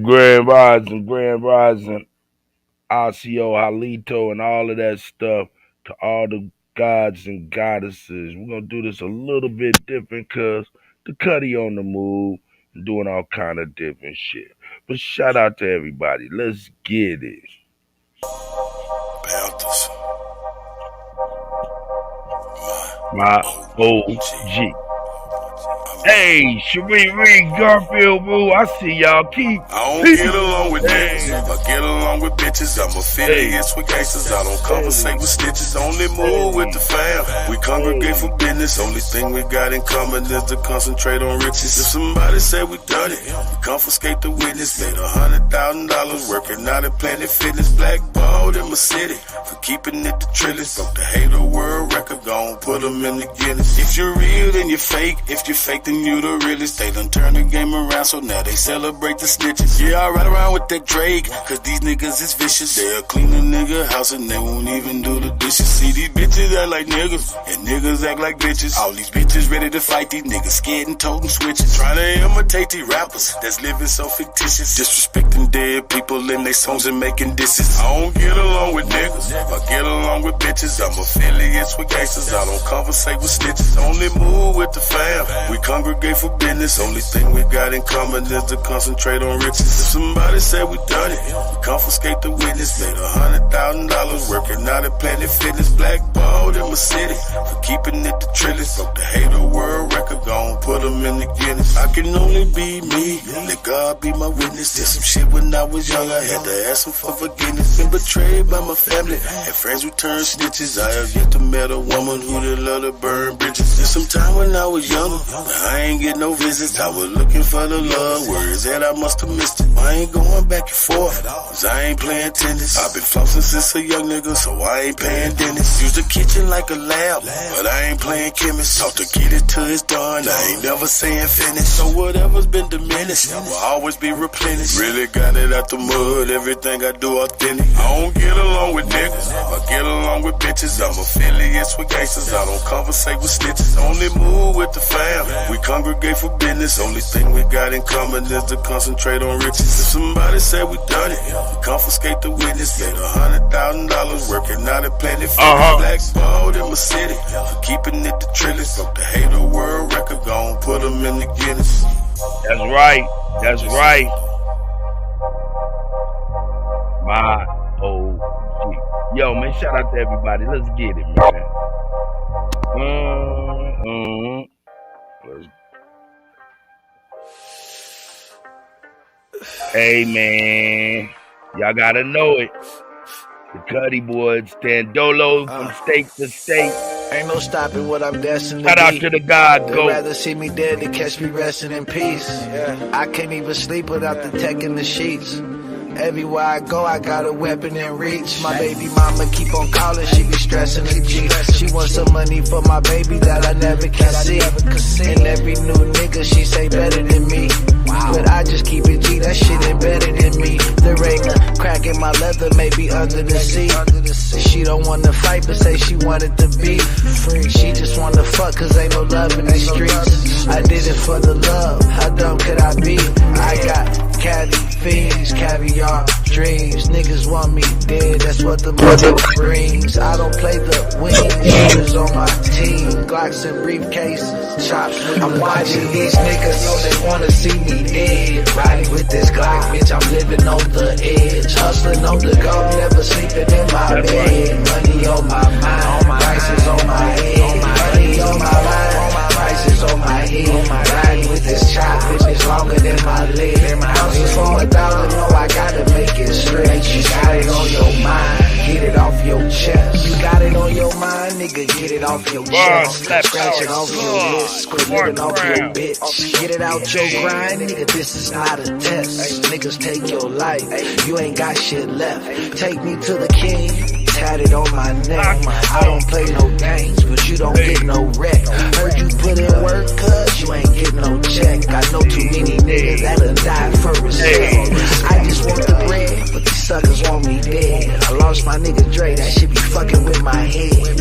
Grand Rising, Asio, Halito, and all of that stuff to all the gods and goddesses. We're gonna do this a little bit different because the Kutty on the move and doing all kind of different shit. But shout out to everybody. Let's get it. Panthers. My OG. Hey, Sheree Reed, Garfield, boo. I see y'all keep. I don't get along with niggas. If I get along with bitches, I'm affiliates with gangsters. I don't conversate with snitches. Only move with the fam. We congregate for business. Only thing we got in common is to concentrate on riches. If somebody say we done it, we confiscate the witness. Made $100,000 working out at Planet Fitness. Blackballed in my city for keeping it the trillest. Broke the hater world record, gon' put them in the Guinness. If you're real, then you're fake. If you're fake, then you the realest. They done turn the game around, so now they celebrate the snitches. Yeah, I ride around with that Drake, cause these niggas is vicious. They'll clean a nigga house and they won't even do the dishes. See, these bitches act like niggas, and niggas act like bitches. All these bitches ready to fight, these niggas scared and toting switches. Trying to imitate these rappers that's living so fictitious. Disrespecting dead people in their songs and making disses. I don't get along with niggas, I get along with bitches. I'm affiliates with gangsters, I don't conversate with snitches. Only move with the fam, we congregate for business. Only thing we got in common is to concentrate on riches. If somebody said we done it, we confiscate the witness. Made $100,000 working out at Planet Fitness. Blackballed in my city for keeping it the trillest. Broke the hater world record, gon' put them in the Guinness. I can only be me, let God be my witness. Did some shit when I was young, I had to ask him for forgiveness. Been betrayed by my family, had friends who turned snitches. I have yet to met a woman who did love to burn bridges. Did some time when I was younger, I ain't get no visits. I was looking for the love, where is that? I must have missed it. I ain't going back and forth, cause I ain't playing tennis. I've been flossing since a young nigga, so I ain't paying dentist. Use the kitchen like a lab, but I ain't playing chemist. Taught to get it till it's done, I ain't never saying finish. So whatever's been diminished will always be replenished. Really got it out the mud, everything I do authentic. I don't get along with niggas, I get along with bitches. I'm affiliates with gangsters, I don't conversate with snitches. Only move with the fam, we congregate for business. Only thing we got in common is to concentrate on riches. If somebody said we done it, we confiscate the witness. Made $100,000 working out at Planet Fitness. Blackballed in my city for keeping it the trillest. Broke the hater world record, gon' put them in the Guinness. That's right. That's right. My OG. Yo, man, shout out to everybody. Let's get it, man. Hey, man. Y'all gotta know it. The Kutty boys stand dolo from state to state. Ain't no stopping what I'm destined Shout to out be. to the God They'd go. rather see me dead than catch me resting in peace. I can't even sleep without the tech in the sheets. Everywhere I go, I got a weapon in reach. My baby mama keep on calling, she be stressing the G. She wants some money for my baby that I never can see. And every new nigga she say better than me. But I just keep it G, that shit embedded in me. The ring, crack in my leather, maybe under the seat. She don't wanna fight, but say she wanted to be free. She just wanna fuck, cause ain't no love in the streets. I did it for the love, how dumb could I be? I got caddy fiends, caviar dreams. Niggas want me dead, that's what the mother brings. I don't play the wings, shooters on my team. Glocks and briefcases, chops. I'm watching these niggas, so they wanna see me dead. Riding with this Glock, bitch, I'm living on the edge. Hustling on the go, never sleeping in my bed. Money on my mind, prices on my head. Money on my mind, prices on my head. Riding with this chop, bitch, it's longer than my leg. Houses for $1,000, no, I gotta make it stretch. You got it on your mind, get it off your chest. You got it on your mind, nigga, get it off your chest. Scratch it off your wrist, quit living off your bitch. Get it out your grind, nigga, this is not a test. Niggas take your life, you ain't got shit left. Take me to the king, tatted on my neck. I don't play no games, but you don't get no wreck. Heard you put in work, cuz you ain't get no check. I know too many niggas that'll die for respect. I just want the bread, but these suckers want me dead. I lost my nigga Dre, that shit be fucking with my head.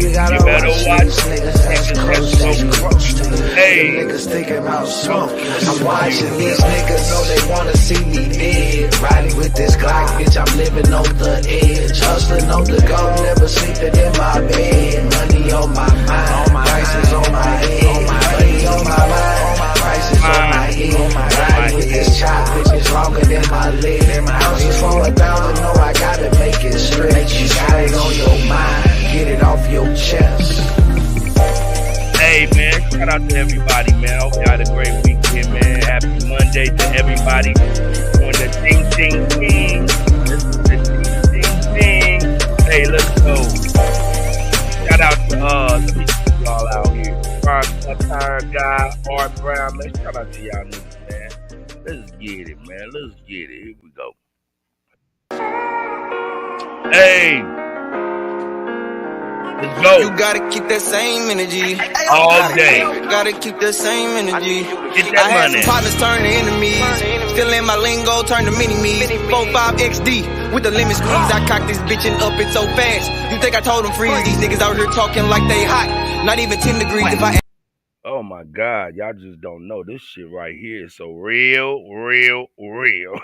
You gotta watch these niggas that's close to you. Them niggas sticking out smoke. I'm watching these niggas know they wanna see me dead. Riding with this Glock, bitch, I'm living on the edge. Hustling on the go, never sleeping in my bed. Money on my mind, prices on my head. Money on my mind, prices on my head. Riding with this chop, bitch, it's longer than my leg. Houses for $1,000, know I gotta make it stretch. You got it on your mind, get it off your chest. Hey, man, shout out to everybody, man. Hope y'all had a great weekend, man. Happy Monday to everybody. On the ding, ding, ding. This is the ding, ding, ding. Hey, let's go. Shout out to, let me see y'all out here. Ron Tire Guy, Art Brown, man. Shout out to y'all niggas, man. Let's get it, man. Let's get it. Here we go. Hey. Let's go. You gotta keep that same energy all day. Gotta keep that same energy. Get that I had money. some partners turn to enemies. Still in my lingo, turn to mini-me. 4-5 XD with the lemon squeeze. I cock this bitch and up it so fast. You think I told them freeze? These niggas out here talking like they hot. Not even 10 degrees if I... Oh my God, y'all just don't know. This shit right here is so real, real, real.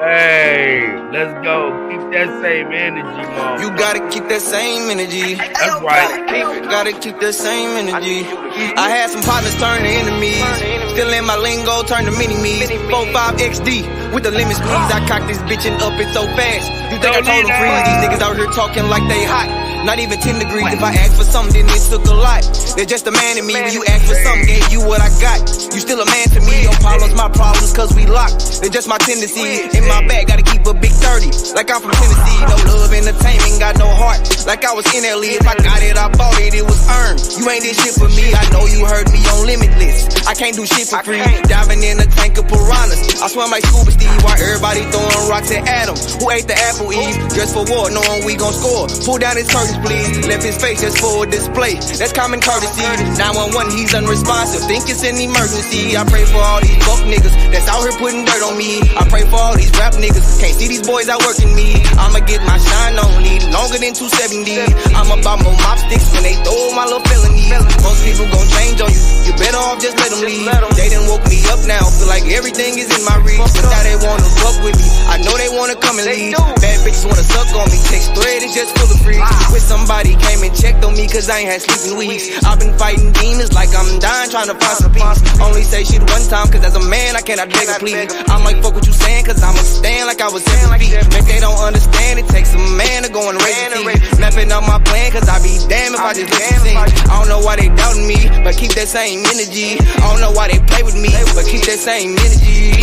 Hey, let's go. Keep that same energy, mom. You gotta keep that same energy. That's right. Gotta keep that same energy. I had some partners turn to enemies. Still in my lingo, turn to mini-me. 4-5 XD with the lemon squeeze. I cock this bitch and up it so fast. You think I told them freeze? These niggas out here talking like they hot. Not even 10 degrees. If I asked for something, then it took a lot. They're just a man to me. When you ask for something, gave you what I got. You still a man to me. Your problems, my problems, cause we locked. They're just my tendency. In my bag, gotta keep a big 30. Like I'm from Tennessee. No love, entertainment, got no heart. Like I was in LA. If I got it, I bought it, it was earned. You ain't did shit for me. I know you heard me on Limitless. I can't do shit for free. Diving in a tank of piranhas. I swim like Scuba Steve. While everybody throwing rocks at Adam, who ate the apple Eve. Dressed for war, knowing we gon' score. Pull down his curtains, please. Left his face just for a display. That's common courtesy. 911, he's unresponsive. Think it's an emergency. I pray for all these fuck niggas that's out here putting dirt on me. I pray for all these rap niggas. Can't see these boys out working me. I'ma get my shine on, need longer than 270. I'm about more mop sticks when they throw my little felony. Most people gon' change on you. You better off just let them leave. They done woke me up now. Feel like everything is in my reach. But now they wanna fuck with me. I know they wanna come and leave. Bad bitches wanna suck on me. Text thread is just full of freaks. With somebody came and checked on me cause I ain't had sleeping weeks. I've been fighting demons like I'm dying trying to find some peace. Only say shit one time cause as a man I cannot beg or plead. I might fuck what you saying cause I'ma stand like I was 7 feet. If they don't understand it takes a man to go and raise a team. Mapping out my plan cause I be damn if I just listen to sing. I don't know why they doubting me but keep that same energy. I don't know why they play with me but keep that same energy.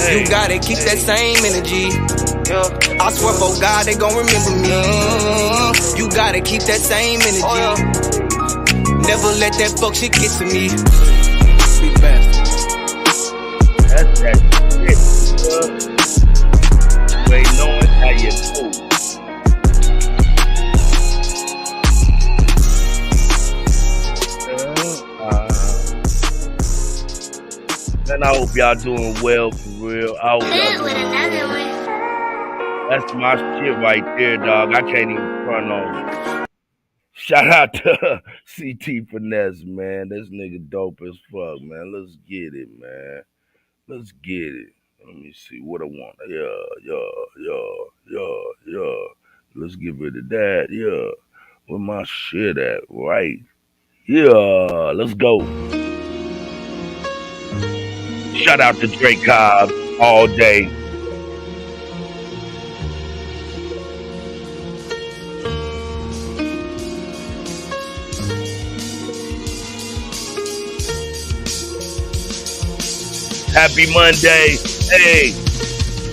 You gotta keep that same energy. I swear for God they gon' remember me. You gotta keep that same energy. Never let that fuck shit get to me. Big bastard. That's that shit. You ain't knowing how you move. And I hope y'all doing well for real. I hope y'all doing well. That's my shit right there, dog. I can't even front on it. Shout out to CT Finesse, man. This nigga dope as fuck, man. Let's get it, man. Let's get it. Let me see what I want. Yeah. Let's get rid of that. Yeah. Where my shit at? Right. Yeah. Let's go. Shout out to Drake Cobb all day. Happy Monday. Hey.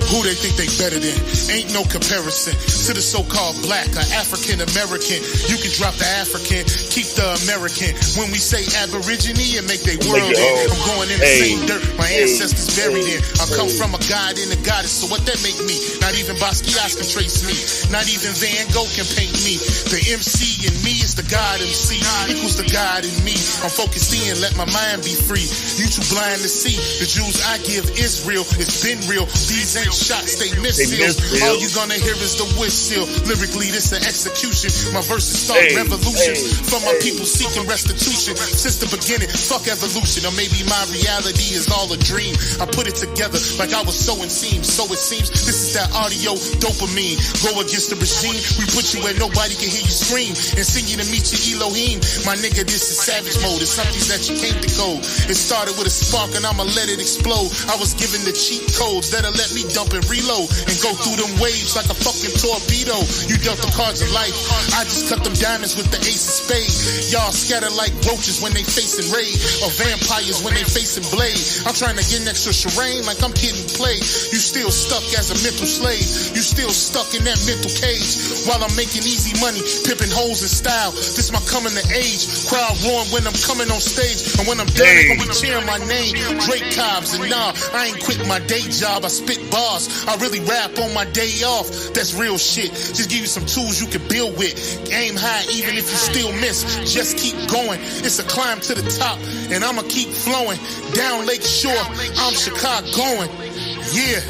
Who they think they better than? Ain't no comparison to the so-called black or African American. You can drop the African, keep the American. When we say Aborigine and make they world in, I'm going in the same dirt my ancestors buried in. I come from a god and a goddess, so what that make me? Not even Basquiat can trace me. Not even Van Gogh can paint me. The MC in me is the God MC equals the God in me. I'm focused in, let my mind be free. You too blind to see. The Jews I give Israel, it's been real. These ain't shots, they missiles. All you gonna hear is the whistle. Lyrically, this an execution. My verses start revolutions from my people seeking restitution. Since the beginning, fuck evolution. Or maybe my reality is all a dream. I put it together like I was sewing seams. So it seems this is that audio dopamine. Go against the regime. We put you where nobody can hear you scream. And sing you to meet your Elohim. My nigga, this is savage mode. It's something that you can't decode. It started with a spark and I'ma let it explode. I was given the cheat codes that'll let me dump and reload and go through them waves like a fucking torpedo. You dealt the cards of life. I just cut them diamonds with the ace of spades. Y'all scatter like roaches when they facing raid, or vampires when they facing blade. I'm trying to get next to Shireen like I'm getting played. You still stuck as a mental slave. You still stuck in that mental cage. While I'm making easy money, pimping hoes in style. This my coming to age. Crowd roaring when I'm coming on stage. And when I'm done, they gon' be cheering my name. Drake Cobbs, and nah, I ain't quit my day job. I spit bars. I really rap on my day off. That's real shit. Just give you some tools you can build with. Aim high even if you still miss. Just keep going. It's a climb to the top, and I'ma keep flowing. Down Lake Shore, I'm Chicagoan. Yeah.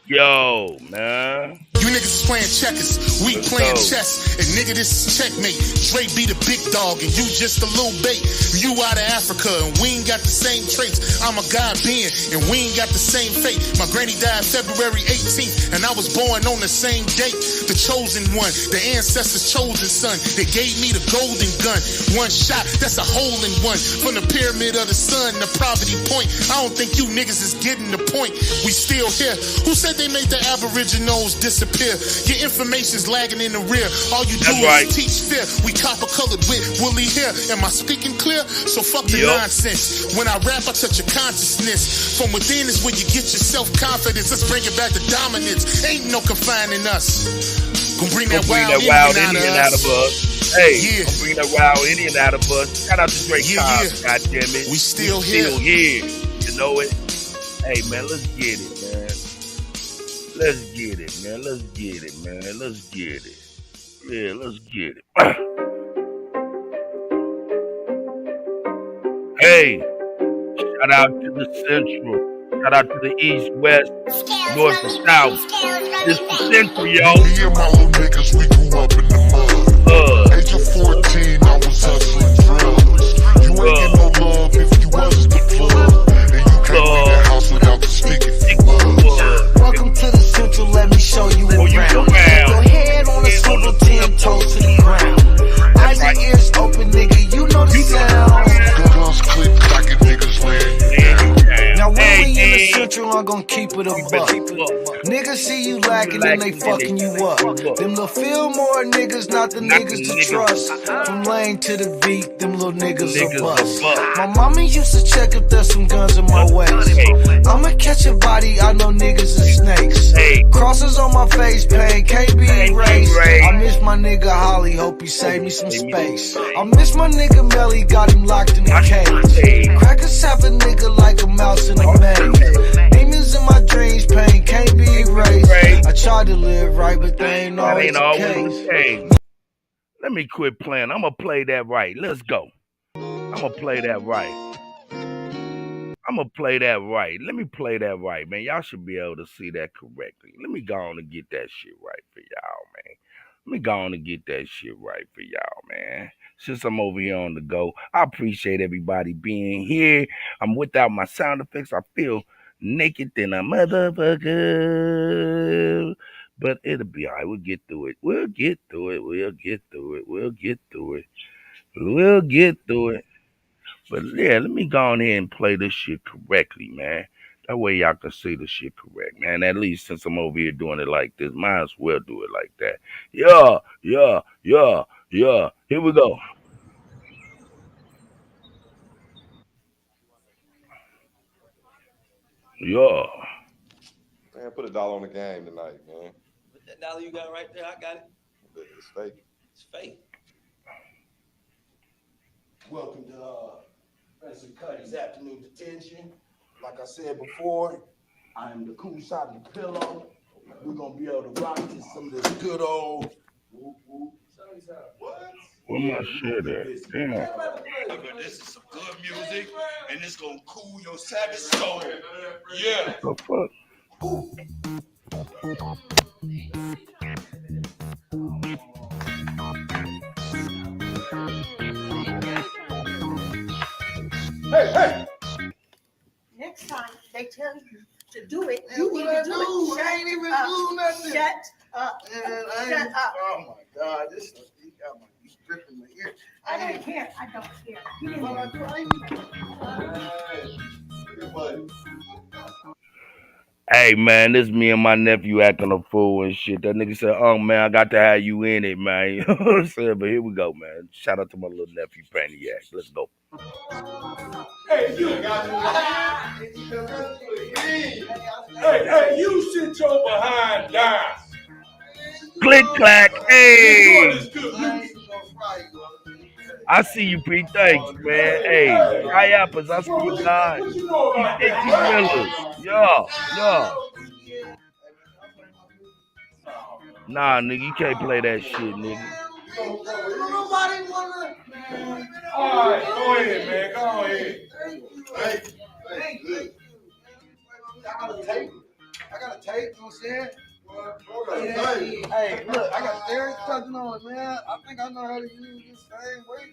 Yo, man. You niggas is playing checkers, we playing chess. And nigga, this is checkmate. Dre be the big dog and you just a little bait. You out of Africa and we ain't got the same traits. I'm a God being and we ain't got the same fate. My granny died February 18th and I was born on the same date. The chosen one, the ancestors' chosen son. They gave me the golden gun. One shot, that's a hole in one. From the pyramid of the sun, the poverty point. I don't think you niggas is getting the point. We still here. Who said they made the Aboriginals disappear? Your information's lagging in the rear. All you do is teach fear. We copper-colored with woolly hair. Am I speaking clear? So fuck the nonsense. When I rap, I touch your consciousness. From within is where you get your self-confidence. Let's bring it back to dominance. Ain't no confining us. Gonna bring that wild Indian out of us. Hey, gonna bring that wild Indian out of us. Shout out to Drake Cobbs, goddammit. We still here. You know it? Hey, man, let's get it, man. Let's get it, man. Let's get it, man. Let's get it. Yeah, let's get it. Hey, shout out to the Central. Shout out to the East, West, North, and South. It's the Central, yo. Me and my little niggas, we grew up in the mud. Age of 14, I was hustling drugs. You ain't get no love if you wasn't the plug. And you can't leave the house without the speaking for Welcome to the Central, let me show you around. Your head on a swivel, 10 toes to the ground. Eyes and ears open, nigga, you know the sound. Guns click, knocking niggas land. Now when we in the Central, I'm gonna keep it a buck. Niggas see you lacking and they fucking you up. Them little Fillmore niggas, not the niggas to trust. From Lane to the beat, them little niggas a bust. My mama used to check if there's some guns in my waist. I'ma catch a body, I know niggas and snakes. Crosses on my face, pain can't be erased. I miss my nigga Holly, hope he saved me some space. I miss my nigga Melly, got him locked in the cage. Crackers have a nigga like a mouse in a maze. Demons in my dreams, pain can't be erased. I tried to live right, but they ain't always the case. Let me quit playing. I'm gonna play that right. Let's go. I'm gonna play that right. I'm gonna play that right. Let me play that right, man. Y'all should be able to see that correctly. Let me go on and get that shit right for y'all, man. Let me go on and get that shit right for y'all, man. Since I'm over here on the go, I appreciate everybody being here. I'm without my sound effects. I feel naked than a motherfucker. But it'll be all right. We'll get through it. We'll get through it. We'll get through it. We'll get through it. We'll get through it. But yeah, let me go on here and play this shit correctly, man. That way y'all can see the shit correct, man. At least since I'm over here doing it like this, might as well do it like that. Yeah. Here we go. Yeah. Man, put $1 on the game tonight, man. Put that dollar you got right there, I got it. It's fake. It's fake. Welcome to Professor Kutty's afternoon detention. Like I said before, I am the cool side of the pillow. We're gonna be able to rock to some of this good old. What? Where my shit at? Damn. But this is some good music, and it's gonna cool your savage soul. Yeah. The fuck? Hey. Next time they tell you to do it, you need to do it. I ain't even do nothing. Shut up. Shut up. Oh my God, this is he's dripping my ear. I don't care. I don't care. You didn't Well, even Hey man, this me and my nephew acting a fool and shit. That nigga said, "Oh man, I got to have you in it, man." You know what I'm saying? But here we go, man. Shout out to my little nephew, Paniac. Let's go. Hey, you got Hey, you sit your behind down. Click clack, hey. This good music. I see you, Pete. Thanks, man. Hey, Priapers, I see you guys. What you know about Hey, that? yeah. Nah, nigga, you can't play that shit, nigga. Nobody wanna. All right, go ahead, man. Go ahead. Hey, I got a tape. You know what I'm saying? Hey, look, I got Derek touching on it, man. I think I know how to use this same way.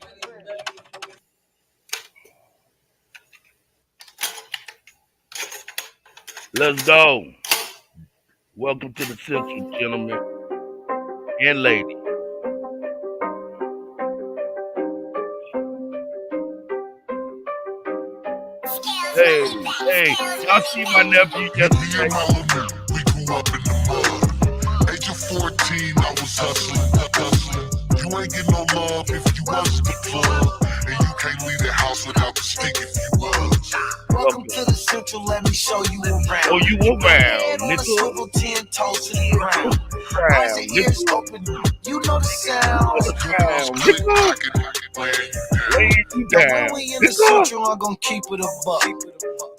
Let's go. Welcome to the Central, gentlemen and ladies. Hey, y'all see my nephew yesterday? We grew up in the mud. Age of 14, I was hustling. You ain't get no love if you wasn't the plug. And you can't leave the house without the stick if you was. Welcome to the Central, let me show you around. Oh, you around, On a nigga. swivel, 10 toes to the ground. Eyes and ears open, you know the sound. Lay you Now down. when we in the Central, I'm gonna keep it a buck.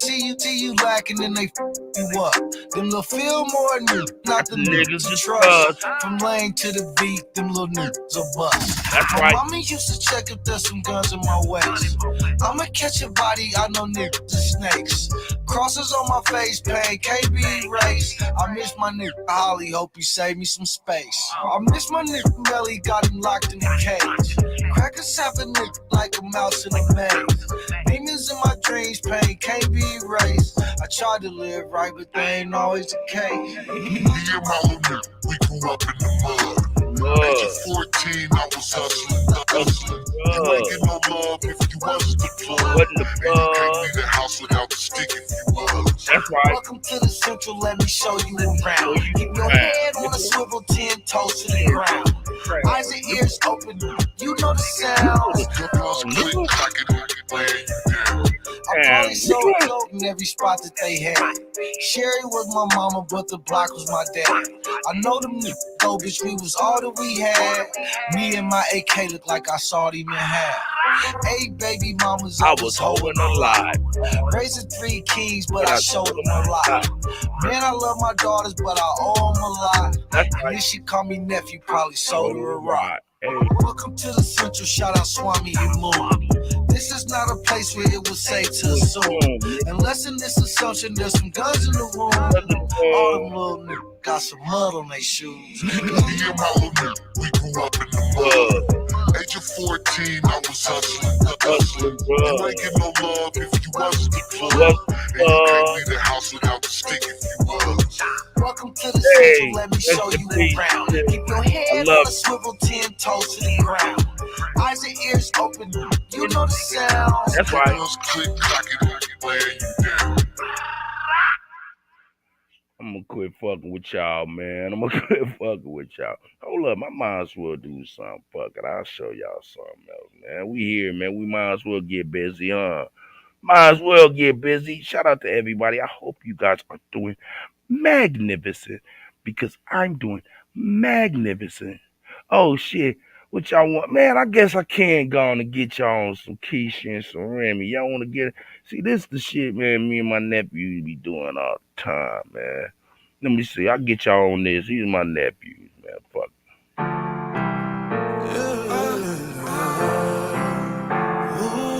See you lacking and they you up. Them little Fillmore niggas, not the niggas to trust. From lane to the beat, them little niggas a bust. That's My right. mama used to check if there's some guns in my waist. I'ma catch a body, I know niggas and snakes. Crosses on my face, pain, KB race. I miss my nigga Holly, hope he saved me some space. I miss my nigga Melly, got him locked in the cage. Crackers have a nigga like a mouse in a maze. Demons in my dreams, pain, can't be erased. I tried to live right, but they ain't always the case. Me and my little nigga, we grew up in the mud. Age of 14, I was hustling. You ain't get no love if you wasn't the plug. And you can't leave the house without the stick if you was. That's right. Welcome to the Central, let me show you around. Keep your head on a swivel, 10 toes to the ground. Eyes and ears open, you know the sound. I probably sold dope in every spot that they had. Sherry was my mama, but the block was my dad. I know them niggas, though, bitch, we was all that we had. Me and my AK look like I saw them in half. 8 baby mamas, I was holding alive. Raising 3 kings, but I showed them a lot. Man, I love my daughters, but I owe them a lot. And if she call me nephew, probably sold her a rock. Welcome to the Central, shout out Swami and Moon. This is not a place where it was safe to assume. Unless in this assumption, there's some guns in the room. All them little niggas got some mud on their shoes. Me and my little nigga, we grew up in the mud. Age of 14, I was hustling. You ain't get no love if you wasn't the plug. And you can't leave the house without the stick if you was. Welcome to the Central, let me show you around. Keep your head on a swivel, 10 toes to the ground. Eyes and ears open, you know the sound. That's right. Click, clack, laying you down. I'm gonna quit fucking with y'all, man. I'm gonna quit fucking with y'all. Hold up, I might as well do something. Fuck it, I'll show y'all something else, man. We here, man. We might as well get busy, huh? Might as well get busy. Shout out to everybody. I hope you guys are doing magnificent because I'm doing magnificent. Oh shit, what y'all want? Man, I guess I can go on and get y'all on some Keisha and some Remy. Y'all want to get it? See, this is the shit, man, me and my nephew be doing all the time, man. Let me see. I'll get y'all on this. He's my nephew, man. Fuck. Ooh.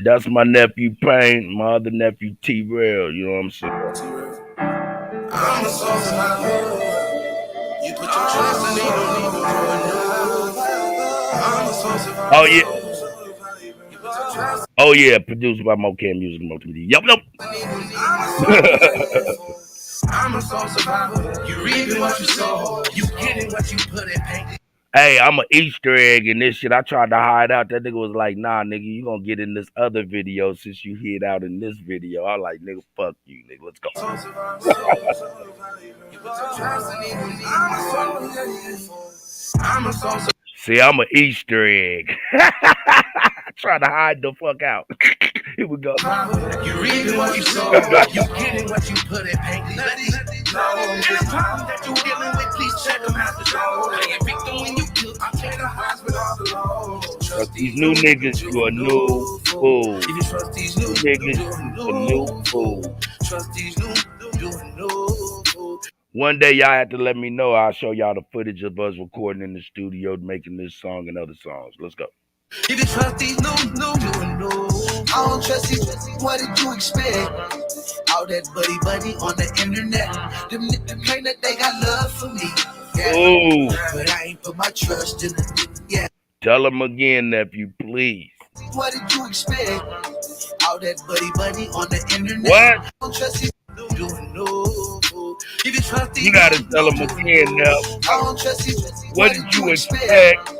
That's my nephew Payne, my other nephew T-Rail. You know what I'm saying? I'm a soul survivor. You put your trust in me, don't need to I'm a soul survivor. Oh yeah. Oh yeah, produced by Mocam Music Multimedia. Yup. I'm a soul survivor. You reaping what you sow. You getting what you put in pain. Hey, I'm an Easter egg in this shit. I tried to hide out. That nigga was like, nah, nigga, you gonna get in this other video since you hid out in this video. I was like, nigga, fuck you, nigga. Let's go. See, I'm an Easter egg. Trying to hide the fuck out. Here we go. You reaping what you sow. You getting what you put in pain. And the problem that you dealing with, please check them out the door. I ain't victim when you kill. I take the hospital all the law. Trust these new niggas, you a new fool. If you trust these new niggas, you a new fool. Trust these new, you a new fool. One day y'all have to let me know. I'll show y'all the footage of us recording in the studio, making this song and other songs. Let's go. If you trust these new, you a new. I don't trust you. What did you expect? All that buddy on the internet. Them niggas claim that they got love for me. Yeah. Ooh. But I ain't put my trust in them. Yeah. Tell them again, nephew, please. What did you expect? All that buddy on the internet. What? I don't trust you. You a new. If you trust these You gotta tell them again now. I don't trust you. What did you expect?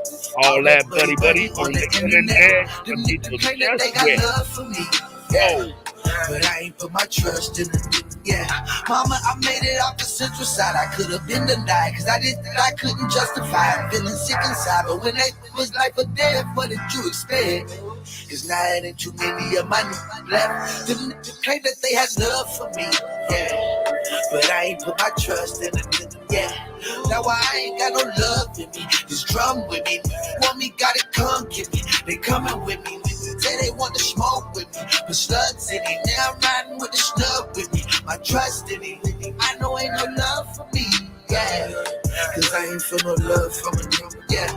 All that buddy on the internet. Them niggas claim that they got love for me. Oh. But I ain't put my trust in them. Yeah, mama, I made it off the central side. I could have been denied, cause I couldn't justify it. Feeling sick inside, but when they was life or death, what did you expect? Cause now it ain't too many of my niggas left. Them niggas claim that they had love for me. Yeah, but I ain't put my trust in them. Yeah, now I ain't got no love in me. Just drum with me. Want me, gotta come get me. They coming with me. Say they want to smoke with me. Put slugs in it. Now I'm riding with the snub with me. My trust in it. I know ain't no love for me. Yeah, cause I ain't feel no love from a nigga. Yeah,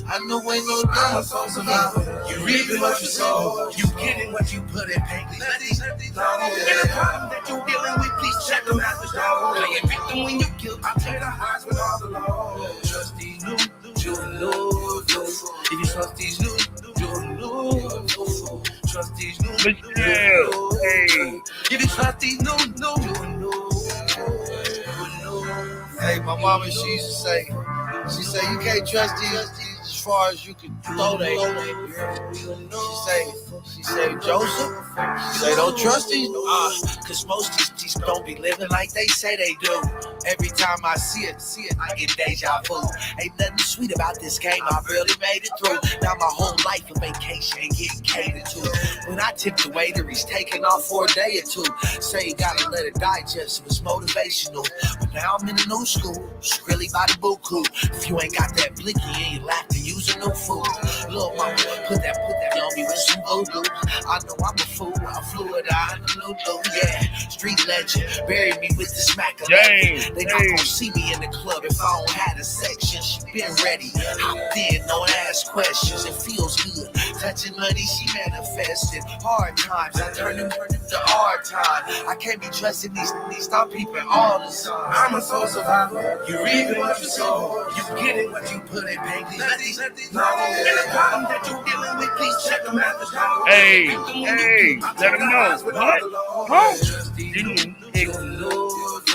I know ain't no love from a nigga. You reaping what you sow. You getting what you put in pain. And the problem that you dealing with, please check them out the door. I ain't victim when you kill. I take the hospital all the law. Trust these new, you know. If you trust these new, you know. Trust these new, Michelle, hey. if you trust these new, you know. Hey, my mama, she used to say, you can't trust these as far as you can throw they. She say, Joseph, she say, don't trust these. Cause most these don't be living like they say they do. Every time I see it, I get deja vu. Ain't nothing sweet about this game, I barely made it through. Now my whole life a vacation ain't getting catered to. When I tip the waiter, he's taking off for a day or two. Say you gotta let it digest, it was motivational. But now I'm in a new school, really by the buku. If you ain't got that blicky, you ain't lack to use a new food. Little mama, put that on me with some voodoo. I know I'm a fool, I'm fluid, I'm a Lulu, yeah. Street legend, bury me with the smack of that. They not gonna see me in the club if I don't have a section. She been ready, hopped in, don't ask questions. It feels good, touching money, she manifested. Hard times, I turn them to hard time. I can't be trusting these stop peeping all the time. I'm a soul survivor. You reaping what you sow. You getting what you put in pain. And the problem that you dealing with, please check them out the door. Hey, let them know. What? Huh?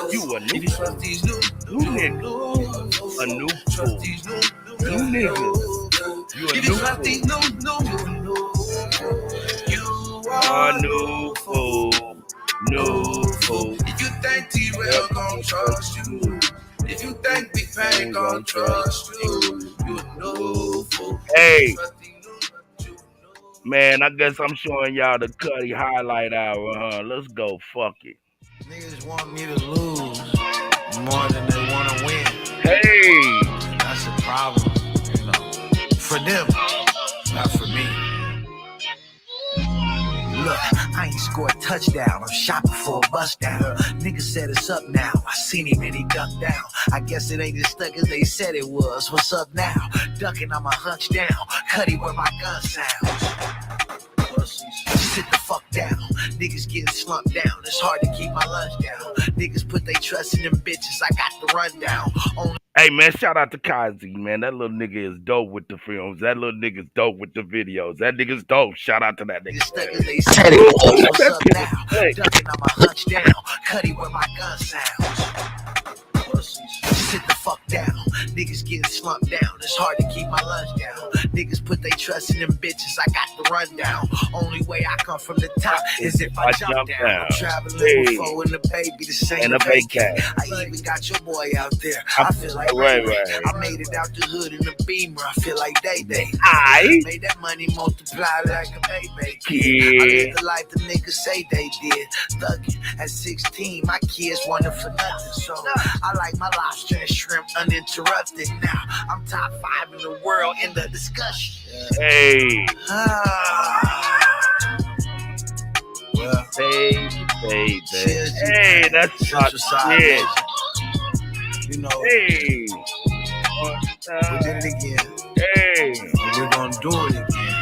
You a new nigga. A new fool. New nigga. You a new fool. A new fool. New fool. If you think T-Rail gon' trust you, if you think Big Payne gon' trust you, you a new fool. Hey. Man, I guess I'm showing y'all the Kutty highlight hour, huh? Let's go. Fuck it. Niggas want me to lose more than they want to win. Hey. That's a problem, you know. For them, not for me. Look, I ain't scored a touchdown. I'm shopping for a bust down. Nigga said it's up now. I seen him and he ducked down. I guess it ain't as stuck as they said it was. What's up now? Ducking, I'ma hunch down. Kutty where my gun sounds. Sit the fuck down. Niggas getting slumped down. It's hard to keep my lunch down. Niggas put their trust in them bitches. I got the rundown. Hey, man, shout out to Kazi, man. That little nigga is dope with the films. That little nigga's dope with the videos. That nigga's dope. Shout out to that nigga. They said it. What's up now? Ducking on my hunch down. Kutty where my gun sounds. Sit the fuck down. Niggas getting slumped down. It's hard to keep my lunch down. Niggas put their trust in them bitches. I got the rundown. Only way I come from the top is if I jump down. I'm traveling with foe and the baby, the same vacant. I even got your boy out there. I feel like I made it out the hood in the Beamer. I feel like they. I made that money multiply like a baby. I lived the life the niggas say they did. Thuggin' at 16, my kids wanted for nothing. So I like my lobster and shrimp uninterrupted. Now I'm top 5 in the world in the discussion. Hey. Well, baby. Hey, that's not shit. You know, hey. We did it again. Hey. We're gonna do it again.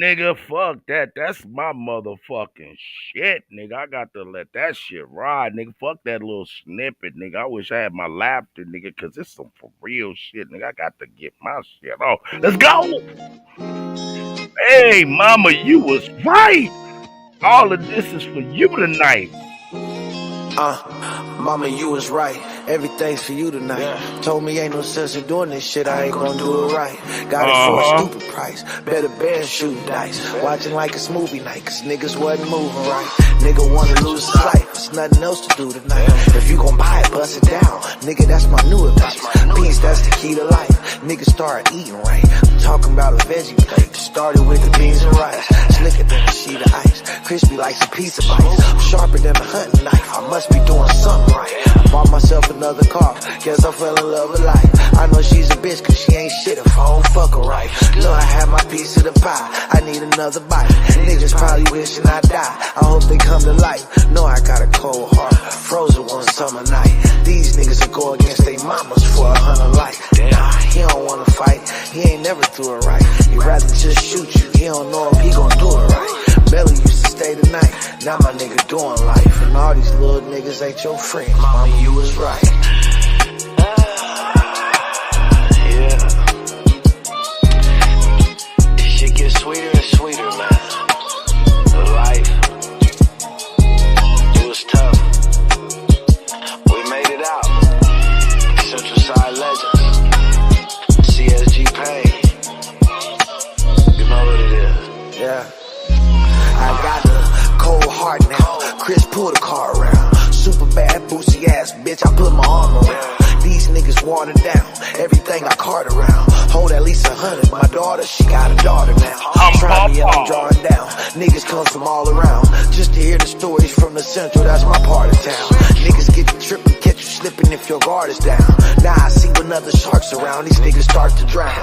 Nigga, fuck that. That's my motherfucking shit, nigga. I got to let that shit ride, nigga. Fuck that little snippet, nigga. I wish I had my laughter, nigga, because it's some for real shit, nigga. I got to get my shit off. Let's go! Hey, mama, you was right. All of this is for you tonight. Mama, you was right. Everything's for you tonight. Yeah. Told me ain't no sense in doing this shit. I ain't gonna do it right. Got it for a stupid price. Better bet shooting dice. Watching like it's movie night, cause niggas wasn't moving right. Nigga wanna lose his life. There's nothing else to do tonight. If you gon' buy it, bust it down. Nigga, that's my new advice. Peace, that's the key to life. Niggas start eating right. I'm talking about a veggie plate. Started with the beans and rice. Slicker than a sheet of ice. Crispy like a piece of ice. I'm sharper than a hunting knife. I must be doing something right. I bought myself another car. Guess I fell in love with life. I know she's a bitch cause she ain't shit if I don't fuck her right. Know I had my piece of the pie. I need another bite. Niggas probably wishing I die. I hope they come to life. Know I got a cold heart. Frozen one summer night. These niggas will go against their mamas for 100 life. Nah, he don't wanna fight. He ain't never threw it right. He'd rather just shoot you. He don't know if he gon' do it right. Belly used to stay the night. Now my nigga doing life. And all these little niggas ain't your friends. Mama, you was right. Yeah. This shit gets sweeter and sweeter, man. The life. It was tough. We made it out. Central Side Legends. CSG Pain. You know what it is. Yeah. I got a cold heart now. Chris pull the car around. Super bad, boozy ass bitch. I put my arm around. These niggas watered down. Everything I cart around. Hold at least 100. My daughter, she got a daughter now. Try me and I'm drawing down. Niggas come from all around. Just to hear the stories from the central. That's my part of town. Niggas get you tripping, catch you slipping if your guard is down. Now I see when other sharks around. These niggas start to drown.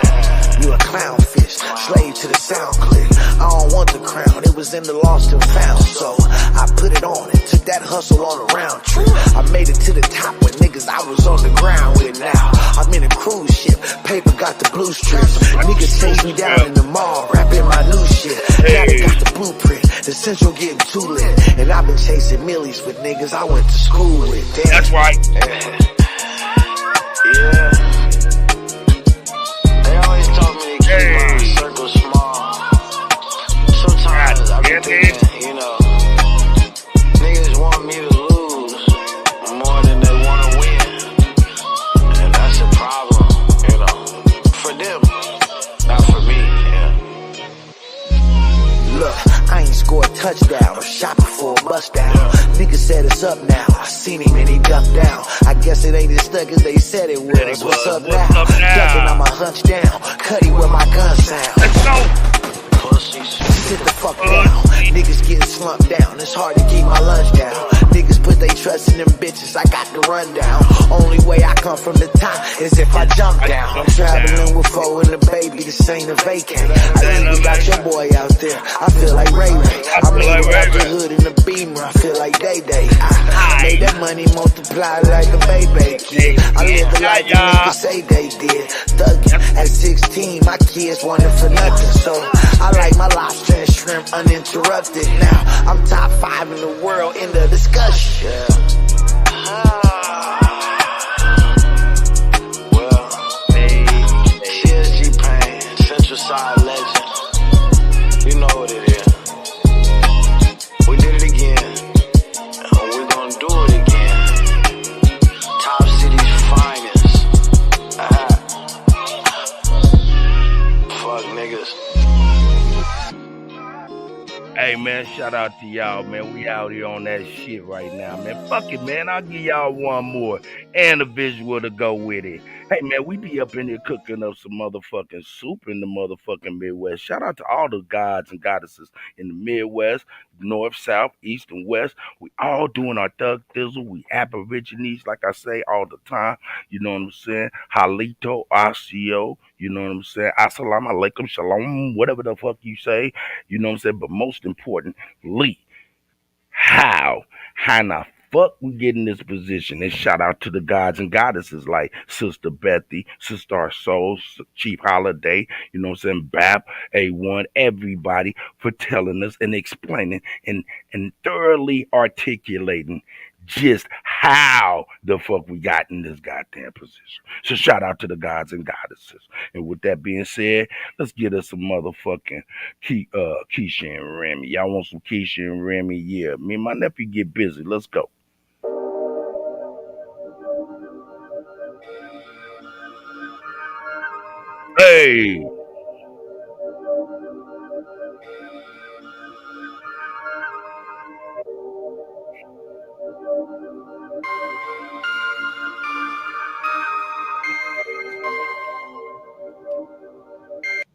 You a clownfish, slave to the sound clip. I don't want the crown, it was in the lost and found. So I put it on and took that hustle on a round trip. I made it to the top with niggas I was on the ground with. Now I'm in a cruise ship, paper got the blue strips. Niggas chase me down in the mall, rapping my new shit. Now they got the blueprint, the central getting too lit. And I've been chasing millies with niggas I went to school with. Damn. That's right. Yeah. They always told me to keep my circle small. Sometimes I be thinking, you know, niggas want me to lose more than they want to win. And that's a problem, you know, for them, not for me, yeah. Look, I ain't scored a touchdown or shot before a bust down. Niggas said it's up now. I seen him and he ducked down. I guess it ain't as stuck as they said it was. What's up now? Ducking on my hunch down. Kutty where my gun sound. Let's go. Sit the fuck down. Niggas getting slumped down. It's hard to keep my lunch down. Niggas put they trust in them bitches. I got the rundown. Only way I come from the top is if I jump down. I'm traveling with foe and the baby. This ain't a vacant. I even got your boy out there. I feel like Ray Ray. I made it out the hood in the Beamer. I feel like Day Day. I made that money multiply like a baby kid. I live the life the niggas say they did. Thuggin' At 16, my kids wanted for nothing, so I like my lobster and shrimp uninterrupted. Now I'm top 5 in the world in the discussion. Well, CSG Pain, Central Side legend. You know what it is. We did it again, and we're gonna do it again. Top city's finest. Fuck niggas. Hey, man, shout out to y'all, man. We out here on that shit right now, man. Fuck it, man. I'll give y'all one more and a visual to go with it. Hey, man, we be up in here cooking up some motherfucking soup in the motherfucking Midwest. Shout out to all the gods and goddesses in the Midwest, North, South, East, and West. We all doing our thug thizzle. We aborigines, like I say all the time. You know what I'm saying? Halito, Asio. You know what I'm saying? Assalamu alaikum, shalom, whatever the fuck you say. You know what I'm saying? But most importantly, how in the fuck we get in this position? And shout out to the gods and goddesses like Sister Bethy, Sister Our Soul, Chief Holiday, you know what I'm saying? BAP, A1, everybody for telling us and explaining and thoroughly articulating just how the fuck we got in this goddamn position. So shout out to the gods and goddesses. And with that being said, let's get us some motherfucking Keisha and Remy. Y'all want some Keisha and Remy? Yeah, me and my nephew get busy. Let's go. Hey.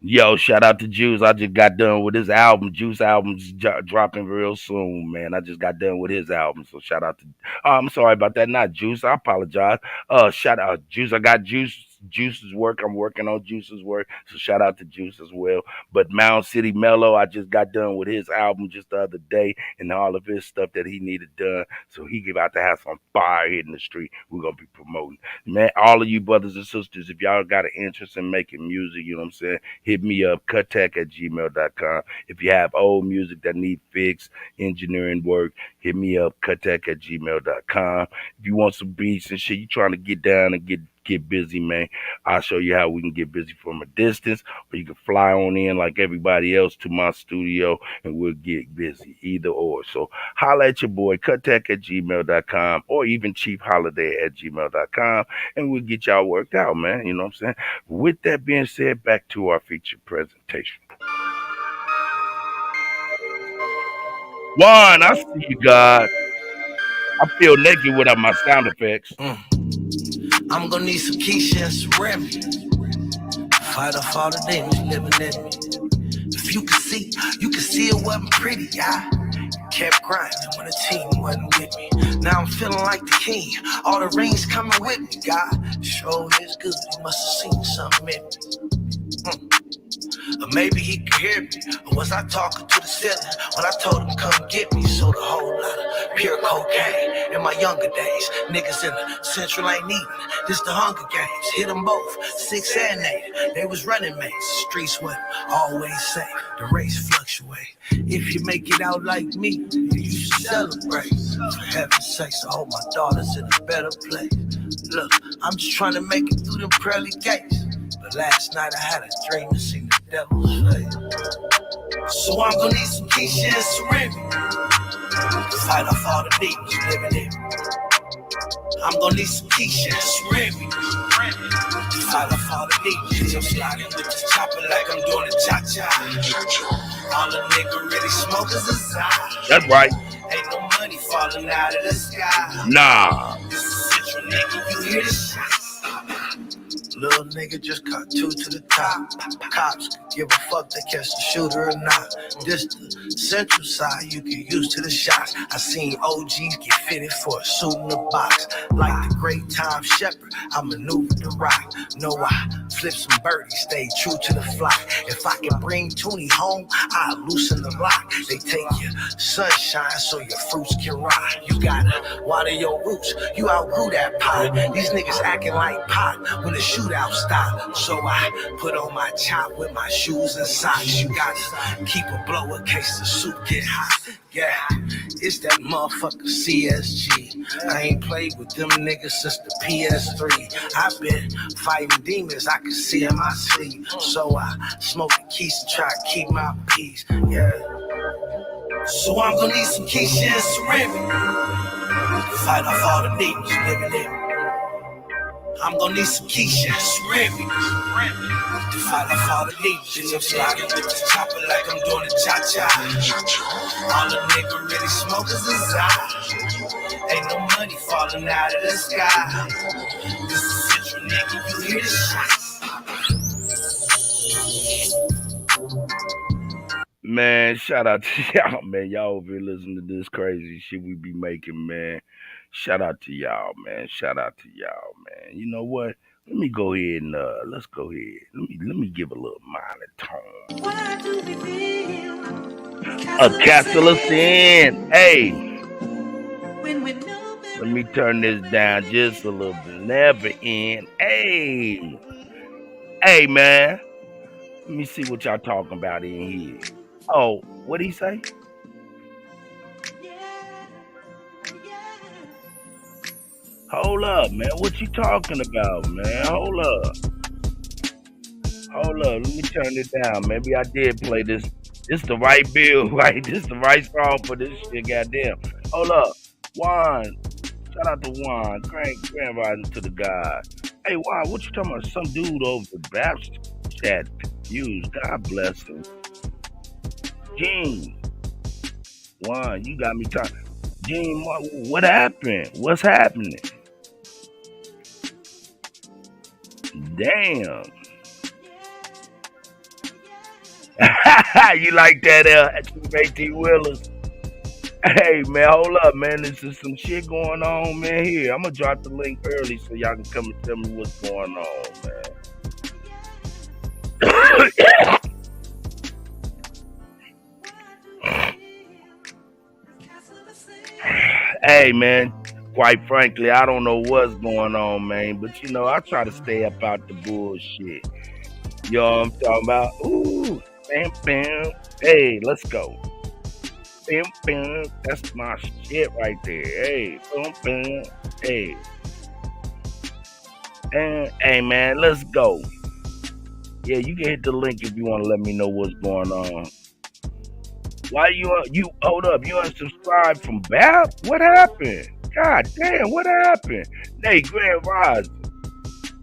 Yo, shout out to Juice. I just got done with his album. Juice album's dropping real soon, man. I just got done with his album. So shout out to I'm sorry about that. Not Juice. I apologize. Shout out Juice. I got Juice's work. I'm working on Juice's work. So shout out to Juice as well. But Mound City Mellow, I just got done with his album just the other day and all of his stuff that he needed done. So he about to have some fire hitting the street. We're gonna be promoting. Man, all of you brothers and sisters, if y'all got an interest in making music, you know what I'm saying? Hit me up, Kuttack@gmail.com. If you have old music that need fixed, engineering work, hit me up, Kuttack@gmail.com. If you want some beats and shit, you trying to get down and get busy, man, I'll show you how we can get busy from a distance, or you can fly on in like everybody else to my studio and we'll get busy, either or. So holla at your boy, Kuttack@gmail.com, or even chiefholiday@gmail.com, and we'll get y'all worked out, man. You know what I'm saying? With that being said, back to our featured presentation. One, I see you, God. I feel naked without my sound effects. I'm gonna need some Keisha and some Remy. Fight off all the demons living in me. If you can see it wasn't pretty, I kept grinding when the team wasn't with me. Now I'm feeling like the king. All the rings coming with me. God sure is good. He must have seen something in me. Or maybe he could hear me. Or was I talking to the ceiling when I told him come get me? Sold a whole lot of pure cocaine in my younger days. Niggas in the central ain't eating. This the Hunger Games. Hit them both, 6 and 8. They was running mates. Streets wasn't always safe. The race fluctuate. If you make it out like me, you should celebrate. For heaven's sakes, I hope my daughter's in a better place. Look, I'm just trying to make it through them pearly gates. But last night I had a dream and seen the devil's face. So I'm gonna need some Keisha and some Remy. Fight off all the demons living in me. I'm gonna need some Keisha and some Remy. Fight off all the demons. I'm sliding with this chopper like I'm doing a cha-cha. All the nigga really smoke is a side. That's right. Ain't no money falling out of the sky. Nah. This is central, nigga. You hear the shots? Little nigga just cut 2 to the top. Cops can give a fuck they catch the shooter or not. This the central side, you get used to the shots. I seen OGs get fitted for a suit in the box. Like the great Tom Shepherd, I maneuvered the rock. Know I flip some birdies, stay true to the flock. If I can bring Toonie home, I'll loosen the lock. They take your sunshine so your fruits can rot. You gotta water your roots, you outgrew that pot. These niggas acting like pot when the shooter shootout style. So I put on my chop with my shoes and socks. You gotta keep a blow in case the soup get hot. Yeah, it's that motherfucker CSG. I ain't played with them niggas since the PS3. I've been fighting demons, I can see in my sleep. So I smoke the keys to try to keep my peace. Yeah. So I'm gonna need some Keisha and ceramic to fight off all the demons living in. I'm gonna need some Keisha and ceramic to fight off all the demons. Bitch, I'm sliding with the chopper like I'm doing a cha-cha. All the nigga really smokers is out. Ain't no money falling out of the sky. This is Central, nigga, you hear the shots. Man, shout out to y'all, man. Y'all over here listening to this crazy shit we be making, man. Shout out to y'all, man. Shout out to y'all, man. You know what? Let me go ahead and let's go ahead. Let me give a little minor tone. A castle of sin. Hey. Let me turn this down just a little bit. Never end. Hey. Hey, man. Let me see what y'all talking about in here. Oh, what'd he say? Hold up, man. What you talking about, man? Hold up. Let me turn it down. Maybe I did play this. This the right bill, right? This the right song for this shit, goddamn. Hold up. Juan. Shout out to Juan. Grand rising to the guy. Hey, Juan, what you talking about? Some dude over the Baptist chat confused. God bless him. Gene. Juan, you got me talking. Gene, what happened? What's happening? Damn. You like that, AT Willis? Hey, man, hold up, man. This is some shit going on, man, here. I'm going to drop the link early so y'all can come and tell me what's going on, man. Hey, man, quite frankly, I don't know what's going on, man. But, you know, I try to stay up out the bullshit. You know what I'm talking about? Ooh, bam, bam. Hey, let's go. Bam, bam. That's my shit right there. Hey, bam, bam. Hey. And, hey, man, let's go. Yeah, you can hit the link if you want to let me know what's going on. Why you hold up? You unsubscribed from BAP? What happened? God damn, what happened? Hey, Grand Rising.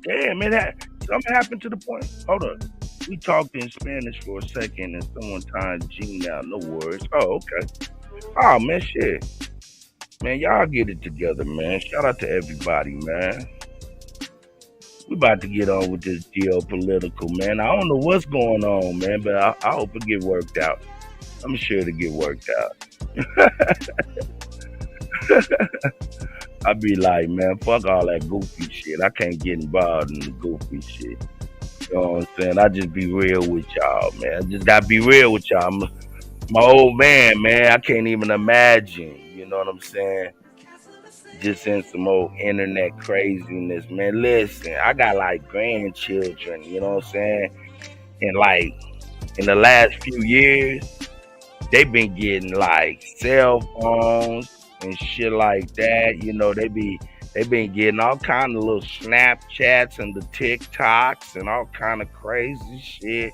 Damn, man, something happened to the point. Hold up. We talked in Spanish for a second and someone timed Gene out. No worries. Oh, okay. Oh, man, shit. Man, y'all get it together, man. Shout out to everybody, man. We about to get on with this geopolitical, man. I don't know what's going on, man, but I hope it get worked out. I'm sure to get worked out. I be like, man, fuck all that goofy shit. I can't get involved in the goofy shit. You know what I'm saying? I just be real with y'all, man. I just gotta be real with y'all. My old man, I can't even imagine. You know what I'm saying? Just in some old internet craziness, man. Listen, I got like grandchildren, you know what I'm saying? And like in the last few years, they've been getting like cell phones and shit like that. You know, they've been getting all kind of little Snapchats and the TikToks and all kind of crazy shit.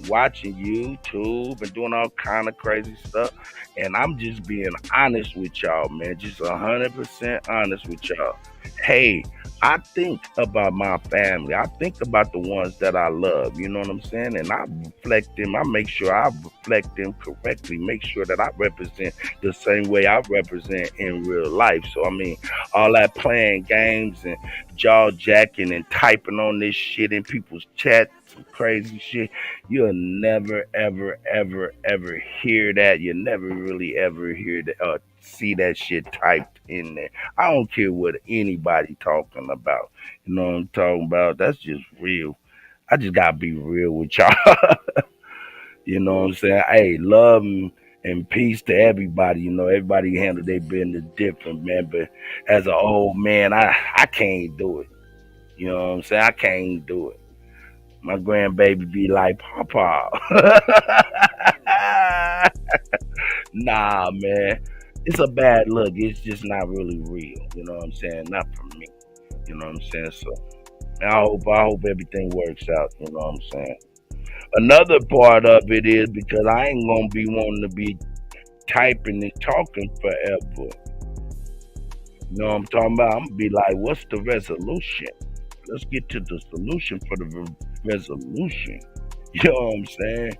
Watching YouTube and doing all kind of crazy stuff. And I'm just being honest with y'all, man. Just 100% honest with y'all. Hey, I think about my family. I think about the ones that I love. You know what I'm saying? And I reflect them. I make sure I reflect them correctly. Make sure that I represent the same way I represent in real life. So, I mean, all that playing games and jaw jacking and typing on this shit in people's chat, some crazy shit, you'll never, ever, ever, ever hear that. You'll never really ever hear that. See that shit typed in there. I don't care what anybody talking about. You know what I'm talking about? That's just real. I just gotta be real with y'all. You know what I'm saying? Hey, love and peace to everybody. You know, everybody handle their business different, man. But as an old man, I can't do it. You know what I'm saying? I can't do it. My grandbaby be like, Papa. Nah, man. It's a bad look. It's just not really real. You know what I'm saying? Not for me. You know what I'm saying? So I hope everything works out. You know what I'm saying? Another part of it is because I ain't gonna be wanting to be typing and talking forever. You know what I'm talking about? I'm gonna be like, what's the resolution? Let's get to the solution for the resolution. You know what I'm saying?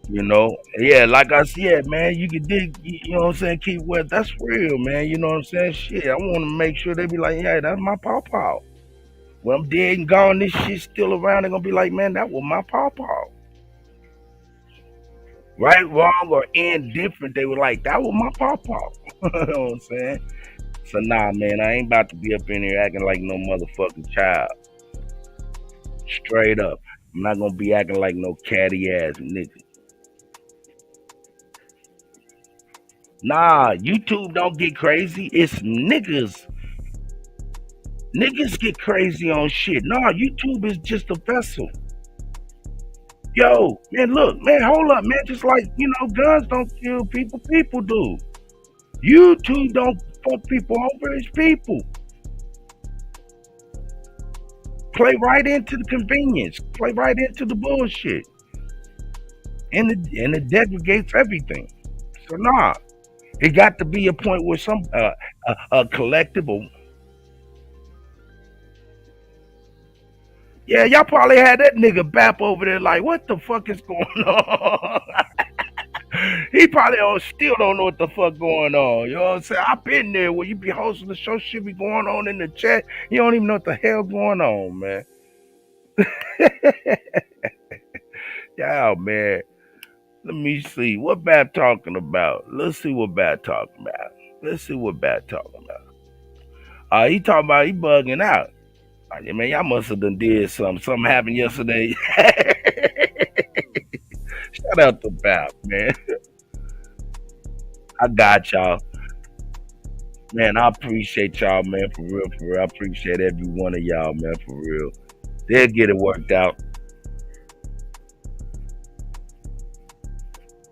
You know, yeah, like I said, man, you can dig, you know what I'm saying, keep wet. That's real, man. You know what I'm saying? Shit, I want to make sure they be like, yeah, that's my pawpaw. When I'm dead and gone, this shit's still around. They're gonna be like, man, that was my pawpaw. Right, wrong, or indifferent, they were like, that was my pawpaw. You know what I'm saying? So nah, man, I ain't about to be up in here acting like no motherfucking child. Straight up, I'm not gonna be acting like no catty ass nigga. Nah, YouTube don't get crazy. It's niggas. Niggas get crazy on shit. Nah, YouTube is just a vessel. Yo, man, look, man, hold up, man. Just like, guns don't kill people, people do. YouTube don't fuck people over, it's people. Play right into the convenience. Play right into the bullshit. And it degrades everything. So nah. It got to be a point where some a collective or yeah, y'all probably had that nigga Bap over there like, what the fuck is going on? He probably still don't know what the fuck going on. You know what I'm saying? I've been there where you be hosting the show, shit be going on in the chat. You don't even know what the hell going on, man. Yeah, man. Let me see. What Bap talking about? Let's see what Bap talking about. Let's see what Bap talking about. He talking about he bugging out. Man, y'all must have done did something. Something happened yesterday. Shout out to Bap, man. I got y'all. Man, I appreciate y'all, man, for real, for real. I appreciate every one of y'all, man, for real. They'll get it worked out.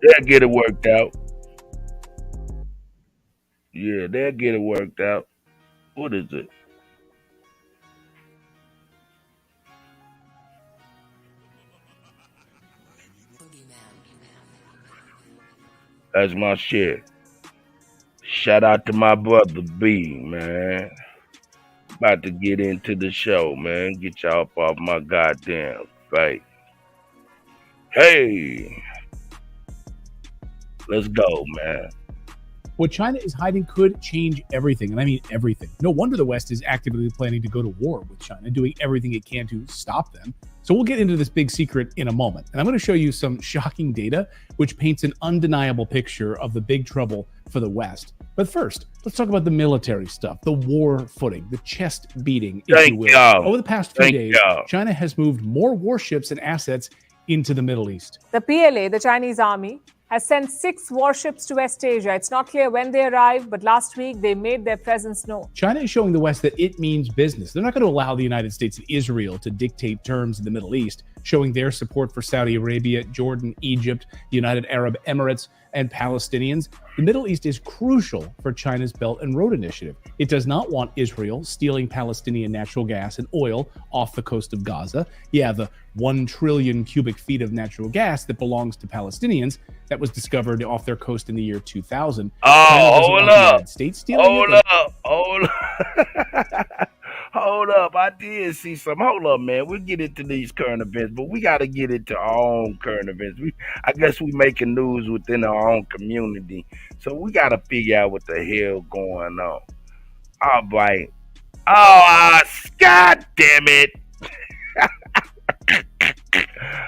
They'll get it worked out. Yeah, they'll get it worked out. What is it? That's my shit. Shout out to my brother B, man. About to get into the show, man. Get y'all up off my goddamn face. Hey. Let's go, man. What China is hiding could change everything, and I mean everything. No wonder the West is actively planning to go to war with China, doing everything it can to stop them. So we'll get into this big secret in a moment. And I'm going to show you some shocking data, which paints an undeniable picture of the big trouble for the West. But first, let's talk about the military stuff, the war footing, the chest beating, if you will. Over the past few days, China has moved more warships and assets into the Middle East. The PLA, the Chinese army, has sent 6 warships to West Asia. It's not clear when they arrived, but last week they made their presence known. China is showing the West that it means business. They're not going to allow the United States and Israel to dictate terms in the Middle East, showing their support for Saudi Arabia, Jordan, Egypt, the United Arab Emirates, and Palestinians. The Middle East is crucial for China's Belt and Road Initiative. It does not want Israel stealing Palestinian natural gas and oil off the coast of Gaza. Yeah, the 1 trillion cubic feet of natural gas that belongs to Palestinians that was discovered off their coast in the year 2000. Oh, hold up. Hold up. I did see some. Hold up, man. We'll get into these current events, but we got to get into our own current events. I guess we making news within our own community. So we got to figure out what the hell going on. All right. Oh, God damn it.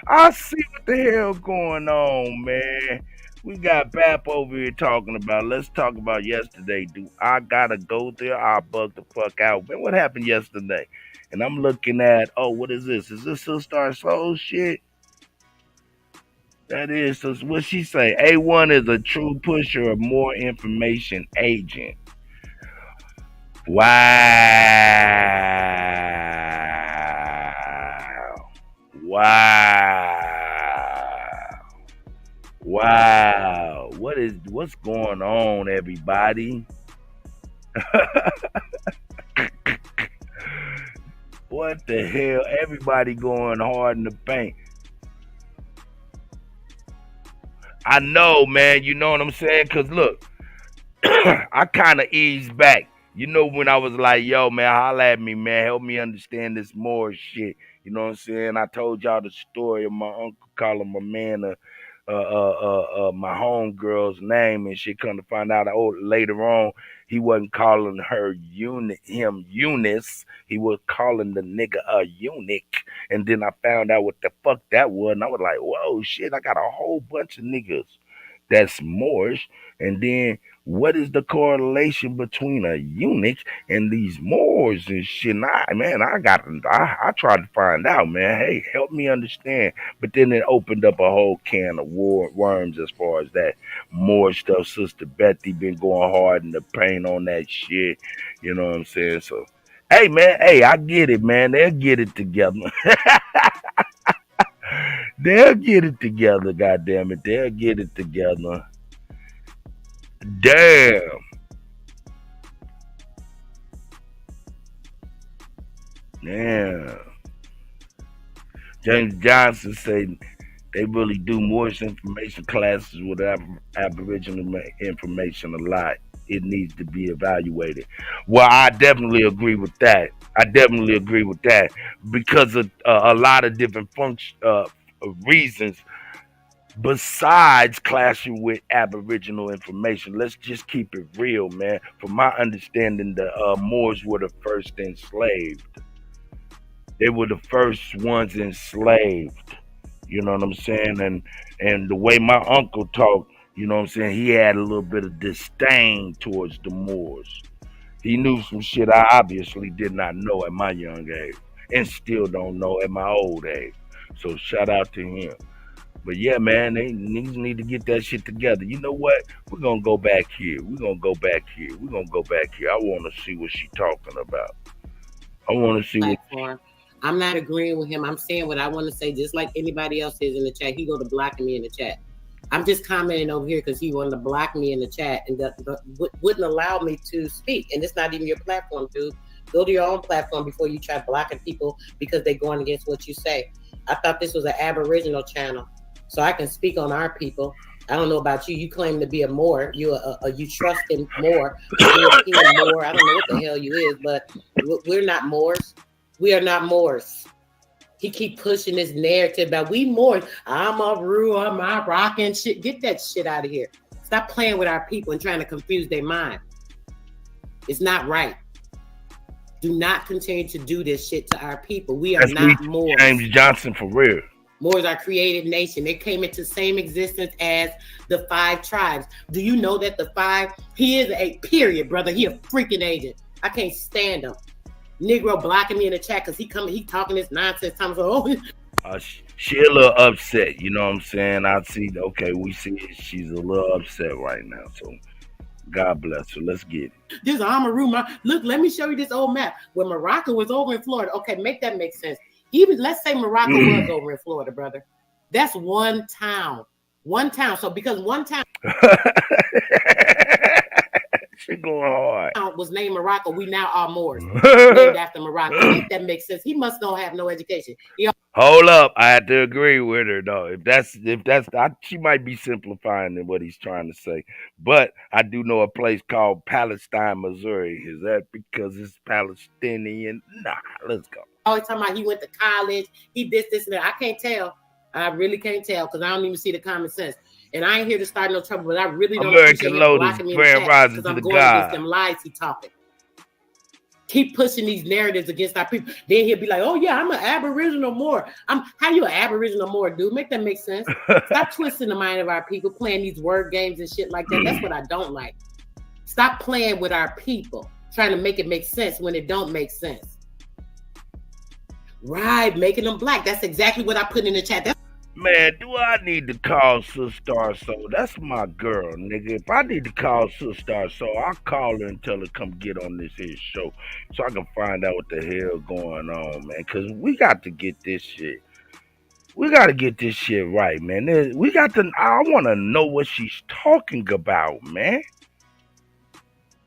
I see what the hell going on, man. We got Bap over here talking about, let's talk about yesterday. Do I gotta go there? I'll bug the fuck out. Man, what happened yesterday? And I'm looking at, what is this? Is this Sister Soul shit? That is, so what she say? A1 is a true pusher of more information agent. Wow. Wow. What's going on, everybody? What the hell? Everybody going hard in the paint. I know, man. You know what I'm saying? Because look, I kind of eased back. You know, when I was like, yo, man, holla at me, man. Help me understand this more shit. You know what I'm saying? I told y'all the story of my uncle calling my man my homegirl's name and shit. Come to find out later on, he wasn't calling him Eunice. He was calling the nigga a eunuch. And then I found out what the fuck that was. And I was like, whoa, shit, I got a whole bunch of niggas that's Moorish. And then what is the correlation between a eunuch and these Moors and shit? And I tried to find out, man. Hey, help me understand. But then it opened up a whole can of worms as far as that Moor stuff. Sister Betty been going hard in the paint on that shit. You know what I'm saying? So, hey, man, I get it, man. They'll get it together. They'll get it together, goddammit. They'll get it together. Damn. Yeah. James Johnson said they really do Moorish information classes with Aboriginal information a lot. It needs to be evaluated. Well, I definitely agree with that. Because of a lot of different reasons. Besides clashing with Aboriginal information, let's just keep it real, man. From my understanding, the Moors were the first enslaved. They were the first ones enslaved. You know what I'm saying? And the way my uncle talked, you know what I'm saying, he had a little bit of disdain towards the Moors. He knew some shit I obviously did not know at my young age and still don't know at my old age. So shout out to him. But yeah, man, they need to get that shit together. You know what? We're going to go back here. I want to see what she's talking about. I want to see what... I'm not agreeing with him. I'm saying what I want to say, just like anybody else is in the chat. He go to blocking me in the chat. I'm just commenting over here because he wanted to block me in the chat and wouldn't allow me to speak. And it's not even your platform, dude. Go to your own platform before you try blocking people because they're going against what you say. I thought this was an Aboriginal channel. So I can speak on our people. I don't know about you. You claim to be a Moor. You trust in Moor. European Moor. I don't know what the hell you is, but we're not Moors. We are not Moors. He keep pushing this narrative about we Moors. I'm a Ru, I'm a rock and shit. Get that shit out of here. Stop playing with our people and trying to confuse their mind. It's not right. Do not continue to do this shit to our people. We are not Moors. James Johnson for real. Moors are created nation. They came into the same existence as the 5 tribes. Do you know that the 5? He is a period, brother. He a freaking agent. I can't stand him. Negro blocking me in the chat because he talking this nonsense. She a little upset. You know what I'm saying? We see it. She's a little upset right now. So God bless her. Let's get it. This Amaru, look, let me show you this old map where Morocco was over in Florida. Okay, make that make sense. Even let's say Morocco was over in Florida, brother. That's one town. So because one town she going hard. Was named Morocco, we now are Moors. Named after Morocco. If that makes sense. He must don't have no education. Hold up. I have to agree with her though. She might be simplifying in what he's trying to say. But I do know a place called Palestine, Missouri. Is that because it's Palestinian? Nah, let's go. Always talking about he went to college, he did this and that. I can't tell. I really can't tell because I don't even see the common sense. And I ain't here to start no trouble, but I really don't American Lotus, Grand Rising to the God. Them lies he talking. Keep pushing these narratives against our people. Then he'll be like, oh yeah, I'm an Aboriginal Moor. How you an Aboriginal Moor, dude? Make that make sense. Stop twisting the mind of our people, playing these word games and shit like that. That's what I don't like. Stop playing with our people, trying to make it make sense when it don't make sense. Right, making them black. That's exactly what I put in the chat. Man, do I need to call Sister So? That's my girl, nigga. If I need to call Sister So, I'll call her and tell her come get on this here show so I can find out what the hell going on, man. Cause we got to get this shit. We got to get this shit right, man. We got to. I want to know what she's talking about, man.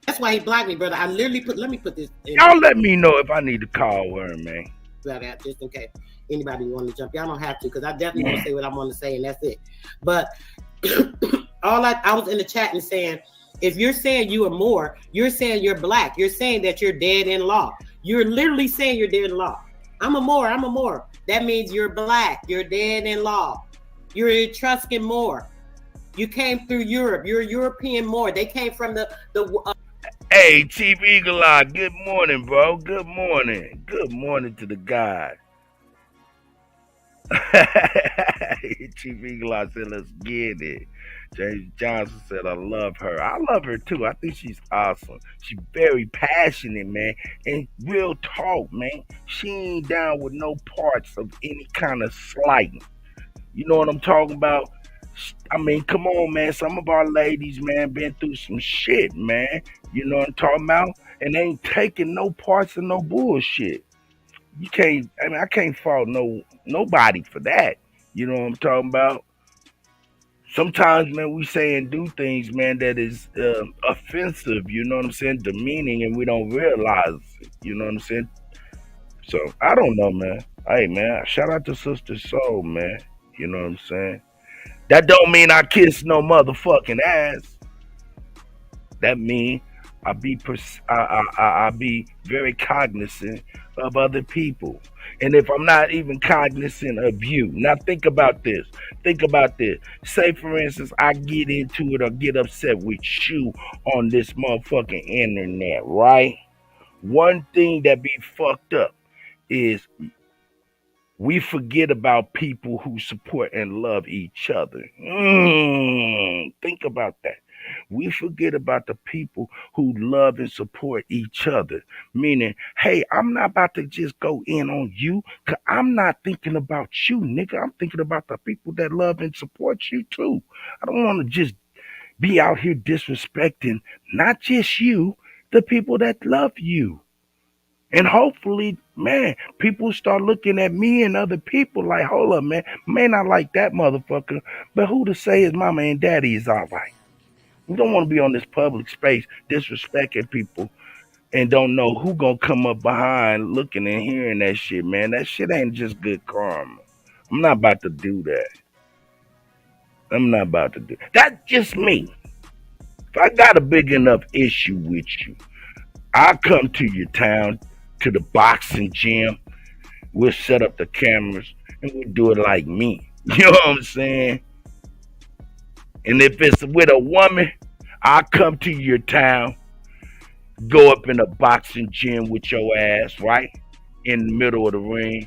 That's why he blocked me, brother. I literally let me put this. Y'all let me know if I need to call her, man. Just in case anybody want to jump. Y'all don't have to, because I definitely want to say what I want to say, and that's it. But I was in the chat and saying, if you're saying you are more, you're saying you're black. You're saying that you're dead in law. You're literally saying you're dead in law. I'm a more. That means you're black. You're dead in law. You're Etruscan Moor. You came through Europe. You're European Moor. They came from the Hey, Chief Eagle Eye, good morning, bro. Good morning. Good morning to the guy. Chief Eagle Eye said, let's get it. James Johnson said, I love her. I love her too. I think she's awesome. She's very passionate, man. And real talk, man. She ain't down with no parts of any kind of slighting. You know what I'm talking about? I mean, come on, man. Some of our ladies, man, been through some shit, man. You know what I'm talking about? And they ain't taking no parts of no bullshit. You can't, I mean, I can't fault nobody for that. You know what I'm talking about? Sometimes, man, we say and do things, man, that is offensive, you know what I'm saying? Demeaning, and we don't realize it, you know what I'm saying? So, I don't know, man. Hey, man, shout out to Sister Soul, man. You know what I'm saying? That don't mean I kiss no motherfucking ass. That mean I be very cognizant of other people. And if I'm not even cognizant of you, now think about this. Think about this. Say, for instance, I get into it or get upset with you on this motherfucking internet, right? One thing that be fucked up is we forget about people who support and love each other. Think about that. We forget about the people who love and support each other. Meaning, hey, I'm not about to just go in on you, because I'm not thinking about you, nigga. I'm thinking about the people that love and support you too. I don't want to just be out here disrespecting not just you, the people that love you. And hopefully, man, people start looking at me and other people like, hold up, man, may not like that motherfucker, but who to say his mama and daddy is all right? We don't want to be on this public space disrespecting people and don't know who gonna come up behind looking and hearing that shit, man. That shit ain't just good karma. I'm not about to do that. That's just me. If I got a big enough issue with you, I'll come to your town, to the boxing gym. We'll set up the cameras and we'll do it like me. You know what I'm saying? And if it's with a woman, I'll come to your town, go up in a boxing gym with your ass, right? In the middle of the ring.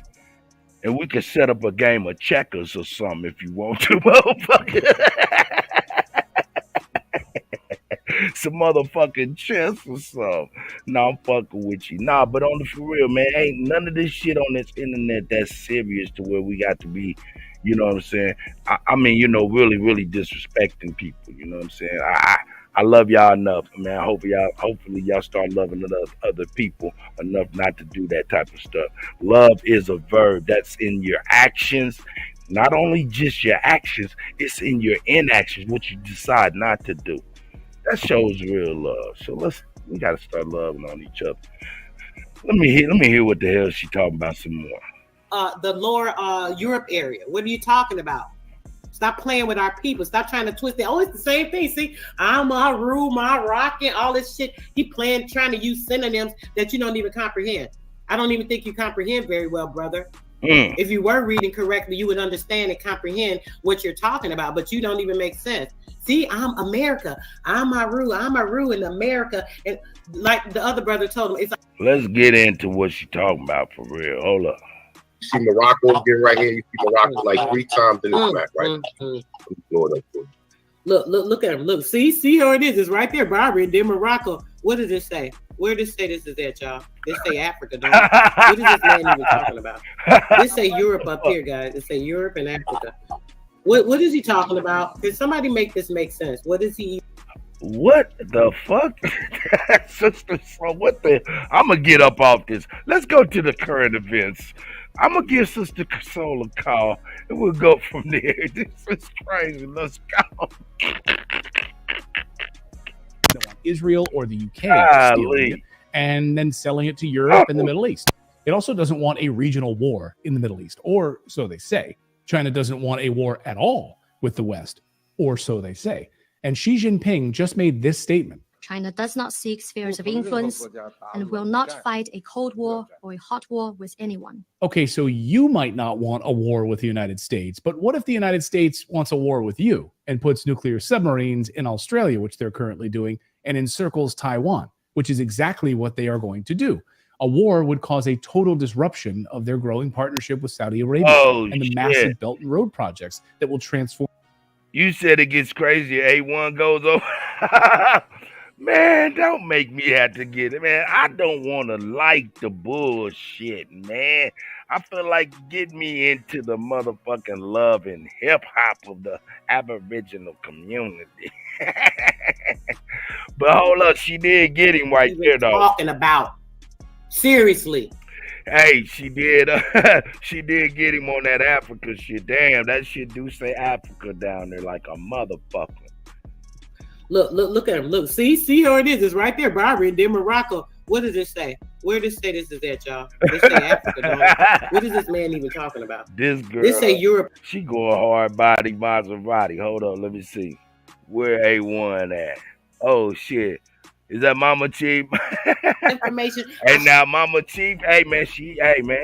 And we can set up a game of checkers or something if you want to, motherfucker. Some motherfucking chess or something. No, I'm fucking with you. Nah, but on the for real, man, ain't none of this shit on this internet that's serious to where we got to be, you know what I'm saying? I mean, you know, really, really disrespecting people, you know what I'm saying? I love y'all enough, man. Hopefully y'all start loving other people enough not to do that type of stuff. Love is a verb that's in your actions. Not only just your actions, it's in your inactions, what you decide not to do. That shows real love. So we gotta start loving on each other. Let me hear what the hell she talking about some more. The lower Europe area. What are you talking about? Stop playing with our people. Stop trying to twist it. Oh, it's the same thing. See, I'm a rule, my rockin', all this shit. He trying to use synonyms that you don't even comprehend. I don't even think you comprehend very well, brother. If you were reading correctly, you would understand and comprehend what you're talking about, but you don't even make sense. See, I'm America. I'm Aru in America. And like the other brother told him, it's like, let's get into what she talking about for real. Hold up. You see Morocco again right here. You see Morocco like 3 times in this map, right? Look at him. Look, see how it is. It's right there, Barbara. And then Morocco. What does it say? Where does it say this is at, y'all? It say Africa, don't it? What is this man even talking about? This say Europe up here, guys. It say Europe and Africa. What is he talking about? Can somebody make this make sense? What is he? What the fuck? Sister, so what the? I'm going to get up off this. Let's go to the current events. I'm going to give Sister Soul a call, and we'll go from there. This is crazy. Let's go. Israel or the UK stealing it and then selling it to Europe and the Middle East. It also doesn't want a regional war in the Middle East, or so they say. China doesn't want a war at all with the West, or so they say. And Xi Jinping just made this statement. China does not seek spheres of influence and will not fight a cold war or a hot war with anyone. Okay, so you might not want a war with the United States, but what if the United States wants a war with you and puts nuclear submarines in Australia, which they're currently doing, and encircles Taiwan, which is exactly what they are going to do? A war would cause a total disruption of their growing partnership with Saudi Arabia and the massive Belt and Road projects that will transform. You said it gets crazy. A1 goes over. Man, don't make me have to get it, man. I don't want to like the bullshit, man. I feel like get me into the motherfucking love and hip hop of the Aboriginal community. But hold up, she did get him right there, though. Talking about seriously. Hey, she did. She did get him on that Africa shit. Damn, that shit do say Africa down there like a motherfucker. Look at him. Look, see how it is. It's right there, Barbara, and then Morocco. What does it say? Where does it say this is at, y'all? They say Africa, don't it? What is this man even talking about? This girl. This say Europe. She going hard body, Maserati. Hold on, let me see. Where A1 at? Oh, shit. Is that Mama Chief? Information. Hey, now, Mama Chief. Hey, man,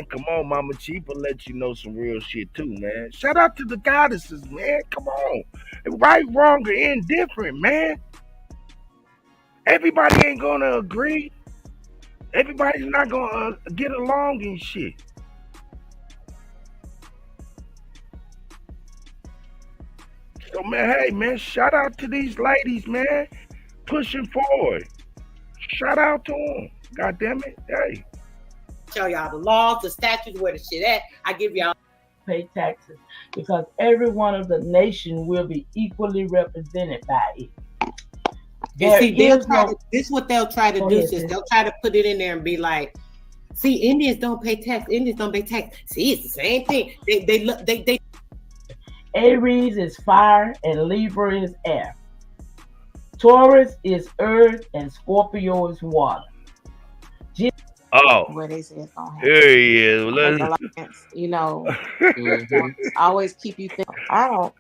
come on, Mama Chief. I'll let you know some real shit, too, man. Shout out to the goddesses, man. Come on. Right, wrong, or indifferent, man. Everybody ain't going to agree. Everybody's not going to get along and shit. So, man, hey, man, shout out to these ladies, man. Pushing forward. Shout out to them. God damn it. Hey. Tell y'all the laws, the statutes, where the shit at. I give y'all. Pay taxes because every one of the nation will be equally represented by it. And see, this is what they'll try to do. Sis. They'll try to put it in there and be like, see, Indians don't pay tax. Indians don't pay tax. See, it's the same thing. They Aries is fire and Libra is air. Taurus is earth and Scorpio is water. Oh, where they say it's gonna happen. Here he is. You know, always keep you thinking.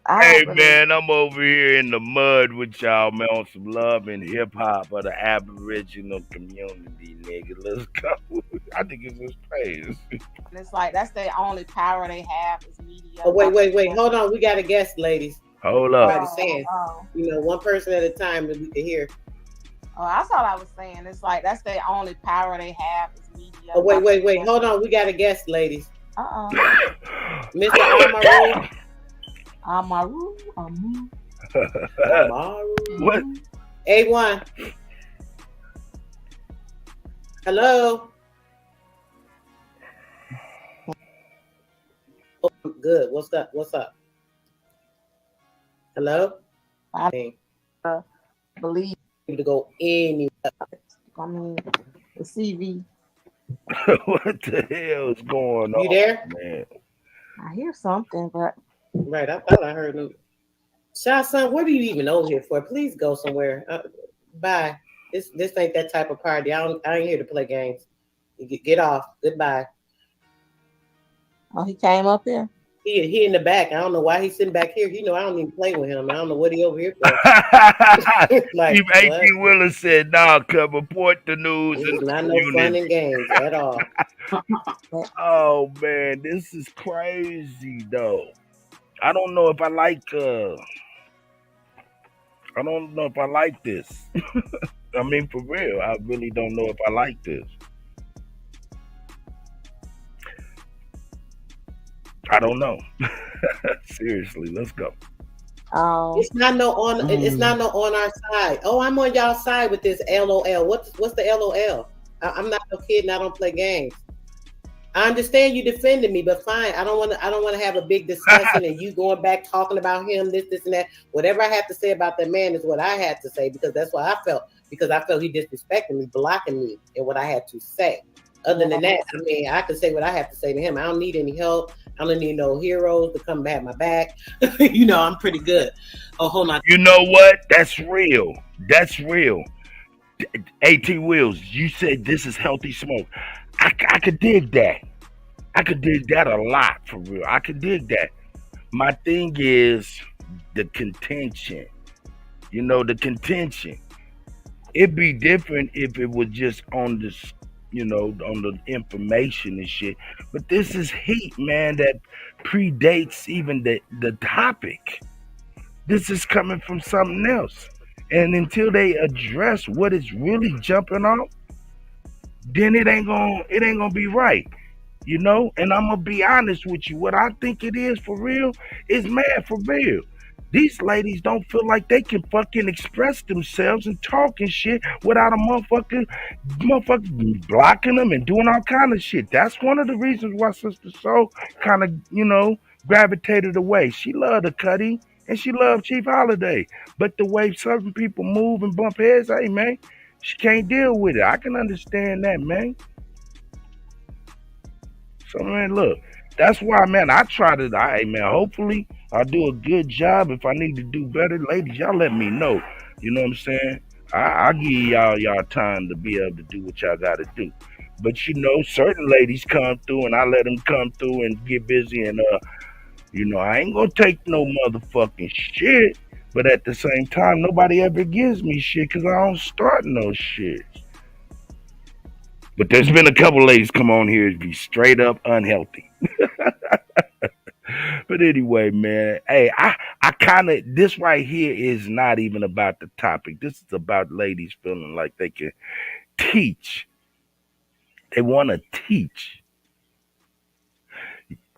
Hey, man, I'm over here in the mud with y'all, man, on some love and hip hop of the Aboriginal community, nigga. Let's go. I think it's just crazy. It's like that's the only power they have is media. Oh, wait. Hold on. We got a guest, ladies. Hold up. You know, one person at a time that we can hear. Oh, that's all I was saying. It's like that's the only power they have is media. Oh, wait. Hold on. We got a guest, ladies. Mr. Amaru. What? A1. Hello. Oh, good. What's up? Hello. I believe to go anywhere. I mean, the CV. What the hell is going on? You there? Man? I hear something, but right. I thought I heard it. Child, son, what are you even over here for? Please go somewhere. Bye. This ain't that type of party. I ain't here to play games. Get off. Goodbye. Oh, he came up here. He in the back. I don't know why he's sitting back here. You know, I don't even play with him. I don't know what he over here for. Like, A.T. Willis said, "Nah, come report the news." It's not no fun and games at all. Oh man, this is crazy though. I don't know if I like. I don't know if I like this. I mean, for real, I really don't know if I like this. I don't know. Seriously, let's go. It's not no on our side. Oh, I'm on y'all side with this LOL. What's the LOL? I'm not no kid and I don't play games. I understand you defending me, but fine. I don't want to have a big discussion and you going back talking about him, this, and that. Whatever I have to say about that man is what I had to say because that's what I felt. Because I felt he disrespected me, blocking me, and what I had to say. Other than that, I mean, I can say what I have to say to him. I don't need any help. I don't need no heroes to come have my back. You know, I'm pretty good. Oh, hold on. You know what? That's real. That's real. AT Wills, you said this is healthy smoke. I could dig that. I could dig that a lot, for real. I could dig that. My thing is the contention. You know, the contention. It'd be different if it was just on this, you know, on the information and shit. But this is heat, man, that predates even the topic. This is coming from something else. And until they address what is really jumping off, then it ain't gonna be right. You know? And I'm gonna be honest with you. What I think it is for real is mad for real. These ladies don't feel like they can fucking express themselves and talk and shit without a motherfucker blocking them and doing all kind of shit. That's one of the reasons why Sister Soul kind of, you know, gravitated away. She loved the Kutty and she loved Chief Holiday. But the way certain people move and bump heads, hey man, she can't deal with it. I can understand that, man. So man, look, that's why, man, I try to, hey man, hopefully I'll do a good job. If I need to do better, ladies, y'all let me know. You know what I'm saying? I'll give y'all time to be able to do what y'all got to do. But you know, certain ladies come through and I let them come through and get busy and you know, I ain't gonna take no motherfucking shit. But at the same time, nobody ever gives me shit because I don't start no shit. But there's been a couple ladies come on here to be straight up unhealthy. But anyway, man, hey, I kind of, this right here is not even about the topic. This is about ladies feeling like they can teach. They want to teach.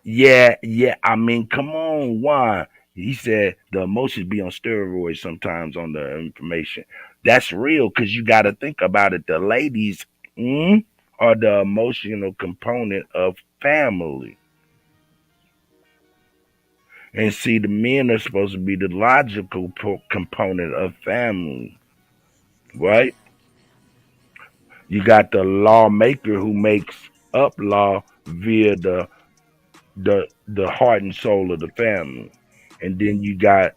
Yeah, I mean, come on, why? He said the emotions be on steroids sometimes on the information. That's real because you got to think about it. The ladies are the emotional component of family. And see, the men are supposed to be the logical component of family, right? You got the lawmaker who makes up law via the heart and soul of the family. And then you got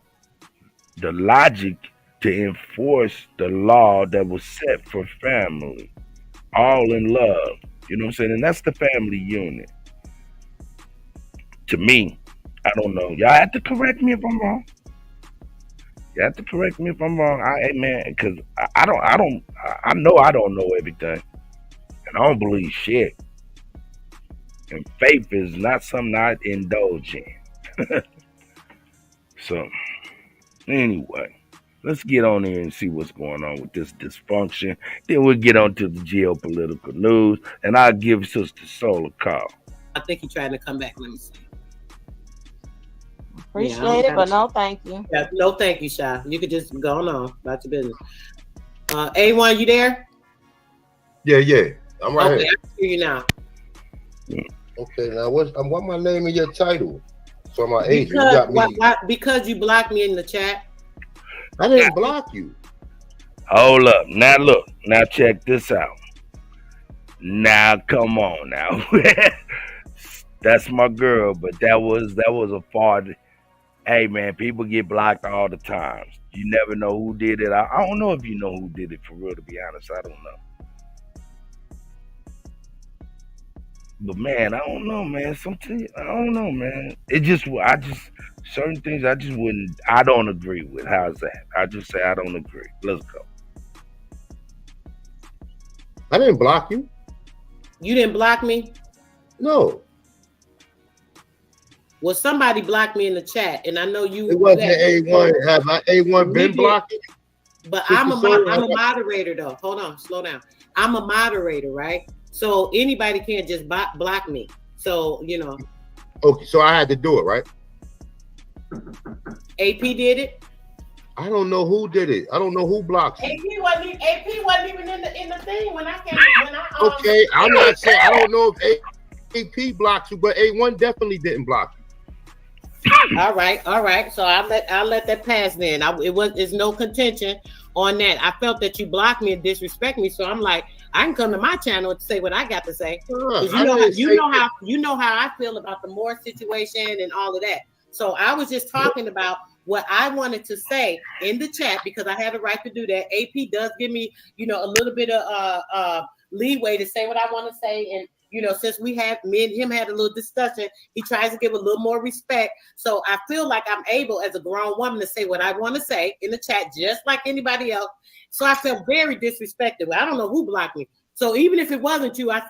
the logic to enforce the law that was set for family, all in love. You know what I'm saying? And that's the family unit. To me, I don't know. Y'all have to correct me if I'm wrong. You have to correct me if I'm wrong. Hey man, because I know I don't know everything, and I don't believe shit. And faith is not something I indulge in. So, anyway, let's get on here and see what's going on with this dysfunction. Then we'll get on to the geopolitical news, and I'll give Sister Soul a call. I think he's trying to come back. Let me see. Appreciate it, but no thank you. Yeah, no thank you, Shy. You could just go on about your business. A1, you there? Yeah. I'm right here. here. I hear you now. Okay, now what my name in your title? So my agent, you got me. Because you blocked me in the chat. I didn't block you. Hold up. Now look. Now check this out. Now come on now. That's my girl, but that was a far. Hey man, people get blocked all the time. You never know who did it. I don't know if you know who did it for real, to be honest. I don't know. But man, I don't know, man. Something I don't know, man. Certain things I don't agree with. How's that? I just say I don't agree. Let's go. I didn't block you. You didn't block me? No. Well, somebody blocked me in the chat, and I know you. It wasn't A1. Have I A1 been blocking? But I'm a moderator, though. Hold on, slow down. I'm a moderator, right? So anybody can't just block me. So, you know. Okay, so I had to do it, right? AP did it. I don't know who did it. I don't know who blocked you. AP wasn't even in the thing when I came. Okay, I'm not saying I don't know if AP blocked you, but A1 definitely didn't block you. All right. So I'll let that pass then. It's no contention on that. I felt that you blocked me and disrespect me, so I'm like, I can come to my channel and say what I got to say. Because you know how I feel about the Moore situation and all of that. So I was just talking about what I wanted to say in the chat because I have the right to do that. AP does give me, a little bit of leeway to say what I want to say, and since me and him had a little discussion, he tries to give a little more respect. So I feel like I'm able as a grown woman to say what I want to say in the chat, just like anybody else. So I felt very disrespected. I don't know who blocked me. So even if it wasn't you, I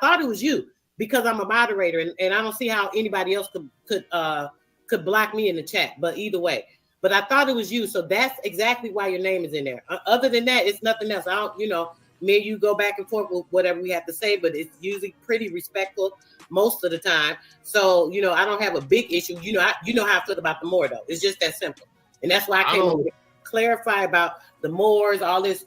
thought it was you because I'm a moderator, and I don't see how anybody else could block me in the chat. But either way, but I thought it was you. So that's exactly why your name is in there. Other than that, it's nothing else. I don't, me and you go back and forth with whatever we have to say, but it's usually pretty respectful most of the time. So, I don't have a big issue. You know how I feel about the Moor, though. It's just that simple. And that's why I came over to clarify about the Moors, all this,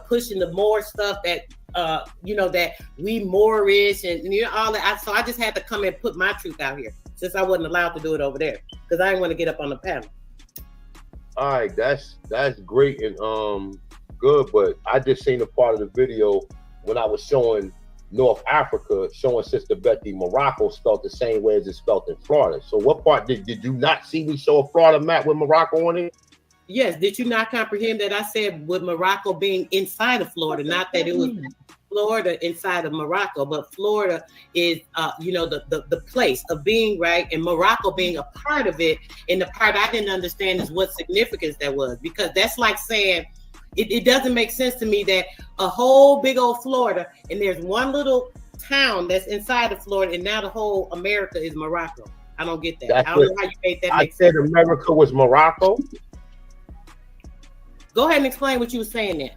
pushing the Moor stuff that, that we Moorish and all that. So I just had to come and put my truth out here since I wasn't allowed to do it over there because I didn't want to get up on the panel. All right, that's great and good, but I just seen a part of the video when I was showing North Africa, showing Sister Betty Morocco spelled the same way as it's spelled in Florida. So what part did you not see me show a Florida map with Morocco on it? Yes, did you not comprehend that I said with Morocco being inside of Florida, not that it was Florida inside of Morocco, but Florida is the place of being, right, and Morocco being a part of it. And the part I didn't understand is what significance that was, because that's like saying it doesn't make sense to me that a whole big old Florida and there's one little town that's inside of Florida and now the whole America is Morocco. I don't get that. I don't know how you made that make sense. I said America was Morocco. Go ahead and explain what you were saying there.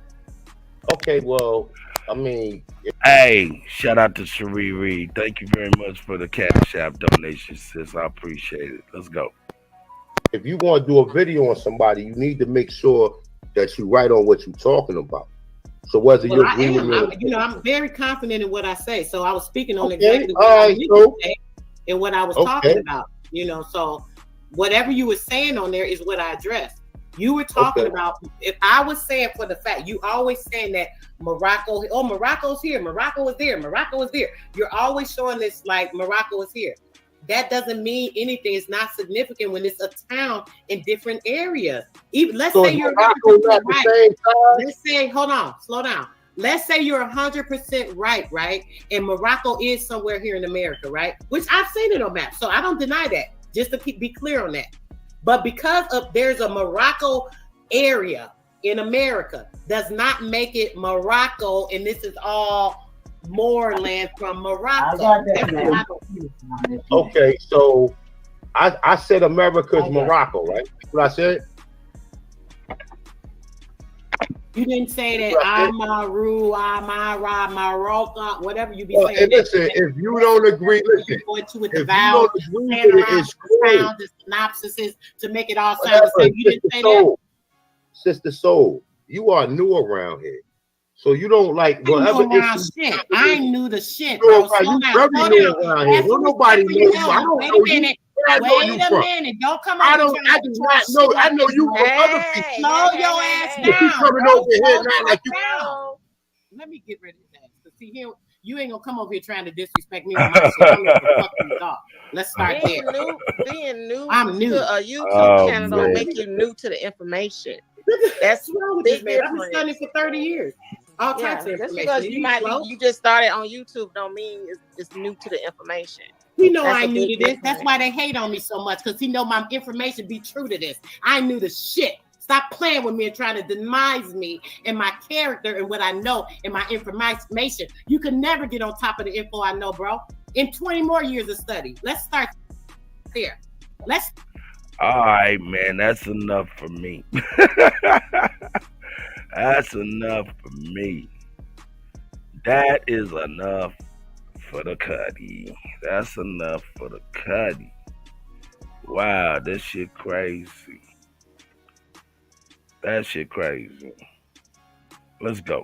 Okay, well, I mean, hey, shout out to Cherie Reed. Thank you very much for the Cash App donation, sis. I appreciate it. Let's go. If you want to do a video on somebody, you need to make sure that you write on what you're talking about. So whether you agree with me, I'm very confident in what I say. So I was speaking on exactly what I need to say and what I was talking about. So whatever you were saying on there is what I addressed. You were talking about, if I was saying for the fact, you always saying that Morocco, Morocco's here, Morocco is there, Morocco is there. You're always showing this like Morocco is here. That doesn't mean anything. It's not significant when it's a town in different areas. Even let's say you're 100% right. Let's say, hold on, slow down. Let's say you're 100% right? And Morocco is somewhere here in America, right? Which I've seen it on maps, so I don't deny that. Just to be clear on that. But because there's a Morocco area in America, does not make it Morocco, and this is all Moor land from Morocco. Okay, so I said America's Morocco, right? That's what I said. You didn't say that Amaru, Amara, Morocco, whatever you be saying. And listen, if you don't agree, listen. With the vowels, the synopsises to make it all sound the same. You didn't say that. Sister Soul, you are new around here. So you don't like whatever shit. I knew the shit, bro. You very new around here. Well, nobody knows you. I don't know you. Wait a minute. Don't come over. I do not know. I know you from other people. Slow your ass down. You coming over here now like you. Let me get rid of that. See here, you ain't gonna come over here trying to disrespect me on my shit. I'm gonna fuck you off. Let's start there. Being new I'm new to a YouTube channel don't make you new to the information. That's big difference. I've been studying for 30 years. All types of just information. because you just started on YouTube don't mean it's new to the information. He know I knew to this. That's why they hate on me so much, because he know my information be true to this. I knew the shit. Stop playing with me and trying to demise me and my character and what I know and my information. You can never get on top of the info I know, bro. In 20 more years of study. Let's start there. All right, man. That's enough for me. That's enough for me. That is enough for the Kutty. That's enough for the Kutty. Wow, this shit crazy. That shit crazy. Let's go.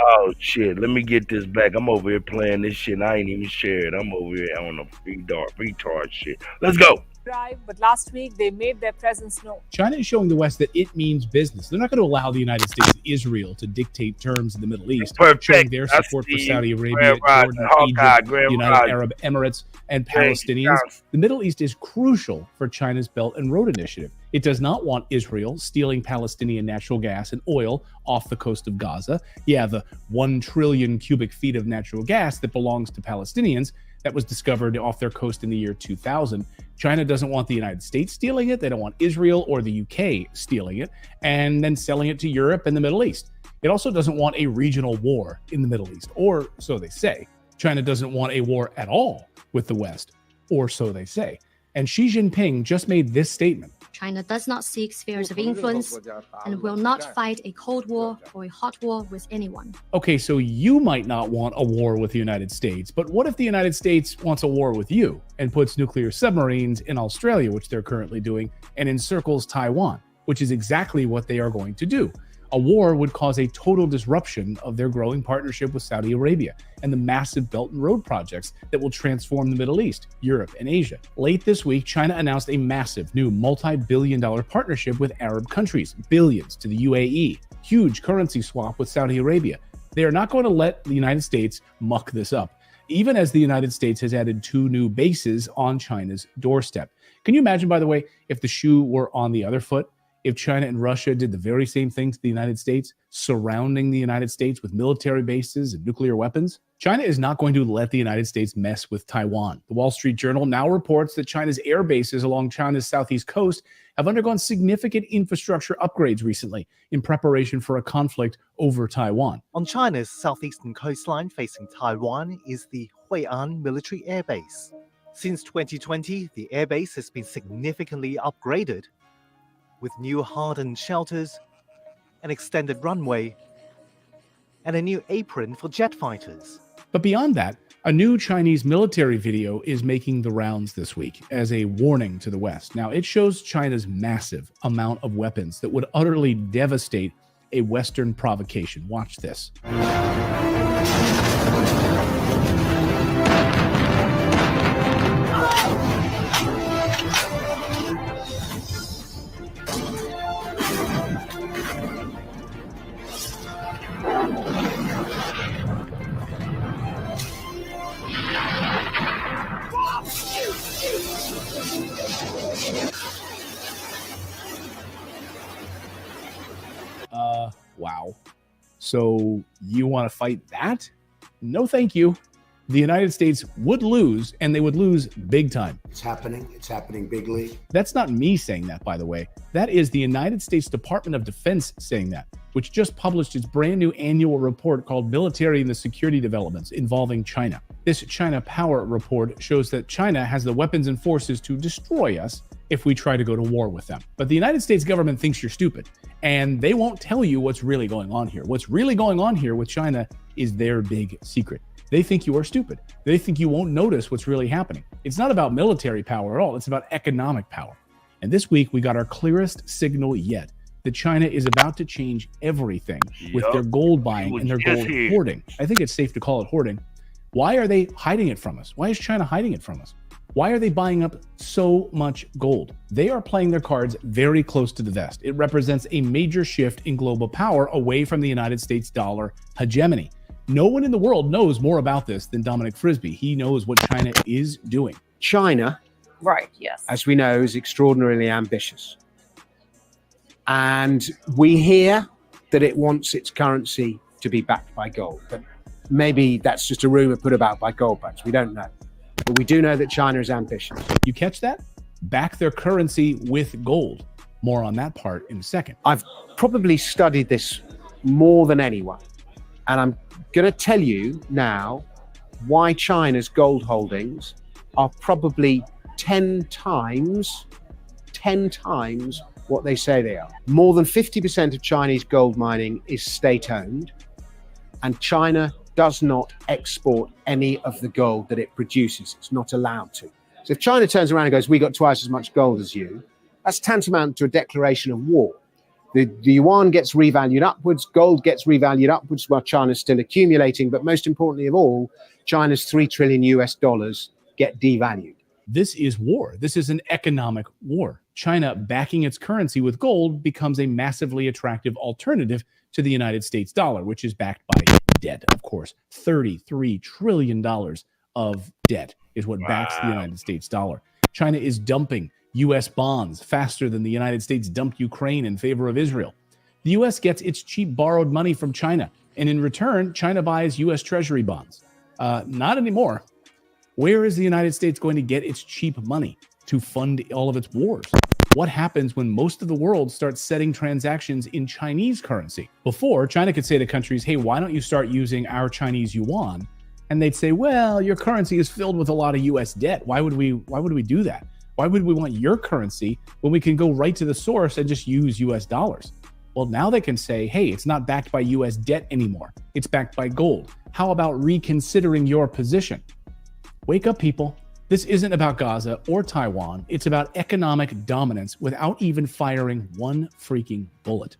Oh shit! Let me get this back. I'm over here playing this shit. And I ain't even shared. I'm over here on a retard shit. Let's go. But last week they made their presence known. China is showing the West that it means business. They're not going to allow the United States and Israel to dictate terms in the Middle East, showing their support for Saudi Arabia, Jordan, Egypt, United Arab Emirates, and Palestinians. The Middle East is crucial for China's Belt and Road Initiative. It does not want Israel stealing Palestinian natural gas and oil off the coast of Gaza. Yeah, the 1 trillion cubic feet of natural gas that belongs to Palestinians that was discovered off their coast in the year 2000. China doesn't want the United States stealing it. They don't want Israel or the UK stealing it and then selling it to Europe and the Middle East. It also doesn't want a regional war in the Middle East, or so they say. China doesn't want a war at all with the West, or so they say. And Xi Jinping just made this statement. China does not seek spheres of influence and will not fight a Cold War or a hot war with anyone. Okay, so you might not want a war with the United States, but what if the United States wants a war with you and puts nuclear submarines in Australia, which they're currently doing, and encircles Taiwan, which is exactly what they are going to do? A war would cause a total disruption of their growing partnership with Saudi Arabia and the massive Belt and Road projects that will transform the Middle East, Europe, and Asia. Late this week, China announced a massive new multi-billion-dollar partnership with Arab countries, billions to the UAE, huge currency swap with Saudi Arabia. They are not going to let the United States muck this up, even as the United States has added 2 new bases on China's doorstep. Can you imagine, by the way, if the shoe were on the other foot? If China and Russia did the very same thing to the United States, surrounding the United States with military bases and nuclear weapons? China is not going to let the United States mess with Taiwan. The Wall Street Journal now reports that China's air bases along China's southeast coast have undergone significant infrastructure upgrades recently in preparation for a conflict over Taiwan. On China's southeastern coastline facing Taiwan is the Hui'an military air base. Since 2020, the airbase has been significantly upgraded with new hardened shelters, an extended runway, and a new apron for jet fighters. But beyond that, a new Chinese military video is making the rounds this week as a warning to the West. Now, it shows China's massive amount of weapons that would utterly devastate a Western provocation. Watch this. Wow. So you want to fight that? No, thank you. The United States would lose, and they would lose big time. It's happening. It's happening bigly. That's not me saying that, by the way. That is the United States Department of Defense saying that, which just published its brand new annual report called Military and the Security Developments Involving China. This China Power report shows that China has the weapons and forces to destroy us if we try to go to war with them. But the United States government thinks you're stupid, and they won't tell you what's really going on here. What's really going on here with China is their big secret. They think you are stupid. They think you won't notice what's really happening. It's not about military power at all. It's about economic power. And this week, we got our clearest signal yet that China is about to change everything with their gold buying and their gold hoarding. I think it's safe to call it hoarding. Why are they hiding it from us? Why is China hiding it from us? Why are they buying up so much gold? They are playing their cards very close to the vest. It represents a major shift in global power away from the United States dollar hegemony. No one in the world knows more about this than Dominic Frisby. He knows what China is doing. China, right, yes, as we know, is extraordinarily ambitious. And we hear that it wants its currency to be backed by gold. But maybe that's just a rumor put about by gold bugs. We don't know. But we do know that China is ambitious. You catch that? Back their currency with gold. More on that part in a second. I've probably studied this more than anyone. And I'm going to tell you now why China's gold holdings are probably 10 times what they say they are. More than 50% of Chinese gold mining is state-owned, and China does not export any of the gold that it produces. It's not allowed to. So if China turns around and goes, we got twice as much gold as you, that's tantamount to a declaration of war. The yuan gets revalued upwards, gold gets revalued upwards while China's still accumulating. But most importantly of all, China's $3 trillion US get devalued. This is war. This is an economic war. China backing its currency with gold becomes a massively attractive alternative to the United States dollar, which is backed by debt, of course. $33 trillion of debt is what backs the United States dollar. China is dumping U.S. bonds faster than the United States dumped Ukraine in favor of Israel. The U.S. gets its cheap borrowed money from China, and in return, China buys U.S. Treasury bonds. Not anymore. Where is the United States going to get its cheap money to fund all of its wars? What happens when most of the world starts setting transactions in Chinese currency? Before, China could say to countries, hey, why don't you start using our Chinese yuan? And they'd say, well, your currency is filled with a lot of U.S. debt. Why would we do that? Why would we want your currency when we can go right to the source and just use U.S. dollars? Well, now they can say, hey, it's not backed by U.S. debt anymore. It's backed by gold. How about reconsidering your position? Wake up, people. This isn't about Gaza or Taiwan. It's about economic dominance without even firing one freaking bullet.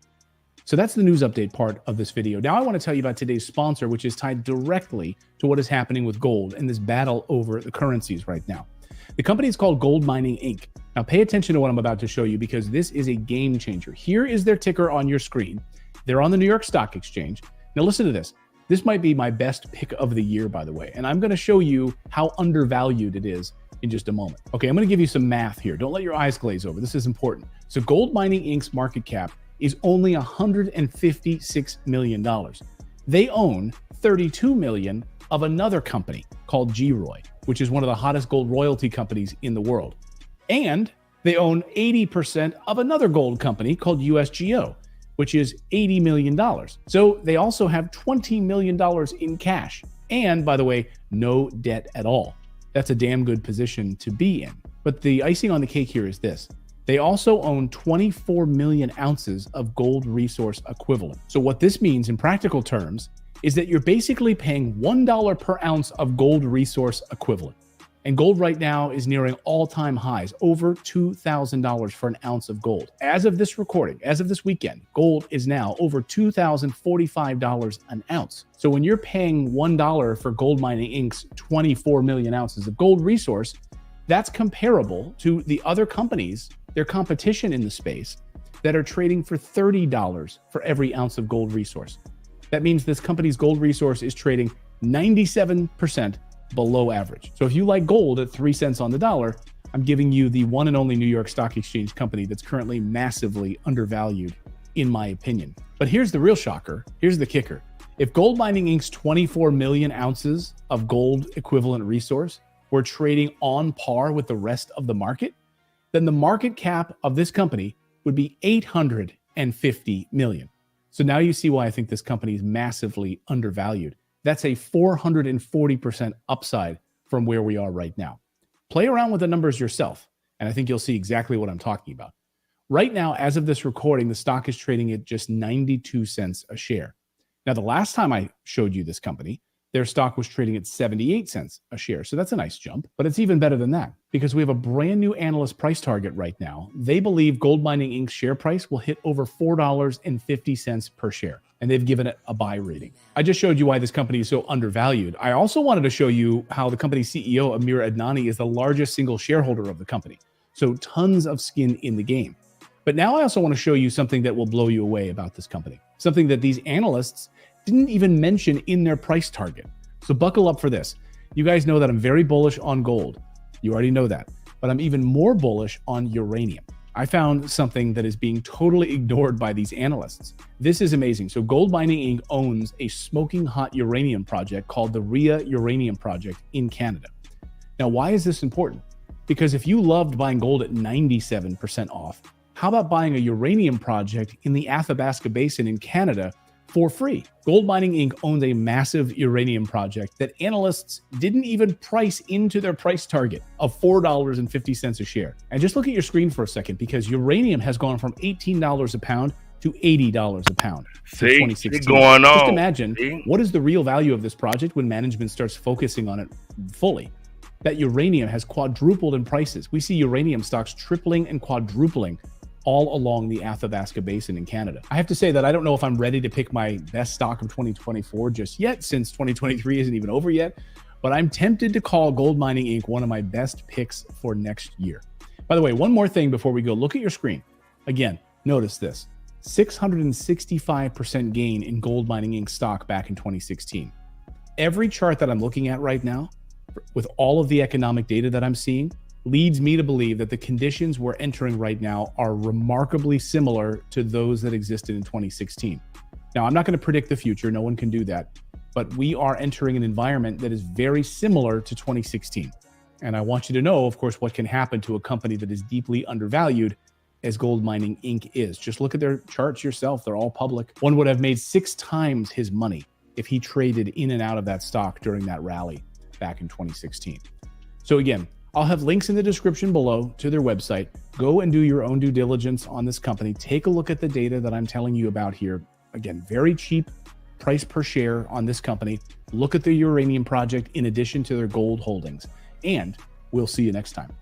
So that's the news update part of this video. Now I want to tell you about today's sponsor, which is tied directly to what is happening with gold and this battle over the currencies right now. The company is called Gold Mining Inc. Now pay attention to what I'm about to show you because this is a game changer. Here is their ticker on your screen. They're on the New York Stock Exchange. Now listen to this. This might be my best pick of the year, by the way, and I'm going to show you how undervalued it is in just a moment. Okay, I'm going to give you some math here. Don't let your eyes glaze over. This is important. So Gold Mining Inc.'s market cap is only $156 million. They own 32 million of another company called GROY, which is one of the hottest gold royalty companies in the world. And they own 80% of another gold company called USGO, which is $80 million. So they also have $20 million in cash. And by the way, no debt at all. That's a damn good position to be in. But the icing on the cake here is this. They also own 24 million ounces of gold resource equivalent. So what this means in practical terms is that you're basically paying $1 per ounce of gold resource equivalent. And gold right now is nearing all-time highs, over $2,000 for an ounce of gold. As of this recording, as of this weekend, gold is now over $2,045 an ounce. So when you're paying $1 for Gold Mining Inc.'s 24 million ounces of gold resource, that's comparable to the other companies, their competition in the space, that are trading for $30 for every ounce of gold resource. That means this company's gold resource is trading 97% below average. So if you like gold at 3 cents on the dollar, I'm giving you the one and only New York Stock Exchange company that's currently massively undervalued, in my opinion. But here's the real shocker. Here's the kicker. If Gold Mining Inc.'s 24 million ounces of gold equivalent resource were trading on par with the rest of the market, then the market cap of this company would be 850 million. So now you see why I think this company is massively undervalued. That's a 440% upside from where we are right now. Play around with the numbers yourself, and I think you'll see exactly what I'm talking about. Right now, as of this recording, the stock is trading at just 92 cents a share. Now, the last time I showed you this company, their stock was trading at 78 cents a share. So that's a nice jump, but it's even better than that because we have a brand new analyst price target right now. They believe Gold Mining Inc.'s share price will hit over $4.50 per share, and they've given it a buy rating. I just showed you why this company is so undervalued. I also wanted to show you how the company's CEO, Amir Adnani, is the largest single shareholder of the company. So tons of skin in the game. But now I also want to show you something that will blow you away about this company, something that these analysts didn't even mention in their price target. So buckle up for this. You guys know that I'm very bullish on gold. You already know that. But I'm even more bullish on uranium. I found something that is being totally ignored by these analysts. This is amazing. So Gold Mining Inc. owns a smoking hot uranium project called the Rhea Uranium Project in Canada. Now, why is this important? Because if you loved buying gold at 97% off, how about buying a uranium project in the Athabasca Basin in Canada for free? Gold Mining Inc. owns a massive uranium project that analysts didn't even price into their price target of $4.50 a share. And just look at your screen for a second, because uranium has gone from $18 a pound to $80 a pound since 2016. Going on. Just imagine what is the real value of this project when management starts focusing on it fully. That uranium has quadrupled in prices. We see uranium stocks tripling and quadrupling all along the Athabasca Basin in Canada. I have to say that I don't know if I'm ready to pick my best stock of 2024 just yet, since 2023 isn't even over yet, but I'm tempted to call Gold Mining Inc. one of my best picks for next year. By the way, one more thing before we go. Look at your screen. Again, notice this. 665% gain in Gold Mining Inc. stock back in 2016. Every chart that I'm looking at right now, with all of the economic data that I'm seeing, leads me to believe that the conditions we're entering right now are remarkably similar to those that existed in 2016. Now, I'm not going to predict the future. No one can do that. But we are entering an environment that is very similar to 2016. And I want you to know, of course, what can happen to a company that is deeply undervalued as Gold Mining Inc. is. Just look at their charts yourself. They're all public. One would have made 6 times his money if he traded in and out of that stock during that rally back in 2016. So again, I'll have links in the description below to their website. Go and do your own due diligence on this company. Take a look at the data that I'm telling you about here. Again, very cheap price per share on this company. Look at the uranium project in addition to their gold holdings. And we'll see you next time.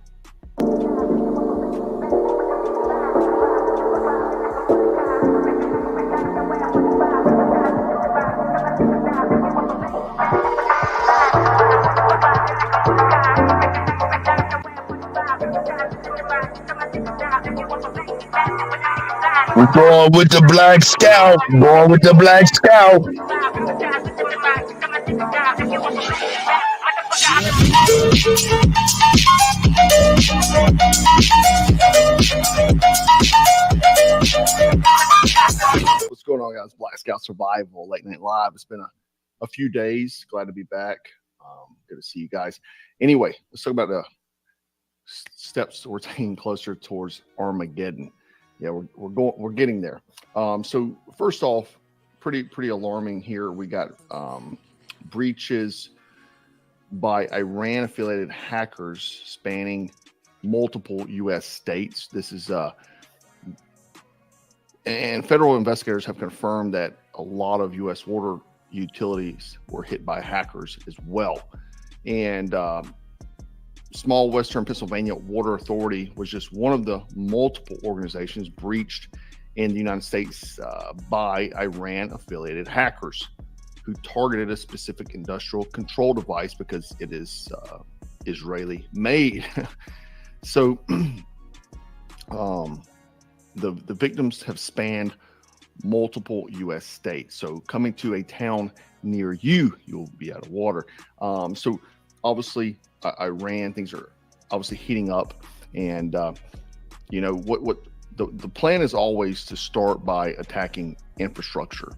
We're going with the Black Scout. Going with the Black Scout. What's going on, guys? Black Scout Survival, Late Night Live. It's been a few days. Glad to be back. Good to see you guys. Anyway, let's talk about the steps we're taking closer towards Armageddon. Yeah, we're getting there. So first off, pretty alarming here. We got breaches by Iran affiliated hackers spanning multiple U.S. states. This is and federal investigators have confirmed that a lot of U.S. water utilities were hit by hackers as well. And Small Western Pennsylvania Water Authority was just one of the multiple organizations breached in the United States by Iran-affiliated hackers who targeted a specific industrial control device because it is Israeli-made. So the victims have spanned multiple U.S. states. So coming to a town near you, you'll be out of water. So obviously, Iran, things are obviously heating up, and you know what the plan is always to start by attacking infrastructure,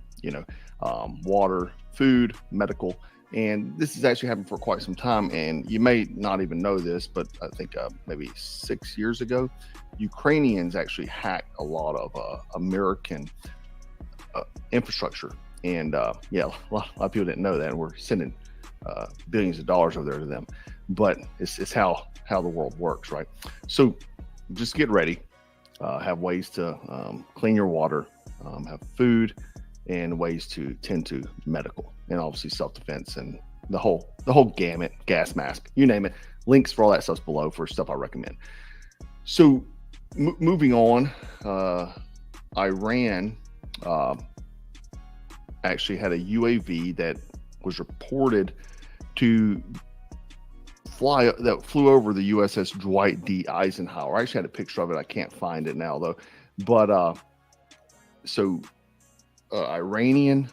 water, food, medical, and this has actually happened for quite some time. And you may not even know this, but I think maybe 6 years ago, Ukrainians actually hacked a lot of American infrastructure, and yeah, a lot of people didn't know that, and we're sending billions of dollars over there to them. But it's how the world works, right? So just get ready. Have ways to clean your water, have food, and ways to tend to medical, and obviously self-defense and the whole gamut, gas mask, you name it. Links for all that stuff's below for stuff I recommend. So moving on, Iran actually had a UAV that was reported to flew over the USS Dwight D. Eisenhower. I actually had a picture of it. I can't find it now though. But Iranian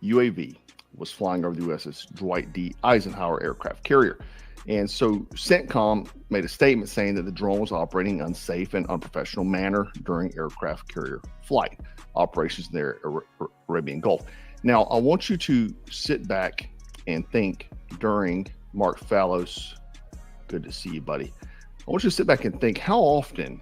UAV was flying over the USS Dwight D. Eisenhower aircraft carrier. And so CENTCOM made a statement saying that the drone was operating in unsafe and unprofessional manner during aircraft carrier flight operations in the Arabian Gulf. Now, I want you to sit back and think during Mark Fallows, good to see you, buddy. I want you to sit back and think, how often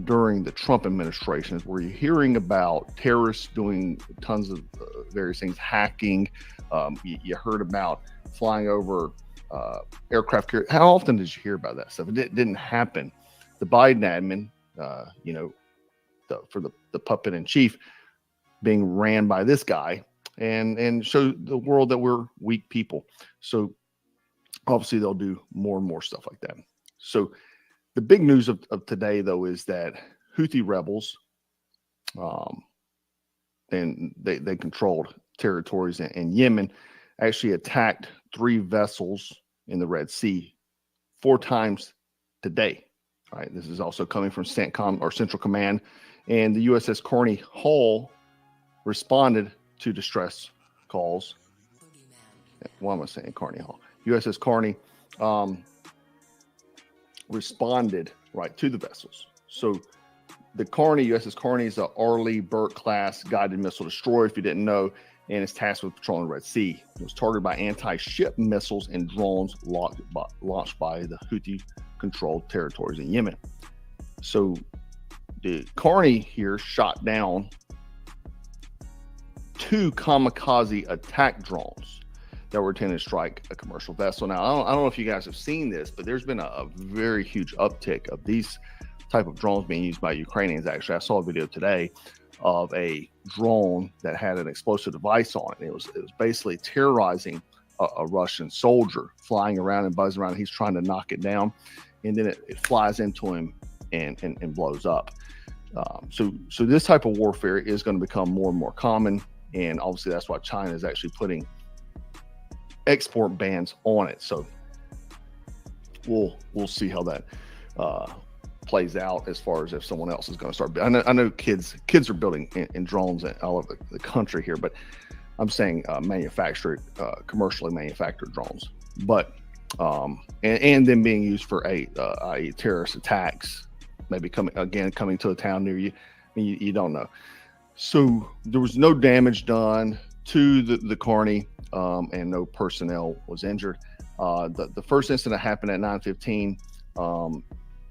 during the Trump administration were you hearing about terrorists doing tons of various things, hacking? You heard about flying over aircraft carrier. How often did you hear about that stuff? It didn't happen. The Biden admin, for the puppet in chief being ran by this guy, and show the world that we're weak people. So obviously they'll do more and more stuff like that. So the big news of today, though, is that Houthi rebels, and they controlled territories in Yemen, actually attacked 3 vessels in the Red Sea 4 times today. Right. This is also coming from CENTCOM, or Central Command, and the USS Carney Hall responded to distress calls. Why am I saying Carney Hall? USS Carney responded to the vessels. So the Carney, USS Carney, is a Arleigh Burke class guided missile destroyer, if you didn't know, and is tasked with patrolling the Red Sea. It was targeted by anti-ship missiles and drones launched by the Houthi-controlled territories in Yemen. So the Carney here shot down 2 kamikaze attack drones that were intended to strike a commercial vessel. Now, I don't know if you guys have seen this, but there's been a very huge uptick of these type of drones being used by Ukrainians. Actually, I saw a video today of a drone that had an explosive device on it. It was basically terrorizing a Russian soldier, flying around and buzzing around. He's trying to knock it down, and then it flies into him and blows up. So this type of warfare is going to become more and more common, and obviously that's why China is actually putting export bans on it. So we'll see how that plays out as far as if someone else is going to start. I know kids are building in drones all over the country here, but I'm saying commercially manufactured drones, but and then being used for i.e. terrorist attacks, maybe coming to a town near you. I mean, you don't know. So there was no damage done to the Carney, and no personnel was injured. The first incident happened at 9:15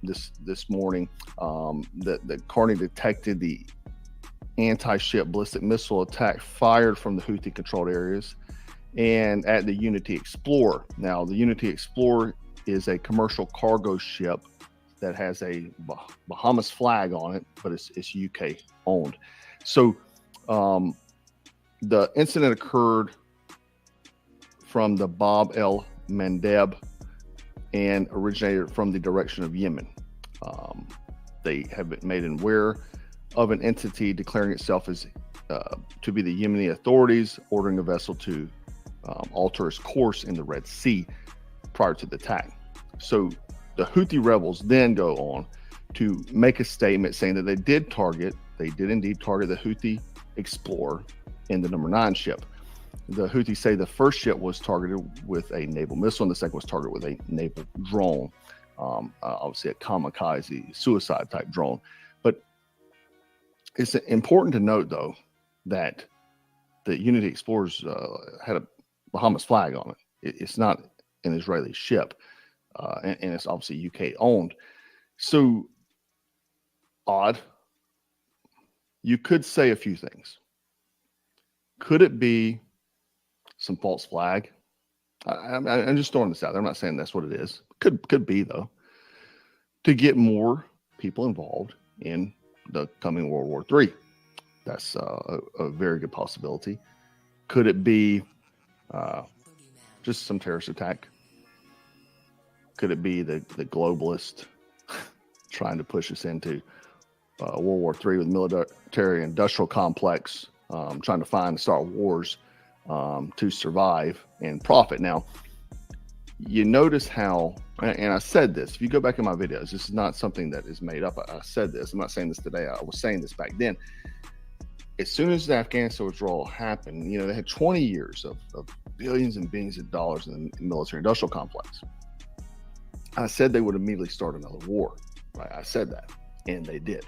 this morning. The Carney detected the anti-ship ballistic missile attack fired from the Houthi-controlled areas and at the Unity Explorer. Now, the Unity Explorer is a commercial cargo ship that has a Bahamas flag on it, but it's UK owned. So the incident occurred from the Bab el Mandeb and originated from the direction of Yemen. They have been made aware of an entity declaring itself as to be the Yemeni authorities, ordering a vessel to alter its course in the Red Sea prior to the attack. So the Houthi rebels then go on to make a statement saying that they did indeed target the Houthi Explorer and the number 9 ship. The Houthis say the first ship was targeted with a naval missile and the second was targeted with a naval drone, obviously a kamikaze suicide type drone. But it's important to note, though, that the Unity Explorers had a Bahamas flag on it. It's not an Israeli ship, and it's obviously UK owned. So odd. You could say a few things. Could it be some false flag? I'm just throwing this out there. I'm not saying that's what it is. Could be, though, to get more people involved in the coming World War III. That's a very good possibility. Could it be just some terrorist attack? Could it be the globalist trying to push us into World War III with military industrial complex, trying to start wars to survive and profit? Now, you notice how, and I said this, if you go back in my videos, this is not something that is made up. I said this. I'm not saying this today. I was saying this back then. As soon as the Afghanistan withdrawal happened, they had 20 years of billions and billions of dollars in the military industrial complex. I said they would immediately start another war. Right? I said that, and they did.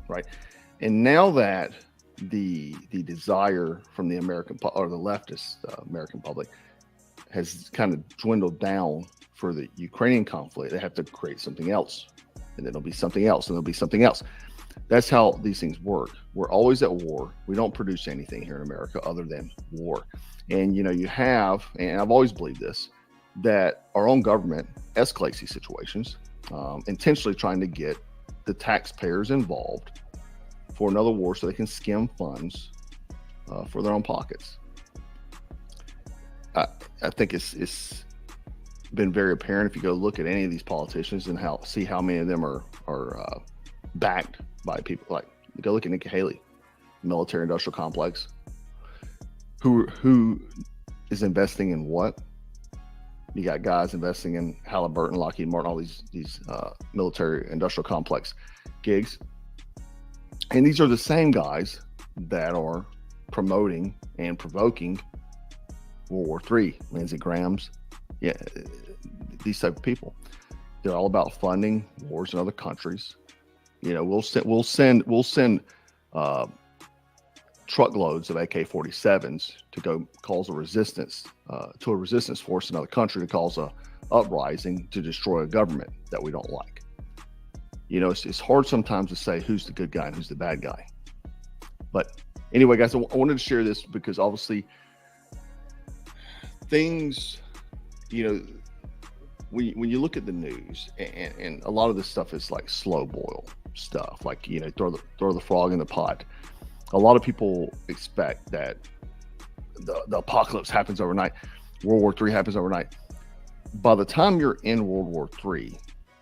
Right? And now that the desire from the American or the leftist American public has kind of dwindled down for the Ukrainian conflict, they have to create something else, and then there'll be something else, and there'll be something else. That's how these things work. We're always at war. We don't produce anything here in America other than war. And you have, and I've always believed this, that our own government escalates these situations, intentionally trying to get the taxpayers involved for another war so they can skim funds for their own pockets. I think it's been very apparent if you go look at any of these politicians and see how many of them are backed by people like, go look at Nikki Haley, military industrial complex. Who is investing in what? You got guys investing in Halliburton, Lockheed Martin, all these military industrial complex gigs. And these are the same guys that are promoting and provoking World War III, Lindsey Graham's, these type of people. They're all about funding wars in other countries. You know, we'll send truckloads of AK-47s to go cause a resistance to a resistance force in another country to cause a uprising to destroy a government that we don't like. You know, it's hard sometimes to say who's the good guy and who's the bad guy. But anyway, guys, I wanted to share this because obviously things, you know, when you look at the news and a lot of this stuff is like slow boil stuff, like, you know, throw the frog in the pot. A lot of people expect that the apocalypse happens overnight. World War III happens overnight. By the time you're in World War III,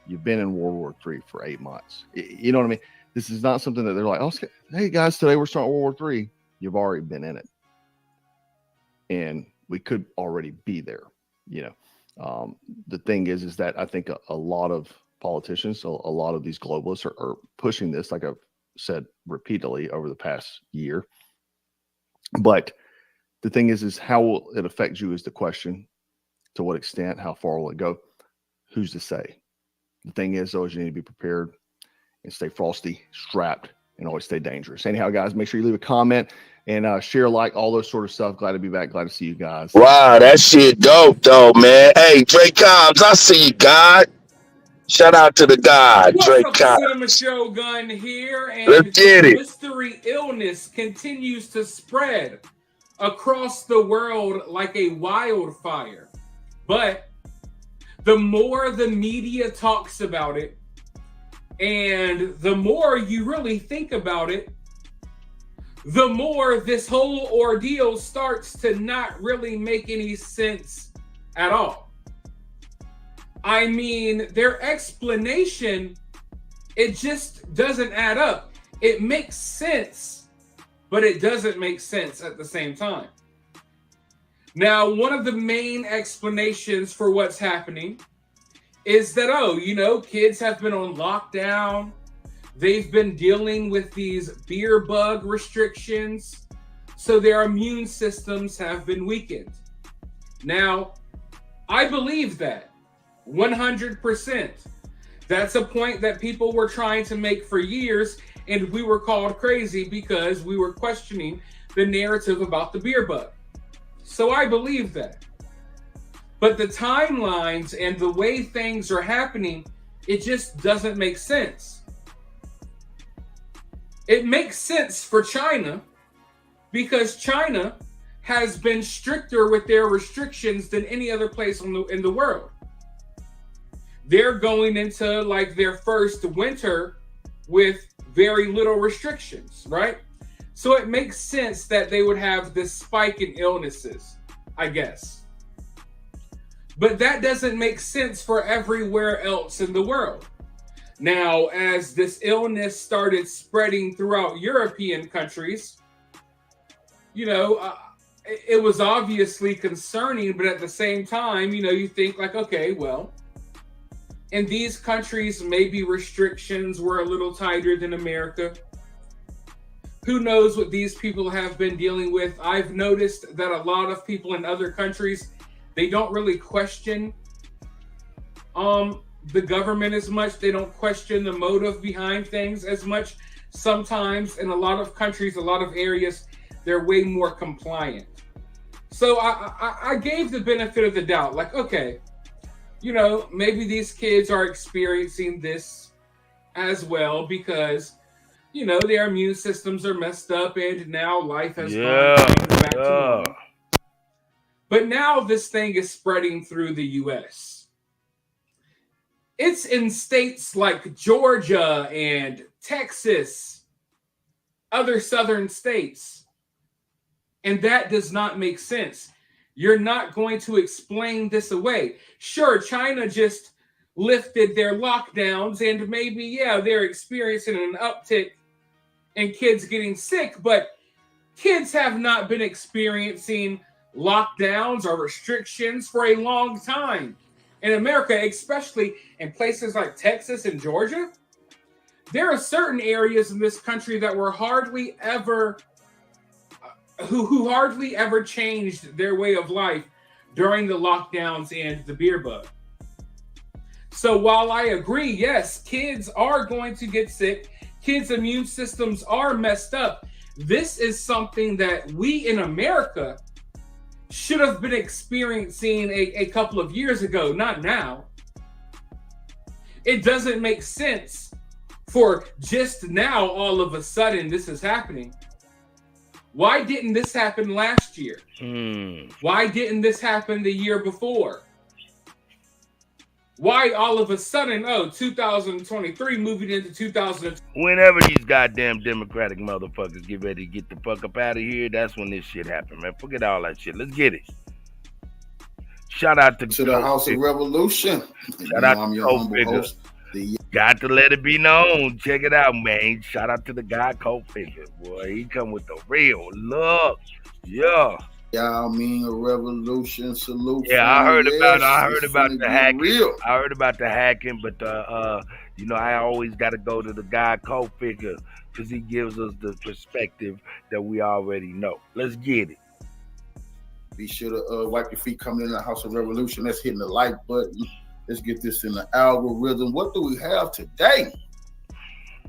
you've been in World War III for 8 months. You know what I mean? This is not something that they're like, oh, hey guys, today we're starting World War III. You've already been in it. And we could already be there, you know. The thing is that I think a lot of politicians, a lot of these globalists are pushing this, like I've said repeatedly over the past year. But the thing is how will it affect you is the question. To what extent? How far will it go? Who's to say? The thing is, though, is you need to be prepared and stay frosty, strapped, and always stay dangerous. Anyhow, guys, make sure you leave a comment and share, like, all those sort of stuff. Glad to be back. Glad to see you guys. Wow, that shit dope, though, man. Hey, Drake Cobbs, I see you, God. Shout out to the God, Drake Cobbs. Cinema Shogun here, and Let's get it. Mystery illness continues to spread across the world like a wildfire. But the more the media talks about it, and the more you really think about it, the more this whole ordeal starts to not really make any sense at all. I mean, their explanation, it just doesn't add up. It makes sense, but it doesn't make sense at the same time. Now, one of the main explanations for what's happening is that, oh, you know, kids have been on lockdown. They've been dealing with these beer bug restrictions, so their immune systems have been weakened. Now, I believe that 100%. That's a point that people were trying to make for years, and we were called crazy because we were questioning the narrative about the beer bug. So I believe that. But the timelines and the way things are happening, it just doesn't make sense. It makes sense for China because China has been stricter with their restrictions than any other place in the world. They're going into like their first winter with very little restrictions, right? So it makes sense that they would have this spike in illnesses, I guess. But that doesn't make sense for everywhere else in the world. Now, as this illness started spreading throughout European countries, you know, it was obviously concerning, but at the same time, you know, you think like, okay, well, in these countries, maybe restrictions were a little tighter than America. Who knows what these people have been dealing with? I've noticed that a lot of people in other countries, they don't really question the government as much. They don't question the motive behind things as much. Sometimes in a lot of countries, a lot of areas, they're way more compliant. So I gave the benefit of the doubt. Like, okay, you know, maybe these kids are experiencing this as well because, you know, their immune systems are messed up and now life has gone back to normal. But now this thing is spreading through the U.S. It's in states like Georgia and Texas, other southern states. And that does not make sense. You're not going to explain this away. Sure, China just lifted their lockdowns, and maybe, yeah, they're experiencing an uptick in kids getting sick, but kids have not been experiencing lockdowns or restrictions for a long time. In America, especially in places like Texas and Georgia, there are certain areas in this country that were hardly ever, who hardly ever changed their way of life during the lockdowns and the beer bug. So while I agree, yes, kids are going to get sick, kids' immune systems are messed up, this is something that we in America should have been experiencing a couple of years ago, not now. It doesn't make sense for just now, all of a sudden, this is happening. Why didn't this happen last year? Why didn't this happen the year before? Why all of a sudden, 2023 moving into 2000. Whenever these goddamn Democratic motherfuckers get ready to get the fuck up out of here, that's when this shit happen, man. Forget all that shit. Let's get it. Shout out to the House of Revolution. Shout out I'm to your humble Figure. host. Got to let it be known. Check it out, man. Shout out to the guy Figure. Boy, he come with the real love. Yeah. Yeah, I mean a revolution salute. Yeah, I heard about the hacking. Real. I heard about the hacking, but I always got to go to the guy Figure because he gives us the perspective that we already know. Let's get it. Be sure to wipe your feet coming in the House of Revolution. That's hitting the like button. Let's get this in the algorithm. What do we have today?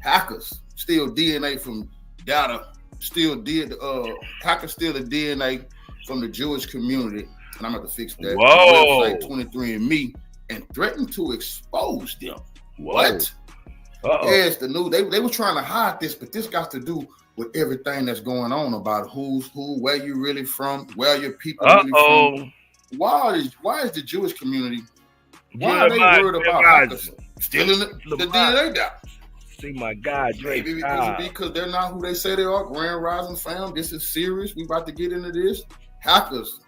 Hackers steal DNA from data. Hackers steal the DNA from the Jewish community, and I'm going to fix that. Whoa. Website 23andMe and threatened to expose them. Whoa. What? Yes, the news. They were trying to hide this, but this got to do with everything that's going on about who's who, where you really from, where your people really from. Why is the Jewish community? Why are they worried about hackers stealing the DNA data? See my God, Drake. Maybe because they're not who they say they are. Grand Rising fam, this is serious. We about to get into this. Hackers,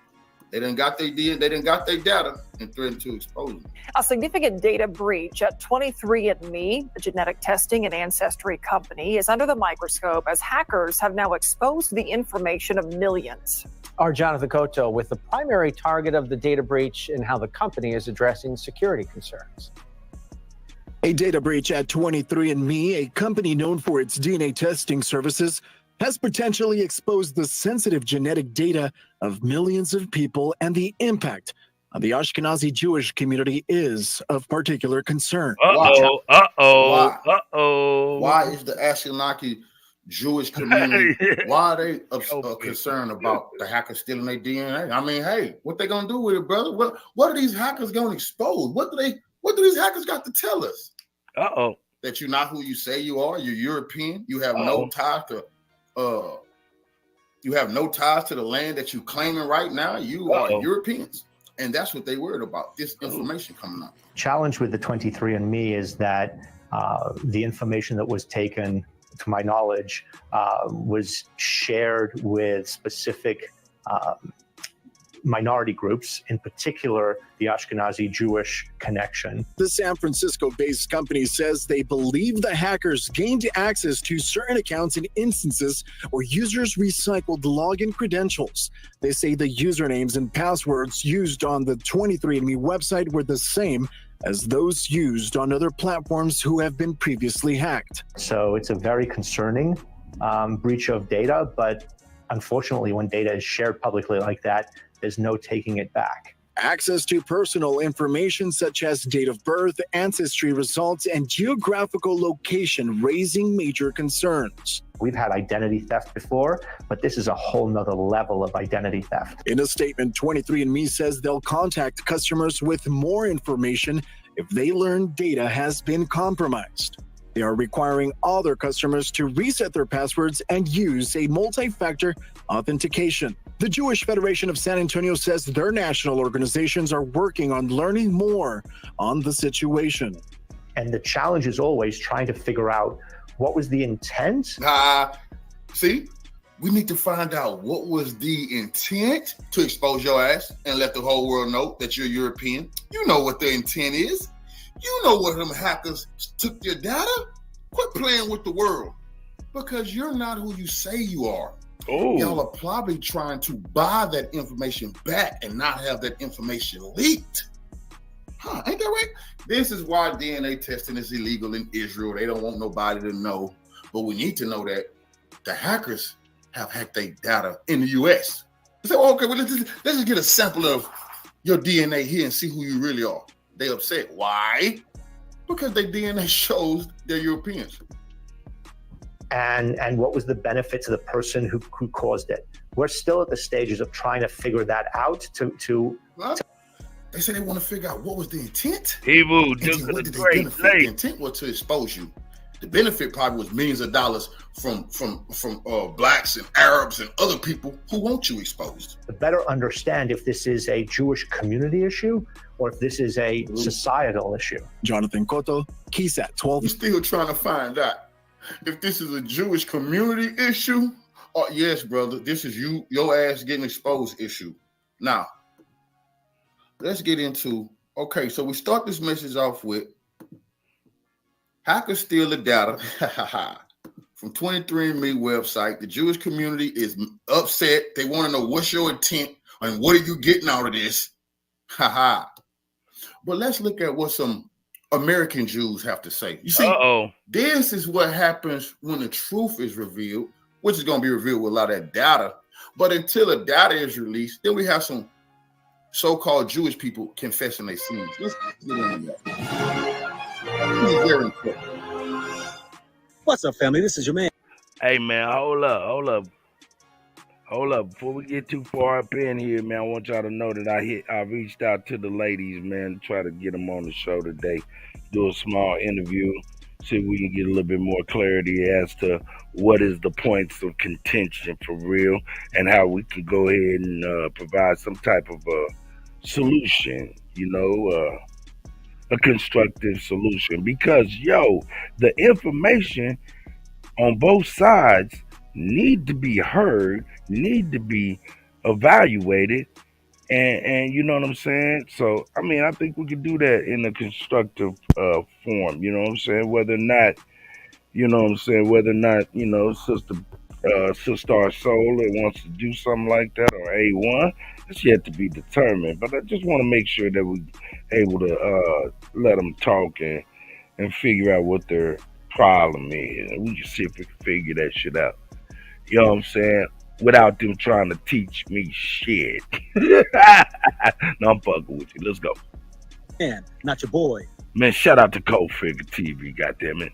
they done got their DNA, they done got their data and threatened to expose them. A significant data breach at 23andMe, the genetic testing and ancestry company, is under the microscope as hackers have now exposed the information of millions. Our Jonathan Cotto with the primary target of the data breach and how the company is addressing security concerns. A data breach at 23andMe, a company known for its DNA testing services, has potentially exposed the sensitive genetic data of millions of people, and the impact on the Ashkenazi Jewish community is of particular concern. Why is the Ashkenazi Jewish community, why are they concerned about the hackers stealing their DNA? I mean, hey, what they gonna do with it, brother? What are these hackers gonna expose? What do these hackers got to tell us? That you're not who you say you are. You're European. You have no ties to the land that you're claiming right now. You are Europeans, and that's what they worried about. This information coming out. Challenge with the 23andMe is that the information that was taken, to my knowledge, was shared with specific minority groups, in particular the Ashkenazi Jewish connection. The San Francisco-based company says they believe the hackers gained access to certain accounts in instances where users recycled login credentials. They say the usernames and passwords used on the 23andMe website were the same as those used on other platforms who have been previously hacked. So it's a very concerning breach of data, but unfortunately, when data is shared publicly like that, there's no taking it back. Access to personal information such as date of birth, ancestry results, and geographical location raising major concerns. We've had identity theft before, but this is a whole nother level of identity theft. In a statement, 23andMe says they'll contact customers with more information if they learn data has been compromised. They are requiring all their customers to reset their passwords and use a multi-factor authentication. The Jewish Federation of San Antonio says their national organizations are working on learning more on the situation. And the challenge is always trying to figure out what was the intent. See, we need to find out what was the intent to expose your ass and let the whole world know that you're European. You know what the intent is. You know where them hackers took your data? Quit playing with the world. Because you're not who you say you are. Oh. Y'all are probably trying to buy that information back and not have that information leaked. Huh, ain't that right? This is why DNA testing is illegal in Israel. They don't want nobody to know. But we need to know that the hackers have hacked their data in the US. So, okay, well, let's just get a sample of your DNA here and see who you really are. They upset. Why? Because their DNA shows they're Europeans. And what was the benefit to the person who caused it? We're still at the stages of trying to figure that out. They say they want to figure out what was the intent. Evil, what did they benefit? The intent was to expose you. The benefit probably was millions of dollars from blacks and Arabs and other people who want you exposed. To better understand if this is a Jewish community issue or if this is a societal issue. Jonathan Cotto, KeySat 12. We're still trying to find out if this is a Jewish community issue or, yes, brother, this is your ass getting exposed issue. Now, let's get into, okay, so we start this message off with hackers steal the data from 23andMe website. The Jewish community is upset. They want to know what's your intent and what are you getting out of this? But let's look at what some American Jews have to say. You see, this is what happens when the truth is revealed, which is going to be revealed with a lot of that data. But until the data is released, then we have some so-called Jewish people confessing their sins. Let's get into that. This is very important. What's up, family? This is your man. Hey, man, hold up. Before we get too far up in here, man, I want y'all to know that I reached out to the ladies, man, to try to get them on the show today, do a small interview, see if we can get a little bit more clarity as to what is the points of contention for real and how we can go ahead and provide some type of solution, a constructive solution. Because, the information on both sides need to be heard, need to be evaluated, and you know what I'm saying? So, I mean, I think we could do that in a constructive form, you know what I'm saying? Whether or not, Sister or Soul wants to do something like that, or A1, it's yet to be determined. But I just want to make sure that we're able to let them talk and figure out what their problem is. And we can see if we can figure that shit out. You know what I'm saying? Without them trying to teach me shit. No, I'm fucking with you. Let's go. Man, not your boy. Man, shout out to Cold Figure TV, goddammit.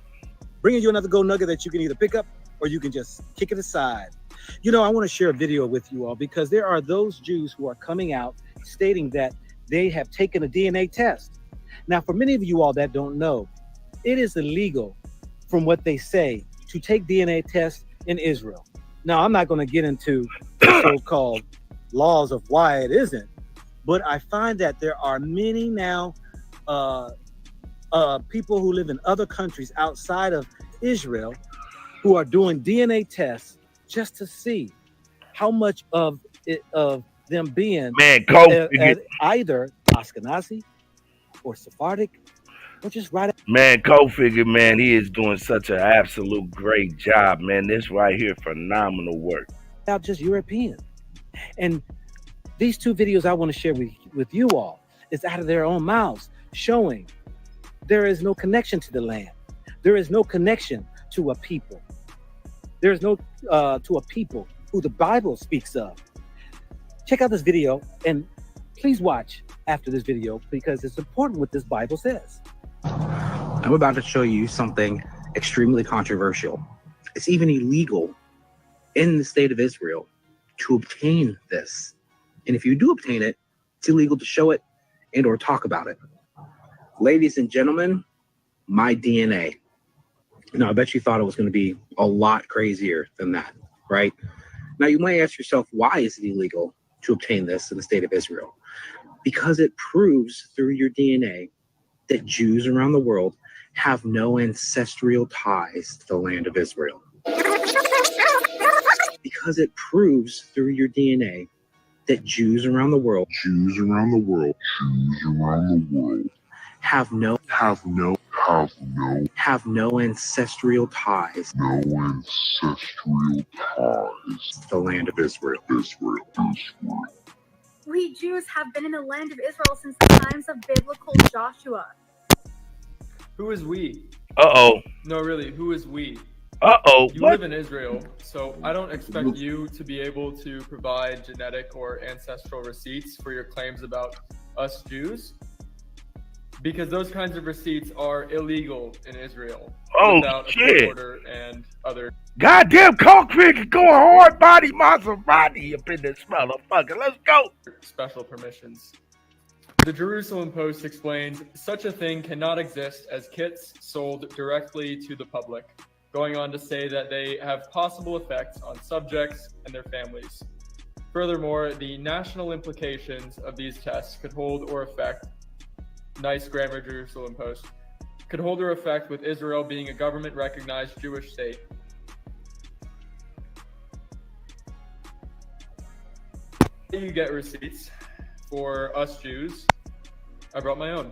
Bringing you another gold nugget that you can either pick up or you can just kick it aside. I want to share a video with you all because there are those Jews who are coming out stating that they have taken a DNA test. Now, for many of you all that don't know, it is illegal, from what they say, to take DNA tests in Israel. Now, I'm not going to get into the so-called laws of why it isn't, but I find that there are many now people who live in other countries outside of Israel who are doing DNA tests just to see how much of them being either Ashkenazi or Sephardic or just right. Man, Co-Figure, man, he is doing such an absolute great job, man. This right here, phenomenal work. Out just European. And these two videos I want to share with you all is out of their own mouths, showing there is no connection to the land. There is no connection to a people. There is no to a people who the Bible speaks of. Check out this video and please watch after this video because it's important what this Bible says. I'm about to show you something extremely controversial. It's even illegal in the state of Israel to obtain this. And if you do obtain it, it's illegal to show it and or talk about it. Ladies and gentlemen, my DNA. Now, I bet you thought it was going to be a lot crazier than that, right? Now, you might ask yourself, why is it illegal to obtain this in the state of Israel? Because it proves through your DNA that Jews around the world have no ancestral ties to the land of Israel. Because it proves through your DNA that Jews around the world have no have no ancestral ties to the land of Israel. We Jews have been in the land of Israel since the times of biblical Joshua. Who is we? Uh-oh. No, really, who is we? Uh-oh. You What? live in Israel, so I don't expect you to be able to provide genetic or ancestral receipts for your claims about us Jews, because those kinds of receipts are illegal in Israel Oh, without a shit. court order and other. Goddamn coke figure going hard body Maserati up in this motherfucker. Let's go. Special permissions. The Jerusalem Post explains such a thing cannot exist as kits sold directly to the public, going on to say that they have possible effects on subjects and their families. Furthermore, the national implications of these tests could hold or affect, nice grammar Jerusalem Post, could hold or affect with Israel being a government-recognized Jewish state. You get receipts for us Jews. I brought my own.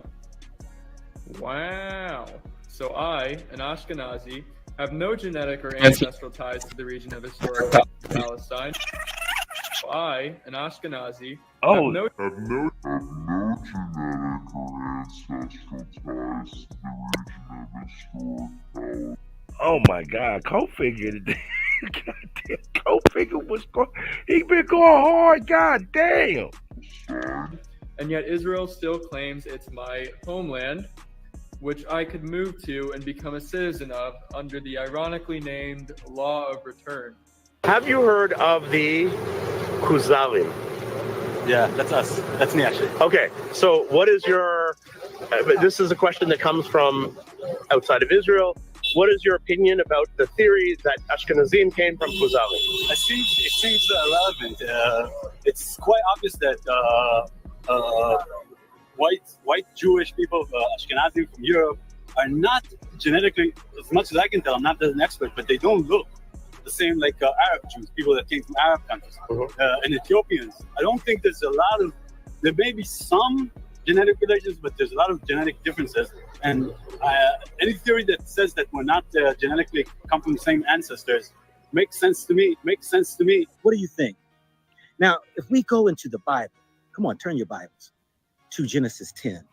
Wow. So I, an Ashkenazi, have no genetic or ancestral ties to the region of historic Palestine. So I, an Ashkenazi, Oh. have no genetic or ancestral ties to the region of historic Palestine. Oh my God, coke figure today. Goddamn, coke figure was going. He been going hard. Goddamn. and yet Israel still claims it's my homeland, which I could move to and become a citizen of under the ironically named Law of Return. Have you heard of the Kuzalim? Yeah, that's us. That's me, actually. Okay, so what is your... this is a question that comes from outside of Israel. What is your opinion about the theory that Ashkenazim came from Kuzalim? It seems relevant. It's quite obvious that white Jewish people, Ashkenazim from Europe, are not genetically, as much as I can tell, I'm not an expert, but they don't look the same like Arab Jews, people that came from Arab countries, and Ethiopians. I don't think there's a lot of, there may be some genetic relations, but there's a lot of genetic differences. And any theory that says that we're not genetically come from the same ancestors makes sense to me. What do you think? Now, if we go into the Bible, come on, turn your Bibles to Genesis 10.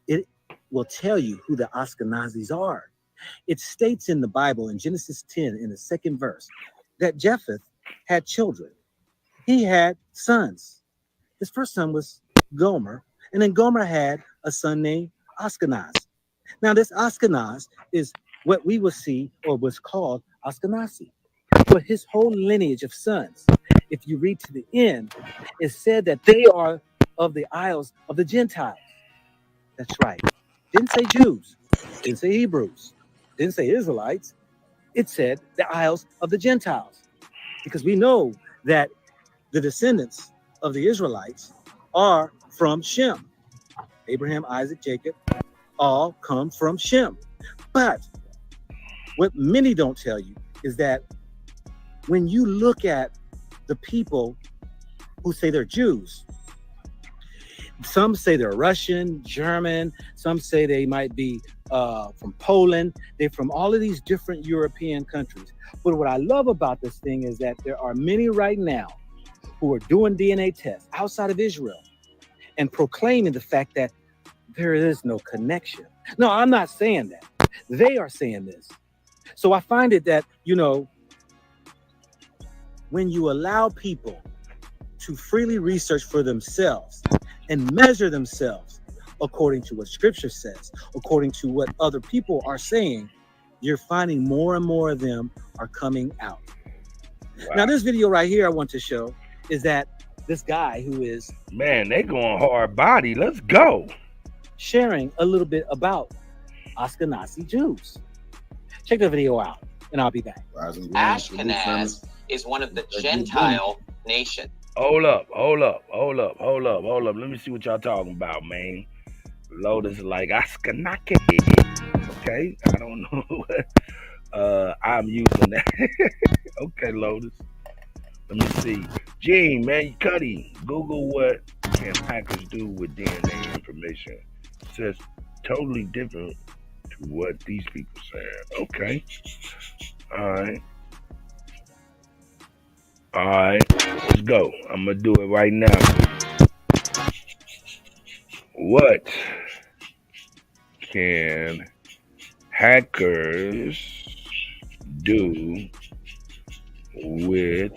It will tell you who the Ashkenazis are. It states in the Bible in Genesis 10 in the second verse that Japheth had children. He had sons. His first son was Gomer, and then Gomer had a son named Ashkenaz. Now this Ashkenaz is what we will see or was called Ashkenazi. But his whole lineage of sons, if you read to the end, it said that they are of the isles of the Gentiles. That's right. Didn't say Jews, didn't say Hebrews, didn't say Israelites. It said the isles of the Gentiles. Because we know that the descendants of the Israelites are from Shem. Abraham, Isaac, Jacob, all come from Shem. But what many don't tell you is that when you look at the people who say they're Jews, some say they're Russian, German, some say they might be from Poland. They're from all of these different European countries. But what I love about this thing is that there are many right now who are doing DNA tests outside of Israel and proclaiming the fact that there is no connection. No, I'm not saying that. They are saying this. So I find it that, you know, when you allow people to freely research for themselves and measure themselves according to what scripture says, according to what other people are saying, you're finding more and more of them are coming out. Wow. Now, this video right here I want to show is that this guy who is... Man, they going hard body. Let's go. Sharing a little bit about Ashkenazi Jews. Check the video out, and I'll be back. Ashkenaz is one of the Gentile nations. Hold up. Let me see what y'all talking about, man. Lotus like Ashkenaki. Okay, I don't know what I'm using that. Okay, Lotus. Let me see. Gene, man, Kutty, Google what can hackers do with DNA information. It says totally different to what these people saying. Okay. All right. All right. Let's go. I'm gonna do it right now. What can hackers do with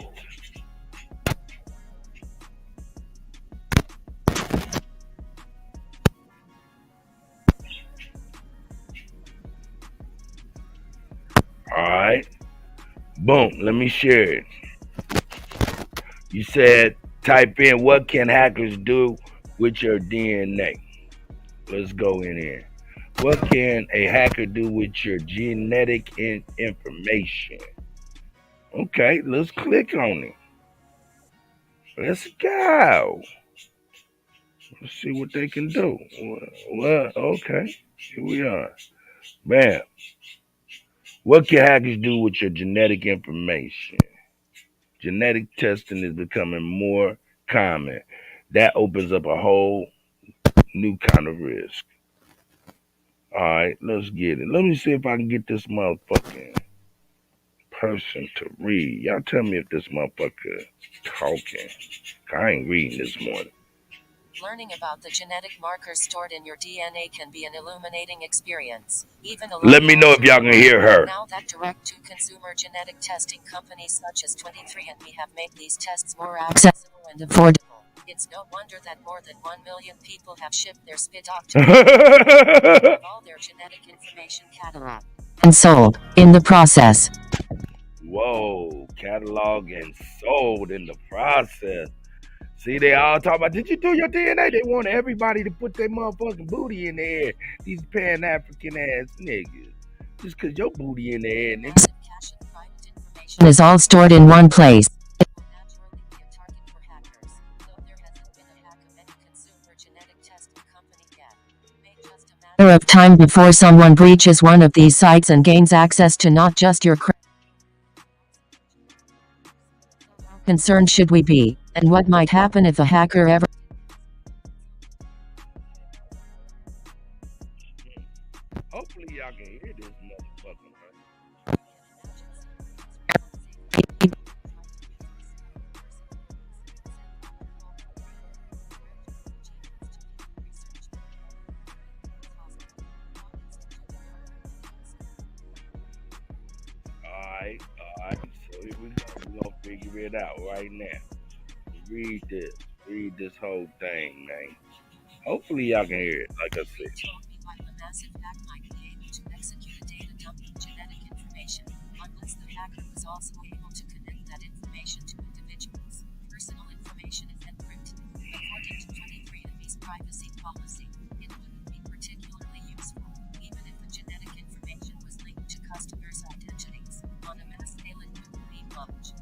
all right, boom, let me share it. You said type in what can hackers do with your DNA. Let's go in here. What can a hacker do with your genetic information? Okay, let's click on it. Let's go. Let's see what they can do. Well, okay, here we are. Bam. What can hackers do with your genetic information? Genetic testing is becoming more common. That opens up a whole new kind of risk. All right, let's get it. Let me see if I can get this motherfucking person to read. Y'all tell me if this motherfucker talking. I ain't reading this morning. Learning about the genetic markers stored in your DNA can be an illuminating experience. Even let me know if y'all can hear her. Now that direct-to-consumer genetic testing companies such as 23andMe have made these tests more accessible and affordable. It's no wonder that more than 1 million people have shipped their spit off to all their genetic information cataloged and sold in the process. Whoa, catalog and sold in the process. See, they all talk about, did you do your DNA? They want everybody to put their motherfucking booty in there. These Pan-African ass niggas. Just because your booty in there, nigga. It is all stored in one place. It will naturally be a target for hackers, though there hasn't been a hack of any consumer genetic testing company yet. It may just a matter of time before someone breaches one of these sites and gains access to not just your concerned should we be, and what might happen if a hacker ever Hopefully y'all can hear this motherfucker, Alright, so here we go. We're gonna figure it out right now. Read this whole thing, man. Hopefully y'all can hear it, like I said. a massive hack might be able to execute a data dump of genetic information, unless the hacker was also able to connect that information to individuals. Personal information is encrypted. According to 23andMe's privacy policy, it wouldn't be particularly useful, even if the genetic information was linked to customers' identities. On a mass scale, it wouldn't be much.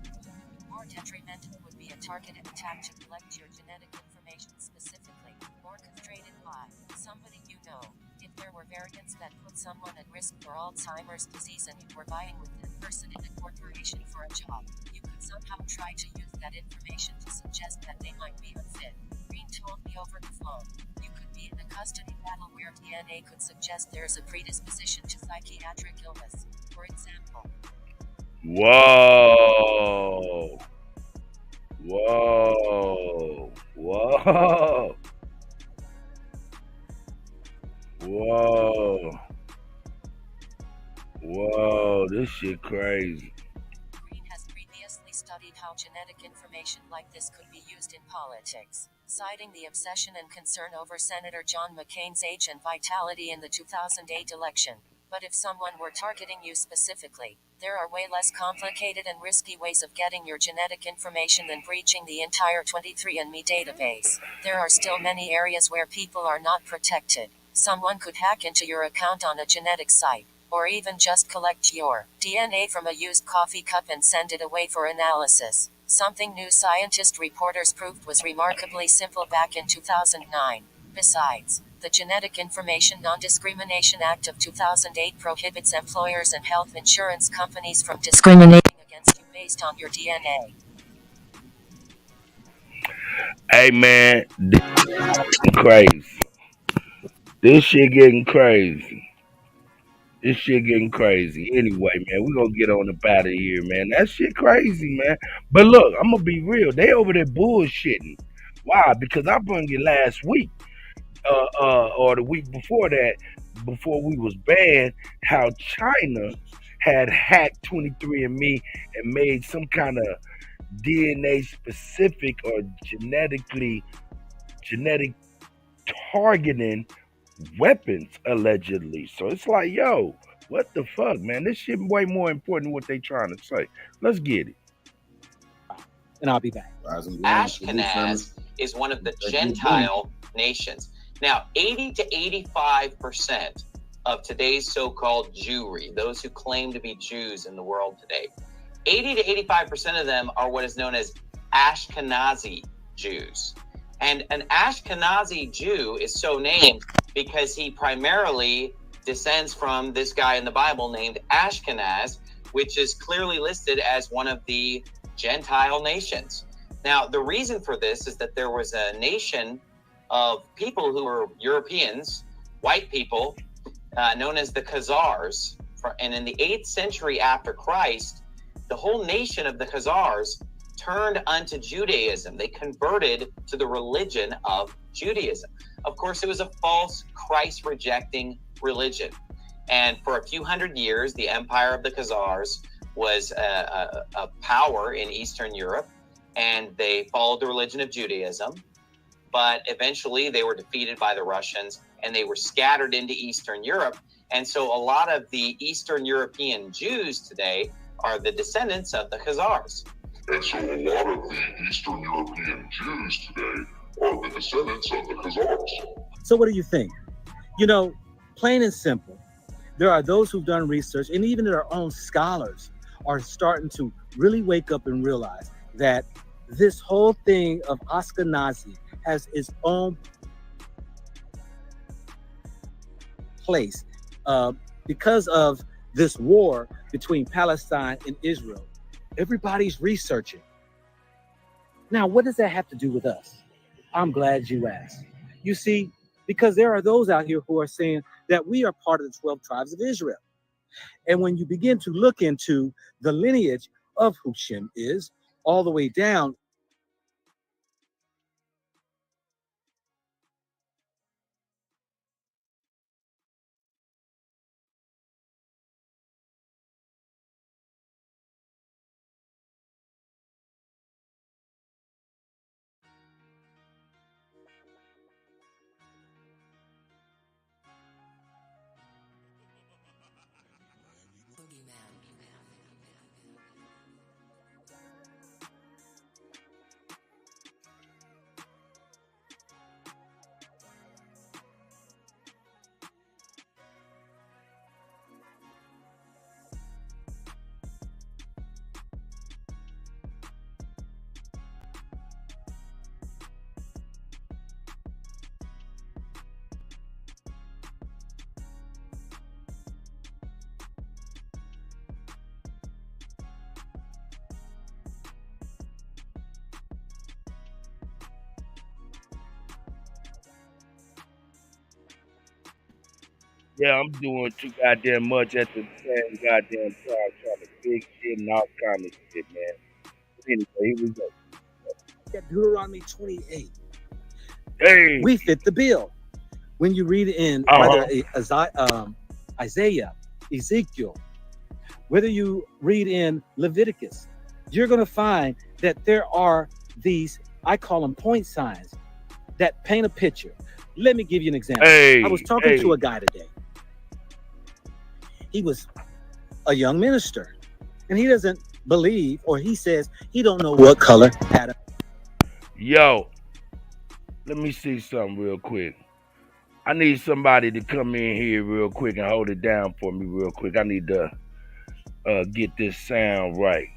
More detrimental would be a targeted attack to collect your genetic information specifically, orchestrated by somebody you know. If there were variants that put someone at risk for Alzheimer's disease and you were buying with that person in a corporation for a job, you could somehow try to use that information to suggest that they might be unfit. Green told me over the phone, you could be in a custody battle where DNA could suggest there's a predisposition to psychiatric illness, for example. Whoa. Whoa. Whoa. Whoa. Whoa, this shit crazy. Green has previously studied how genetic information like this could be used in politics, citing the obsession and concern over Senator John McCain's age and vitality in the 2008 election. But if someone were targeting you specifically, there are way less complicated and risky ways of getting your genetic information than breaching the entire 23andMe database. There are still many areas where people are not protected. Someone could hack into your account on a genetic site, or even just collect your DNA from a used coffee cup and send it away for analysis. Something New Scientist reporters proved was remarkably simple back in 2009. Besides, the Genetic Information Non-Discrimination Act of 2008 prohibits employers and health insurance companies from discriminating against you based on your DNA. Hey man, this is crazy. This shit getting crazy. This shit getting crazy. Anyway, man, we gonna get on up out of here, man. That shit crazy, man. But look, I'm gonna be real. They over there bullshitting. Why? Because I brought it last week, or the week before that, before we was banned, how China had hacked 23andMe and made some kind of DNA specific or genetic targeting weapons allegedly. So it's like, yo, what the fuck, man? This shit way more important than what they trying to say. Let's get it. And I'll be back. Ashkenaz is one of the Gentile nations. Now, 80 to 85% of today's so-called Jewry, those who claim to be Jews in the world today, 80 to 85% of them are what is known as Ashkenazi Jews. And an Ashkenazi Jew is so named because he primarily descends from this guy in the Bible named Ashkenaz, which is clearly listed as one of the Gentile nations. Now, the reason for this is that there was a nation of people who were Europeans, white people, known as the Khazars. And in the 8th century after Christ, the whole nation of the Khazars turned unto Judaism. They converted to the religion of Judaism. Of course, it was a false Christ-rejecting religion. And for a few hundred years, the empire of the Khazars was a power in Eastern Europe, and they followed the religion of Judaism. But eventually they were defeated by the Russians, and they were scattered into Eastern Europe. And so a lot of the Eastern European Jews today are the descendants of the Khazars. And so a lot of the Eastern European Jews today are the descendants of the Khazars. So what do you think? You know, plain and simple, there are those who've done research, and even their own scholars are starting to really wake up and realize that this whole thing of Ashkenazi has its own place because of this war between Palestine and Israel. Everybody's researching. Now, what does that have to do with us? I'm glad you asked. You see, because there are those out here who are saying that we are part of the 12 tribes of Israel. And when you begin to look into the lineage of who Shem is, all the way down, Yeah, I'm doing too goddamn much at the same goddamn time, trying to fix shit and all kind of shit, man. Anyway, here we go. at Deuteronomy 28, Hey, we fit the bill. When you read in Uh-huh. whether Isaiah, Ezekiel, whether you read in Leviticus, you're going to find that there are these, I call them point signs, that paint a picture. Let me give you an example. Hey, I was talking hey. to a guy today. He was a young minister, and he doesn't believe, or he says he don't know what color Adam. Yo, let me see something real quick. I need somebody to come in here real quick and hold it down for me real quick. I need to get this sound right.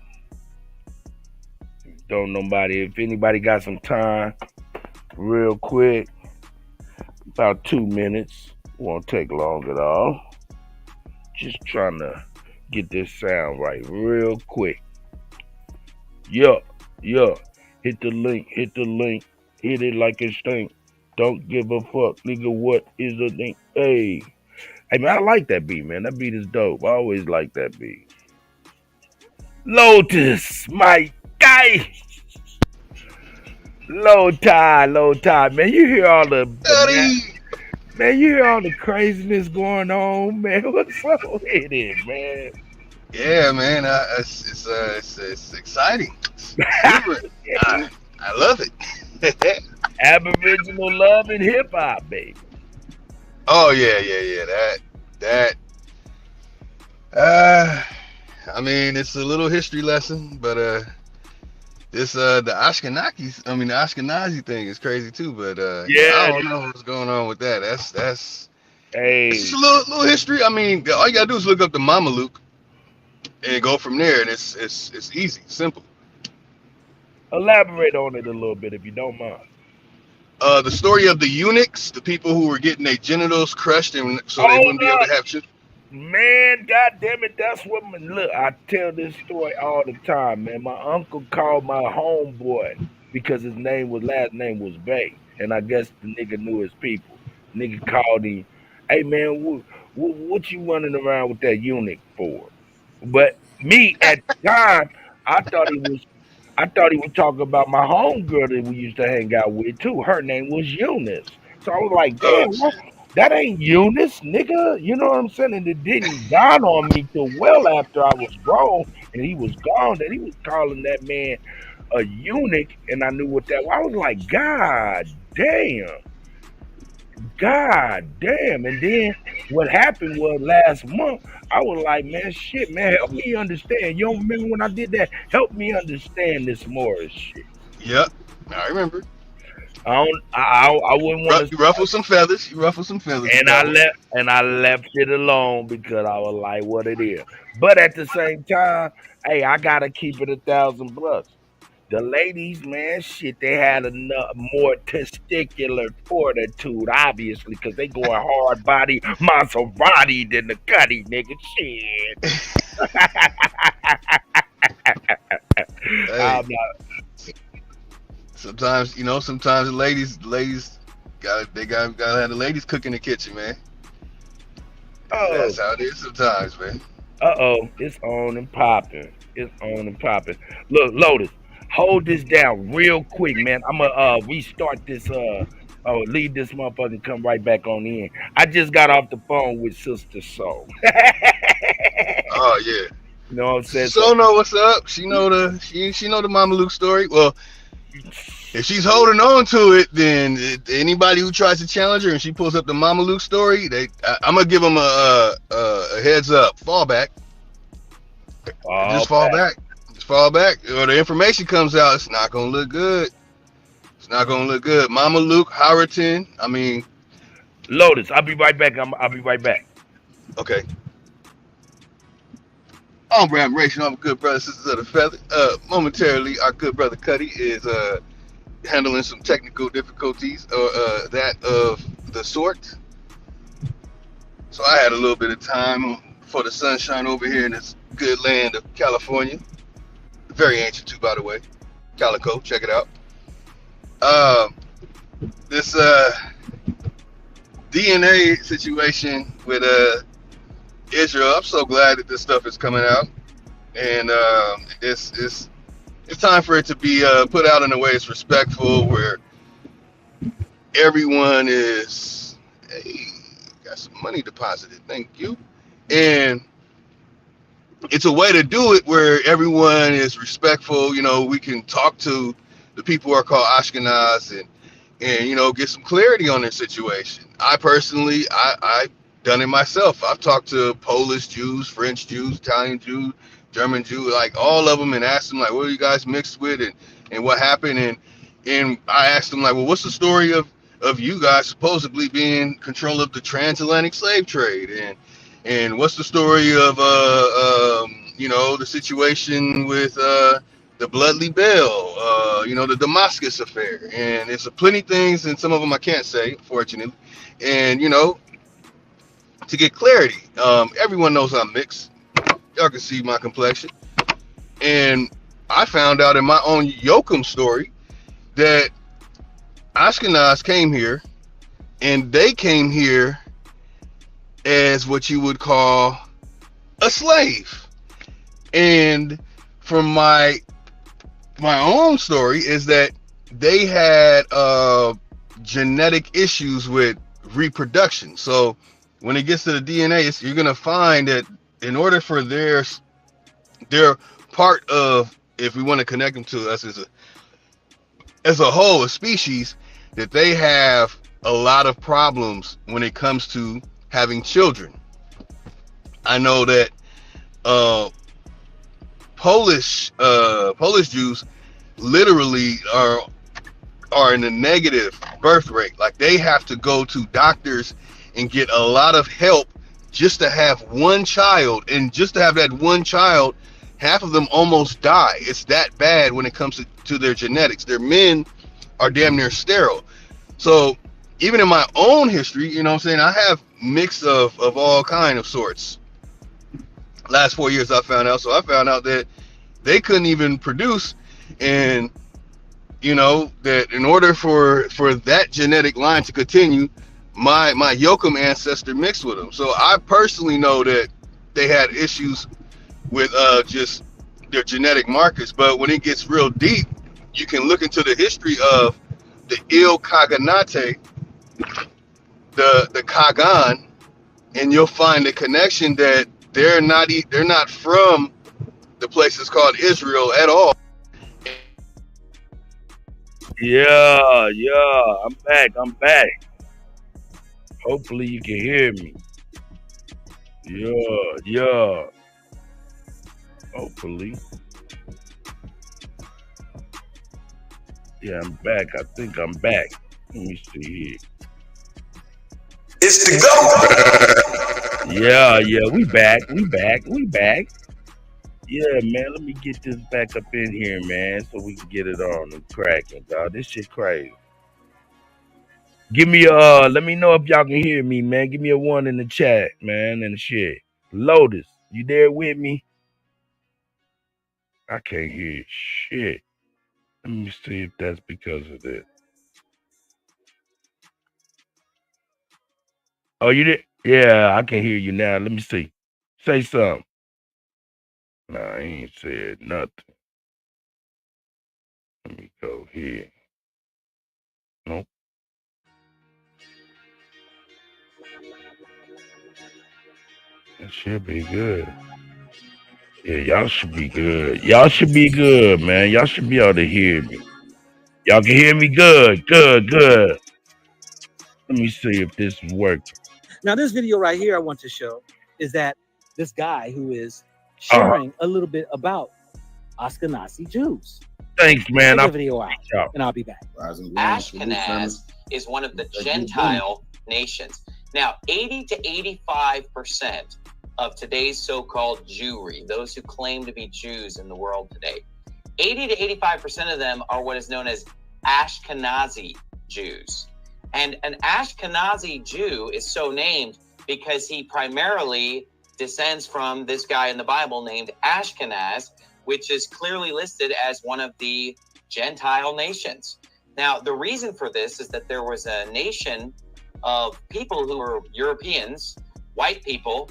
Don't nobody, if anybody got some time, real quick, about 2 minutes. Won't take long at all. Just trying to get this sound right real quick. Yeah, hit the link, hit it like it stink. Don't give a fuck, nigga. What is the thing? Hey, man, I like that beat, man. That beat is dope. I always like that beat. Lotus, my guy. Low tide, man. You hear all the man. You hear all the craziness going on, man. What's up with it, man? Yeah, man. It's exciting. It's exuberant. I love it. Aboriginal love and hip hop, baby. Oh yeah. I mean, it's a little history lesson, but this the Ashkenazi thing is crazy too. But I don't know what's going on with that. That's it's just a little history. I mean, all you gotta do is look up the Mameluke and go from there, and it's easy, simple. Elaborate on it a little bit if you don't mind. The story of the eunuchs, the people who were getting their genitals crushed, and so they wouldn't be able to have children. Man, God damn it, that's what look. I tell this story all the time, man. My uncle called my homeboy because his last name was Bay, and I guess the nigga knew his people. Nigga called him, hey man, what you running around with that eunuch for? But me at the time, I thought he was talking about my homegirl that we used to hang out with too. Her name was Eunice. So I was like, damn, that ain't Eunice, nigga. You know what I'm saying? And it didn't dawn on me till well after I was grown and he was gone that he was calling that man a eunuch, and I knew what that was. I was like, God damn. And then what happened was last month, I was like, man, shit, man, help me understand. You don't remember when I did that? Help me understand this Morris shit. Yep, I remember. I wouldn't want to ruffle some feathers. You ruffle some feathers. And I left it alone because I was like, what it is. But at the same time, hey, I gotta keep it 1,000 bucks. The ladies, man, shit, they had more testicular fortitude, obviously, because they going hard body Maserati than the Kutty, nigga. Shit. Hey. Sometimes the ladies gotta have the ladies cook in the kitchen, man. Oh, that's how it is sometimes, man. It's on and popping. Look, Lotus, hold this down real quick, man. I'm gonna restart this. Leave this motherfucker and come right back on in. I just got off the phone with Sister Soul. Oh yeah. You know what I'm saying? So know what's up. She know the Mameluke story. Well, if she's holding on to it, then anybody who tries to challenge her and she pulls up the Mameluke story, I'm gonna give them a heads up. Fall back. Just fall back. Or the information comes out, it's not gonna look good. Mameluke, Haratin. I mean, Lotus. I'll be right back. I'll be right back. Okay. On admiration, I'm a good brother, sisters of the feather. Momentarily, our good brother Kutty is handling some technical difficulties or that of the sort. So I had a little bit of time for the sunshine over here in this good land of California. Very ancient too, by the way. Calico, check it out. This DNA situation with Israel, I'm so glad that this stuff is coming out, and it's time for it to be put out in a way it's respectful, where everyone is, hey, got some money deposited, thank you, and it's a way to do it where everyone is respectful. You know, we can talk to the people who are called Ashkenaz and you know, get some clarity on their situation. I personally, I've done it myself. I've talked to Polish Jews, French Jews, Italian Jews, German Jews, like all of them, and asked them like, what are you guys mixed with, and what happened, and I asked them like, well, what's the story of you guys supposedly being in control of the transatlantic slave trade, and what's the story of you know, the situation with the Bloodly Bell, you know, the Damascus affair, and it's plenty things, and some of them I can't say, unfortunately, and you know, to get clarity. Everyone knows I'm mixed. Y'all can see my complexion. And I found out in my own Yoakum story that Ashkenaz came here, and they came here as what you would call a slave. And from my own story is that they had genetic issues with reproduction. So when it gets to the DNA, you're gonna find that in order for they're part of, if we want to connect them to us as a whole, a species, that they have a lot of problems when it comes to having children. I know that Polish Jews literally are in a negative birth rate. Like, they have to go to doctors and get a lot of help just to have one child, and just to have that one child, half of them almost die. It's that bad when it comes to their genetics. Their men are damn near sterile. So even in my own history, you know what I'm saying, I have mix of all kind of sorts. Last 4 years I found out. So I found out that they couldn't even produce, and you know that in order for that genetic line to continue, my Yoakum ancestor mixed with them. So I personally know that they had issues with just their genetic markers. But when it gets real deep, you can look into the history of the Il Kaganate, the Kagan, and you'll find the connection that they're not from the places called Israel at all. Yeah, I'm back. Hopefully you can hear me. Yeah. Hopefully. Yeah, I'm back. I think I'm back. Let me see here. It's the GOAT. Yeah, we back. Yeah, man, let me get this back up in here, man, so we can get it on and cracking, dog. This shit crazy. Give me let me know if y'all can hear me, man. Give me a 1 in the chat, man, and shit. Lotus, you there with me? I can't hear shit. Let me see if that's because of this. Oh, you did? Yeah, I can hear you now. Let me see. Say something. Nah, I ain't said nothing. Let me go here. Nope. That should be good. Yeah, y'all should be good. Y'all should be good, man. Y'all should be able to hear me. Y'all can hear me good. Let me see if this is working. Now, this video right here I want to show is that this guy who is sharing a little bit about Ashkenazi Jews. Thanks, man. Check the video out, and I'll be back. Ashkenaz is one of the Gentile nations. Now, 80 to 85% of today's so-called Jewry, those who claim to be Jews in the world today, 80 to 85% of them are what is known as Ashkenazi Jews. And an Ashkenazi Jew is so named because he primarily descends from this guy in the Bible named Ashkenaz, which is clearly listed as one of the Gentile nations. Now, the reason for this is that there was a nation of people who were Europeans, white people,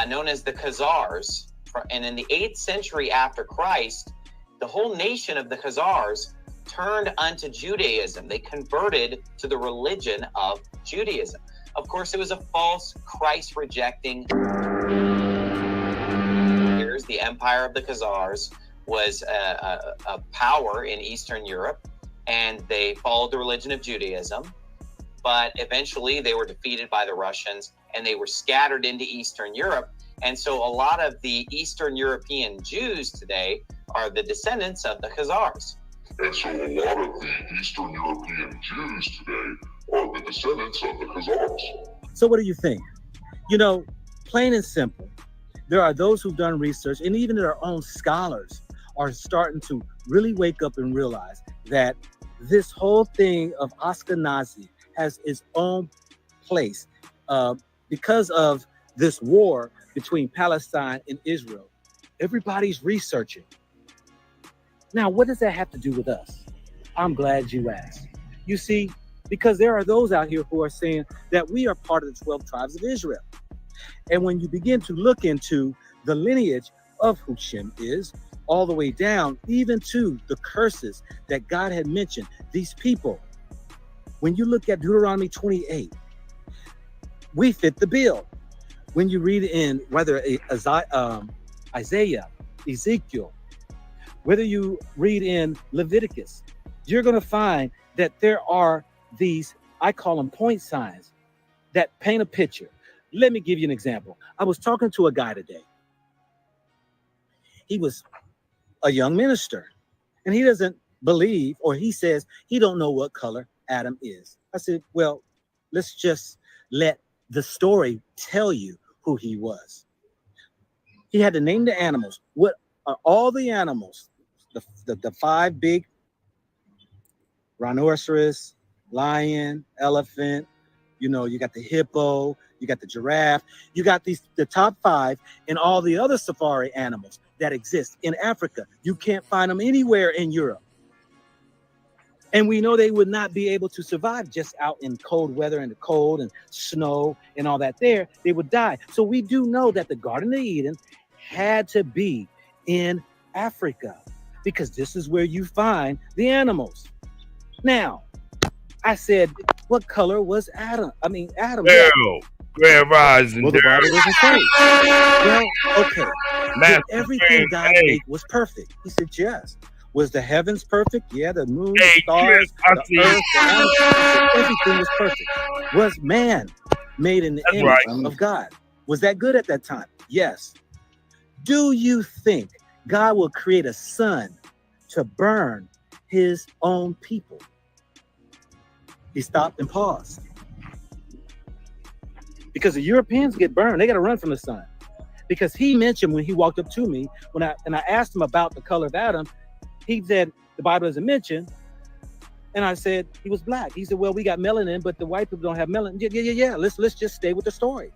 known as the Khazars. And in the 8th century after Christ, the whole nation of the Khazars turned unto Judaism. They converted to the religion of Judaism. Of course, it was a false Christ-rejecting. The Empire of the Khazars was a power in Eastern Europe, and they followed the religion of Judaism. But eventually they were defeated by the Russians, and they were scattered into Eastern Europe. And so a lot of the Eastern European Jews today are the descendants of the Khazars. And so a lot of the Eastern European Jews today are the descendants of the Khazars. So what do you think? You know, plain and simple, there are those who've done research, and even their own scholars are starting to really wake up and realize that this whole thing of Ashkenazi has its own place because of this war between Palestine and Israel. Everybody's researching. Now, what does that have to do with us? I'm glad you asked. You see, because there are those out here who are saying that we are part of the 12 tribes of Israel. And when you begin to look into the lineage of who Shem is, all the way down, even to the curses that God had mentioned, these people, when you look at Deuteronomy 28, we fit the bill. When you read in whether Isaiah, Ezekiel, whether you read in Leviticus, you're going to find that there are these, I call them point signs, that paint a picture. Let me give you an example. I was talking to a guy today. He was a young minister, and he doesn't believe, or he says he don't know what color Adam is. I said, well, let's just let the story tell you who he was. He had to name the animals. What are all the animals? The five big: rhinoceros, lion, elephant, you know, you got the hippo, you got the giraffe, you got the top five, and all the other safari animals that exist in Africa. You can't find them anywhere in Europe. And we know they would not be able to survive just out in cold weather and the cold and snow and all that there. They would die. So we do know that the Garden of Eden had to be in Africa, because this is where you find the animals. Now, I said, what color was Adam? Adam. Well, Grand Rising. Well, the Bible doesn't say. Well, okay. Did everything God made was perfect? He said, yes. Was the heavens perfect? Yeah, the moon, the stars, the earth, the animals, everything was perfect. Was man made in the image of God? Was that good at that time? Yes. Do you think God will create a sun to burn his own people? He stopped and paused. Because the Europeans get burned. They got to run from the sun. Because he mentioned when he walked up to me, when I asked him about the color of Adam, he said, the Bible doesn't mention. And I said, he was black. He said, well, we got melanin, but the white people don't have melanin. Yeah. Let's just stay with the story.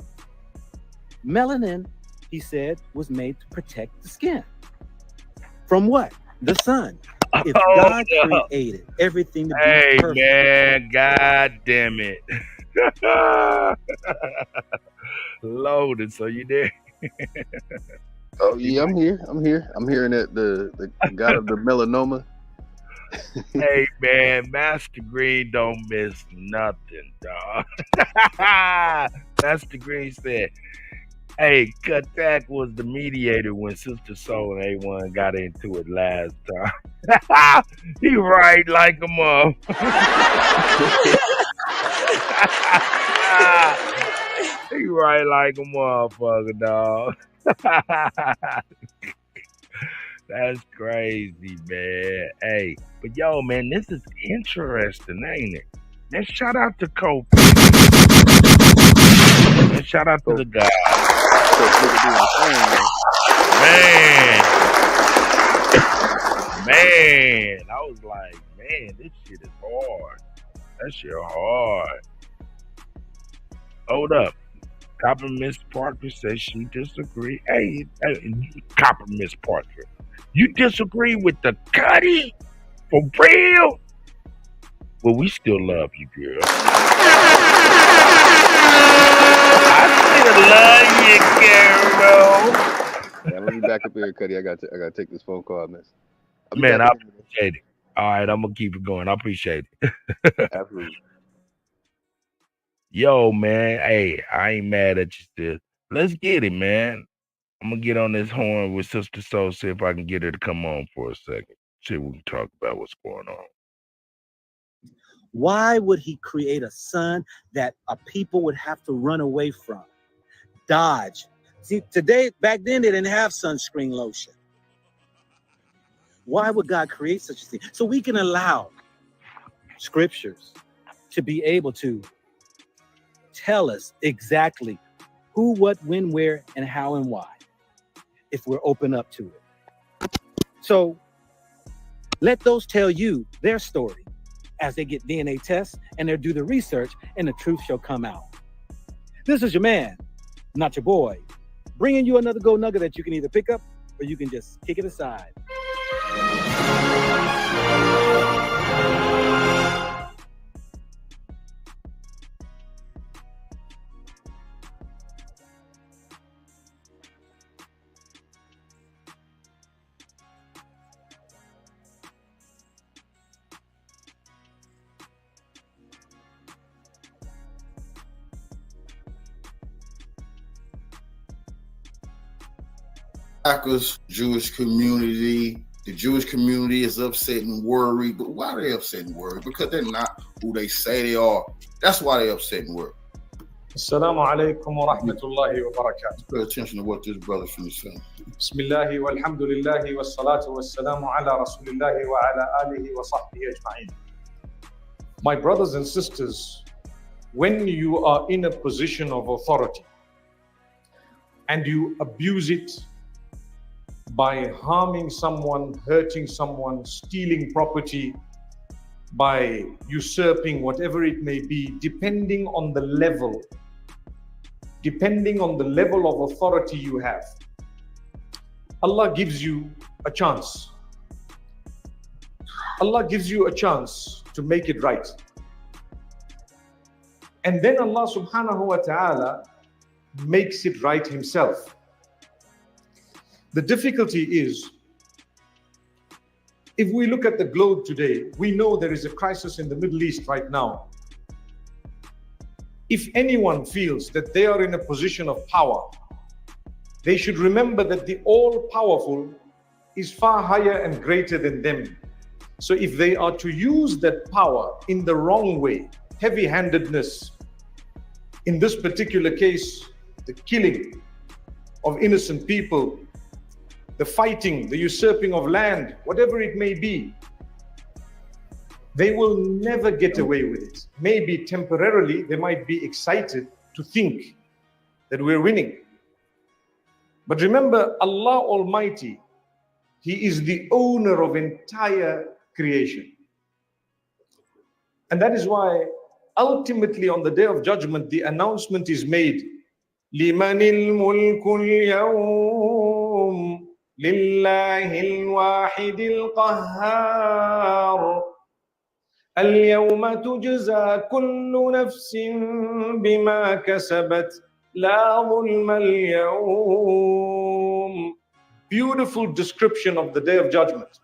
Melanin, he said, was made to protect the skin. From what? The sun. If God created everything to be perfect. Man, God damn it. Loaded, so you there? Oh yeah, I'm here. I'm hearing that the god of the melanoma. Hey man, Master Green don't miss nothing, dog. Master Green said, hey, Kuttack was the mediator when Sister Soul and A1 got into it last time. He right like a mother. He right like a motherfucker, dog. That's crazy, man. Hey, but yo, man, this is interesting, ain't it? Let's shout out to Kofi. Let's shout out to the guy. Man, I was like, man, this shit is hard. That shit hard. Hold up. Copper Miss Parker says she disagree. Hey, Copper Miss Parker, you disagree with the Kutty? For real? Well, we still love you, girl. I still love you, girl. Yeah, let me back up here, Kutty. I got to take this phone call, miss. Man, I appreciate it. All right, I'm gonna keep it going. I appreciate it. Absolutely. Yo, man. Hey, I ain't mad at you still. Let's get it, man. I'm gonna get on this horn with Sister Soul, see if I can get her to come on for a second. See if we can talk about what's going on. Why would he create a sun that a people would have to run away from? Dodge. See, back then, they didn't have sunscreen lotion. Why would God create such a thing? So we can allow scriptures to be able to tell us exactly who, what, when, where, and how, and why, if we're open up to it. So let those tell you their story as they get DNA tests and they do the research, and the truth shall come out. This is your man, not your boy, bringing you another gold nugget that you can either pick up or you can just kick it aside. hackers, Jewish community. The Jewish community is upset and worried. But why are they upset and worried? Because they're not who they say they are. That's why they're upset and worried. Assalamu alaikum wa rahmatullahi wa barakatuh. Pay attention to what this brother finished saying. Bismillahi walhamdulillahi wa salatu wa salamu ala rasulillahi wa ala alihi wa sahbihi ajma'in. My brothers and sisters, when you are in a position of authority and you abuse it by harming someone, hurting someone, stealing property, by usurping whatever it may be, depending on the level of authority you have, Allah gives you a chance. Allah gives you a chance to make it right. And then Allah subhanahu wa ta'ala makes it right himself. The difficulty is, if we look at the globe today, we know there is a crisis in the Middle East right now. If anyone feels that they are in a position of power, they should remember that the all-powerful is far higher and greater than them. So if they are to use that power in the wrong way, heavy-handedness, in this particular case, the killing of innocent people, the fighting, the usurping of land, whatever it may be, they will never get away with it. Maybe temporarily they might be excited to think that we're winning. But remember, Allah Almighty, He is the owner of entire creation. And that is why ultimately on the Day of Judgment, the announcement is made, لِمَنِ الْمُلْكُ الْيَوْمِ لِلَّهِ الْوَاحِدِ الْقَهَّارِ اليوم تجزى كل نفس بما كسبت لا ظلم اليوم. Beautiful description of the Day of Judgment.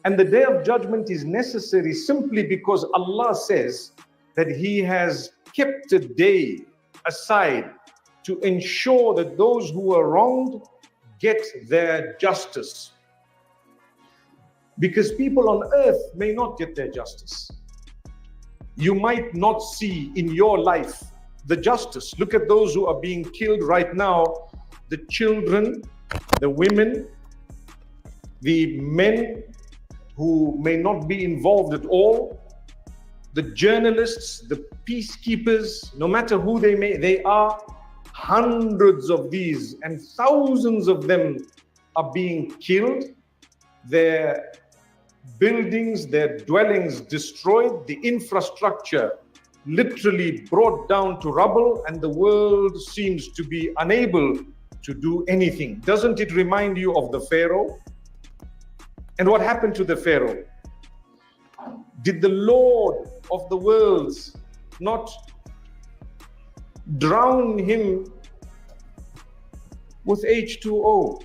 And the Day of Judgment is necessary simply because Allah says that He has kept a day aside to ensure that those who are wronged get their justice. Because people on earth may not get their justice. You might not see in your life the justice. Look at those who are being killed right now, the children, the women, the men who may not be involved at all, the journalists, the peacekeepers, no matter who they are, hundreds of these and thousands of them are being killed. Their buildings, their dwellings destroyed, the infrastructure literally brought down to rubble, and the world seems to be unable to do anything. Doesn't it remind you of the Pharaoh? And what happened to the Pharaoh? Did the Lord of the worlds not drown him with H2O?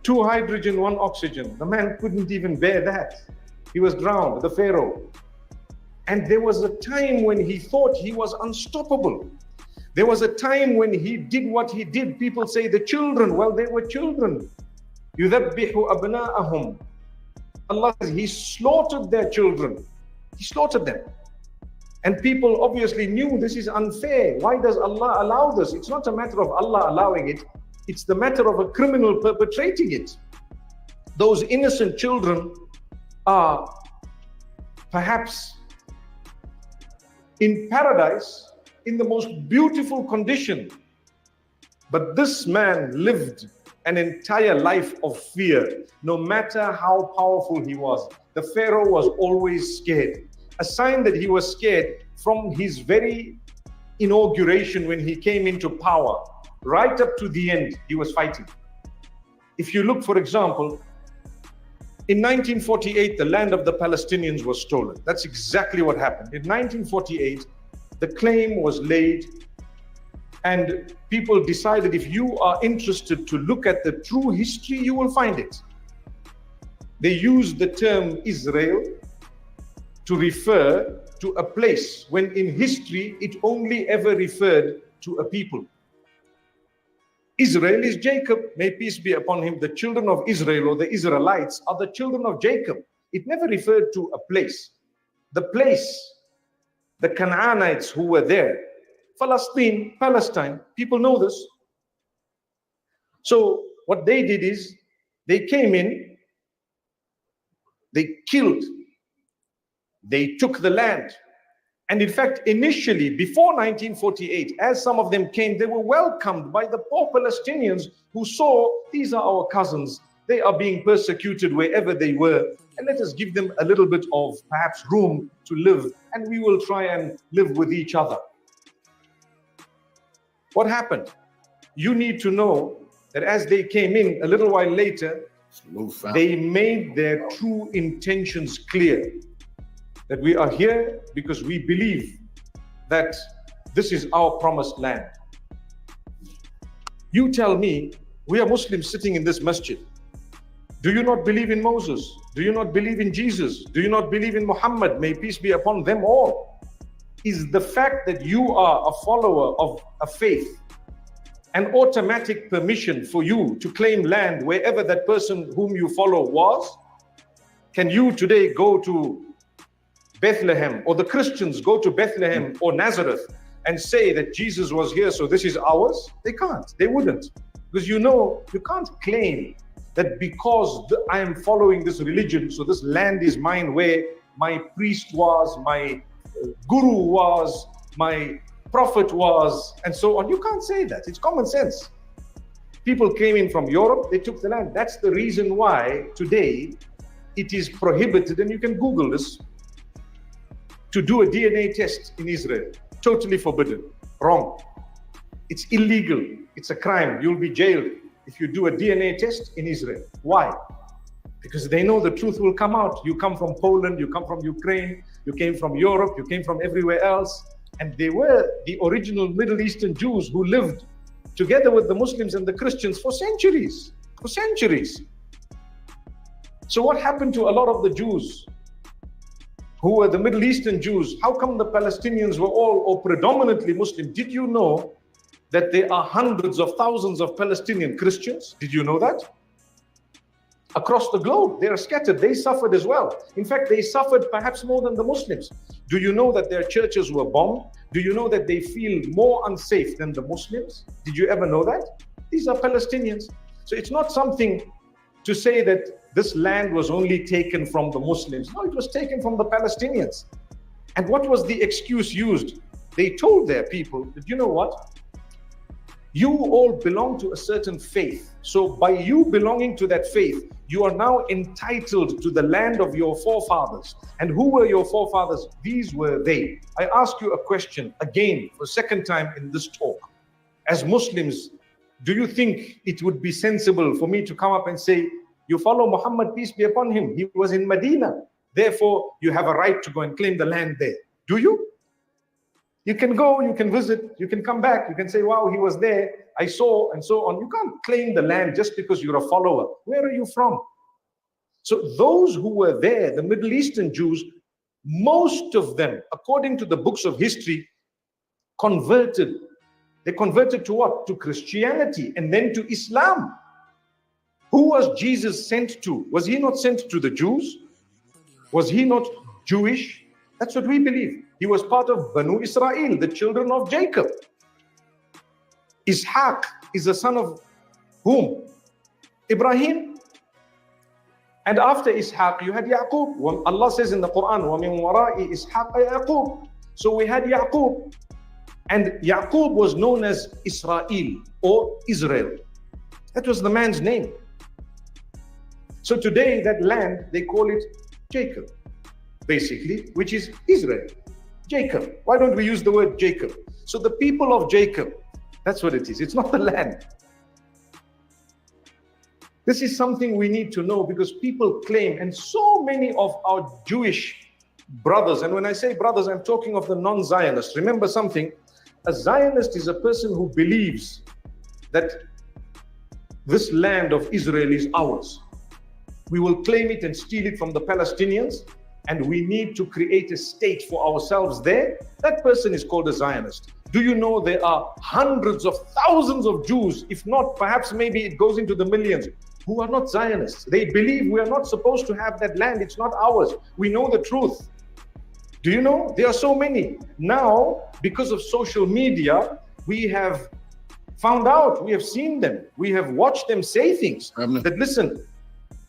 2 hydrogen, 1 oxygen. The man couldn't even bear that. He was drowned, the Pharaoh. And there was a time when he thought he was unstoppable. There was a time when he did what he did. People say the children, well, they were children. يُذَبِّحُ أَبْنَاءَهُمْ. Allah says He slaughtered their children. He slaughtered them. And people obviously knew this is unfair. Why does Allah allow this? It's not a matter of Allah allowing it. It's the matter of a criminal perpetrating it. Those innocent children are perhaps in paradise in the most beautiful condition. But this man lived an entire life of fear, no matter how powerful he was. The Pharaoh was always scared. A sign that he was scared from his very inauguration when he came into power. Right up to the end, he was fighting. If you look, for example, in 1948, the land of the Palestinians was stolen. That's exactly what happened. In 1948, the claim was laid, and people decided if you are interested to look at the true history, you will find it. They used the term Israel to refer to a place when in history it only ever referred to a people. Israel is Jacob, may peace be upon him. The children of Israel, or the Israelites, are the children of Jacob. It never referred to a place. The place, the Canaanites who were there, Palestine, people know this. So what they did is, they came in, they killed, they took the land. And in fact, initially, before 1948, as some of them came, they were welcomed by the poor Palestinians who saw, these are our cousins, they are being persecuted wherever they were, and let us give them a little bit of perhaps room to live, and we will try and live with each other. What happened? You need to know that as they came in a little while later, they made their true intentions clear. That we are here because we believe that this is our promised land. You tell me, we are Muslims sitting in this masjid. Do you not believe in Moses? Do you not believe in Jesus? Do you not believe in Muhammad? May peace be upon them all. Is the fact that you are a follower of a faith an automatic permission for you to claim land wherever that person whom you follow was? Can you today go to Bethlehem, or the Christians go to Bethlehem or Nazareth and say that Jesus was here, so this is ours? They can't, they wouldn't. Because you know, you can't claim that because I am following this religion, so this land is mine where my priest was, my guru was, my prophet was, and so on. You can't say that. It's common sense. People came in from Europe, they took the land. That's the reason why today it is prohibited, and you can Google this, to do a DNA test in Israel. Totally forbidden. Wrong. It's illegal. It's a crime. You'll be jailed if you do a DNA test in Israel. Why? Because they know the truth will come out. You come from Poland, you come from Ukraine, you came from Europe, you came from everywhere else. And they were the original Middle Eastern Jews who lived together with the Muslims and the Christians for centuries. For centuries. So what happened to a lot of the Jews who were the Middle Eastern Jews? How come the Palestinians were all or predominantly Muslim? Did you know that there are hundreds of thousands of Palestinian Christians? Did you know that? Across the globe, they are scattered. They suffered as well. In fact, they suffered perhaps more than the Muslims. Do you know that their churches were bombed? Do you know that they feel more unsafe than the Muslims? Did you ever know that? These are Palestinians. So it's not something to say that this land was only taken from the Muslims. No, it was taken from the Palestinians. And what was the excuse used? They told their people that, you know what? You all belong to a certain faith. So by you belonging to that faith, you are now entitled to the land of your forefathers. And who were your forefathers? These were they. I ask you a question again for a second time in this talk. As Muslims, do you think it would be sensible for me to come up and say, you follow Muhammad, peace be upon him, he was in Medina, therefore you have a right to go and claim the land there? Do you? You can go, you can visit, you can come back, you can say, wow, he was there, I saw, and so on. You can't claim the land just because you're a follower. Where are you from? So those who were there, the Middle Eastern Jews, most of them, according to the books of history, converted. They converted to what? To Christianity and then to Islam. Who was Jesus sent to? Was he not sent to the Jews? Was he not Jewish? That's what we believe. He was part of Banu Israel, the children of Jacob. Ishaq is the son of whom? Ibrahim. And after Ishaq, you had Yaqub. Allah says in the Quran, وَمِن وَرَاءِ إِسْحَاقَ يَعْقُوب. So we had Yaqub. And Yaqub was known as Israel or Israel. That was the man's name. So today, that land, they call it Jacob, basically, which is Israel. Jacob. Why don't we use the word Jacob? So the people of Jacob, that's what it is. It's not the land. This is something we need to know, because people claim, and so many of our Jewish brothers, and when I say brothers, I'm talking of the non-Zionists. Remember something, a Zionist is a person who believes that this land of Israel is ours. We will claim it and steal it from the Palestinians, and we need to create a state for ourselves there. That person is called a Zionist. Do you know there are hundreds of thousands of Jews, if not perhaps maybe it goes into the millions, who are not Zionists? They believe we are not supposed to have that land. It's not ours. We know the truth. Do you know? There are so many. Now, because of social media, we have found out, we have seen them, we have watched them say things that, listen,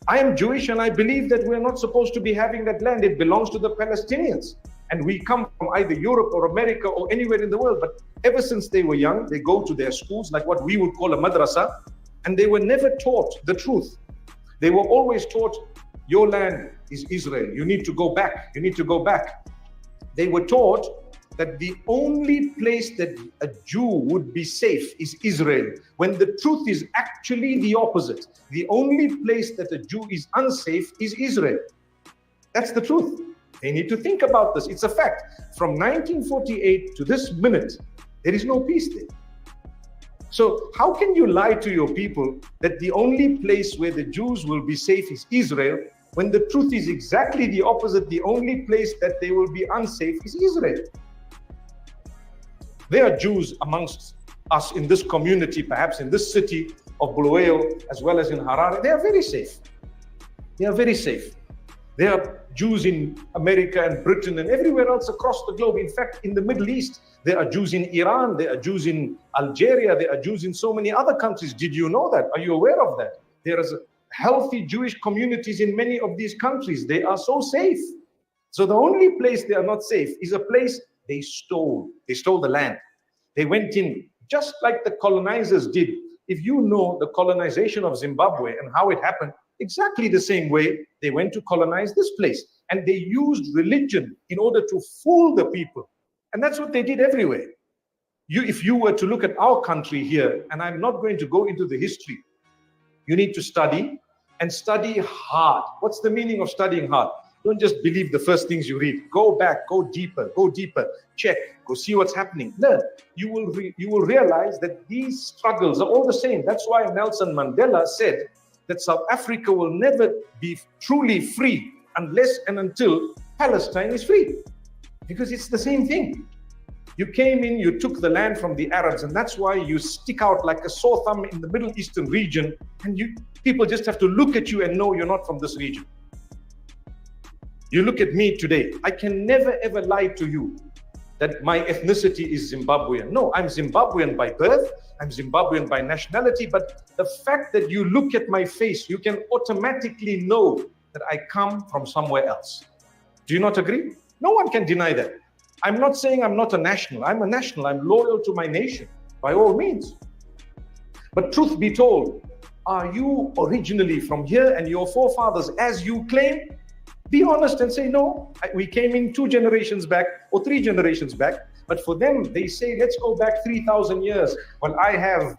I am Jewish and I believe that we're not supposed to be having that land. It belongs to the Palestinians. And we come from either Europe or America or anywhere in the world. But ever since they were young, they go to their schools, like what we would call a madrasa, and they were never taught the truth. They were always taught, your land is Israel. You need to go back. You need to go back. They were taught that the only place that a Jew would be safe is Israel, when the truth is actually the opposite. The only place that a Jew is unsafe is Israel. That's the truth. They need to think about this. It's a fact. From 1948 to this minute, there is no peace there. So how can you lie to your people that the only place where the Jews will be safe is Israel, when the truth is exactly the opposite? The only place that they will be unsafe is Israel. There are Jews amongst us in this community, perhaps in this city of Bulawayo, as well as in Harare. They are very safe. They are very safe. There are Jews in America and Britain and everywhere else across the globe. In fact, in the Middle East, there are Jews in Iran, there are Jews in Algeria, there are Jews in so many other countries. Did you know that? Are you aware of that? There is healthy Jewish communities in many of these countries. They are so safe. So the only place they are not safe is a place they stole. They stole the land. They went in just like the colonizers did. If you know the colonization of Zimbabwe and how it happened, exactly the same way they went to colonize this place. And they used religion in order to fool the people. And that's what they did everywhere. If you were to look at our country here, and I'm not going to go into the history, you need to study and study hard. What's the meaning of studying hard? Don't just believe the first things you read. Go back, go deeper, check, go see what's happening. Learn. You will realize that these struggles are all the same. That's why Nelson Mandela said that South Africa will never be truly free unless and until Palestine is free. Because it's the same thing. You came in, you took the land from the Arabs, and that's why you stick out like a sore thumb in the Middle Eastern region, and people just have to look at you and know you're not from this region. You look at me today, I can never ever lie to you that my ethnicity is Zimbabwean. No, I'm Zimbabwean by birth, I'm Zimbabwean by nationality, but the fact that you look at my face, you can automatically know that I come from somewhere else. Do you not agree? No one can deny that. I'm not saying I'm not a national. I'm a national. I'm loyal to my nation, by all means. But truth be told, are you originally from here and your forefathers, as you claim? Be honest and say, no, we came in 2 generations back or 3 generations back. But for them, they say, let's go back 3,000 years. Well, I have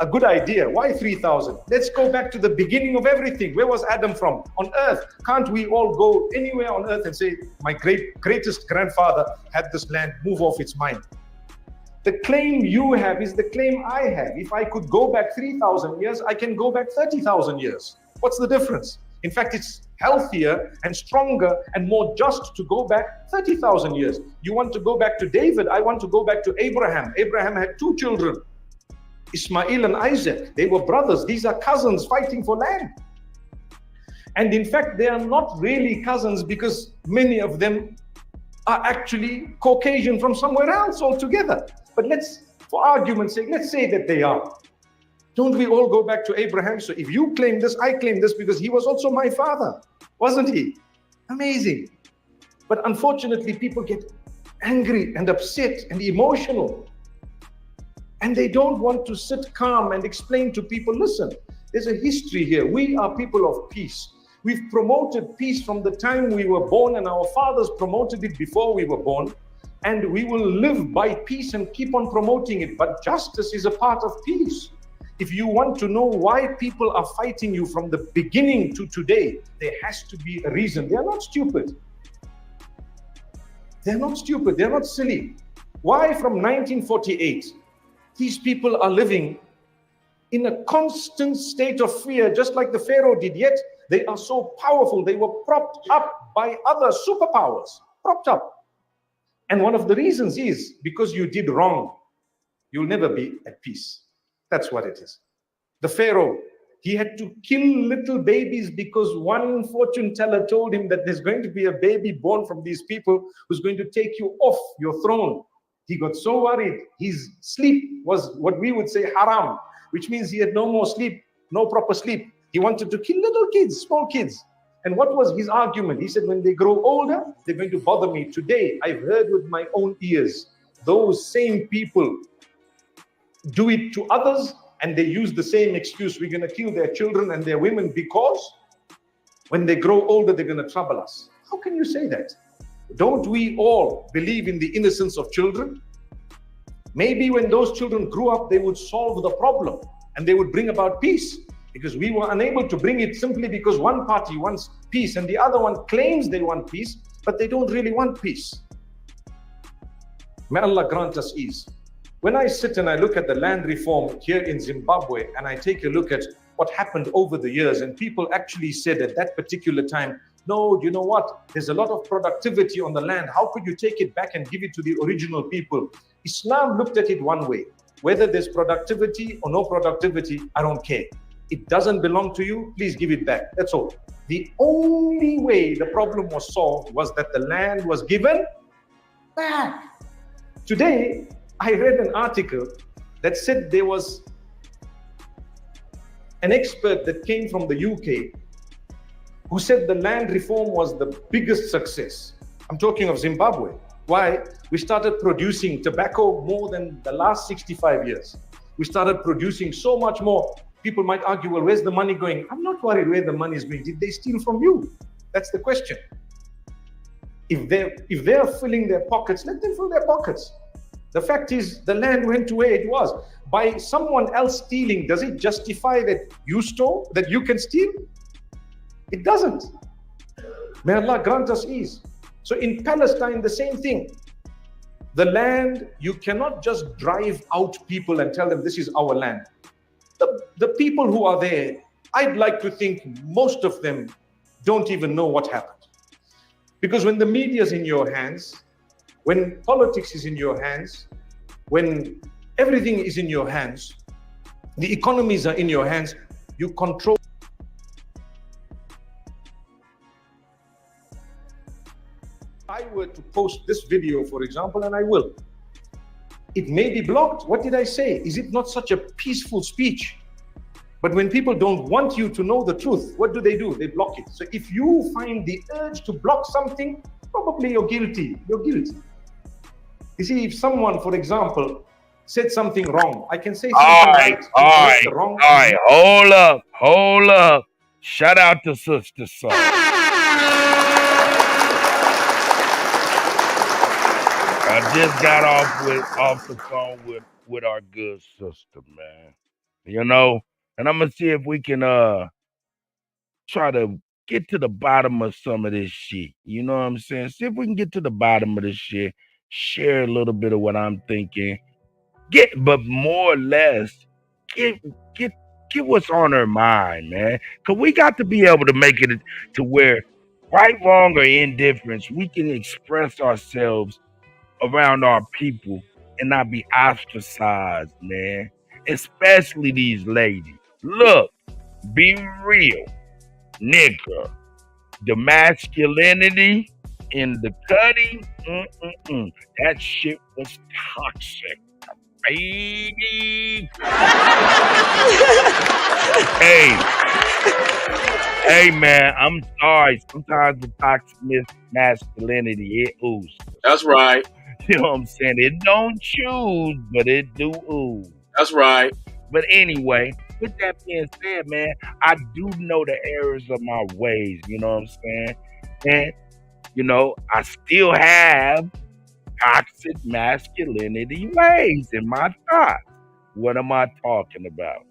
a good idea. Why 3,000? Let's go back to the beginning of everything. Where was Adam from? On earth. Can't we all go anywhere on earth and say, my greatest grandfather had this land, move off its mind? The claim you have is the claim I have. If I could go back 3,000 years, I can go back 30,000 years. What's the difference? In fact, it's healthier and stronger and more just to go back 30,000 years. You want to go back to David? I want to go back to Abraham. Abraham had 2 children. Ismail and Isaac, they were brothers. These are cousins fighting for land. And in fact, they are not really cousins because many of them are actually Caucasian from somewhere else altogether. But for argument's sake, let's say that they are. Don't we all go back to Abraham? So if you claim this, I claim this because he was also my father, wasn't he? Amazing. But unfortunately, people get angry and upset and emotional. And they don't want to sit calm and explain to people, listen, there's a history here. We are people of peace. We've promoted peace from the time we were born, and our fathers promoted it before we were born. And we will live by peace and keep on promoting it. But justice is a part of peace. If you want to know why people are fighting you from the beginning to today, there has to be a reason. They are not stupid. They're not stupid. They're not silly. Why from 1948? These people are living in a constant state of fear, just like the Pharaoh did, yet they are so powerful. They were propped up by other superpowers, propped up. And one of the reasons is because you did wrong, you'll never be at peace. That's what it is. The Pharaoh, he had to kill little babies because one fortune teller told him that there's going to be a baby born from these people who's going to take you off your throne. He got so worried. His sleep was what we would say haram, which means he had no more sleep, no proper sleep. He wanted to kill little kids, small kids. And what was his argument? He said, when they grow older, they're going to bother me. Today, I've heard with my own ears, those same people do it to others, and they use the same excuse. We're going to kill their children and their women because when they grow older, they're going to trouble us. How can you say that? Don't we all believe in the innocence of children? Maybe when those children grew up, they would solve the problem and they would bring about peace, because we were unable to bring it simply because one party wants peace and the other one claims they want peace, but they don't really want peace. May Allah grant us ease. When I sit and I look at the land reform here in Zimbabwe and I take a look at what happened over the years, and people actually said at that particular time, no, you know what? There's a lot of productivity on the land. How could you take it back and give it to the original people? Islam looked at it one way. Whether there's productivity or no productivity, I don't care. It doesn't belong to you. Please give it back. That's all. The only way the problem was solved was that the land was given back. Today, I read an article that said there was an expert that came from the UK who said the land reform was the biggest success. I'm talking of Zimbabwe. Why? We started producing tobacco more than the last 65 years. We started producing so much more. People might argue, well, where's the money going? I'm not worried where the money is going. Did they steal from you? That's the question. If they're filling their pockets, let them fill their pockets. The fact is, the land went to where it was. By someone else stealing, does it justify that you stole, that you can steal? It doesn't. May Allah grant us ease. So in Palestine, the same thing. The land, you cannot just drive out people and tell them this is our land. The people who are there, I'd like to think most of them don't even know what happened. Because when the media is in your hands, when politics is in your hands, when everything is in your hands, the economies are in your hands, you control. I were to post this video, for example, and I will. It may be blocked. What did I say? Is it not such a peaceful speech? But when people don't want you to know the truth, what do? They block it. So if you find the urge to block something, probably you're guilty. You're guilty. You see, if someone, for example, said something wrong, I can say something All right. Hold up. Shout out to Sister Son. I just got off the phone with our good sister, man. You know, and I'm gonna see if we can try to get to the bottom of some of this shit. You know what I'm saying? See if we can get to the bottom of this shit. Share a little bit of what I'm thinking. But more or less, get what's on her mind, man. Cause we got to be able to make it to where, right, wrong, or indifference, we can express ourselves around our people and not be ostracized, man. Especially these ladies. Look, be real, nigga. The masculinity in the Kutty, that shit was toxic, baby. Hey, man, I'm sorry. Sometimes the toxic masculinity, it oozes. That's right. You know what I'm saying? It don't choose, but it do ooze. That's right. But anyway, with that being said, man, I do know the errors of my ways. You know what I'm saying? And, you know, I still have toxic masculinity ways in my thoughts. What am I talking about?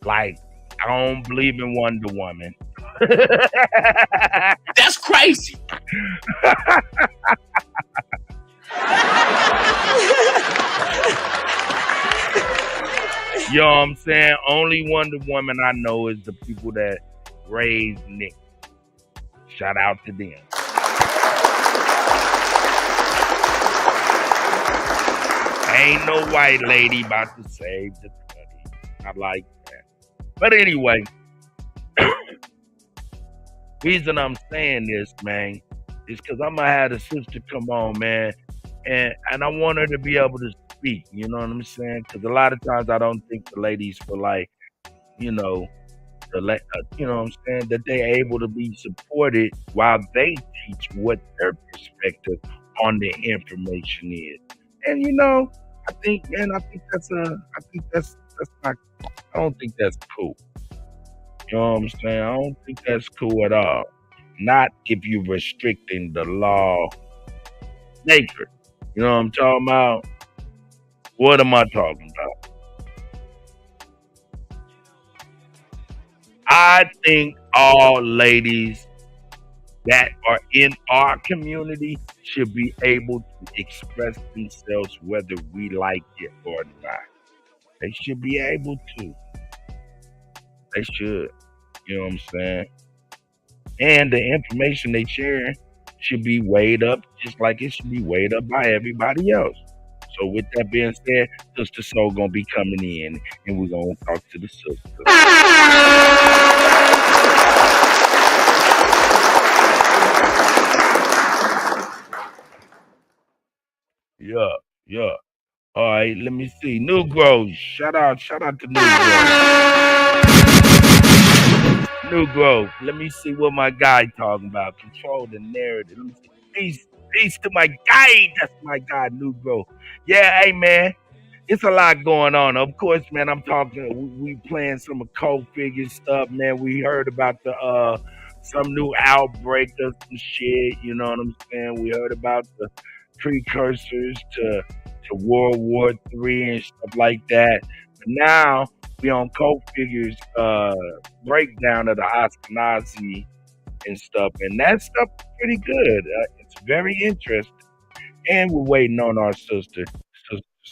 Like, I don't believe in Wonder Woman. That's crazy. You know what I'm saying? Only Wonder Woman I know is the people that raised Nick. Shout out to them. Ain't no white lady about to save the country. I like that. But anyway, reason I'm saying this, man, is because I'm gonna have the sister come on, man, and I want her to be able to speak. You know what I'm saying? Because a lot of times I don't think the ladies feel like, you know, you know what I'm saying, that they're able to be supported while they teach what their perspective on the information is. And you know, I think that's not. I don't think that's cool. You know what I'm saying? I don't think that's cool at all. Not if you're restricting the law maker. You know what I'm talking about? What am I talking about? I think all ladies that are in our community should be able to express themselves whether we like it or not. They should be able to. They should. You know what I'm saying? And the information they share should be weighed up just like it should be weighed up by everybody else. So with that being said, Sister Soul gonna be coming in and we're gonna talk to the sister. Yeah. All right, let me see. New Grove. Shout out to New Grove. New Grove. Let me see what my guy talking about. Control the narrative. Let me see. Peace to my guy. That's my guy, New Grove. Yeah, hey man. It's a lot going on. Of course, man, I'm talking, we playing some occult figure stuff, man. We heard about the some new outbreak of some shit, you know what I'm saying? We heard about the precursors to World War III and stuff like that. But now we on cult figures breakdown of the Ashkenazi and stuff, and that stuff is pretty good. It's very interesting. And we're waiting on our sister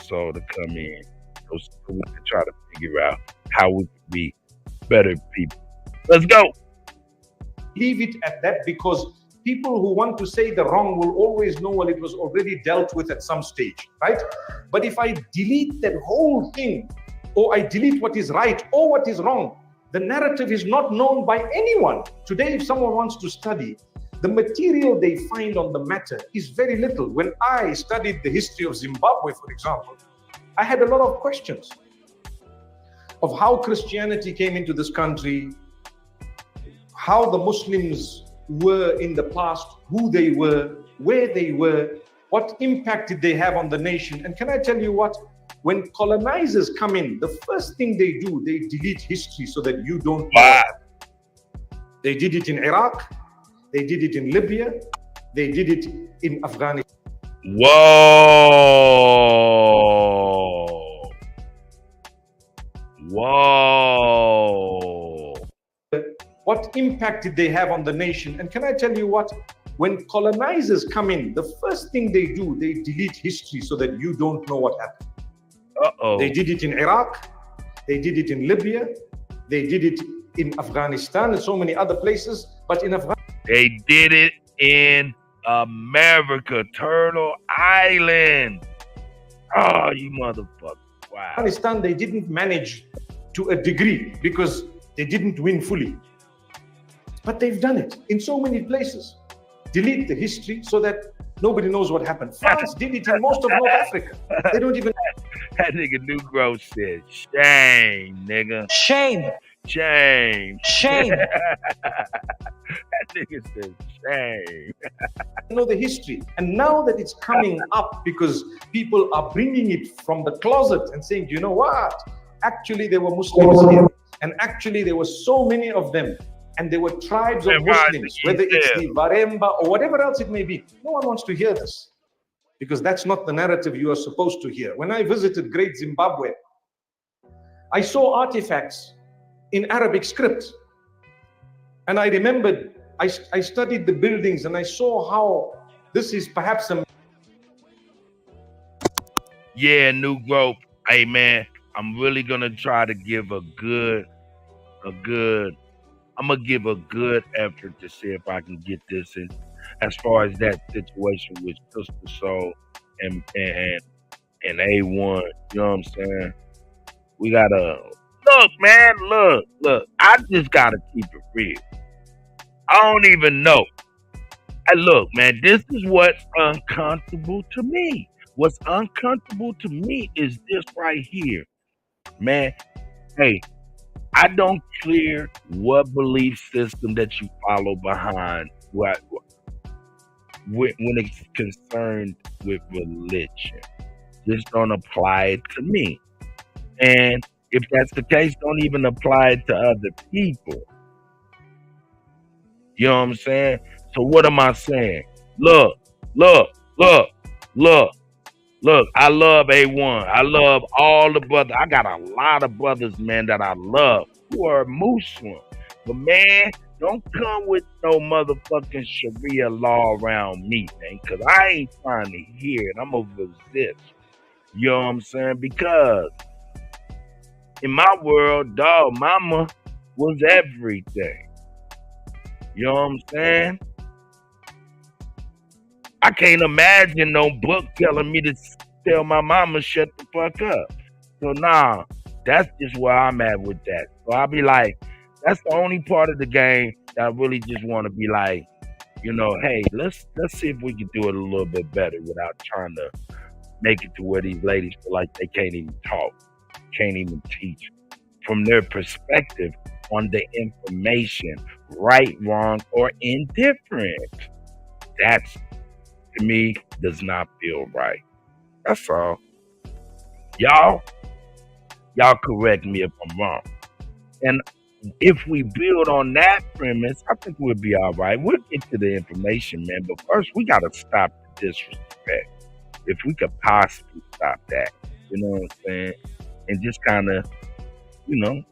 Soul to come in so we can try to figure out how we can be better people. Let's go. Leave it at that, because people who want to say the wrong will always know, well, it was already dealt with at some stage, right? But if I delete that whole thing, or I delete what is right or what is wrong, the narrative is not known by anyone. Today, if someone wants to study, the material they find on the matter is very little. When I studied the history of Zimbabwe, for example, I had a lot of questions of how Christianity came into this country, how the Muslims were in the past, who they were, where they were, what impact did they have on the nation. And can I tell you what? When colonizers come in, the first thing they do, they delete history so that you don't know. They did it in Iraq. They did it in Libya. They did it in Afghanistan. Whoa. What impact did they have on the nation? And can I tell you what? When colonizers come in, the first thing they do, they delete history so that you don't know what happened. They did it in Iraq. They did it in Libya. They did it in Afghanistan and so many other places. But in Afghanistan, they did it in America, Turtle Island. Oh, you motherfucker. Wow. Afghanistan, they didn't manage to a degree because they didn't win fully. But they've done it in so many places. Delete the history so that nobody knows what happened. France did it in most of North Africa. They don't even... That nigga New Growth said, shame, nigga. Shame. Shame. Shame. That nigga said shame. Know the history. And now that it's coming up because people are bringing it from the closet and saying, you know what? Actually, there were Muslims here. And actually, there were so many of them. And there were tribes of Muslims, whether it's the Baremba or whatever else it may be. No one wants to hear this because that's not the narrative you are supposed to hear. When I visited Great Zimbabwe, I saw artifacts in Arabic script. And I remembered, I studied the buildings and I saw how this is perhaps a... Yeah, New Growth. Hey, man, I'm really going to try to give I'm going to give a good effort to see if I can get this in as far as that situation with Sister Soul and and A1. You know what I'm saying? We gotta look, man. Look. I just gotta keep it real. I don't even know. Look, man. This is what's uncomfortable to me. What's uncomfortable to me is this right here, man. Hey, I don't care what belief system that you follow behind what when it's concerned with religion. Just don't apply it to me. And if that's the case, don't even apply it to other people. You know what I'm saying? So what am I saying? Look. I love A1. I love all the brothers. I got a lot of brothers, man, that I love who are Muslim. But man, don't come with no motherfucking Sharia law around me, man, because I ain't trying to hear it. I'm going to resist. You know what I'm saying? Because in my world, dog, mama was everything. You know what I'm saying? I can't imagine no book telling me to tell my mama shut the fuck up. So nah, that's just where I'm at with that. So I'll be like, that's the only part of the game that I really just want to be like, you know, hey, let's see if we can do it a little bit better without trying to make it to where these ladies feel like they can't even talk, can't even teach from their perspective on the information, right, wrong, or indifferent. That's, to me, does not feel right. That's all. Y'all correct me if I'm wrong. And if we build on that premise, I think we'll be all right. We'll get to the information, man. But first, we got to stop the disrespect. If we could possibly stop that, you know what I'm saying? And just kind of, you know,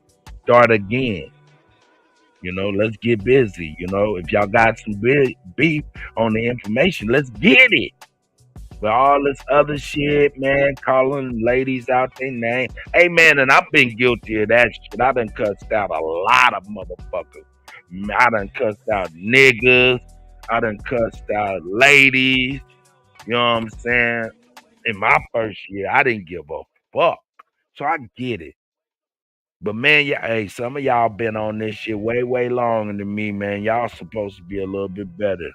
start again. You know, let's get busy. You know, if y'all got some beef on the information, let's get it. But all this other shit, man, calling ladies out their name. Hey, man, and I've been guilty of that shit. I done cussed out a lot of motherfuckers. I done cussed out niggas. I done cussed out ladies. You know what I'm saying? In my first year, I didn't give a fuck. So I get it. But man, hey, some of y'all been on this shit way longer than me, man. Y'all supposed to be a little bit better.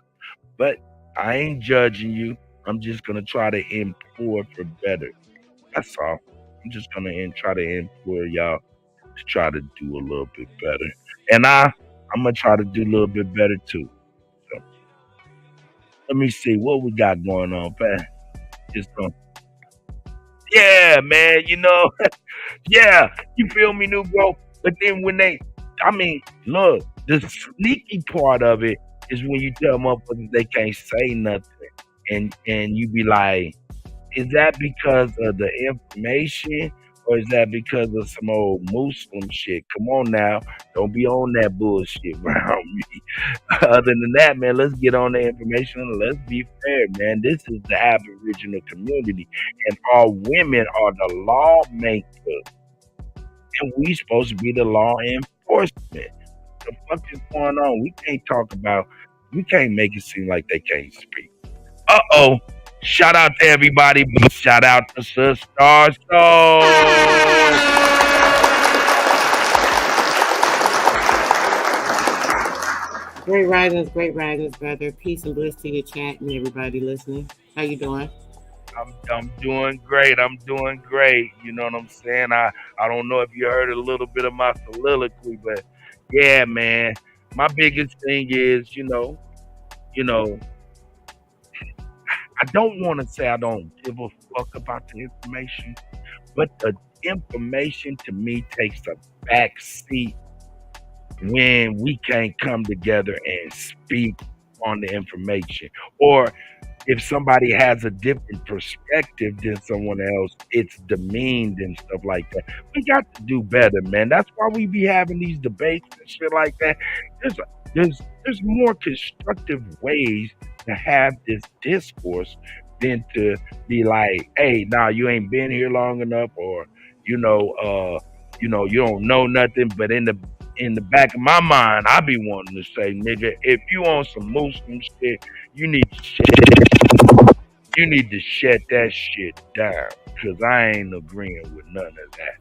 But I ain't judging you. I'm just gonna try to implore for better. That's all. I'm just gonna try to implore y'all to try to do a little bit better. And I'm gonna try to do a little bit better too. So let me see what we got going on, man. Just yeah, man, you know. Yeah, you feel me, new bro? But then when look, the sneaky part of it is when you tell motherfuckers they can't say nothing. And you be like, is that because of the information or is that because of some old Muslim shit? Come on now. Don't be on that bullshit around me. Other than that, man, let's get on the information and let's be fair, man. This is the Aboriginal community and our women are the lawmakers. And we supposed to be the law enforcement. What the fuck is going on? We can't make it seem like they can't speak. Uh-oh. Shout out to everybody, but shout out to Sister Star. Great riders, brother. Peace and bliss to your chat and everybody listening. How you doing? I'm doing great. You know what I'm saying? I don't know if you heard a little bit of my soliloquy, but yeah, man. My biggest thing is, you know, I don't want to say I don't give a fuck about the information, but the information to me takes a back seat when we can't come together and speak on the information. Or if somebody has a different perspective than someone else, it's demeaned and stuff like that. We got to do better, man. That's why we be having these debates and shit like that. There's more constructive ways to have this discourse than to be like, hey, nah, you ain't been here long enough, or you don't know nothing. But in the back of my mind, I be wanting to say, nigga, if you on some Muslim shit, you need to shit. You need to shut that shit down, because I ain't agreeing with none of that.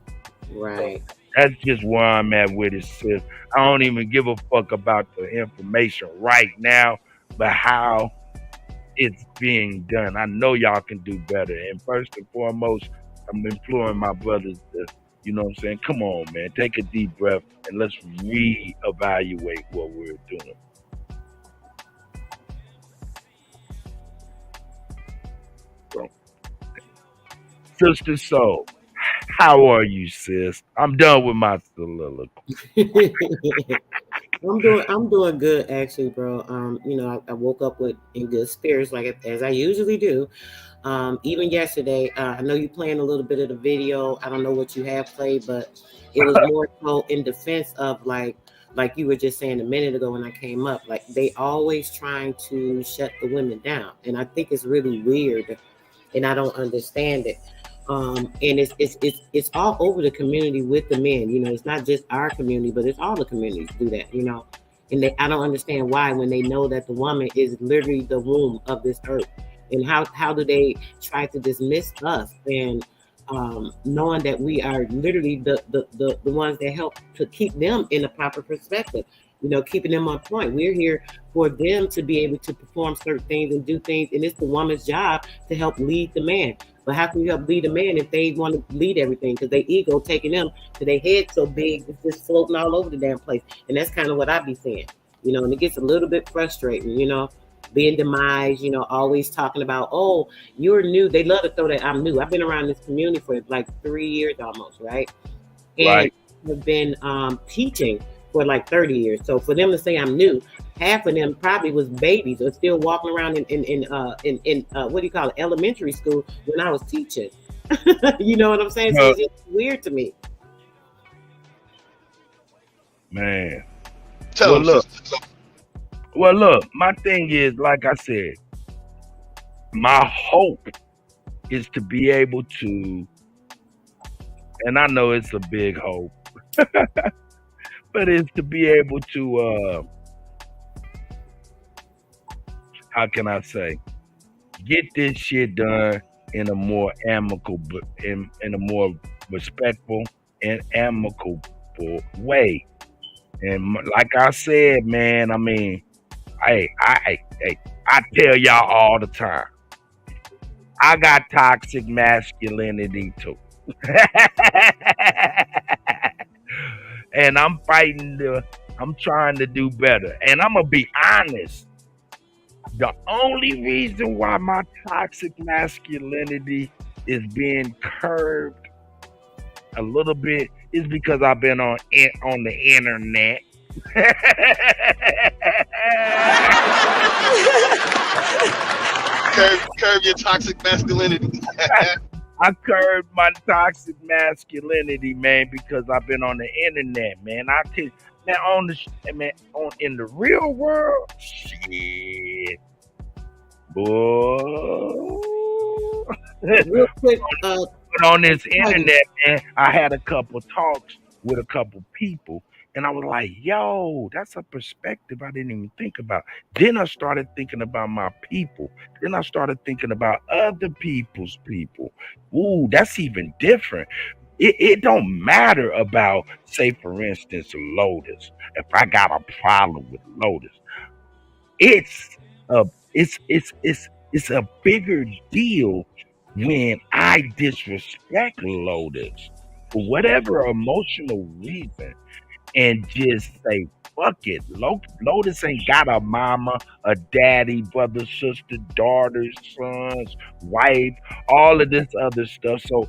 Right. That's just where I'm at with it, sis. I don't even give a fuck about the information right now, but how it's being done. I know y'all can do better. And first and foremost, I'm imploring my brothers to, you know what I'm saying? Come on, man. Take a deep breath and let's reevaluate what we're doing. So, Sister Soul, how are you, sis? I'm done with my soliloquy. I'm doing good actually, bro. You know, I woke up in good spirits as I usually do. Even yesterday, I know you playing a little bit of the video. I don't know what you have played, but it was more so in defense of like you were just saying a minute ago when I came up. Like they always trying to shut the women down, and I think it's really weird, and I don't understand it. And it's all over the community with the men. You know, it's not just our community, but it's all the communities do that. You know, and I don't understand why when they know that the woman is literally the womb of this earth. And how do they try to dismiss us and knowing that we are literally the ones that help to keep them in a proper perspective, you know, keeping them on point. We're here for them to be able to perform certain things and do things, and it's the woman's job to help lead the man. But how can you help lead a man if they want to lead everything? Because their ego taking them to their head so big, it's just floating all over the damn place. And that's kind of what I be saying, you know, and it gets a little bit frustrating, you know. Being demised, you know, always talking about, oh, you're new. They love to throw that I'm new. I've been around this community for like 3 years almost, right? And I've been teaching for like 30 years. So for them to say I'm new, half of them probably was babies or still walking around in what do you call it, elementary school when I was teaching. You know what I'm saying? So it's just weird to me. Man. Well, look, my thing is, like I said, my hope is to be able to, and I know it's a big hope, but it's to be able to, how can I say, get this shit done in a more amicable, in a more respectful and amicable way. And like I said, man, I mean, Hey, I tell y'all all the time, I got toxic masculinity too. And I'm I'm trying to do better. And I'm going to be honest. The only reason why my toxic masculinity is being curbed a little bit is because I've been on the internet. curb your toxic masculinity. I curbed my toxic masculinity, man, because I've been on the internet, man. I tell you, man, in the real world, shit, boy. Real quick, but on this internet, man, I had a couple talks with a couple people. And I was like, yo, that's a perspective I didn't even think about. Then I started thinking about my people. Then I started thinking about other people's people. Ooh, that's even different. It don't matter about, say, for instance, Lotus. If I got a problem with Lotus, it's a bigger deal when I disrespect Lotus for whatever emotional reason. And just say, fuck it. Lotus ain't got a mama, a daddy, brother, sister, daughters, sons, wife, all of this other stuff. So,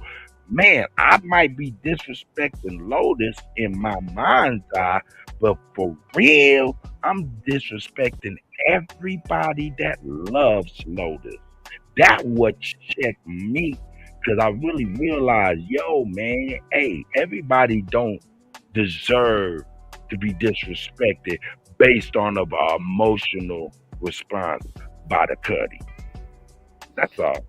man, I might be disrespecting Lotus in my mind's eye, but for real, I'm disrespecting everybody that loves Lotus. That would check me, because I really realized, yo, man, hey, everybody don't deserve to be disrespected based on an emotional response by the Kutty. That's all.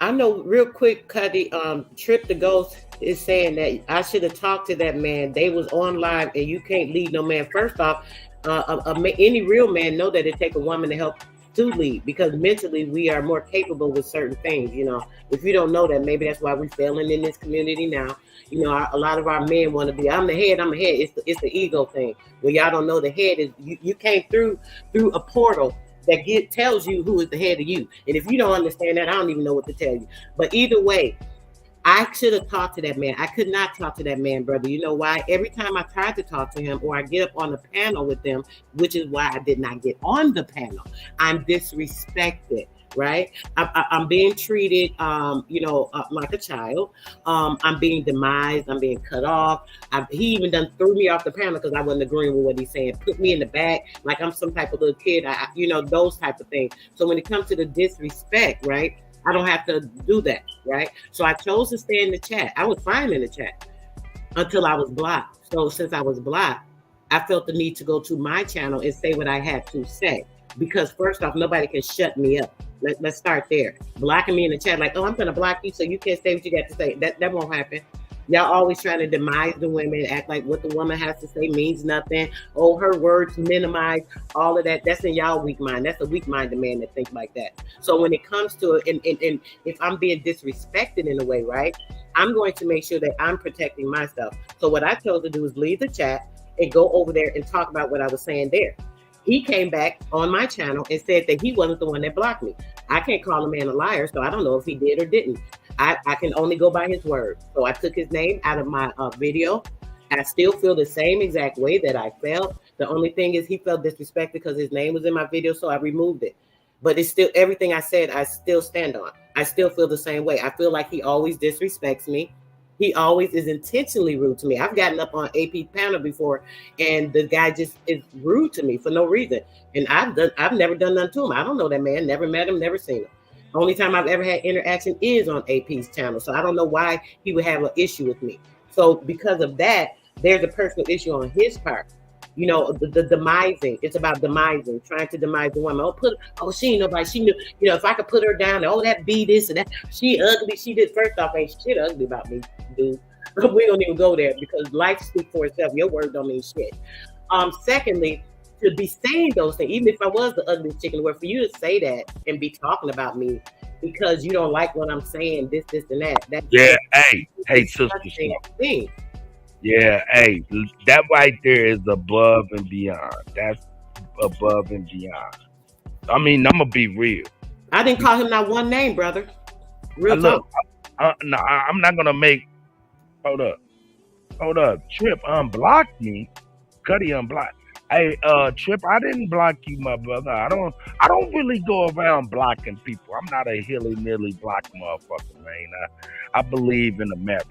I know real quick, Kutty, Trip the Ghost is saying that I should have talked to that man. They was on live and you can't lead no man. First off, any real man know that it take a woman to help to lead, because mentally we are more capable with certain things. You know, if you don't know that, maybe that's why we're failing in this community now. You know, a lot of our men want to be, I'm the head. It's the ego thing. Well, y'all don't know the head is, you came through a portal that tells you who is the head of you. And if you don't understand that, I don't even know what to tell you. But either way, I should have talked to that man. I could not talk to that man, brother. You know why? Every time I tried to talk to him, or I get up on the panel with them, which is why I did not get on the panel, I'm disrespected, right? I'm being treated, like a child. I'm being demised. I'm being cut off. He even done threw me off the panel because I wasn't agreeing with what he's saying. Put me in the back like I'm some type of little kid. Those type of things. So when it comes to the disrespect, right? I don't have to do that, right? So I chose to stay in the chat. I was fine in the chat until I was blocked. So since I was blocked, I felt the need to go to my channel and say what I had to say. Because first off, nobody can shut me up. Let's start there. Blocking me in the chat like, oh, I'm going to block you so you can't say what you got to say. That won't happen. Y'all always trying to demise the women, act like what the woman has to say means nothing. Oh, her words minimize, all of that. That's in y'all weak mind. That's a weak-minded man that think like that. So when it comes to it, and if I'm being disrespected in a way, right, I'm going to make sure that I'm protecting myself. So what I chose to do is leave the chat and go over there and talk about what I was saying there. He came back on my channel and said that he wasn't the one that blocked me. I can't call a man a liar, so I don't know if he did or didn't. I can only go by his word. So I took his name out of my video. I still feel the same exact way that I felt. The only thing is he felt disrespected because his name was in my video, so I removed it. But it's still, everything I said, I still stand on. I still feel the same way. I feel like he always disrespects me. He always is intentionally rude to me. I've gotten up on AP panel before, and the guy just is rude to me for no reason. And I've never done nothing to him. I don't know that man. Never met him. Never seen him. The only time I've ever had interaction is on AP's channel. So I don't know why he would have an issue with me. So because of that, there's a personal issue on his part. You know, the demising. It's about demising, trying to demise the woman. She ain't nobody. She knew, if I could put her down, that be this and that. She ugly. She did. First off, ain't shit ugly about me, dude. We don't even go there because life speaks for itself. Your word don't mean shit. Secondly, to be saying those things, even if I was the ugliest chicken in the world, for you to say that and be talking about me because you don't like what I'm saying, this, and that. Hey, sister. Yeah, hey, that right there is above and beyond. That's above and beyond. I mean, I'm gonna be real. I didn't call him not one name, brother. Real talk. No, I'm not gonna make. Hold up. Trip unblocked me. Kutty unblocked. Hey, Trip, I didn't block you, my brother. I don't really go around blocking people. I'm not a hilly-nilly block motherfucker, man. I believe in America.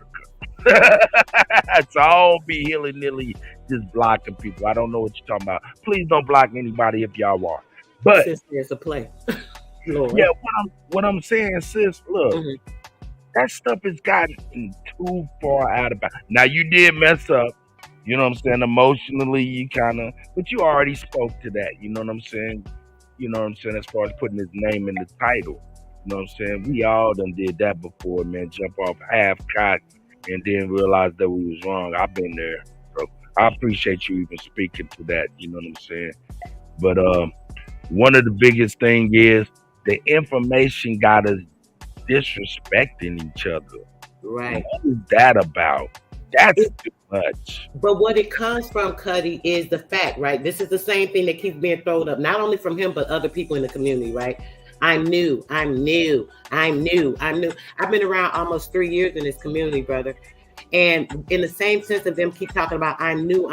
So I don't be hilly-nilly just blocking people. I don't know what you're talking about. Please don't block anybody if y'all are. But it's a play. Yeah, what I'm saying, sis, look, that stuff has gotten too far out of bounds. Now you did mess up. You know what I'm saying? Emotionally, you but you already spoke to that. You know what I'm saying? As far as putting his name in the title. You know what I'm saying? We all done did that before, man. Jump off half-cocked and then realize that we was wrong. I've been there. So I appreciate you even speaking to that. You know what I'm saying? But one of the biggest thing is the information got us disrespecting each other. Right. What is that about? That's too much. But what it comes from, Kutty, is the fact, right? This is the same thing that keeps being thrown up, not only from him, but other people in the community, right? I'm new. I've been around almost 3 years in this community, brother. And in the same sense of them keep talking about I'm new,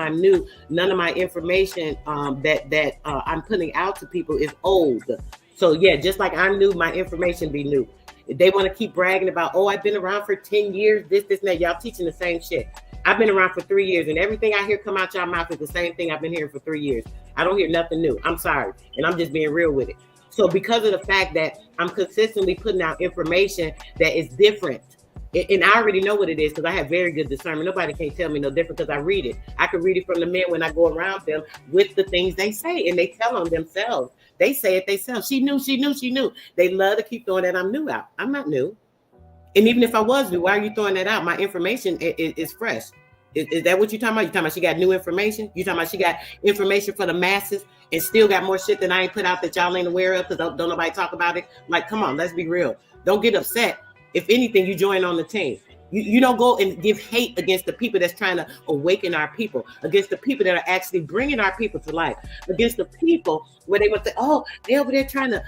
none of my information that I'm putting out to people is old. So yeah, just like I'm new, my information be new. They want to keep bragging about, I've been around for 10 years, this, and that. Y'all teaching the same shit. I've been around for 3 years, and everything I hear come out y'all mouth is the same thing I've been hearing for 3 years. I don't hear nothing new. I'm sorry. And I'm just being real with it. So because of the fact that I'm consistently putting out information that is different, and I already know what it is because I have very good discernment. Nobody can tell me no different because I read it. I can read it from the men when I go around them with the things they say, and they tell on themselves. They say it themselves. She knew. They love to keep throwing that I'm new out. I'm not new. And even if I was new, why are you throwing that out? My information is fresh. Is that what you're talking about? You talking about she got new information? You talking about she got information for the masses and still got more shit than I ain't put out that y'all ain't aware of because don't nobody talk about it? Like, come on, let's be real. Don't get upset. If anything, you join on the team. You don't go and give hate against the people that's trying to awaken our people, against the people that are actually bringing our people to life, against the people where they would say, oh, they over there trying to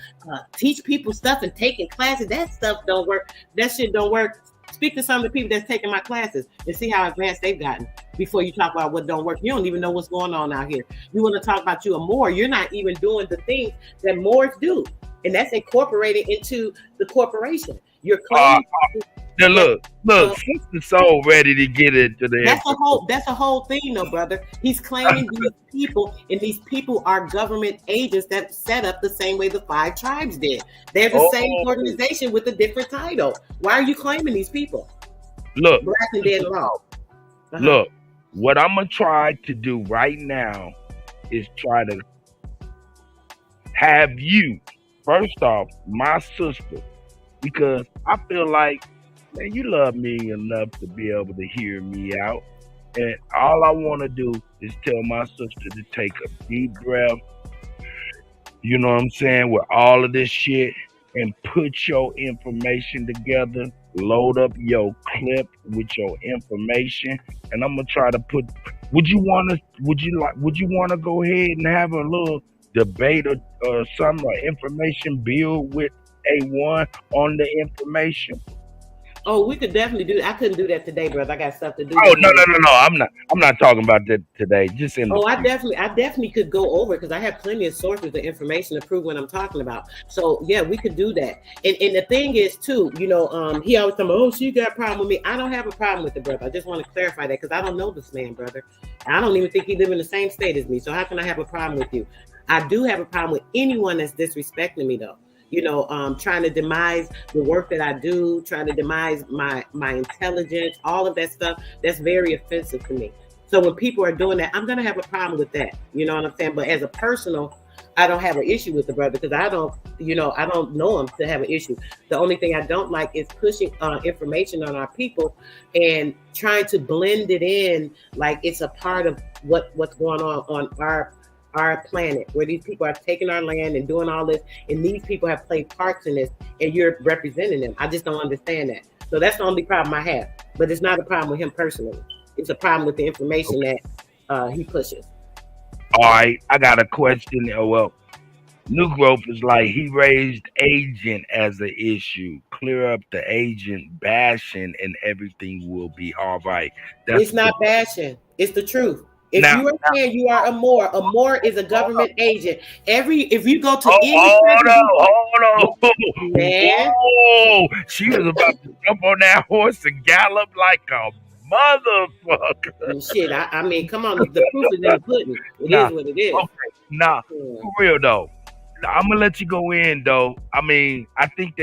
teach people stuff and taking classes. That stuff don't work. That shit don't work. Speak to some of the people that's taking my classes and see how advanced they've gotten before you talk about what don't work. You don't even know what's going on out here. You want to talk about you a Moor. You're not even doing the things that Moors do. And that's incorporated into the corporation. You're claiming. Now look, Sister Soul ready to get into the. That's a whole thing, though, brother. He's claiming these people, and these people are government agents that set up the same way the 5 tribes did. They're the same organization with a different title. Why are you claiming these people? Look, Black and dead wrong. Look, what I'm gonna try to do right now is try to have you, first off, my sister, because I feel like, man, you love me enough to be able to hear me out. And all I want to do is tell my sister to take a deep breath, you know what I'm saying, with all of this shit, and put your information together, load up your clip with your information, and I'm gonna try to put. Would you want to go ahead and have a little debate or some information build with A1 on the information? Oh, we could definitely do that. I couldn't do that today, brother. I got stuff to do. Oh, no. I'm not talking about that today. Just in the I definitely could go over it because I have plenty of sources of information to prove what I'm talking about. So yeah, we could do that. And the thing is too, he always tell me, oh, she got a problem with me. I don't have a problem with the brother. I just want to clarify that because I don't know this man, brother. I don't even think he live in the same state as me. So how can I have a problem with you? I do have a problem with anyone that's disrespecting me though. Trying to demise the work that I do, trying to demise my intelligence, all of that stuff, that's very offensive to me. So when people are doing that, I'm going to have a problem with that. You know what I'm saying? But as a personal, I don't have an issue with the brother because I don't know him to have an issue. The only thing I don't like is pushing information on our people and trying to blend it in like it's a part of what's going on our planet, where these people are taking our land and doing all this, and these people have played parts in this, and you're representing them. I just don't understand that. So that's the only problem I have. But it's not a problem with him personally. It's a problem with the information that he pushes. All right, I got a question. Well, New Growth is like, he raised agent as an issue. Clear up the agent bashing and everything will be all right. It's not bashing. It's the truth. If you are saying you are a Moor is a government agent. If you go to hold on, man. Whoa, she was about to jump on that horse and gallop like a motherfucker. Shit, I mean, come on, the proof is in the pudding. It is what it is. Okay, for real though. I'm gonna let you go in though. I mean, I think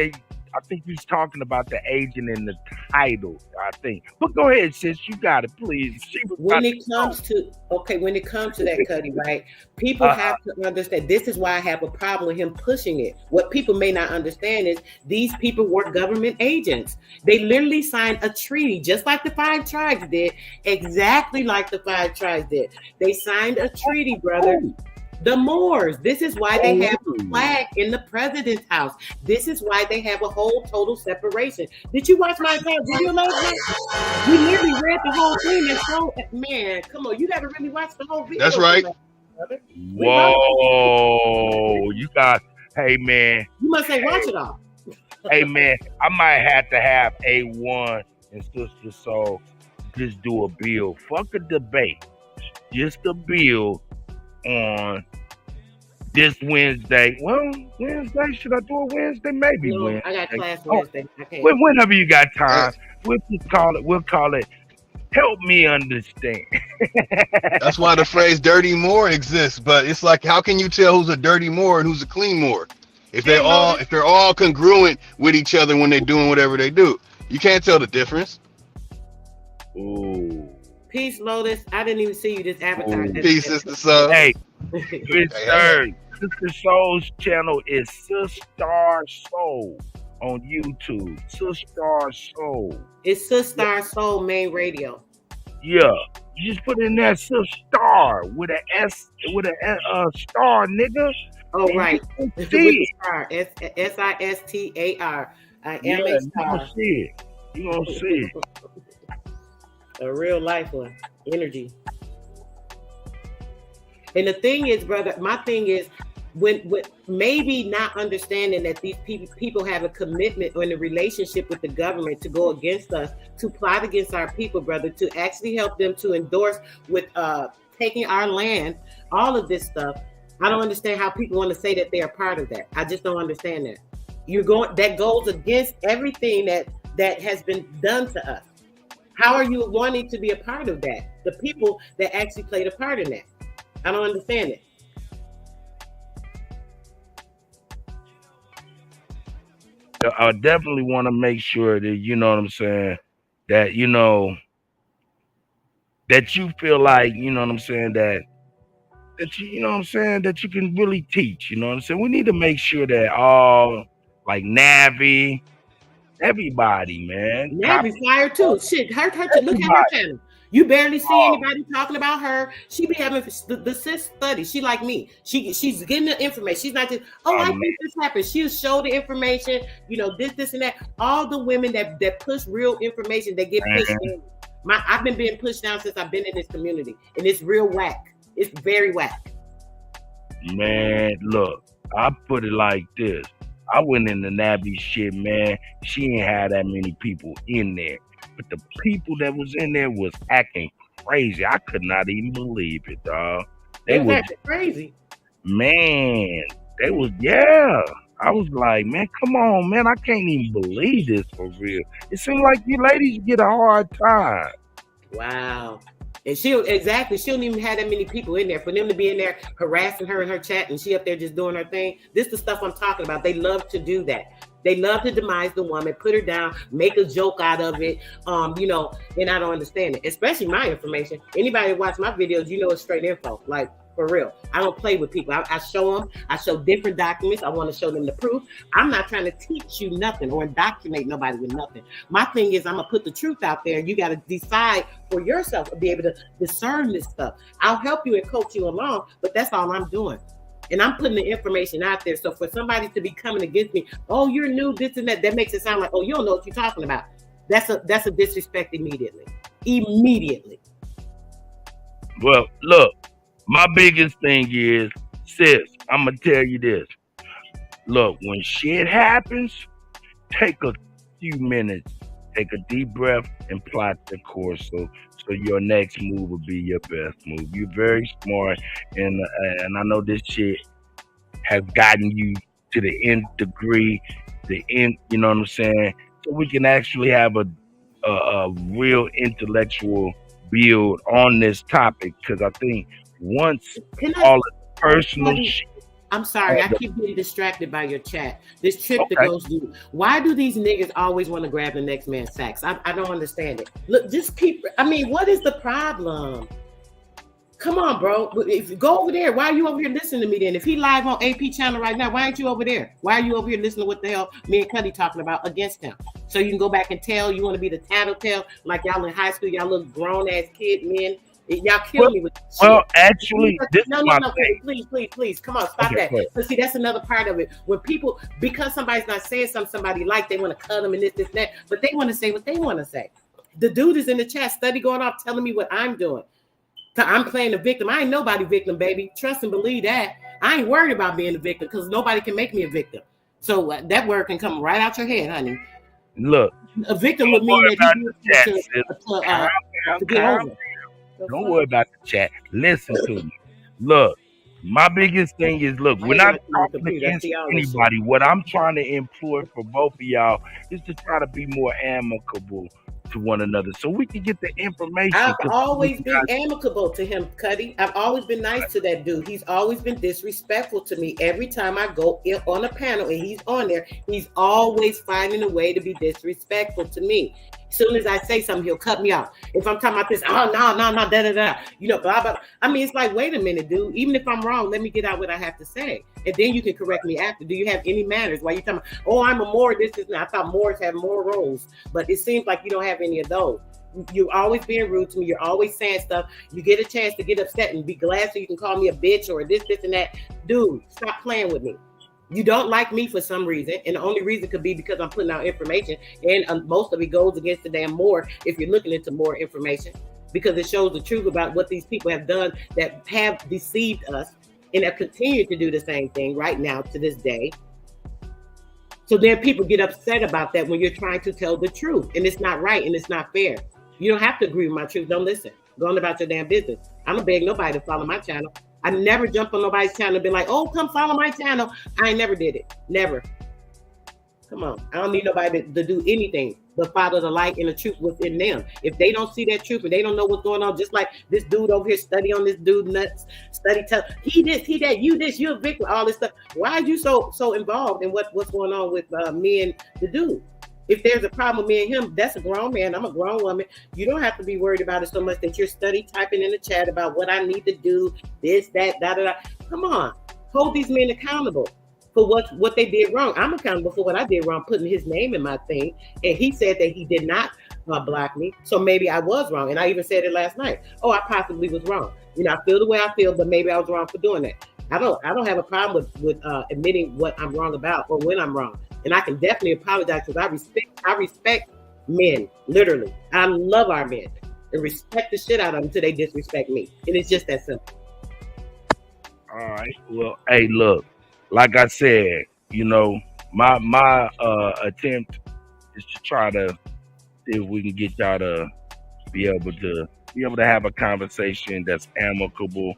he's talking about the agent in the title, I think. But go ahead, sis, you got it, please. When it comes to that, Kutty, right? People have to understand. This is why I have a problem with him pushing it. What people may not understand is these people were government agents. They literally signed a treaty, just like the 5 tribes did, exactly like the 5 tribes did. They signed a treaty, brother. The Moors. This is why they have a flag in the president's house. This is why they have a whole total separation. Did you watch my entire video last night? We literally read the whole thing. And so, man, come on, you got to really watch the whole video. That's right. Whoa, you got. Hey, man. You must say watch it all. Hey, man, I might have to have A1 and Sister Soul just do a bill. Fuck a debate. Just a bill on this Wednesday. Well, Wednesday, should I do it Wednesday? Maybe Wednesday. I got class Wednesday. Okay. Whenever you got time, we'll call it help me understand. That's why the phrase dirty Moor exists. But it's like, how can you tell who's a dirty Moor and who's a clean Moor? If they're all congruent with each other when they're doing whatever they do. You can't tell the difference. Ooh. Peace, Lotus. I didn't even see you this avatar. Peace, Sister Soul. Hey, Sister Soul's channel is Sister Soul on YouTube. Sister Soul. It's Sister Soul Main Radio. Yeah. You just put in that star with a S with a star, nigga. Oh, And right. you With gonna see the it. star. SISTAR. I am Yeah, a you star. gonna see it. You gonna see it. A real life one. Energy. And the thing is, brother, my thing is, when maybe not understanding that these people have a commitment or in a relationship with the government to go against us, to plot against our people, brother, to actually help them to endorse with taking our land, all of this stuff. I don't understand how people want to say that they are part of that. I just don't understand that. That goes against everything that has been done to us. How are you wanting to be a part of that? The people that actually played a part in that. I don't understand it. I definitely want to make sure that, you know what I'm saying, that, you know, that you feel like, you know what I'm saying, that you know what I'm saying, that you can really teach, you know what I'm saying. We need to make sure that all, like Navi, everybody, man. Navi fire too. Shit, look at her channel. You barely see anybody talking about her. She be having the sis study. She like me. She's getting the information. She's not just, I think this happened. She'll show the information, you know, this and that. All the women that push real information, they get pushed in. I've been being pushed down since I've been in this community. And it's real whack. It's very whack. Man, look, I put it like this. I went in the Nabi shit, man. She ain't had that many people in there. But the people that was in there was acting crazy. I could not even believe it, dog. They was acting crazy. Man, they was, yeah. I was like, man, come on, man. I can't even believe this for real. It seems like you ladies get a hard time. Wow. And she don't even have that many people in there. For them to be in there harassing her in her chat and she up there just doing her thing. This is the stuff I'm talking about. They love to do that. They love to demise the woman, put her down, make a joke out of it. You know, and I don't understand it. Especially my information. Anybody that watch my videos, you know it's straight info. Like, for real. I don't play with people. I show them. I show different documents. I want to show them the proof. I'm not trying to teach you nothing or indoctrinate nobody with nothing. My thing is I'm going to put the truth out there. You got to decide for yourself and be able to discern this stuff. I'll help you and coach you along, but that's all I'm doing. And I'm putting the information out there. So for somebody to be coming against me, oh, you're new, this and that makes it sound like, oh, you don't know what you're talking about. That's a disrespect immediately. Immediately. Well, look. My biggest thing is, sis, I'm going to tell you this. Look, when shit happens, take a few minutes, take a deep breath, and plot the course so your next move will be your best move. You're very smart, and I know this shit has gotten you to the nth degree, you know what I'm saying? So we can actually have a real intellectual build on this topic, because I think once all the personal shit. I'm sorry, I keep getting distracted by your chat. This trip that goes through. Why do these niggas always want to grab the next man's sacks? I don't understand it. Look, just keep. I mean, what is the problem? Come on, bro. If you go over there, why are you over here listening to me then? If he live on AP channel right now, why aren't you over there? Why are you over here listening to what the hell me and Kutty talking about against him? So you can go back and tell you want to be the tattletale like y'all in high school, y'all little grown ass kid men. Y'all kill me with this shit. Well, actually, this no, is my thing. Please, come on, stop that. But see, that's another part of it. When people, because somebody's not saying something somebody like, they want to cut them and this, that, but they want to say what they want to say. The dude is in the chat, study going off, telling me what I'm doing. I'm playing the victim. I ain't nobody victim, baby. Trust and believe that. I ain't worried about being a victim because nobody can make me a victim. So that word can come right out your head, honey. Look, a victim would mean that you to get over. Don't worry about the chat. Listen to me. Look, my biggest thing is, look, we're not talking against anybody. What I'm trying to employ for both of y'all is to try to be more amicable to one another so we can get the information. I've always been amicable to him, Kutty. I've always been nice to that dude. He's always been disrespectful to me. Every time I go in on a panel and he's on there, he's always finding a way to be disrespectful to me. As soon as I say something, he'll cut me off. If I'm talking about this, no, da. You know, blah, blah. I mean, it's like, wait a minute, dude. Even if I'm wrong, let me get out what I have to say. And then you can correct me after. Do you have any manners? Why you talking about, oh, I'm a Moor, this is not. I thought Moors have more roles. But it seems like you don't have any of those. You're always being rude to me. You're always saying stuff. You get a chance to get upset and be glad so you can call me a bitch or this, and that. Dude, stop playing with me. You don't like me for some reason, and the only reason could be because I'm putting out information, and most of it goes against the damn more if you're looking into more information, because it shows the truth about what these people have done that have deceived us and have continued to do the same thing right now to this day. So then people get upset about that when you're trying to tell the truth, and it's not right and it's not fair. You don't have to agree with my truth. Don't listen. Go on about your damn business. I don't beg nobody to follow my channel. I never jump on nobody's channel and be like, oh, come follow my channel. I never did it. Never. Come on. I don't need nobody to do anything but follow the light and the truth within them. If they don't see that truth and they don't know what's going on, just like this dude over here study on this dude nuts, tell he this, he that, you this, you're a victim, all this stuff. Why are you so involved in what's going on with me and the dude? If there's a problem with me and him, that's a grown man. I'm a grown woman. You don't have to be worried about it so much that you're typing in the chat about what I need to do, this, that, da, da, da. Come on. Hold these men accountable for what they did wrong. I'm accountable for what I did wrong, putting his name in my thing. And he said that he did not block me. So maybe I was wrong. And I even said it last night. Oh, I possibly was wrong. You know, I feel the way I feel, but maybe I was wrong for doing that. I don't have a problem with admitting what I'm wrong about or when I'm wrong. And I can definitely apologize because I respect men, literally. I love our men and respect the shit out of them until they disrespect me. And it's just that simple. All right. Well, hey, look, like I said, you know, my attempt is to try to see if we can get y'all to be able to have a conversation that's amicable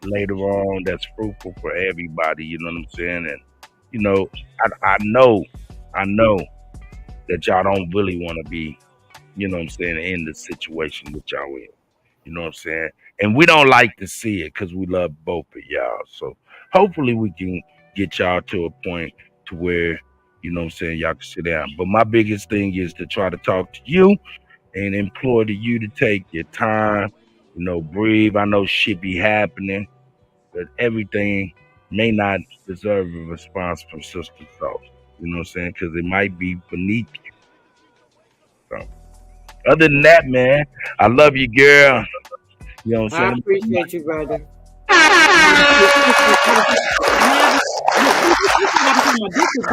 later on, that's fruitful for everybody. You know what I'm saying? And you know, I know that y'all don't really want to be, you know what I'm saying, in the situation that y'all in. You know what I'm saying? And we don't like to see it because we love both of y'all. So hopefully we can get y'all to a point to where, you know what I'm saying, y'all can sit down. But my biggest thing is to try to talk to you and implore you to take your time, you know, breathe. I know shit be happening, but everything may not deserve a response from Sister Sauce. You know what I'm saying? Because it might be beneath you. So, other than that, man, I love you, girl. You know what I'm saying? I appreciate you, brother. This is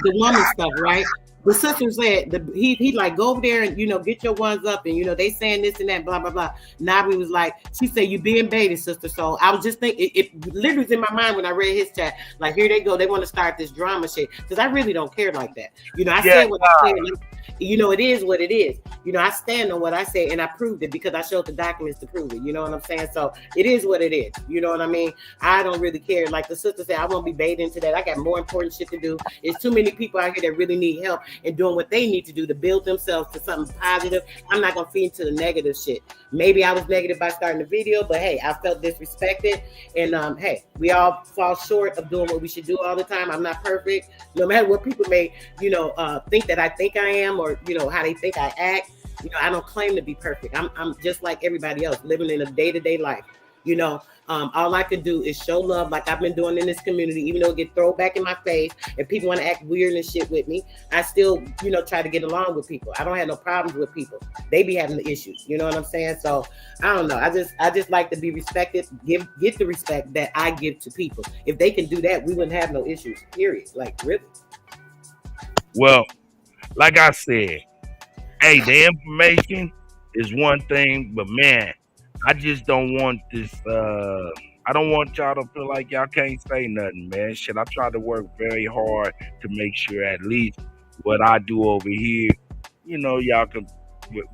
the woman stuff, right? The sister said he like go over there and you know get your ones up and you know they saying this and that blah blah blah. Nabi was like, she said you being baited, sister. So I was just thinking it literally was in my mind when I read his chat. Like here they go, they want to start this drama shit because I really don't care like that. You know I said what I said. You know, it is what it is. You know, I stand on what I say and I proved it because I showed the documents to prove it. You know what I'm saying? So it is what it is. You know what I mean? I don't really care. Like the sister said, I won't be baited into that. I got more important shit to do. There's too many people out here that really need help and doing what they need to do to build themselves to something positive. I'm not going to feed into the negative shit. Maybe I was negative by starting the video, but hey, I felt disrespected. And hey, we all fall short of doing what we should do all the time. I'm not perfect. No matter what people may, you know, think that I think I am or, you know, how they think I act. You know, I don't claim to be perfect. I'm just like everybody else living in a day-to-day life. You know, all I can do is show love like I've been doing in this community, even though it get thrown back in my face and people want to act weird and shit with me. I still, you know, try to get along with people. I don't have no problems with people. They be having the issues. You know what I'm saying? So I don't know. I just like to be respected, get the respect that I give to people. If they can do that, we wouldn't have no issues, period. Like really. Well, like I said, hey, the information is one thing, but man, I just don't want this. I don't want y'all to feel like y'all can't say nothing, man. Shit, I try to work very hard to make sure at least what I do over here, you know, y'all can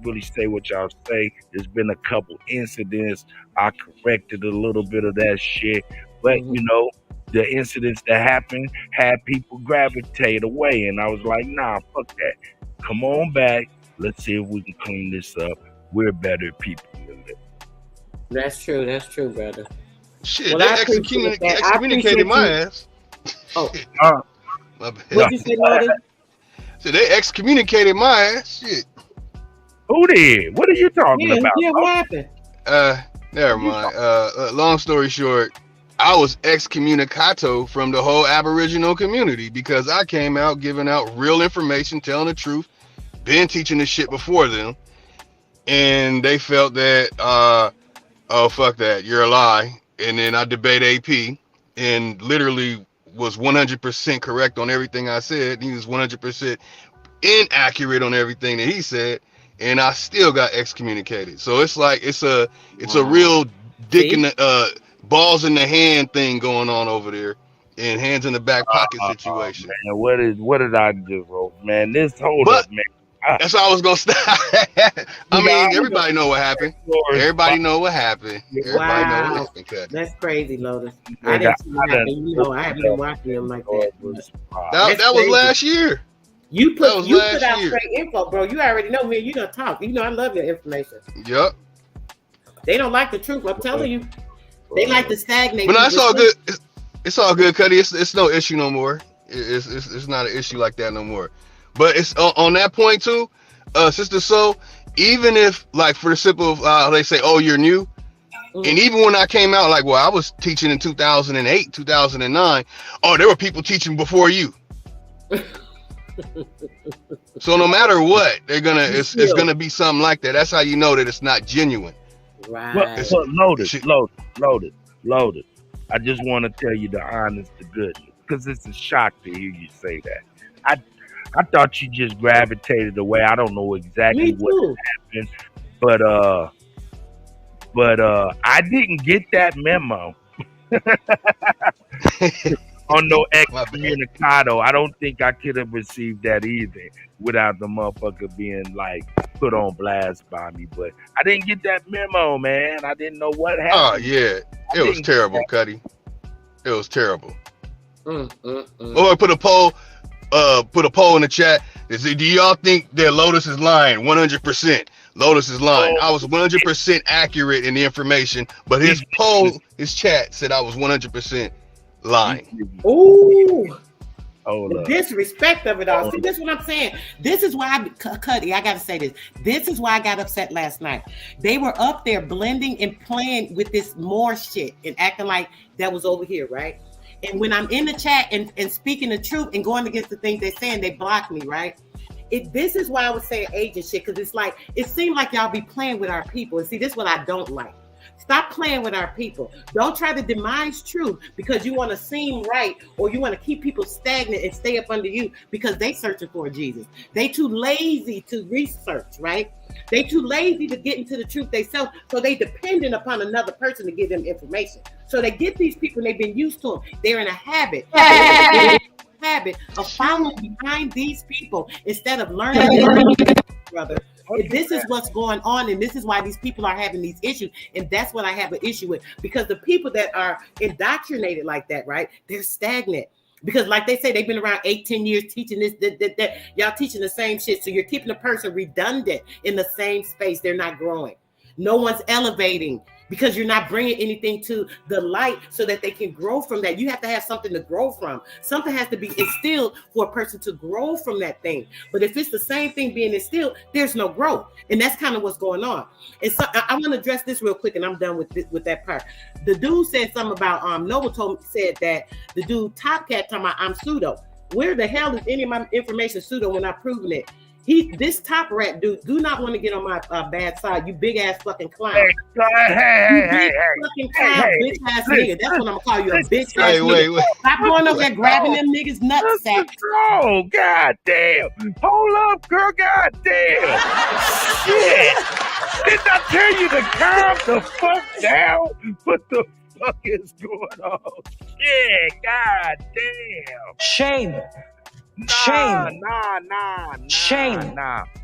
really say what y'all say. There's been a couple incidents. I corrected a little bit of that shit, but you know, the incidents that happened had people gravitate away, and I was like, nah, fuck that. Come on back. Let's see if we can clean this up. We're better people than this. That's true, brother. Shit, well, they excommunicated my ass. Oh, my bad. What'd you say, Lodi? So they excommunicated my ass. Shit. Who did? What are you talking about? Yeah, what happened? Never mind. Long story short, I was excommunicado from the whole Aboriginal community because I came out giving out real information, telling the truth, been teaching this shit before them. and they felt that oh fuck that, you're a lie. And then I debate AP and literally was 100% correct on everything I said. He was 100% inaccurate on everything that he said, and I still got excommunicated. So it's like it's a real dick in the balls in the hand thing going on over there, and hands in the back pocket situation. Man, what did I do, bro? Man, hold But up, man. That's how I was gonna start. I mean, everybody know what happened. Everybody know what happened. Everybody know what happened. Kutty. That's crazy, Lotus. I didn't see that. You know, I haven't been watching them like that. That was last year. You put out straight info, bro. You already know me. You don't talk. You know I love your information. Yep. They don't like the truth. I'm telling you. They like to stagnate. But no, it's all good. It's all good, Kutty. It's no issue no more. It's not an issue like that no more. But it's on that point too, Sister Soul. Even if, like, for the simple, they say, "Oh, you're new," and even when I came out, like, well, I was teaching in 2008, 2009. Oh, there were people teaching before you. So no matter what, it's gonna be something like that. That's how you know that it's not genuine. Right. But loaded. I just want to tell you the honest to goodness, because it's a shock to hear you say that. I thought you just gravitated away. I don't know exactly what happened, but I didn't get that memo on no excommunicado. I don't think I could have received that either without the motherfucker being like put on blast by me. But I didn't get that memo, man. I didn't know what happened. Oh yeah, it was terrible, Kutty. It was terrible. Oh, put a poll in the chat. Do y'all think that Lotus is lying? 100%. Lotus is lying. I was 100% accurate in the information, but his chat said I was 100% lying. Ooh. The disrespect of it all. See, this is what I'm saying. This is why Kutty, I gotta say this. This is why I got upset last night. They were up there blending and playing with this more shit and acting like that was over here, right? And when I'm in the chat and speaking the truth and going against the things they're saying, they block me, right? This is why I was saying agent shit, because it's like, it seemed like y'all be playing with our people. And see, this is what I don't like. Stop playing with our people. Don't try to demise truth because you want to seem right or you want to keep people stagnant and stay up under you because they searching for Jesus. They too lazy to research, right? They too lazy to get into the truth themselves, so they dependent upon another person to give them information. So they get these people and they've been used to them. They're in a habit. Of following behind these people instead of learning, brother. This is what's going on, and this is why these people are having these issues, and that's what I have an issue with. Because the people that are indoctrinated like that, right? They're stagnant. Because like they say, they've been around 8-10 years teaching this, that. Y'all teaching the same shit. So you're keeping the person redundant in the same space. They're not growing. No one's elevating because you're not bringing anything to the light so that they can grow from that. You have to have something to grow from. Something has to be instilled for a person to grow from that thing. But if it's the same thing being instilled, there's no growth. And that's kind of what's going on. And so I want to address this real quick, and I'm done with that part. The dude said something about, Noble said that the dude Top Cat talking about I'm pseudo. Where the hell is any of my information pseudo when I've proven it? This top rat dude do not want to get on my bad side. You big ass fucking clown. Hey, fucking clown, bitch ass nigga. That's what I'm gonna call you, a bitch ass nigga. Wait. Stop going over there grabbing them niggas nutsack. Oh, goddamn. Hold up, girl. Goddamn. Shit. Didn't I tell you to calm the fuck down? What the fuck is going on? Shit, goddamn. Shame. Nah.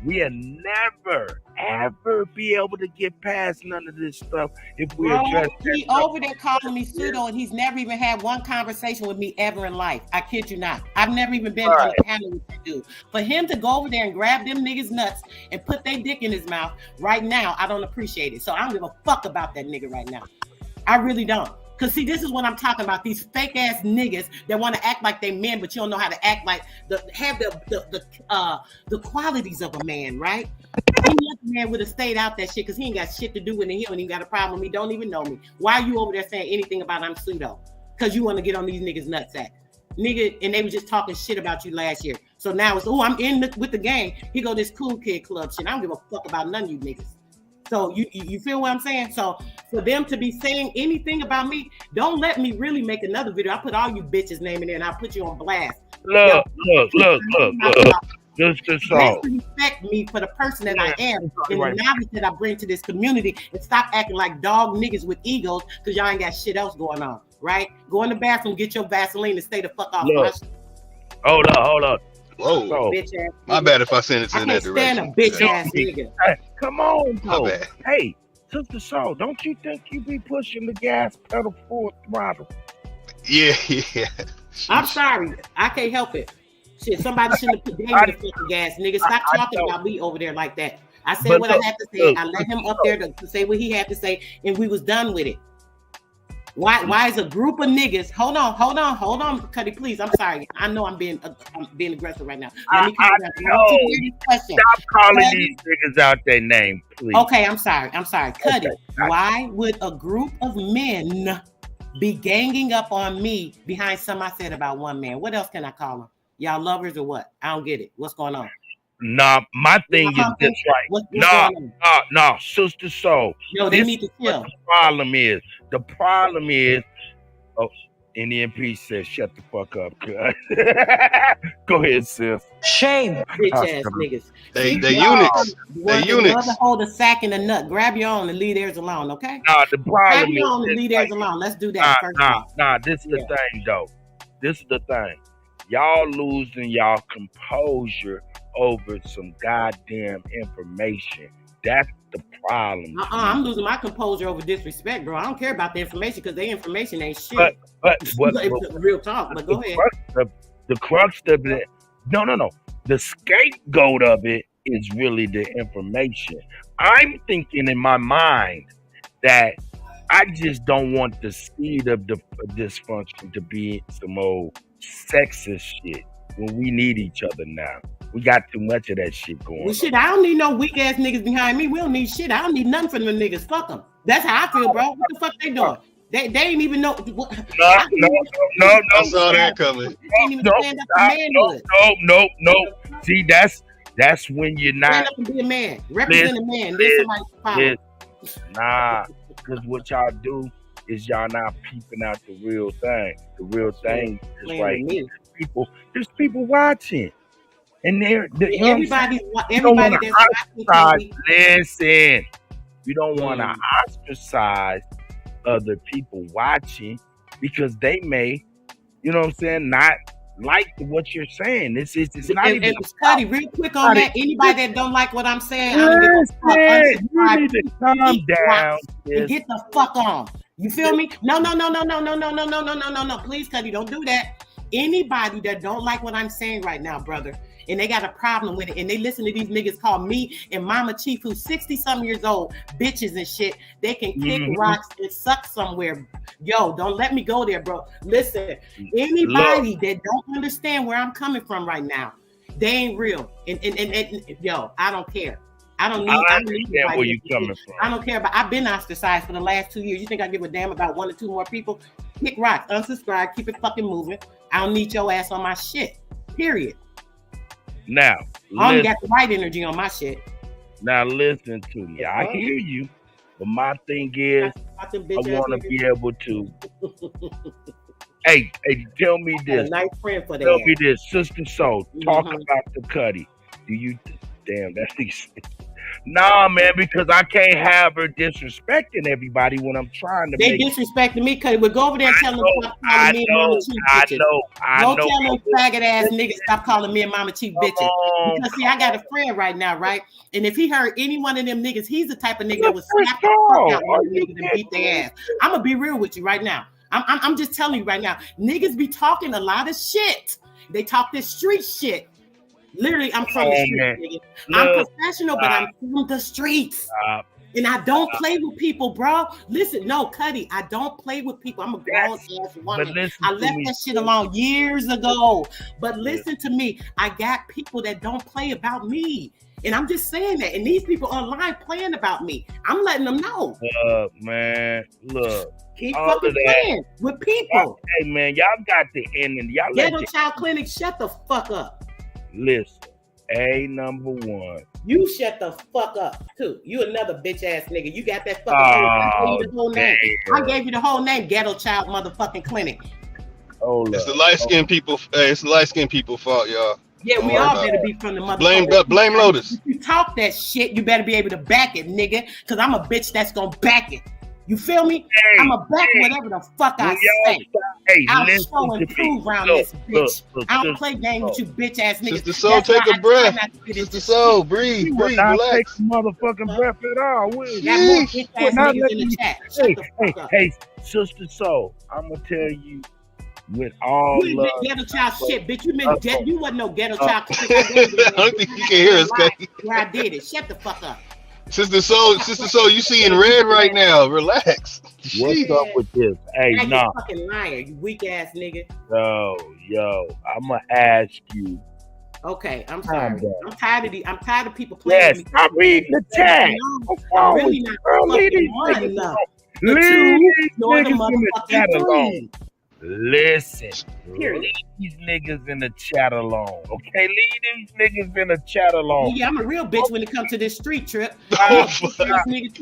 We'll never, ever be able to get past none of this stuff if we address that. He over there calling me pseudo, and he's never even had one conversation with me ever in life. I kid you not. I've never even been on a panel with that dude. For him to go over there and grab them niggas nuts and put their dick in his mouth right now, I don't appreciate it. So I don't give a fuck about that nigga right now. I really don't. Because, see, this is what I'm talking about. These fake-ass niggas that want to act like they men, but you don't know how to act like, have the qualities of a man, right? Any other man would have stayed out that shit because he ain't got shit to do with it. He don't even got a problem with me. Don't even know me. Why are you over there saying anything about I'm pseudo? Because you want to get on these niggas' nutsack. Nigga, and they were just talking shit about you last year. So now it's, I'm in with the gang. He go this cool kid club shit. I don't give a fuck about none of you niggas. So you feel what I'm saying? So for them to be saying anything about me, don't let me really make another video. I put all you bitches' name in there and I'll put you on blast. Look. Just the salt. Respect me for the person that I am and the knowledge that I bring to this community, and stop acting like dog niggas with egos because y'all ain't got shit else going on, right? Go in the bathroom, get your Vaseline, and stay the fuck off. Look. Hold up. Whoa. So, bitch ass my bad if I send it in that direction. Stand a bitch ass nigga. Hey, come on, My bro. bad. Hey, Sister Soul, don't you think you be pushing the gas pedal full throttle? Yeah. I'm sorry. I can't help it. Shit, somebody shouldn't have put Damon the fucking gas, nigga. Stop talking about me over there like that. I said what I had to say. I let him up there to say what he had to say, and we was done with it. Why is a group of niggas? Hold on, Kutty, please. I'm sorry. I know I'm being aggressive right now. Let me come back. Stop calling these niggas out their name, please. Okay, I'm sorry. Kutty, why would a group of men be ganging up on me behind something I said about one man? What else can I call them? Y'all lovers or what? I don't get it. What's going on? Nah, my thing is this, right? No, Sister Soul. Yo, they need to chill. The problem is, oh, NMP says, shut the fuck up, cuz. Go ahead, sis. Shame. Bitch ass niggas. They units. They units. Rather hold a sack and a nut. Grab your own and leave theirs alone, okay? Nah, the problem Grab your own and leave theirs alone. Let's do that first. Nah, this is the thing, though. This is the thing. Y'all losing y'all composure over some goddamn information. That's the problem. I'm losing my composure over disrespect, bro. I don't care about the information because the information ain't shit. But real talk. But go ahead. The crux of it, no. The scapegoat of it is really the information. I'm thinking in my mind that I just don't want the seed of the dysfunction to be some old sexist shit when we need each other now. We got too much of that shit going. Well, shit, I don't need no weak ass niggas behind me. We don't need shit. I don't need nothing from them niggas. Fuck them. That's how I feel, bro. What the fuck they doing? They ain't even know. No. I saw that coming. They ain't even stand up to manhood. No. See, that's when you're not. Stand up and be a man. Represent a man. There's somebody's power. Nah, because what y'all do is y'all not peeping out the real thing. The real thing is like there's people watching. And everybody that's watching. Listen, you don't want to ostracize other people watching because they may, you know what I'm saying, not like what you're saying. It's not even. Kutty, real quick on that. Anybody that don't like what I'm saying, you need to calm down and get the fuck on. You feel me? No. Please, Kutty, don't do that. Anybody that don't like what I'm saying right now, brother, and they got a problem with it, and they listen to these niggas call me and Mama Chief, who's 60-something years old, bitches and shit, they can kick rocks and suck somewhere. Yo, don't let me go there, bro. Listen, anybody that don't understand where I'm coming from right now, they ain't real. And yo, I don't care. I don't need where you coming from. I don't care about. I've been ostracized for the last 2 years. You think I give a damn about 1 or 2 more people? Kick rocks, unsubscribe, keep it fucking moving. I don't need your ass on my shit. Period. Now, I only got the right energy on my shit. Now listen to me. I hear you, but my thing is, I want to be able to. Hey, tell me this. Nice friend for that. Tell me this, Sister Soul. Talk about the Kutty. Do you? Damn, that's nah, man. Because I can't have her disrespecting everybody when I'm trying to. They disrespecting me, Kutty. We'll go over there and tell them stop calling me and Mama Chief bitches. I know. Tell them faggot ass niggas stop calling me and Mama Chief bitches. Because see, I got a friend right now, right? And if he heard any one of them niggas, he's the type of nigga that would slap the fuck out one niggas and beat their ass. I'm gonna be real with you right now. I'm just telling you right now. Niggas be talking a lot of shit. They talk this street shit. Literally, I'm from the streets, nigga. I'm professional, but I'm from the streets. And I don't play with people, bro. Listen, no, Kutty, I don't play with people. I'm a grown-ass woman. I left that shit alone years ago. But listen to me. I got people that don't play about me. And I'm just saying that. And these people online playing about me. I'm letting them know. Man, look. Keep fucking playing with people. Hey, man, y'all got the end. And y'all Ghetto Child Clinic, shut the fuck up. Listen, number one. You shut the fuck up too. You another bitch ass nigga. You got that fucking Oh, I gave you the whole name. damn. I gave you the whole name, Ghetto Child motherfucking Clinic. It's the light skinned people. It's the light skinned people fault, y'all. Yeah, we all better be from the Blame Lotus. If you talk that shit, you better be able to back it, nigga. Cause I'm a bitch that's gonna back it. You feel me? I'm a back whatever the fuck I say. I'll show and prove around this bitch. I don't play games with you bitch ass niggas. Sister Soul, take a breath. Sister Soul, breathe, relax. Take motherfucking breath at all. Got more bitch ass niggas in the chat. Shut the fuck up. Hey, Sister Soul, I'm gonna tell you with all you love. Ghetto Child shit, bitch. You wasn't no Ghetto Child. I don't think you can hear us, Kutty. Where I did it. Shut the fuck up. Sister Soul, you see in red right now. Relax. What's up with this? Hey, now nah. You fucking liar, you weak ass nigga. Yo, I'ma ask you. Okay, I'm sorry. I'm tired of people playing Yes, with me. I'm reading the chat. I'm really not fucking one enough. The two nor the motherfucking three. Listen, leave these niggas in the chat alone, okay? Leave these niggas in the chat alone. Yeah, I'm a real bitch when it comes to this street trip. You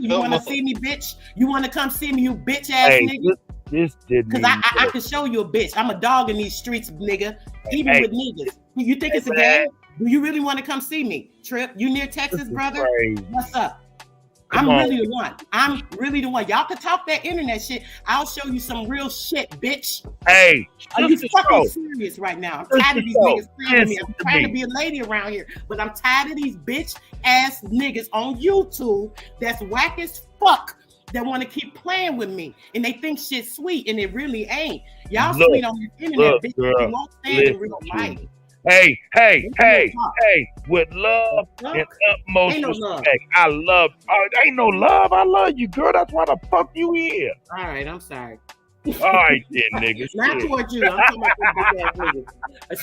want to see me, bitch? You want to come see me, you bitch ass nigga? This didn't. Because I can show you a bitch. I'm a dog in these streets, nigga. Even with niggas. You think it's a game? Do you really want to come see me, Trip? You near Texas, brother? What's up? I'm really the one. I'm really the one. Y'all can talk that internet shit. I'll show you some real shit, bitch. Hey, are you fucking serious right now? I'm tired of these niggas playing with me. I'm trying to be a lady around here, but I'm tired of these bitch ass niggas on YouTube that's whack as fuck that want to keep playing with me and they think shit sweet and it really ain't. Y'all sweet on the internet, bitch. You won't stand in real life. Hey, with love and utmost respect. I love, ain't no love. I love you, girl. That's why the fuck you here. All right, I'm sorry. All right, then, niggas. Not towards you. I'm talking about this bitch ass niggas.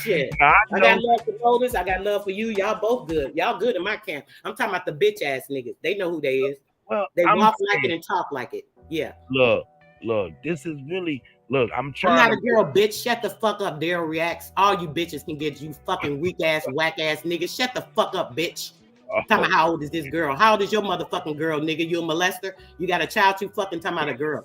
Shit. I got love for Lotus. I got love for you. Y'all both good. Y'all good in my camp. I'm talking about the bitch ass niggas. They know who they is. Well, they walk like it and talk like it. Yeah. Look, this is really. Look, I'm trying. I'm not a girl, bitch. Shut the fuck up. Daryl reacts. All you bitches can get you fucking weak ass, whack ass niggas. Shut the fuck up, bitch. Talking about how old is this girl? How old is your motherfucking girl, nigga? You a molester? You got a child? You fucking talking about a girl?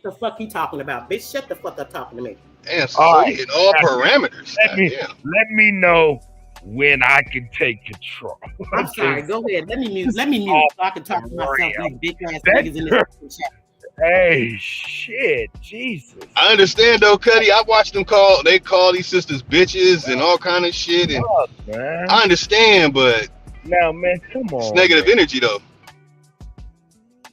What the fuck you talking about, bitch? Shut the fuck up talking to me. Damn, so in all parameters. Let me know when I can take control. I'm sorry. Go ahead. Let me mute so I can talk to myself. These bitch ass niggas in this chat. Hey, shit, Jesus. I understand though, Kutty. I watched them call these sisters bitches and all kind of shit, and I understand, but now, man, come on. It's negative energy though.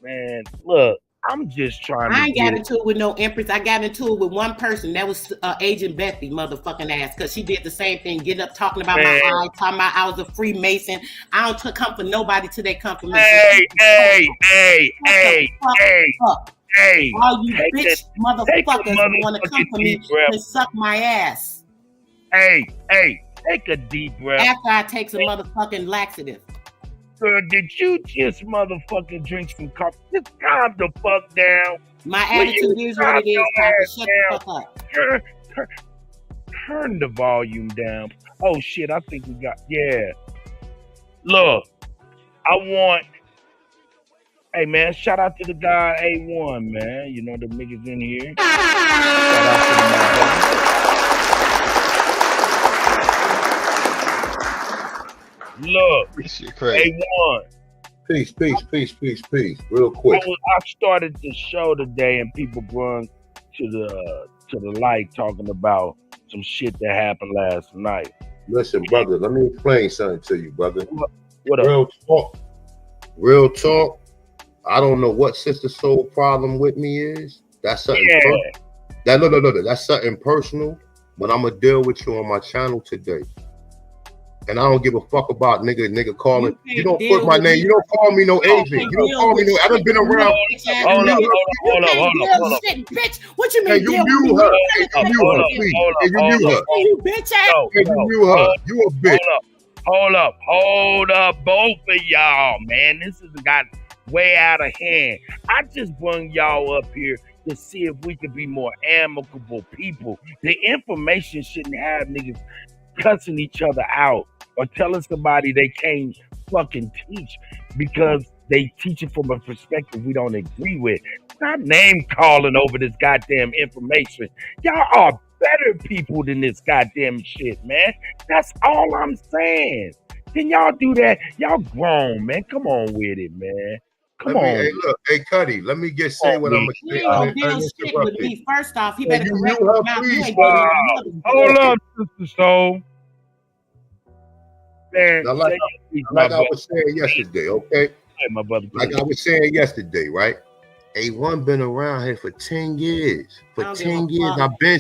Man, look, I'm just trying to. I ain't got into it with no empress. I got into it with one person. That was Agent Bethy, motherfucking ass, because she did the same thing, getting up talking about my eyes, talking about I was a Freemason. I don't come for nobody till they come for me. Hey. All you bitch motherfuckers want to come for me and suck my ass. Hey, take a deep breath. After I take some motherfucking laxative. Girl, did you just motherfucking drink some coffee? Just calm the fuck down. My attitude is what it is, Papa. Shut the fuck up. Turn the volume down. Oh shit, I think we got, Look, I want, hey man, shout out to the guy A1, man. You know the niggas in here. Shout out to my Look, A1. Peace. Real quick. I started the show today, and people brought to the light talking about some shit that happened last night. Listen, brother, let me explain something to you, brother. What up? Real talk. I don't know what Sister Soul problem with me is. That's something. No. That's something personal. But I'm gonna deal with you on my channel today. And I don't give a fuck about nigga calling. You don't put my name. You don't call me no agent. You don't call me no. I done been around. Hold up. Bitch, what you mean? Hey, you mute her. Please. Hey, you mute her. You bitch ass. Hey, you mute her. You a bitch. Hold up, both of y'all, man. This has got way out of hand. I just bring y'all up here to see if we could be more amicable people. The information shouldn't have niggas cussing each other out or telling somebody they can't fucking teach because they teach it from a perspective we don't agree with. Stop name calling over this goddamn information. Y'all are better people than this goddamn shit, man. That's all I'm saying. Can y'all do that? Y'all grown, man. Come on with it, man. Come on. Hey, look, hey, Kutty, let me just say what I'm You gonna ain't say. gonna deal shit with me. First off, he better You correct mute her, his mouth. You please, ain't buddy. gonna Hold up, Sister Soul. Man, Now, like I brother. was saying yesterday, okay? Hey, my brother. Like I was saying yesterday, right? A1 been around here for 10 years. For 10 years, I've been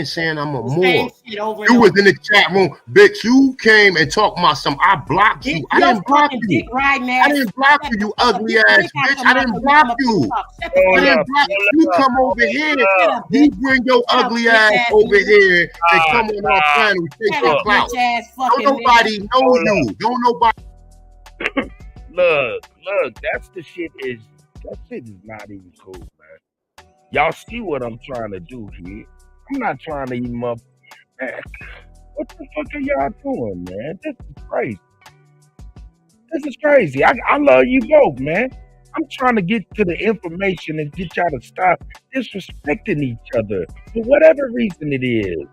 saying, I'm a Moor. You was in the chat room, bitch. You came and talked about some. I blocked you. I didn't block you. I didn't block you, you ugly ass bitch. I didn't block you. I didn't block you. You come over here. You bring your ugly ass over here and come on our panel, take your clout. Don't nobody know you. Don't nobody. Look, that shit is not even cool, man. Y'all see what I'm trying to do here? I'm not trying to even up. Man, what the fuck are y'all doing, man? This is crazy. This is crazy. I love you both, man. I'm trying to get to the information and get y'all to stop disrespecting each other for whatever reason it is.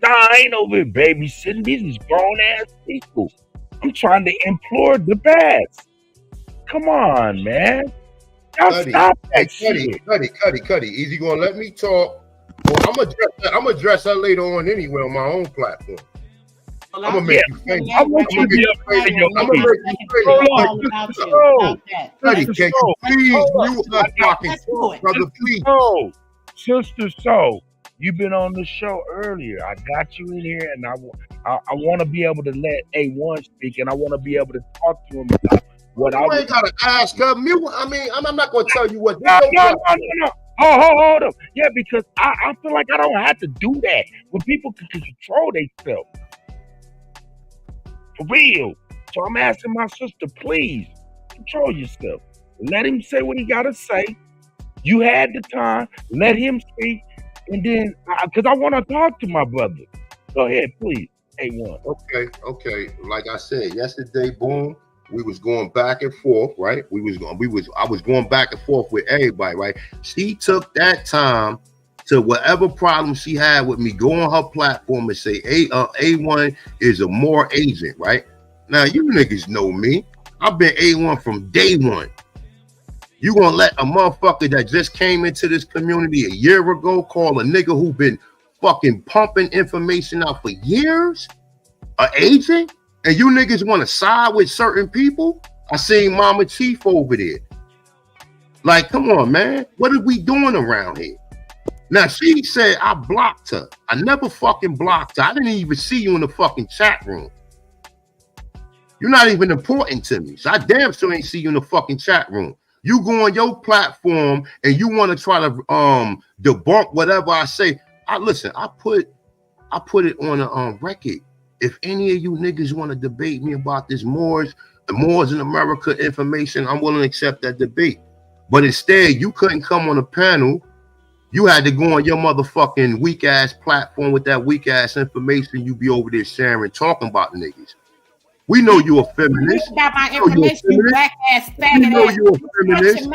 Nah, I ain't over here babysitting. These is grown ass people. I'm trying to implore the best. Come on, man. Y'all stop that shit. Kutty. Is he gonna let me talk? Well, I'm gonna address her later on anyway on my own platform. I'm gonna make you famous. I want you to be afraid of your Kutty, can you please mute us talking, brother, please? Sister Soul, you've been on the show earlier. I got you in here, and I want to be able to let A1 speak, and I want to be able to talk to him about what I ain't gotta ask her. I mean, I'm not gonna tell you what. No. Hold up. Yeah, because I feel like I don't have to do that when people can control themselves. For real. So I'm asking my sister, please control yourself. Let him say what he gotta say. You had the time. Let him speak, and then because I want to talk to my brother. Go ahead, please. A1. Okay. Like I said yesterday, boom. We was going back and forth, right? I was going back and forth with everybody, right? She took that time to whatever problem she had with me, go on her platform and say A1 is a Moor agent, right? Now you niggas know me. I've been A1 from day one. You gonna let a motherfucker that just came into this community a year ago call a nigga who been fucking pumping information out for years an agent? And you niggas want to side with certain people? I seen Mama Chief over there. Like, come on, man. What are we doing around here? Now, she said I blocked her. I never fucking blocked her. I didn't even see you in the fucking chat room. You're not even important to me. So I damn sure ain't see you in the fucking chat room. You go on your platform and you want to try to debunk whatever I say. Listen, I put it on a record. If any of you niggas want to debate me about this the Moors in America information, I'm willing to accept that debate. But instead, you couldn't come on a panel. You had to go on your motherfucking weak ass platform with that weak ass information you be over there sharing, talking about niggas. We know you a feminist. About my information, you black ass faggot. We know you a feminist.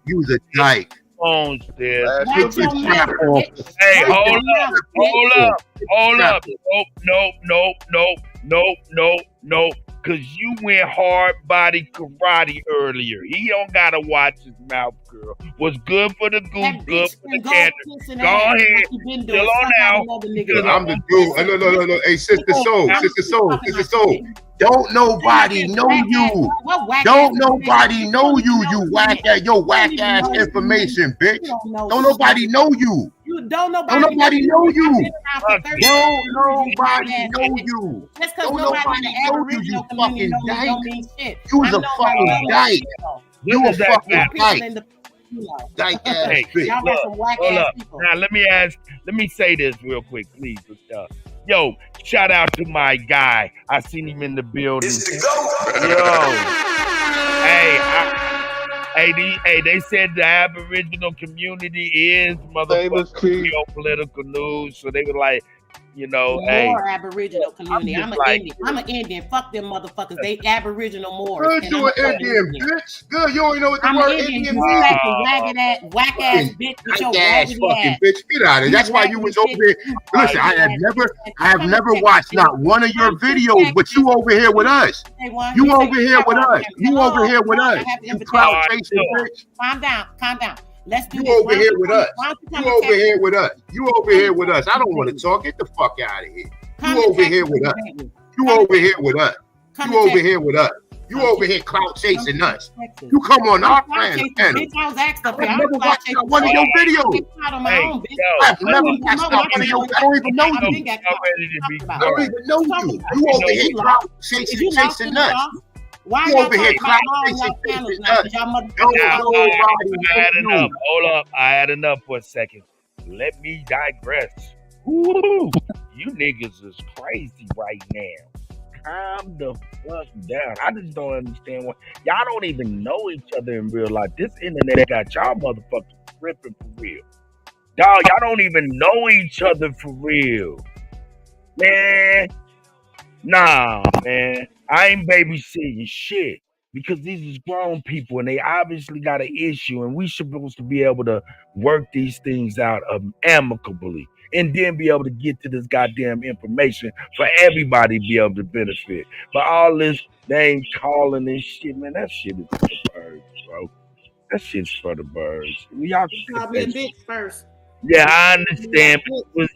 You was a dyke. There. Hey, hold up. No. Cause you went hard body karate earlier. He don't gotta watch his mouth, girl. What's good for the goose, good for the gander. Go ahead. Chill on out. I'm the dude. No. Hey, Sister Soul. Don't nobody know you. Don't nobody know you. You whack ass information, bitch. Don't nobody know you. Don't nobody know you. Don't nobody know you. Just because nobody in the Aboriginal community don't mean shit. You was a fucking dyke. You a fucking dyke. Dyke ass bitch. Y'all got some whack Hold ass up. people. Now let me say this real quick, please. Yo, shout out to my guy. I seen him in the building. Yo. They said the Aboriginal community is motherfucking geopolitical news, so they were like, you know, More Aboriginal community. I'm an Indian. Fuck them motherfuckers. They Aboriginal Moors. Good, you an Indian, bitch. Good, you don't even know what the I'm word an Indian you means. ragged ass, whack ass bitch with your raggedy fucking ass. bitch. Get out of here. That's why you was over here. Listen, I have never watched not one of your videos, but you over here with us. You over here with us. You over here with us. You clout chasing bitch. Calm down. Let's do You this. over here with us. You over here with us. You over here with us. I don't want to talk. Get the fuck out of here. You over here with us. You over here with us. You over here with us. You over here clout chasing us. You come on our panel. I've never watched not one of your videos. I've never watched not one of your videos. I don't even know you. I don't even know you. You over here clout chasing us. Why you over here clout chasing us? Hold up. I had enough for a second. Let me digress. Woo! You niggas is crazy right now. Calm the fuck down. I just don't understand why y'all don't even know each other in real life. This internet got y'all motherfuckers tripping for real. Dog, y'all don't even know each other for real. Man. Nah, man. I ain't babysitting shit. Because these is grown people and they obviously got an issue and we supposed to be able to work these things out amicably and then be able to get to this goddamn information for everybody to be able to benefit. But all this name calling and shit, man, that shit is for the birds, bro. That shit's for the birds. Y'all call me a bitch first. Yeah, I understand, but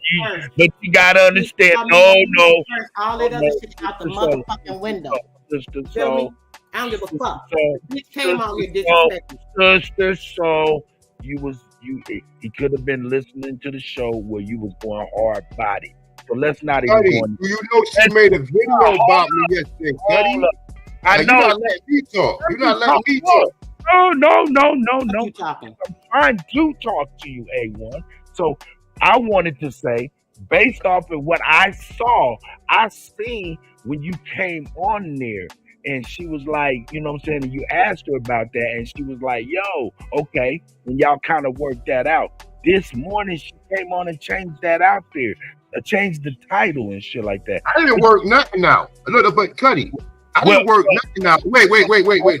you gotta understand. No. All that other shit out the motherfucking window. Feel me? I don't give a fuck. Bitch came out here disrespecting. Sister, so he could have been listening to the show where you was going hard body. So let's not even go on. You know she made a video about me yesterday, Kutty. I know. You're not letting me talk. You're not letting me talk. No. You talking? I'm trying to talk to you, A1. So I wanted to say, based off of what I saw, I seen when you came on there and she was like, you know what I'm saying? And you asked her about that and she was like, yo, okay. And y'all kind of worked that out. This morning she came on and changed that out there. Changed the title and shit like that. I didn't work nothing out. No, but Kutty, I didn't work nothing out. Wait.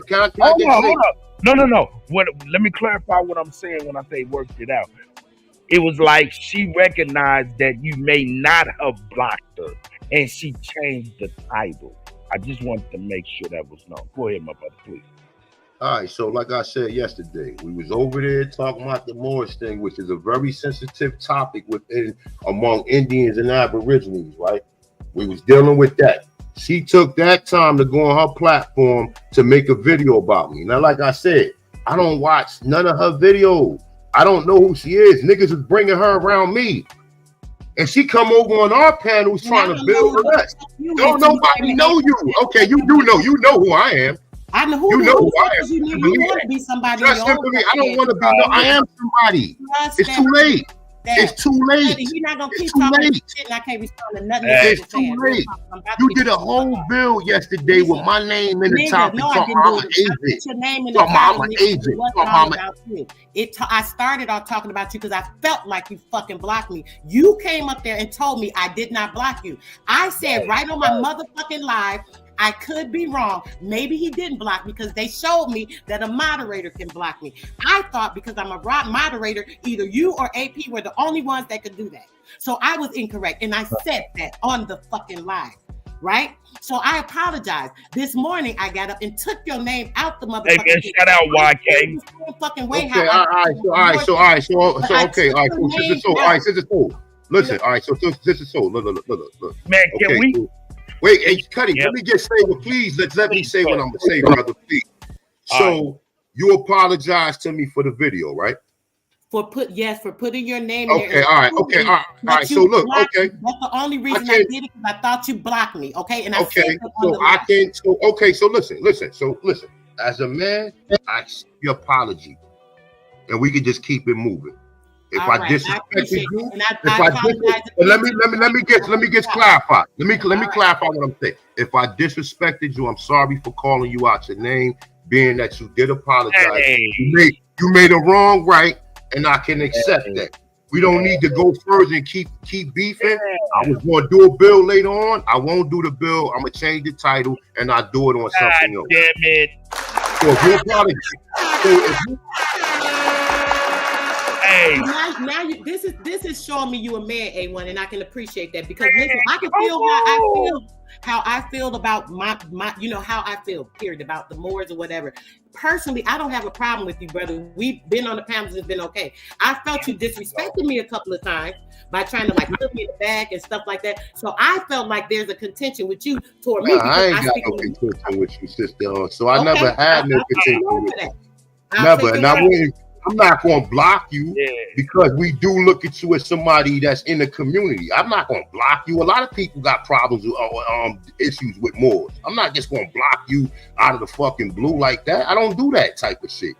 Can I hold up. No. Let me clarify what I'm saying when I say worked it out. It was like she recognized that you may not have blocked her and she changed the title. I just wanted to make sure that was known. Go ahead, my brother, please. All right, so like I said yesterday, we was over there talking about the Moorish thing, which is a very sensitive topic among Indians and Aborigines, right? We was dealing with that. She took that time to go on her platform to make a video about me. Now, like I said, I don't watch none of her videos. I don't know who she is. Niggas is bringing her around me. And she come over on our panels trying to build with us. Don't nobody know you. Okay, you know who I am. I know who you know who I am. You want to be somebody. Just simply, I don't want to be. No, I am somebody. It's too late. It's too late. You're not gonna keep talking shit, and I can't respond to nothing. It's too late. You did a whole bill yesterday with my name in the topic. Talking about I'm an agent. Your name in the title. I'm an agent. I started off talking about you because I felt like you fucking blocked me. You came up there and told me I did not block you. I said right on my motherfucking live, I could be wrong. Maybe he didn't block me because they showed me that a moderator can block me. I thought because I'm a moderator, either you or AP were the only ones that could do that. So I was incorrect. And I said that on the fucking live, right? So I apologize. This morning, I got up and took your name out the motherfucking thing. Hey, shout out YK. Fucking way okay, all right. So, Sister Soul. Listen, all right, so Sister Soul, look. Man, can we... Wait, hey, Kutty, let me just say what, please. Let me say what I'm gonna say, brother, please. So you apologize to me for the video, right? For putting your name there. Okay, all right. So look, okay. That's the only reason I did it because I thought you blocked me. Okay, and I So listen. As a man, I accept your apology, and we can just keep it moving. If I disrespected you, let me just clarify. Let me clarify what I'm saying. If I disrespected you, I'm sorry for calling you out your name. being that you did apologize. Hey. You made a wrong right, and I can accept that. We don't need to go further and keep beefing. I was going to do a bill later on. I won't do the bill. I'm going to change the title, and I'll do it on something else. Damn it. So if you apologize, hey. Now this is showing me you a man, A1, and I can appreciate that because listen, I can feel how I feel about my how I feel, period, about the Moors or whatever. Personally, I don't have a problem with you, brother. We've been on the panels, it's been okay. I felt you disrespected me a couple of times by trying to like put me in the back and stuff like that. So I felt like there's a contention with you toward me. I ain't got no contention with you, sister. So I never had no contention with you. Never. And I'm not going to block you because we do look at you as somebody that's in the community. I'm not going to block you. A lot of people got problems with issues with Moors. I'm not just going to block you out of the fucking blue like that. I don't do that type of shit.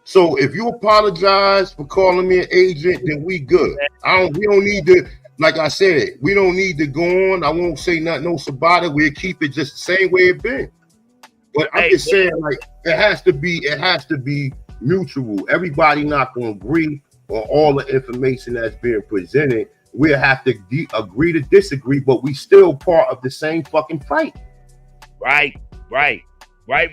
So if you apologize for calling me an agent, then we good. We don't need to, like I said, we don't need to go on. I won't say nothing else about it. We'll keep it just the same way it been. But I'm just saying, like, it has to be mutual. Everybody not going to agree on all the information that's being presented. We'll have to agree to disagree, but we still part of the same fucking fight. Right,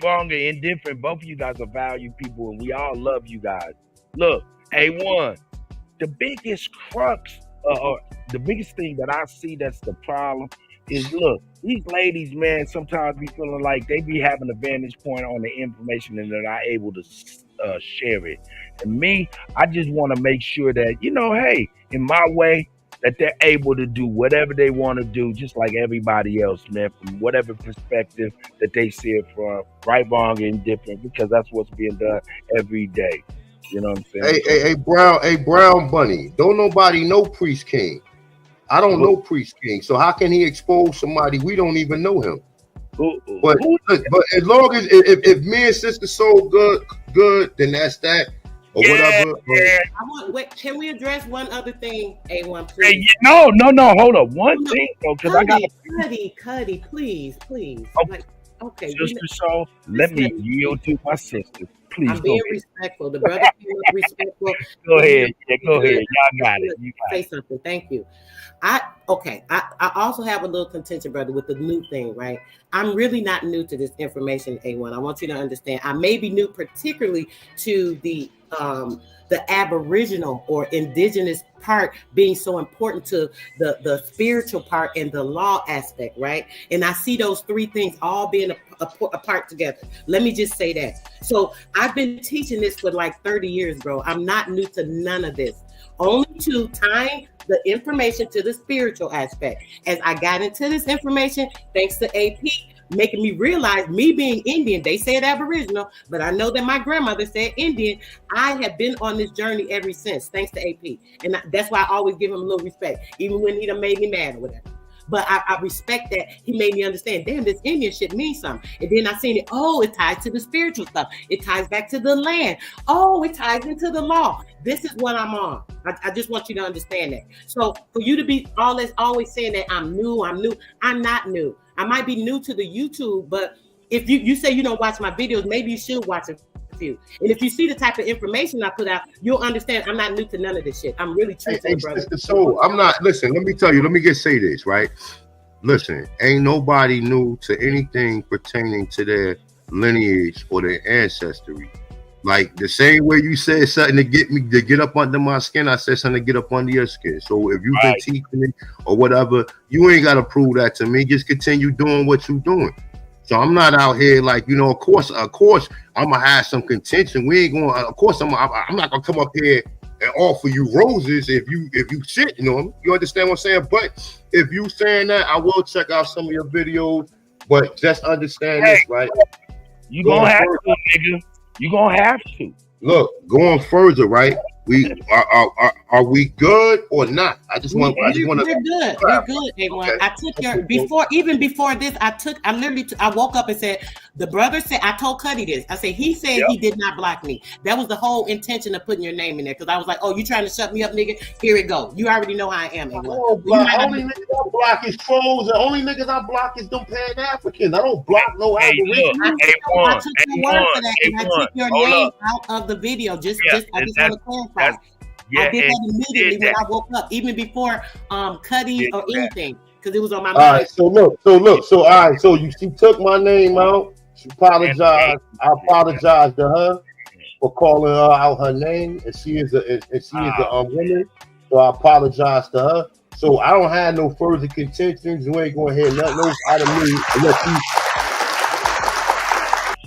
wrong, or indifferent. Both of you guys are valued people, and we all love you guys. Look, A1, the biggest crux, or the biggest thing that I see that's the problem is, look, these ladies, man, sometimes be feeling like they be having a vantage point on the information and they're not able to share it. And me, I just want to make sure that, hey, in my way, that they're able to do whatever they want to do, just like everybody else, man, from whatever perspective that they see it from, right, wrong, and indifferent, because that's what's being done every day. You know what I'm saying? Hey, Brown Bunny, don't nobody know Priest King. I don't know Priest King, so how can he expose somebody we don't even know him? But as long as if me and Sister Soul good, then that's that or whatever. Can we address one other thing, A1, please? Hey, no, hold up. One thing, though, because I got Kutty, please. Okay. Sister Soul, let me yield to my sister. Please. I'm being respectful. The brother came up respectful. Go ahead. Y'all got it. Say something. Thank you. I also have a little contention, brother, with the new thing, right? I'm really not new to this information, A1. I want you to understand. I may be new particularly to the Aboriginal or indigenous part being so important to the spiritual part and the law aspect, right? And I see those three things all being a part together. Let me just say that. So I've been teaching this for like 30 years, bro. I'm not new to none of this. Only to tying the information to the spiritual aspect. As I got into this information, thanks to AP, making me realize, me being Indian, they said Aboriginal, but I know that my grandmother said Indian. I have been on this journey ever since, thanks to AP. And that's why I always give him a little respect, even when he done made me mad or whatever. But I respect that he made me understand, damn, this Indian shit means something. And then I seen it, it ties to the spiritual stuff. It ties back to the land. It ties into the law. This is what I'm on. I just want you to understand that. So for you to be always saying that I'm new, I'm not new. I might be new to the YouTube, but if you say you don't watch my videos, maybe you should watch a few. And if you see the type of information I put out, you'll understand I'm not new to none of this shit. I'm really truthful, brother. So I'm not, listen, let me tell you, let me just say this, right? Listen, ain't nobody new to anything pertaining to their lineage or their ancestry. Like the same way you said something to get up under my skin, I said something to get up under your skin. So if you've been teaching it or whatever, you ain't got to prove that to me. Just continue doing what you're doing. So I'm not out here like, of course, I'm gonna have some contention. We ain't going. Of course, I'm not gonna come up here and offer you roses if you shit. You understand what I'm saying? But if you saying that, I will check out some of your videos. But just understand this, right? You gonna have to, nigga. You gonna have to. Look, going further, right? We are we good or not? I just want to. We're good. We're good, A1. Okay. I took your before this. I woke up and said, The brother said, I told Kutty this. I said, he said he did not block me. That was the whole intention of putting your name in there. Because I was like, oh, you trying to shut me up, nigga? Here it go. You already know how I am. I don't block. Only niggas I block is trolls. The only niggas I block is them Pan-Africans. I don't block no Aborigines. I took your word for that, and I took your name out of the video. I just want to clarify. I did that immediately when I woke up, even before Kutty or anything, because it was on my mind. All right, so look. So she took my name out. She apologized. I apologize to her for calling her out her name, and she is a woman. So I apologize to her. So I don't have no further contentions. You ain't gonna hear nothing else out of me unless you.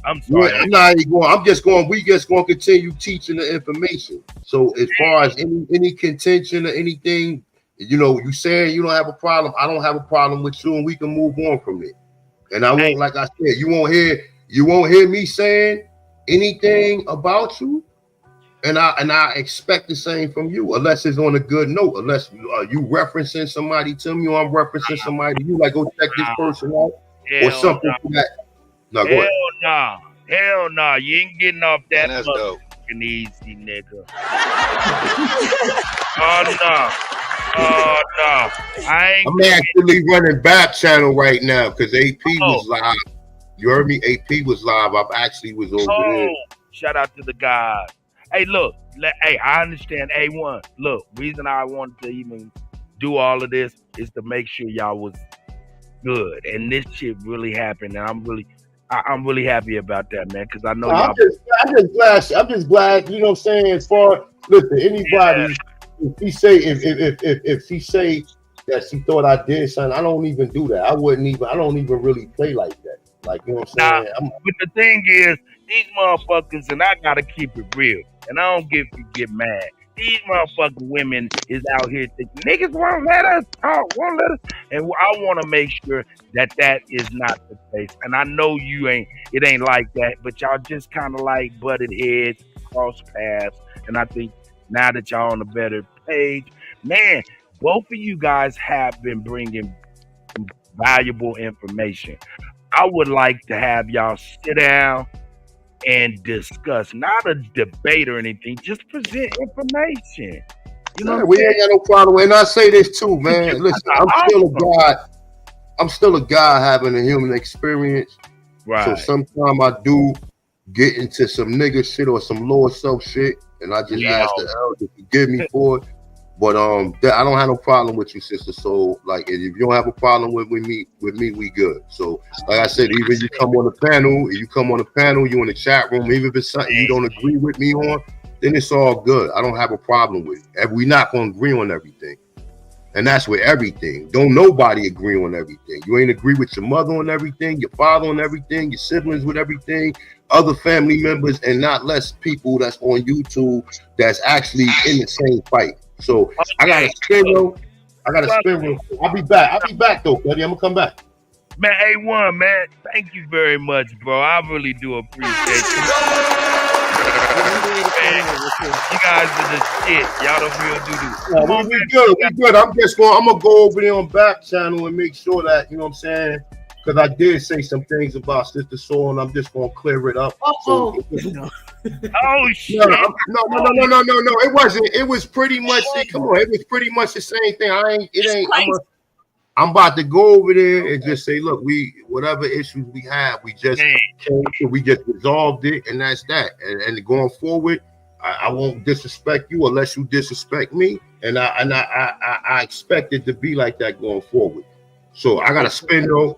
I'm sorry. I'm not even going. I'm just going. We just going to continue teaching the information. So as far as any contention or anything, you know, you saying you don't have a problem. I don't have a problem with you, and we can move on from it. And I won't, like I said, you won't hear me saying anything about you, and I expect the same from you, unless it's on a good note. Unless you referencing somebody to me, or I'm referencing somebody to you, like go check this person out or something like that. No, go ahead. Hell no. You ain't getting off that that's dope. Easy, nigga. Oh no. I'm actually running back channel right now because AP was live. You heard me? AP was live. I actually was over there. Shout out to the guys. Hey, look. I understand. A1. Look, reason I wanted to even do all of this is to make sure y'all was good. And this shit really happened. And I'm really happy about that, man, because I know y'all. I'm just glad, you know what I'm saying, as far, listen, anybody, if she say that she thought I did something, I don't even do that. I don't even really play like that. Like, you know what I'm saying? But the thing is, these motherfuckers, and I gotta keep it real, and I don't get mad. These motherfucking women is out here thinking niggas won't let us talk, and I want to make sure that is not the case. And I know it ain't like that, but y'all just kind of like butted heads, cross paths, and I think now that y'all on a better page, man, both of you guys have been bringing valuable information. I would like to have y'all sit down and discuss, not a debate or anything, just present information. You know, we ain't got no problem. And I say this too, man. Listen, I'm still a guy having a human experience. Right. So sometimes I do get into some nigga shit or some lower self shit, and I just ask the hell to forgive me for it. But I don't have no problem with you, sister. So like, if you don't have a problem with me, we good. So like I said, even you come on the panel, you in the chat room, even if it's something you don't agree with me on, then it's all good. I don't have a problem with it. We're not gonna agree on everything, and that's with everything. Don't nobody agree on everything. You ain't agree with your mother on everything, your father on everything, your siblings with everything, other family members, and not less people that's on YouTube that's actually in the same fight. So I got a spin room. I'll be back though, buddy. I'm gonna come back. Man, A1, man, thank you very much, bro. I really do appreciate you. Man, you guys are the shit. Y'all the real doo-doo. We good. I'm gonna go over there on back channel and make sure that, you know what I'm saying, because I did say some things about Sister Soul, and I'm just gonna clear it up. Oh shit! No. It wasn't. It was pretty much. Come on, it was pretty much the same thing. I'm about to go over there and just say, look, whatever issues we have, we just resolved it, and that's that. And going forward, I won't disrespect you unless you disrespect me, and I expect it to be like that going forward. So I gotta spin though.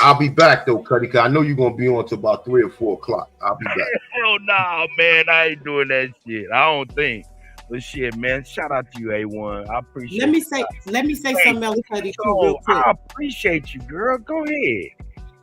I'll be back though, Kutty, because I know you're gonna be on till about 3 or 4 o'clock. I'll be back. Hell nah, man. I ain't doing that shit. I don't think. But shit, man. Shout out to you, A1. I appreciate Let me say something else, Kutty, too, real quick. I appreciate you, girl. Go ahead.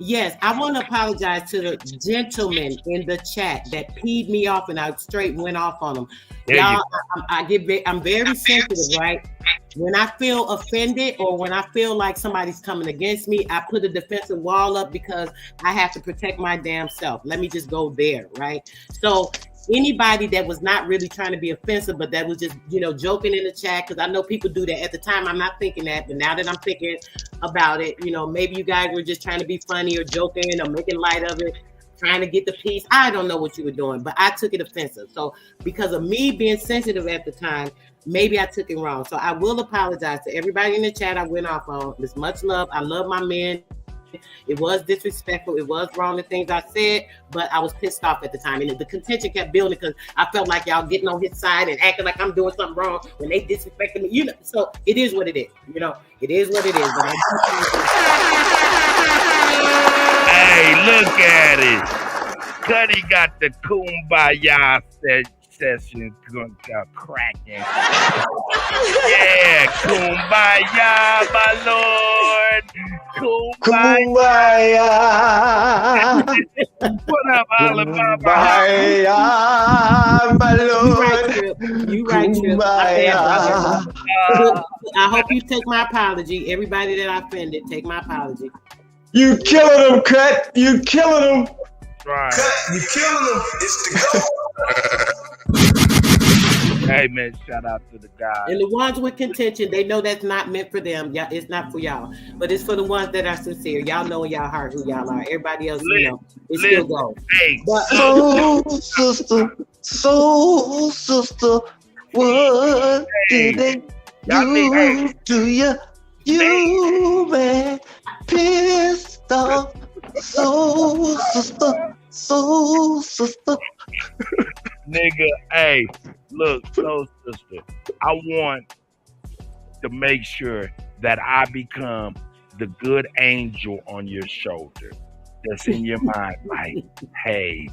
Yes, I want to apologize to the gentleman in the chat that peed me off, and I straight went off on him. Y'all, I'm very sensitive, right? When I feel offended or when I feel like somebody's coming against me, I put a defensive wall up because I have to protect my damn self. Let me just go there, right? So anybody that was not really trying to be offensive, but that was just, joking in the chat, because I know people do that. At the time, I'm not thinking that, but now that I'm thinking about it, maybe you guys were just trying to be funny or joking or making light of it, trying to get the peace. I don't know what you were doing, but I took it offensive. So because of me being sensitive at the time, maybe I took it wrong. So I will apologize to everybody in the chat I went off on. There's much love. I love my men. It was disrespectful. It was wrong, the things I said, but I was pissed off at the time. And the contention kept building because I felt like y'all getting on his side and acting like I'm doing something wrong when they disrespected me. So it is what it is. It is what it is. But hey, look at it. Kutty got the kumbaya session cracking. Yeah, kumbaya, my lord. Kumbaya. What up, Alabama? Kumbaya, my lord. You right, Trip. I hope you take my apology. Everybody that I offended, take my apology. You killing them, Cut. You killing them. Right. Cut, you killing them. It's the go. Hey, man, shout out to the guys. And the ones with contention, they know that's not meant for them. Yeah, it's not for y'all. But it's for the ones that are sincere. Y'all know in y'all heart who y'all are. Everybody else, it still goes. Hey, soul sister, what did they do to you? You man, pissed off. Soul sister. Nigga, hey, look, soul sister, I want to make sure that I become the good angel on your shoulder that's in your mind. Like, hey,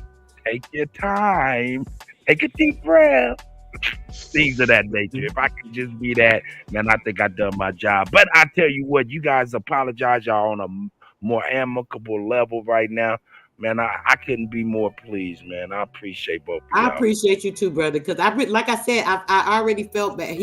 take your time, take a deep breath, things of that nature. If I could just be that, man, I think I've done my job. But I tell you what, you guys apologize. Y'all on a more amicable level right now. Man, I couldn't be more pleased, man. I appreciate both of y'all. I appreciate you too, brother, because like I said, I already felt bad.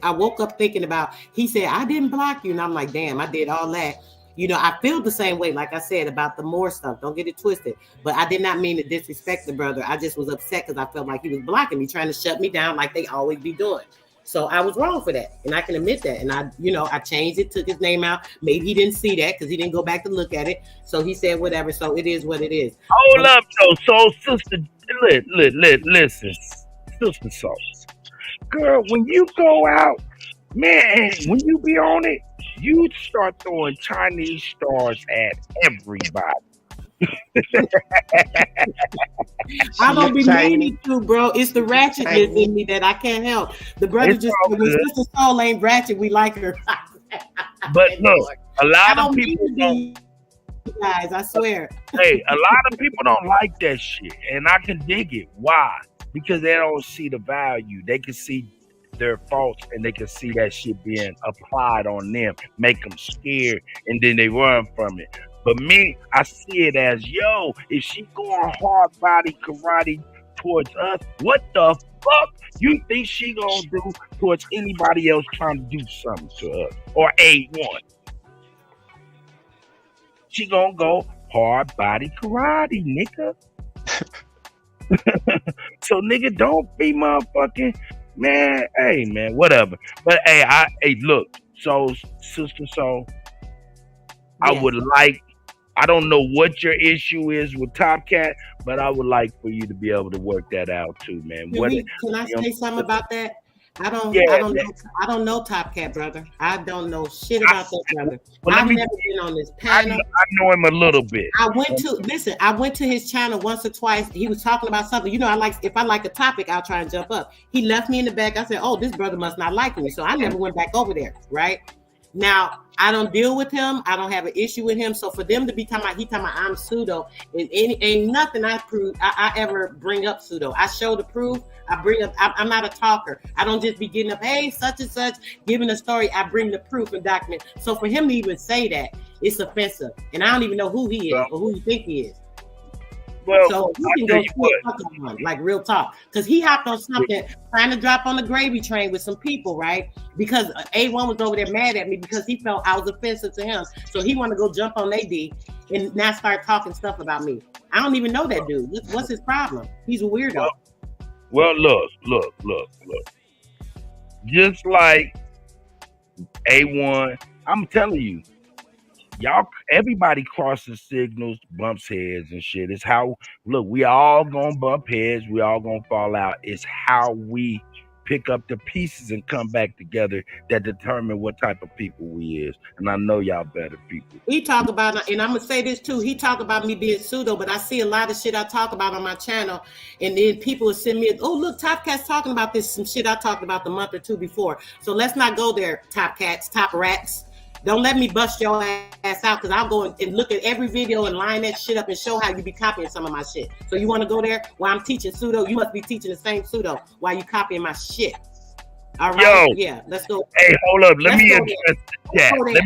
I woke up thinking about, he said, I didn't block you. And I'm like, damn, I did all that. I feel the same way, like I said, about the more stuff. Don't get it twisted. But I did not mean to disrespect the brother. I just was upset because I felt like he was blocking me, trying to shut me down like they always be doing. So I was wrong for that. And I can admit that. And I changed it, took his name out. Maybe he didn't see that because he didn't go back to look at it. So he said whatever. So it is what it is. Hold up, though. So, sister, listen. Sister Soul. Girl, when you go out, man, when you be on it, you start throwing Chinese stars at everybody. I don't be meaning to, bro. It's the ratchetness in me that I can't help. The brother just, when Sister Soul ain't ratchet, we like her. But look, a lot of people don't. Guys, I swear. Hey, a lot of people don't like that shit, and I can dig it. Why? Because they don't see the value. They can see their faults, and they can see that shit being applied on them, make them scared, and then they run from it. But me, I see it as, yo, if she going hard body karate towards us, what the fuck you think she gonna do towards anybody else trying to do something to us? Or A1. She gonna go hard body karate, nigga. So, nigga, don't be motherfucking, man, hey, man, whatever. But, hey, look, so, Sister Soul, I would like, I don't know what your issue is with Top Cat, but I would like for you to be able to work that out too, man. Can I say something about that? I don't know Top Cat, brother. I don't know shit about that brother. Well, I've never been on this panel. I know him a little bit. I went to his channel once or twice. He was talking about something. If I like a topic, I'll try and jump up. He left me in the back. I said, oh, this brother must not like me. So I never went back over there, right? Now, I don't deal with him. I don't have an issue with him. So for them to be talking about I'm pseudo, and ain't nothing I ever bring up pseudo. I show the proof. I bring up, I'm not a talker. I don't just be getting up, hey, such and such, giving a story. I bring the proof and document. So for him to even say that, it's offensive. And I don't even know who he is or who you think he is. Well, so you can go like real talk, because he hopped on something trying to drop on the gravy train with some people, right? Because A1 was over there mad at me because he felt I was offensive to him, so he wanted to go jump on AD and now start talking stuff about me. I don't even know that dude. What's his problem? He's a weirdo. Well, look. Just like A1, I'm telling you, y'all, everybody crosses signals, bumps heads and shit. It's how, look, we all gonna bump heads, we all gonna fall out. It's how we pick up the pieces and come back together that determine what type of people we is. And I know y'all better people. We talk about, and I'm gonna say this too, he talk about me being pseudo, but I see a lot of shit I talk about on my channel, and then people will send me, oh look, Top Cat's talking about this, some shit I talked about the month or two before. So let's not go there, Top Cats, Top Rats. Don't let me bust your ass out, because I'll go and look at every video and line that shit up and show how you be copying some of my shit. So you want to go there while I'm teaching pseudo? You must be teaching the same pseudo while you copying my shit. All right, Yo, yeah, let's go. Hey, hold up. Let Let's me go address there. the chat. Let's go there.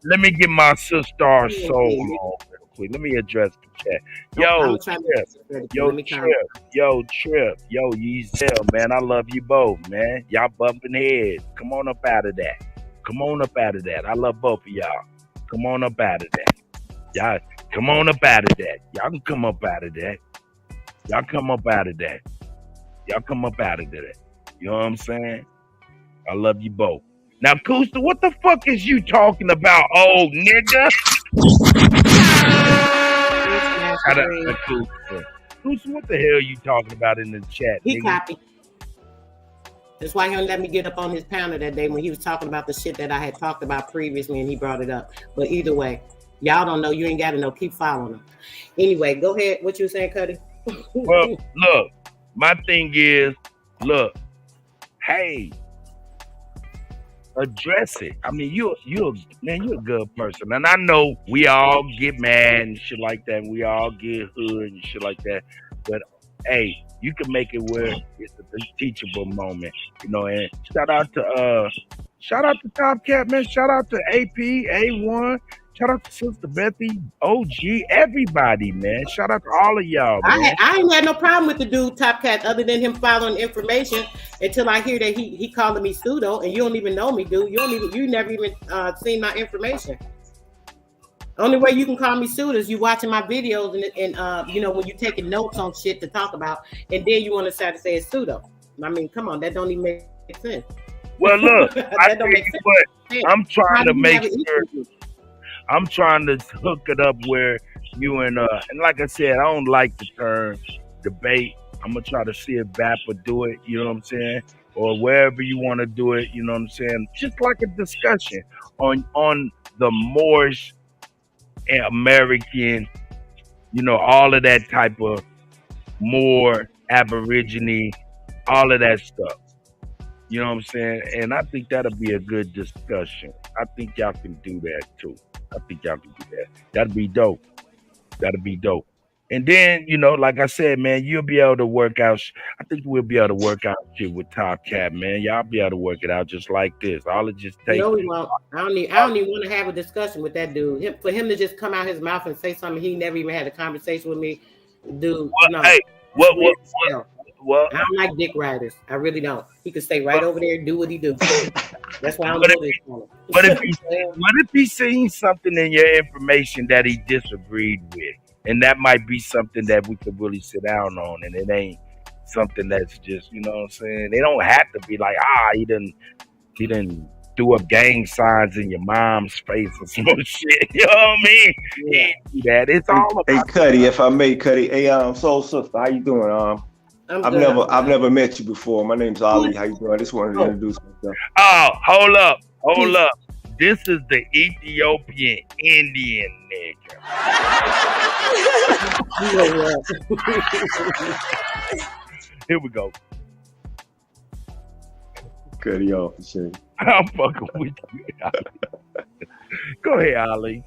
Let me get my sister Yeah, soul yeah. on real quick. Let me address the chat. I'm Yo, trying to Trip. let me count. Trip. Yo, Yeezel, man. I love you both, man. Y'all bumping heads. Come on up out of that. Come on up out of that. I love both of y'all. Come on up out of that. Y'all come on up out of that. Y'all can come up out of that. Y'all come up out of that. Y'all come up out of that. You know what I'm saying? I love you both. Now, Kusta, what the fuck is you talking about, old nigga? Kusta, what the hell are you talking about in the chat, He nigga? copied. That's why he don't let me get up on his panel that day when he was talking about the shit that I had talked about previously, and he brought it up. But either way, y'all don't know. You ain't got to know. Keep following him. Anyway, go ahead. What you saying, Kutty? Well, look, my thing is, look, hey, address it. I mean, you're a good person, and I know we all get mad and shit like that. We all get hood and shit like that. But hey, you can make it where it's a teachable moment, you know. And shout out to Top Cat, man. Shout out to AP, A1. Shout out to Sister Bethy, OG, everybody, man. Shout out to all of y'all, man. I ain't had no problem with the dude Top Cat other than him following information until I hear that he calling me pseudo, and you don't even know me, dude. You never even seen my information. Only way you can call me pseudo is you watching my videos and you know, when you taking notes on shit to talk about, and then you want to start to say it's pseudo. I mean, come on, that don't even make sense. Well, look, I That tell don't make you sense. what, I'm How trying do to you make have an sure. issue? I'm trying to hook it up where you and like I said, I don't like the term debate. I'm gonna try to see if BAP would do it, you know what I'm saying? Or wherever you want to do it, you know what I'm saying? Just like a discussion on the Moorish and American, you know, all of that type of Moor, Aborigine, all of that stuff. You know what I'm saying? And I think that'll be a good discussion. I think y'all can do that too. I think y'all can do that. That'd be dope. That'd be dope. And then, you know, like I said, man, you'll be able to work out. I think we'll be able to work out shit with Top Cat, man. Y'all be able to work it out just like this. All it just takes. No, we won't. I don't even want to have a discussion with that dude. For him to just come out his mouth and say something he never even had a conversation with me, dude. No. Hey, what? I don't like dick riders. I really don't. He could stay right over there and do what he do. That's why I don't But know this one. But if he seen something in your information that he disagreed with, and that might be something that we could really sit down on, and it ain't something that's just, you know what I'm saying? They don't have to be like, he didn't do up gang signs in your mom's face or some shit. You know what I mean? He didn't do that. It's all about. Hey, Kutty, if I may, Kutty. Hey, soul sister, how you doing? I've never met you before. My name's Ali. How you doing? I just wanted to introduce myself. Oh, hold up. This is the Ethiopian Indian nigga. Here we go. Kutty off the shit. I'm fucking with you, Ali. Go ahead, Ali.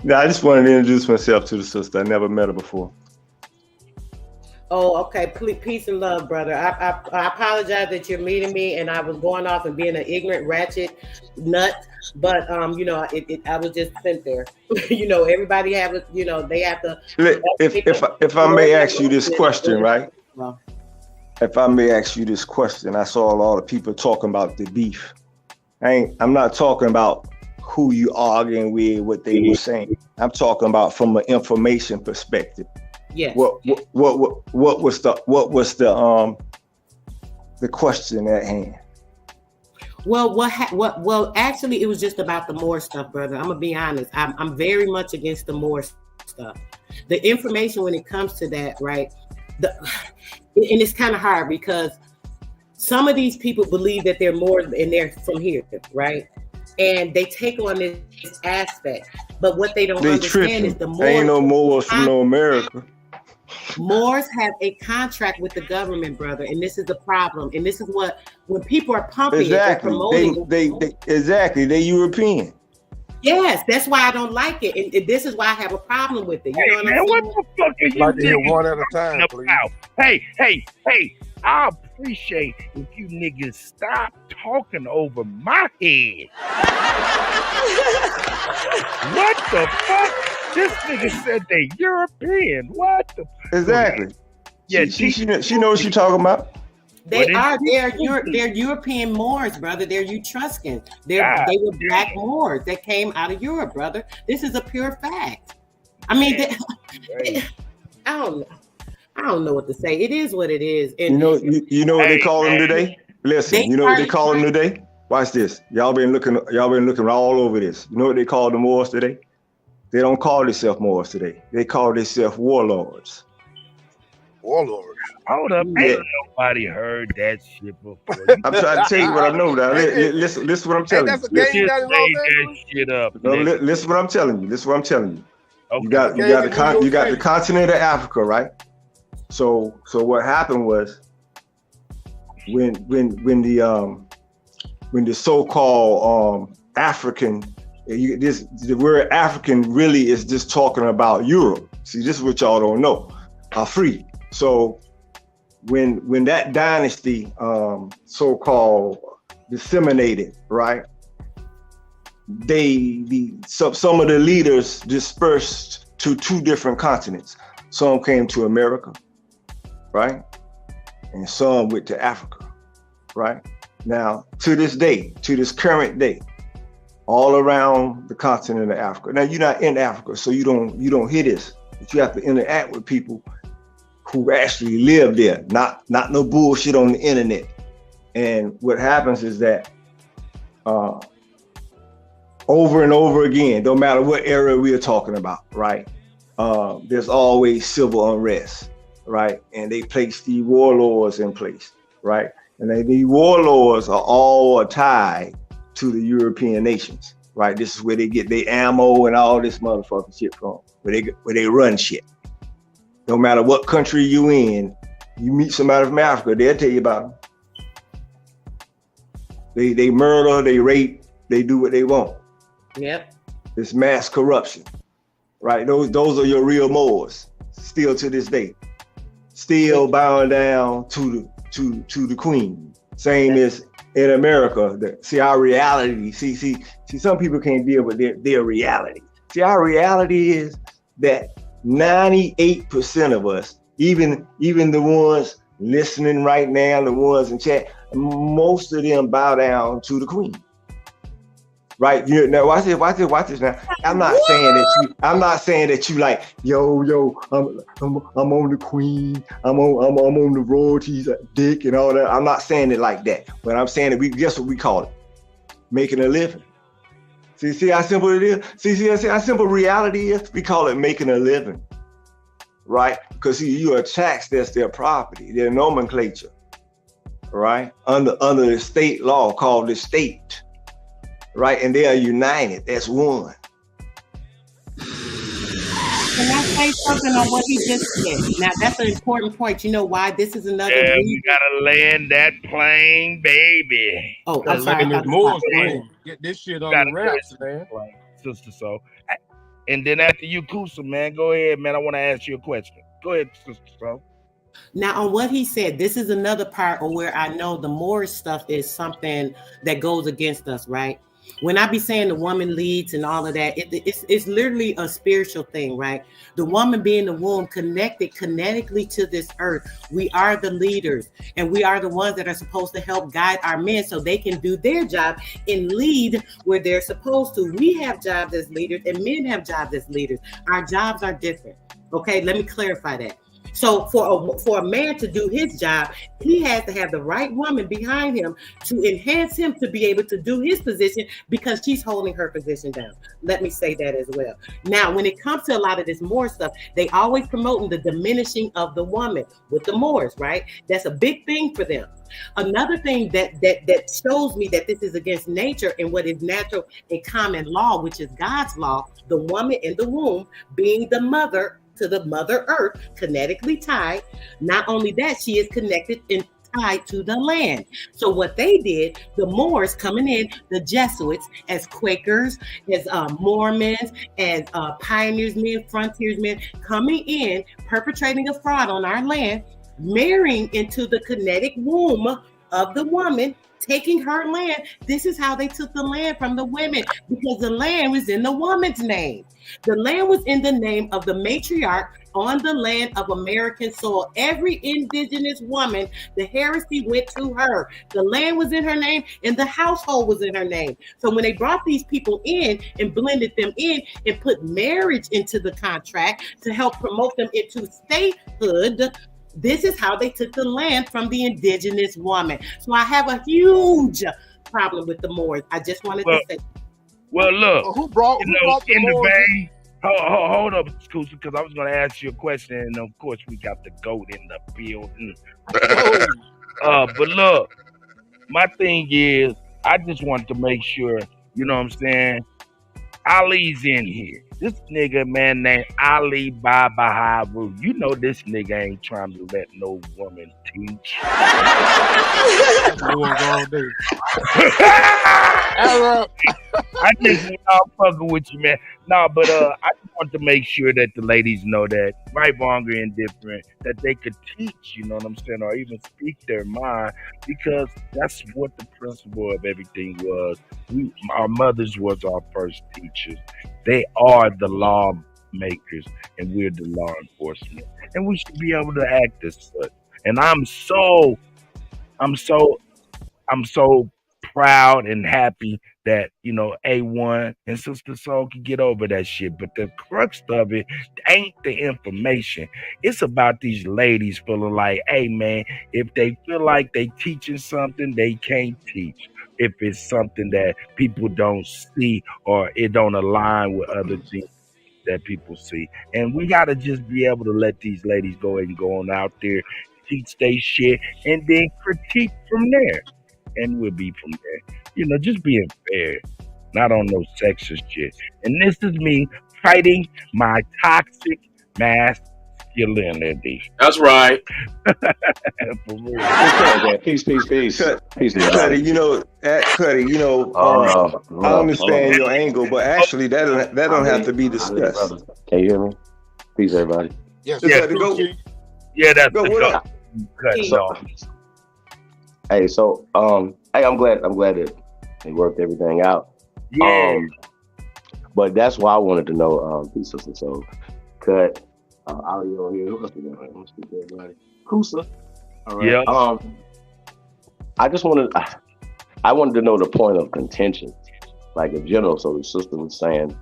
No, I just wanted to introduce myself to the sister. I never met her before. Oh, okay. Peace and love, brother. I apologize that you're meeting me, and I was going off and being an ignorant, ratchet nut. But you know, I was just sent there. You know, everybody have a, you know, they have to. If I may ask you this question, right? If I may ask you this question, I saw a lot of people talking about the beef. I'm not talking about who you arguing with, what they were saying. I'm talking about from an information perspective. Yes. What was the the question at hand? Well, well, actually, it was just about the Moore stuff, brother. I'm gonna be honest. I'm very much against the Moore stuff. The information when it comes to that, right? And it's kind of hard because some of these people believe that they're more and they're from here, right? And they take on this aspect, but what they don't understand is the Moors. Ain't no Moors from no America. Moors have a contract with the government, brother, and this is the problem. And this is what when people are pumping exactly. it, promoting they exactly they European. Yes, that's why I don't like it, and this is why I have a problem with it. You know what I'm saying? What the fuck are you Like to hear niggas one at a time, talking about? Hey! I appreciate if you niggas stop talking over my head. What the fuck? This nigga said they European. What the? Exactly. Yeah, she knows what you're talking about. They're European Moors, brother. They're Etruscan. They were black Moors that came out of Europe, brother. This is a pure fact. I mean, I don't know what to say. It is what it is. And you know what they call them today? Listen, you know what they call them today? Watch this. Y'all been looking all over this. You know what they call the Moors today? They don't call themselves Moors today. They call themselves warlords. Warlords. Hold up. Yeah. Ain't nobody heard that shit before. I'm trying to tell you what I know now. Listen what I'm telling you. Game down in Los Angeles? That shit up. No, listen what I'm telling you. Listen what I'm telling you. Okay. You got the continent of Africa, right? So what happened was when the so-called African, the word African really is just talking about Europe. See, this is what y'all don't know. Are free. So when that dynasty so-called disseminated, right? Some of the leaders dispersed to 2 different continents. Some came to America, right? And some went to Africa, right? Now, to this day, to this current day, all around the continent of Africa. Now, you're not in Africa, so you don't hear this, but you have to interact with people who actually live there, not no bullshit on the internet. And what happens is that over and over again, no matter what area we are talking about, right? There's always civil unrest, right? And they place these warlords in place, right? And these warlords are all tied to the European nations, right? This is where they get their ammo and all this motherfucking shit from, where they run shit. No matter what country you in, you meet somebody from Africa, they'll tell you about them. They murder, they rape, they do what they want. Yep. It's mass corruption, right? Those are your real Moors, still to this day. Still bowing down to the queen. Same as in America. See our reality. See, some people can't deal with their reality. See, our reality is that 98% of us, even the ones listening right now, the ones in chat, most of them bow down to the queen. Right? Now watch this now. I'm not saying that you like, yo, I'm on the queen, I'm on the royalties, dick and all that. I'm not saying it like that. But I'm saying that guess what we call it? Making a living. See how simple it is? See how simple reality is? We call it making a living. Right? Because you are taxed, that's their property, their nomenclature. Right? Under the state law called the state. Right, and they are united as one. Can I say something on what he just said? Now, that's an important point. You know why? This is another reason. We gotta land that plane, baby. Oh, I'm sorry. Get this shit on the wraps, man. Sister, so. And then after you, Kusa, man, go ahead, man. I want to ask you a question. Go ahead, Sister, so. Now, on what he said, this is another part of where I know the Moorish stuff is something that goes against us, right? When I be saying the woman leads and all of that, it's literally a spiritual thing, right? The woman being the womb connected kinetically to this earth. We are the leaders, and we are the ones that are supposed to help guide our men so they can do their job and lead where they're supposed to. We have jobs as leaders, and men have jobs as leaders. Our jobs are different. Okay, let me clarify that. So for a man to do his job, he has to have the right woman behind him to enhance him to be able to do his position, because she's holding her position down. Let me say that as well. Now, when it comes to a lot of this Moor stuff, they always promoting the diminishing of the woman with the Moors, right? That's a big thing for them. Another thing that shows me that this is against nature and what is natural and common law, which is God's law, the woman in the womb being the mother to the Mother Earth, kinetically tied. Not only that, she is connected and tied to the land. So what they did, the Moors coming in, the Jesuits as Quakers, as Mormons, as pioneersmen, frontiersmen, coming in, perpetrating a fraud on our land, marrying into the kinetic womb of the woman, taking her land. This is how they took the land from the women, because the land was in the woman's name. The land was in the name of the matriarch on the land of American soil. Every indigenous woman, the heresy went to her. The land was in her name and the household was in her name. So when they brought these people in and blended them in and put marriage into the contract to help promote them into statehood, this is how they took the land from the indigenous woman. So I have a huge problem with the Moors. I just wanted to say. Well, look, who brought in the the Moors? vein. Hold up, Scusa, because I was going to ask you a question, and of course we got the goat in the building. But look, my thing is, I just want to make sure, you know what I'm saying, Ali's in here. This nigga, man, named Ali Baba Haru. You know this nigga ain't trying to let no woman teach. I just I'm fucking with you, man. No, but I just want to make sure that the ladies know that, right, wrong, or indifferent, that they could teach, you know what I'm saying, or even speak their mind, because that's what the principle of everything was. Our mothers was our first teachers. They are the lawmakers, and we're the law enforcement, and we should be able to act as such. And I'm so proud and happy that, you know, A1 and Sister Soul can get over that shit. But the crux of it ain't the information. It's about these ladies feeling like, hey man, if they feel like they teaching something, they can't teach. If it's something that people don't see or it don't align with other things that people see. And we gotta just be able to let these ladies go ahead and go on out there, teach they shit, and then critique from there. And we'll be from there. You know, just being fair, not on no sexist shit. And this is me fighting my toxic masculinity. That's right. For real. Peace. Kutty, you know, I understand your angle, but actually that don't have to be discussed. Can you hear me? Peace, everybody. Yes, yeah, that's go. What up? Hey, so I'm glad that they worked everything out. Yeah. But that's why I wanted to know, peace, sister. So, Cut, audio here. Who else we got? Let's speak to everybody. Kusa. All right. Yeah. I wanted to know the point of contention, like in general. So the sister was saying,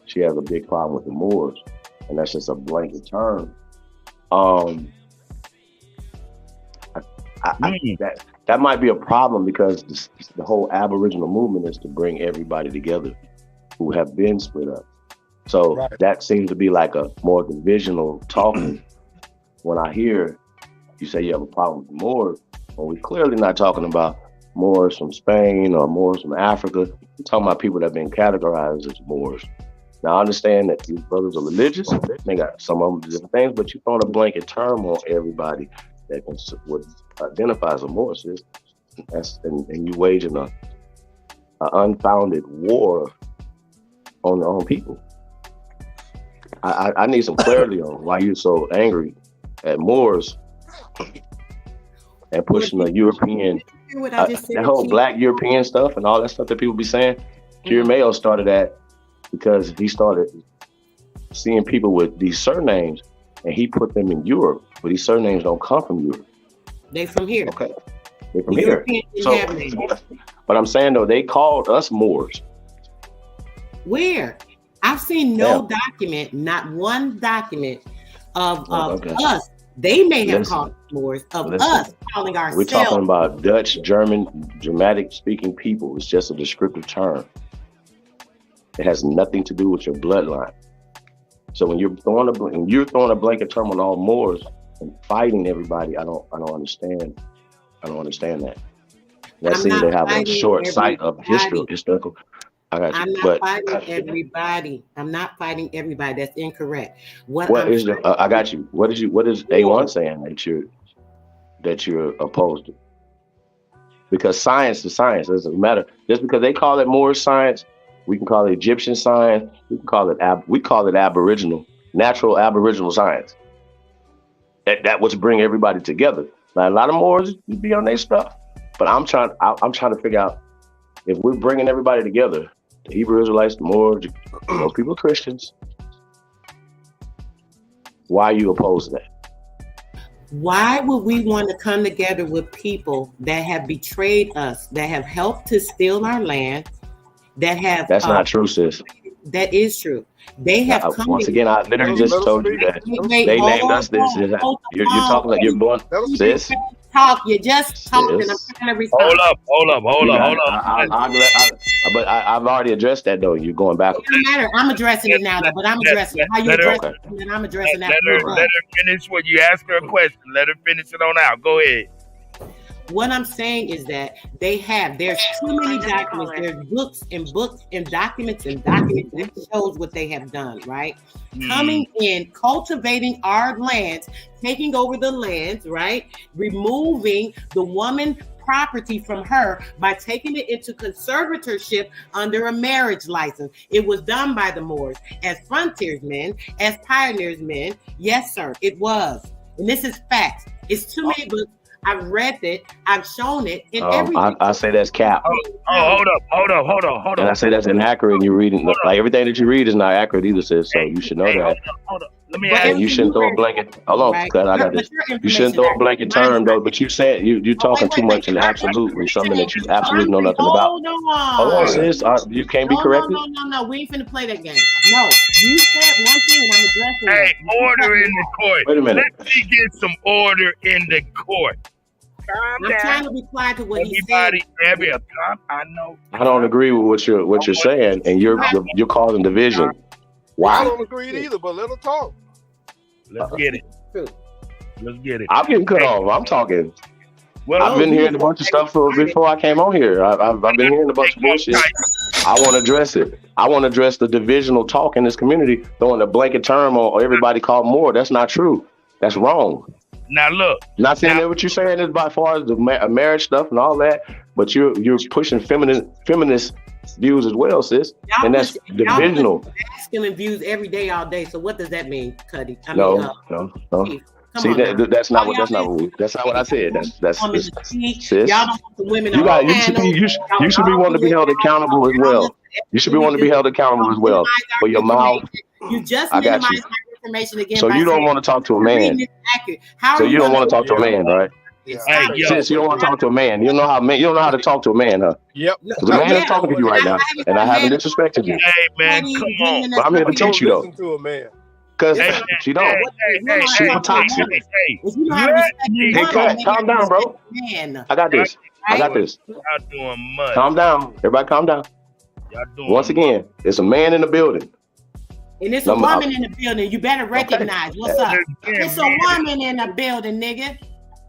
she has a big problem with the Moors, and that's just a blanket term. That might be a problem, because the whole Aboriginal movement is to bring everybody together who have been split up. So that seems to be like a more divisional talking. When I hear you say you have a problem with the Moors, well, we're clearly not talking about Moors from Spain or Moors from Africa. We're talking about people that have been categorized as Moors. Now, I understand that these brothers are religious. They got some of them different things, but you throwing a blanket term on everybody that would identify as a Moor, and you waging an unfounded war on people. I need some clarity on why you're so angry at Moors and pushing the European, that whole black European stuff and all that stuff that people be saying. Kira Mayo started that because he started seeing people with these surnames and he put them in Europe, but these surnames don't come from Europe. They from here. Okay. They're from here. So, but I'm saying though, they called us Moors. Where? I've seen no document, not one document of Okay. us. They may have Listen. called Moors, of Listen. us calling We're talking ourselves. about Dutch, German, Germanic speaking people. It's just a descriptive term. It has nothing to do with your bloodline. So when you're throwing a blanket term on all Moors and fighting everybody, I don't understand. I don't understand that. That I'm seems not to have a fighting short sight of everybody. historical. I got you. I'm not But fighting everybody. I'm not fighting everybody. That's incorrect. What what I'm is the? I got you. What is A1 saying that you're opposed to? Because science is science. It doesn't matter. Just because they call it Moorish science, we can call it Egyptian science. We can call it we call it Aboriginal, natural Aboriginal science. That was bring everybody together. Now a lot of Moors be on their stuff, but I'm trying to figure out if we're bringing everybody together, the Hebrew Israelites, the Moors, most people are Christians. Why are you opposed to that? Why would we want to come together with people that have betrayed us, that have helped to steal our land, that have... That's not true, sis. That is true. They have come... Once again, I literally just told you that. They named us this. You're talking like you're born, sis. You're just talking. I'm trying to respond. Hold up. But I've already addressed that though. You're going back. It doesn't matter. I'm addressing it now, though. But I'm addressing it. How you address it? And I'm addressing that. Let her finish what you ask her a question. Let her finish it on out. Go ahead. What I'm saying is that there's too many documents. There's books and documents that shows what they have done, right? Coming in, cultivating our lands, taking over the lands, right? Removing the woman property from her by taking it into conservatorship under a marriage license. It was done by the Moors as frontiersmen, as pioneersmen. Yes, sir, it was. And this is facts. It's too many books. I've read it. I've shown it. And everything. I say that's cap. Hold up. And I say that's inaccurate. And you're reading like everything that you read is not accurate either, sis. So you should know that. Hold up. Let me And you shouldn't throw a blanket. Hold on, because I got this. You shouldn't throw a blanket term though. But you said you're talking too much in absolute with something that you absolutely know nothing about. Hold on, sis. You can't be corrected. No. We ain't finna play that game. No, you said one thing, and I'm addressing it. Hey, order in the court. Wait a minute. Let me get some order in the court. I'm trying to reply to what he said. I know. I don't agree with what you're saying, and you're causing division. Why? I don't agree either, but let them talk. Let's get it. Let's get it. I'm getting cut off. I'm talking. Well, I've been hearing a bunch of stuff before I came on here. I've been hearing a bunch of bullshit. I want to address it. I want to address the divisional talk in this community, throwing a blanket term on everybody called Moor. That's not true. That's wrong. Now look. Not saying that what you're saying is by far as the marriage stuff and all that, but you're pushing feminist views as well, sis. And that's divisional. Masculine views every day, all day. So what does that mean, Kutty? No. See, that's not what I said. That's sis. Y'all don't want the women. You should be wanting to be held accountable as well. You should be wanting to be held accountable as well for your mouth. You just I got minimize you. my information again. So you don't want to talk to a man. So you don't want to talk to a man, right? Sis, you don't want to talk to a man. You don't know how to talk to a man, huh? Yep. Because a man is talking to you right now, and I haven't disrespected you. Hey man, come on. But I'm here to teach you though. Listen to a man. Because she don't. Super toxic. Hey, calm down, bro. I got this. Y'all doing much. Calm down. Everybody calm down. Once again, there's a man in the building. And it's a woman in the building. You better recognize what's up. It's a woman in the building, nigga.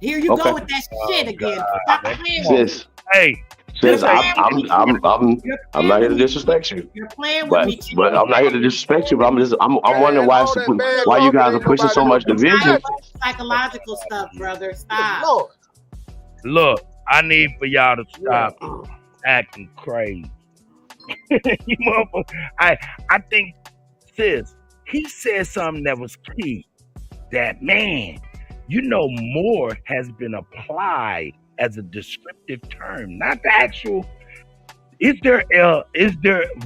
Here you go with that shit again. Stop playing with me. Hey. Sis, I'm not here to disrespect you. You're playing with me. But I'm not here to disrespect you. But I'm wondering why you guys are pushing so much division. Psychological stuff, brother. Stop. Look, I need for y'all to stop acting crazy. I think, sis, he said something that was key. That man, more has been applied as a descriptive term, not the actual. Is there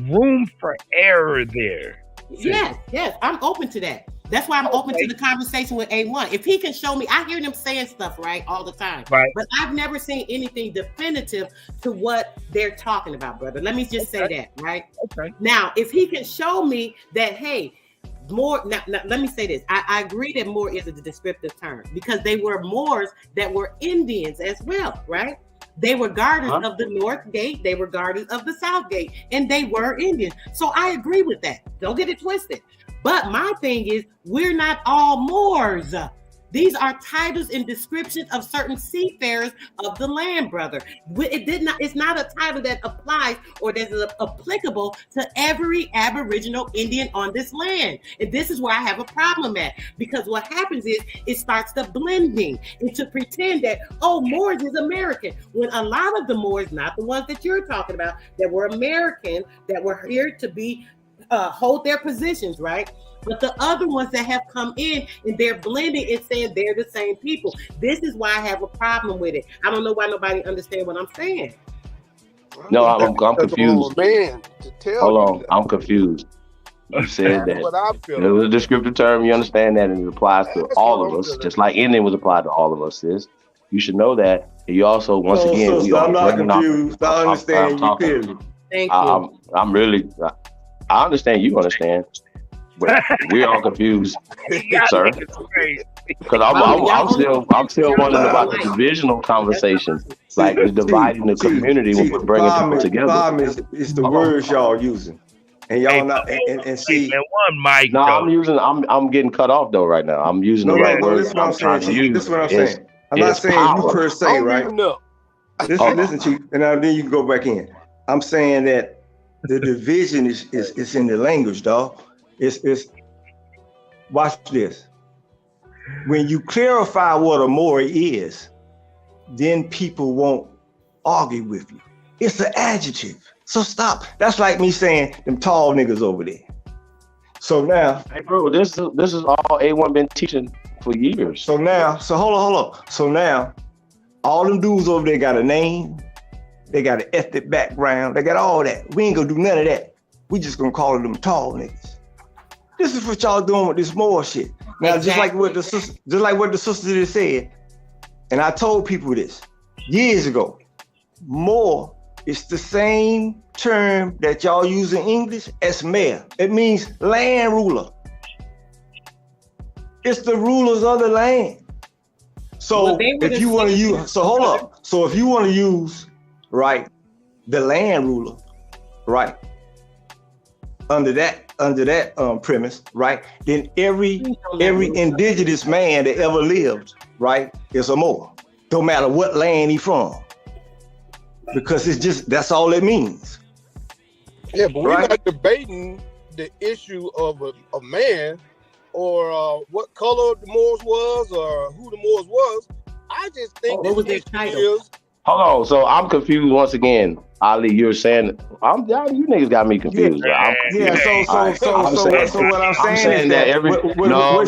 room for error there? Yes, I'm open to that. That's why I'm open to the conversation with A1. If he can show me, I hear them saying stuff right all the time, right? But I've never seen anything definitive to what they're talking about, brother. Let me just say that, right? Okay. Now, if he can show me that, hey, Moor. Now, let me say this. I agree that Moor is a descriptive term because they were Moors that were Indians as well, right? They were guardians of the North Gate. They were guardians of the South Gate, and they were Indians. So I agree with that. Don't get it twisted. But my thing is, we're not all Moors. These are titles and descriptions of certain seafarers of the land, brother. It's not a title that applies or that is applicable to every Aboriginal Indian on this land. And this is where I have a problem at, because what happens is it starts the blending and to pretend that, oh, Moors is American, when a lot of the Moors, not the ones that you're talking about, that were American, that were here to be hold their positions, right? But the other ones that have come in and they're blending and saying they're the same people. This is why I have a problem with it. I don't know why nobody understands what I'm saying. No, I'm confused. Man, hold on, I'm confused. You said that it was a descriptive term. You understand that, and it applies to all of us, just like Indian was applied to all of us. Sis, you should know that. And you also, once again, I'm not confused. I understand you clearly. Thank you. I'm really. I understand. You understand. But we're all confused, sir. Because I'm still wondering about the divisional conversations, like the dividing the community when we're bringing people together. The problem is the words y'all using, and y'all not and see. No, I'm getting cut off though right now. I'm using the right words. I'm trying to use. This is what I'm saying. I'm not saying you per se, right? Listen, Chief, and then you can go back in. I'm saying that the division is in the language, dog. It's watch this. When you clarify what a Moor is, then people won't argue with you. It's an adjective. So stop. That's like me saying them tall niggas over there. So now, hey bro, this is all A1 been teaching for years. So now, hold on. So now, all them dudes over there got a name, they got an ethnic background, they got all that. We ain't gonna do none of that. We just gonna call them tall niggas. This is what y'all doing with this Moor shit. Now, just like what the sister just said, and I told people this years ago, Moor is the same term that y'all use in English as mayor. It means land ruler. It's the rulers of the land. So if you want to use, hold up. So if you want to use, right, the land ruler, right, under that premise, right, then every indigenous man that ever lived, right, is a Moor. Don't matter what land he from, because it's just, that's all it means. Yeah, but we're not debating the issue of a man or what color the Moors was or who the Moors was. I just think what was their title? Hold on, so I'm confused once again. Ali, you're saying you niggas got me confused. So what I'm saying is that every no.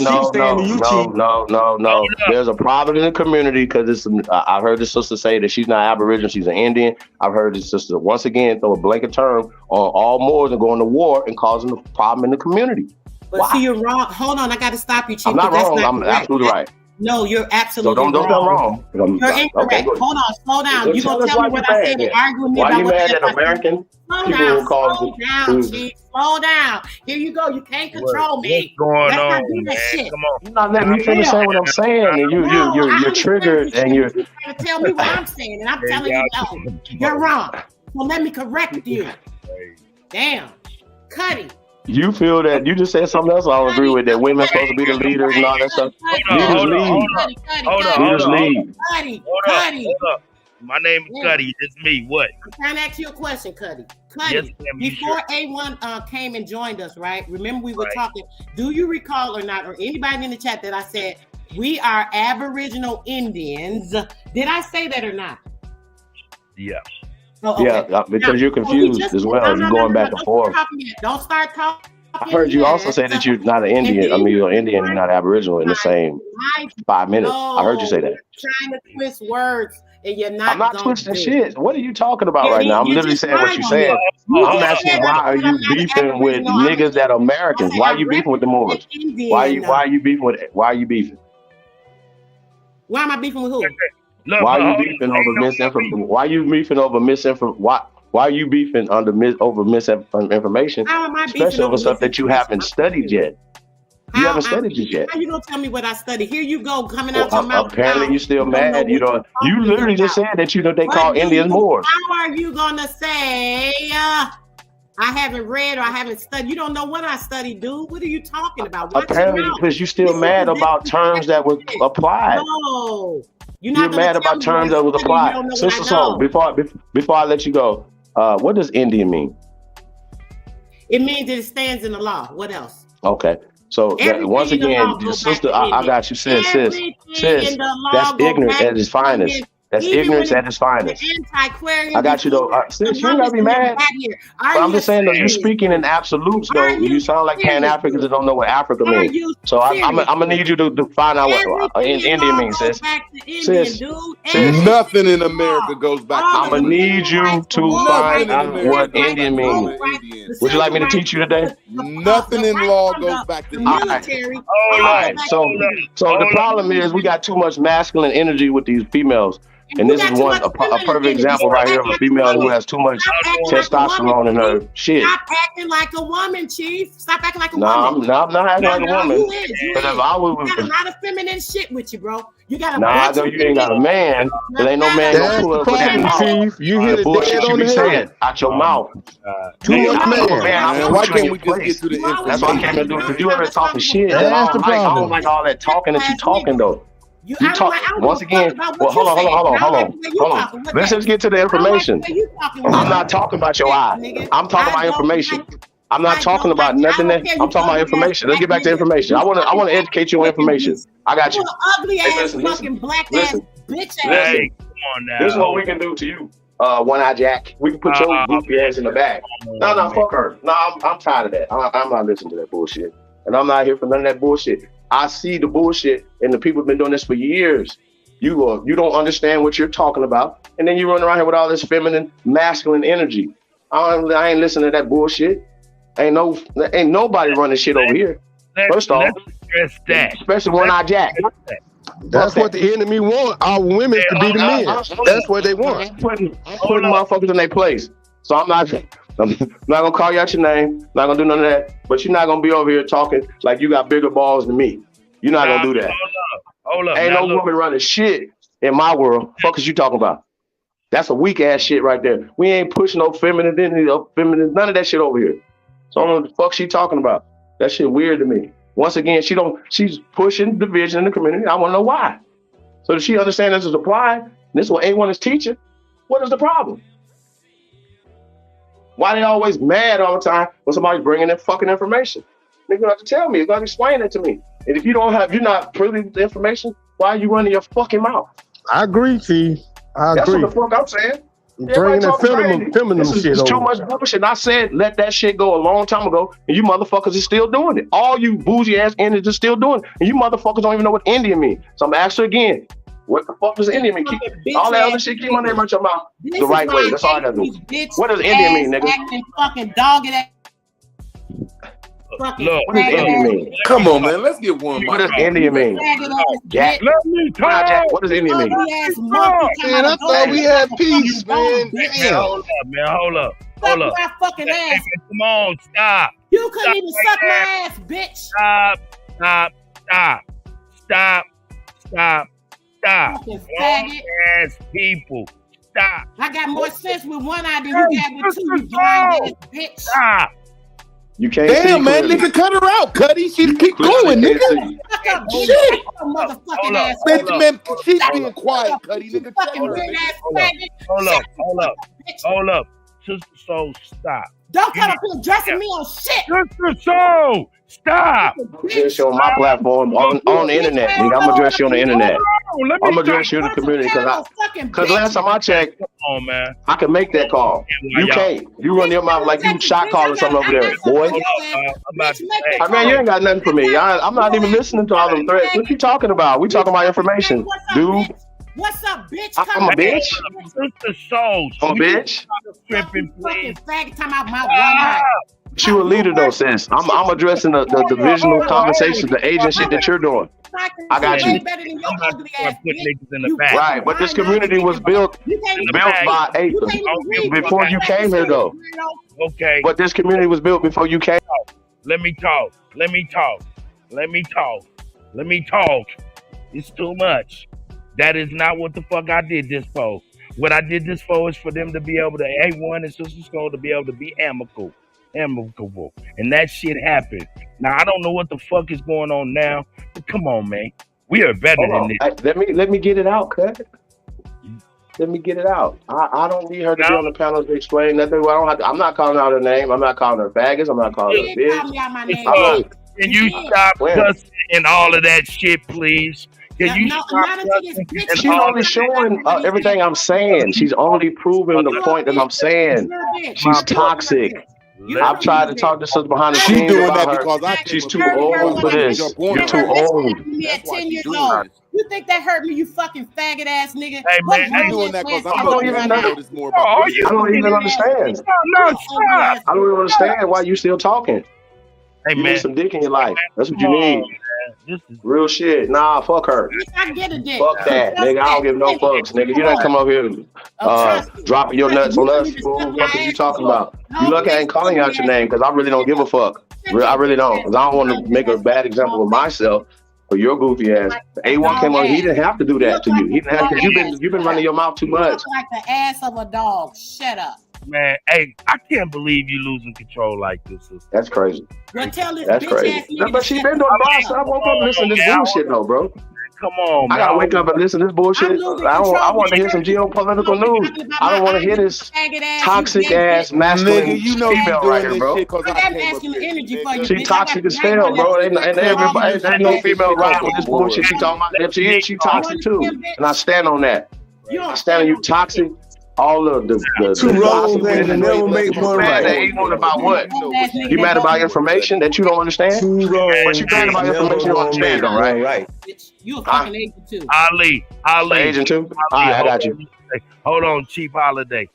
There's a problem in the community because it's. I heard the sister say that she's not Aboriginal, she's an Indian. I've heard the sister once again throw a blanket term on all Moors and going to war and causing a problem in the community. But see, you're wrong. Hold on, I got to stop you, Chief. I'm not wrong. I'm absolutely right. No, you're absolutely wrong. Don't get wrong. You're incorrect. Okay, hold on, slow down. You gonna tell me what I said and argue with me about what I said? Why you mad at American? Slow down, Chief. Slow down. Here you go. You can't control me. What's going Let's on, not do that man? shit. Come on. You're not letting me finish saying what I'm saying, and you're triggered, and you're trying to tell me what I'm saying, and I'm telling you no. You're wrong. So let me correct you. Damn, Kutty. You feel that you just said something else I don't agree with, that women supposed to be the leaders and all that stuff. Leaders lead. Hold up. My name is Kutty. It's me. What? I'm trying to ask you a question, Kutty. Yes, before A1 came and joined us, right? Remember we were talking. Do you recall or not, or anybody in the chat, that I said we are Aboriginal Indians? Did I say that or not? Yeah. Oh, okay. Yeah, because you're confused as well. You're going back and forth. Don't start talking. I heard you also say that you're not an Indian. I mean, you're Indian, you're not Aboriginal in the same 5 minutes. I heard you say that. Trying to twist words, and you're not. I'm not twisting shit. What are you talking about right now? I'm literally saying what you're saying. I'm asking, why are you beefing with niggas that are Americans? Why are you beefing with the Moors? Why are you beefing with? Why are you beefing? Why am I beefing with who? Why are you beefing over misinformation? Why are you beefing over misinformation? Why are you beefing over misinformation? How am I beefing especially over stuff that you haven't studied yet? You haven't studied it yet. How you gonna tell me what I studied? Here you go, coming out your mouth. Apparently, you're still mad. You know, you literally just said that they call Indians Moors. How are you gonna say I haven't read or I haven't studied? You don't know what I studied, dude. What are you talking about? Apparently, because you're still mad about terms that were applied. No, you're mad about terms that was applied. Sister Soul, before I let you go, what does Indian mean? It means that it stands in the law. What else? Okay. So once again, your sister, I got you, sis. That's ignorant at its finest. That's ignorance at its finest. I got you though. Sis, you ain't gotta be mad. But I'm just saying though, you're speaking in absolutes though. You sound like Pan-Africans that don't know what Africa means. So I'm gonna need you to find out what Indian means, sis. Sis, nothing in America goes back. I'm gonna need you to find out what Indian means. Would you like me to teach you today? Nothing in law goes back to the military. All right. So the problem is we got too much masculine energy with these females. And this is a perfect example right here of a female who has too much testosterone in her shit. Stop acting like a woman, Chief. Stop acting like a woman. I'm not acting like a woman. You is. You got a lot of feminine shit with you, bro. You got a I know you ain't got a man. There ain't no man gonna pull up with that mouth. You hear the bullshit you be saying out your mouth. Too much man. Why can't we just get to the information? That's what I came to do. Because you ever talking shit. I don't like all that talking that you talking though. You talk once again. Well, hold on. Let's just get to the information. I'm not talking about your eye. I'm talking about information. I'm not talking about nothing. I'm talking about information. Let's get back to information. I want to educate you on information. I got you. Ugly ass fucking black ass bitch ass. Hey, come on now. This is what we can do to you. One-Eye Jack. We can put your goofy ass in the bag. No, fuck her. No, I'm tired of that. I'm not listening to that bullshit. And I'm not here for none of that bullshit. I see the bullshit, and the people have been doing this for years. You don't understand what you're talking about, and then you run around here with all this feminine, masculine energy. I ain't listening to that bullshit. Ain't nobody running shit over here. First off, especially One-Eye Jack. That's what the enemy want. Our women to be the men. That's what they want. Putting motherfuckers in their place. So I'm not gonna call you out your name. Not gonna do none of that. But you're not gonna be over here talking like you got bigger balls than me. You're not gonna do that. Hold up. Ain't no woman running shit in my world. Fuck is you talking about? That's a weak ass shit right there. We ain't pushing no femininity, none of that shit over here. So I don't know what the fuck she talking about. That shit weird to me. Once again, she's pushing division in the community. I wanna know why. So does she understand this is applied? This is what A1 is teaching? What is the problem? Why they always mad all the time when somebody's bringing in fucking information? They're gonna have to tell me. You're gonna explain it to me. And if you're not privy to the information, why are you running your fucking mouth? I agree, Chief. That's what the fuck I'm saying. Bringing the feminine shit over. Too much bullshit. I said let that shit go a long time ago, and you motherfuckers are still doing it. All you bougie ass Indians are still doing it, and you motherfuckers don't even know what Indian means. So I'm asking again. What the fuck does Indian mean? Keep all that other shit, keep my name out your mouth the right way. That's all I gotta do. What does Indian mean, nigga? Fucking dog it. What does Indian mean? Come on, man. Let's get one. What does Indian mean? Jack. Let me talk. Jack, what does Indian mean? Man, I thought we had peace, man. Hold up. My fucking ass. Come on, stop. You couldn't even suck my ass, bitch. Stop. Fucking faggot. Ass people. Stop. I got more sense with one eye than you got with two, you blind ass bitch. Stop. You can't damn, man, nigga, cut her out, Kutty. She keep going, nigga. Shit. Motherfucking ass. Man, she's being quiet, Kutty, nigga. Fucking weird ass faggot. Hold up. Sister Soul, stop. Don't come up here addressing me on shit. Sister Soul, stop. I'm address you on my platform on the internet. Nigga, I'm gonna address you on the internet. I'm gonna address you in the community because last time I checked, come on, man, I can make that call. You can't. You run your mouth like you shot calling something over there, boy. I mean, you ain't got nothing for me. I'm not even listening to all them threats. What you talking about? We talking about information, dude. What's up, bitch? I'm a bitch. Sister Soul, I'm a bitch. Fucking faggot, time out my one eye. You a leader though, sis. I'm addressing the divisional conversations, the agent shit that you're doing. I got you. Right, but this community was built by apes before you came here though. Okay. But this community was built before you came. Let me talk. Let me talk. It's too much. That is not what the fuck I did this for. What I did this for is for them to be able to, A1 and Sister Skull to be able to be amicable. And that shit happened. Now, I don't know what the fuck is going on now, but come on, man. We are better than this. Let me get it out, Cut. Let me get it out. I don't need her to be on the panel to explain nothing. I'm not calling out her name. I'm not calling her faggots. I'm not calling her bitch. Can you stop cussing and all of that shit, please? Can you stop cussing? She's only showing everything I'm saying. She's only proving the point that I'm saying. She's toxic. I've tried to talk to sister behind the scenes. She's doing about that her. because I She's too old for this. You're too old. Me at 10 years old. You think that hurt me, you fucking faggot ass nigga? Hey, man, I'm doing that because I don't even know. this more about I don't even understand. I don't even understand why you still talking. Hey, you man. need some dick in your life. That's what you need. Real shit. Nah, fuck her. I get a dick. Fuck that, nigga. I don't give no fucks, nigga. You don't come over here dropping your nuts on us. What the fuck are you talking about? You lucky I ain't calling out your name because I really don't give a fuck. I really don't. Because I don't want to make a bad example of myself for your goofy ass. A1 came on. He didn't have to do that to you. He didn't have to. You've been running your mouth too much. Like the ass of a dog. Shut up. Man, hey, I can't believe you losing control like this. Sister. That's crazy. Well, tell this That's bitch crazy. ass nigga But she been doing boss. I woke up and listen to this bullshit though, bro. Come on, I gotta wake up and listen to this bullshit. I want to hear some geopolitical news. I don't want to hear this toxic ass masculine nigga, you know female you right doing here, bro. this shit because I came up masculine here. energy for you. She bitch. toxic as hell, bro. And everybody, ain't no female right with this bullshit she talking about. If she is, she toxic too. And I stand on that. I stand on you toxic. All of the two wrong things and never make one right. You mad about what? You mad about information that you don't understand? Two wrong What you mad about information you don't understand, though, right? You a fucking agent too. Ali. Agent too? All right, I got you. Hold on, Chief Holiday.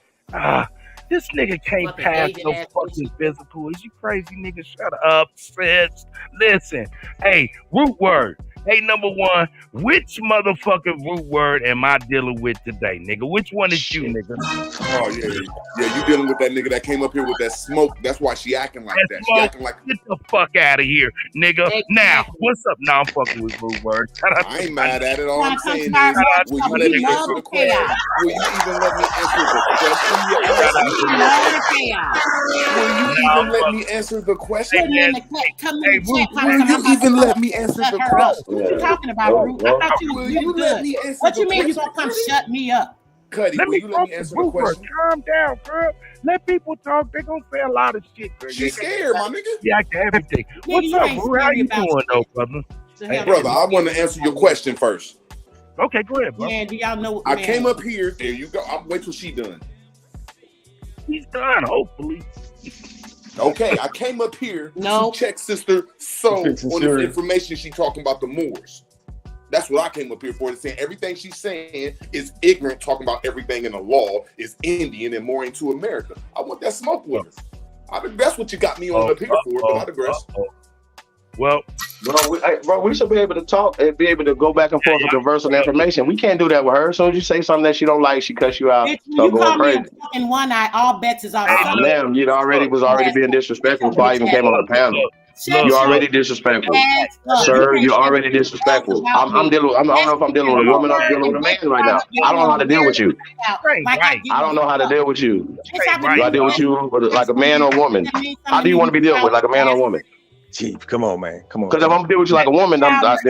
This nigga can't pass no fucking physical. Is you crazy, nigga? Shut up, sis. Listen. Hey, root word. Hey, number one, which motherfucking root word am I dealing with today, nigga? Which one is you, nigga? Oh, yeah, you dealing with that nigga that came up here with that smoke. That's why she acting like that. She acting like... Get the fuck out of here, nigga. Now, what's up? Now I'm fucking with root word. I ain't mad at it. All I'm saying is, will you let me answer the question? Will you even let me answer the question? Will you even let me answer the question? Will you even let me answer the question? What you talking about, Root? I thought you was really good. What you mean you gonna come shut me up? Kutty, will you let me answer the question? Calm down, girl. Let people talk. They're gonna say a lot of shit, girl. She's scared, my nigga. Yeah, I can everything. What's up, Root? How you doing, though, brother? Hey, brother, I want to answer your question first. Okay, go ahead, bro. Yeah, do y'all know? I came up here. There you go. I'll wait till she done. She's done, hopefully. Okay, I came up here to check Sister Soul on this information she talking about the Moors. That's what I came up here for. To say everything she's saying is ignorant, talking about everything in the law is Indian and more into America. I want that smoke with her. That's what you got me on up here for, but I digress. Well, bro, we should be able to talk and be able to go back and forth and converse on information. We can't do that with her. As soon as you say something that she don't like, she cuts you out. Bitch, Start you going call me crazy. a fucking one eye, all bets is off. Ma'am, you was already being disrespectful before I even came on the panel. You're already disrespectful, sir. You're already disrespectful. I don't know if I'm dealing with a woman or I'm dealing with a man right now. I don't know how to deal with you. I don't know how to deal with you. Do I deal with you like a man or a woman? How do you want to be dealt with, like a man or a woman? Chief, come on, man. Come on. Because if I'm gonna deal with you like a woman, then how do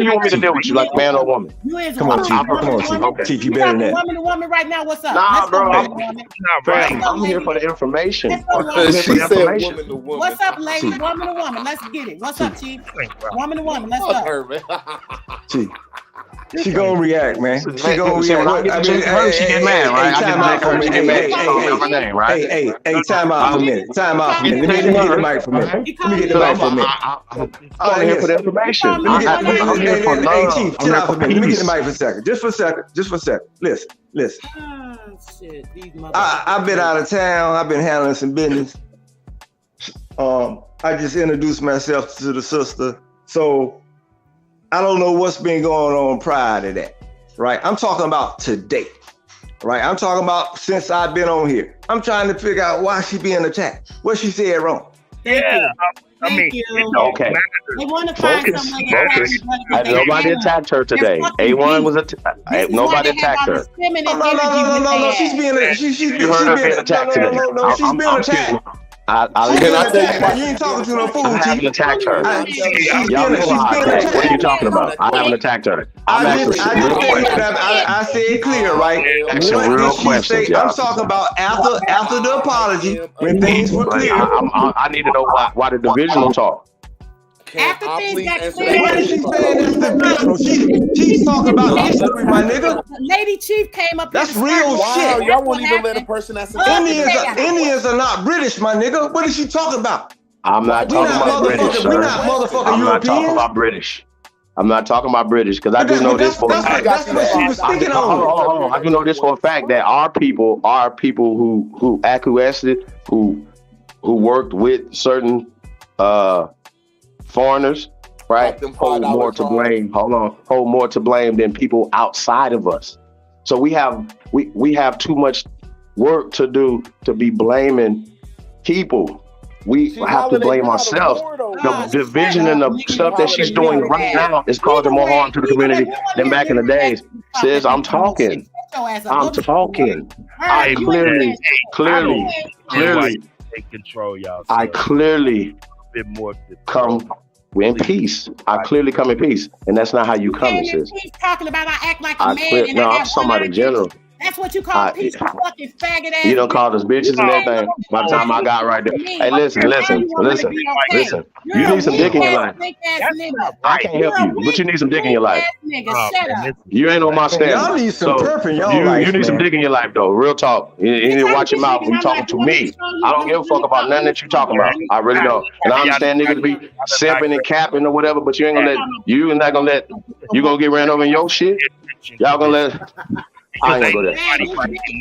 you want me to deal with you, like a man or a woman? Come on, Chief. Come on, Chief. Okay. Chief, you better than that. Woman to woman right now, what's up? Nah, bro. Let's I'm here for the information. She said woman to woman. What's up, lady? Woman to woman. Let's get it. What's up, Chief? Woman to woman. Let's go. Chief. She gonna react, man. She gonna react. She get mad, right? Time out for a minute. Hey, time out for a minute. Time out for a minute. Let me get the mic for a minute. Let me get the mic for a minute. I'm here for the information. I'm here for love. Hey, Chief, chill out for a minute. Let me get the mic for a second. Just for a second. Listen. I've been out of town. I've been handling some business. I just introduced myself to the sister. So I don't know what's been going on prior to that, right? I'm talking about today, right? I'm talking about since I've been on here. I'm trying to figure out why she being attacked. What she said wrong. Thank you. Thank you. Okay. They want to find Focus. some way to attack Focus. each other because they Nobody feel attacked her today. fucking A1 was This is nobody why they have attacked all her. this feminine No, energy she's being You heard her being attacked today. no, she's being attacked. You ain't talking to no fool, I haven't attacked her. She's Y'all being know I attacked. attacked. What are you talking about? I haven't attacked her. I said it clear, right? What did she say? I'm talking about after the apology when things were clear. I need to know why the divisional talk. After things got clear, what is she saying? That's divisional. She's talking about history, my nigga. Lady Chief came up. That's real shit. Y'all won't even let a person that's Indians are not British, my nigga. What is she talking about? I'm not talking about British, We're sir. not motherfucking I'm not Europeans. talking about British. I'm not talking about British because I do know this for a fact. That's what she was speaking on. I do know this for a fact that our people who acquiesced, who worked with certain foreigners, right? Hold more to blame. Hold more to blame than people outside of us. So we have too much work to do to be blaming people. We have to blame ourselves. The division and the stuff that she's doing right now is causing more harm to the community than back in the days. Sis, I'm talking. I clearly take control, y'all. I clearly come in peace. I clearly come in peace, and that's not how you come, sis. He's talking about I act like a man. No, I'm talking about in general. That's what you call peace, you fucking faggot ass. You don't call us bitches and everything. By the time I got right there, hey, listen. You need some dick in your life. I can't help you, but you need some dick in your life. You ain't on my standard. Y'all need some perp in your life. You need some dick in your life, though. Real talk. You need to watch your mouth when you talking to me. I don't give a fuck about nothing that you talking about. I really don't. And I understand niggas be simping and capping or whatever, but you ain't gonna let. You gonna get ran over in your shit. Y'all gonna let. I ain't gonna go there.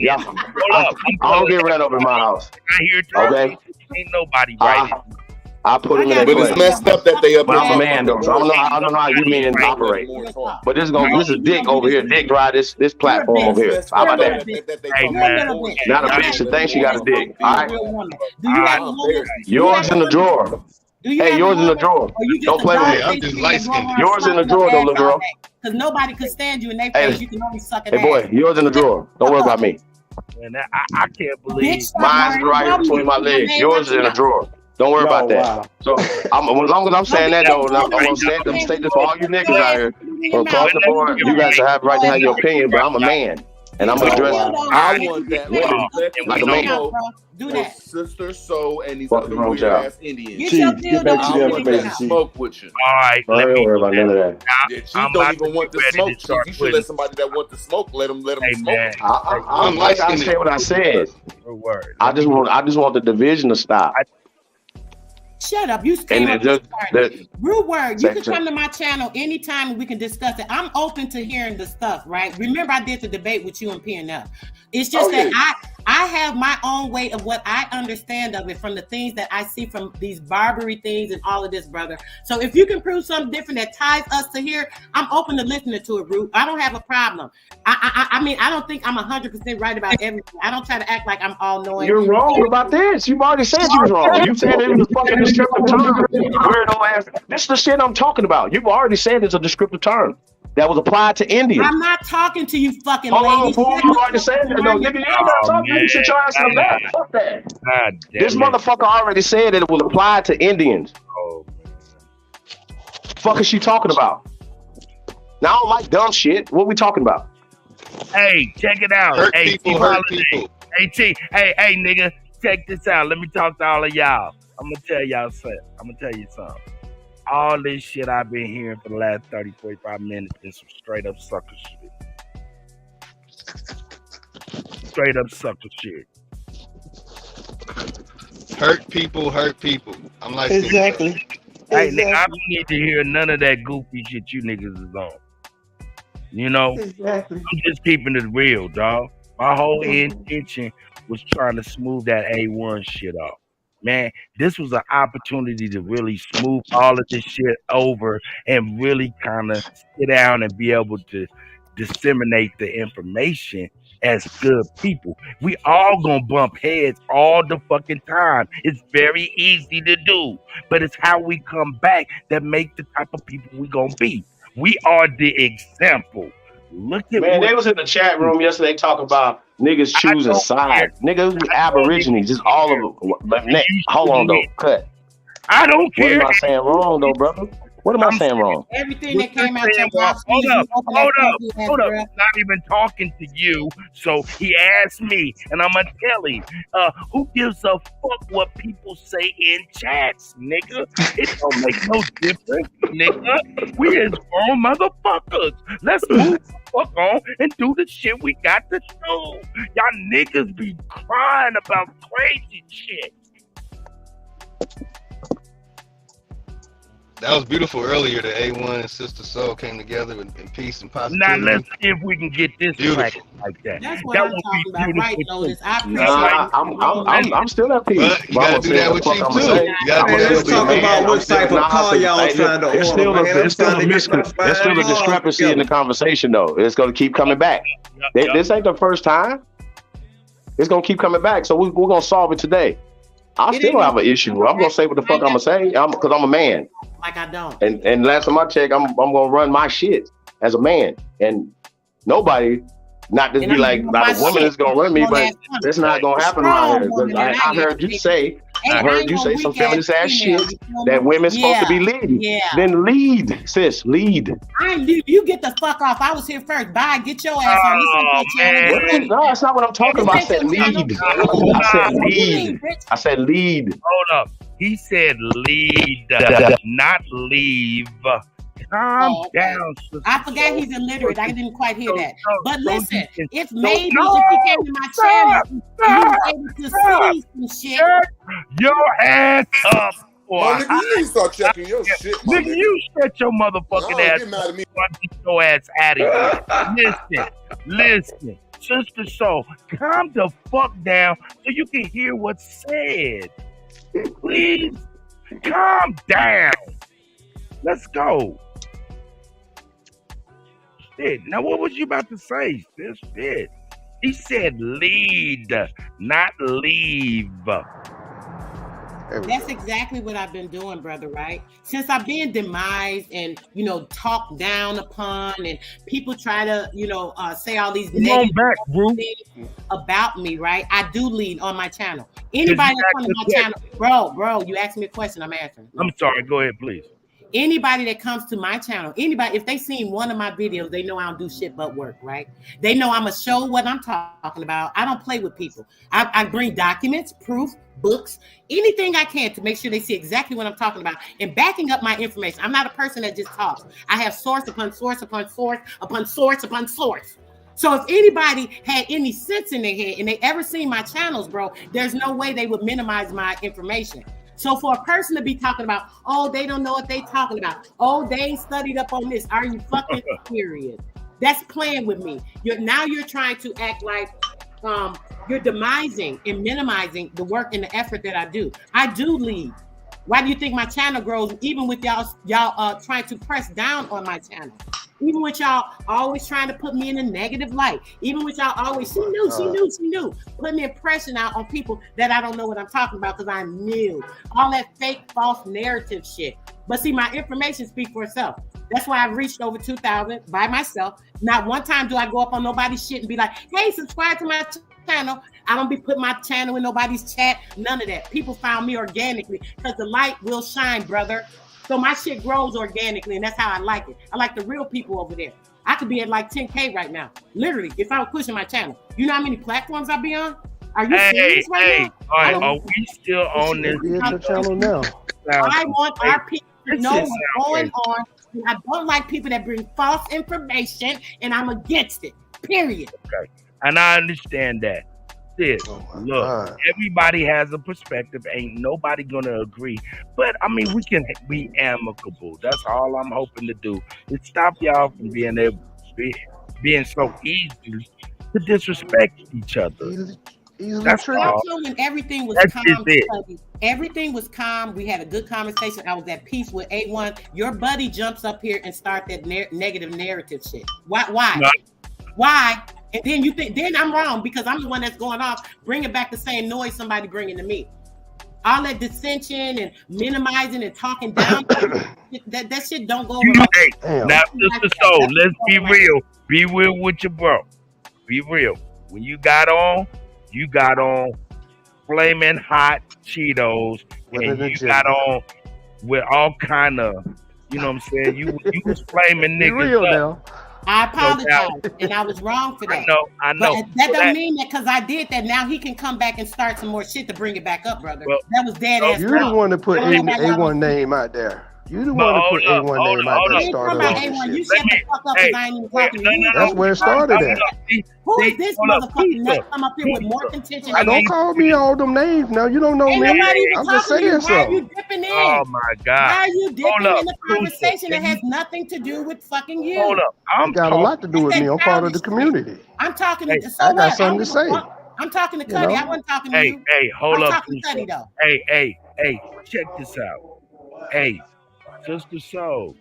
Y'all, I don't get ran over in my house. Okay? Ain't nobody right. I put him in that But it's messed up that they up. But I'm a man though, so I don't know how you men operate. But this is Dick over here. Dick ride this platform over here. How about that? Hey man, not a bitch that thinks she got a dick. All right. Yours in the drawer. Hey, yours in the drawer. Don't play with me. I'm just light skinned. Yours in the drawer though, little girl. Because nobody could stand you in their face. You can only suck it. Hey boy, yours in the drawer. Don't worry about me. And I can't believe mine's right here between my legs. Yours is in the drawer. Don't worry about that. So as long as I'm saying that though, I'm gonna state this for all you niggas out here. Across the board, you guys have the right to have your opinion, but I'm a man. And I'm gonna dress I want that women like a man. Do that. Sister Soul and these other weird ass Indians. Chief, get back to the information, Chief. Smoke with you. All right, let me worry about none of that. Yeah, Chief don't even want to smoke. Chief. You should let somebody that want to smoke let them smoke. I'm like I said what I said. I just want the division to stop. Shut up. You came up with rude word. You can come to my channel anytime and we can discuss it. I'm open to hearing the stuff, right? Remember, I did the debate with you and PNF. It's just that I have my own way of what I understand of it from the things that I see from these Barbary things and all of this, brother. So if you can prove something different that ties us to here, I'm open to listening to it, Rude. I don't have a problem. I mean, I don't think I'm 100% right about everything. I don't try to act like I'm all knowing. You're wrong about this. You've already said you was wrong. You said it was fucking descriptive term. Weirdo ass. This is the shit I'm talking about. You've already said it's a descriptive term that was applied to Indians. I'm not talking to you, fucking lady. Hold on, fool. You already said that, though. Nigga, you ain't not talking to you. Sit your ass in the back. Fuck that. This motherfucker already said that it was applied to Indians. Oh, fuck is she talking about? Now, I don't like dumb shit. What we talking about? Hey, check it out. Hurt hey, people, hurt people. Hey, T. Hey, nigga, check this out. Let me talk to all of y'all. I'm gonna tell y'all something. All this shit I've been hearing for the last 30, 45 minutes is some straight up sucker shit. Straight up sucker shit. Hurt people, hurt people. I'm like exactly. Hey, nigga, I don't need to hear none of that goofy shit you niggas is on. You know, exactly. I'm just keeping it real, dog. My whole intention was trying to smooth that A1 shit off. Man, this was an opportunity to really smooth all of this shit over and really kind of sit down and be able to disseminate the information as good people. We all gonna bump heads all the fucking time. It's very easy to do, but it's how we come back that make the type of people we gonna be. We are the example. Look at man, they was in the chat room yesterday talking about niggas choosing sides. Niggas be Aborigines, just all of them. Hold on though, cut. I don't care. What am I saying wrong though, brother? What am I saying wrong? Everything that came out your mouth. Hold up. I'm not even talking to you. So he asked me, and I'm gonna tell him, who gives a fuck what people say in chats, nigga? It don't make no difference, nigga. We is grown motherfuckers. Let's move the fuck on and do the shit we got to do. Y'all niggas be crying about crazy shit. That was beautiful earlier. The A1 and Sister Soul came together in peace and positivity. Now let's see if we can get this right like that. That's what I'm talking about, right, Lotus? I appreciate I'm still at peace. But you gotta do that with you too. You gotta let's talk about what type of car y'all trying to order. There's still a discrepancy in the conversation, though. It's gonna keep coming back. This ain't the first time. It's gonna keep coming back. So we're gonna solve it today. I still have an issue. I'm gonna say what the fuck I'm gonna say because I'm a man. Like I don't. And last time I checked, I'm gonna run my shit as a man. And nobody, not just be like, not a woman is gonna run me, but it's not gonna happen around here. I heard you say some feminist ass shit that women's supposed to be leading. Yeah. Then lead, sis, lead. I ain't leave. You get the fuck off. I was here first. Bye. Get your ass on. No, that's not what I'm talking about. I said lead. I said lead. Hold up. He said lead, not leave. Calm down, sister. I forgot he's illiterate. I didn't quite hear that. But listen, if maybe if he came to my channel, you were able to see some shit. Shut your ass up, boy. Oh, nigga, you need to start checking your shit. Nigga, you shut your motherfucking ass up. Get your ass out of here. Listen. Sister Soul, calm the fuck down so you can hear what's said. Please, calm down. Let's go. Shit. Now, what was you about to say, sis? Shit. He said lead, not leave. That's exactly what I've been doing, brother, right? Since I've been demised and, talked down upon, and people try to, say all these negative things about me, right? I do lead on my channel. Anybody that comes to my channel, bro, you asked me a question, I'm answering. I'm sorry, go ahead, please. Anybody that comes to my channel, if they seen one of my videos, they know I don't do shit but work, right? They know I'm going to show what I'm talking about. I don't play with people. I bring documents, proof, books, anything I can to make sure they see exactly what I'm talking about and backing up my information. I'm not a person that just talks. I have source upon source upon source upon source upon source. So if anybody had any sense in their head and they ever seen my channels, bro, there's no way they would minimize my information. So for a person to be talking about, oh, they don't know what they talking about. Oh, they ain't studied up on this. Are you fucking serious? That's playing with me. You're trying to act like you're demising and minimizing the work and the effort that I do. I do lead. Why do you think my channel grows even with y'all trying to press down on my channel? Even with y'all always trying to put me in a negative light. Even with y'all always, she knew. Putting the impression out on people that I don't know what I'm talking about because I'm new. All that fake, false narrative shit. But see, my information speaks for itself. That's why I've reached over 2,000 by myself. Not one time do I go up on nobody's shit and be like, hey, subscribe to my channel. I don't be putting my channel in nobody's chat. None of that. People found me organically because the light will shine, brother. So my shit grows organically, and that's how I like it. I like the real people over there. I could be at like 10K right now. Literally, if I was pushing my channel. You know how many platforms I be on? Are you serious right now? All right, are we still on this channel now? I want our people to know what's going on. I don't like people that bring false information, and I'm against it. Period. Okay. And I understand that. Look, everybody has a perspective. Ain't nobody gonna agree. But I mean, we can be amicable. That's all I'm hoping to do. Is stop y'all from being so easy to disrespect each other. That's all. When everything was calm, everything was calm. We had a good conversation. I was at peace with A1. Your buddy jumps up here and start that negative narrative shit. Why? Why? And then you think, then I'm wrong because I'm the one that's going off, bringing back the same noise somebody bringing to me. All that dissension and minimizing and talking down, that shit don't go over. Hey, now, Sister Soul, let's be real. Be real with your bro. Be real. When you got on flaming hot Cheetos, and you got on with all kind of, you know what I'm saying? You was flaming niggas. Be real now. I apologize, and I was wrong for that. I know. But that don't mean that because I did that. Now he can come back and start some more shit to bring it back up, brother. That was dead ass. You're the one to put A1 name out there. You the one to put A1 name out there. Started A1. You shut the fuck up because I ain't even talking to you. That's where it started at. Who is this motherfucking nut come up here with more contention? Don't call me all them names now. You don't know me. I'm just saying so. Why are you dipping in? Oh my God. Why are you dipping in the conversation that has nothing to do with fucking you? Hold up. It got a lot to do with me. I'm part of the community. I'm talking to I got something to say. I'm talking to Kutty. I wasn't talking to you. Hey, hold up. I'm talking to Kutty though. Hey, check this out. Hey, Sister Soul.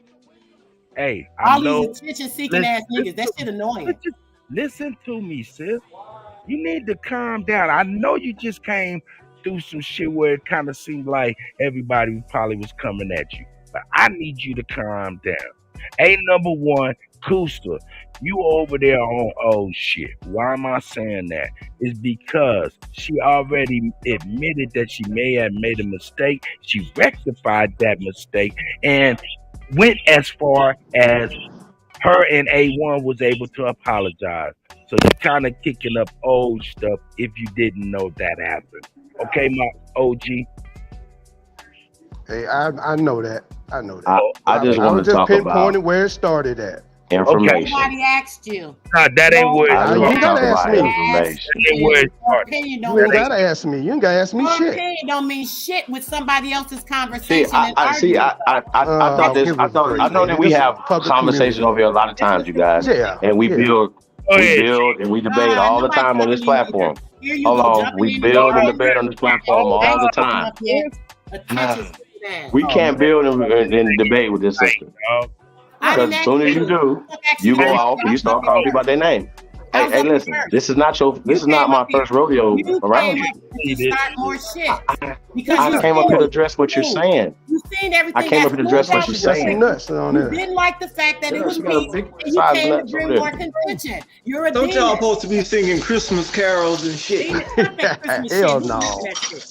Hey, I know. All these attention-seeking ass niggas, that shit annoying. Listen to me, sis. You need to calm down. I know you just came through some shit where it kind of seemed like everybody probably was coming at you. But I need you to calm down. Hey, number one, Kusta, you over there on old shit. Why am I saying that? It's because she already admitted that she may have made a mistake. She rectified that mistake and went as far as her and A1 was able to apologize. So you're kind of kicking up old stuff if you didn't know that happened. Okay, my OG? Hey, I know that. I know that. I just want to talk about pinpointing where it started at. Information. Nobody asked you. Nah, that ain't where it started. You ain't gotta ask me. You ain't gotta ask me. You ain't gotta ask me shit. Opinion don't mean shit with somebody else's conversation. I know that we have conversations over here a lot of times, you guys. And we build and we debate all the time on this platform. Hold on, we build and debate on this platform all the time. We can't build and debate with this system. Because as soon as you do, you go off and you start calling people by their name. Hey, listen, this is not my first rodeo around you. Start more shit. I came up here to address what you're saying. You seen everything. I came up here to address what you're saying. You didn't like the fact that it was me, and you came to bring more contention. You're a Don't y'all supposed to be singing Christmas carols and shit? Hell no,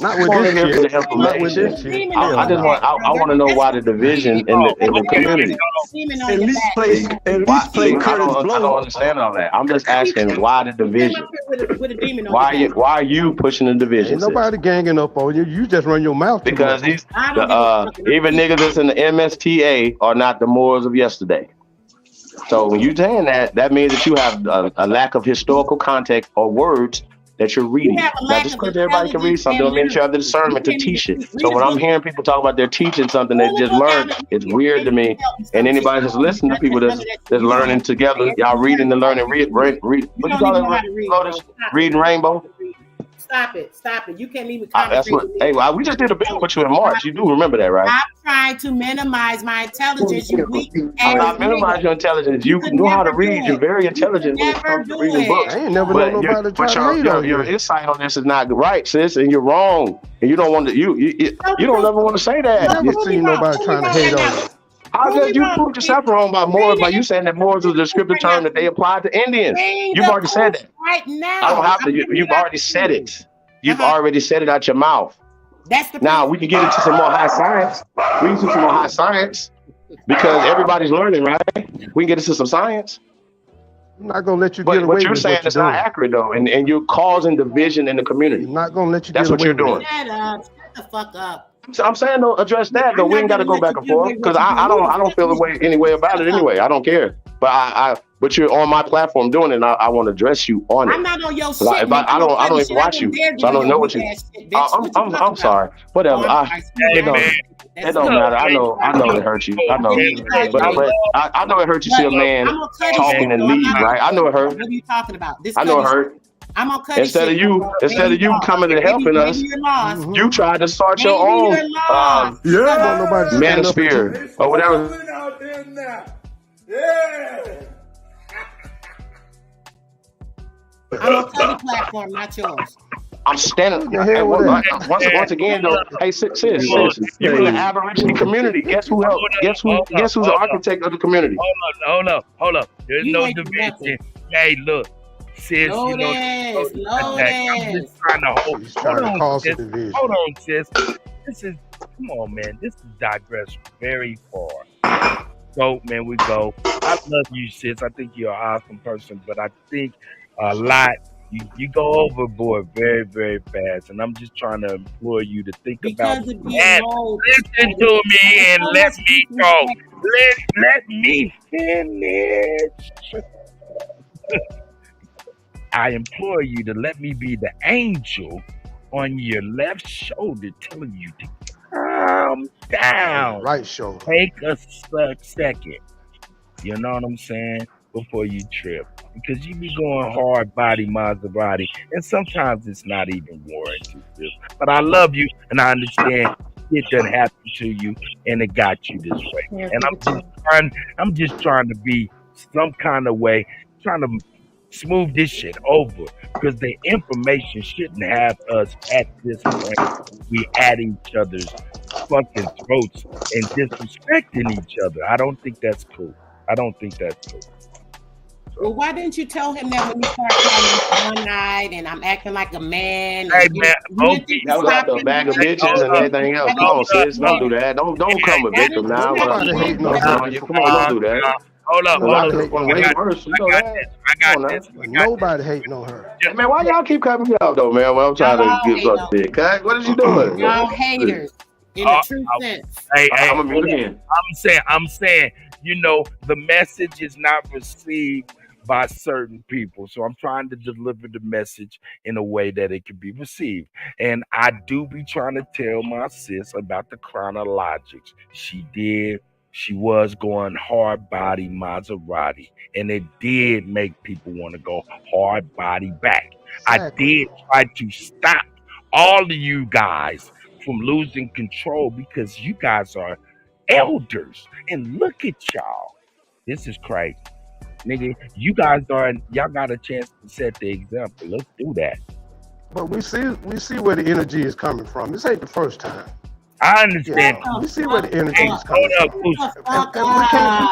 not with this shit. Not with this shit. I want to know why the division in the community. At least play Curtis Blow. I don't understand all that. I'm just asking why the division. Why are you pushing the division? Ain't nobody ganging up on you. You just run your mouth. Because even niggas that's in the MSTA are not the Moors of yesterday. So when you saying that means that you have a lack of historical context or words that you're reading. Now, just because everybody can read something, don't mean you have the discernment to teach it. So when I'm hearing people talk about they're teaching something they just learned, it's weird to me. And anybody that's listening to people that's learning together, y'all reading and learning, read. What you call it? Reading Rainbow. Stop it. You can't even that's what. Hey, well, we just did a bill with you in March. You do remember that, right? I'm trying to minimize my intelligence. I'm not minimizing your intelligence. You know how to read. You're very intelligent when it comes to reading books. I ain't never known nobody try to hate on you. Your insight on this is not right, sis, and you're wrong. And you don't want to. You don't ever want to say that. I never seen nobody trying to hate on you. How did you prove yourself wrong by Moors by you saying that Moors was a descriptive term that they applied to Indians? You've already said that. Right now. I don't have to. You've already said it. You've already said it out your mouth. Now we can get into some more high science. We can do some more high science because everybody's learning, right? We can get into some science. I'm not gonna let you get away with what you're saying is not accurate though, and you're causing division in the community. I'm not gonna let you. That's what you're doing. Shut the fuck up. So I'm saying though, address that though. We ain't got to go back and forth because I don't feel any way about it anyway. I don't care. But you're on my platform doing it. And I want to address you on it. I'm not on your shit. I don't even watch you, so I don't know what you. I'm sorry. Whatever. It don't matter. I know it hurts you. I know, but I know it hurts you see a man talking and leave. Right? I know it hurt. What are you talking about? I know it hurt. I'm gonna cut instead of you coming and helping us, you tried to start your own manosphere or whatever. I'm on Kutty platform, not yours. I'm standing. Hey, once again, though, hey, sis, you're in the Aboriginal community. Guess who helped? Guess who's the architect of the community? Hold up. There's no division. Hey, look, sis, I'm just trying to hold on, sis. Come on, man. This is digress very far. So, man, we go. I love you, sis. I think you're an awesome person, but I think a lot. You go overboard very, very fast, and I'm just trying to implore you to think about that. Listen to me and let me go. Let me finish. I implore you to let me be the angel on your left shoulder telling you to calm down. Right shoulder. Take a second. You know what I'm saying? Before you trip. Because you be going hard body Maserati, and sometimes it's not even warranted. But I love you, and I understand it doesn't happen to you, and it got you this way. And I'm just trying to be some kind of way, trying to smooth this shit over, because the information shouldn't have us at this point. We at each other's fucking throats and disrespecting each other. I don't think that's cool. Well, why didn't you tell him that when you started calling me one night and I'm acting like a man? Hey, man, that was after a bag of bitches and everything else. Come on, sis, don't do that. Don't come a victim now. Come on, don't do that. Hold up. I got this. Nobody hating on her. Yeah, man, why y'all keep cutting me off though, man? When I'm trying to get something big. What is you doing? Y'all haters in the true sense. Hey, I'm gonna mute again. I'm saying, the message is not received by certain people. So I'm trying to deliver the message in a way that it can be received. And I do be trying to tell my sis about the chronologics. She was going hard body Maserati, and it did make people want to go hard body back. I did try to stop all of you guys from losing control because you guys are elders. And look at y'all. This is crazy. Nigga, y'all got a chance to set the example. Let's do that. But we see where the energy is coming from. This ain't the first time. I understand. Yeah, we see where the energy is coming from. And we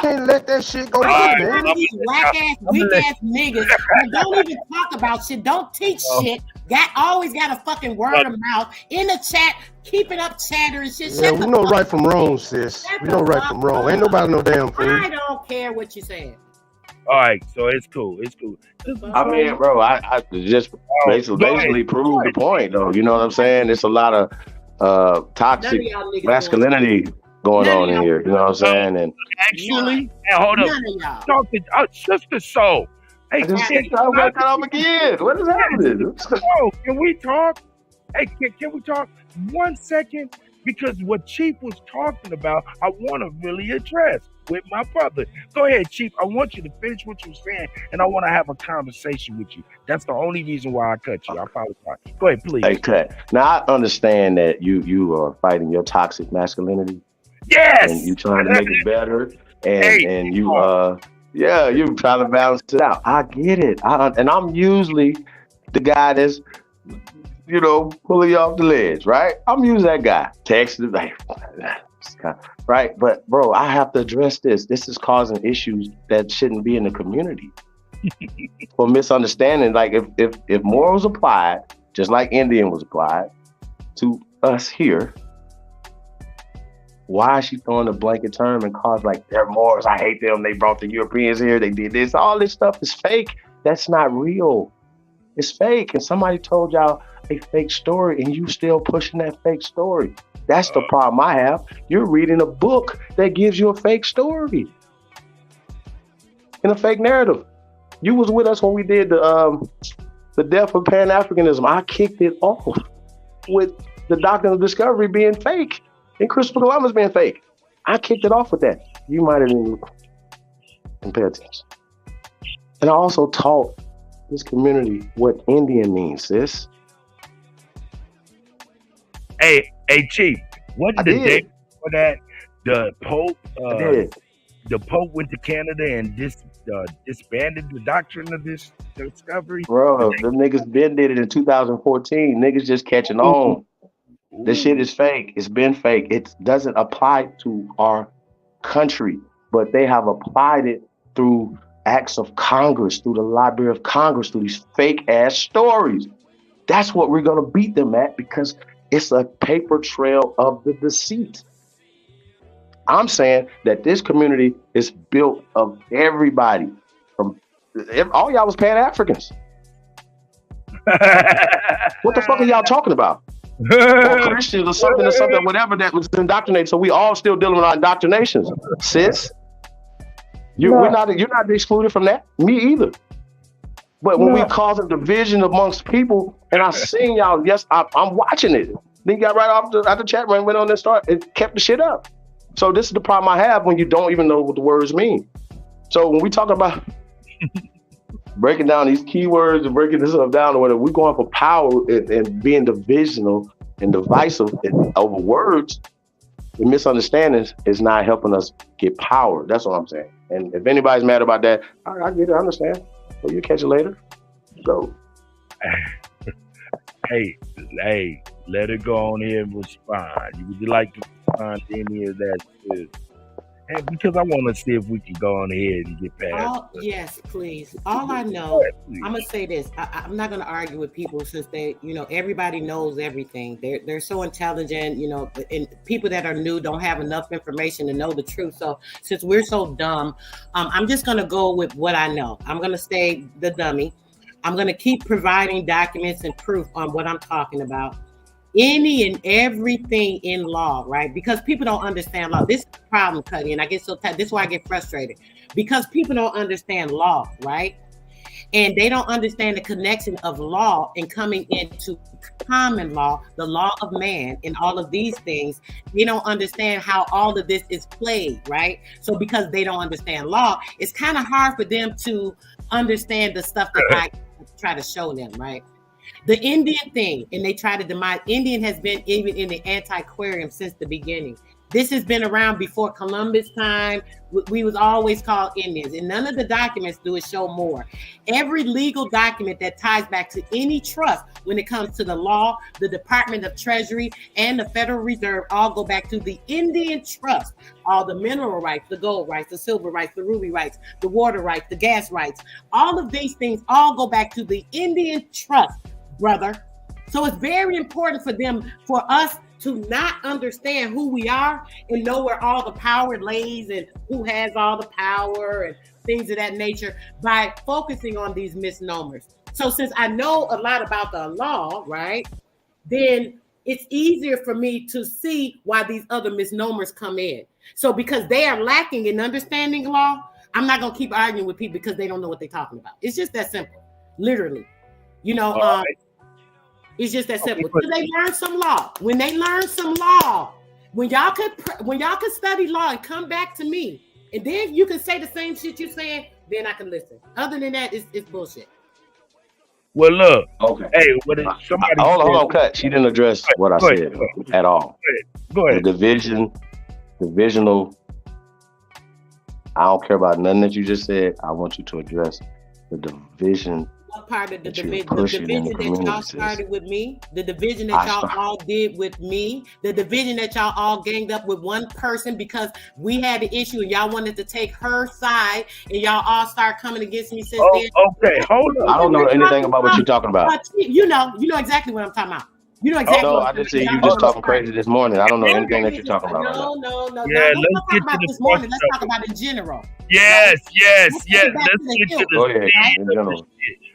can't let that shit go on, man. These whack-ass, weak-ass niggas that don't even talk about shit, don't teach shit, always got a fucking word of mouth in the chat, keeping up chatter and shit. Yeah, we know right from wrong, sis. We know right from wrong. Ain't nobody no damn fool. I don't care what you saying. All right, so it's cool. I mean, bro, I just basically proved the point, though. You know what I'm saying? It's a lot of toxic masculinity going on in here. You know what I'm saying? And actually, hold up, talk to Sister Soul. Hey, I got cut off again. What is happening? Oh, can we talk? Hey, can we talk 1 second? Because what Chief was talking about, I want to really address with my brother. Go ahead, Chief. I want you to finish what you're saying, and I want to have a conversation with you. That's the only reason why I cut you. I apologize. Go ahead, please. Hey, cut. Now, I understand that you are fighting your toxic masculinity. Yes! And you trying to make it better. And you're trying to balance it out. I get it. And I'm usually the guy that's, pulling you off the ledge, right? I'm usually that guy. Texting, right? But bro, I have to address this. This is causing issues that shouldn't be in the community. For misunderstanding, like if morals applied, just like Indian was applied to us here, why is she throwing a blanket term and cause like their morals? I hate them. They brought the Europeans here. They did this. All this stuff is fake. That's not real. It's fake. And somebody told y'all a fake story and you still pushing that fake story. That's the problem I have. You're reading a book that gives you a fake story and a fake narrative. You was with us when we did the death of Pan-Africanism. I kicked it off with the doctrine of discovery being fake and Christopher Columbus being fake. I kicked it off with that. You might have even pay attention. And I also taught this community what Indian means, sis. Hey, Chief, what did the day for that? The Pope the Pope went to Canada and disbanded the doctrine of this discovery? Bro, them niggas been did it in 2014. Niggas just catching on. This shit is fake. It's been fake. It doesn't apply to our country, but they have applied it through acts of Congress, through the Library of Congress, through these fake ass stories. That's what we're gonna beat them at, because it's a paper trail of the deceit. I'm saying that this community is built of everybody. From all y'all was Pan-Africans. What the fuck are y'all talking about? Or Christians or something, whatever that was indoctrinated. So we all still dealing with our indoctrinations, sis. You're not excluded from that. Me either. But when we cause a division amongst people, and I seen y'all, yes, I'm watching it. Then you got right off the chat room, went on and started, and kept the shit up. So this is the problem I have when you don't even know what the words mean. So when we talk about breaking down these keywords and breaking this stuff down, or whatever, we're going for power and being divisional and divisive over words. The misunderstandings is not helping us get power. That's what I'm saying. And if anybody's mad about that, I get it. I understand. Well, you catch it later. So, hey, let it go on here and respond. Would you like to respond to any of that? And because I want to see if we can go on ahead and get past. Yes, please. All I know, I'm gonna say this. I'm not gonna argue with people since they, everybody knows everything. They're so intelligent, and people that are new don't have enough information to know the truth. So since we're so dumb, I'm just gonna go with what I know. I'm gonna stay the dummy. I'm gonna keep providing documents and proof on what I'm talking about. Any and everything in law, right? Because people don't understand law. This is the problem, Kutty, and I get so tired. This is why I get frustrated. Because people don't understand law, right? And they don't understand the connection of law and coming into common law, the law of man, and all of these things. They don't understand how all of this is played, right? So because they don't understand law, it's kind of hard for them to understand the stuff that I try to show them, right? The Indian thing, and they try to demise. Indian has been even in the antiquarian since the beginning. This has been around before Columbus time. We was always called Indians, and none of the documents do it show more. Every legal document that ties back to any trust when it comes to the law, the Department of Treasury, and the Federal Reserve all go back to the Indian trust. All the mineral rights, the gold rights, the silver rights, the ruby rights, the water rights, the gas rights. All of these things all go back to the Indian trust, brother. So it's very important for us to not understand who we are and know where all the power lays and who has all the power and things of that nature by focusing on these misnomers. So since I know a lot about the law, right, then it's easier for me to see why these other misnomers come in. So because they are lacking in understanding law, I'm not going to keep arguing with people because they don't know what they're talking about. It's just that simple, literally. It's just that simple. So they learn some law. When they learn some law, when y'all could study law and come back to me, and then you can say the same shit you're saying, then I can listen. Other than that, it's bullshit. Well, look. Okay. Hey, what is somebody? Hold on, Cut. She didn't address what I said at all. Go ahead. The divisional. I don't care about nothing that you just said. I want you to address the division. What part of the division? The division that y'all started with me, the division that y'all all did with me, the division that y'all all ganged up with one person because we had the issue and y'all wanted to take her side and y'all all start coming against me since then. Okay, hold on. I don't know anything about what you're talking about. You know exactly what I'm talking about. You know exactly. No, I just said you just talking crazy this morning. I don't know anything that you're talking about. No. Yeah, let's not talk about this morning. Let's talk about in general. Yes. Let's get to the Go ahead, in general.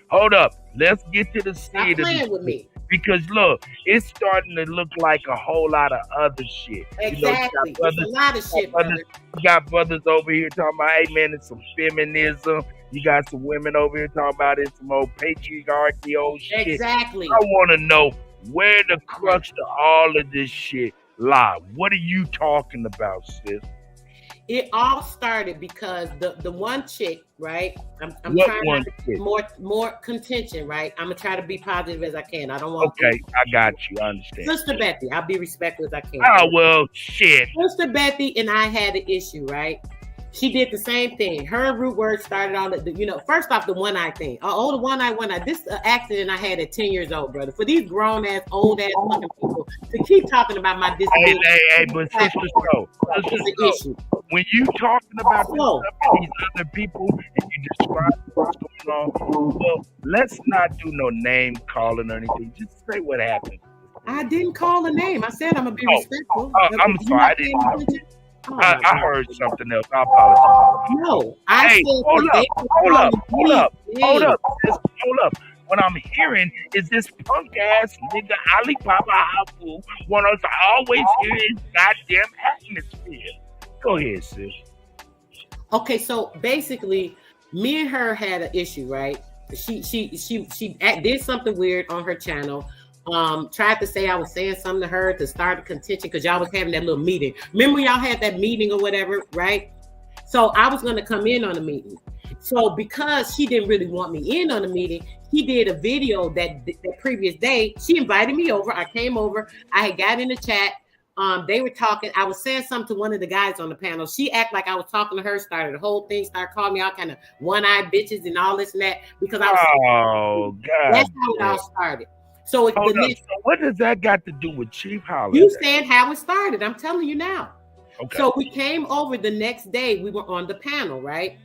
Hold up. Let's get to the seed of playing with me. Because look, it's starting to look like a whole lot of other shit. Exactly. It's a lot of shit, brother. You got brothers over here talking about, hey man, it's some feminism. You got some women over here talking about it's some old patriarchy, old shit. Exactly. I want to know where the crux to all of this shit lie. What are you talking about, sis? It all started because the one chick, right? I'm what trying one to chick? more contention, right? I'm gonna try to be positive as I can. I don't want. Okay, I got you. I understand. Sister Betty, I'll be respectful as I can. Oh well, shit. Sister Betty and I had an issue, right? She did the same thing. Her root word started on the, first off, the one-eye thing. The one-eye. This accident I had at 10 years old, brother. For these grown-ass, old-ass fucking people to keep talking about my disability. Hey, but Sister So, when you talking about this stuff and these other people and you describe what's going on, well, let's not do no name calling or anything. Just say what happened. I didn't call a name. I said I'm going to be respectful. I'm sorry. I didn't know. I heard something else. I apologize. No, I said hold up. What I'm hearing is this punk ass nigga Ali Baba Hafu want us to always hear his goddamn atmosphere. Go ahead, sis. Okay, so basically, me and her had an issue, right? She did something weird on her channel. Tried to say I was saying something to her to start a contention because y'all was having that little meeting. Remember y'all had that meeting or whatever, right? So I was going to come in on the meeting. So because she didn't really want me in on the meeting, he did a video that previous day. She invited me over. I came over. I had got in the chat. They were talking. I was saying something to one of the guys on the panel. She acted like I was talking to her, started the whole thing, started calling me all kind of one-eyed bitches and all this and that because I was God. That's how it all started. So, so what does that got to do with Chief Holiday? You said how it started. I'm telling you now. Okay. So we came over the next day. We were on the panel, right?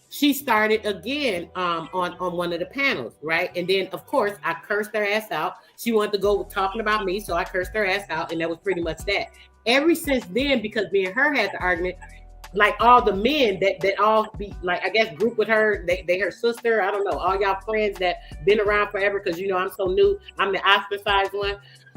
She started again on one of the panels, right? And then, of course, I cursed her ass out. She wanted to go talking about me, so I cursed her ass out, and that was pretty much that. Ever since then, because me and her had the argument, like all the men that all be like, I guess group with her, they her sister, I don't know, all y'all friends that been around forever, because I'm so new, I'm the ostracized one.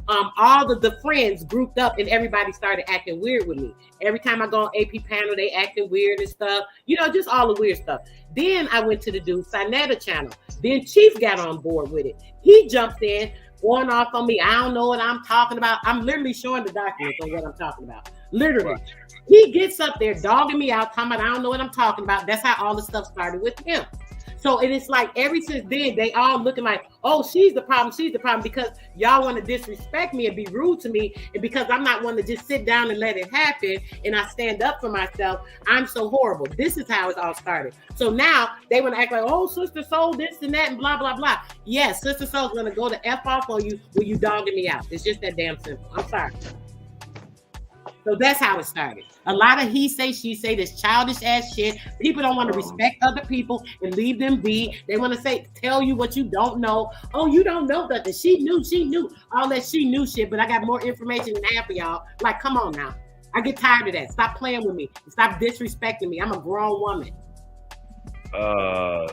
All of the friends grouped up and everybody started acting weird with me. Every time I go on AP panel, they acting weird and stuff, just all the weird stuff. Then I went to the dude Sinetta channel. Then Chief got on board with it. He jumped in, going off on me. I don't know what I'm talking about. I'm literally showing the documents on what I'm talking about. Literally. He gets up there dogging me out, talking about I don't know what I'm talking about. That's how all the stuff started with him. So it is like ever since then, they all looking like, oh, she's the problem, because y'all want to disrespect me and be rude to me. And because I'm not one to just sit down and let it happen and I stand up for myself, I'm so horrible. This is how it all started. So now they want to act like, oh, Sister Soul, this and that and blah, blah, blah. Yes, Sister Soul's going to go to F off on you when you dogging me out. It's just that damn simple. I'm sorry. So that's how it started. A lot of he say, she say, this childish ass shit. People don't want to respect other people and leave them be. They want to tell you what you don't know. Oh, you don't know nothing. She knew. All that she knew shit, but I got more information than half of y'all. Like, come on now. I get tired of that. Stop playing with me. Stop disrespecting me. I'm a grown woman. I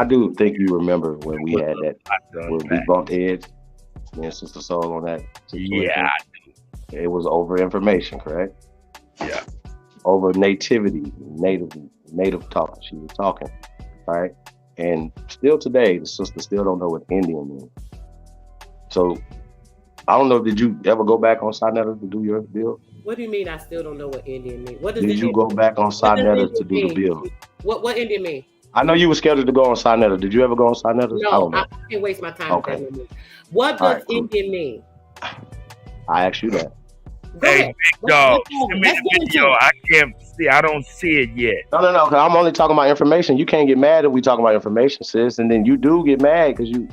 do think you remember when we had that, when we bumped heads, me and Sister Soul on that situation. Yeah. It was over information, correct? Yeah. Over nativity, native talk. She was talking, right? And still today, the sister still don't know what Indian means. So I don't know. Did you ever go back on Sinetta to do your build? What do you mean? I still don't know what Indian means. What does Did you go back on Sinetta to do the build? What Indian mean? I know you were scheduled to go on Sinetta. Did you ever go on Sinetta? No, I can't waste my time. Okay. What does Indian mean? I asked you that. Hey, big dog, send me the video. I can't see. I don't see it yet. No. Cause I'm only talking about information. You can't get mad if we talking about information, sis. And then you do get mad because you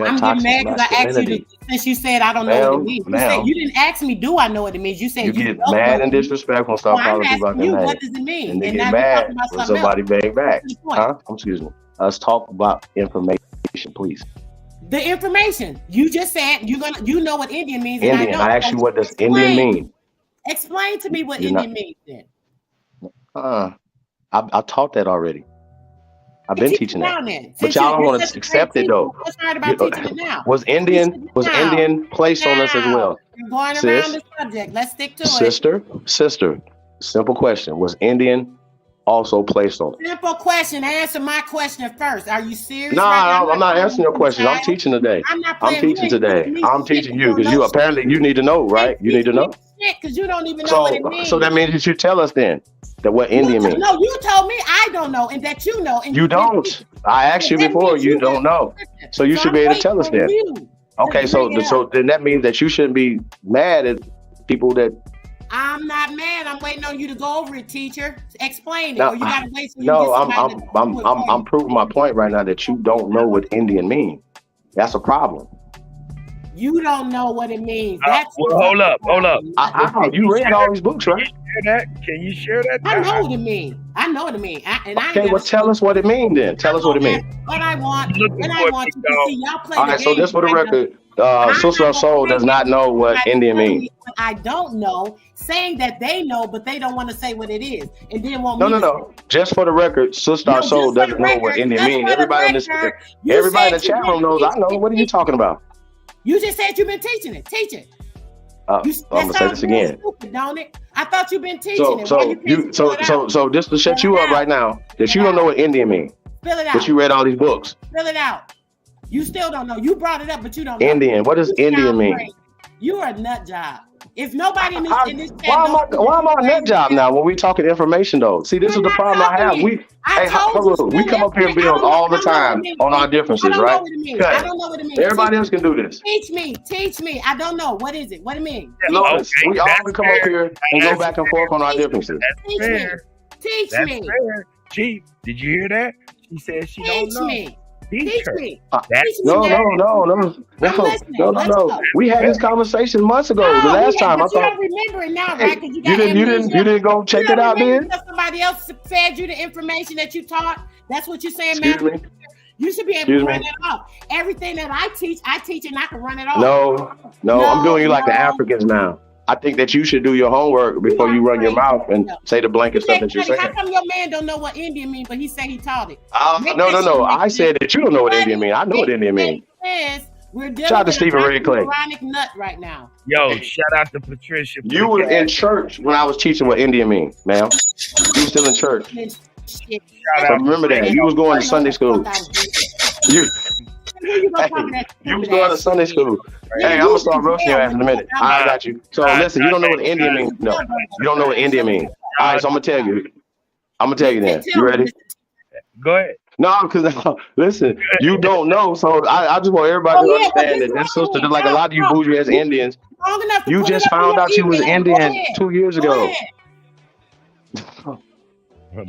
have toxic. I'm getting mad because I asked you since you said I don't know what it means. You didn't ask me, do I know what it means? You said you get mad and disrespectful and start calling people out their name. What does it mean? And then get mad when somebody bang back. Huh? Excuse me. Let's talk about information, please. The information you just said, you know what Indian means. Indian. And I asked you what does Indian mean. Explain to me what Indian means then. I taught that already. I've been teaching that, but y'all don't want to accept it though. What's right about teaching it now? Was Indian placed on us as well? You're going around the subject. Let's stick to it. Sister. Simple question: was Indian also placed on it? Simple question. Answer my question first. Are you serious? No, I'm not answering your question. I'm teaching today. I'm teaching today. I'm teaching you because you apparently you need to know, right? You need to know. Because you don't even know what it means. So that means you should tell us then that what Indian means. No, you told me I don't know, and that you know. And you don't. I asked you before. You don't know. So you should be able to tell us then. Okay, so then that means that you shouldn't be mad at people that I'm not mad. I'm waiting on you to go over it, teacher. Explain it. No, or you gotta wait till you no, get somebody I'm proving my point right now that you don't know what Indian means. That's a problem. You don't know what it means. That's well, hold up. You read all these books, right? Can you share that? I know what it means. I know what it means. Okay, well, tell us what it means then. Tell us what it means. What I want you to see, y'all play. All right, so just for the record, Sister of Soul does not know what Indian means. I don't know, saying that they know, but they don't want to say what it is, and then want No. Just for the record, Sister of Soul doesn't know what Indian means. Everybody in the chat room knows. I know. What are you talking about? You just said you've been teaching it. Teach it. I'm gonna say this again. Stupid, don't it? I thought you've been teaching it. So just to shut you up right now, that you don't know what Indian means. Fill it out. That you read all these books. Fill it out. You still don't know. You brought it up, but you don't know. Indian. What does Indian mean? You are a nut job. If nobody in this chat why am I a nut job now when we talking information though? See, this is the problem I have. We come up here and build all the time on our differences, right? I don't know what it means. Everybody else can do this. Teach me. I don't know. What is it? What it means? Lotus, we all can come up here and go back and forth on our differences. Teach me. Chief, did you hear that? She said she don't know. Teach me. No. We had this conversation months ago. The last time I thought. You don't remember it now, right? You didn't go check it out then. Somebody else fed you the information that you taught. That's what you're saying, man. You should be able to run it off. Everything that I teach and I can run it off. No, I'm doing you like the Africans now. I think that you should do your homework before you run your mouth and say the blanket stuff that you're saying. How come your man don't know what Indian means, but he said he taught it? No. I said that you don't know what Indian means. I know what Indian means. We're dealing shout out to with Stephen Ray Clay. Chronic nut right now. Yo, shout out to Patricia. You were in church when I was teaching what Indian means, ma'am. You were still in church. So remember that. You was going to Sunday school. You was going to Sunday school. Hey, I'm gonna start roasting your ass in a minute. I got you. So listen, you don't know what Indian means. No, you don't know what Indian means. All right, so I'm gonna tell you then. You ready? Go ahead. No, because listen, you don't know. So I just want everybody to understand that this sister, just like a lot of you bougie ass Indians, you just found out you was Indian 2 years ago. Hold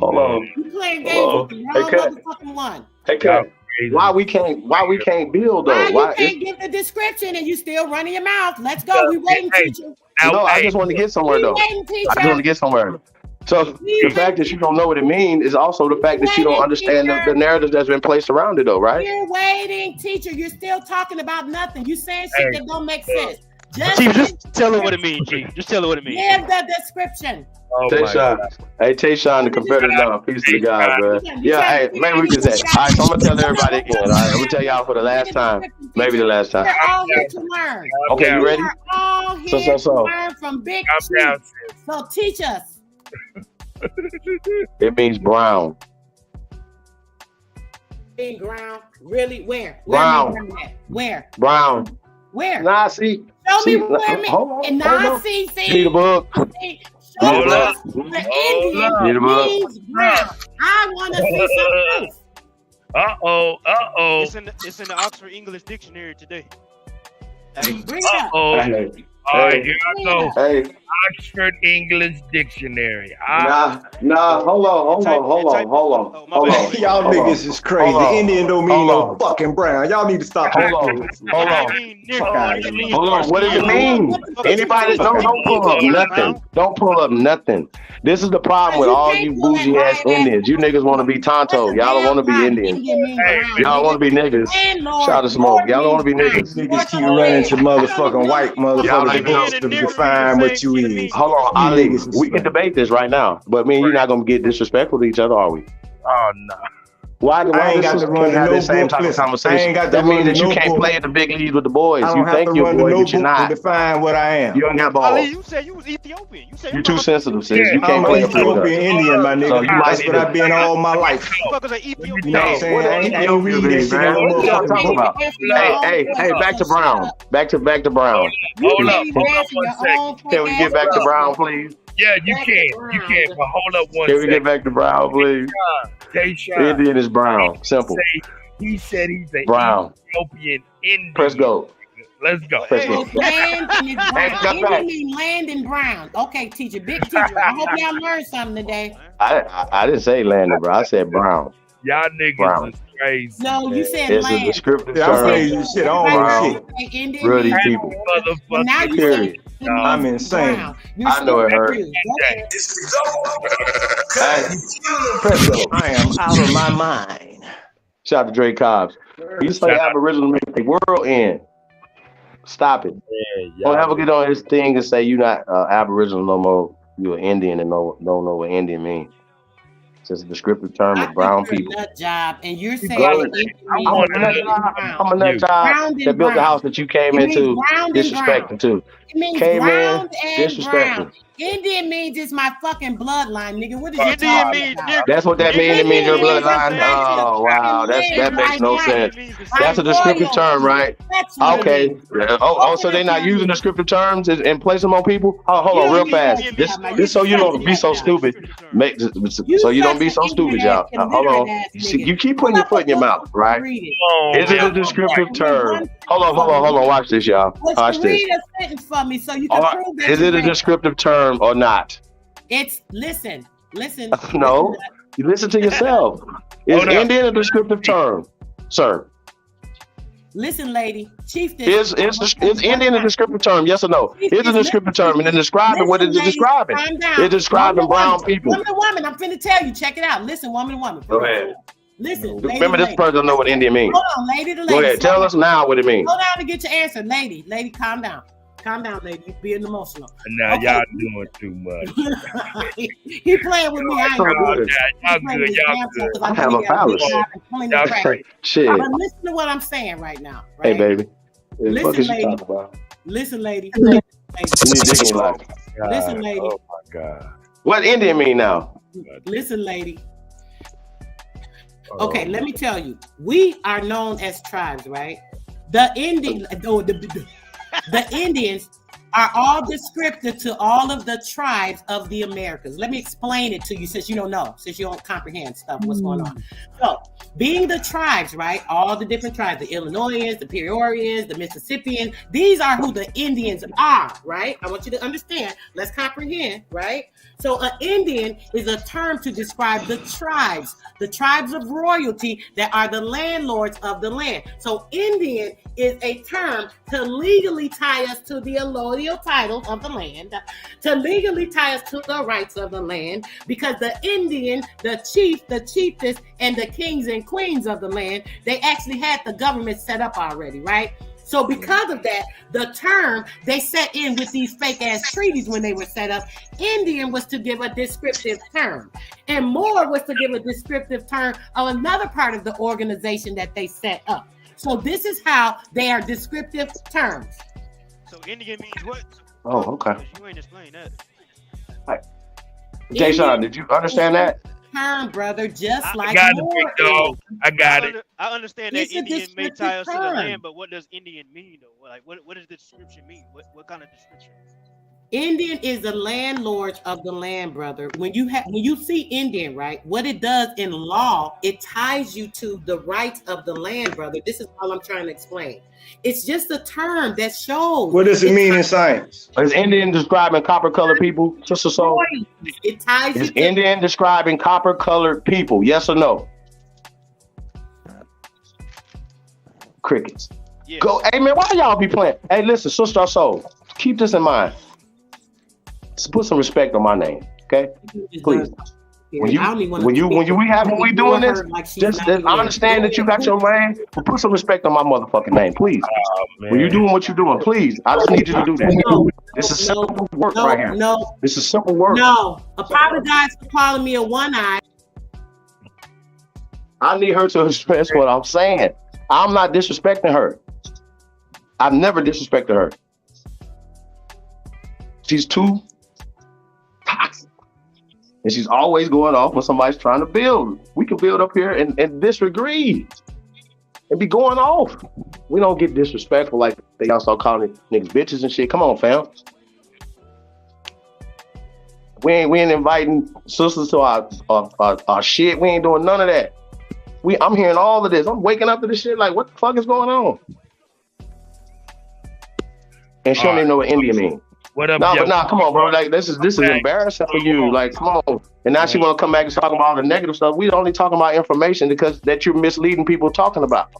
on. You playing games with the wrong motherfucking one. Hey, Kat. Why we can't build though? Why you can't give the description and you still running your mouth? Let's go. We waiting, teacher. No, I just want to get somewhere though. I just want to get somewhere. So the fact that you don't know what it means is also the fact that you don't understand the narrative that's been placed around it though, right? You're waiting, teacher. You're still talking about nothing. You saying shit that don't make sense. Just tell her what it means, Chief. Just tell her what it means. Give the description. Tayshawn. Hey, Tayshawn, the competitor, piece of the guy, bro. Yeah, hey, maybe we can say. All right, so I'm gonna tell everybody again. All right, I'm gonna tell y'all for the last time, maybe the last time. We're all here to learn. Okay, you ready? We're all here to learn from Big Chief. So teach us. It means brown. Being ground. Really? Where? Brown. Where? Brown. Where? Nah, see. Show me where me. And now see. See the book. Show us the Indian means brown. I want to see some proof. Uh-oh. It's in the Oxford English Dictionary today. Bring it up. All right, here I go. Hey. Oxford English Dictionary. Nah, hold on. Y'all niggas is crazy. Indian don't mean no fucking brown. Y'all need to stop. Hold on. What does it mean? Anybody don't pull up nothing. Don't pull up nothing. This is the problem with all you bougie ass Indians. You niggas want to be Tonto. Y'all don't want to be Indians. Y'all want to be niggas. Shout out to Smoke. Y'all don't want to be niggas. Niggas keep running to motherfucking white motherfuckers to define what you is. Hold on, Ali. We can debate this right now, but me and you're not gonna get disrespectful to each other, are we? Oh no. Why I ain't got to run have no the same type of conversation? That means that you can't play at the big leagues with the boys. You think you're a boy, but you're not. To define what I am. You don't got balls. Ali, you said you was Ethiopian. You're too sensitive, sis. You can't play Ethiopian Indian, my nigga. That's what I've been all my life. You know what I'm saying? I ain't read that shit on what y'all talking about? Hey, back to Brown. Back to Brown. Hold up 1 second. Can we get back to Brown, please? Yeah, you can, but hold up 1 second. Can we get back to Brown, please? Indian is brown. Simple. He said he's a brown. Ethiopian Indian. Press go. Let's go. It's land and it's brown. Indian mean land and brown. Okay, teacher, big teacher. I hope y'all learned something today. I didn't say land, bro. I said brown. Y'all niggas is crazy. No, you said it's land. A descriptive I'm term. crazy shit. I don't know shit. Real these people. Well, now you Period. I'm insane. I know it hurt. I am out of my mind. Shout out to Dre Cobbs. You say Aboriginal make the world end. Stop it. Don't ever get on his thing and say you're not Aboriginal no more. You're an Indian and don't know what Indian means. It's just a descriptive term of brown people. Nut job, and you're saying I'm a nut job that built the house that you came into disrespecting to. It means came brown in and disrespecting. brown. Indian means it's my fucking bloodline, nigga. What is Indian means That's what that means. It means your bloodline. Oh wow, that makes no sense. That's a descriptive term, right? Okay. Oh, so they're not using descriptive terms and place them on people? Oh, hold on, real fast. This so you don't be so stupid. So you don't be so stupid, y'all. Hold on. You keep putting your foot in your mouth, right? Is it a descriptive term? Hold on. Watch this, y'all. Watch this. Read a sentence for me so you can prove that. Is it a descriptive term or not? It's listen. No, you listen to yourself. Is Indian a descriptive term, sir? Listen, lady, chief. Is Indian a descriptive term? Yes or no? It's a descriptive term, and then describing what is it describing? It's describing brown people. Woman to woman. I'm finna tell you. Check it out. Listen, woman to woman. Go ahead. Listen. Remember, this person don't know what Indian means. Hold on, lady to lady. Go ahead. Tell us now what it means. Hold down to get your answer, lady. Lady, calm down. Calm down, lady. You being emotional. Now y'all doing too much. He playing with me. I ain't y'all good. Y'all good. I have a phallus. Shit. But listen to what I'm saying right now. Hey, Right? baby. Listen, lady. Listen, lady. Listen, lady. Oh my God. What Indian mean now? Listen, lady. Okay, let me tell you. We are known as tribes, right? The Indians are all descriptive to all of the tribes of the Americas. Let me explain it to you since you don't know, since you don't comprehend stuff, what's going on. So, being the tribes, right? All the different tribes, the Illinoisans, the Peorians, the Mississippians, these are who the Indians are, right? I want you to understand. Let's comprehend, right? So, an Indian is a term to describe the tribes of royalty that are the landlords of the land. So, Indian is a term to legally tie us to the allodial title of the land, to legally tie us to the rights of the land, because the Indian, the chief, the chiefess, and the kings and queens of the land, they actually had the government set up already, right? So because of that, the term they set in with these fake ass treaties when they were set up, Indian was to give a descriptive term, and Moor was to give a descriptive term of another part of the organization that they set up. So this is how they are descriptive terms. So Indian means what? Oh, okay. You ain't explain that. Right. Jay Sean, did you understand that? Term, brother, just like Moor. I got it. I understand that Indian may tie us to the land, but what does Indian mean though? Like, what does the description mean? What kind of description? Indian is the landlord of the land, brother. When you see Indian, right, what it does in law, it ties you to the rights of the land, brother. This is all I'm trying to explain. It's just a term that shows. What does it mean in science? Is Indian describing copper-colored people? Sister Soul? It ties you to Indian describing copper-colored people? Yes or no? Crickets. Yeah. Go, hey man, why y'all be playing? Hey, listen, Sister Soul, keep this in mind. Put some respect on my name, okay? Please. When we doing this, I understand that you got your lane, but put some respect on my motherfucking name, please. When you doing what you're doing, please. I just need you to do that. This is simple work right here. No. This is simple work. No. Apologize for calling me a one-eye. I need her to express what I'm saying. I'm not disrespecting her. I've never disrespected her. She's too toxic. And she's always going off when somebody's trying to build. We can build up here and disagree and be going off. We don't get disrespectful like they all start calling niggas bitches and shit. Come on, fam. We ain't inviting sisters to our shit. We ain't doing none of that. I'm hearing all of this. I'm waking up to this shit like, what the fuck is going on? And she don't even know what India means. What up, No, yo? but nah, come on, bro. Like this is embarrassing for you. Like, come on. And now she want to come back and talk about all the negative stuff. We only talking about information because that you're misleading people talking about.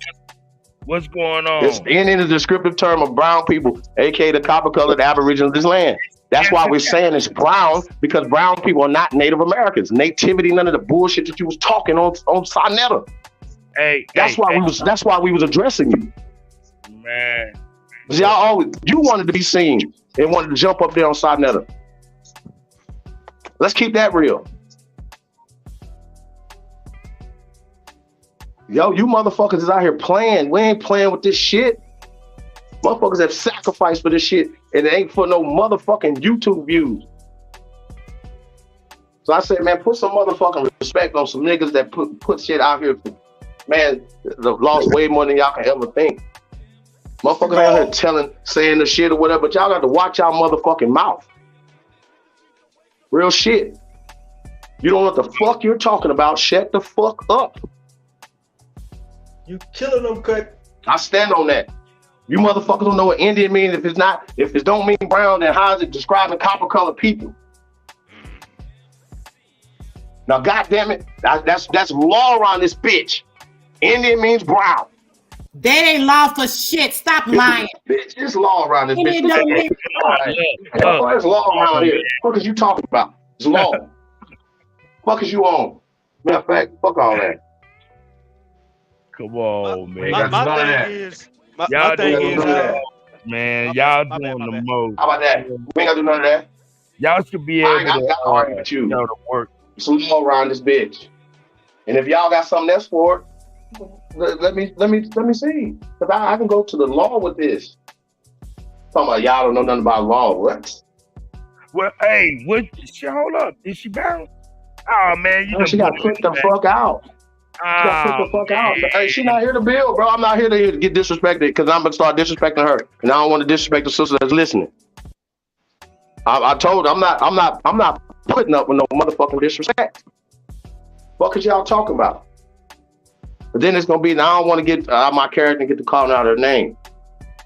What's going on? It's in the descriptive term of brown people, aka the copper-colored Aboriginals of this land. That's why we're saying it's brown, because brown people are not Native Americans. Nativity, none of the bullshit that you was talking on Sinetta. That's why we was addressing you. Man. You wanted to be seen and wanted to jump up there on Sinetta. Let's keep that real. Yo, you motherfuckers is out here playing. We ain't playing with this shit. Motherfuckers have sacrificed for this shit, and it ain't for no motherfucking YouTube views. So I said, man, put some motherfucking respect on some niggas that put shit out here. Man, lost way more than y'all can ever think. Motherfuckers out here saying the shit or whatever, but y'all got to watch y'all motherfucking mouth. Real shit. You don't know what the fuck you're talking about. Shut the fuck up. You killing them, Cut. I stand on that. You motherfuckers don't know what Indian means. If it don't mean brown, then how is it describing copper-colored people? Now, goddamn it, that's law around this bitch. Indian means brown. That ain't law for shit. Stop lying. Bitch, there's law around this bitch. There's law around here. What is you talking about? It's law. Fuck is you on? Matter of fact, fuck all that. Come on, man. My thing is, man, y'all doing the most. How about that? We ain't gotta do none of that. Y'all should be able to argue with you. To work. Some law around this bitch. And if y'all got something else for it, let me see. Cause I can go to the law with this. Talking about y'all don't know nothing about law. What? Well, hey, hold up. Is she bound? Oh man, she got put the fuck out. Hey, she not here to build, bro. I'm not here to get disrespected because I'm gonna start disrespecting her, and I don't want to disrespect the sister that's listening. I told her I'm not putting up with no motherfucking disrespect. What is y'all talking about? But then it's gonna be, now I don't want to get my character and get to calling out her name.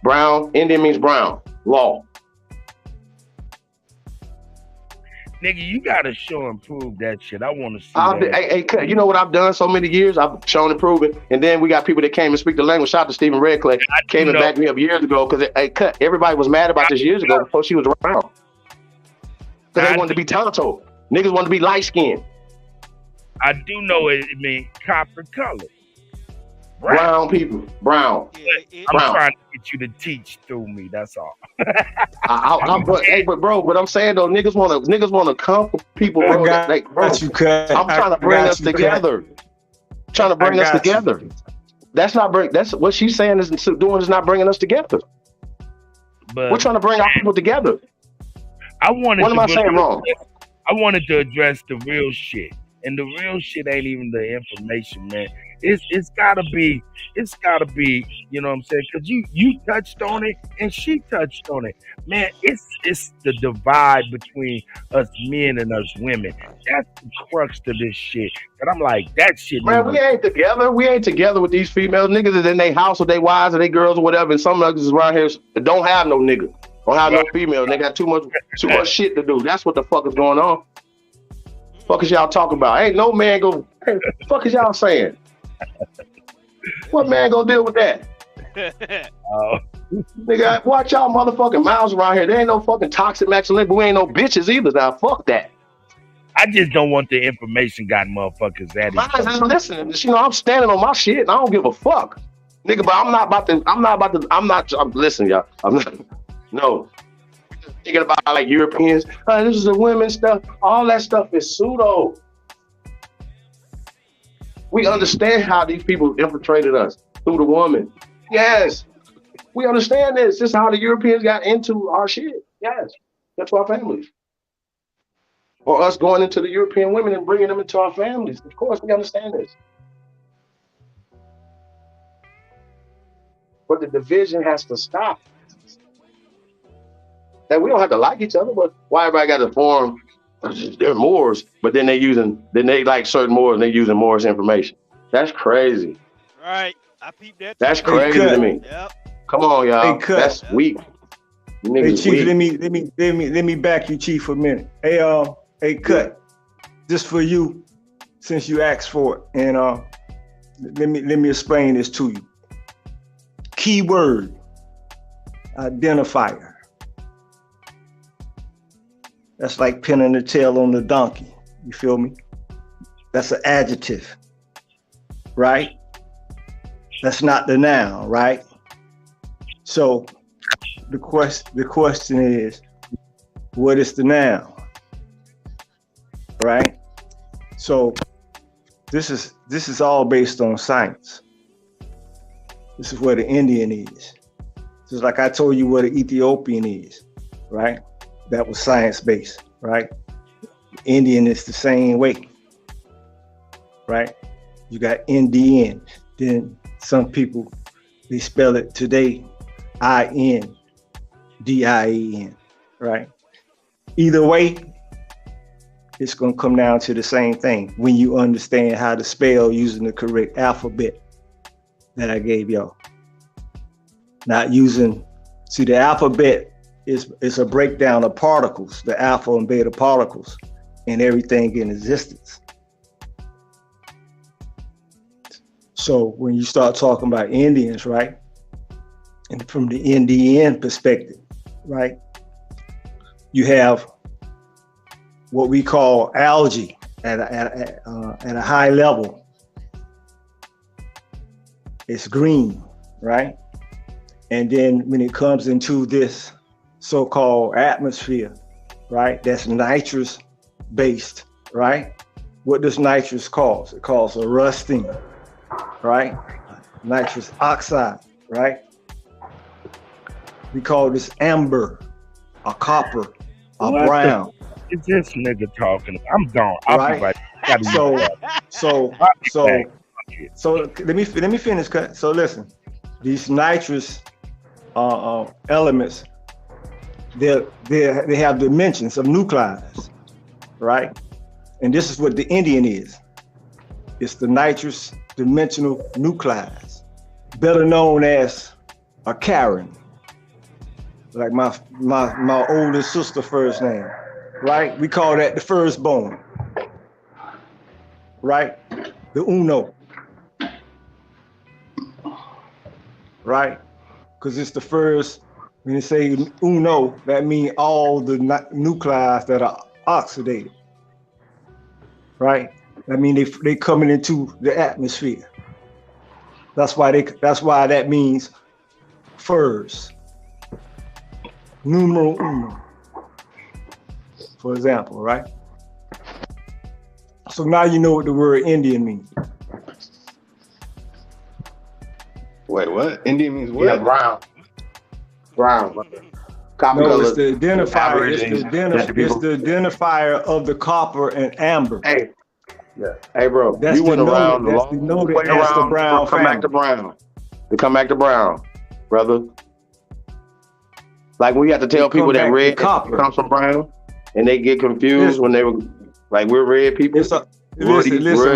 Brown, Indian means brown. Law. Nigga, you gotta show and prove that shit. I want to see that. Hey, you know what I've done so many years? I've shown and proven. And then we got people that came and speak the language. Shout out to Stephen Redclay. Came and backed me up years ago because everybody was mad about this years ago before she was around. Because they wanted to be Tonto. Niggas wanted to be light skinned. I do know it means copper color. Brown people. Brown. I'm trying to get you to teach through me. That's all. But I'm saying though, niggas wanna come for people, bro. I'm trying to bring us together. Trying to bring us together. That's what she's saying is not bringing us together. But we're trying to bring our people together. What am I saying wrong? I wanted to address the real shit. And the real shit ain't even the information, man. It's gotta be, you know what I'm saying? Because you touched on it and she touched on it. Man, it's the divide between us men and us women. That's the crux to this shit. And I'm like, that shit. Man, we ain't together. We ain't together with these females. Niggas is in their house with their wives or their girls or whatever. And some niggas is around here that don't have no nigga. Don't have no female. They got too much shit to do. That's what the fuck is going on. Fuck is y'all talking about? Ain't no man go. Hey, fuck is y'all saying? What man gonna deal with that? Nigga, watch y'all motherfucking mouths around here. There ain't no fucking toxic masculinity, but we ain't no bitches either. Now, fuck that. I just don't want the information got motherfuckers at it. Listen, you know, I'm standing on my shit and I don't give a fuck. Nigga, but listen, y'all. No. Thinking about like Europeans, this is the women stuff. All that stuff is pseudo. We understand how these people infiltrated us through the woman. Yes, we understand this. This is how the Europeans got into our shit. Yes, that's our families. Or us going into the European women and bringing them into our families. Of course, we understand this. But the division has to stop. And we don't have to like each other, but why everybody got to form? They're Moors, but then they like certain Moors and they using Moors information. That's crazy. Right. I peeped that. That's crazy to me. Yep. Come on, y'all. That's weak. Hey Chief, let me back you, Chief, for a minute. Hey, Cut, just for you, since you asked for it, and let me explain this to you. Keyword, identifier. That's like pinning the tail on the donkey. You feel me? That's an adjective, right? That's not the noun, right? So the question is, what is the noun? Right? So this is all based on science. This is where the Indian is. Just like I told you what the Ethiopian is, right? That was science-based, right? Indian is the same way, right? You got Indian, then some people, they spell it today, I-N-D-I-E-N, right? Either way, it's gonna come down to the same thing when you understand how to spell using the correct alphabet that I gave y'all. Not using, see, the alphabet is a breakdown of particles, the alpha and beta particles, and everything in existence. So when you start talking about Indians, right, and from the Indian perspective, right, you have what we call algae at a high level. It's green, right? And then when it comes into this so-called atmosphere, right, that's nitrous based, right? What does nitrous cause? It causes a rusting, right? Nitrous oxide, right? We call this amber, or copper, or brown. It's this nigga talking. I'm gone. I'll be right. So let me finish, Cut. So listen, these nitrous elements, they have dimensions of nuclides, right? And this is what the Indian is. It's the nitrous dimensional nuclides, better known as a Karen, like my oldest sister first name, right? We call that the firstborn, right? The uno, right? Because it's the first. When you say uno, that means all the nuclides that are oxidated, right? That means they coming into the atmosphere. That's why that means first. Numero uno, for example, right? So now you know what the word Indian means. Wait, what? Indian means what? Yeah, brown. Brown. No, it's the identifier. It's the identifier of the copper and amber. Hey, yeah. Hey, bro. That's you went around the long way around the brown come back to brown. To come back to brown, brother. Like we have to tell people that red comes from brown, and they get confused when they were like, we're red people. Listen,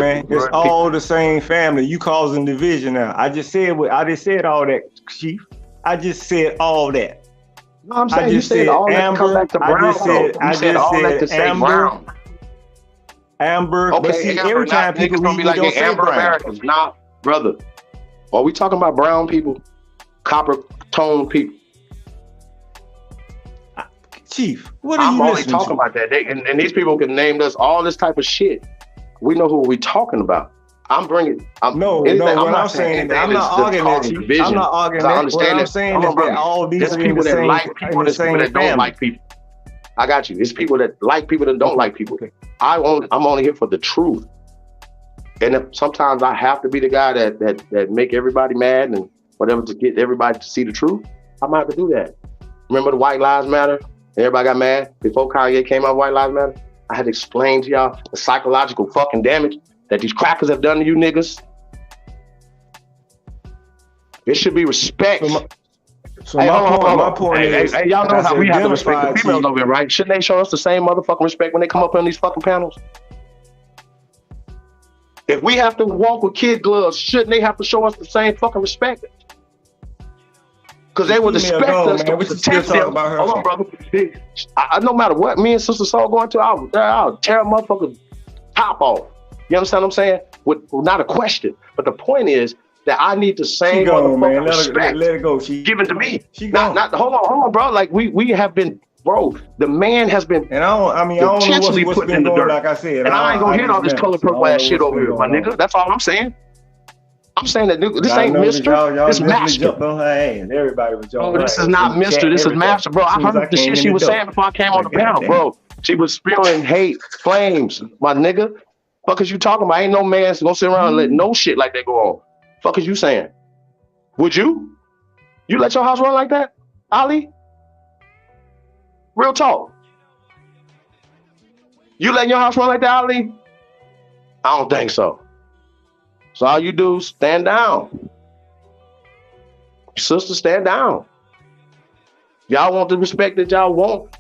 man. It's all the same family. You causing division now. I just said all that, Chief. I just said all that. No, I'm saying you said all that come back to brown. I just said all that to say brown. Amber. Okay, but see, amber, every time people gonna be like amber Americans. Nah, brother. Are we talking about brown people? Copper tone people? Chief, what are you only talking about that. And these people can name us all this type of shit. We know who we're talking about. I'm not arguing that, Chief. I'm not arguing that. What I'm saying is that all these people that like people, there's people that don't like people. I got you. It's people that like people that don't like people. I'm only here for the truth. And sometimes I have to be the guy that make everybody mad and whatever to get everybody to see the truth. I might have to do that. Remember the White Lives Matter? Everybody got mad before Kanye came out. White Lives Matter. I had to explain to y'all the psychological fucking damage that these crackers have done to you niggas. There should be respect. My point is, y'all know how we have to respect the females over here, right? Shouldn't they show us the same motherfucking respect when they come up on these fucking panels? If we have to walk with kid gloves, shouldn't they have to show us the same fucking respect? because they would expect us to protect them. Hold on, brother. No matter what me and Sister Soul going to, I'll tear a motherfucker top off. You understand what I'm saying? With not a question, but the point is that I need the same motherfucking respect let it go. given to me. Not hold on, bro. Like we have been, bro. The man has been. And I don't know what's put been in the going. dirt. Like I said, and I ain't gonna hit all this color purple ass shit over here, my nigga. That's all I'm saying. I'm saying that this ain't Mister. This Master. Jumped on her ass. Everybody was jumping. Oh, this is not Mister. This is Master, bro. I heard the shit she was saying before I came on the panel, bro. She was spewing hate, flames, my nigga. Fuck is you talking about? Ain't no man gonna sit around and let no shit like that go on. Fuck is you saying? Would you? You let your house run like that, Ali? Real talk. You letting your house run like that, Ali? I don't think so. So all you do is stand down. Sister, stand down. Y'all want the respect that y'all want.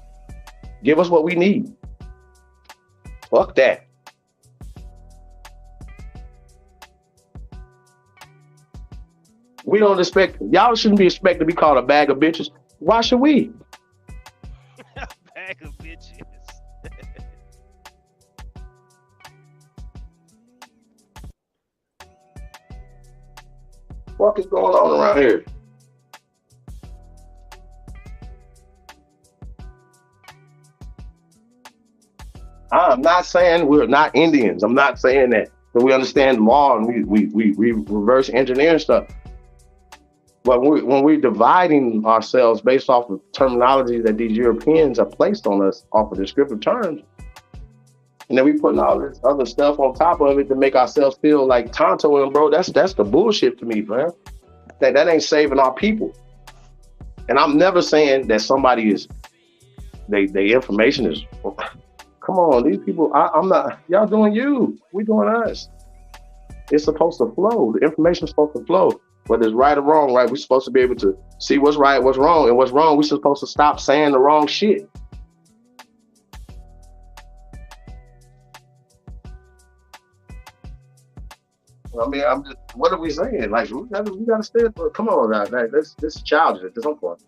Give us what we need. Fuck that. We don't expect, y'all shouldn't be expected to be called a bag of bitches. Why should we? Bag of bitches. What is going on around here? I'm not saying we're not Indians. I'm not saying that. But we understand the law and we reverse engineer stuff. But when we're dividing ourselves based off of terminology that these Europeans have placed on us off of descriptive terms, and then we putting all this other stuff on top of it to make ourselves feel like Tonto and bro, that's the bullshit to me, man. That ain't saving our people. And I'm never saying that somebody is, they information is, come on, these people, I'm not, y'all doing you, we doing us. It's supposed to flow. The information is supposed to flow. Whether it's right or wrong, right? We're supposed to be able to see what's right, what's wrong, and what's wrong, we're supposed to stop saying the wrong shit. I mean, I'm just, what are we saying? Like, we gotta stand for, come on now, like, this is childish at some point.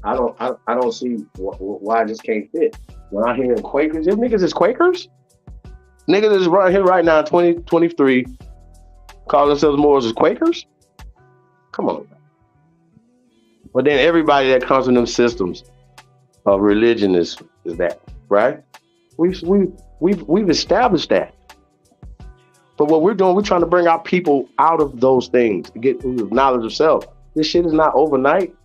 I don't see why I just can't fit. When I hear Quakers, them niggas is Quakers? Niggas is right here right now, 2023, calling themselves Moors as Quakers? Come on. But then everybody that comes from them systems of religion is that, right? We've established that. But what we're doing, we're trying to bring our people out of those things to get knowledge of self. This shit is not overnight.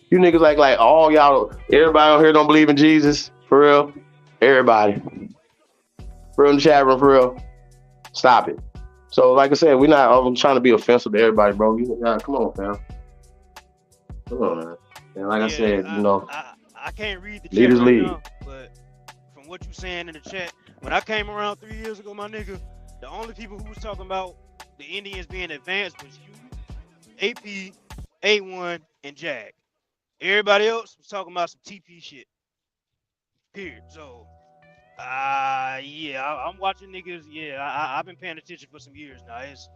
You niggas like all y'all, everybody on here don't believe in Jesus, for real. Everybody. For real in the chat room, for real. Stop it. So like I said, we're not trying to be offensive to everybody, bro. Come on, fam. Come on, man. And like I said, I can't read the leaders chat right lead. now, but from what you saying in the chat, when I came around 3 years ago, my nigga, the only people who was talking about the Indians being advanced was you, AP, A1, and Jag. Everybody else was talking about some TP shit. Period. So, yeah, I'm watching niggas. Yeah, I've been paying attention for some years now. It's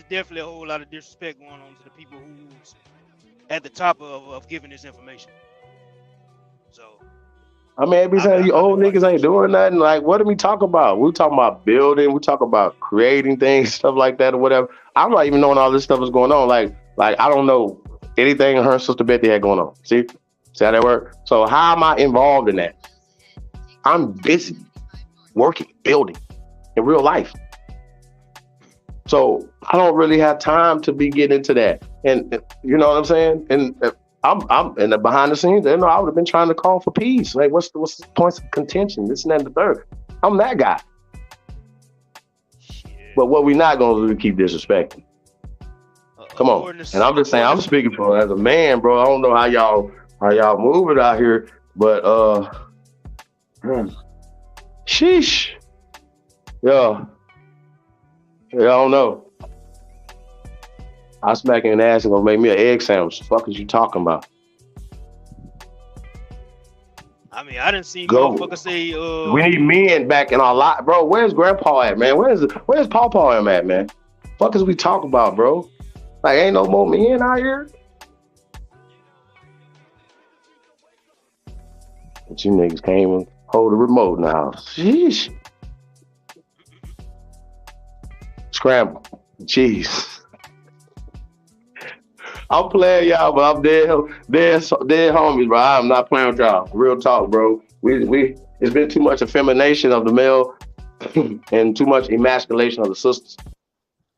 definitely a whole lot of disrespect going on to the people who's at the top of giving this information. So, I mean, every time you old niggas ain't doing nothing. Like, what are we talking about? We talking about building. We talking about creating things, stuff like that, or whatever. I'm not even knowing all this stuff is going on. Like I don't know anything her and Sister Betty had going on. See how that work? So how am I involved in that? I'm busy working, building in real life. So I don't really have time to be getting into that. And you know what I'm saying? And I'm in the behind the scenes, I would have been trying to call for peace. Like, what's the points of contention? This and that and the third. I'm that guy. But what we're not gonna do is keep disrespecting. Come on. And I'm just saying, I'm speaking for as a man, bro. I don't know how y'all move it out here, but sheesh. Yeah. I don't know. I smack you in the ass and gonna make me an egg sandwich. The fuck is you talking about? I mean, I didn't see Go. motherfuckers say. We need men back in our life, bro. Where's Grandpa at, man? Where's Pawpaw at, man? Fuck is we talk about, bro? Like, ain't no more men out here. But you niggas can't even hold the remote in the house. Sheesh. Scramble. Jeez. I'm playing y'all, but I'm dead homies, bro. I'm not playing with y'all. Real talk, bro. It's been too much effemination of the male and too much emasculation of the sisters.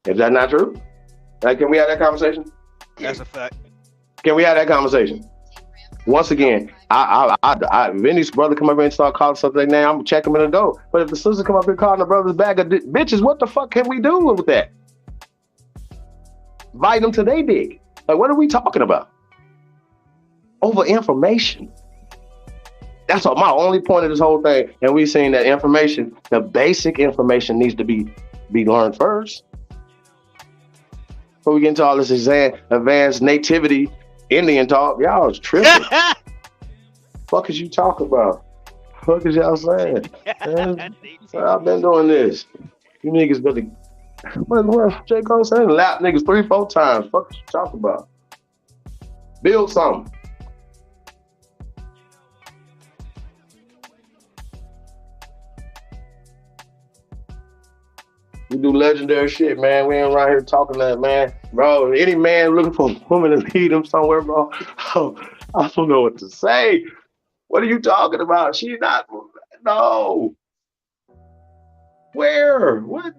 Is that not true? Like, can we have that conversation? That's a fact. Can we have that conversation? Once again, Vinny's brother come up here and start calling something like, "Now I'm gonna check him in the door." But if the sister come up here calling the brother's bag of bitches, what the fuck can we do with that? Invite them to their dick. Like, what are we talking about? Over information. That's all, my only point of this whole thing. And we've seen that information, the basic information needs to be learned first. Before we get into all this advanced nativity Indian talk, y'all is tripping. Fuck is you talking about? Fuck is y'all saying? I've been doing this. You niggas better. What J. Cole saying? Lap niggas 3-4 times. Fuck is you talking about? Build something. We do legendary shit, man. We ain't right here talking that, man. Bro, any man looking for a woman to lead him somewhere, bro, I don't know what to say. What are you talking about? She's not, no. Where? What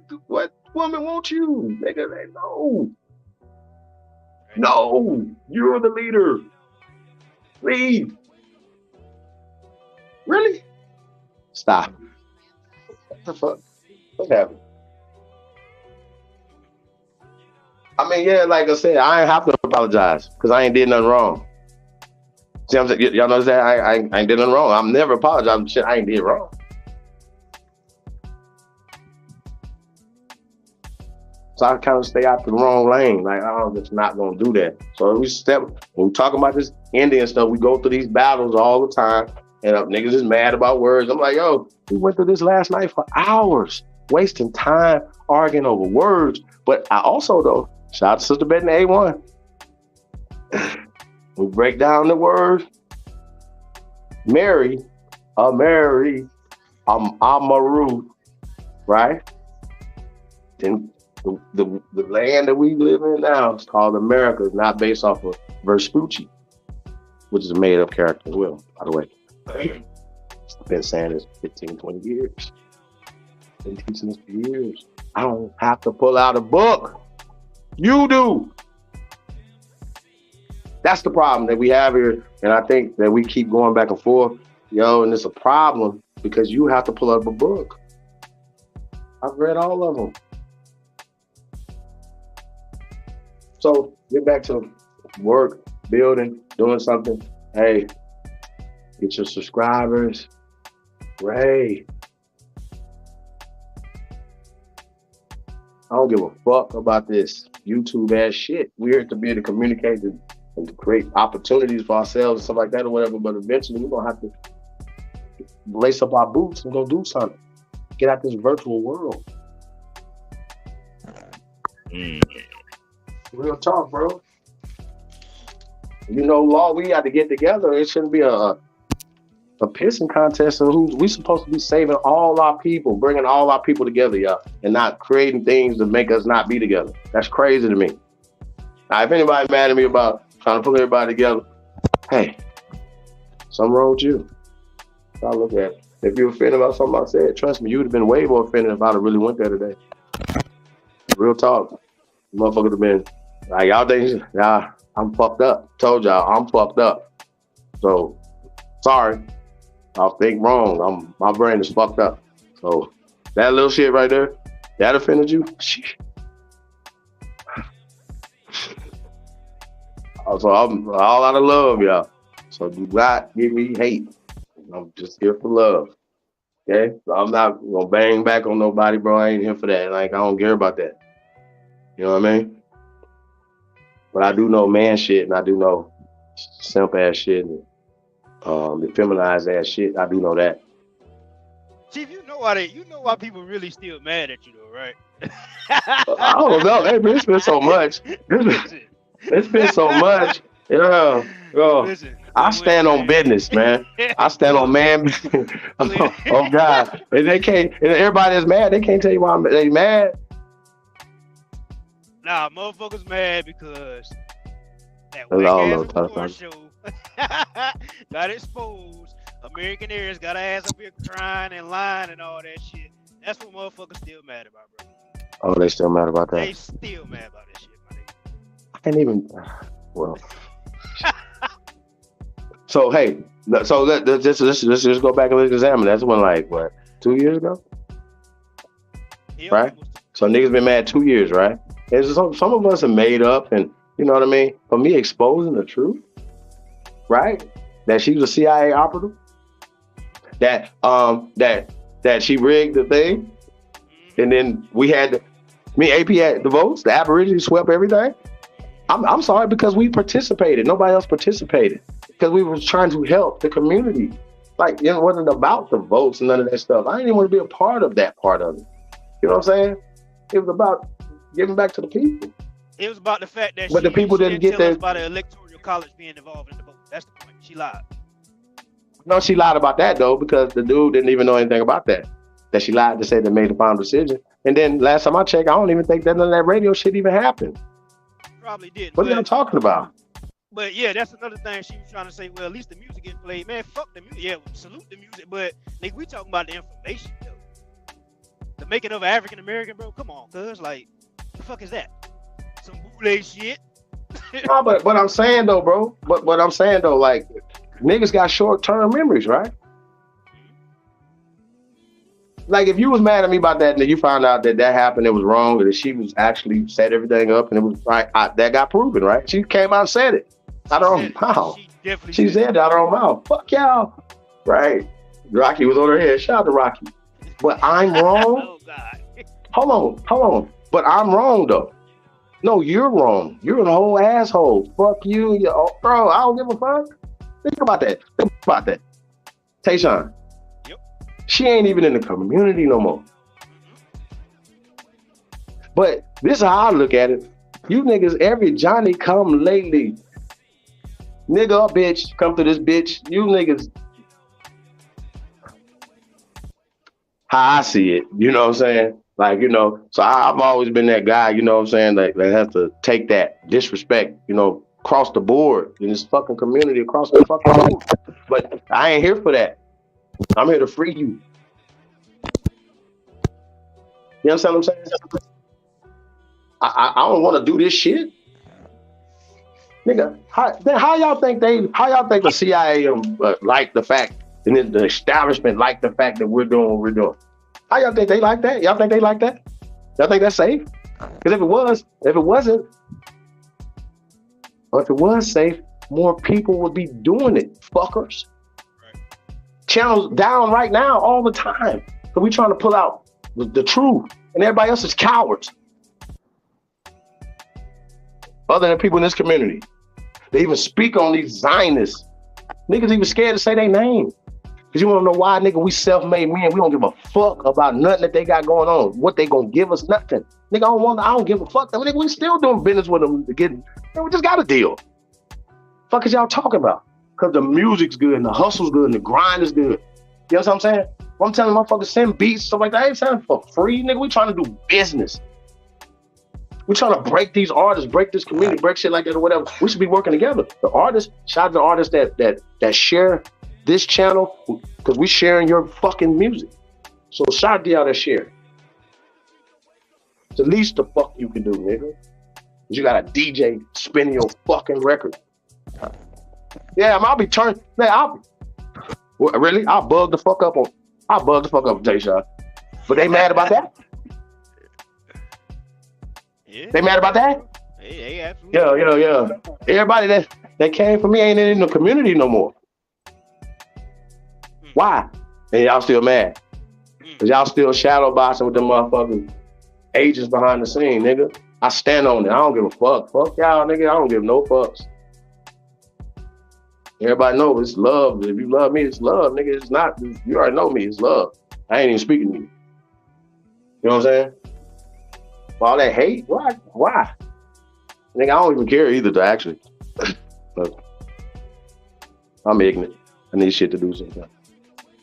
woman wants you? Nigga, they know. No, you're the leader. Leave. Really? Stop. What the fuck? What happened? I mean, yeah, like I said, I ain't have to apologize because I ain't did nothing wrong. See what I'm saying? Y'all know that I ain't did nothing wrong. I'm never apologizing for shit I ain't did wrong. So I kind of stay out the wrong lane. Like, I'm just not gonna do that. So when we talk about this Indian stuff, we go through these battles all the time, and niggas is mad about words. I'm like, yo, we went through this last night for hours, wasting time arguing over words. But I also, though, shout out to Sister Betty and A1. We break down the word Mary, Amaru, right? Then the land that we live in now is called America. It's not based off of Vespucci, which is a made-up character as well, by the way. I've been saying this 15, 20 years. Been teaching this for years. I don't have to pull out a book. You do. That's the problem that we have here. And I think that we keep going back and forth, and it's a problem because you have to pull up a book. I've read all of them. So get back to work, building, doing something. Hey, get your subscribers. Ray. I don't give a fuck about this YouTube ass shit. We're here to be able to communicate and to create opportunities for ourselves and stuff like that or whatever. But eventually we're gonna have to lace up our boots and go do something. Get out this virtual world. Real talk, bro. Law, we got to get together. It shouldn't be a pissing contest of who we supposed to be saving all our people, bringing all our people together, y'all, and not creating things to make us not be together. That's crazy to me. Now, if anybody mad at me about trying to pull everybody together, hey, something wrong with you. I look at it. If you're offended about something I said, trust me, you would have been way more offended if I'd have really went there today. Real talk. Motherfucker would have been like, y'all think, I'm fucked up. Told y'all, I'm fucked up. So, sorry. I think wrong. My brain is fucked up. So that little shit right there, that offended you? So I'm all out of love, y'all. So do not give me hate. I'm just here for love. Okay? So I'm not gonna bang back on nobody, bro. I ain't here for that. Like, I don't care about that. You know what I mean? But I do know man shit, and I do know simp ass shit. And The feminized ass shit. I do know that. Chief, you know why people really still mad at you though, right? I don't know. Hey, man, it's been so much. It's been so much. Yeah. I stand on business, man. I stand on man. Oh God. And they can't. And everybody is mad. They can't tell you why they mad. Nah, motherfuckers mad because that whack ass award show got exposed. American Air's got her ass up here crying and lying and all that shit. That's what motherfuckers still mad about, bro. Oh, they still mad about that? They still mad about that shit, my nigga. I can't even. Well. So hey, so let's just go back and let's examine. That's when, like, what, 2 years ago, right? So niggas been mad 2 years, right? And some of us are made up, and you know what I mean. For me exposing the truth, right? That she was a CIA operative. That she rigged the thing, and then we had AP had the votes. The Aborigines swept everything. I'm sorry, because we participated. Nobody else participated because we were trying to help the community. Like, it wasn't about the votes and none of that stuff. I didn't even want to be a part of that part of it. You know what I'm saying? It was about giving back to the people. It was about the fact that the people didn't get that about the electoral college being involved in the vote. That's the point. She lied. No, she lied about that though, because the dude didn't even know anything about that. That she lied to say they made the final decision. And then last time I checked, I don't even think that none of that radio shit even happened. Probably didn't. What are y'all talking about? But yeah, that's another thing she was trying to say. Well, at least the music getting played. Man, fuck the music. Yeah, salute the music. But nigga, we talking about the information though. The making of an African American, bro. Come on, cuz, like, the fuck is that? Some boule shit. No, but what I'm saying though, bro. But what I'm saying though, like, niggas got short-term memories, right? Like, if you was mad at me about that and then you found out that happened, it was wrong, and that she was actually set everything up and it was right, that got proven, right? She came out and said it out of her mouth. She said it out of her mouth. Fuck y'all. Right? Rocky was on her head. Shout out to Rocky. But I'm wrong. Oh, God. Hold on. But I'm wrong, though. No, you're wrong. You're an whole asshole. Fuck you. Bro, I don't give a fuck. Think about that. Tayshaun. She ain't even in the community no more. But this is how I look at it. You niggas, every Johnny come lately, nigga or bitch, come to this bitch. You niggas, how I see it, you know what I'm saying? Like, you know, so I've always been that guy, you know what I'm saying, that has to take that disrespect, you know, across the board in this fucking community, across the fucking board. But I ain't here for that. I'm here to free you. You understand what I'm saying? I don't want to do this shit. Nigga, how y'all think the CIA like the fact, and then the establishment like the fact that we're doing what we're doing? How y'all think they like that? Y'all think they like that? Y'all think that's safe? Because if it wasn't, or if it was safe, more people would be doing it, fuckers. Channels down right now all the time. So we trying to pull out the truth, and everybody else is cowards. Other than people in this community. They even speak on these Zionists. Niggas even scared to say their name. Because you want to know why, nigga? We self-made men. We don't give a fuck about nothing that they got going on. What they gonna give us? Nothing. Nigga, I don't give a fuck. Nigga, we still doing business with them. We just got a deal. Fuck is y'all talking about? Because the music's good and the hustle's good and the grind is good. You know what I'm saying? I'm telling motherfuckers, send beats, stuff like that. I ain't selling for free, nigga. We trying to do business. We trying to break these artists, break this community, break shit like that or whatever. We should be working together. The artists, shout out to the artists that share this channel, because we sharing your fucking music. So shout out to y'all that share. It's the least the fuck you can do, nigga. You got a DJ spinning your fucking record. Yeah, I'll be turned. Really? I'll bug the fuck up on Tayshaun. But they mad about that? Yeah. They mad about that? Hey, absolutely. Yeah. Everybody that came for me ain't in the community no more. Why? And y'all still mad? Because y'all still shadow boxing with them motherfucking agents behind the scene, nigga. I stand on it. I don't give a fuck. Fuck y'all, nigga. I don't give no fucks. Everybody know it's love. If you love me, it's love, nigga. It's not. You already know me. It's love. I ain't even speaking to you. You know what I'm saying? All that hate, why? Nigga, I don't even care either, though, actually. Look, I'm ignorant. I need shit to do sometimes.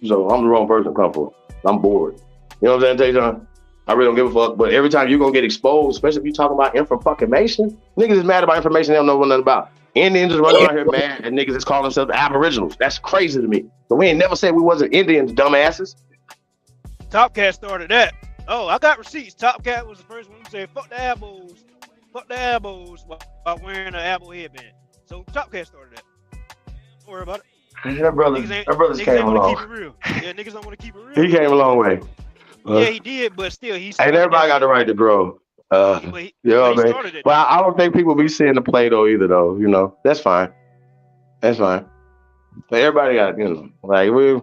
So I'm the wrong person to come for. I'm bored. You know what I'm saying, Tayshaun? I really don't give a fuck. But every time you're gonna get exposed, especially if you talking about information, niggas is mad about information they don't know nothing about. Indians is running around here mad and niggas is calling themselves aboriginals. That's crazy to me. But we ain't never said we wasn't Indians, dumbasses. Top Cat started that. Oh, I got receipts. Top Cat was the first one who said, fuck the abos while wearing an abo headband. So Top Cat started that. Don't worry about it. That brother's came a long. Keep it real. Yeah, niggas don't want to keep it real. He came a long way. Yeah, he did, but still, he's. Ain't everybody got the right to grow. You know what I mean? Well, I don't think people be seeing the Play-Doh either, though. You know, that's fine. That's fine. But everybody got, you know, like we're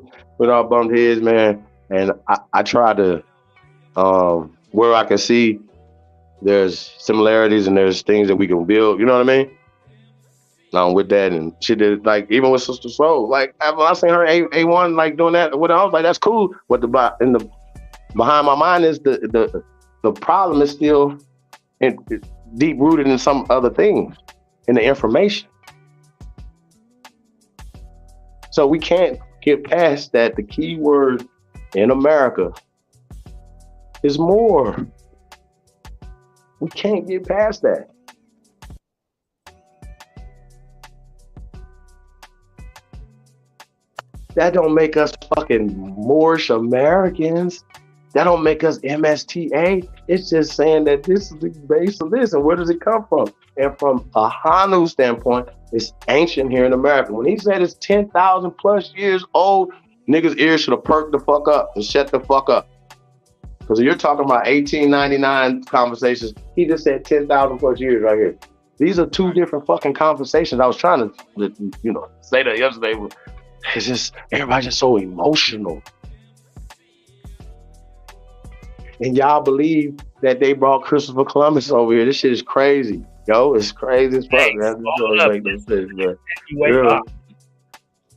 all bummed heads, man. And I try to, where I can see there's similarities and there's things that we can build. You know what I mean? With that and she did, like, even with Sister Soul, like when I seen her A1 like doing that, what I was like, that's cool. But behind my mind is the problem is still deep rooted in some other things in the information. So we can't get past that. The key word in America is more. We can't get past that. That don't make us fucking Moorish Americans. That don't make us MSTA. It's just saying that this is the base of this. And where does it come from? And from a Hanu standpoint, it's ancient here in America. When he said it's 10,000 plus years old, niggas' ears should have perked the fuck up and shut the fuck up. Because you're talking about 1899 conversations. He just said 10,000 plus years right here. These are two different fucking conversations. I was trying to, say that yesterday. It's just, everybody's just so emotional. And y'all believe that they brought Christopher Columbus over here. This shit is crazy. Yo, it's crazy as fuck. Okay,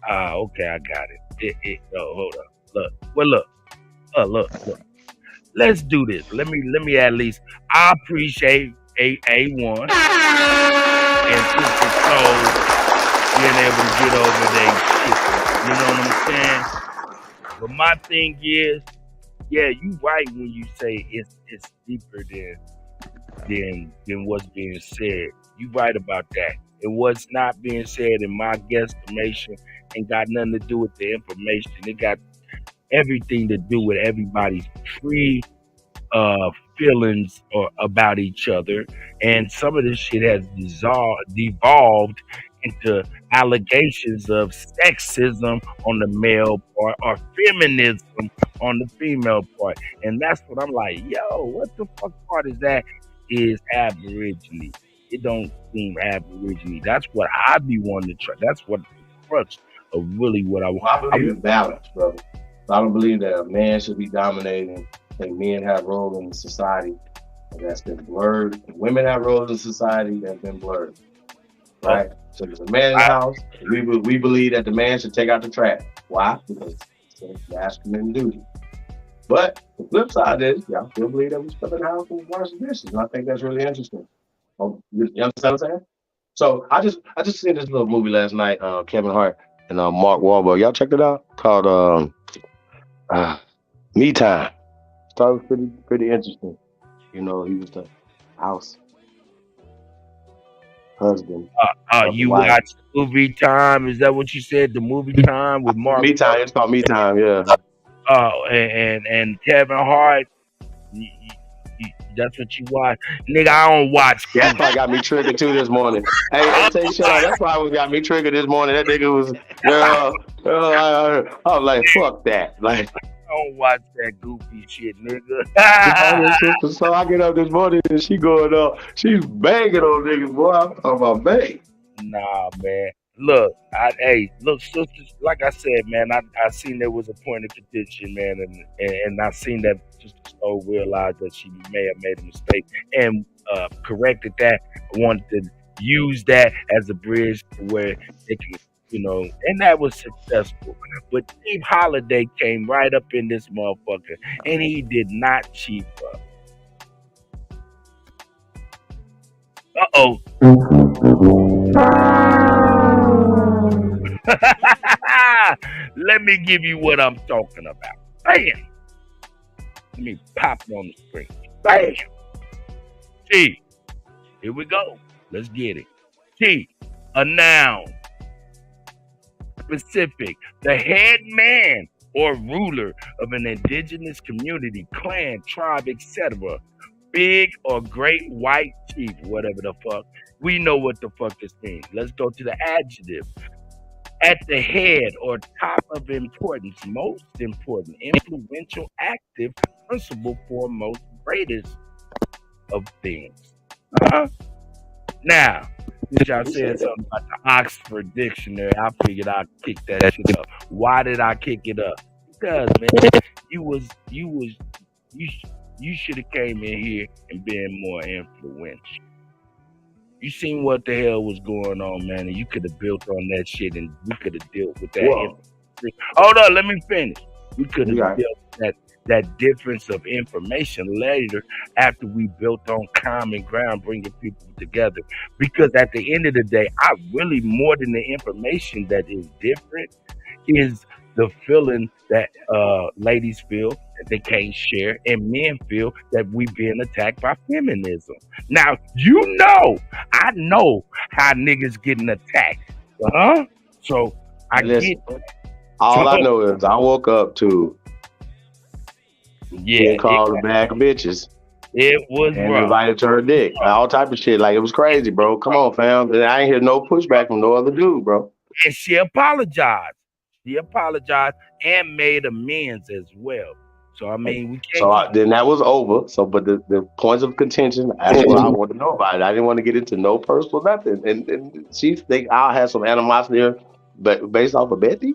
I got it. Hold up. Look. Let's do this. Let me at least, I appreciate A1 and Sister Soul being able to get over their shit. You know what I'm saying? But my thing is, yeah, you right when you say it's deeper than what's being said. You right about that. And what's not being said, in my guesstimation, ain't got nothing to do with the information. It got everything to do with everybody's feelings about each other. And some of this shit has devolved into allegations of sexism on the male part or feminism on the female part. And that's what I'm like, yo, what the fuck part is that? Is aborigine. It don't seem aborigine. That's what I be wanting to try. That's what the crux of really what I want. I believe in balance, brother. I don't believe that a man should be dominating and men have roles in society that's been blurred. Women have roles in society that's been blurred. Right? So there's a man in the house. We believe that the man should take out the trash. Why? Because it's masculine duty. But the flip side is, y'all still believe that we step in the house and wash the dishes. And I think that's really interesting. You understand what I'm saying? So I just seen this little movie last night, Kevin Hart and Mark Wahlberg. Y'all checked it out? Called Me Time. So it was pretty interesting. You know, he was the house husband. You watched Movie Time? Is that what you said? The Movie Time with Mark? Me Time. It's called Me Time. Yeah. And Kevin Hart. That's what you watch, nigga. I don't watch. That's why got me triggered too this morning. Hey, I'll tell you shit. That's why what got me triggered this morning. That nigga was, I was like, fuck that. Like, I don't watch that goofy shit, nigga. So I get up this morning and she going up. She's banging on niggas, boy. I'm talking about bang. Nah, man. Look, sisters. Like I said, man, I seen there was a point of contention, man, and I seen that Sister Soul realized that she may have made a mistake and corrected that. I wanted to use that as a bridge to where they can You know, and that was successful. But Chief Holiday came right up in this motherfucker, and he did not chief up. Uh-oh. Let me give you what I'm talking about. Bam! Let me pop it on the screen. Bam! T. Here we go. Let's get it. T. A noun. Specific. The head man or ruler of an indigenous community, clan, tribe, etc. Big or great white chief, whatever the fuck. We know what the fuck this means. Let's go to the adjective. At the head or top of importance, most important, influential, active, principal, foremost, greatest of things. Now, since y'all said something about the Oxford Dictionary, I figured I'd kick that shit up. Why did I kick it up? Because, man, you should have came in here and been more influential. You seen what the hell was going on, man, and you could have built on that shit, and we could have dealt with that. Hold on, let me finish. We could have dealt that difference of information later after we built on common ground, bringing people together. Because at the end of the day, I really, more than the information that is different, is the feeling that ladies feel that they can't share, and men feel that we being attacked by feminism. Now, I know how niggas getting attacked. So I get it. All I know is I woke up to called back bitches. It was and invited to her dick. All type of shit. Like, it was crazy, bro. Come on, fam. I ain't hear no pushback from no other dude, bro. And she apologized. She apologized and made amends as well. So I mean, we can't. So then that was over. So, but the points of contention, that's what I wanted to know about it. I didn't want to get into no personal nothing. And she think I'll have some animosity there, but based off of Betty,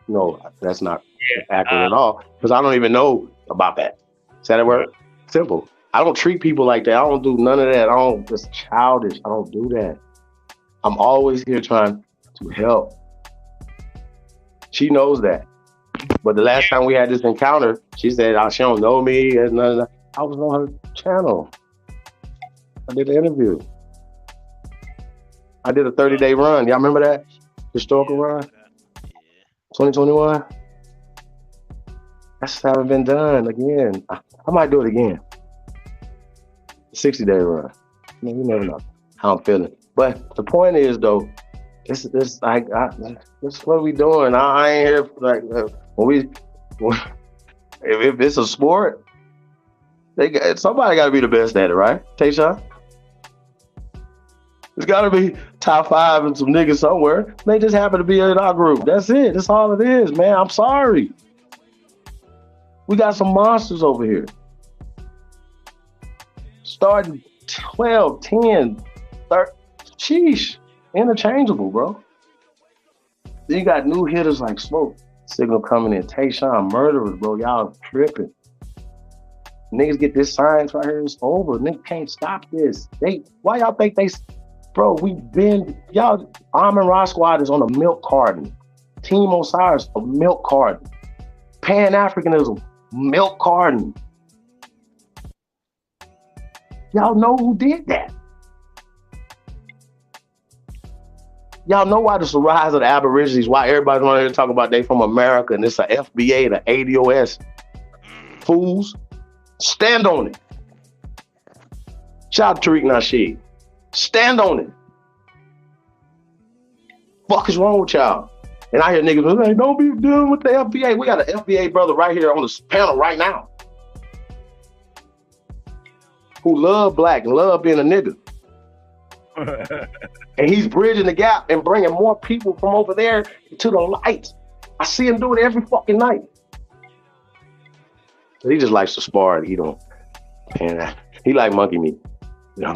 no, that's not accurate at all. Because I don't even know about that. Say that word? Simple. I don't treat people like that. I don't do none of that. It's childish. I don't do that. I'm always here trying to help. She knows that. But the last time we had this encounter, she said, she don't know me. I was on her channel. I did an interview. I did a 30-day run. Y'all remember that? Historical run? 2021? That's haven't been done again. I might do it again. 60-day run. I mean, you never know how I'm feeling. But the point is, though, this like, this what we doing. I ain't here for, like, if it's a sport, somebody got to be the best at it, right, Tayshawn? It's got to be top 5 and some niggas somewhere. They just happen to be in our group. That's it. That's all it is, man. I'm sorry. We got some monsters over here. Starting 12, 10, 30. Sheesh. Interchangeable, bro. Then you got new hitters like Smoke Signal coming in. Tayshawn, murderers, bro. Y'all tripping. Niggas get this science right here. It's over. Niggas can't stop this. Why y'all think bro, y'all, Armin Ross Squad is on a milk carton. Team Osiris, a milk carton. Pan-Africanism, milk carton. Y'all know who did that. Y'all know why this rise of the Aborigines, why everybody's wanting to talk about they from America and it's a FBA, the ADOS. Fools, stand on it. Shout out to Tariq Nasheed. Stand on it. Fuck is wrong with y'all? And I hear niggas, hey, don't be dealing with the FBA. We got an FBA brother right here on this panel right now who love black and love being a nigga. And he's bridging the gap and bringing more people from over there to the light. I see him do it every fucking night. So he just likes to spar and he don't. And he like monkey meat. You know?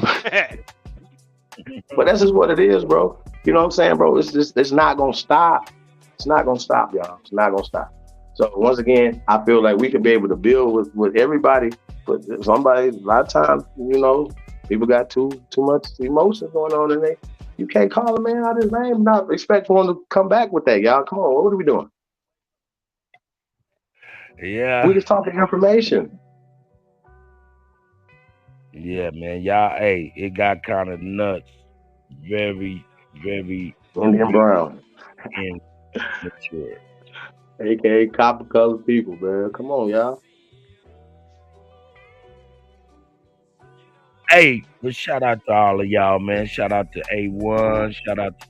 But that's just what it is, bro. You know what I'm saying, bro? It's not gonna stop. It's not gonna stop, y'all. It's not gonna stop. So once again, I feel like we can be able to build with everybody, but somebody, a lot of times, you know, people got too much emotion going on in You can't call a man out his name, not expect for him to come back with that, y'all. Come on, what are we doing? Yeah. We just talking information. Yeah, man. Y'all, hey, it got kind of nuts. Very, very Indian brown. Immature. AKA copper colored people, man. Come on, y'all. Hey, but shout out to all of y'all, man. Shout out to A1. Shout out to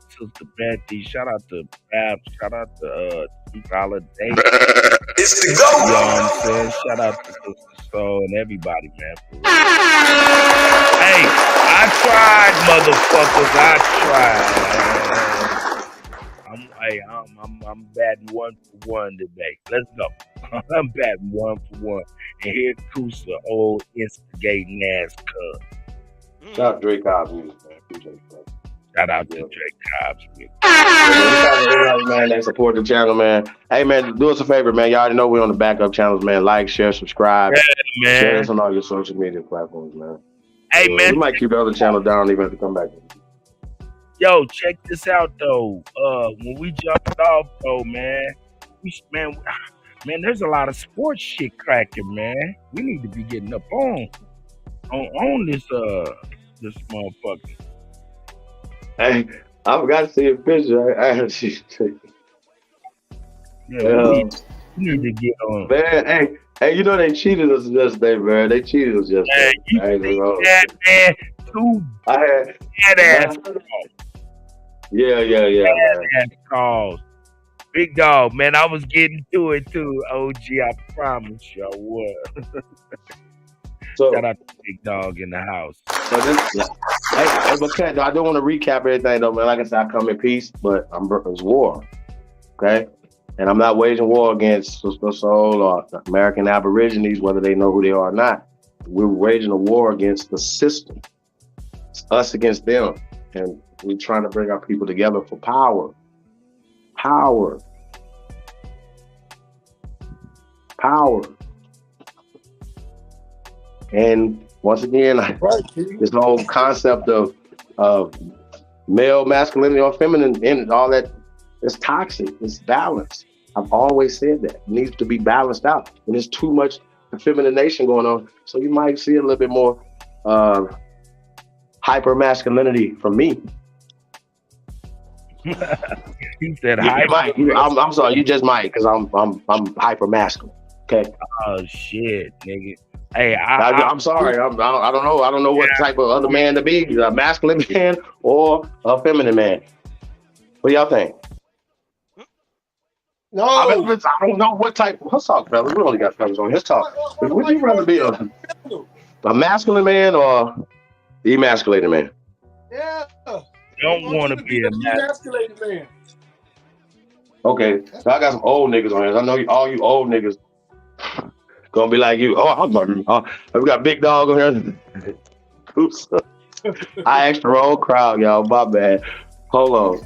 Sister Betty. Shout out to Babs. Shout out to Holiday. It's the You go. know what I'm saying? Shout out to Sister Soul and everybody, man. For real. Hey, I tried, motherfuckers. I tried. I'm batting 1 for 1 today. Let's go. I'm batting 1 for 1. And here Kusa, old instigating ass cuz. Shout out Drake Cobb's music, man. Appreciate it, man. Shout out to Drake Cobb's music. Everybody, man, that support the channel, man. Hey, man, do us a favor, man. Y'all already know we're on the backup channels, man. Like, share, subscribe. Yeah, man. Share us on all your social media platforms, man. Hey, man. We might keep the other channel down even if we come back. Yo, check this out, though. When we jumped off, though, man, there's a lot of sports shit cracking, man. We need to be getting up on this motherfucker. Hey, I forgot to see a picture. I had to see. Yeah, we need to get on. Man, hey, you know they cheated us yesterday, man. They cheated us yesterday. Man, you see that, man? Two badass calls. Yeah. Badass calls. Big dog, man. I was getting to it too, OG. I promise you I was. So, shout out to Big Dog in the house. So hey, but Kat, I don't want to recap everything though, man. Like I said, I come in peace, but it's war, okay? And I'm not waging war against Sister Soul or American Aborigines, whether they know who they are or not. We're waging a war against the system. It's us against them, and we're trying to bring our people together for power. Power. And once again, this whole concept of male masculinity or feminine and all that is toxic. It's balanced. I've always said that. It needs to be balanced out. And there's too much effemination going on. So you might see a little bit more hyper masculinity from me. You said I'm sorry, you just might, because I'm hyper masculine. Okay. Oh shit, nigga. Hey, I'm sorry. I don't know what type of other man to be, a masculine man or a feminine man. What do y'all think? No, I don't know what type. Let's talk, fellas. We only got fellas on. Let's talk. Would you rather be a masculine man or the emasculated man? Yeah. Don't want to be a emasculated man. Okay, so I got some old niggas on here. I know all you old niggas gonna be like you. We got Big Dog on here. I asked the wrong crowd, y'all. My bad. Hold on.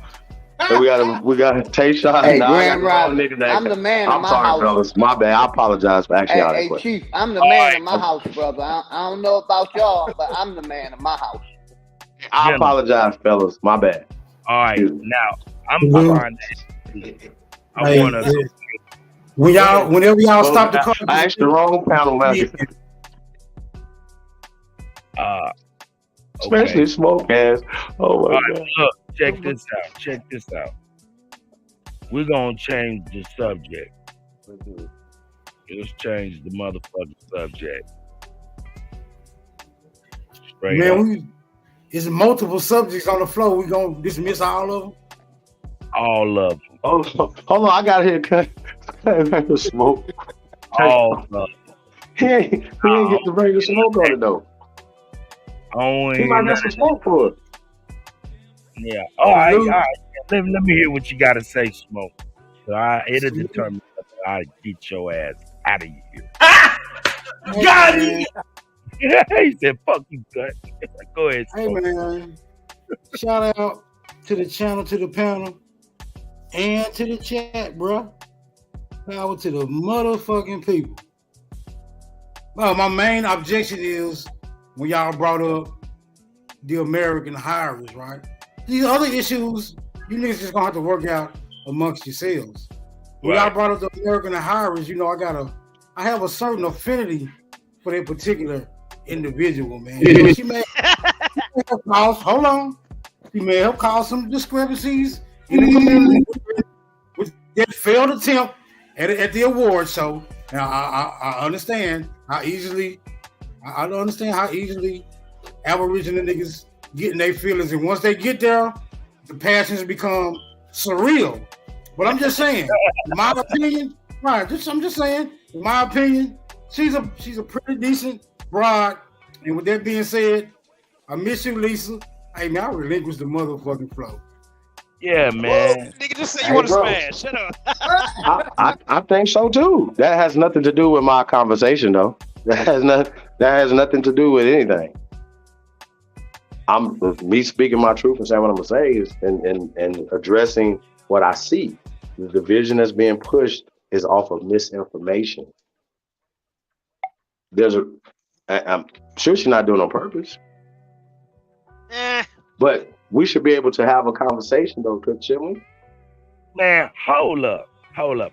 So we got Tayshawn. Hey, Grand Rising. I'm the man of my sorry, house. fellas. My bad. I apologize for asking y'all that Hey, question. Chief, I'm the man of my house, brother. I don't know about y'all, but I'm the man of my house. I apologize, fellas. My bad. All right, now I'm behind that. I want to. Whenever y'all stop the car, I asked the wrong panel. Especially smoke ass. Oh my God. Look, check this out. We're gonna change the subject. Let's change the motherfucking subject. Straight up. It's multiple subjects on the floor. We gonna dismiss all of them. All of them. Oh, hold on, I got here. Cut smoke. All of them. He ain't get to bring the smoke on it though. He might get some smoke for it. Yeah. All right. Let me hear what you got to say, Smoke. So it'll determine whether I get your ass out of here. Got it. He said, "Fuck you, Cut." Go ahead, Smoke. Hey man, shout out to the channel, to the panel, and to the chat, bro. Power to the motherfucking people. Well, my main objection is when y'all brought up the American hirers, right? These other issues, you niggas just gonna have to work out amongst yourselves. When y'all brought up the American hirers, you know, I have a certain affinity for that particular individual, man. You know, she may have caused, hold on, she may have caused some discrepancies in the community with that failed attempt at the award show. And I understand how easily, I don't understand how easily Aboriginal niggas get in their feelings, and once they get there, the passions become surreal. But I'm just saying, in my opinion, right? I'm just saying, in my opinion, she's a pretty decent broad. And with that being said, I miss you, Lisa. Hey man, I relinquished the motherfucking flow. Yeah, man. Nigga, just say you want to smash. Shut up. I think so too. That has nothing to do with my conversation, though. That has nothing to do with anything. I'm me speaking my truth and saying what I'm gonna say is and addressing what I see. The division that's being pushed is off of misinformation. I'm sure she's not doing it on purpose. But we should be able to have a conversation though, shouldn't we? Man, hold up.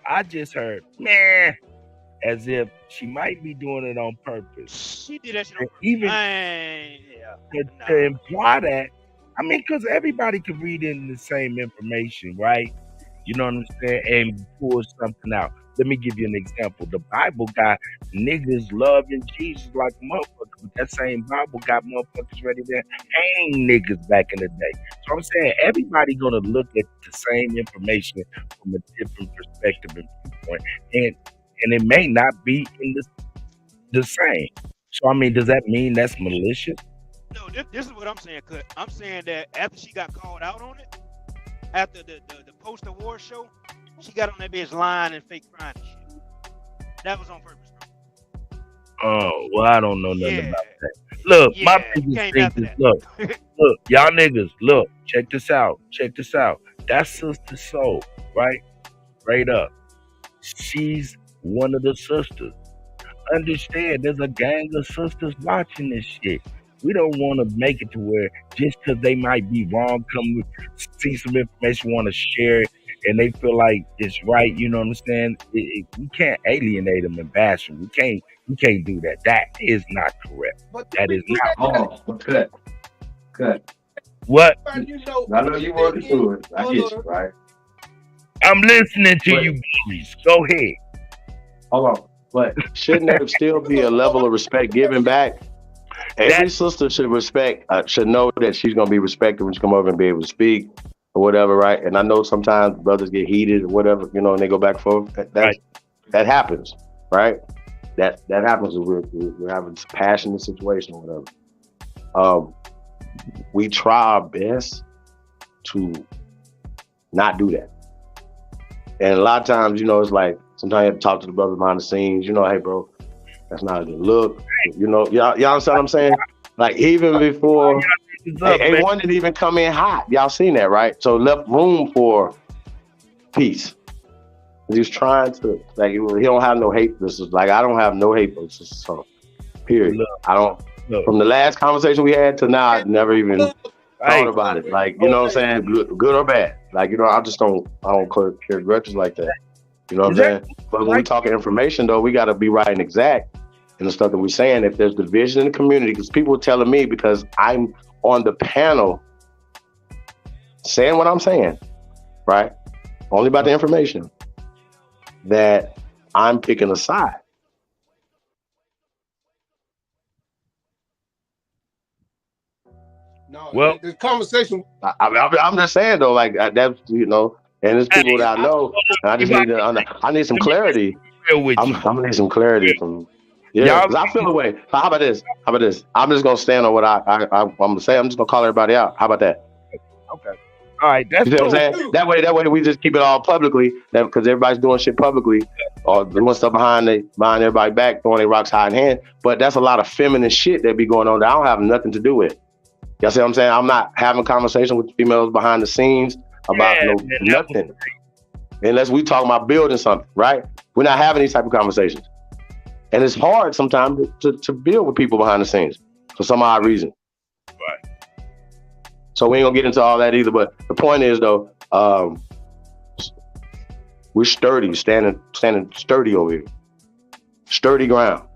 I just heard, man, as if she might be doing it on purpose. She did that shit on purpose. Even to imply that, I mean, because everybody can read in the same information, right? You know what I'm saying? And pull something out. Let me give you an example. The Bible got niggas loving Jesus like a motherfucker, but that same Bible got motherfuckers ready to hang niggas back in the day. So I'm saying everybody gonna look at the same information from a different perspective and viewpoint, and it may not be in the same. So I mean, does that mean that's malicious? No, this is what I'm saying, Kut. I'm saying that after she got called out on it, after the post-award show, she got on that bitch lying and fake crying and shit. That was on purpose, bro. Oh, well, I don't know nothing about that. Look, my biggest thing is, look, y'all niggas, look, check this out. That's Sister Soul, right? Right up. She's one of the sisters. Understand, there's a gang of sisters watching this shit. We don't want to make it to where just because they might be wrong, come see some information, want to share it, and they feel like it's right. You know what I'm saying? We can't alienate them and bash them. We can't do that. That is not correct. That is not. Oh, cut. What? I know you want to do it. I get you, right? I'm listening to you, boys. Go ahead. Hold on. But shouldn't there still be a level of respect given back? Every sister should know that she's gonna be respected when she come over and be able to speak or whatever, right? And I know sometimes brothers get heated or whatever, you know, and they go back and forth. That happens, right? That happens when we're having a passionate situation or whatever. We try our best to not do that. And a lot of times, you know, it's like sometimes you have to talk to the brother behind the scenes, you know, hey bro, that's not a good look. You know, y'all understand what I'm saying? Like even before A1 didn't even come in hot. Y'all seen that, right? So left room for peace. He was trying to, like, he don't have no hate. This is like, I don't have no hate for this. So, period. I don't. From the last conversation we had to now, I never even thought about it. Like, you know what I'm saying? Good or bad. Like, you know, I don't carry grudges like that. You know what I'm saying? But when we talking information, though, we got to be right and exact in the stuff that we're saying. If there's division in the community, because people are telling me, because I'm on the panel saying what I'm saying, right? Only about the information, that I'm picking a side. No, well, the conversation. I'm just saying though, like that's, you know, and there's people that I know. And I just need I need some clarity. I'm gonna need some clarity from. Yeah, because I feel the way. How about this? I'm just gonna stand on what I'm gonna say. I'm just gonna call everybody out. How about that? Okay. All right. That's you know what I'm saying? That way we just keep it all publicly. Because everybody's doing shit publicly, or doing stuff behind everybody back, throwing their rocks high in hand. But that's a lot of feminine shit that be going on that I don't have nothing to do with. Y'all see what I'm saying? I'm not having conversation with females behind the scenes about nothing. Unless we talking about building something, right? We're not having these type of conversations. And it's hard sometimes to build with people behind the scenes for some odd reason. Right. So we ain't gonna get into all that either. But the point is though, we're sturdy, standing sturdy over here. Sturdy ground.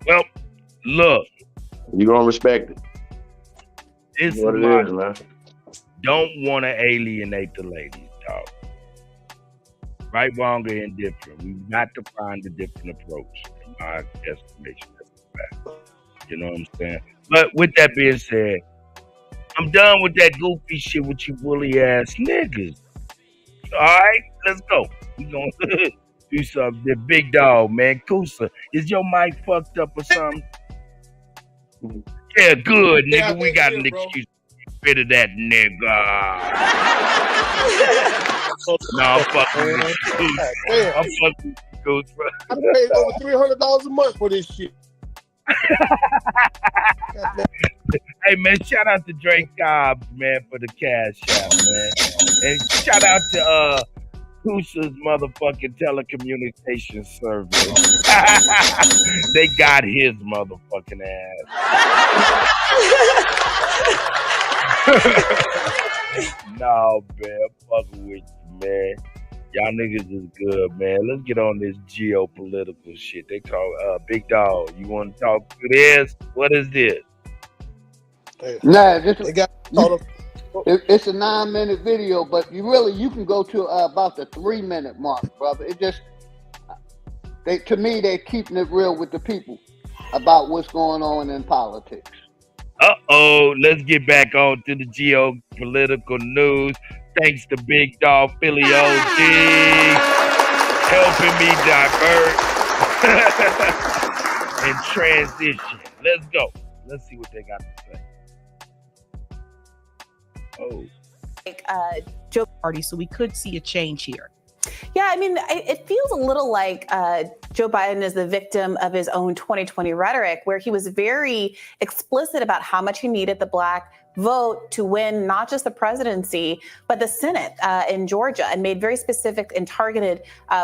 Well, look. You gonna respect it. It's what it is, man. Don't want to alienate the ladies, dog. Right, wrong, or indifferent. We got to find a different approach, in my estimation. That's a fact. You know what I'm saying? But with that being said, I'm done with that goofy shit with you bully ass niggas. All right, let's go. We gonna do something. The big dog, man. Kusa, is your mic fucked up or something? Yeah, good, nigga. We got an excuse to get rid of that nigga. No, I'm fucking with you. I'm fucking with you, Goose, bro. I paid over $300 a month for this shit. Hey, man, shout out to Drake Cobbs, man, for the cash out, man. And shout out to Kusa's motherfucking telecommunications service. They got his motherfucking ass. No, man, I'm fucking with you, man. Y'all niggas is good, man. Let's get on this geopolitical shit. They call Big Dog. You want to talk to this? What is this? Nah, it's a 9-minute video, but you can go to about the 3-minute mark, brother. It just to me they're keeping it real with the people about what's going on in politics. Let's get back on to the geopolitical news. Thanks to Big Dog Philly OG helping me divert and transition. Let's go. Let's see what they got to say. Joe Party, so we could see a change here. Yeah, I mean, it feels a little like Joe Biden is the victim of his own 2020 rhetoric, where he was very explicit about how much he needed the Black vote to win not just the presidency, but the Senate in Georgia, and made very specific and targeted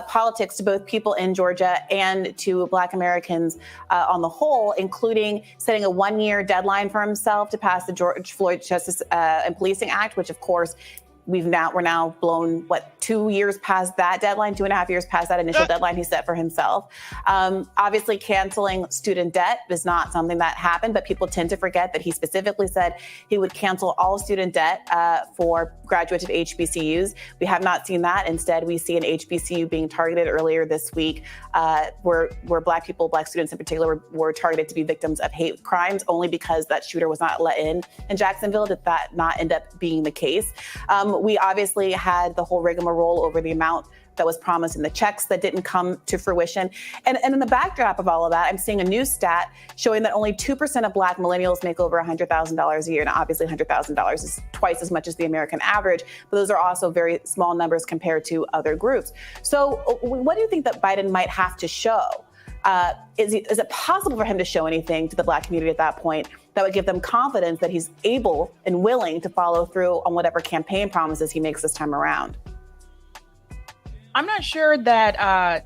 politics to both people in Georgia and to Black Americans on the whole, including setting a 1-year deadline for himself to pass the George Floyd Justice and Policing Act, which of course we're now blown 2 years past that deadline, 2.5 years past that initial deadline he set for himself. Obviously, canceling student debt is not something that happened, but people tend to forget that he specifically said he would cancel all student debt for graduates of HBCUs. We have not seen that. Instead, we see an HBCU being targeted earlier this week, where Black students in particular, were targeted to be victims of hate crimes, only because that shooter was not let in Jacksonville. Did that not end up being the case? We obviously had the whole rigmarole over the amount that was promised in the checks that didn't come to fruition. And in the backdrop of all of that, I'm seeing a new stat showing that only 2% of Black millennials make over $100,000 a year. Now, obviously, $100,000 is twice as much as the American average, but those are also very small numbers compared to other groups. So what do you think that Biden might have to show? Is it possible for him to show anything to the Black community at that point that would give them confidence that he's able and willing to follow through on whatever campaign promises he makes this time around? I'm not sure that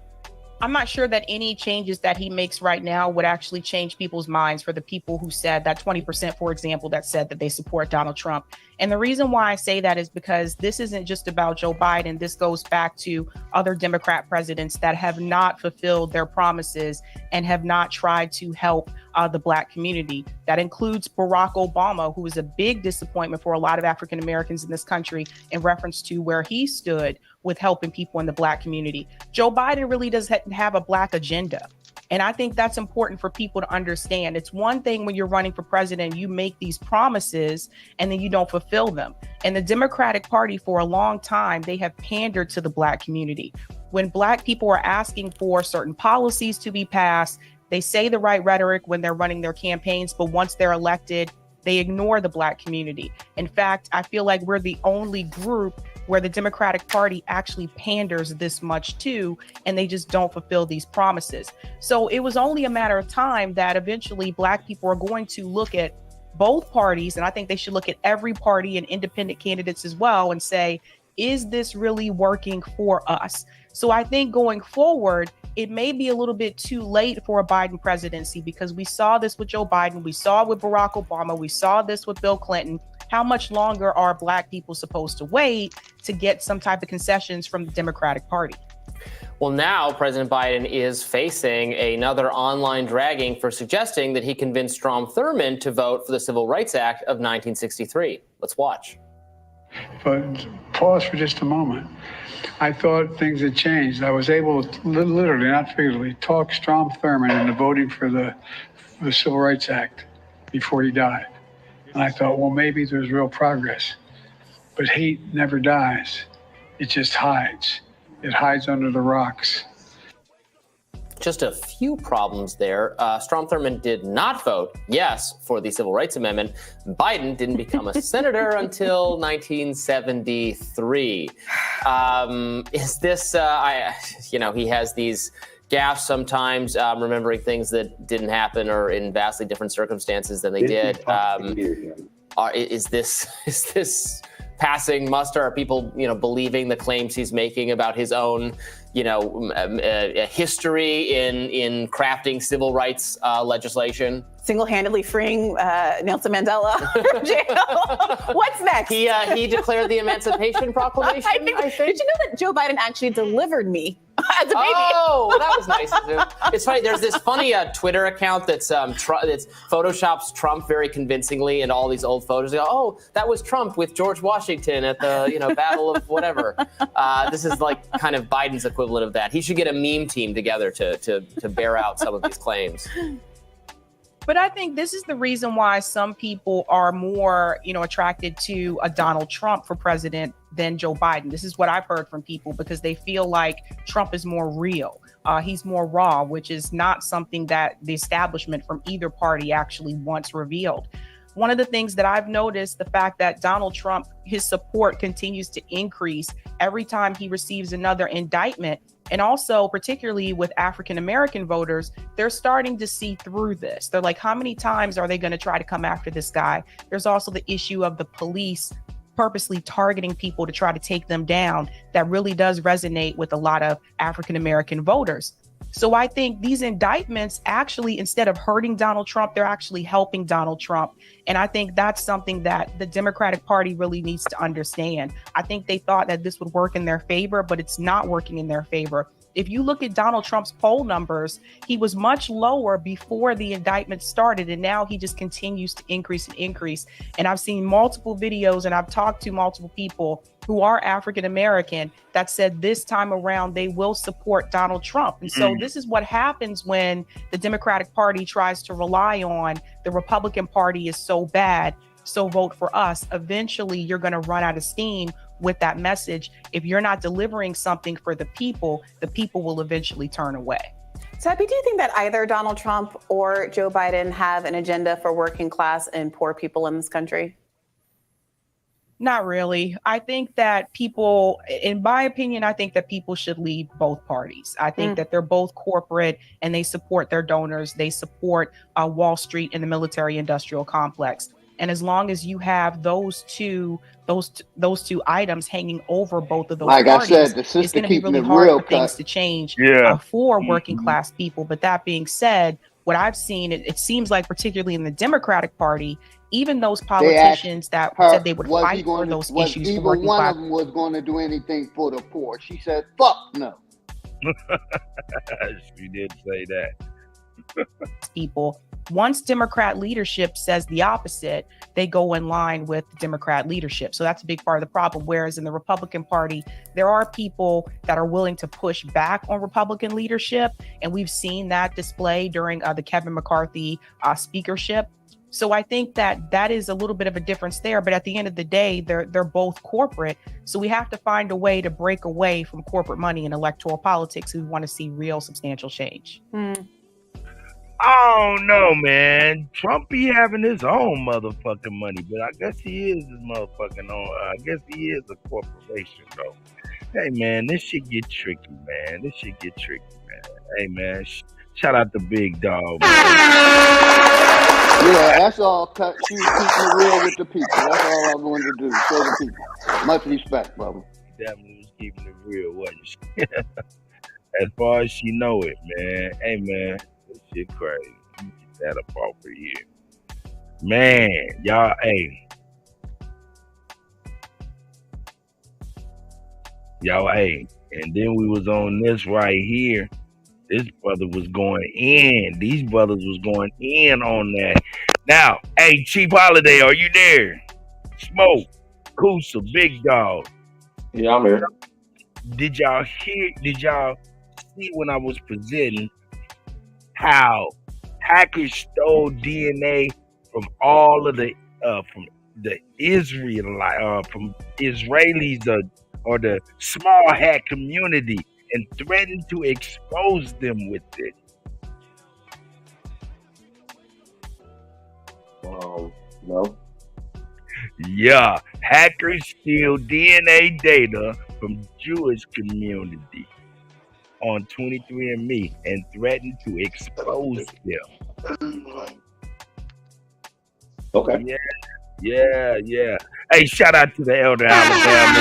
any changes that he makes right now would actually change people's minds, for the people who said that 20%, for example, that said that they support Donald Trump. And the reason why I say that is because this isn't just about Joe Biden. This goes back to other Democrat presidents that have not fulfilled their promises and have not tried to help the Black community. That includes Barack Obama, who was a big disappointment for a lot of African Americans in this country in reference to where he stood with helping people in the Black community. Joe Biden really doesn't have a Black agenda. And I think that's important for people to understand. It's one thing when you're running for president, you make these promises and then you don't fulfill them. And the Democratic Party, for a long time, they have pandered to the Black community. When Black people are asking for certain policies to be passed, they say the right rhetoric when they're running their campaigns, but once they're elected, they ignore the Black community. In fact, I feel like we're the only group where the Democratic Party actually panders this much to, and they just don't fulfill these promises. So it was only a matter of time that eventually Black people are going to look at both parties, and I think they should look at every party and independent candidates as well and say, is this really working for us? So I think going forward, it may be a little bit too late for a Biden presidency, because we saw this with Joe Biden, we saw it with Barack Obama, we saw this with Bill Clinton. How much longer are Black people supposed to wait to get some type of concessions from the Democratic Party? Well, now President Biden is facing another online dragging for suggesting that he convinced Strom Thurmond to vote for the Civil Rights Act of 1963. Let's watch. But pause for just a moment. I thought things had changed. I was able to literally, not figuratively, talk Strom Thurmond into voting for the Civil Rights Act before he died. And I thought, well, maybe there's real progress. But hate never dies. It just hides. It hides under the rocks. Just a few problems there. Strom Thurmond did not vote yes for the Civil Rights Amendment. Biden didn't become a senator until 1973. Is this, he has these gaffes sometimes, remembering things that didn't happen or in vastly different circumstances than they did. Is this passing muster? Are people, believing the claims he's making about his own, history in crafting civil rights legislation? Single-handedly freeing Nelson Mandela from jail. What's next? He declared the Emancipation Proclamation, I think. Did you know that Joe Biden actually delivered me as a baby? Oh, well, that was nice of him. It's funny. There's this funny Twitter account that's photoshops Trump very convincingly in all these old photos. They go, oh, that was Trump with George Washington at the Battle of whatever. This is like kind of Biden's equivalent of that. He should get a meme team together to bear out some of these claims. But I think this is the reason why some people are more, attracted to a Donald Trump for president than Joe Biden. This is what I've heard from people, because they feel like Trump is more real. He's more raw, which is not something that the establishment from either party actually wants revealed. One of the things that I've noticed, the fact that Donald Trump, his support continues to increase every time he receives another indictment. And also, particularly with African-American voters, they're starting to see through this. They're like, how many times are they going to try to come after this guy? There's also the issue of the police purposely targeting people to try to take them down. That really does resonate with a lot of African-American voters. So I think these indictments actually, instead of hurting Donald Trump, they're actually helping Donald Trump. And I think that's something that the Democratic Party really needs to understand. I think they thought that this would work in their favor, but it's not working in their favor. If you look at Donald Trump's poll numbers, he was much lower before the indictment started, and now he just continues to increase and increase. And I've seen multiple videos, and I've talked to multiple people who are African American that said this time around they will support Donald Trump. And so this is what happens when the Democratic Party tries to rely on the Republican Party is so bad, so vote for us. Eventually, you're going to run out of steam with that message. If you're not delivering something for the people will eventually turn away. Sabby, do you think that either Donald Trump or Joe Biden have an agenda for working class and poor people in this country? Not really. I think that people, in my opinion, I think that people should leave both parties. I think that they're both corporate and they support their donors. They support Wall Street and the military industrial complex. And as long as you have those two items hanging over both of those like parties, I said, it's going to be really hard for things to change for working class people. But that being said, what I've seen, it seems like particularly in the Democratic Party, even those politicians that said they would fight for those issues for working class. One of them was going to do anything for the poor. She said, fuck no. She did say that. People, once Democrat leadership says the opposite, they go in line with the Democrat leadership. So that's a big part of the problem. Whereas in the Republican Party, there are people that are willing to push back on Republican leadership. And we've seen that display during the Kevin McCarthy speakership. So I think that is a little bit of a difference there. But at the end of the day, they're both corporate. So we have to find a way to break away from corporate money and electoral politics if we want to see real substantial change. I don't know, man. Trump be having his own motherfucking money, but I guess he is his motherfucking own. I guess he is a corporation, though. Hey, man, this shit get tricky, man. Hey, man, shout out to Big Dog, man. Yeah, that's all. Cut. She was keeping it real with the people. That's all I wanted to do. Show the people. Much respect, brother. Definitely was keeping it real, wasn't she? As far as she know it, man. Hey, man, this shit crazy. Let me get that up off of here. Man, y'all, hey. Y'all, hey. And then we was on this right here. This brother was going in. These brothers was going in on that. Now, hey, Chief Holiday, are you there? Smoke, Kusa, Big Dog. Yeah, I'm here. Did y'all see when I was presenting how hackers stole DNA from all of the from Israelis or the small hat community and threatened to expose them with it? No. Yeah, hackers steal DNA data from Jewish community on 23andMe and threaten to expose them. Okay. Yeah. Hey, shout out to the Elder Alabama.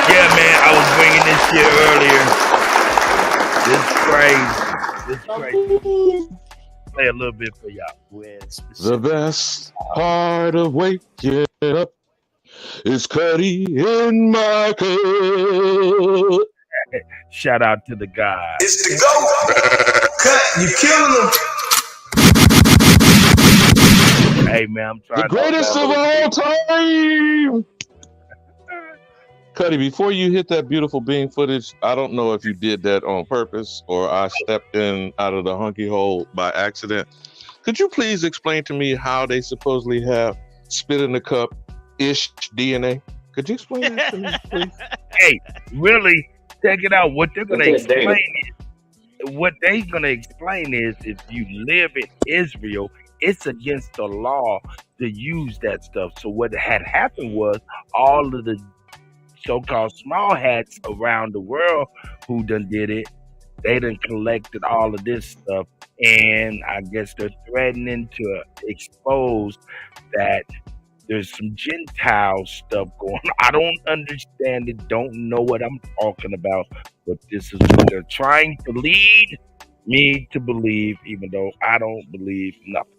Yeah, man, I was bringing this shit earlier. This crazy. Play a little bit for y'all. The best part of waking up is Kutty in my cup. Shout out to the guy. It's the GOAT. Cut, you killing them. Hey, man, I'm trying the greatest of all time. Kutty, before you hit that beautiful bean footage, I don't know if you did that on purpose or I stepped in out of the hunky hole by accident. Could you please explain to me how they supposedly have spit in the cup-ish DNA? Could you explain that to me, please? Hey, really, check it out. What they're going to explain is if you live in Israel, it's against the law to use that stuff. So what had happened was all of the so-called small hats around the world who done did it, they done collected all of this stuff, and I guess they're threatening to expose that there's some Gentile stuff going on. I don't understand it, don't know what I'm talking about, but this is what they're trying to lead me to believe, even though I don't believe nothing.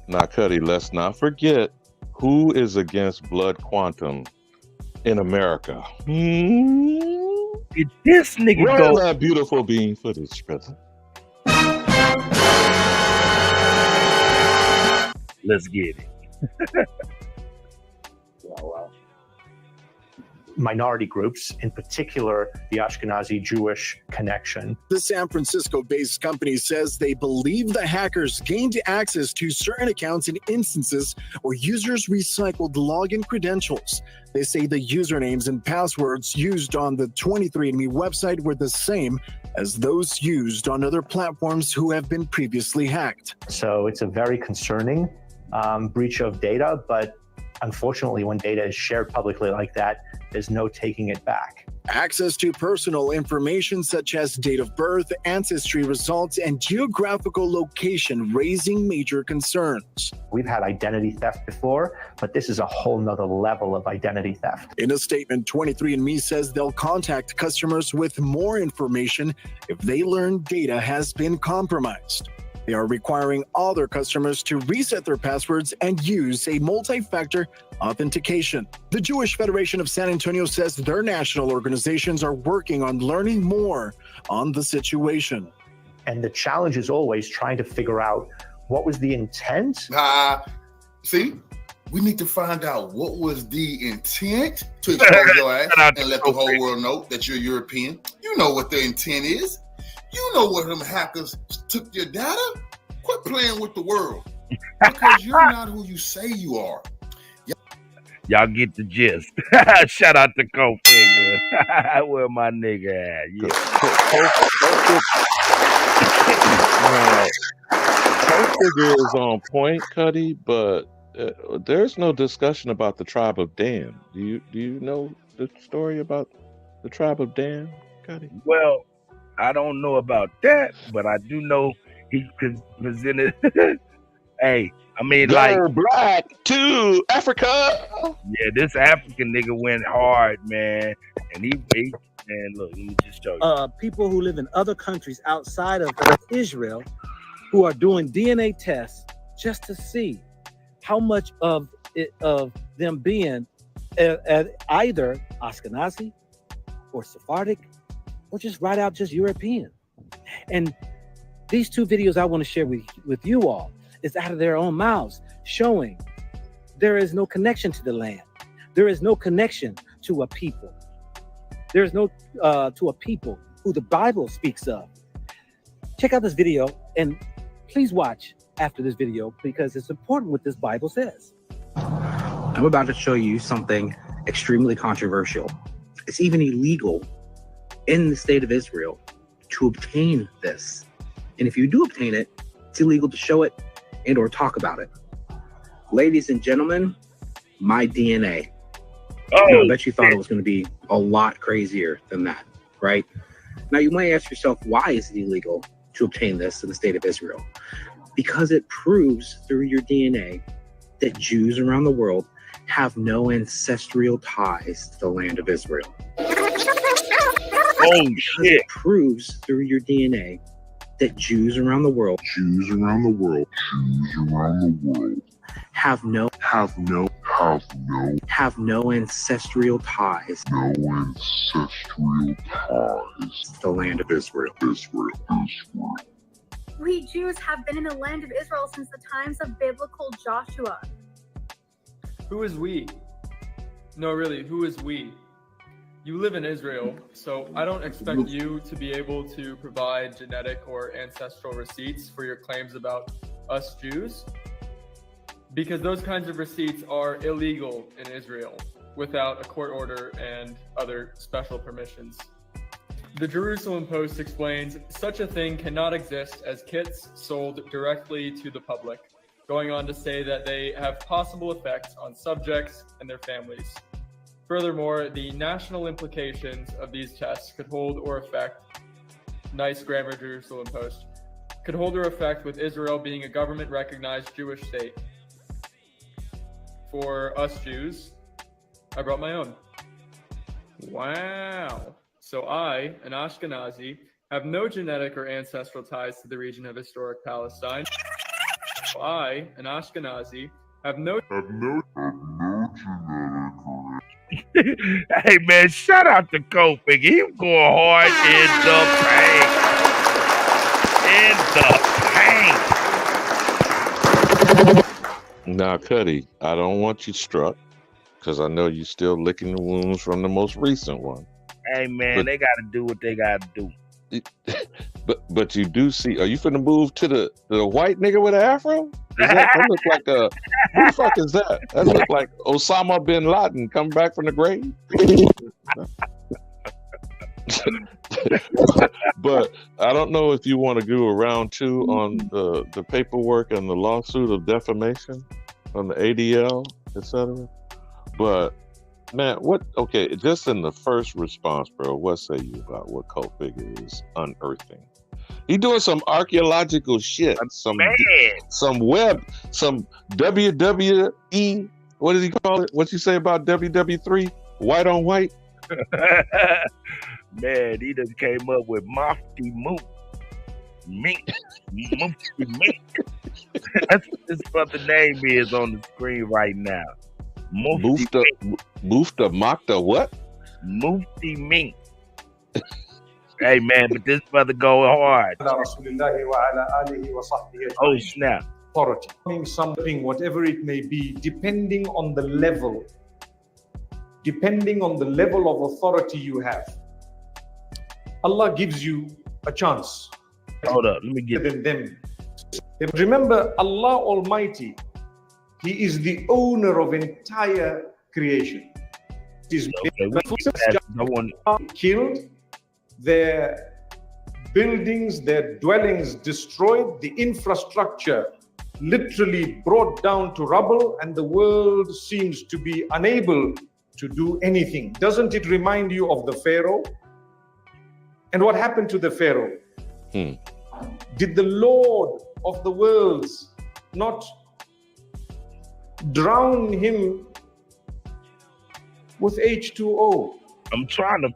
Now, Kutty, let's not forget who is against blood quantum in America. Did this nigga go that beautiful bean footage, brother? Let's get it. Minority groups, in particular the Ashkenazi Jewish connection. The San Francisco-based company says they believe the hackers gained access to certain accounts in instances where users recycled login credentials. They say the usernames and passwords used on the 23andMe website were the same as those used on other platforms who have been previously hacked. So it's a very concerning breach of data, but unfortunately, when data is shared publicly like that, there's no taking it back. Access to personal information such as date of birth, ancestry results, and geographical location raising major concerns. We've had identity theft before, but this is a whole nother level of identity theft. In a statement, 23andMe says they'll contact customers with more information if they learn data has been compromised. They are requiring all their customers to reset their passwords and use a multi-factor authentication. The Jewish Federation of San Antonio says their national organizations are working on learning more on the situation. And the challenge is always trying to figure out what was the intent. See, we need to find out what was the intent to expose your ass and let the whole world know that you're European. You know what the intent is. You know where them hackers took your data. Quit playing with the world because you're not who you say you are. Y'all get the gist. Shout out to Kofinger. Where my nigga at? Yeah. Kofinger is on point, Kutty, but there's no discussion about the tribe of Dan. Do you know the story about the tribe of Dan, Kutty? Well, I don't know about that, but I do know he presented. Hey, I mean, go like black to Africa. Yeah, this African nigga went hard, man, and he man, look, let me just show you. People who live in other countries outside of Israel who are doing DNA tests just to see how much of them being either Ashkenazi or Sephardic or just right out just European. And these two videos I want to share with you all is out of their own mouths, showing there is no connection to the land. There is no connection to a people. There is no to a people who the Bible speaks of. Check out this video and please watch after this video because it's important what this Bible says. I'm about to show you something extremely controversial. It's even illegal in the state of Israel to obtain this. And if you do obtain it, it's illegal to show it and or talk about it. Ladies and gentlemen, my DNA. Now, I bet you thought it was going to be a lot crazier than that, right? Now, you might ask yourself, why is it illegal to obtain this in the state of Israel? Because it proves through your DNA that Jews around the world have no ancestral ties to the land of Israel. Oh, shit. It proves through your DNA that Jews around the world have no ancestral ties to the land of Israel. We Jews have been in the land of Israel since the times of biblical Joshua. Who is we? No, really, who is we? You live in Israel, so I don't expect you to be able to provide genetic or ancestral receipts for your claims about us Jews, because those kinds of receipts are illegal in Israel without a court order and other special permissions. The Jerusalem Post explains such a thing cannot exist as kits sold directly to the public, going on to say that they have possible effects on subjects and their families. Furthermore, the national implications of these tests could hold or affect, nice grammar, Jerusalem Post, could hold or affect with Israel being a government-recognized Jewish state. For us Jews, I brought my own. Wow. So I, an Ashkenazi, have no genetic or ancestral ties to the region of historic Palestine. I, an Ashkenazi, have no genetic. Hey man, shout out to Kofi. He was going hard in the paint. Now, Kutty, I don't want you struck because I know you're still licking the wounds from the most recent one. Hey man, they gotta do what they gotta do. But you do see, are you finna move to the white nigga with an afro? That look like who the fuck is that? That look like Osama bin Laden coming back from the grave. But I don't know if you want to do a round two on the paperwork and the lawsuit of defamation on the ADL, etc. But man, okay, just in the first response, bro, what say you about what Cult Figure is unearthing? He doing some archaeological shit, some web, some WWE, what did he call it? What'd you say about WW3? White on white? Man, he just came up with Mufti Moot. Mink. Mufti Mink. That's what this brother name is on the screen right now. Mufta Makta what? Mufti Mink. Hey man, but this brother go hard. Oh snap. Authority. Something, whatever it may be, depending on the level of authority you have. Allah gives you a chance. Hold up, let me get them. Remember, Allah Almighty, He is the owner of entire creation. His killed, their buildings, their dwellings destroyed, the infrastructure literally brought down to rubble, and the world seems to be unable to do anything. Doesn't it remind you of the Pharaoh? And what happened to the Pharaoh? Did the Lord of the worlds not drown him with H2O? I'm trying to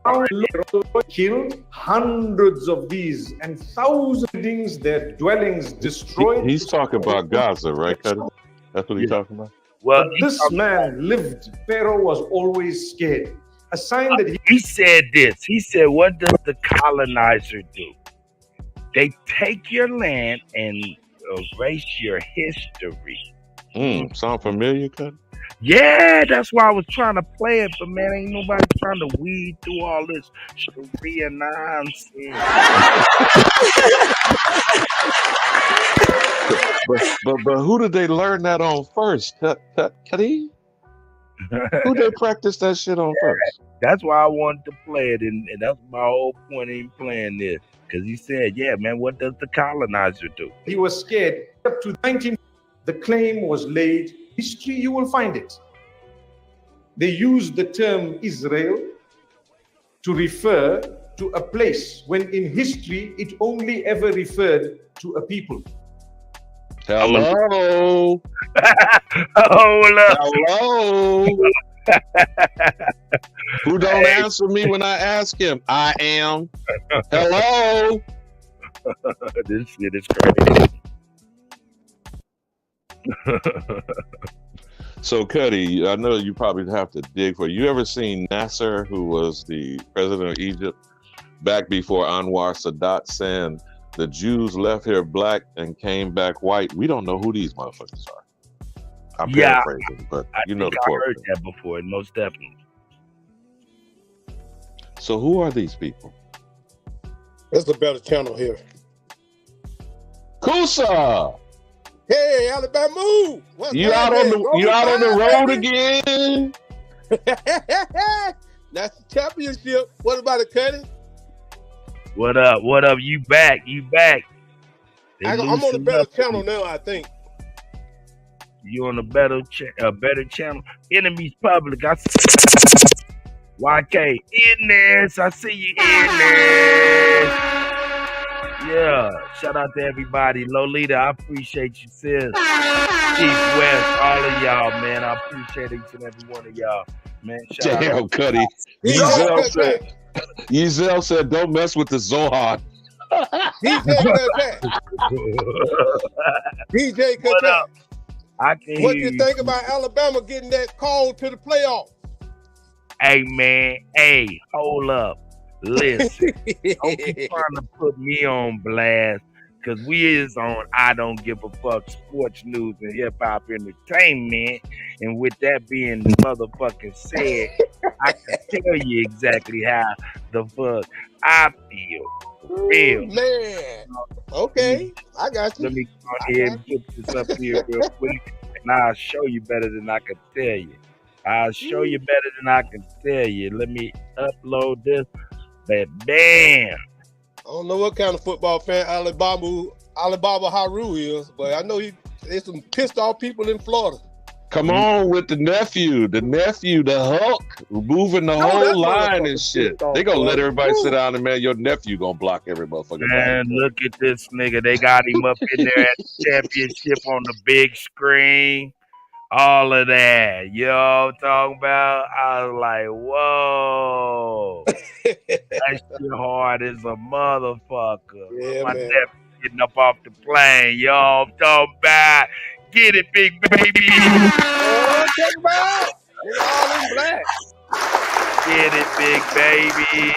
killed hundreds of these and thousands their dwellings destroyed. He's talking about Gaza, right, Kutty? That's what he's talking about. Well, but this man lived. Pharaoh was always scared. A sign that he said this. He said, "What does the colonizer do? They take your land and erase your history." Sound familiar, Kutty? Yeah, that's why I was trying to play it, but man, ain't nobody trying to weed through all this Sharia nonsense. but who did they learn that on first? Kutty? Who they practice that shit on first? That's why I wanted to play it, and that's my whole point in playing this. Because he said, yeah, man, what does the colonizer do? He was scared. Up to 19, the claim was laid. History, you will find it. They used the term Israel to refer to a place when in history it only ever referred to a people. Hello. Hello. Who don't answer me when I ask him? I am. Hello. This shit is crazy. So, Kutty, I know you probably have to dig for it. You ever seen Nasser, who was the president of Egypt, back before Anwar Sadat, saying the Jews left here black and came back white? We don't know who these motherfuckers are. I'm paraphrasing, but you know the quote. I heard that before, most definitely. So, who are these people? There's a better channel here. Kusa! Hey, Alabama! You out on the road again? That's the championship. What about it, Kutty? What up? What up? You back? You back? I'm on a better channel now, I think. You on a better channel? Enemies Public. YK in this. I see you in this. Yeah, shout out to everybody. Lolita, I appreciate you, sis. Chief West, all of y'all, man. I appreciate each and every one of y'all, man. Damn, Kutty. Yezel said, don't mess with the Zohar. DJ Kuttack. What do you think about Alabama getting that call to the playoffs? Hey, man. Hey, hold up. Listen, don't be trying to put me on blast, because we is on I Don't Give a Fuck Sports News and Hip Hop Entertainment. And with that being motherfucking said, I can tell you exactly how the fuck I feel. For real. Man. Okay, I got you. Let me go ahead and put this up here real quick, and I'll show you better than I can tell you. I'll show you better than I can tell you. Let me upload this. But bam! I don't know what kind of football fan Alibaba Haru is, but I know there's some pissed off people in Florida. Come on with the nephew, the Hulk, moving the whole line and shit. They gonna let everybody sit down and man, your nephew gonna block every motherfucker. Man, look at this nigga. They got him up in there at the championship on the big screen. All of that. You know what I'm talking about? I was like, whoa. That shit hard as a motherfucker. Yeah, my man. nephew getting up off the plane. Yo, I'm talking about. Get it, big baby. Oh, check him out. They're all in black. Get it, big baby.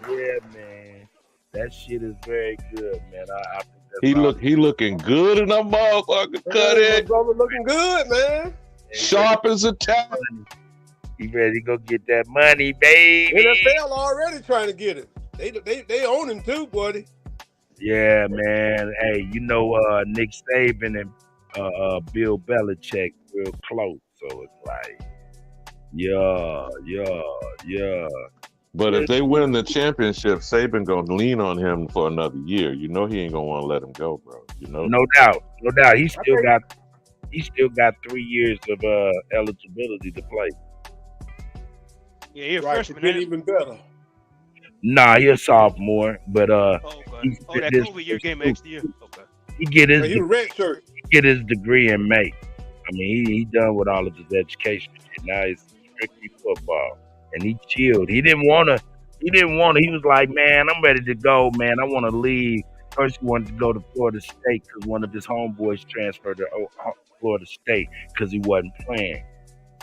Yeah, man. That shit is very good, man. I He looking good in a motherfucker. Kutty. Brother looking good, man. Sharp as a tack. He ready to go get that money, baby. NFL already trying to get it. They own him too, buddy. Yeah, man. Hey, you know Nick Saban and Bill Belichick real close, so it's like, yeah. But if they win the championship, Saban gonna lean on him for another year. You know he ain't gonna want to let him go, bro. You know. No doubt. He still got 3 years of eligibility to play. Yeah, you're a right, freshman. To get even better. Nah, he's a sophomore, but that COVID year game next year. Okay. He get his He red shirt. He get his degree in May. I mean, he done with all of his education. Now it's strictly football. and he chilled. He didn't want to. He was like, man, I'm ready to go, man. I want to leave. First, he wanted to go to Florida State because one of his homeboys transferred to Florida State because he wasn't playing.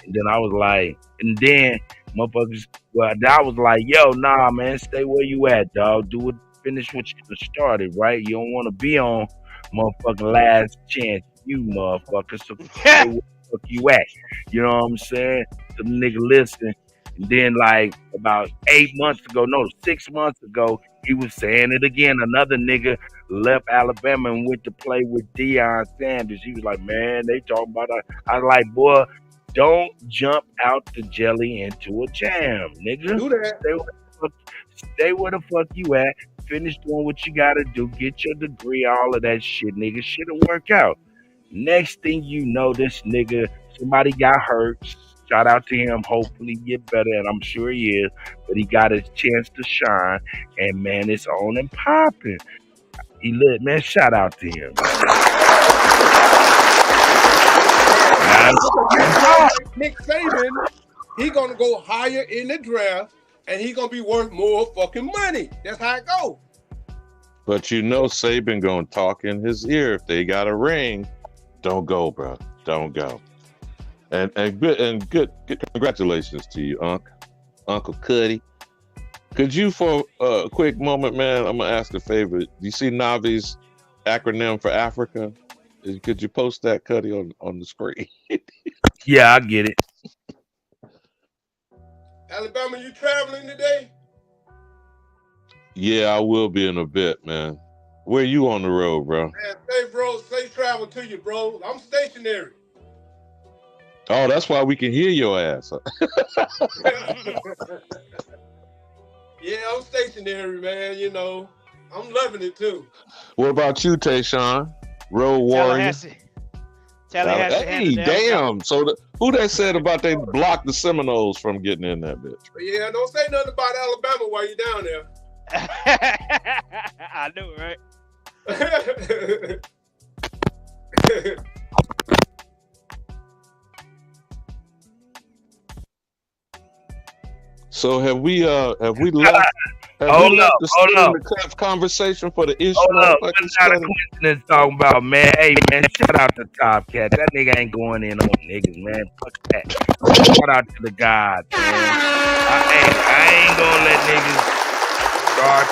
And then I was like, and then motherfuckers, well, I was like, yo, nah, man, stay where you at, dog. Do it, finish what you started, right? You don't want to be on motherfucking last chance, you motherfucker. So stay where the fuck you at. You know what I'm saying? The nigga listen. And then like about 6 months ago, he was saying it again. Another nigga left Alabama and went to play with Deion Sanders. He was like, man, they talking about that. I was like, boy, don't jump out the jelly into a jam, nigga. Do that. Stay where the fuck you at. Finish doing what you gotta do. Get your degree, all of that shit, nigga. Shit'll work out. Next thing you know, this nigga, somebody got hurt. Shout out to him. Hopefully get better, and I'm sure he is. But he got his chance to shine, and man, it's on and popping. He lit, man. Shout out to him. Nick Saban, he gonna go higher in the draft, and he gonna be worth more fucking money. That's how it go. But you know Saban gonna talk in his ear if they got a ring. Don't go, bro. Don't go. And good congratulations to you, Uncle Kutty. Could you, for a quick moment, man, I'm gonna ask a favor. Do you see Navi's acronym for Africa? Could you post that, Kutty, on the screen? Yeah, I get it. Alabama, you traveling today? Yeah, I will be in a bit, man. Where you on the road, bro? Man, safe travel to you, bro. I'm stationary. Oh, that's why we can hear your ass. Yeah, I'm stationary, man. You know, I'm loving it too. What about you, Tayshawn? Road warrior. Tallahassee. Hey, damn. So who that said about they blocked the Seminoles from getting in that bitch? But yeah, don't say nothing about Alabama while you're down there. I know, right? So have we left the conversation for the issue? Hold up, what's not a coincidence talking about, man? Hey, man, shout out to Top Cat. That nigga ain't going in on niggas, man. Fuck that. Shout out to the gods, man. I ain't gonna let niggas start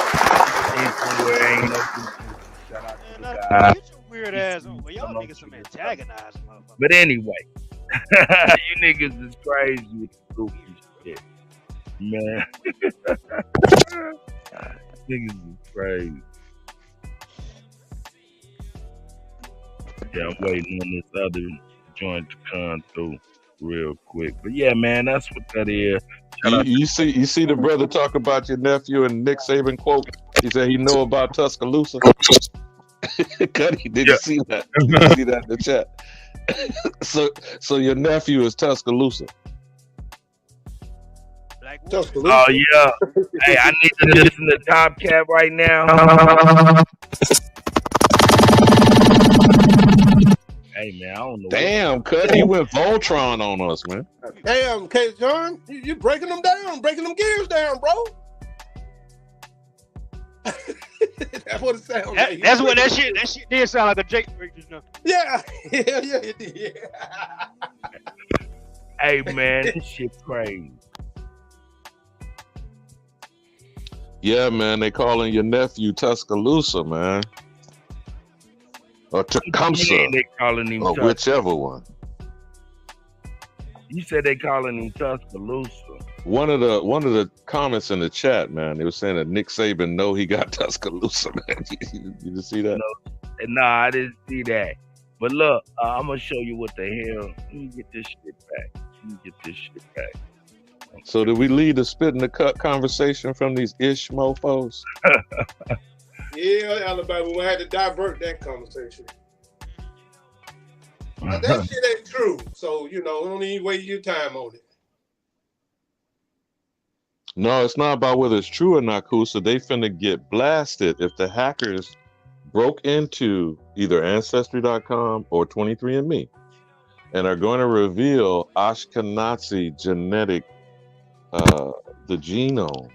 where ain't no. Shout out to the gods. Get your weird ass over. Y'all niggas some antagonized motherfuckers. But anyway, you niggas is crazy with the goofy shit. Man, niggas is crazy. Yeah, I'm waiting on this other joint to come through real quick. But yeah, man, that's what that is. You see the brother talk about your nephew and Nick Saban quote. He said he know about Tuscaloosa. Kutty, did you see that? Did you see that in the chat? So your nephew is Tuscaloosa. Oh yeah. Hey, I need to listen to Top Cat right now. Hey man, I don't know. Damn, Kutty, you went Voltron on us, man. Damn, K. John, you breaking them down, breaking them gears down, bro. That's what it sounds like. That's what that shit did sound like a Jake break just now. Yeah, it did. Hey man, this shit crazy. Yeah, man, they calling your nephew Tuscaloosa, man. Or Tecumseh. They calling him or whichever one. You said they calling him Tuscaloosa. One of the comments in the chat, man, they were saying that Nick Saban know he got Tuscaloosa, man. You just see that? Nah, I didn't see that. But look, I'm gonna show you what the hell. Let me get this shit back. So did we lead the spit in the cut conversation from these ish mofos? Yeah, Alabama, we had to divert that conversation. That shit ain't true. So, don't even waste your time on it. No, it's not about whether it's true or not, Kusa. They finna get blasted if the hackers broke into either Ancestry.com or 23andMe and are going to reveal Ashkenazi genetic the genome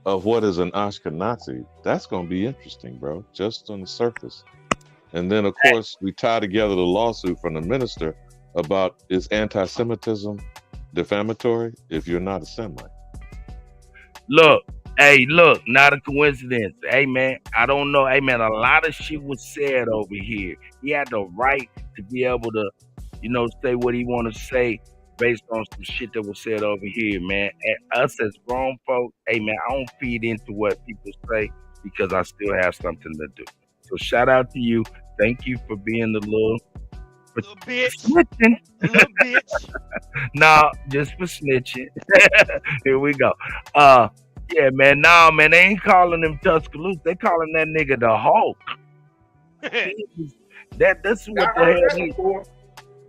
of what is an Ashkenazi, that's going to be interesting, bro, just on the surface. And then, of course, we tie together the lawsuit from the minister about is anti-Semitism defamatory if you're not a Semite? Look, not a coincidence. Hey, man, I don't know. Hey, man, a lot of shit was said over here. He had the right to be able to, say what he want to say based on some shit that was said over here, man. And us as grown folk, hey, man, I don't feed into what people say because I still have something to do. So shout out to you. Thank you for being the little bitch. Snitching. Little bitch. Nah, just for snitching. Here we go. Yeah, man. Nah, man. They ain't calling him Tuscaloosa. They calling that nigga the Hulk. That's what the hell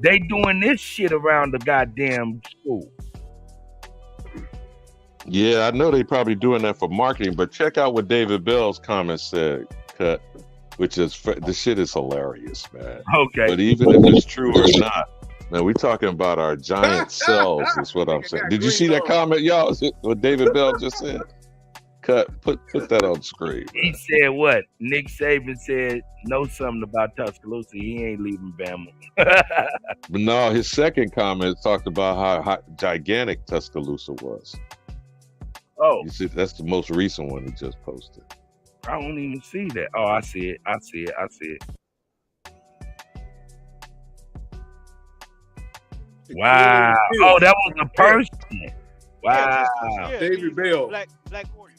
they doing this shit around the goddamn school. Yeah, I know they probably doing that for marketing, but check out what David Bell's comment said, Cut, which is the shit is hilarious, man. Okay. But even if it's true or not, man, we talking about our giant cells is what I'm saying. Did you see that comment, y'all? What David Bell just said? Cut, put that on the screen. He said what? Nick Saban said know something about Tuscaloosa. He ain't leaving Bama. But no, his second comment talked about how gigantic Tuscaloosa was. Oh. You see, that's the most recent one he just posted. I don't even see that. Oh, I see it. Wow. Oh, that was a person. Wow. Yeah, David Bell. Black warrior.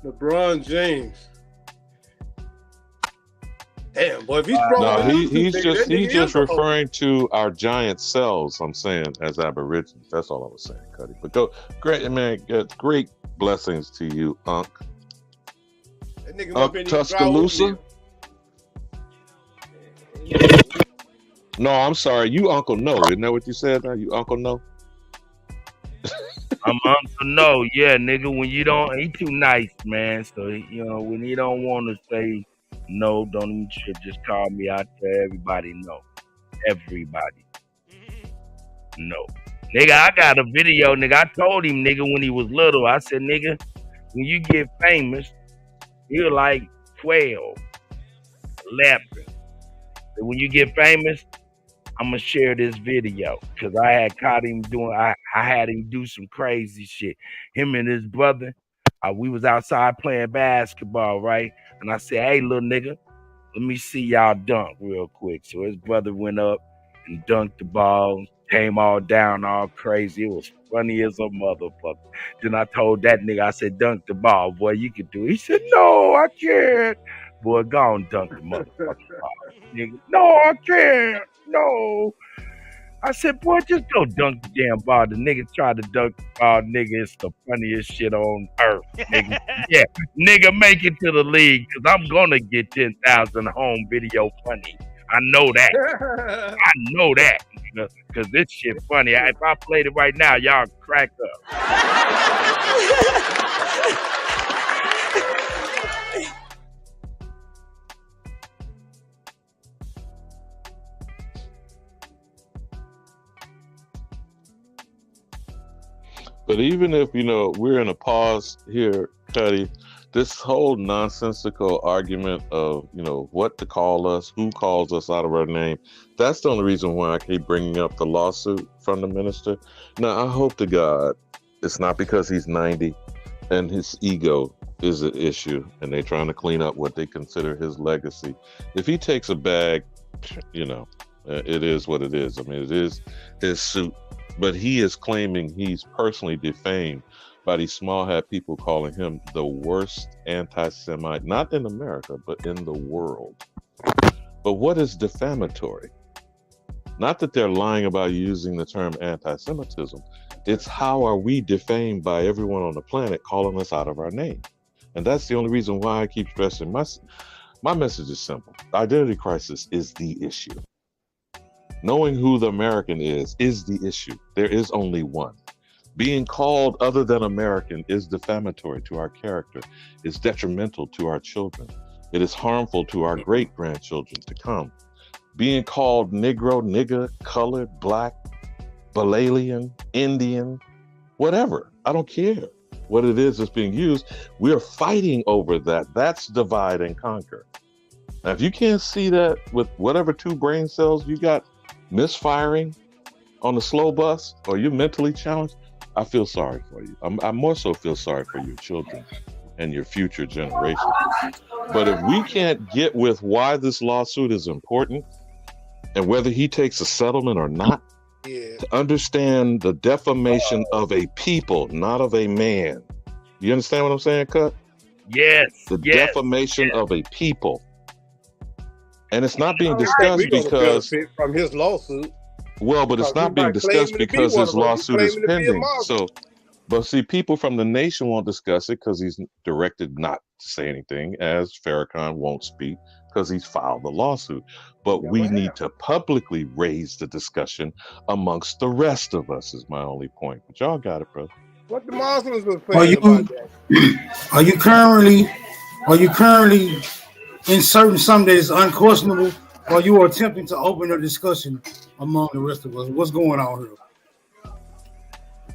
LeBron James. Damn, boy, if he's no, he's just referring to our giant cells. I'm saying as Aborigines. That's all I was saying, Cuddy. But go, great man, great blessings to you, Unc. Tuscaloosa. No, I'm sorry. You Uncle No. Isn't that what you said? You Uncle No. I'm Uncle No. Yeah, nigga. When you don't, he too nice, man. So when he don't want to say no, don't even shit. Just call me out to everybody. No, everybody. No, nigga. I got a video, nigga. I told him, nigga, when he was little. I said, nigga, when you get famous, you're like 12, 11. And when you get famous, I'm gonna share this video because I had caught him doing. I had him do some crazy shit. Him and his brother. We was outside playing basketball, right? And I said, "Hey, little nigga, let me see y'all dunk real quick." So his brother went up and dunked the ball, came all down, all crazy. It was funny as a motherfucker. Then I told that nigga, I said, "Dunk the ball, boy. You can do it." He said, "No, I can't." Boy, go and dunk the motherfucking ball, nigga. "No, I can't. No." I said, "Boy, just go dunk the damn ball." The nigga tried to dunk the ball, nigga. It's the funniest shit on earth, nigga. Yeah, nigga, make it to the league because I'm gonna get 10,000 home video funny. I know that. I know that because this shit funny. If I played it right now, y'all crack up. But even if, we're in a pause here, Cuddy, this whole nonsensical argument of, what to call us, who calls us out of our name, that's the only reason why I keep bringing up the lawsuit from the minister. Now, I hope to God it's not because he's 90 and his ego is an issue and they're trying to clean up what they consider his legacy. If he takes a bag, it is what it is. I mean, it is his suit. But he is claiming he's personally defamed by these small hat people calling him the worst anti-Semite, not in America, but in the world. But what is defamatory? Not that they're lying about using the term anti-Semitism. It's how are we defamed by everyone on the planet calling us out of our name? And that's the only reason why I keep stressing my message is simple. Identity crisis is the issue. Knowing who the American is the issue. There is only one. Being called other than American is defamatory to our character, is detrimental to our children. It is harmful to our great-grandchildren to come. Being called Negro, nigger, colored, black, Balalian, Indian, whatever. I don't care what it is that's being used. We're fighting over that. That's divide and conquer. Now, if you can't see that with whatever 2 brain cells you got misfiring on the slow bus, or you're mentally challenged, I feel sorry for you. I more so feel sorry for your children and your future generations. But if we can't get with why this lawsuit is important and whether he takes a settlement or not, to understand the defamation of a people, not of a man. You understand what I'm saying, Kutt? Yes. The defamation of a people. And it's not being discussed because from his lawsuit. Well, but it's not being discussed because his lawsuit is pending. So, but see, people from the nation won't discuss it because he's directed not to say anything, as Farrakhan won't speak because he's filed the lawsuit. But we need to publicly raise the discussion amongst the rest of us, is my only point. But y'all got it, brother. What the Muslims are saying about that? Are you currently inserting something that is unquestionable, or you are attempting to open a discussion among the rest of us? What's going on here?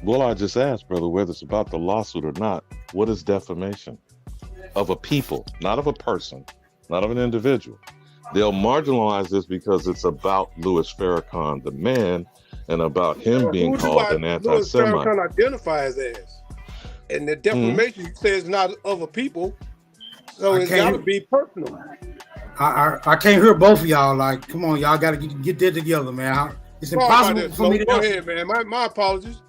Well, I just asked, brother, whether it's about the lawsuit or not. What is defamation? Of a people, not of a person, not of an individual. They'll marginalize this because it's about Louis Farrakhan, the man, and about him being called an anti-Semite. Louis Farrakhan identifies as. And the defamation you say is not of a people, so it's got to be personal. I can't hear both of y'all. Like, come on, y'all got to get that together, man. It's impossible for me to go ahead, man. My apologies.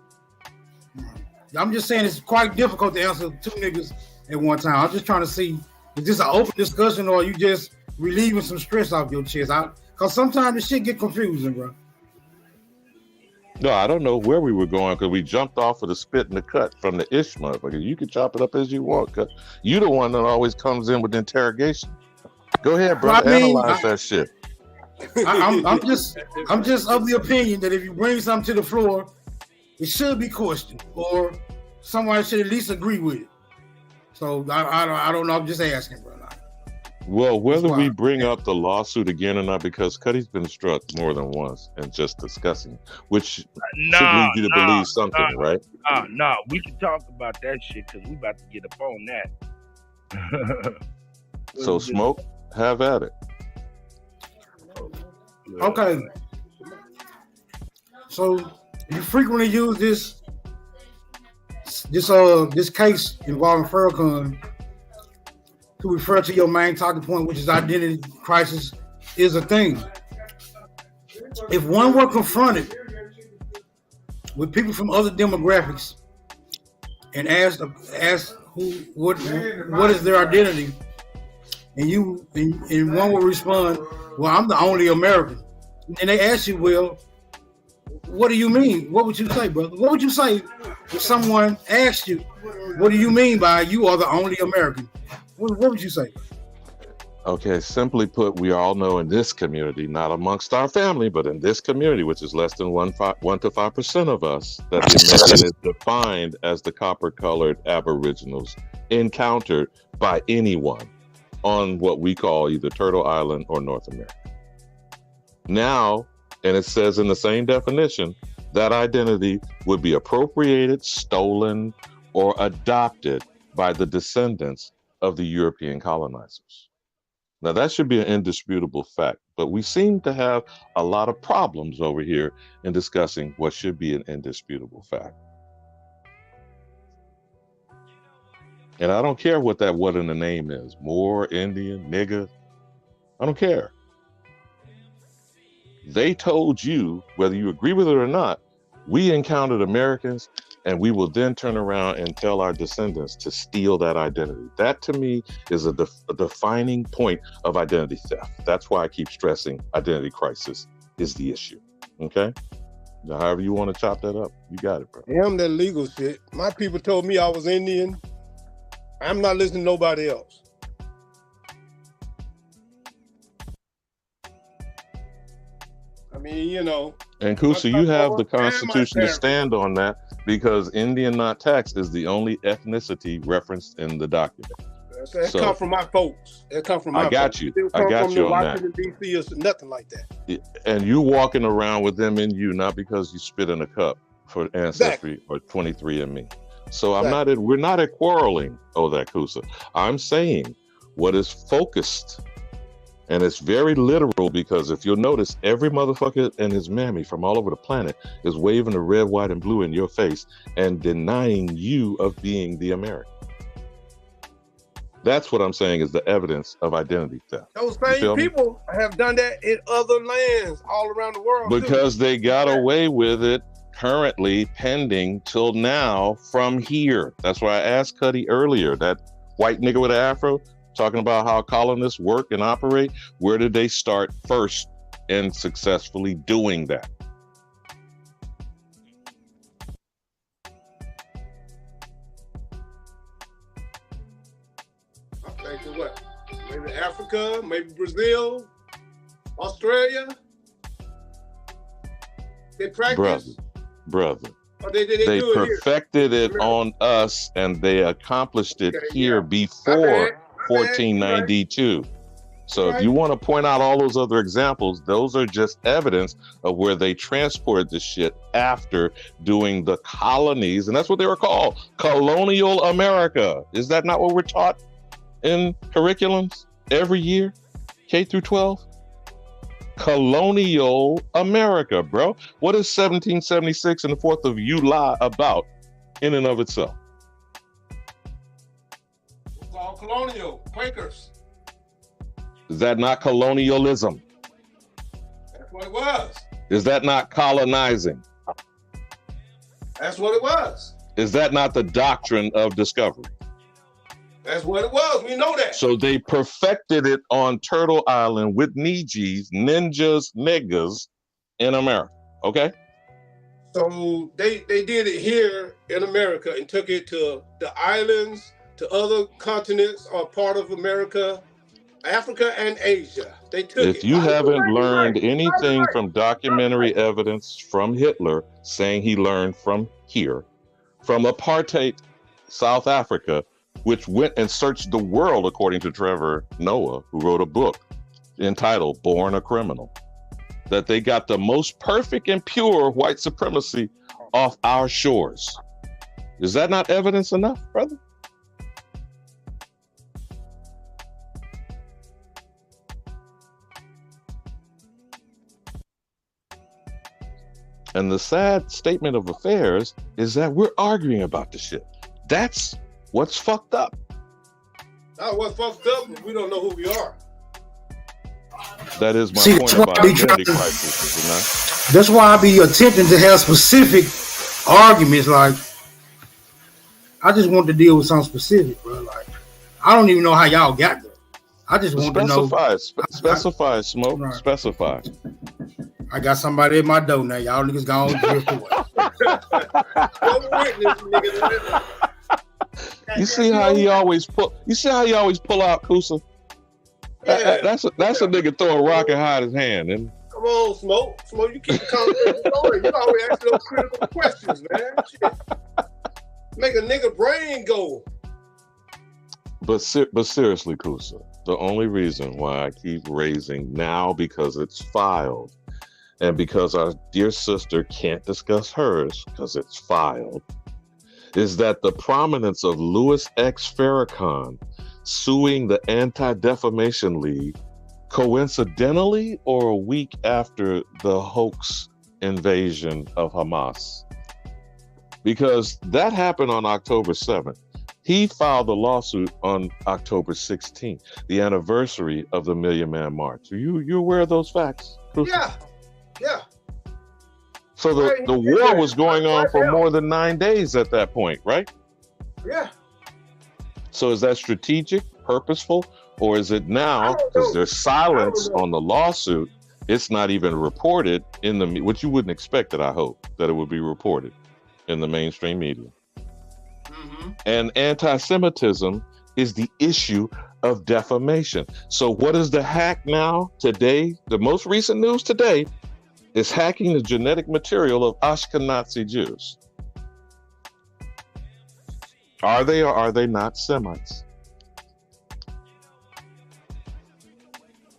I'm just saying it's quite difficult to answer 2 niggas at one time. I'm just trying to see, is this an open discussion or are you just relieving some stress off your chest? Because sometimes the shit get confusing, bro. No, I don't know where we were going because we jumped off of the spit and the cut from the ish motherfucker. You can chop it up as you want, Kutt. You the one that always comes in with interrogation. Go ahead, bro. Analyze that shit. I'm just of the opinion that if you bring something to the floor, it should be questioned, or someone should at least agree with it. So I don't know. I'm just asking, bro. Well, whether we bring up the lawsuit again or not, because Kutty's been struck more than once and just discussing, which should lead you to believe something, right? No, we can talk about that shit because we about to get up on that. So smoke, have at it. Okay. So you frequently use this case involving Farrakhan to refer to your main talking point, which is identity crisis is a thing. If one were confronted with people from other demographics and asked what is their identity, and one would respond, well, I'm the only American. And they ask you, well, what do you mean? What would you say, brother? What would you say if someone asked you, what do you mean by you are the only American? What would you say? Okay, simply put, we all know in this community, not amongst our family, but in this community, which is less than 1 to 5% of us, that the American is defined as the copper-colored aboriginals encountered by anyone on what we call either Turtle Island or North America. Now, and it says in the same definition, that identity would be appropriated, stolen, or adopted by the descendants of the European colonizers. Now that should be an indisputable fact, but we seem to have a lot of problems over here in discussing what should be an indisputable fact. And I don't care what in the name is, Moor, Indian, nigga, I don't care. They told you, whether you agree with it or not, we encountered Americans, and we will then turn around and tell our descendants to steal that identity. That to me is a defining point of identity theft. That's why I keep stressing identity crisis is the issue. Okay? Now, however you want to chop that up, you got it, bro. Damn that legal shit. My people told me I was Indian. I'm not listening to nobody else. I mean, you know. And Kusa, you have the Constitution to stand on that because Indian not taxed is the only ethnicity referenced in the document. That come from my folks. That come from my I got folks. you. I got you on that. Washington, D.C. or nothing like that. And you walking around with them in you, not because you spit in a cup for Ancestry or 23andMe. So we're not at quarreling, that Kusa. I'm saying what is focused, and it's very literal, because if you'll notice, every motherfucker and his mammy from all over the planet is waving the red, white, and blue in your face and denying you of being the American. That's what I'm saying is the evidence of identity theft. Those same people have done that in other lands all around the world. Because they got away with it currently pending till now from here. That's why I asked Kutty earlier, that white nigga with an afro, talking about how colonists work and operate. Where did they start first in successfully doing that? What? Maybe Africa, maybe Brazil, Australia. They practice. Brother. Or they perfected it on us, and they accomplished it here before 1492. So if you want to point out all those other examples, those are just evidence of where they transported the shit after doing the colonies, and that's what they were called, colonial America. Is that not what we're taught in curriculums every year, K through 12? Colonial America, bro. What is 1776 and the 4th of July about in and of itself? It's all colonial, Quakers. Is that not colonialism? That's what it was. Is that not colonizing? That's what it was. Is that not the doctrine of discovery? That's what it was. We know that. So they perfected it on Turtle Island with ninjas, niggas in America. Okay? So they did it here in America and took it to the islands, to other continents or part of America, Africa and Asia. They took it. If you haven't learned anything from documentary evidence from Hitler saying he learned from here, from apartheid South Africa, which went and searched the world, according to Trevor Noah, who wrote a book entitled Born a Criminal, that they got the most perfect and pure white supremacy off our shores. Is that not evidence enough, brother? And the sad statement of affairs is that we're arguing about this shit. That's what's fucked up. Not what's fucked up, we don't know who we are. That is my point about identity crisis. That's why I be attempting to have specific arguments. Like, I just want to deal with something specific, bro. Like, I don't even know how y'all got there. I just want to know. Specify, Smoke. Right. Specify. I got somebody at my door now. Y'all niggas gone drift away. You see how he always pull out Kusa? Yeah. That's a nigga throw a rock and hide his hand. And come on, Smoke, you keep the conversation going. You always ask those critical questions, man. Shit. Make a nigga brain go. But seriously, Kusa, the only reason why I keep raising now, because it's filed, and because our dear sister can't discuss hers because it's filed, is that the prominence of Louis X. Farrakhan suing the Anti-Defamation League coincidentally or a week after the hoax invasion of Hamas. Because that happened on October 7th. He filed the lawsuit on October 16th, the anniversary of the Million Man March. Are you aware of those facts? Yeah. So the war was going on for more than 9 days at that point, right? Yeah. So is that strategic, purposeful, or is it now, because there's silence on the lawsuit, it's not even reported in the, which you wouldn't expect it, I hope, that it would be reported in the mainstream media. Mm-hmm. And anti-Semitism is the issue of defamation. So what is the hack now, today? The most recent news today is hacking the genetic material of Ashkenazi Jews. Are they or are they not Semites?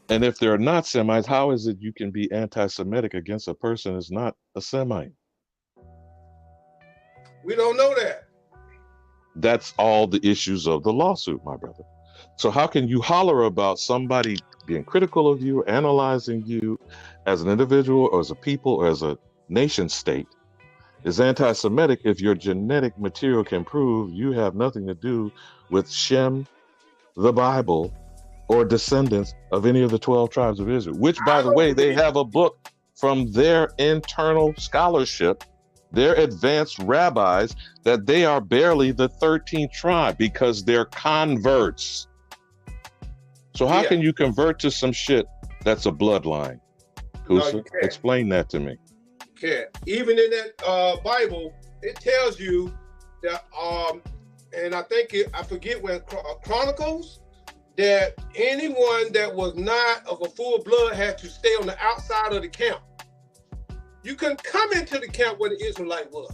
And if they're not Semites, how is it you can be anti-Semitic against a person who's not a Semite? We don't know that. That's all the issues of the lawsuit, my brother. So how can you holler about somebody being critical of you, analyzing you as an individual or as a people or as a nation state is anti-Semitic if your genetic material can prove you have nothing to do with Shem, the Bible, or descendants of any of the 12 tribes of Israel, which, by the way, they have a book from their internal scholarship, their advanced rabbis, that they are barely the 13th tribe because they're converts. So how can you convert to some shit that's a bloodline? Kusa, explain that to me. Okay. Even in that Bible, it tells you that, and I think I forget when Chronicles, that anyone that was not of a full blood had to stay on the outside of the camp. You couldn't come into the camp where the Israelite was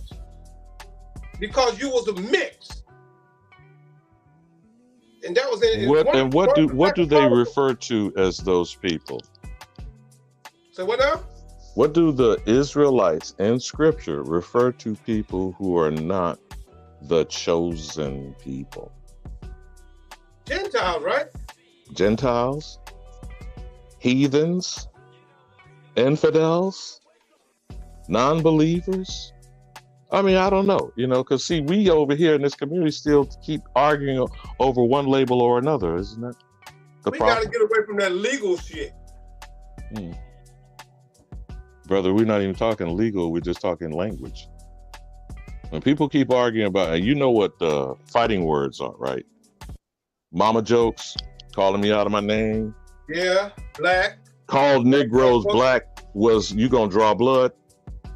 because you was a mix. And that was what do they refer to as those people? So what now? What do the Israelites in Scripture refer to people who are not the chosen people? Gentiles, right? Gentiles, heathens, infidels, non-believers. I mean, I don't know, because see, we over here in this community still keep arguing over one label or another, isn't it? We got to get away from that legal shit. Brother, we're not even talking legal, we're just talking language. When people keep arguing about, and you know what fighting words are, right? Mama jokes, calling me out of my name. Yeah, black. Called Negroes black was you gonna draw blood.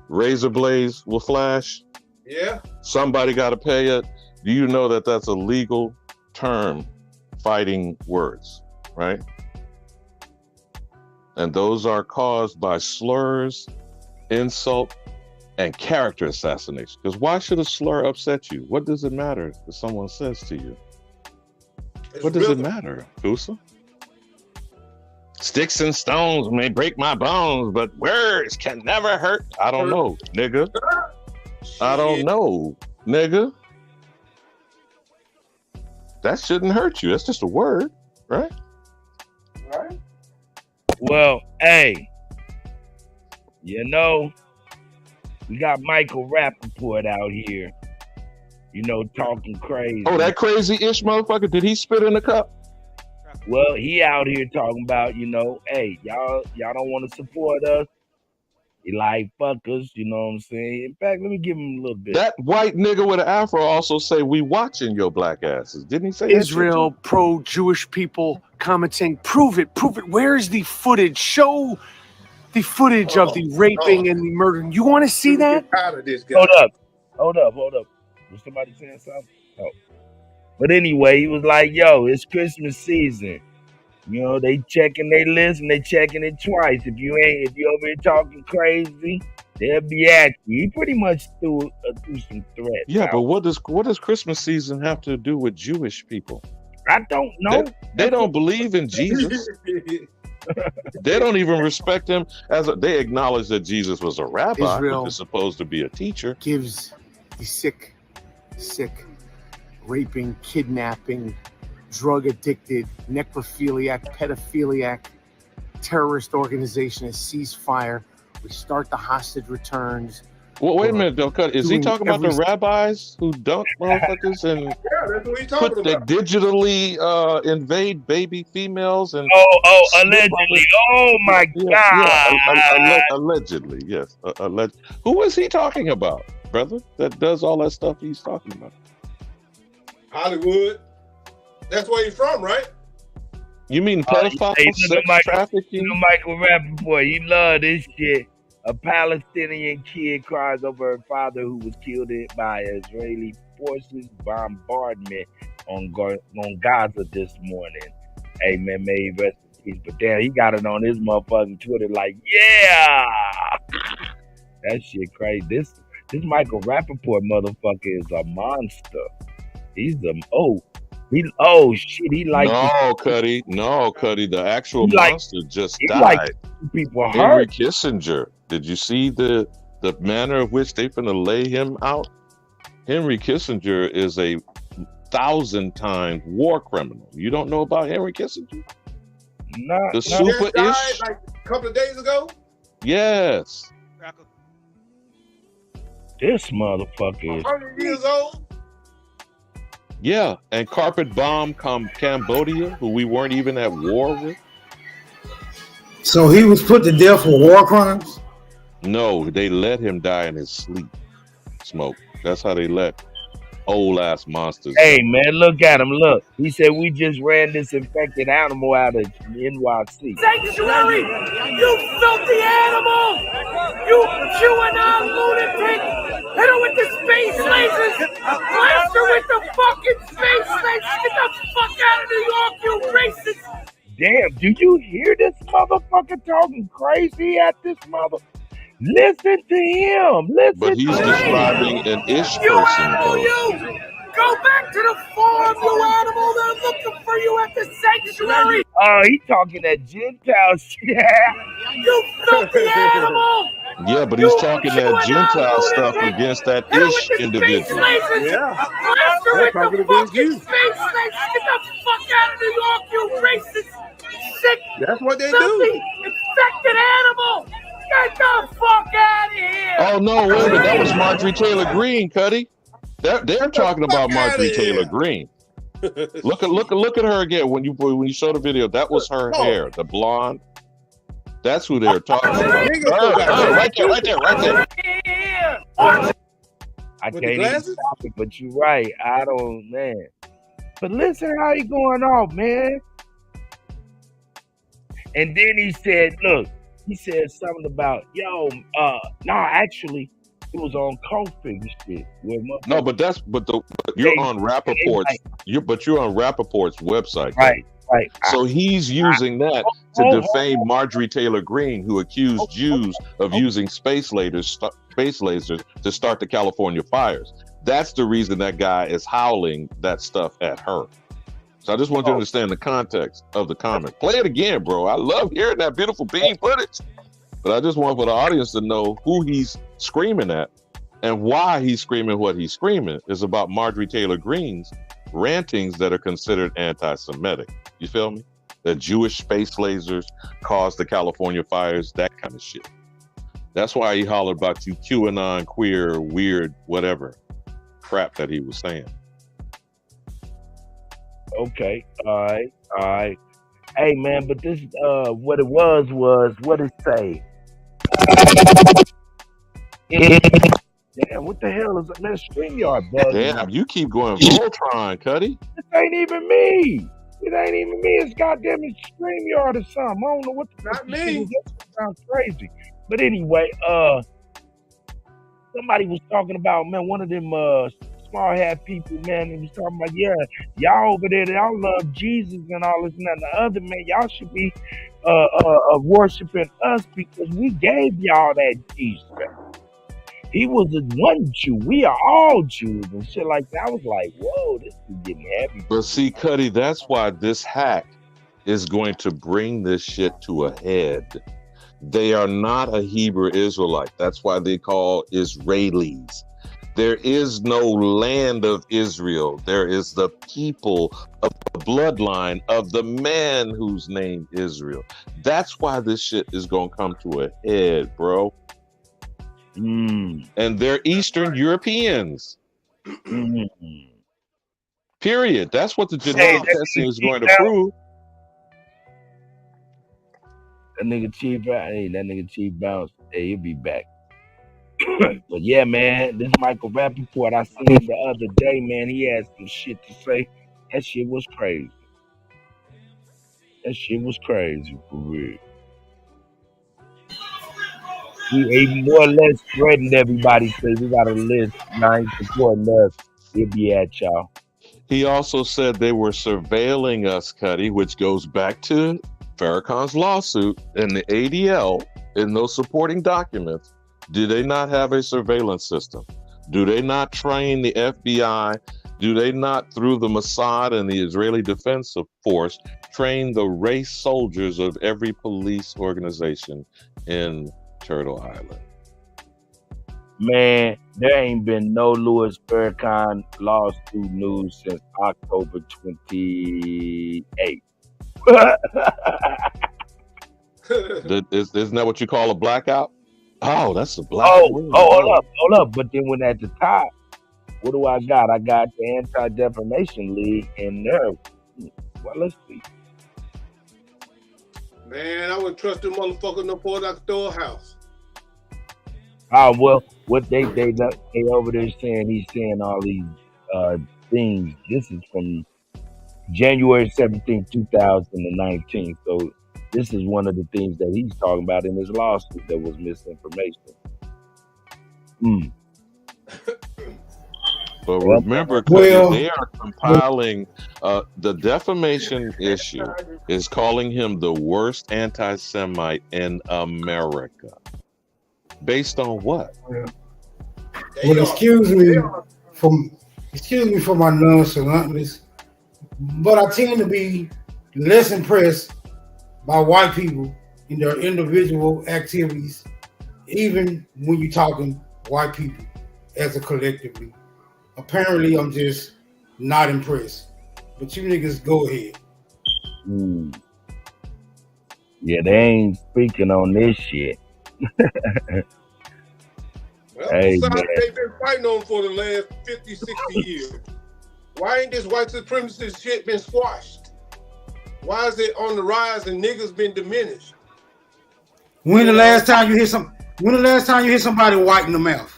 Razor blades will flash. Yeah. Somebody got to pay it. Do you know that that's a legal term, fighting words, right? And those are caused by slurs, insult, and character assassination. Because why should a slur upset you? What does it matter if someone says to you? What does it matter, Kusa? Sticks and stones may break my bones, but words can never hurt. I don't know, nigga. I don't know, nigga. That shouldn't hurt you. That's just a word, right? Right. Well, hey, we got Michael Rappaport out here, talking crazy. Oh, that crazy-ish motherfucker, did he spit in the cup? Well, he out here talking about, hey, y'all don't want to support us. He like, fuck us, you know what I'm saying? In fact, let me give him a little bit. That white nigga with an afro also say, we watching your black asses. Didn't he say Israel, pro-Jewish people commenting, prove it. Where is the footage? Show the footage of the raping and the murder. You want to see that? Hold up. Was somebody saying something? Oh. But anyway, he was like, yo, it's Christmas season. They checking their list and they checking it twice. If you over here talking crazy, they'll be at you. He pretty much threw some threats. Yeah, but what does Christmas season have to do with Jewish people? I don't know. They don't believe in Jesus. They don't even respect him they acknowledge that Jesus was a rabbi, Israel which is supposed to be a teacher. Gives the sick, raping, kidnapping, drug-addicted, necrophiliac, pedophiliac, terrorist organization a ceasefire. We start the hostage returns. Well, wait a minute, though, Cut. Is he talking about the rabbis who dunk motherfuckers and that's what he's talking they about. digitally invade baby females and allegedly. Oh my God. Allegedly, yes. Who is he talking about, brother? That does all that stuff he's talking about? Hollywood. That's where he's from, right? You mean pedophile, sex trafficking? Michael Rappaport, you love this shit. A Palestinian kid cries over her father who was killed by Israeli forces bombardment on Gaza this morning. Hey, man, may he rest in peace. But damn, he got it on his motherfucking Twitter like, yeah! That shit crazy. This Michael Rappaport motherfucker is a monster. He's he like Kutty. The actual monster just died. Like people Henry hurt. Kissinger. Did you see the manner of which they finna lay him out? Henry Kissinger is a 1,000 times war criminal. You don't know about Henry Kissinger? The super Just died like a couple of days ago. Yes. This motherfucker is 100 years old. Yeah, and carpet bomb Cambodia, who we weren't even at war with. So he was put to death for war crimes? No, they let him die in his sleep. Smoke. That's how they let old ass monsters. Hey man, look at him. Look, he said we just ran this infected animal out of NYC. Sanctuary! You filthy animal! You QAnon lunatic! Hit her with the space lasers! Blast her with the fucking space lasers! Get the fuck out of New York, you racist! Damn, do you hear this motherfucker talking crazy at this mother? Listen to him. Listen But he's to describing him. an ish You person, animal, though. you! Go back to the farm, you animal! They're looking for you at the sanctuary! Oh, he talking that Gentile shit. You filthy animal! Yeah, but he's talking that Gentile stuff against that ish individual. Yeah. Blast her with the fucking space lasers! Get the fuck out of New York, you racist! Sick! That's what they filthy, do. infected animal! Get the fuck out of here! Oh no, wait a minute, that was Marjorie Taylor Greene, Cuddy. They're talking about Marjorie Taylor Greene. Look at her again when you show the video. That was her hair, the blonde. That's who they're talking about. Right there. I can't even stop it, but you're right. I don't, man. But listen how he going off, man. And then he said, look, he said something about, actually, it was on Kofi shit. No, but you're on Rappaport's. You're on Rappaport's website. Right. So he's using that to defame Marjorie Taylor Greene, who accused Jews of using space lasers to start the California fires. That's the reason that guy is howling that stuff at her. So I just want you to understand the context of the comment. Play it again, bro. I love hearing that beautiful bean footage. But I just want for the audience to know who he's screaming at and why he's screaming what he's screaming is about Marjorie Taylor Greene's rantings that are considered anti-Semitic. You feel me? That Jewish space lasers caused the California fires, that kind of shit. That's why he hollered about you QAnon, queer, weird, whatever crap that he was saying. Okay, all right. Hey man, but this what it was what it say? Damn, what the hell is that? Man, StreamYard bugging. Damn, you keep going Voltron, Cuddy. This ain't even me. It ain't even me. It's goddamn StreamYard or something. I don't know what the Not me. That sounds crazy. But anyway, somebody was talking about, man, one of them small hat people, man, and was talking about, yeah, y'all over there, y'all love Jesus and all this and that. And the other, man, y'all should be worshiping us because we gave y'all that Jesus. He was one Jew. We are all Jews and shit like that. I was like, whoa, this is getting heavy. But see, Cuddy, that's why this hack is going to bring this shit to a head. They are not a Hebrew Israelite. That's why they call Israelis. There is no land of Israel. There is the people of the bloodline of the man whose name Israel. That's why this shit is going to come to a head, bro. And they're Eastern Europeans. Period. That's what the genetic testing is going to prove. That nigga Chief Bounce. Hey, he'll be back. But yeah, man, this Michael Rappaport I seen the other day, man. He had some shit to say. That shit was crazy. For real. He more or less threatened everybody. Say we got a list. Now he's supporting us. He'll be at y'all. He also said they were surveilling us, Cuddy, which goes back to Farrakhan's lawsuit and the ADL in those supporting documents. Do they not have a surveillance system? Do they not train the FBI? Do they not, through the Mossad and the Israeli Defense Force, train the race soldiers of every police organization in Turtle Island? Man, there ain't been no Louis Farrakhan lawsuit news since October 28th. Isn't that what you call a blackout? Oh, that's a blackout. Hold up. But then when at the top, what do I got? I got the Anti-Defamation League in there. Well, let's see. Man, I wouldn't trust them motherfuckers no more than I could throw a house. Oh, well, what they over there saying, he's saying all these things. This is from January 17, 2019. So this is one of the things that he's talking about in his lawsuit that was misinformation. But remember, they are compiling the defamation issue is calling him the worst anti-Semite in America. Based on what? Well, excuse me for my nonchalantness, but I tend to be less impressed by white people in their individual activities, even when you're talking white people as a collectively. Apparently, I'm just not impressed. But you niggas go ahead. Yeah, they ain't speaking on this shit. Well, they've been fighting on for the last 50, 60 years. Why ain't this white supremacist shit been squashed? Why is it on the rise and niggas been diminished? When the last time you hear somebody white in the mouth?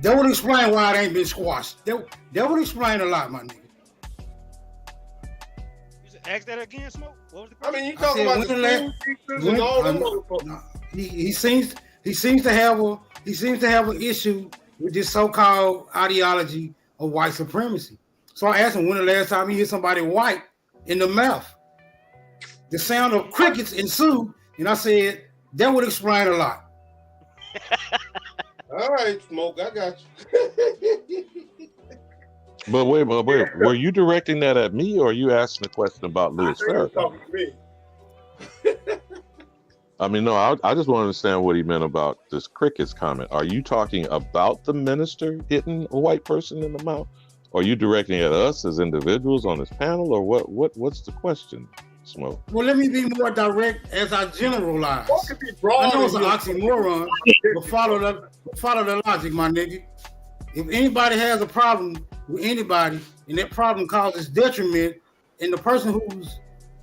That would explain why it ain't been squashed. That would explain a lot, my nigga. Ask that again, Smoke. What was the question? I mean, you talking about the school teachers and all them motherfuckers. He seems to have an issue with this so-called ideology of white supremacy. So I asked him when the last time he heard somebody white in the mouth. The sound of crickets ensued, and I said that would explain a lot. All right, Smoke, I got you. But wait, were you directing that at me, or are you asking a question about Louis Farrakhan? Talking to me. I mean, no, I just want to understand what he meant about this crickets comment. Are you talking about the minister hitting a white person in the mouth? Or are you directing at us as individuals on this panel, or what's the question, Smoke? Well, let me be more direct as I generalize. What could be broad? I know it's an oxymoron, but follow the logic, my nigga. If anybody has a problem with anybody, and that problem causes detriment, and the person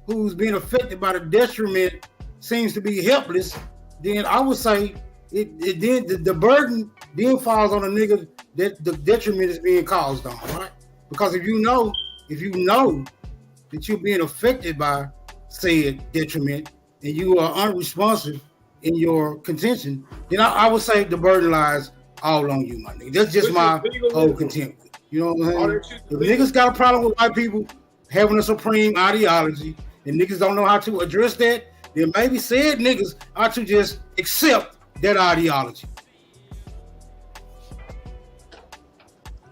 who's being affected by the detriment seems to be helpless, then I would say the burden then falls on the nigga that the detriment is being caused on, right? Because if you know that you're being affected by said detriment and you are unresponsive in your contention, then I would say the burden lies all on you, my nigga. That's just my whole contempt. You know what I'm saying? If niggas got a problem with white people having a supreme ideology and niggas don't know how to address that, then maybe said niggas ought to just accept that ideology.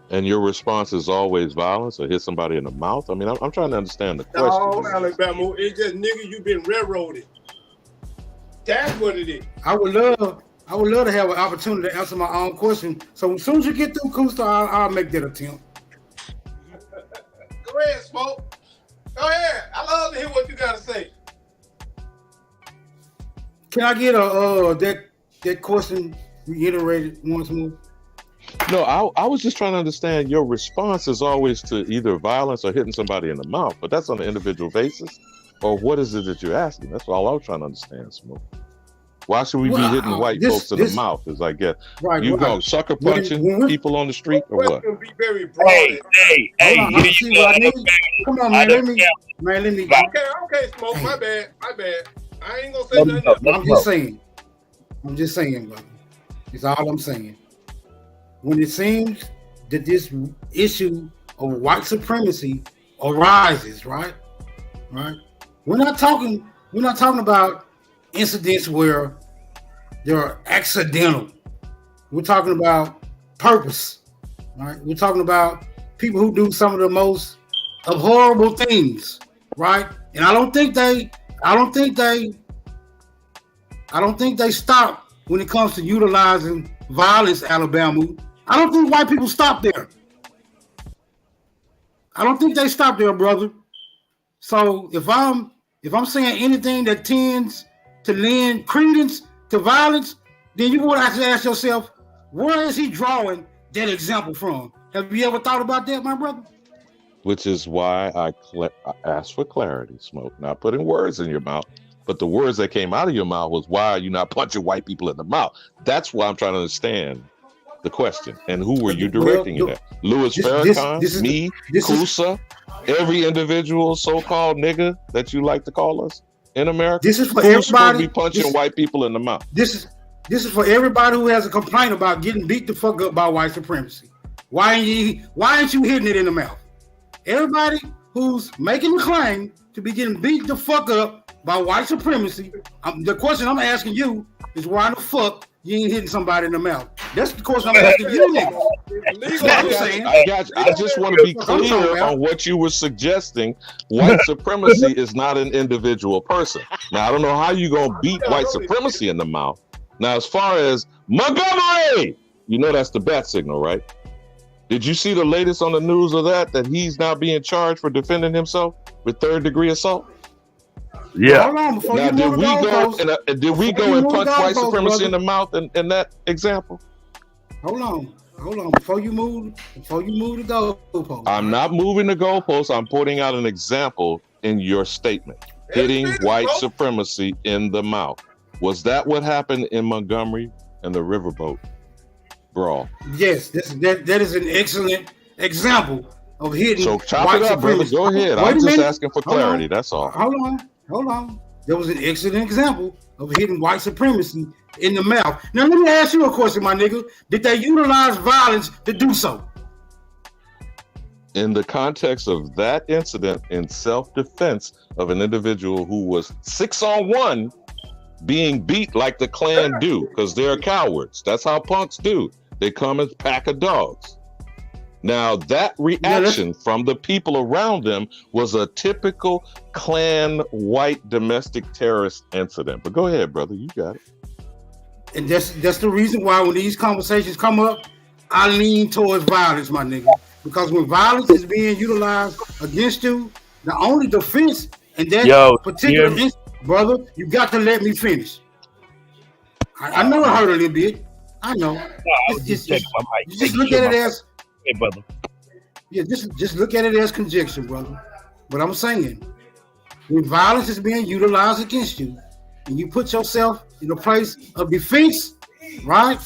And your response is always violence or hit somebody in the mouth? I mean, I'm trying to understand the question. No, Alabama, it's just nigga, you been railroaded. That's what it is. I would love to have an opportunity to answer my own question. So as soon as you get through, Kusta, I'll make that attempt. Go ahead, Smoke. Go ahead. I love to hear what you got to say. Can I get that question reiterated once more? No, I was just trying to understand your response is always to either violence or hitting somebody in the mouth, but that's on an individual basis, or what is it that you're asking? That's all I was trying to understand, Smoke. Why should we be hitting white folks in the mouth? Is I guess you go sucker punching people on the street or what? Be very broad. Hey, come on, man. Let me. Okay, Smoke. My bad. I ain't gonna say nothing else. I'm just saying, brother. It's all I'm saying. When it seems that this issue of white supremacy arises, right? We're not talking about incidents where they're accidental. We're talking about purpose, right? We're talking about people who do some of the most horrible things, right? And I don't think they I don't think they stop when it comes to utilizing violence, Alabama. I don't think white people stop there. I don't think they stop there, brother. So if I'm saying anything that tends to lend credence to violence, then you would have to ask yourself, where is he drawing that example from? Have you ever thought about that, my brother? Which is why I asked for clarity, Smoke. Not putting words in your mouth, but the words that came out of your mouth was, why are you not punching white people in the mouth? That's why I'm trying to understand the question. And who were you directing it at? Louis Farrakhan, me, Kusa, every individual so-called nigga that you like to call us in America? This is for Who's supposed to everybody. be punching white people in the mouth? This is for everybody who has a complaint about getting beat the fuck up by white supremacy. Why ain't you hitting it in the mouth? Everybody who's making the claim to be getting beat the fuck up by white supremacy, the question I'm asking you is, why the fuck you ain't hitting somebody in the mouth? That's the question I'm asking you, nigga. That's what I'm saying. I just want to be clear on what you were suggesting. White supremacy is not an individual person. Now, I don't know how you're going to beat white supremacy in the mouth. Now, as far as Montgomery, you know that's the bat signal, right? Did you see the latest on the news of that he's now being charged for defending himself with third-degree assault? Yeah. Hold on, before now, you did move we the go goalposts, and did we before go you and move punch the white goalposts, supremacy brother. in the mouth in that example? Hold on. Before you move the goalposts. I'm not moving the goalposts. I'm putting out an example in your statement. Hitting white supremacy in the mouth. Was that what happened in Montgomery and the riverboat brawl? Yes, that is an excellent example of hitting. So chop white it up, brother. supremacy. Go ahead. Wait I'm a just minute. asking for Hold on. clarity. That's all. Hold on. There was an excellent example of hitting white supremacy in the mouth. Now let me ask you a question, my nigga. Did they utilize violence to do so? In the context of that incident in self-defense of an individual who was 6-on-1 being beat like the Klan do, because they're cowards. That's how punks do. They come as a pack of dogs. Now, that reaction from the people around them was a typical Klan white domestic terrorist incident. But go ahead, brother. You got it. And that's the reason why when these conversations come up, I lean towards violence, my nigga. Because when violence is being utilized against you, the only defense in that particular instance, brother, you got to let me finish. I know it hurt a little bit. I know. Just look at it as, hey, brother. Yeah, just look at it as conjecture, brother. But I'm saying, when violence is being utilized against you, and you put yourself in a place of defense, right?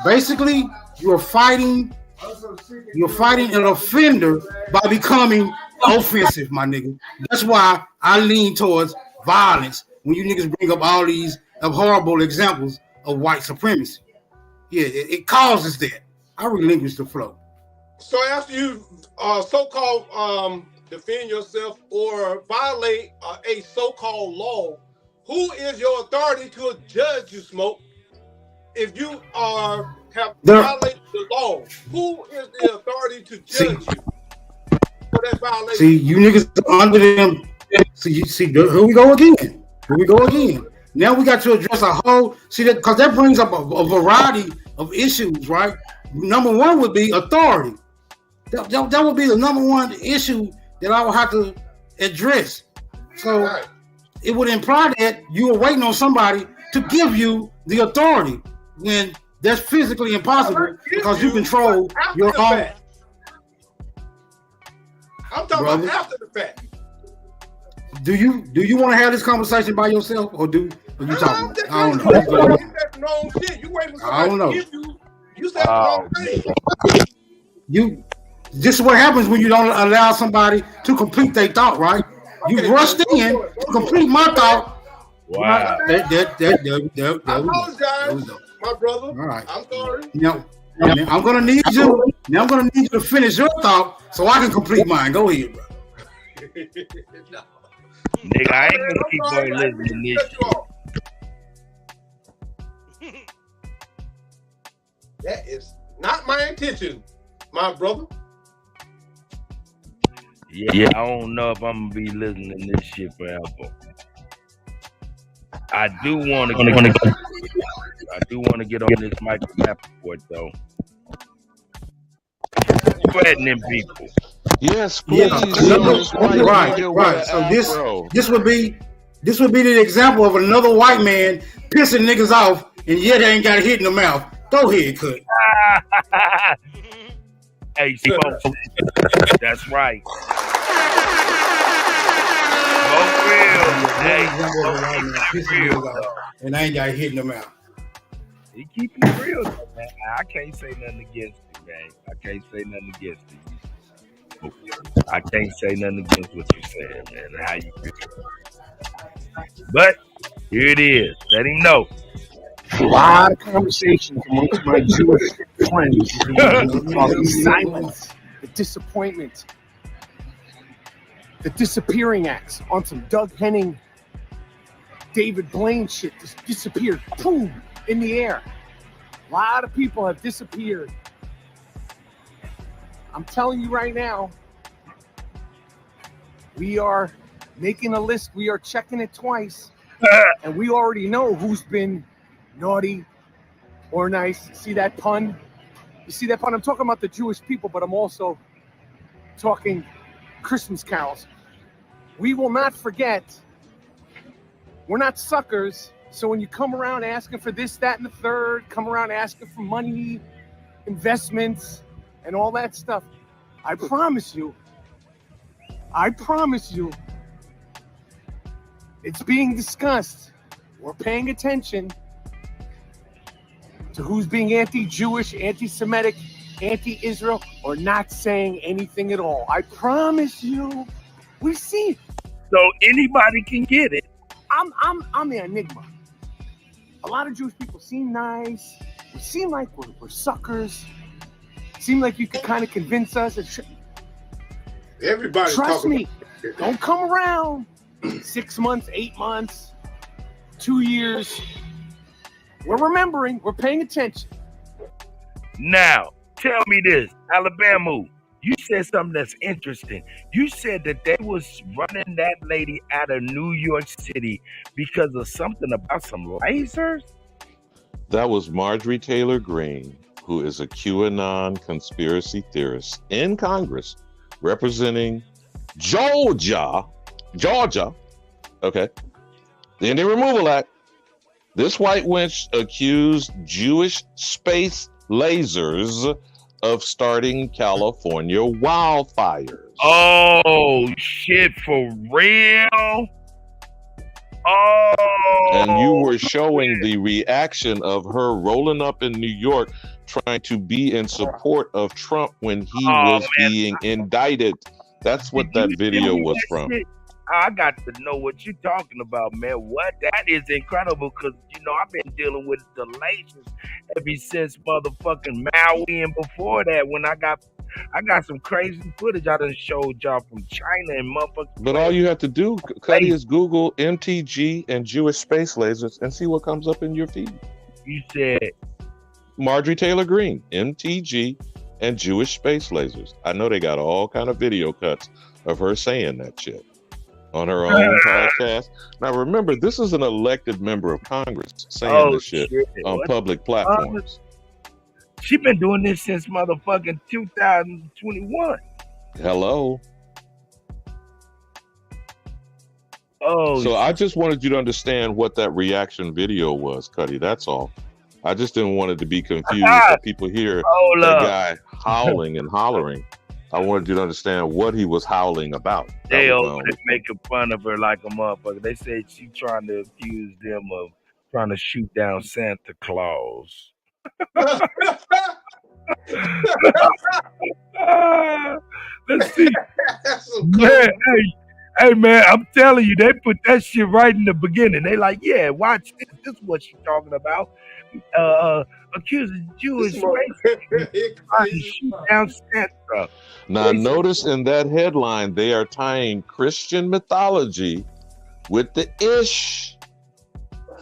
Basically, you're fighting an offender by becoming offensive, my nigga. That's why I lean towards violence when you niggas bring up all these horrible examples of white supremacy. Yeah, it causes that. I relinquish the flow. So after you so-called defend yourself or violate a so-called law, who is your authority to judge you, Smoke? If you have violated the law, who is the authority to judge you for that violation? See, you niggas under them. See, here we go again. Now we got to address a whole, that because that brings up a variety of issues, right? Number one would be authority. That would be the number one issue that I would have to address. So it would imply that you are waiting on somebody to give you the authority when that's physically impossible because you control your own. I'm talking about after the fact. Do you want to have this conversation by yourself or you talking? I don't know. I don't know. You said the wrong thing. This is what happens when you don't allow somebody to complete their thought, right? You rushed in to complete my thought. Wow. I apologize, my brother. All right. I'm sorry. Now I'm gonna need you. Now I'm gonna need you to finish your thought so I can complete mine. Go ahead, bro. Nigga, I ain't gonna keep on listening to this. That is not my intention, my brother. Yeah, I don't know if I'm gonna be listening to this shit forever. I do want to get on this Michael Rappaport though. Sweating them people. Yes, please. Right. So this would be the example of another white man pissing niggas off, and yet they ain't got a hit in the mouth. Go ahead, Kutt. Hey, folks. That's right. And I ain't got a hit in the mouth. He keeping it real, though, man. I can't say nothing against it, man. I can't say nothing against it. I can't say nothing against what you said, man, and how you feel. But here it is. Let him know. A lot of conversations amongst my Jewish friends about the silence, the disappointment, the disappearing acts on some Doug Henning, David Blaine shit just disappeared, boom, in the air. A lot of people have disappeared. I'm telling you right now, we are making a list. We are checking it twice. And we already know who's been naughty or nice. See that pun? You see that pun? I'm talking about the Jewish people, but I'm also talking Christmas carols. We will not forget. We're not suckers. So when you come around asking for this, that, and the third, come around asking for money, investments, and all that stuff, I promise you, it's being discussed. We're paying attention to who's being anti-Jewish, anti-Semitic, anti-Israel, or not saying anything at all. I promise you, we see it. So anybody can get it. I'm the enigma. A lot of Jewish people seem nice. We seem like we're suckers. Seem like you could kind of convince us. Everybody. Trust me. Don't come around 6 months, 8 months, 2 years. We're remembering. We're paying attention. Now, tell me this, Alabama. You said something that's interesting. You said that they was running that lady out of New York City because of something about some lasers? That was Marjorie Taylor Greene, who is a QAnon conspiracy theorist in Congress representing Georgia. Okay. The Indian Removal Act. This white wench accused Jewish space lasers of starting California wildfires. Oh, shit, for real? Oh. And you were showing the reaction of her rolling up in New York trying to be in support of Trump when he was being indicted. That's what that video was from. Shit? I got to know what you're talking about, man. What? That is incredible because, you know, I've been dealing with the lasers ever since motherfucking Maui and before that when I got some crazy footage I done showed y'all from China and motherfucking. But all you have to do, Kutty, is Google MTG and Jewish space lasers and see what comes up in your feed. You said Marjorie Taylor Greene, MTG and Jewish space lasers. I know they got all kind of video cuts of her saying that shit on her own podcast. Now remember, this is an elected member of Congress saying this shit on public platforms. She been doing this since motherfucking 2021. Hello. Oh. So I just wanted you to understand what that reaction video was, Kutty. That's all. I just didn't want it to be confused that people hear that guy howling and hollering. I wanted you to understand what he was howling about. They over making fun of her like a motherfucker. They say she trying to accuse them of trying to shoot down Santa Claus. Let's see. Man, hey man, I'm telling you, they put that shit right in the beginning. They like, yeah, watch this. This is what she's talking about. Accusing Jewish race shoot down Santa. Now notice in that headline, they are tying Christian mythology with the ish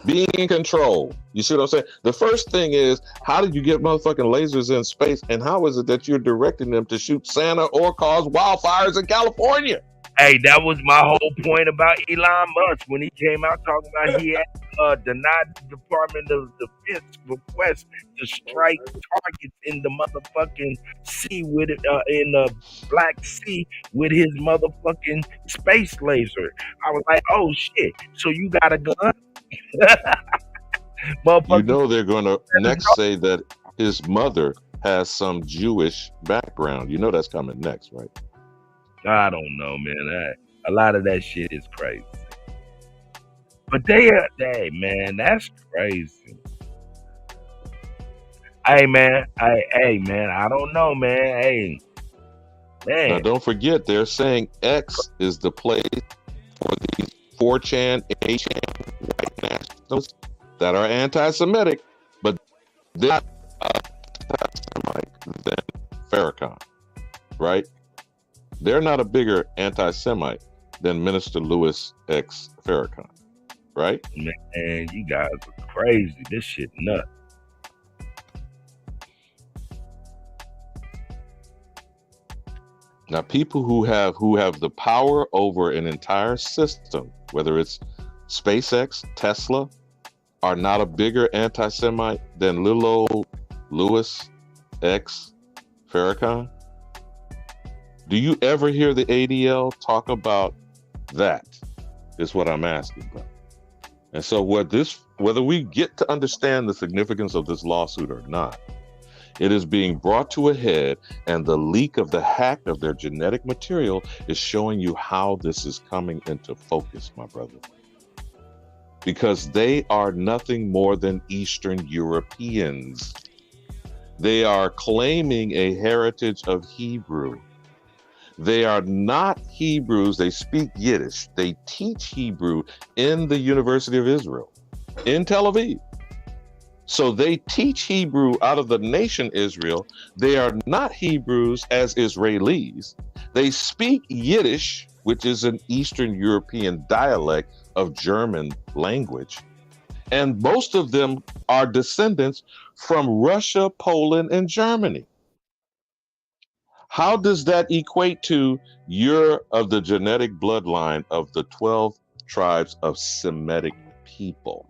being in control. You see what I'm saying? The first thing is, how did you get motherfucking lasers in space? And how is it that you're directing them to shoot Santa or cause wildfires in California? Hey, that was my whole point about Elon Musk when he came out talking about he had denied the Department of Defense request to strike targets in the motherfucking sea with it, in the Black Sea with his motherfucking space laser. I was like, oh shit! So you got a gun? You know they're going to next say that his mother has some Jewish background. You know that's coming next, right? I don't know, man. A lot of that shit is crazy. But hey, man, that's crazy. Hey, man. Hey, man. I don't know, man. Hey, man. Now, don't forget, they're saying X is the place for these 4chan, 8chan white nationalists that are anti-Semitic, but they're not anti-Semitic than Farrakhan, right? They're not a bigger anti-Semite than Minister Louis X. Farrakhan, right? Man, you guys are crazy. This shit nuts. Now, people who have the power over an entire system, whether it's SpaceX, Tesla, are not a bigger anti-Semite than little old Louis X. Farrakhan. Do you ever hear the ADL talk about that? Is what I'm asking about. And so whether we get to understand the significance of this lawsuit or not, it is being brought to a head, and the leak of the hack of their genetic material is showing you how this is coming into focus, my brother. Because they are nothing more than Eastern Europeans. They are claiming a heritage of Hebrew. They are not Hebrews. They speak Yiddish. They teach Hebrew in the University of Israel, in Tel Aviv. So they teach Hebrew out of the nation Israel. They are not Hebrews as Israelis. They speak Yiddish, which is an Eastern European dialect of German language. And most of them are descendants from Russia, Poland, and Germany. How does that equate to you're of the genetic bloodline of the 12 tribes of Semitic people?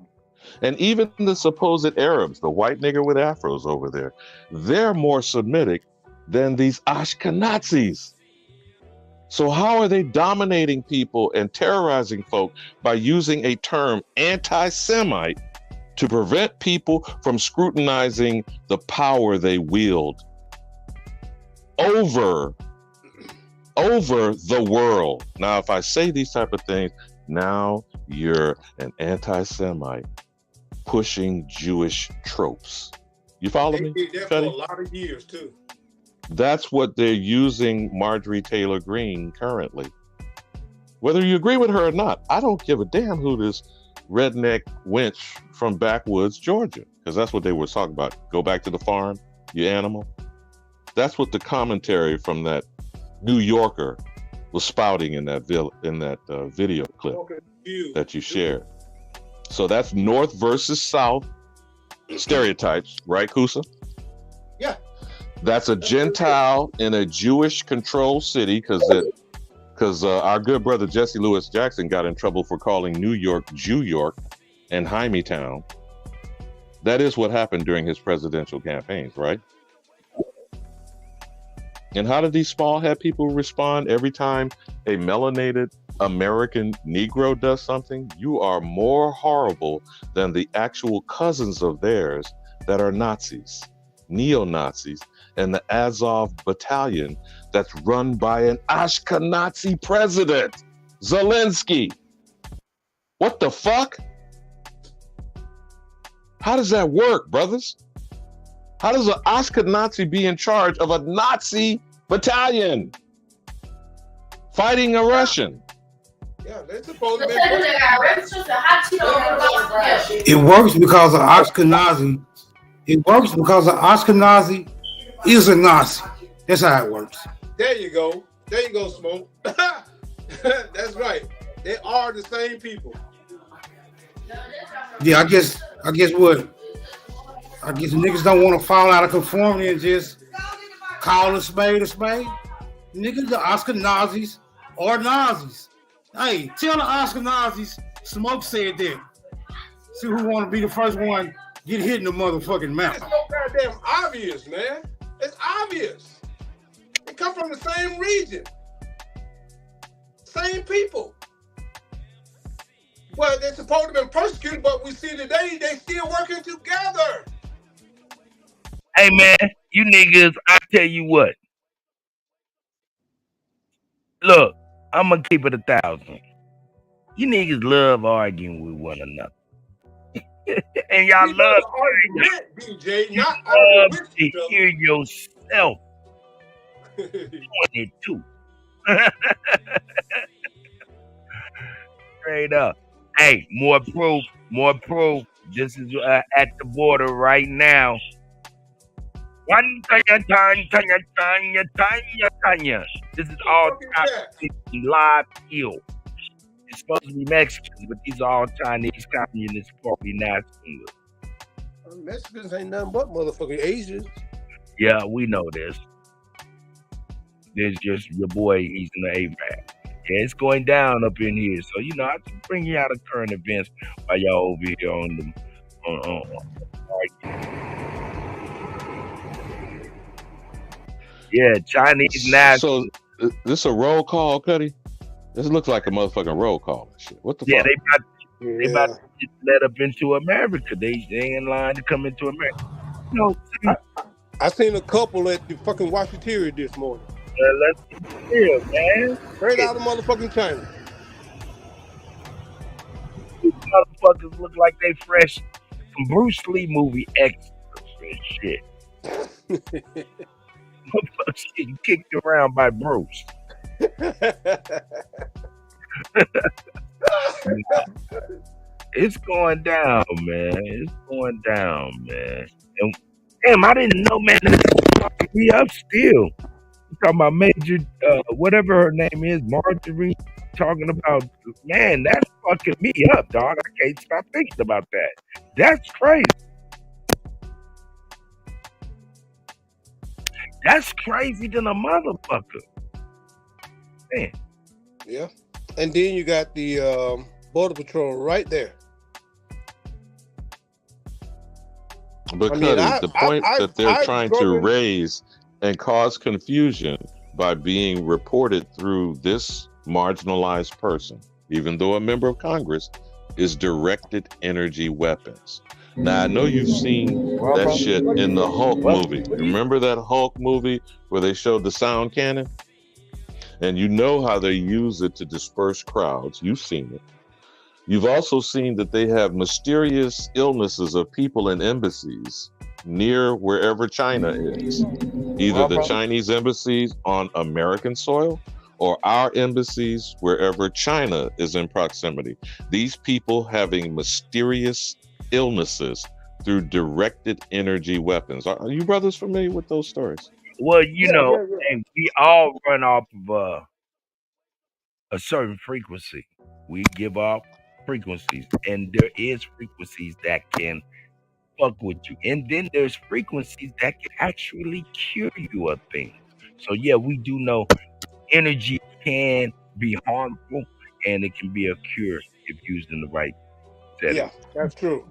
And even the supposed Arabs, the white nigger with afros over there, they're more Semitic than these Ashkenazis. So how are they dominating people and terrorizing folk by using a term anti-Semite to prevent people from scrutinizing the power they wield over the world? Now, if I say these type of things, now you're an anti-Semite pushing Jewish tropes. You follow me? They did that for a lot of years too. That's what they're using Marjorie Taylor Greene currently. Whether you agree with her or not, I don't give a damn who this redneck wench from backwoods Georgia, because that's what they were talking about. Go back to the farm, you animal. That's what the commentary from that New Yorker was spouting in that video clip that you shared. So that's North versus South stereotypes, right, Kusa? Yeah. That's a Gentile in a Jewish-controlled city, because our good brother Jesse Lewis Jackson got in trouble for calling New York Jew York and Hymietown. That is what happened during his presidential campaigns, right? And how did these small-head people respond every time a melanated American Negro does something? You are more horrible than the actual cousins of theirs that are Nazis, neo-Nazis, and the Azov battalion that's run by an Ashkenazi president, Zelensky. What the fuck? How does that work, brothers? How does an Ashkenazi be in charge of a Nazi battalion fighting a Russian? Yeah, they're supposed to be. It works because of Ashkenazi. It works because of Ashkenazi is a Nazi. That's how it works. There you go. There you go, Smoke. That's right. They are the same people. Yeah, I guess what? I guess the niggas don't want to fall out of conformity and just call a spade a spade. Niggas, the Ashkenazis or Nazis. Hey, tell the Oscar Nazis Smoke said that. See who want to be the first one get hit in the motherfucking mouth. It's so goddamn obvious, man. It's obvious. They come from the same region. Same people. Well, they're supposed to have been persecuted, but we see today they still working together. Hey man, you niggas, I tell you what. Look, I'm gonna keep it 1,000. You niggas love arguing with one another. And y'all love DJ, not to hear yourself. 22. Straight up. Hey, more proof. This is at the border right now. One Tanya. This is all live kill. It's supposed to be Mexicans, but these are all Chinese communist party nationalists. Mexicans ain't nothing but motherfucking Asians. Yeah, we know this. There's just your boy, he's in the AMAC. Yeah, it's going down up in here. So, you know, I can bring you out of current events while y'all over here on the yeah, Chinese national. So this a roll call, Kutty? This looks like a motherfucking roll call and shit. What the yeah, fuck? they about to get let up into America. They in line to come into America. No, I seen a couple at the fucking Washington this morning. Let's chill, man. Straight out of motherfucking China. These motherfuckers look like they fresh from Bruce Lee movie extras and shit. Motherfuckers getting kicked around by Bruce. It's going down, man. It's going down, man. And damn, I didn't know, man. This is fucking me up still. I'm talking about Major, whatever her name is, Marjorie. Talking about, man, that's fucking me up, dog. I can't stop thinking about that. That's crazy. That's crazy than a motherfucker. Man. Yeah. And then you got the Border Patrol right there. But Kutty, the point that they're trying to raise and cause confusion by being reported through this marginalized person, even though a member of Congress, is directed energy weapons. Now, I know you've seen that shit in the Hulk movie. Remember that Hulk movie where they showed the sound cannon? And you know how they use it to disperse crowds. You've seen it. You've also seen that they have mysterious illnesses of people in embassies near wherever China is. Either the Chinese embassies on American soil or our embassies wherever China is in proximity. These people having mysterious illnesses through directed energy weapons. Are you brothers familiar with those stories? Well, you know, and we all run off of a certain frequency. We give off frequencies, and there is frequencies that can fuck with you, and then there's frequencies that can actually cure you of things. So yeah, we do know energy can be harmful, and it can be a cure if used in the right setting. Yeah, that's true.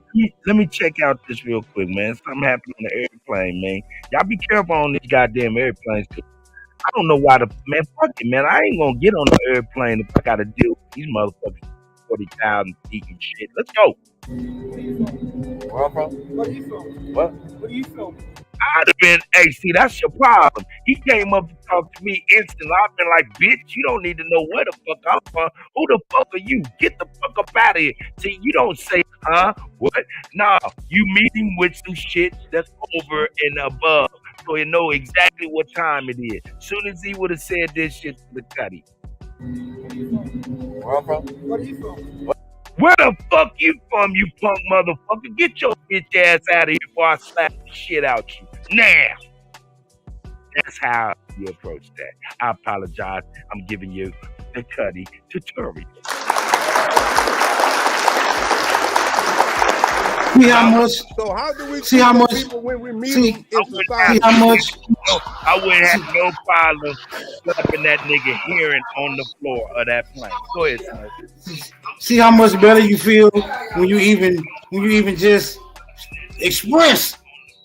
Let me check out this real quick, man. Something happened on the airplane, man. Y'all be careful on these goddamn airplanes. I don't know why man, fuck it, man. I ain't gonna get on the airplane if I gotta deal with these motherfuckers 40,000 feet and shit. Let's go. Where I'm from? What are you from? What? What are you from? I'd have been, hey, see, that's your problem. He came up to talk to me instantly. I've been like, bitch, you don't need to know where the fuck I'm from. Who the fuck are you? Get the fuck up out of here. See, you don't say, huh? What? Nah, you meeting with some shit that's over and above. So you know exactly what time it is. Soon as he would have said this shit to the Kutty. Where I'm from? What are you from? What? Where the fuck you from, you punk motherfucker? Get your bitch ass out of here before I slap the shit out you. Now. That's how you approach that. I apologize. I'm giving you the Kutty tutorial. See how much? So how do we see how much? people when we meet in society? See how much? I wouldn't have no problem slapping that nigga hearing on the floor of that plane. Go ahead, son. See how much better you feel when you even just express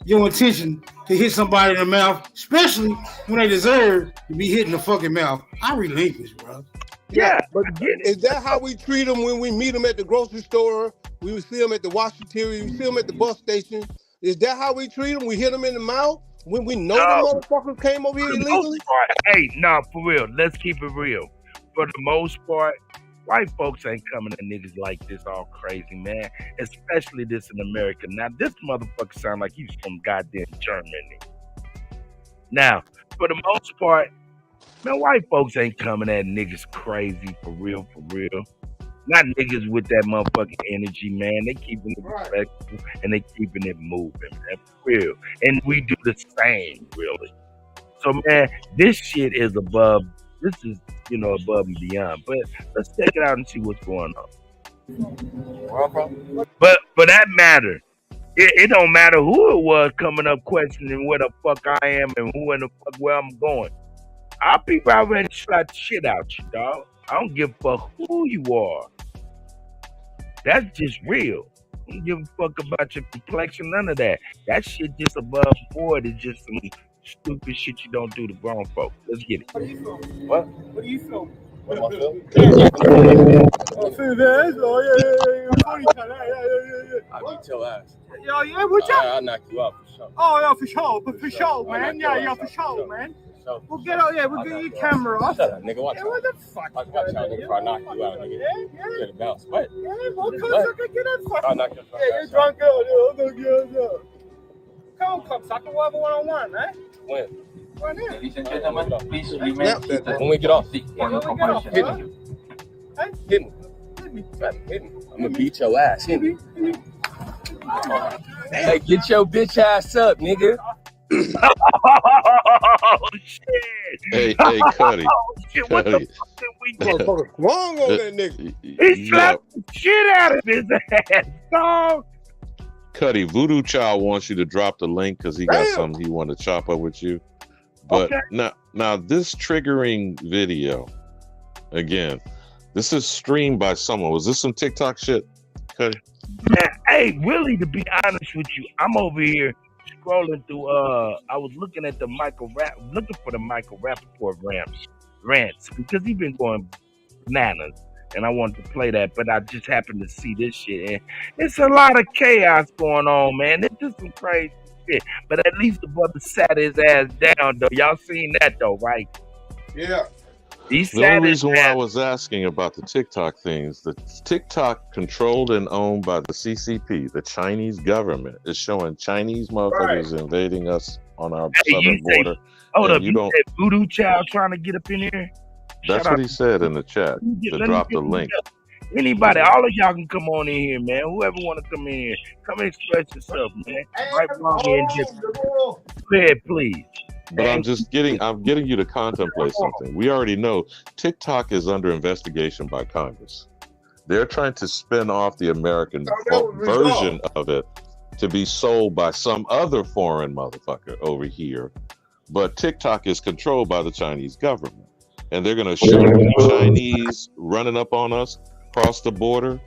your intention to hit somebody in the mouth, especially when they deserve to be hit in the fucking mouth. I relinquish, bro. Yeah, but is that how we treat them when we meet them at the grocery store? We would see them at the Washington, we see them at the bus station. Is that how we treat them? We hit them in the mouth when we know the motherfuckers came over here illegally? Hey, nah, for real. Let's keep it real. For the most part, white folks ain't coming at niggas like this all crazy, man. Especially this in America. Now, this motherfucker sound like he's from goddamn Germany. Now, for the most part, man, white folks ain't coming at niggas crazy for real, for real. Not niggas with that motherfucking energy, man. They keeping it respectful and they keeping it moving, man, for real. And we do the same, really. So, man, this shit is above. This is, above and beyond. But let's check it out and see what's going on. But for that matter, it don't matter who it was coming up questioning where the fuck I am and who in the fuck where I'm going. Our people already slap the shit out you, dog. I don't give a fuck who you are. That's just real. I don't give a fuck about your complexion, none of that. That shit just above board is just some stupid shit you don't do to grown folk. Let's get it. What do you feel? What? What do you feel? What do I feel? I'll beat your ass. Yo, yeah, what's up? I'll knock you out for sure. Oh, yeah, for sure. But for sure, man. Yeah, for sure, man. We'll get out, we'll get your camera off. Shut up, nigga. Watch out. What the fuck? Watch out, nigga, before I knock you out, nigga. Yeah. You gotta bounce. What? Yeah, well, come on, get that fucking. I'll knock your fucking you're drunk, I'm gonna get us up. Come on, sucker, we'll have a one-on-one, man. When? Right here. Ladies and gentlemen, please remain seated. When we get off, hit me. Hit me. I'm gonna beat your ass. Hit me. Hey, get your bitch ass up, nigga. Oh shit! Hey, Kutty. Oh shit! What the fuck did we do? Motherfucker wrong on that nigga. He slapped the shit out of his ass, dog. Kutty, Voodoo Child wants you to drop the link because he got something he want to chop up with you. But now this triggering video, again, this is streamed by someone. Was this some TikTok shit, Kutty? Man, hey, really, to be honest with you, I'm over here scrolling through. I was looking at looking for the Michael Rappaport rants because he been going bananas, and I wanted to play that, but I just happened to see this shit, and it's a lot of chaos going on, man. It's just some crazy shit, but at least the brother sat his ass down, though. Y'all seen that, though, right? Yeah. The only reason why I was asking about the TikTok things, the TikTok controlled and owned by the CCP, the Chinese government, is showing Chinese motherfuckers invading us on our southern border. Hold up, you said Voodoo Child trying to get up in here? That's what he said in the chat, to drop the link. Anybody, all of y'all can come on in here, man. Whoever want to come in here, come and express yourself, man. Right, wrong, indifferent. Go ahead, please. But I'm getting you to contemplate something. We already know TikTok is under investigation by Congress. They're trying to spin off the American version of it to be sold by some other foreign motherfucker over here. But TikTok is controlled by the Chinese government. And they're going to show the Chinese running up on us across the border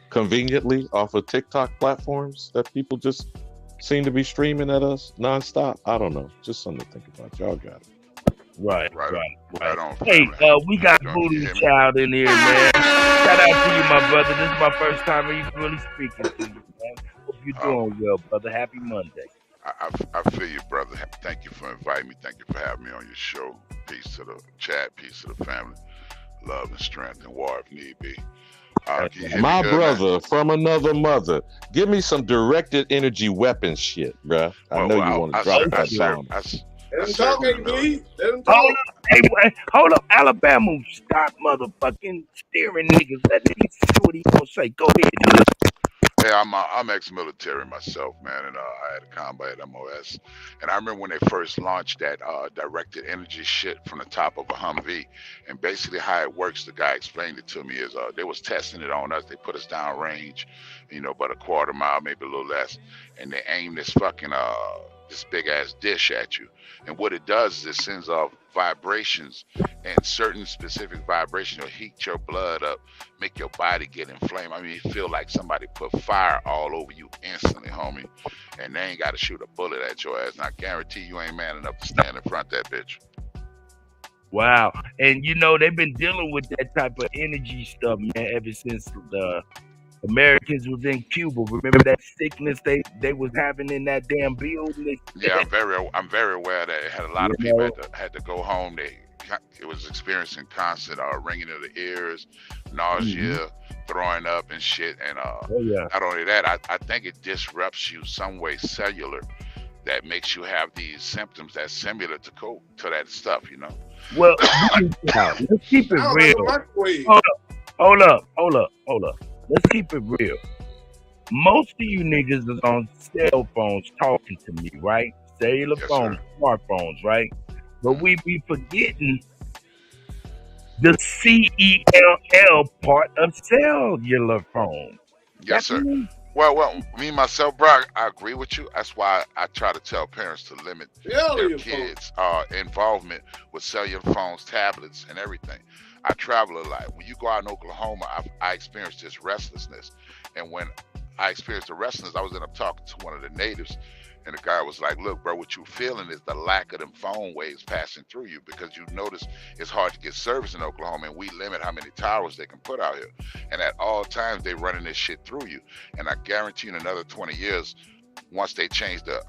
conveniently off of TikTok platforms that people just seem to be streaming at us nonstop. I don't know. Just something to think about. Y'all got it. Right on. Hey, we got Voodoo Child in here, man. Shout out to you, my brother. This is my first time really speaking to you, man. Hope you're doing well, brother. Happy Monday. I feel you, brother. Thank you for inviting me. Thank you for having me on your show. Peace to the chat. Peace to the family. Love and strength and war if need be. My brother from another mother. Give me some directed energy weapon shit, bruh. I know you want to drop that sound. Let him talk, AB. Let him talk. Hold up, Alabama. Stop motherfucking steering niggas. Let me see what he gonna say. Go ahead, dude. Hey, I'm ex-military myself, man, and I had a combat MOS. And I remember when they first launched that directed energy shit from the top of a Humvee. And basically how it works, the guy explained it to me, is they was testing it on us. They put us down range, about a quarter mile, maybe a little less. And they aimed this fucking this big ass dish at you. And what it does is it sends off vibrations, and certain specific vibrations will heat your blood up, make your body get inflamed. I mean, you feel like somebody put fire all over you instantly, homie. And they ain't got to shoot a bullet at your ass. And I guarantee you ain't man enough to stand in front of that bitch. Wow. And you know, they've been dealing with that type of energy stuff, man, ever since the Americans was in Cuba. Remember that sickness they was having in that damn building? Yeah, I'm very aware that it had a lot of people had to go home. It was experiencing constant ringing of the ears, nausea, throwing up and shit. And not only that, I think it disrupts you some way cellular that makes you have these symptoms that's similar to that stuff, you know. Well, let's keep it real. Hold up. Let's keep it real. Most of you niggas is on cell phones talking to me, right? Cellular phones, smartphones, right? But we be forgetting the CELL part of cellular phone. Yes, sir. Well, me myself, bro, I agree with you. That's why I try to tell parents to limit their kids' involvement with cellular phones, tablets, and everything. I travel a lot. When you go out in Oklahoma, I experienced this restlessness. And when I experienced the restlessness, I was end up talking to one of the natives, and the guy was like, look, bro, what you feeling is the lack of them phone waves passing through you, because you notice it's hard to get service in Oklahoma, and we limit how many towers they can put out here. And at all times, they running this shit through you. And I guarantee you in another 20 years, once they change the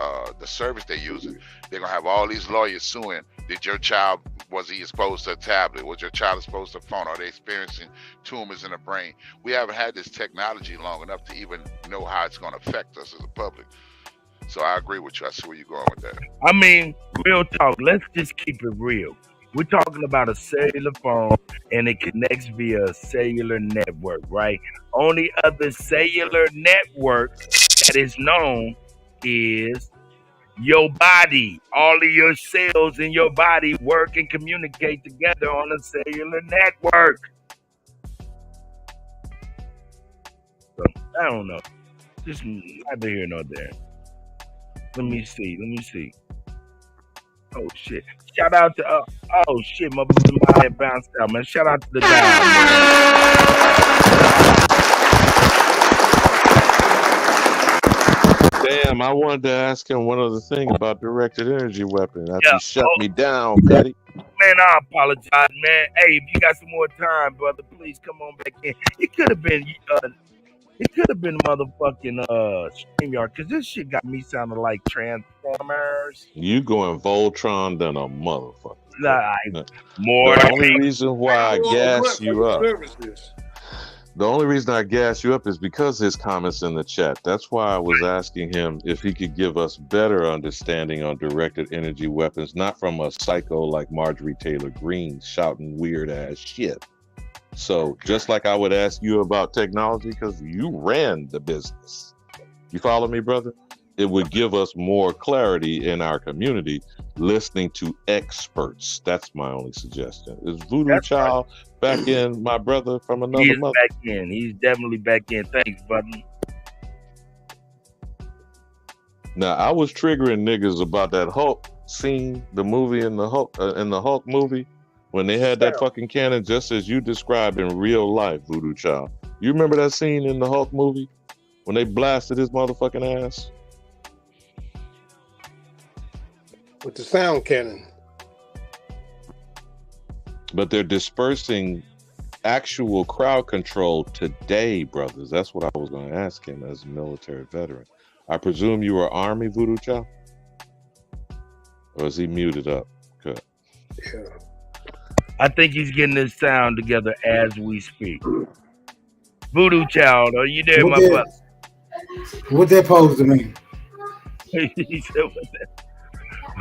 service they're using, they're going to have all these lawyers suing. Did your child, was he exposed to a tablet? Was your child exposed to a phone? Are they experiencing tumors in the brain? We haven't had this technology long enough to even know how it's going to affect us as a public. So I agree with you. I see where you're going with that. I mean, real talk. Let's just keep it real. We're talking about a cellular phone, and it connects via a cellular network, right? Only other cellular network that is known is your body. All of your cells in your body work and communicate together on a cellular network. So, I don't know. Just neither here nor there. Let me see. Oh shit! Shout out to oh shit! My head bounced out, man. Shout out to the guy, Damn, I wanted to ask him one other thing about directed energy weapon. After he shut me down, Kutty. Man, I apologize, man. Hey, if you got some more time, brother, please come on back in. It could have been motherfucking StreamYard, because this shit got me sounding like Transformers. You going Voltron than a motherfucker. More the only reason why I gas you up. The only reason I gas you up is because his comments in the chat. That's why I was asking him if he could give us better understanding on directed energy weapons, not from a psycho like Marjorie Taylor Greene shouting weird ass shit. So just like I would ask you about technology, because you ran the business. You follow me, brother? It would give us more clarity in our community listening to experts. That's my only suggestion. Is Voodoo Child back in, my brother, from another He's mother? back in. He's definitely back in. Thanks, brother. Now, I was triggering niggas about that Hulk scene, the movie in the Hulk movie, when they had that fucking cannon, just as you described in real life, Voodoo Child. You remember that scene in the Hulk movie when they blasted his motherfucking ass? With the sound cannon. But they're dispersing actual crowd control today, brothers. That's what I was going to ask him as a military veteran. I presume you were Army, Voodoo Child? Or is he muted up? Good. Yeah. I think he's getting his sound together as we speak. Voodoo Child, are you there, my brother? What that supposed to mean? He said,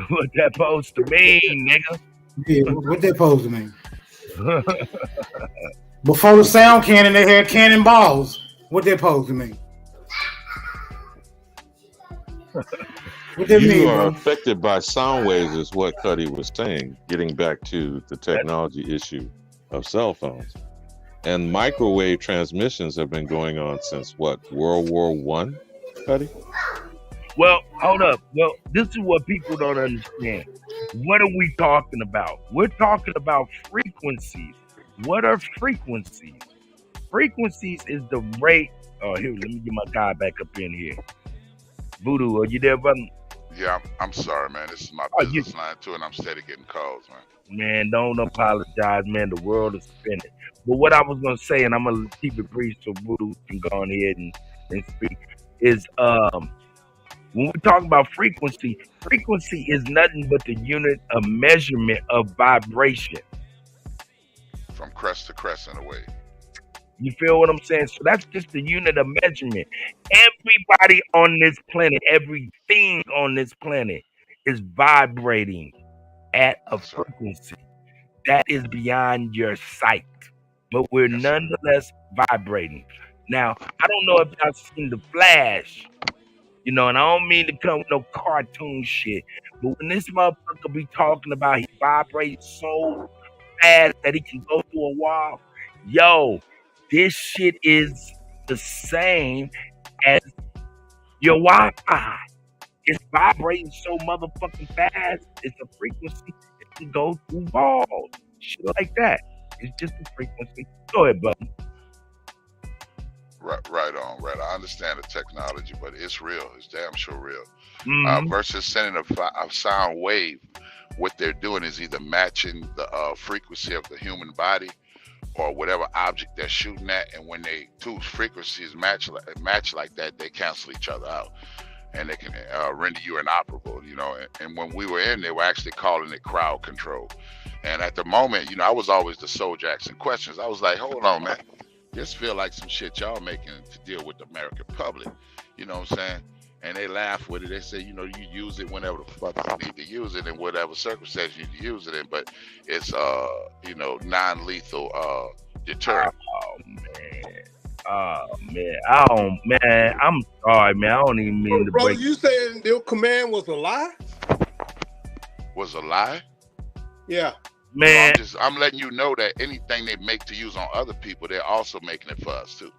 what that supposed to mean, nigga? Yeah, what that supposed to mean? Before the sound cannon, they had cannonballs. What that supposed to mean? What that You mean, are bro? affected by sound waves, is what Kutty was saying, getting back to the technology issue of cell phones. And microwave transmissions have been going on since what, World War I, Kutty? Well, hold up. Well, this is what people don't understand. What are we talking about? We're talking about frequencies. What are frequencies? Frequencies is the rate. Oh, here, let me get my guy back up in here. Voodoo, are you there, brother? Yeah, I'm sorry, man. This is my business line too, and I'm steady getting calls, man. Man, don't apologize, man. The world is spinning. But what I was gonna say, and I'm gonna keep it brief so Voodoo can go on ahead and speak, is when we talk about frequency, frequency is nothing but the unit of measurement of vibration. From crest to crest in a way. You feel what I'm saying? So that's just the unit of measurement. Everybody on this planet, everything on this planet is vibrating at a frequency that is beyond your sight. But we're nonetheless vibrating. Now, I don't know if y'all seen The Flash, you know, and I don't mean to come with no cartoon shit, but when this motherfucker be talking about he vibrates so fast that he can go through a wall, yo, this shit is the same as your Wi-Fi. It's vibrating so motherfucking fast. It's a frequency. It can go through walls. Shit like that. It's just a frequency. Go ahead, buddy. Right on. I understand the technology, but it's real. It's damn sure real. Versus sending a sound wave, what they're doing is either matching the frequency of the human body or whatever object they're shooting at, and when they two frequencies match like that, they cancel each other out, and they can render you inoperable. You know, and when we were in, they were actually calling it crowd control. And at the moment, you know, I was always the soldier asking questions. I was like, hold on, man, this feel like some shit y'all making to deal with the American public. You know what I'm saying? And they laugh with it. They say, you know, you use it whenever the fuck you need to use it in whatever circumstance you need to use it in. But it's, you know, non-lethal deterrent. Oh, man. I'm sorry, man. I don't even mean to Brother, break. you saying their command was a lie? Was a lie? Yeah. Man. No, I'm letting you know that anything they make to use on other people, they're also making it for us, too.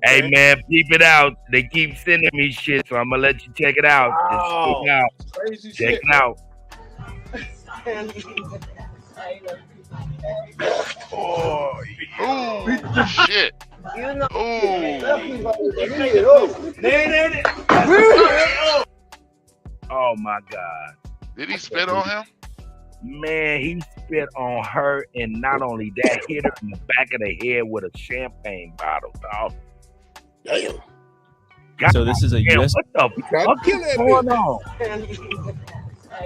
Hey, man, keep it out. They keep sending me shit, so I'm going to let you check it out. Wow. Check it out. Crazy Check shit. it out. Oh, shit. Oh, my God. Did he spit on him? Man, he spit on her, and not only that, hit her in the back of the head with a champagne bottle, dog. Damn. God, So this is a damn, US. what the fuck is going on?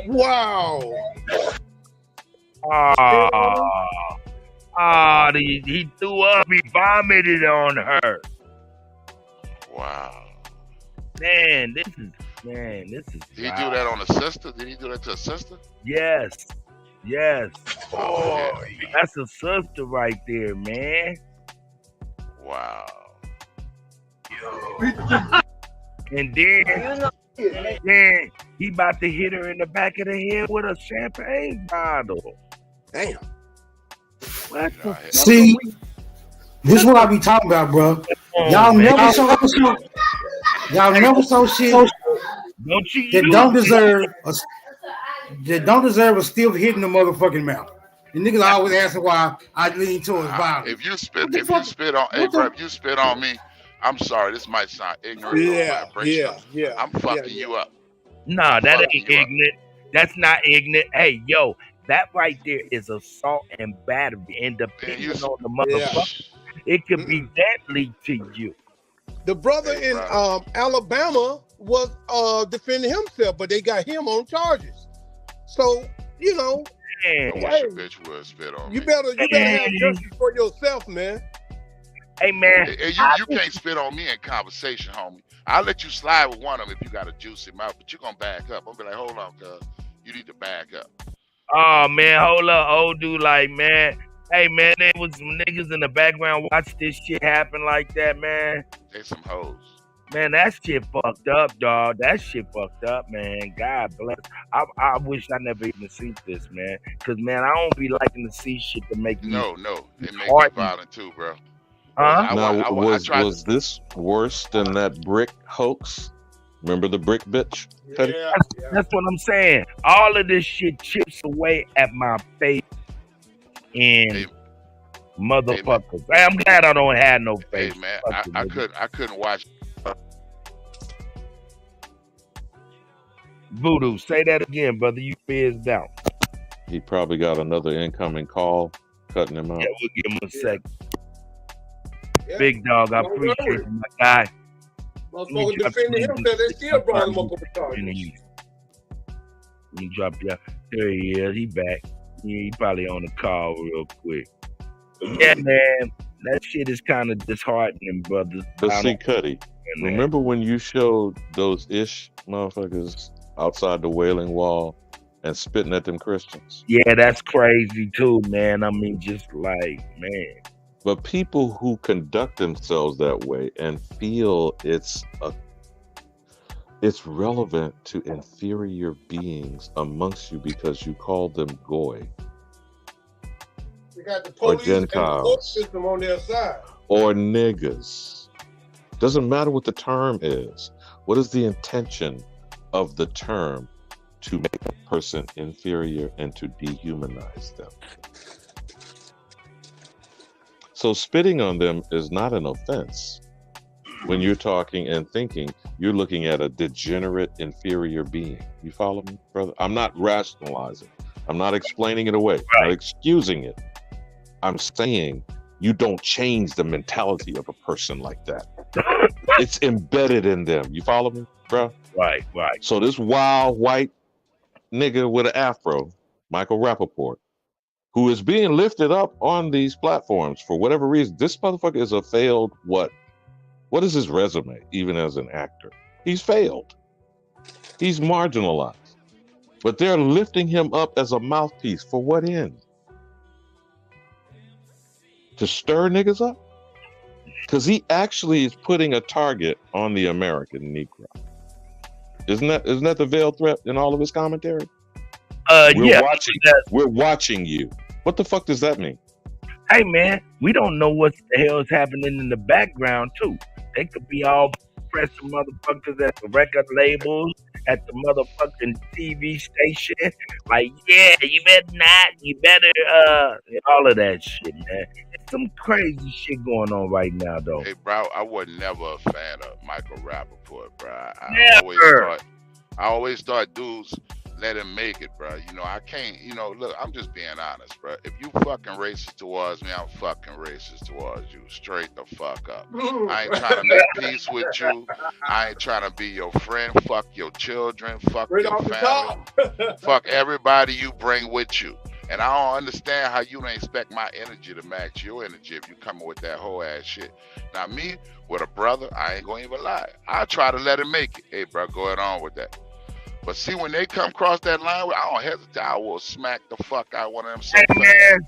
Wow. He threw up. He vomited on her. Wow. Man, this is. Did he do that on a sister? Did he do that to a sister? Yes. Oh, that's a sister right there, man. Wow. And then he about to hit her in the back of the head with a champagne bottle. Damn. What the fuck? See, this is what I be talking about, bro. Y'all never saw shit that don't deserve a stiff hit in the motherfucking mouth. The niggas always asking why I lean towards violence. If you spit on, hey, bro, if you spit on me, I'm sorry. This might sound ignorant. Yeah. I'm fucking you up. Nah, that ain't ignorant. That's not ignorant. Hey, yo, that right there is assault and battery, and depending on the motherfucker, it could be deadly to you. The brother in Alabama was defending himself, but they got him on charges. So, you know, I wish a bitch would spit on me. You better have justice for yourself, man. Hey, man. You can't spit on me in conversation, homie. I'll let you slide with one of them if you got a juicy mouth, but you're going to back up. I'll be like, hold on, cuz. You need to back up. Oh, man, hold up. Old dude, like, man. Hey, man, there was some niggas in the background watch this shit happen like that, man. They some hoes. Man, that shit fucked up, dog. That shit fucked up, man. God bless. I wish I never even seen this, man. Because, man, I don't be liking to see shit that make me... No. It make me violent, too, bro. Huh? Now, was this worse than that brick hoax Remember the brick bitch? Kutty? Yeah, That's what I'm saying. All of this shit chips away at my face and motherfuckers. Hey, I'm glad I don't have no face. Hey man, I couldn't watch. Voodoo, say that again, brother. You fizzed out. He probably got another incoming call, cutting him out. Yeah, we'll give him a second. Big dog, I appreciate you, my guy. Motherfucker defending him because they still brought him up on the charges. Let me drop you out. There he is. He back. He probably on the call real quick. Yeah, man. That shit is kind of disheartening, brothers. But see, Kutty, remember when you showed those ish motherfuckers outside the Wailing Wall and spitting at them Christians? Yeah, that's crazy too, man. I mean, just like, man. But people who conduct themselves that way and feel it's relevant to inferior beings amongst you because you call them goy, They got the or police and the court Gentiles, system on their side. or niggas. Doesn't matter what the term is. What is the intention of the term? To make a person inferior and to dehumanize them. So spitting on them is not an offense. When you're talking and thinking, you're looking at a degenerate, inferior being. You follow me, brother? I'm not rationalizing. I'm not explaining it away. I'm not excusing it. I'm saying you don't change the mentality of a person like that. It's embedded in them. You follow me, bro? Right. So this wild white nigga with an afro, Michael Rappaport, who is being lifted up on these platforms for whatever reason. This motherfucker is a failed what? What is his resume, even as an actor? He's failed. He's marginalized. But they're lifting him up as a mouthpiece for what end? To stir niggas up? Because he actually is putting a target on the American Negro. Isn't that the veiled threat in all of his commentary? We're watching you. What the fuck does that mean? Hey, man, we don't know what the hell is happening in the background, too. They could be all pressing motherfuckers at the record labels, at the motherfucking TV station. Like, yeah, you better not, you better, all of that shit, man. It's some crazy shit going on right now, though. Hey, bro, I was never a fan of Michael Rappaport, bro. I always thought dudes let him make it, bro. You know, I can't, look, I'm just being honest, bro. If you fucking racist towards me, I'm fucking racist towards you. Straight the fuck up. I ain't trying to make peace with you. I ain't trying to be your friend. Fuck your children. Fuck your family. Fuck everybody you bring with you. And I don't understand how you don't expect my energy to match your energy if you coming with that whole ass shit. Now me, with a brother, I ain't gonna even lie. I try to let him make it. Hey, bro, go ahead on with that. But see, when they come across that line, I don't hesitate. I will smack the fuck out one of them so fast.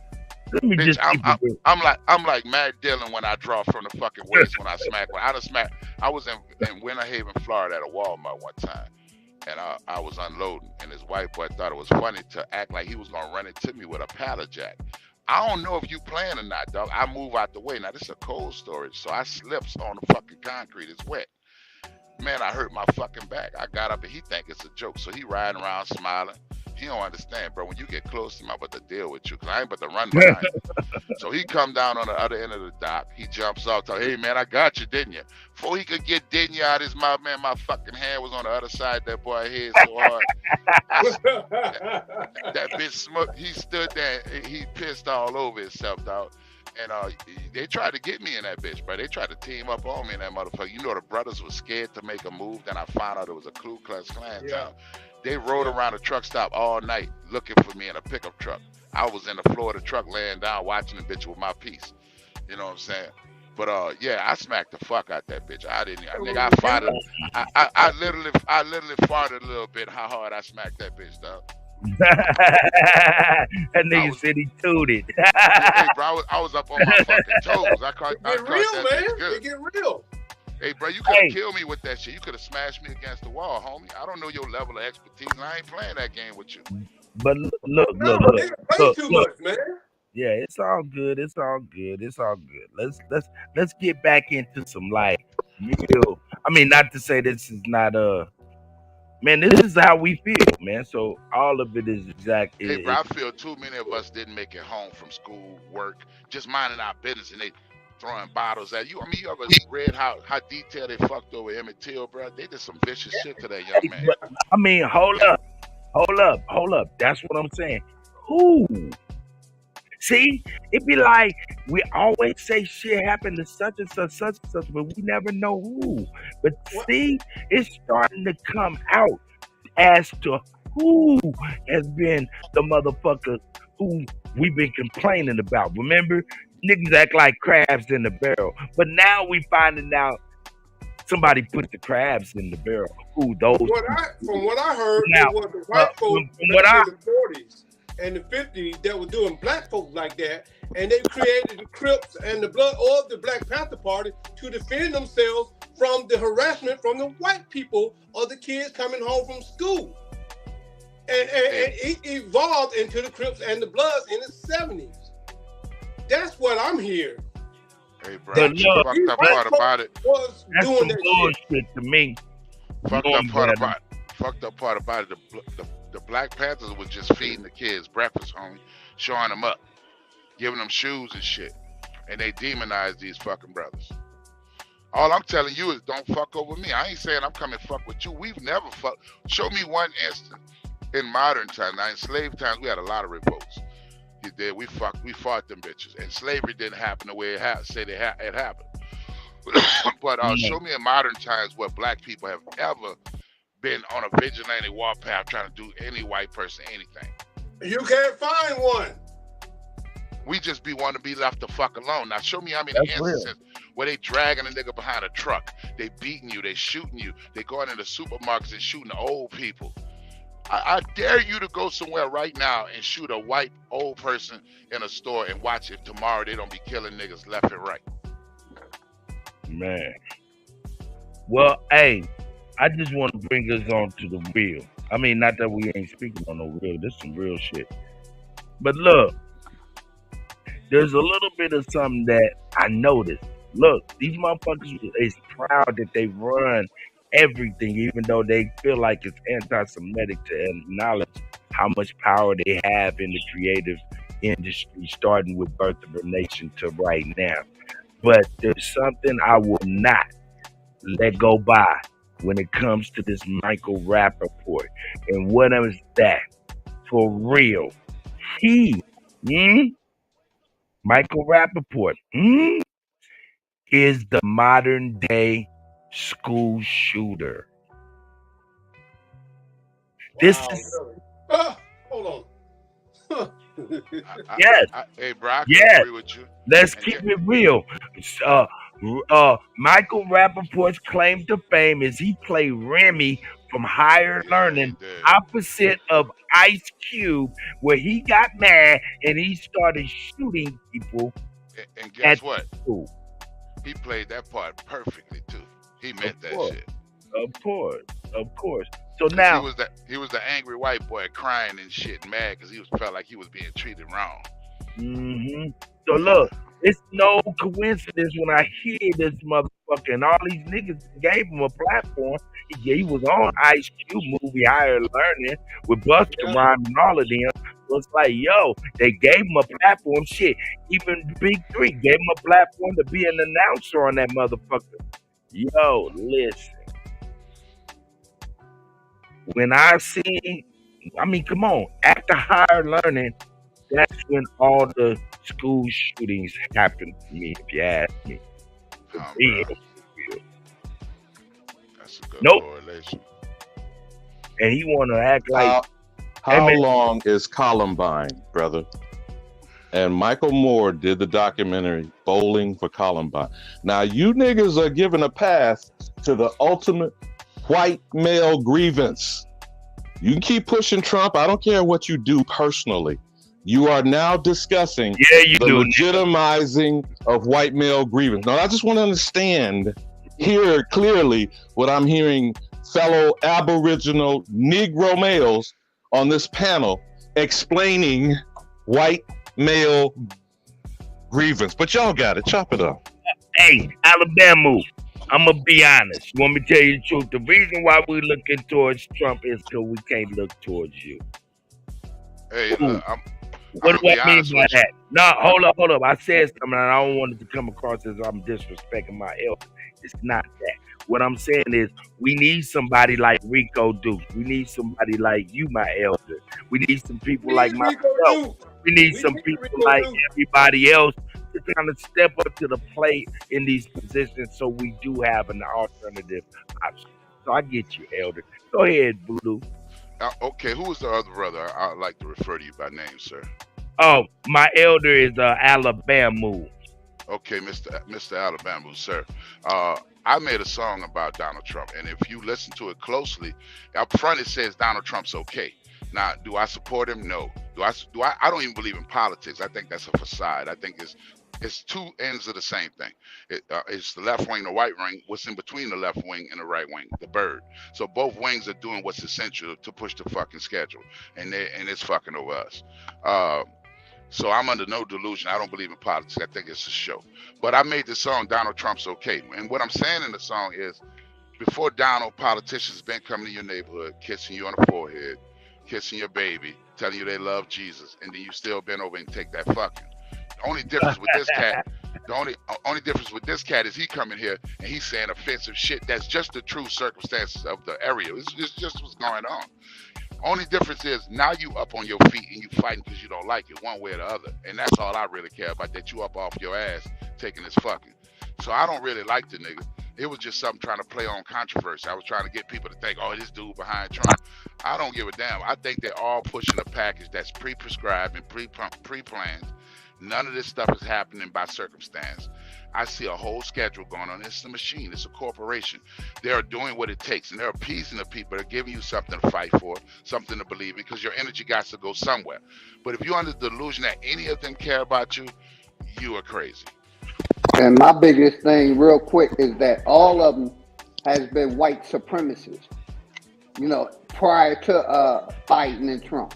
Let me Bitch, just I'm like Matt Dillon when I draw from the fucking waist when I smack. I was in Winter Haven, Florida at a Walmart one time. And I was unloading, and this white boy thought it was funny to act like he was gonna run into me with a pallet jack. I don't know if you playing or not, dog. I move out the way. Now this is a cold storage, so I slips on the fucking concrete. It's wet. Man, I hurt my fucking back. I got up and he think it's a joke, so he riding around smiling. He don't understand, bro. When you get close to him, I'm about to deal with you, because I ain't about to run behind you. So he come down on the other end of the dock. He jumps off, tell, hey, man, I got you, didn't you? Before he could get didn't you out his mouth, man, my fucking hand was on the other side of that boy's head so hard. That bitch smoked. He stood there. He pissed all over himself, dog. And they tried to get me in that bitch, bro. They tried to team up on me in that motherfucker. You know, the brothers were scared to make a move. Then I found out it was a Ku Klux Klan town. They rode around the truck stop all night looking for me in a pickup truck. I was in the floor of the truck laying down watching the bitch with my piece. You know what I'm saying? But yeah, I smacked the fuck out that bitch. I didn't. Nigga, I farted. I literally farted a little bit. How hard I smacked that bitch, dog. That nigga said he tooted. Hey, bro, I was up on my fucking toes. I caught Get real, that man. bitch good. It get real. Hey, bro, you could have killed me with that shit. You could have smashed me against the wall, homie. I don't know your level of expertise, and I ain't playing that game with you. But look. Too much, man. Yeah, it's all good. Let's get back into some like real. I mean, not to say this is not man, this is how we feel, man. So all of it is exact. Hey, bro, I feel too many of us didn't make it home from school, work, just minding our business, and they throwing bottles at you. I mean, you ever read how detailed they fucked over Emmett Till, bro? They did some vicious shit to that young man. I mean, hold up. That's what I'm saying. Who? See, it be like we always say shit happened to such and such, but we never know who. But see, it's starting to come out as to who has been the motherfucker who we've been complaining about. Remember, niggas act like crabs in the barrel, but now we finding out somebody put the crabs in the barrel. Who those? From what I heard, now, it was the white folk from what back in the 40s and the 50s that were doing black folk like that, and they created the Crips and the Blood or the Black Panther Party to defend themselves from the harassment from the white people or the kids coming home from school. And it evolved into the Crips and the Bloods in the 70s. That's what I'm hearing. Hey, bro, the fucked up part about it. That's some bullshit to me. Fucked up part about it. The Black Panthers was just feeding the kids breakfast, homie, showing them up, giving them shoes and shit, and they demonized these fucking brothers. All I'm telling you is don't fuck over me. I ain't saying I'm coming fuck with you. We've never fucked. Show me one instant in modern times. Now in slave times we had a lot of revolts. You did. We fought them bitches, and slavery didn't happen the way it it happened. But show me in modern times where black people have ever been on a vigilante warpath trying to do any white person anything. You can't find one. We just want to be left the fuck alone. Now show me how many instances where they dragging a nigga behind a truck, they beating you, they shooting you, they going into supermarkets and shooting the old people. I dare you to go somewhere right now and shoot a white old person in a store and watch if tomorrow they don't be killing niggas left and right. Man. Well, hey, I just want to bring us on to the real. I mean, not that we ain't speaking on no real. This is some real shit. But look, there's a little bit of something that I noticed. Look, these motherfuckers is proud that they run everything, even though they feel like it's anti-Semitic to acknowledge how much power they have in the creative industry, starting with Birth of a Nation to right now. But there's something I will not let go by when it comes to this Michael Rappaport. And what is that? For real. Michael Rappaport, is the modern day school shooter. This is hold on. Yes. Hey, bro, I yes. agree with you. Let's keep it real. Michael Rappaport's claim to fame is he played Remy from Higher Learning, opposite of Ice Cube, where he got mad and he started shooting people. And guess what? School. He played that part perfectly too. He meant that shit. Of course. So now he was the angry white boy crying and shit, mad because he felt like he was being treated wrong. So look, it's no coincidence when I hear this motherfucker and all these niggas gave him a platform. He was on Ice Cube movie Higher Learning with Busta Rhymes and all of them. So it's like, yo, they gave him a platform. Shit, even Big 3 gave him a platform to be an announcer on that motherfucker. Yo, listen. When I see, I mean, come on, after Higher Learning, that's when all the school shootings happened to me, if you ask me. That's a good correlation. And he want to act like... How long is Columbine, brother? And Michael Moore did the documentary Bowling for Columbine. Now, you niggas are giving a pass to the ultimate white male grievance. You can keep pushing Trump. I don't care what you do personally. You are now discussing the legitimizing of white male grievance. Now, I just want to understand here clearly what I'm hearing fellow Aboriginal Negro males on this panel explaining white male grievance. But y'all got it. Chop it up. Hey, Alabama, I'm gonna be honest. You want me to tell you the truth? The reason why we looking towards Trump is because we can't look towards you. Hey, Ooh. look, What I'm do I be mean honest by with you. that? No, hold up. I said something and I don't want it to come across as I'm disrespecting my elder. It's not that. What I'm saying is we need somebody like Rico Dukes. We need somebody like you, my elder. We need some people like myself. We need some people like everybody else to kind of step up to the plate in these positions so we do have an alternative option. So I get you, elder. Go ahead, Voodoo. Okay, who is the other brother? I'd like to refer to you by name, sir. Oh, my elder is Alabama. Okay, Mr. Alabama, sir. I made a song about Donald Trump, and if you listen to it closely, up front it says Donald Trump's okay. Now, do I support him? No. I don't even believe in politics. I think that's a facade. I think it's two ends of the same thing. It's the left wing, the right wing. What's in between the left wing and the right wing? The bird. So both wings are doing what's essential to push the fucking schedule, and it's fucking over us. So I'm under no delusion. I don't believe in politics. I think it's a show. But I made this song, Donald Trump's okay. And what I'm saying in the song is, before Donald, politicians been coming to your neighborhood, kissing you on the forehead, kissing your baby, telling you they love Jesus, and then you still bend over and take that fucking. The only difference with this cat, only difference with this cat is he coming here and he's saying offensive shit. That's just the true circumstances of the area. It's just what's going on. Only difference is now you up on your feet and you fighting because you don't like it one way or the other. And that's all I really care about, that you up off your ass taking this fucking. So I don't really like the nigga. It was just something trying to play on controversy. I was trying to get people to think, oh, this dude behind Trump. I don't give a damn. I think they're all pushing a package that's pre-prescribed and pre-planned. None of this stuff is happening by circumstance. I see a whole schedule going on. It's a machine. It's a corporation. They are doing what it takes, and they're appeasing the people. They're giving you something to fight for, something to believe in, because your energy got to go somewhere. But if you're under the delusion that any of them care about you, you are crazy. And my biggest thing, real quick, is that all of them has been white supremacists. You know, prior to Biden and Trump,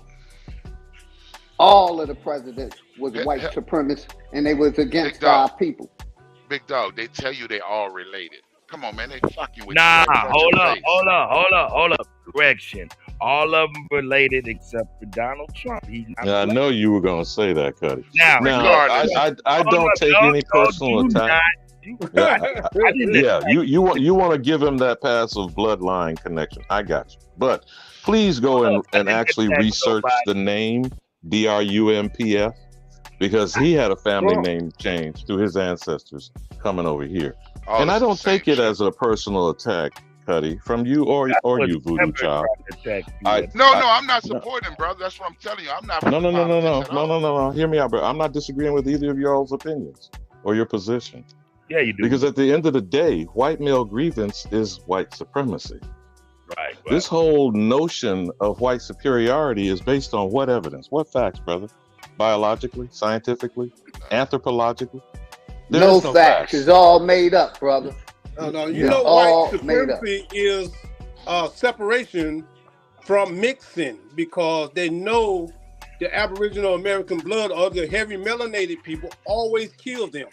all of the presidents was white supremacists, and they was against our people. Big dog, they tell you they all related. Come on, man, they fucking with Nah, you. hold up. Correction. All of them related except for Donald Trump. He's not Yeah, I know you were gonna say that, Cutty. Now I don't take any personal attack. You want to give him that passive bloodline connection. I got you. But please go and actually research the name DRUMPF, because he had a family name change through his ancestors coming over here. And I don't take it as a personal attack, Cutty, from you or you, Voodoo Child. I'm not supporting him, brother. That's what I'm telling you. I'm not. No. Hear me out, bro. I'm not disagreeing with either of y'all's opinions or your position. Yeah, you do. Because at the end of the day, white male grievance is white supremacy. Right. This whole notion of white superiority is based on what evidence? What facts, brother? Biologically, scientifically, anthropologically? No facts. It's all made up, brother. No, you know, white supremacy is separation from mixing, because they know the Aboriginal American blood or the heavy melanated people always kill them.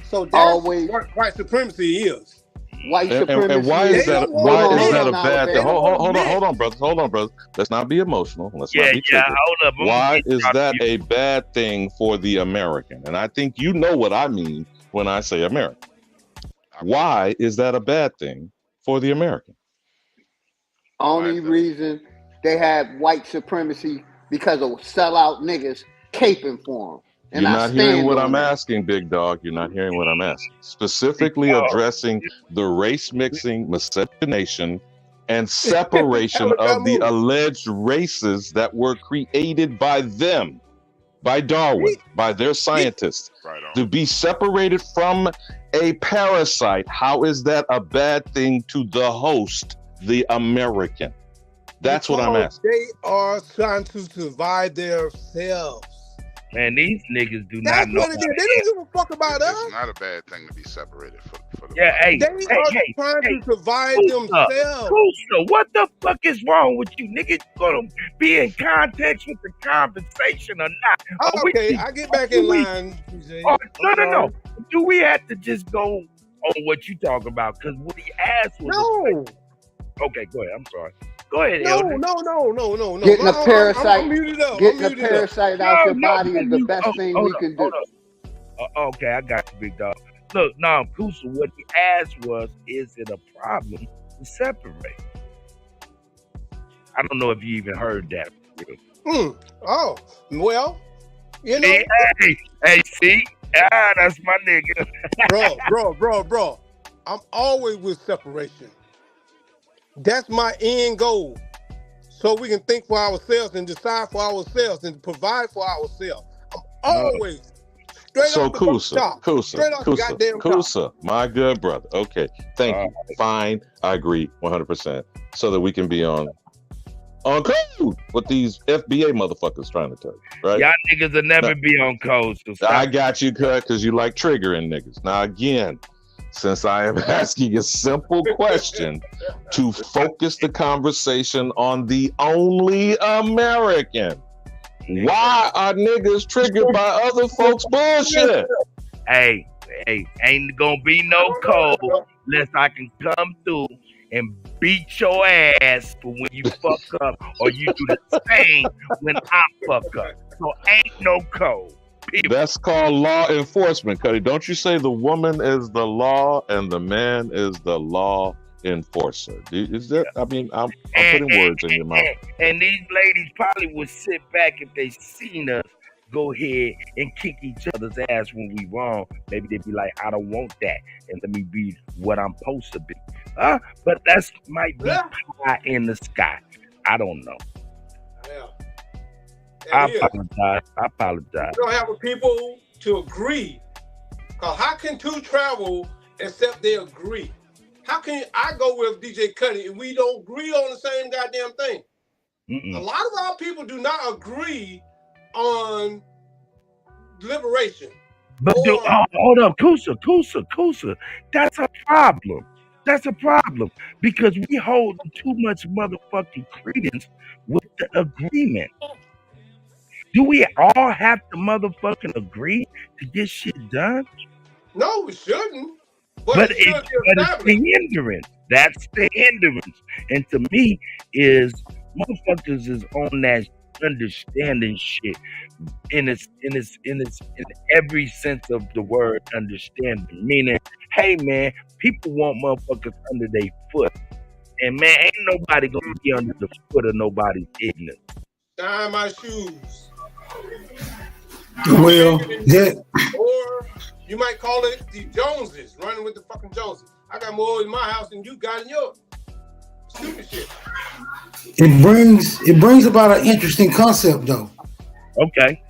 So that's what white supremacy is. White supremacy. And why is that a bad thing? Hold on, brother. Let's not be emotional. Let's not be triggered. Hold up. Why is that a bad thing for the American? And I think you know what I mean when I say American. Why is that a bad thing for the American? Only reason they have white supremacy because of sellout niggas caping for them. You're not hearing what I'm asking, big dog. You're not hearing what I'm asking. Specifically addressing the race mixing, miscegenation, and separation of the alleged races that were created by them, by Darwin, by their scientists, to be separated from a parasite. How is that a bad thing to the host, the American? That's what I'm asking. They are trying to survive themselves. Man, these niggas do not know. That's what it is. They don't give a fuck about us. It's not a bad thing to be separated for the They are trying to survive themselves. Kusa, what the fuck is wrong with you? Niggas gonna be in context with the conversation or not? Okay, I get back in line. No. Do we have to just go on what you talking about, because what he asked was okay, go ahead. I'm sorry. Go ahead, No. Getting a parasite, I'm muted up. getting a parasite out your body is the best thing we can do. Okay, I got you, big dog. Look, now, Kusa, what he asked was, is it a problem to separate? I don't know if you even heard that. Oh, well, you know. Hey, see? That's my nigga. bro. I'm always with separation. That's my end goal. So we can think for ourselves and decide for ourselves and provide for ourselves. I'm always straight off the top. Kusa, my good brother. Okay, thank you. Fine, I agree 100%. So that we can be on code what these FBA motherfuckers trying to tell you, right? Y'all niggas will never be on code. So I got you, Cut, because you like triggering niggas. Now again, since I am asking a simple question to focus the conversation on the only American, why are niggas triggered by other folks' bullshit? Hey, ain't gonna be no code unless I can come through and beat your ass for when you fuck up, or you do the same when I fuck up. So ain't no code. That's called law enforcement, Kutty. Don't you say the woman is the law and the man is the law enforcer? Is that? I mean, I'm putting words in your mouth. And these ladies probably would sit back if they seen us go ahead and kick each other's ass when we wrong. Maybe they'd be like, I don't want that, and let me be what I'm supposed to be. But that's might be pie in the sky. I don't know. I apologize. You don't have people to agree. Because how can two travel except they agree? How can I go with DJ Kutty and we don't agree on the same goddamn thing? A lot of our people do not agree on liberation. But hold up, Kusa. That's a problem. That's a problem. Because we hold too much motherfucking credence with the agreement. Do we all have to motherfucking agree to get shit done? No, we shouldn't. But it's the hindrance. That's the hindrance. And to me, is motherfuckers is on that understanding shit in every sense of the word understanding. Meaning, hey man, people want motherfuckers under their foot. And man, ain't nobody gonna be under the foot of nobody's ignorance. Shine my shoes. Well, or you might call it the Joneses, running with the fucking Joneses. I got more in my house than you got in yours. Stupid shit. It brings about an interesting concept though. Okay.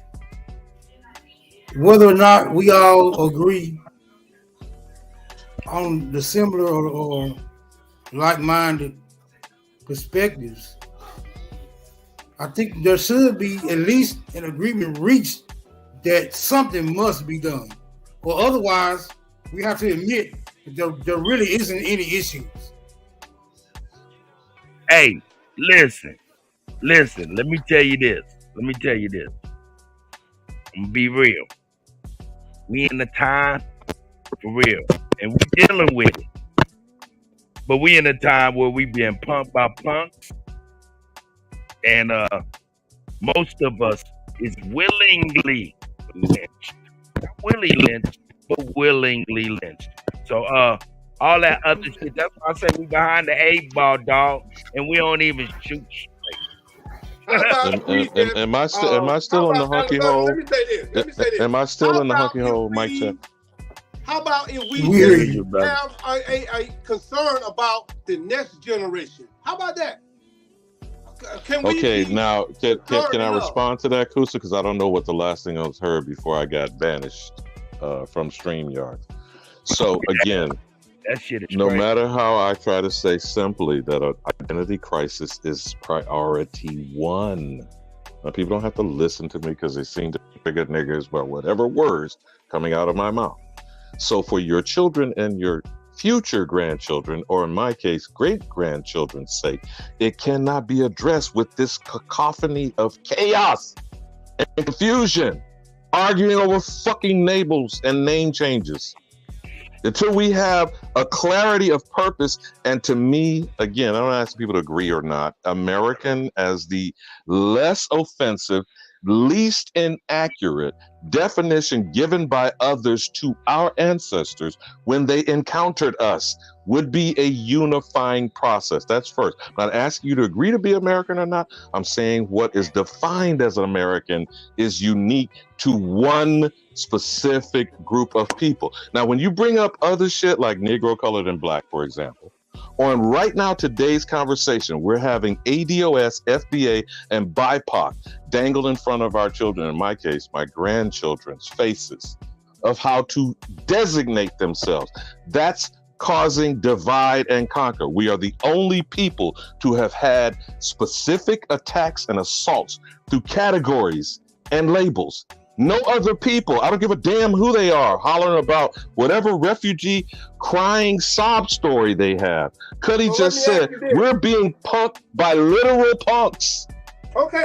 Whether or not we all agree on the similar or like-minded perspectives, I think there should be at least an agreement reached that something must be done. Or otherwise, we have to admit that there really isn't any issues. Hey, listen, let me tell you this. I'm gonna be real. We in the time for real, and we dealing with it. But we in a time where we being punked by punks, and most of us is willingly lynched. Not willingly lynched, but willingly lynched. So all that other shit, that's why I say we behind the 8 ball, dog, and we don't even shoot straight. Am I still in the hunky hole? Let me say this. Am I still in the hunky hole, Mike check? How about if we have a concern about the next generation? How about that? Can we now can I respond to that, Kusa? Because I don't know what the last thing I was heard before I got banished from StreamYard. So again, that shit is no crazy. matter how I try to say simply that an identity crisis is priority one. Now, people don't have to listen to me because they seem to trigger niggas by whatever words coming out of my mouth. So for your children and your future grandchildren, or in my case, great-grandchildren's sake, it cannot be addressed with this cacophony of chaos and confusion, arguing over fucking labels and name changes. Until we have a clarity of purpose. And to me, again, I don't ask people to agree or not, American as the less offensive, least inaccurate definition given by others to our ancestors when they encountered us would be a unifying process. That's first. I'm not asking you to agree to be American or not. I'm saying what is defined as an American is unique to one specific group of people. Now, when you bring up other shit like Negro, colored, and black, for example, on right now, today's conversation, we're having ADOS, FBA, and BIPOC dangled in front of our children, in my case, my grandchildren's faces, of how to designate themselves. That's causing divide and conquer. We are the only people to have had specific attacks and assaults through categories and labels. No other people, I don't give a damn who they are, hollering about whatever refugee crying sob story they have. Kutty just said, we're being punked by literal punks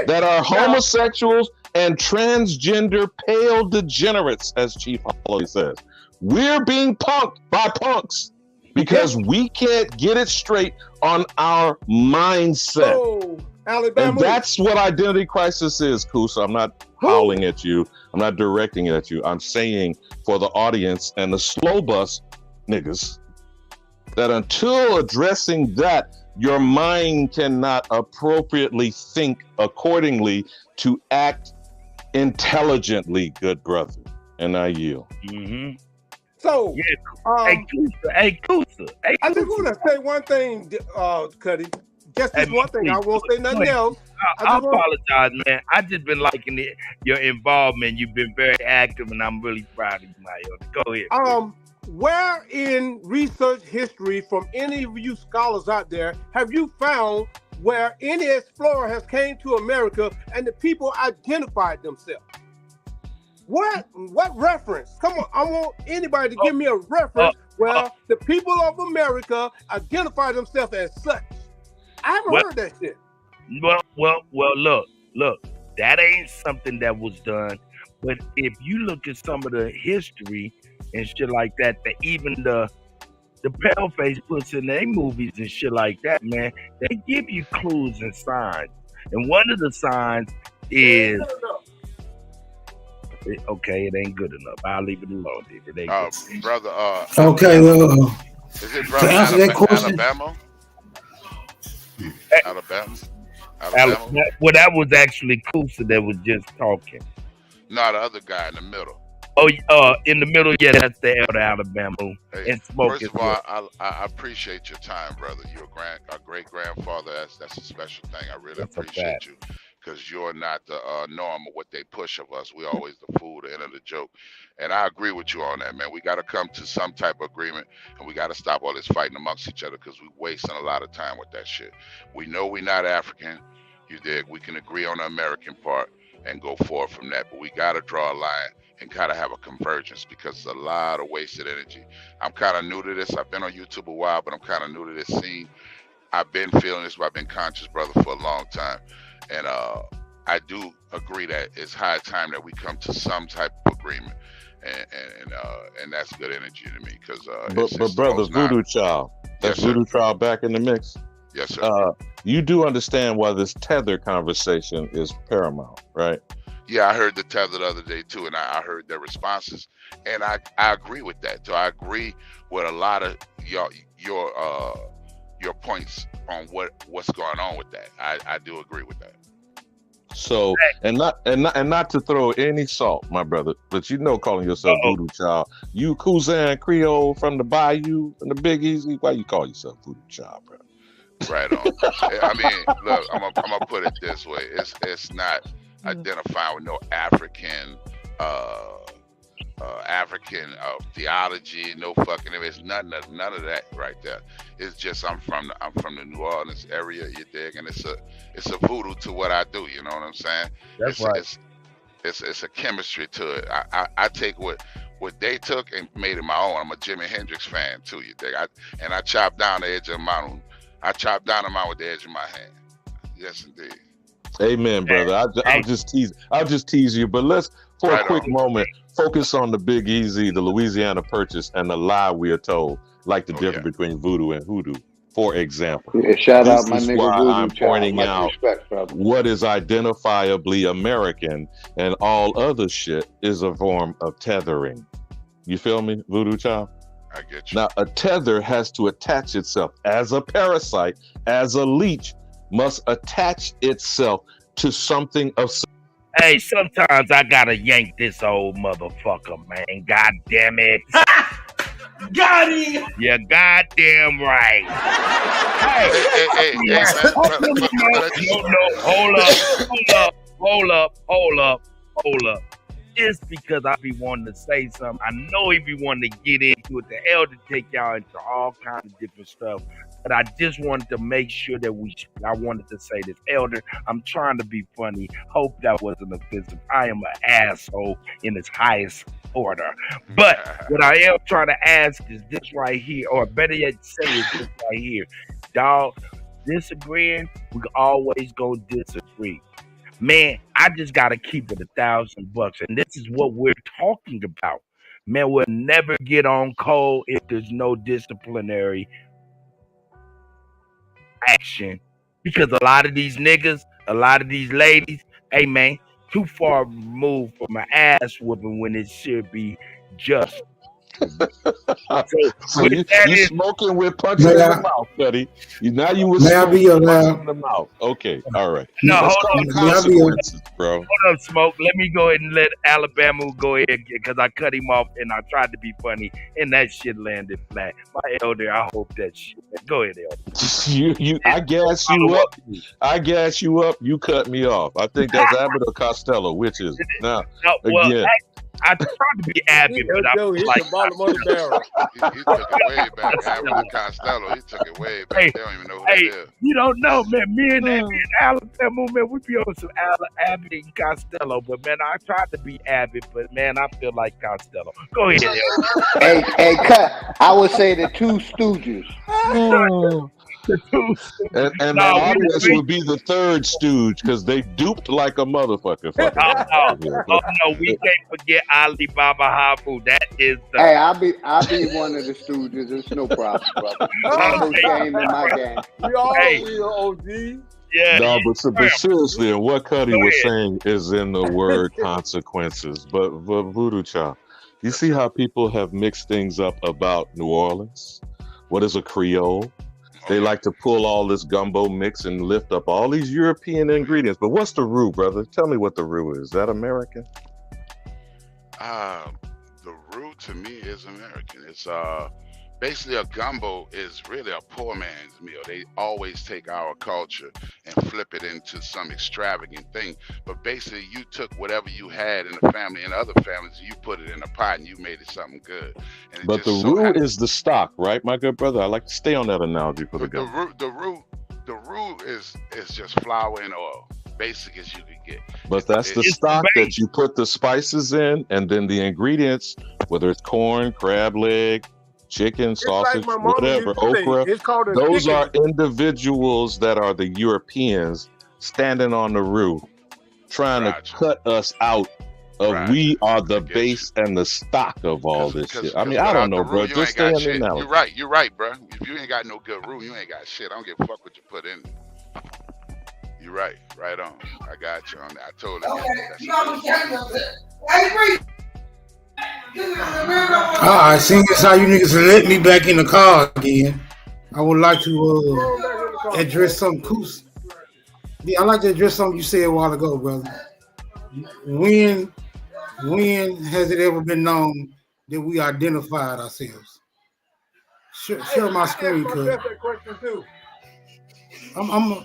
that are homosexuals and transgender pale degenerates, as Chief Holiday says. We're being punked by punks because we can't get it straight on our mindset. Oh, Alabama. And that's what identity crisis is, Kusa. I'm not howling at you. I'm not directing it at you. I'm saying for the audience and the slow bus niggas that until addressing that, your mind cannot appropriately think accordingly to act intelligently, good brother. And I yield. Mm-hmm. So, hey, Kusa. I just want to say one thing, Kutty. Just this one thing. I won't say nothing else. I apologize, man. I just been liking it, your involvement. You've been very active, and I'm really proud of you, Mayo. Go ahead. Where in research history from any of you scholars out there have you found where any explorer has came to America and the people identified themselves? What reference? Come on, I want anybody to give me a reference where the people of America identify themselves as such. I haven't heard that shit. Well, look, that ain't something that was done. But if you look at some of the history and shit like that, even the paleface puts in their movies and shit like that, man, they give you clues and signs. And one of the signs is, okay, it ain't good enough. I'll leave it alone, David. It ain't good. Brother, okay, well, is it brother to answer that question, Alabama? Well, that was actually Kusa that was just talking. No, the other guy in the middle. Oh, in the middle, yeah, that's the elder Alabama. Hey, and Smoke first as of all, well. I appreciate your time, brother. You're a great grandfather. That's a special thing. I really appreciate you because you're not the norm of what they push of us. We always the fool, the end of the joke. And I agree with you on that, man. We got to come to some type of agreement, and we got to stop all this fighting amongst each other because we're wasting a lot of time with that shit. We know we're not African. You dig? We can agree on the American part and go forward from that, but we got to draw a line and kind of have a convergence because it's a lot of wasted energy. I'm kind of new to this. I've been on YouTube a while, but I'm kind of new to this scene. I've been feeling this, but I've been conscious, brother, for a long time. And I do agree that it's high time that we come to some type of agreement. And that's good energy to me because but brother, Voodoo Child, that's Voodoo Child back in the mix. Yes, sir. You do understand why this tether conversation is paramount, right? Yeah, I heard the tether the other day too, and I heard their responses, and I agree with that. So I agree with a lot of your points on what's going on with that. I do agree with that. So and not to throw any salt, my brother, but you know, calling yourself Voodoo Child, you Kuzan Creole from the Bayou and the Big Easy, why you call yourself Voodoo Child, bro? Right on. I mean, look, I'm gonna put it this way: it's not identifying with no African theology, no fucking. It's none of that right there. It's just I'm from the New Orleans area, you dig, and it's a voodoo to what I do. You know what I'm saying? That's right. It's a chemistry to it. I take what they took and made it my own. I'm a Jimi Hendrix fan too, you dig. I chop down the edge of the mountain. I chop down the mountain with the edge of my hand. Yes, indeed. Amen, brother. I'll just tease you, but let's for a quick moment focus on the Big Easy, the Louisiana Purchase, and the lie we are told, like the difference between voodoo and hoodoo, for example. Yeah, shout This out my is nigga why Voodoo I'm Child. pointing Much out respect, brother. what is identifiably American, and all other shit is a form of tethering. You feel me, Voodoo Child? I get you. Now, a tether has to attach itself as a parasite, as a leech, must attach itself to something of. Hey, sometimes I gotta yank this old motherfucker, man. God damn it. Got him. You're goddamn right. Hey, man. Hold up. Just because I be wanting to say something, I know he be wanting to get into it. The elder take y'all into all kinds of different stuff. But I just wanted to make sure that I wanted to say this. Elder, I'm trying to be funny. Hope that wasn't offensive. I am an asshole in its highest order. But what I am trying to ask is this right here, or better yet say is this right here. Dog, disagreeing, we always gonna disagree. Man, I just gotta keep it $1,000. And this is what we're talking about. Man, we'll never get on cold if there's no disciplinary action, because a lot of these niggas, a lot of these ladies, hey man, too far removed from an ass whooping when it should be just. So you smoking with punching in the mouth, Kutty. Now you was smoking punching in the mouth. Okay, all right. No, Let's hold talk on. consequences, bro. Hold up, Smoke. Let me go ahead and let Alabama go ahead, because I cut him off and I tried to be funny, and that shit landed flat. My elder, I hope that shit. Go ahead, elder. I gas you up. I gas you up. You cut me off. I think that's Abbott or Costello. Which is it? Now, again. I tried to be Abbott, but I was like, he took it way back. Abbott and Costello, he took it way back. They don't even know who that is. You don't know, man. Me and Alabama, man, we be on some Abbott and Costello, but man, I tried to be Abbott, but man, I feel like Costello. Go ahead, Elder. Hey, cut. I would say the Two Stooges. And the audience would be the third stooge, because they duped like a motherfucker. No, we can't forget Alibaba Hafu. That is the. Hey, I'll be one of the Stooges. It's no problem, brother. No shame in my game. We all we OG. Yeah. No, but seriously, and what Kutty was saying is in the word consequences. But Voodoo Child, you see how people have mixed things up about New Orleans? What is a Creole? They like to pull all this gumbo mix and lift up all these European ingredients. But what's the roux, brother? Tell me what the roux is. Is that American? The roux to me is American. It's basically a gumbo is really a poor man's meal. They always take our culture and flip it into some extravagant thing. But basically, you took whatever you had in the family and other families, you put it in a pot and you made it something good. And but the roux is the stock, right, my good brother? I like to stay on that analogy for the gumbo. The roux is just flour and oil, basic as you can get. But that's the stock that you put the spices in, and then the ingredients, whether it's corn, crab leg, chicken, sausage, like whatever, okra. It's called those are individuals that are the Europeans standing on the roux, trying to cut us out of we are the base and the stock of all this shit. I mean, I don't know, bro. Just stay on the analogy. You're right, bro. If you ain't got no good roux, you ain't got shit. I don't give a fuck what you put in. You're right. Right on. I got you on that. I totally get it. Alright, seeing as how you niggas let me back in the car again, I would like to address something cool. Yeah, I like to address something you said a while ago, brother. When has it ever been known that we identified ourselves? Share my screen, cuz.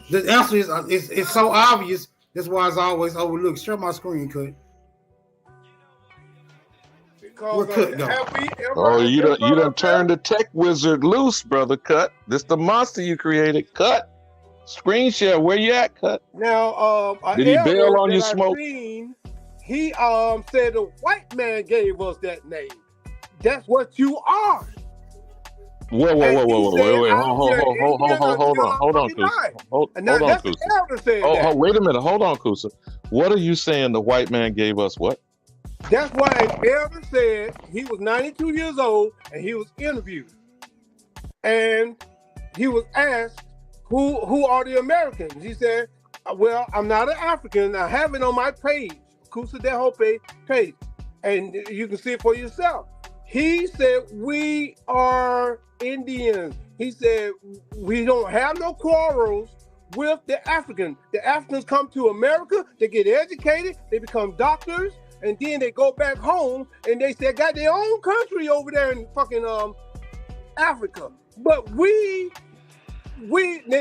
The answer is it's so obvious. That's why it's always overlooked. Share my screen, cuz. Oh, you done turned the tech wizard loose, brother. Cut. This the monster you created. Cut. Screen share. Where you at, Cut? Now, did he bail on your smoke? He said the white man gave us that name. That's what you are. Whoa, wait. Hold on, Kusa. Hold on, Kusa. Oh, wait a minute. Hold on, Kusa. What are you saying? The white man gave us what? That's why an elder said he was 92 years old and he was interviewed. And he was asked, who are the Americans? He said, well, I'm not an African. I have it on my page, Kuttack page. And you can see it for yourself. He said, we are Indians. He said, we don't have no quarrels with the Africans. The Africans come to America, they get educated, they become doctors, and then they go back home and they say, got their own country over there in fucking Africa. But then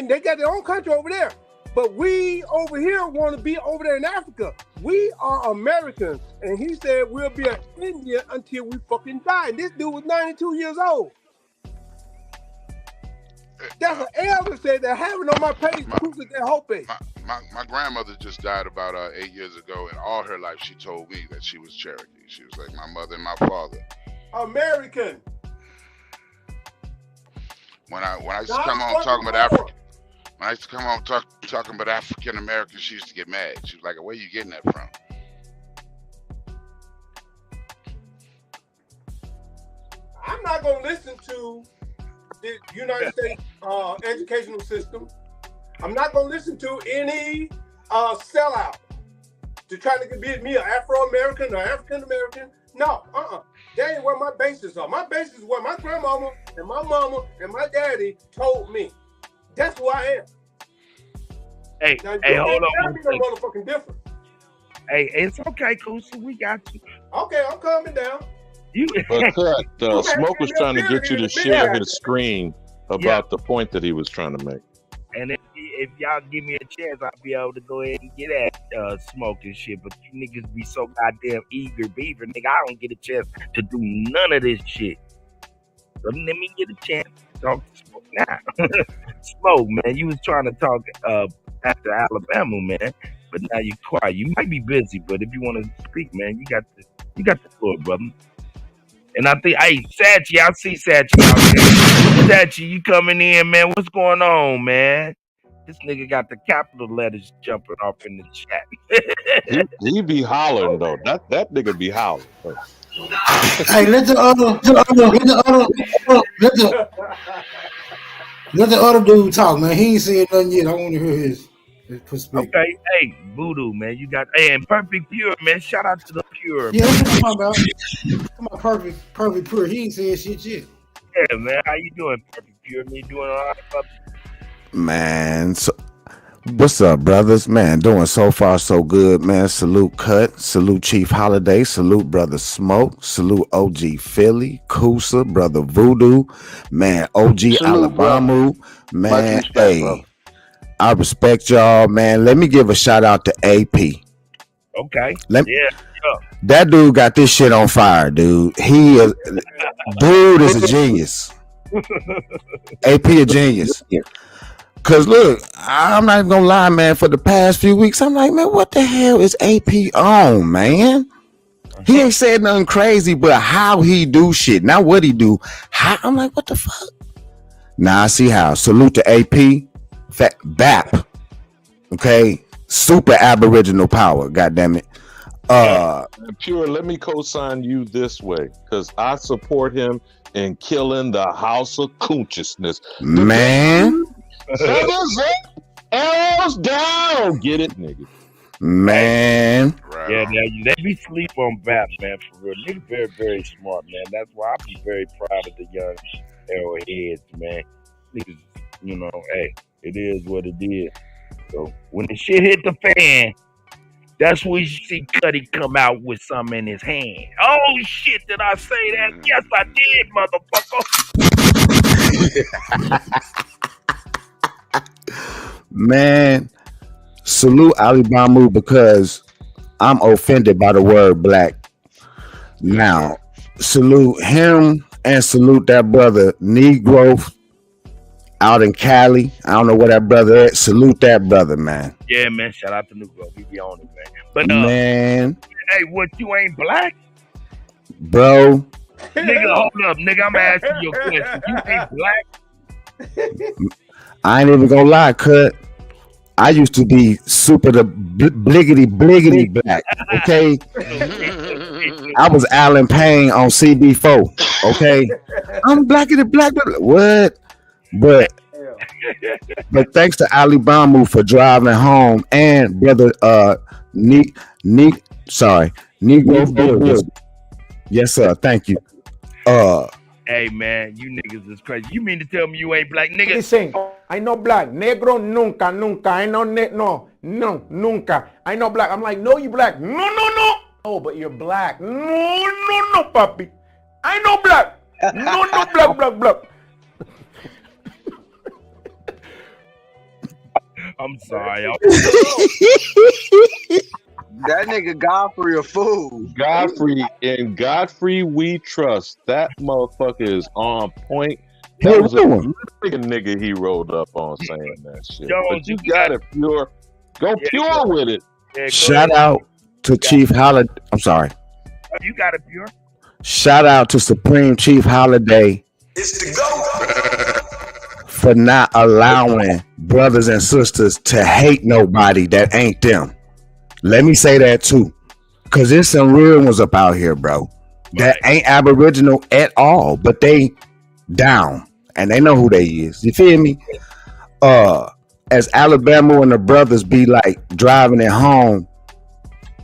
they got their own country over there. But we over here want to be over there in Africa. We are Americans. And he said we'll be an Indian until we fucking die. And this dude was 92 years old. That's an elder said that having on my page, my grandmother just died about 8 years ago, and all her life she told me that she was Cherokee. She was like my mother and my father. American. When I used to come home talking about African, when I used to come home talking about African Americans, she used to get mad. She was like, "Where are you getting that from?" I'm not gonna listen to the United States educational system. I'm not gonna listen to any sellout to try to be me an Afro-American or African-American. No, that ain't where my bases are. My bases is where my grandmama and my mama and my daddy told me. That's who I am. Hey, now, hold on. No motherfucking different. Hey, it's okay, Kusa. We got you. Okay, I'm calming down. But Smoke was trying to get you to share his screen about the point that he was trying to make. And if y'all give me a chance, I'll be able to go ahead and get at Smoke and shit. But you niggas be so goddamn eager, beaver, nigga. I don't get a chance to do none of this shit. So let me get a chance to talk to Smoke now. Smoke, man, you was trying to talk after Alabama, man. But now you quiet. You might be busy, but if you want to speak, man, you got the floor, brother. And I think, hey, Sachi, I see Sachi out there. Sachi, you coming in, man? What's going on, man? This nigga got the capital letters jumping off in the chat. he be hollering though. That nigga be hollering. Hey, let the other dude talk, man. He ain't saying nothing yet. I want to hear his perspective. Okay, hey, Voodoo, man, you got, hey, and Perfect Pure, man. Shout out to the Pure. Yeah, that's what I'm talking about. Come on, Perfect Pure. He ain't saying shit yet. Yeah, man, how you doing, Perfect Pure? Me doing all right, brother? Man, so what's up, brothers? Man, doing so far so good, man. Salute Cut, salute Chief Holiday, salute Brother Smoke, salute OG Philly, Kusa, Brother Voodoo, man, OG salute, Alabama, bro. Man, respect, hey, bro. I respect y'all, man. Let me give a shout out to AP. Okay. That dude got this shit on fire, dude. Dude is a genius. AP a genius. Cause look, I'm not even gonna lie, man. For the past few weeks, I'm like, man, what the hell is AP on, man? He ain't said nothing crazy, but how he do shit, not what he do. How, I'm like, what the fuck? Now I see how. Salute to AP, BAP. Okay, super Aboriginal power. God damn it. Pure, let me co-sign you this way, because I support him in killing the house of consciousness. Man. Feathers up, arrows down. Get it, nigga. Man. Yeah, they be sleep on BAP, man, for real. Nigga very, very smart, man. That's why I be very proud of the young arrowheads, man. Niggas, you know, hey, it is what it is. So when the shit hit the fan, that's when you see Kutty come out with something in his hand. Oh shit, did I say that? Yes, I did, motherfucker. Man, salute Alabama because I'm offended by the word black. Now, salute him and salute that brother Negro out in Cali. I don't know where that brother is. Salute that brother, man. Yeah, man. Shout out to Negro. He be on it, man. But man, hey, what, you ain't black? Bro. Nigga, hold up, nigga. I'm asking you a question. You ain't black? I ain't even gonna lie, Cut. I used to be super the bliggity black, okay? I was Alan Payne on CB4. Okay, I'm blacker than black. What? But thanks to Ali Bamu for driving home and brother Negro Burgers. Yes, sir. Thank you. Hey man, you niggas is crazy. You mean to tell me you ain't black, nigga? Listen, I know black. Negro nunca. I know no, nunca. I know black. I'm like, no, you black. No. Oh, but you're black. No, papi. I know black. No, black. I'm sorry. That nigga Godfrey a fool. Godfrey we trust. That motherfucker is on point. That was a nigga he rolled up on saying that shit. But you got it pure. Go pure with it. Shout out to Chief Holiday. I'm sorry. You got it pure. Shout out to Supreme Chief Holiday. It's the GOAT. For not allowing brothers and sisters to hate nobody that ain't them. Let me say that too. Cause there's some real ones up out here, bro. That ain't Aboriginal at all, but they down. And they know who they is. You feel me? As Alabama and the brothers be like driving it home,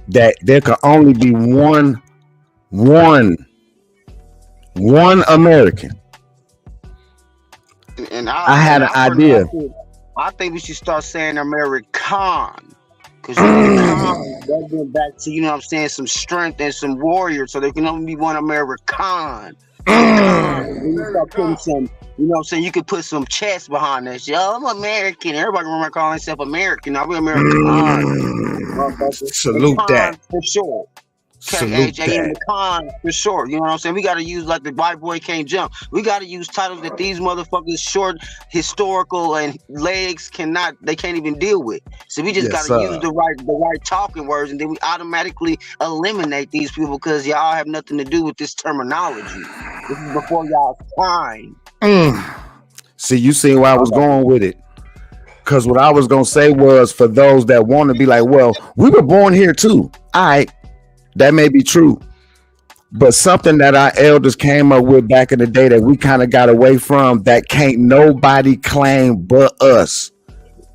that there can only be one American. And I had an idea. I think we should start saying American. Because that goes back to, you know what I'm saying, some strength and some warriors. So there can only be one American. You start putting some, you know what I'm saying, you could put some chest behind that shit. Oh, I'm American. Everybody remember calling themselves American. Now we're American. Salute that. For sure. Salute KHAN that. Con for sure. You know what I'm saying? We got to use like the white boy can't jump. We got to use titles that these motherfuckers short, historical, and legs cannot. They can't even deal with. So we just got to use the right talking words, and then we automatically eliminate these people because y'all have nothing to do with this terminology. This is before y'all's time. See, you see where I was going with it. Because what I was gonna say was for those that want to be like, well, we were born here too. All right. That may be true, but something that our elders came up with back in the day that we kind of got away from that can't nobody claim but us.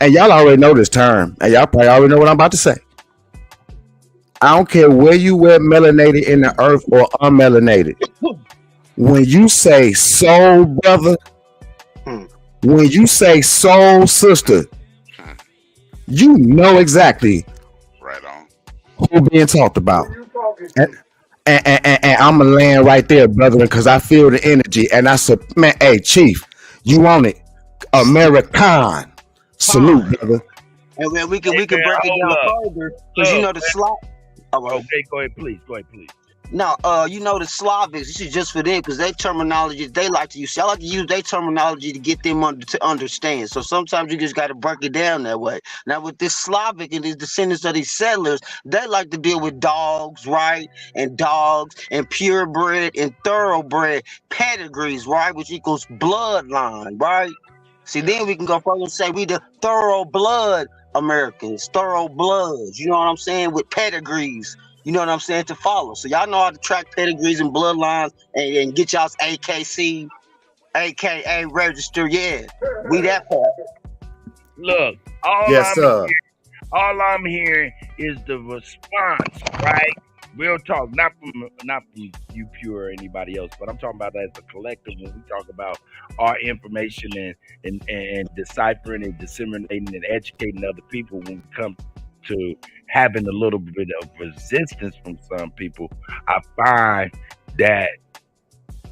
And y'all already know this term, and y'all probably already know what I'm about to say. I don't care where you were melanated in the earth or unmelanated. When you say soul brother, when you say soul sister, you know exactly who being talked about. And I'm gonna land right there, brother, because I feel the energy. And I said, man, hey, Chief, you on it? American. Salute, brother. And then we can break it down further because you know the slot. Okay, go ahead, please. No, you know the Slavics. This is just for them because their terminology they like to use. I like to use their terminology to get them to understand. So sometimes you just got to break it down that way. Now with this Slavic and these descendants of these settlers, they like to deal with dogs, right? And dogs and purebred and thoroughbred pedigrees, right? Which equals bloodline, right? See, then we can go further and say we the thorough blood Americans, thorough bloods. You know what I'm saying? With pedigrees. You know what I'm saying, to follow. So y'all know how to track pedigrees and bloodlines and get y'all's AKC, AKA register. Yeah, we that part. Look, all I'm hearing is the response, right? Real talk, not from you pure or anybody else, but I'm talking about as a collective when we talk about our information and deciphering and disseminating and educating other people when we come to having a little bit of resistance from some people. I find that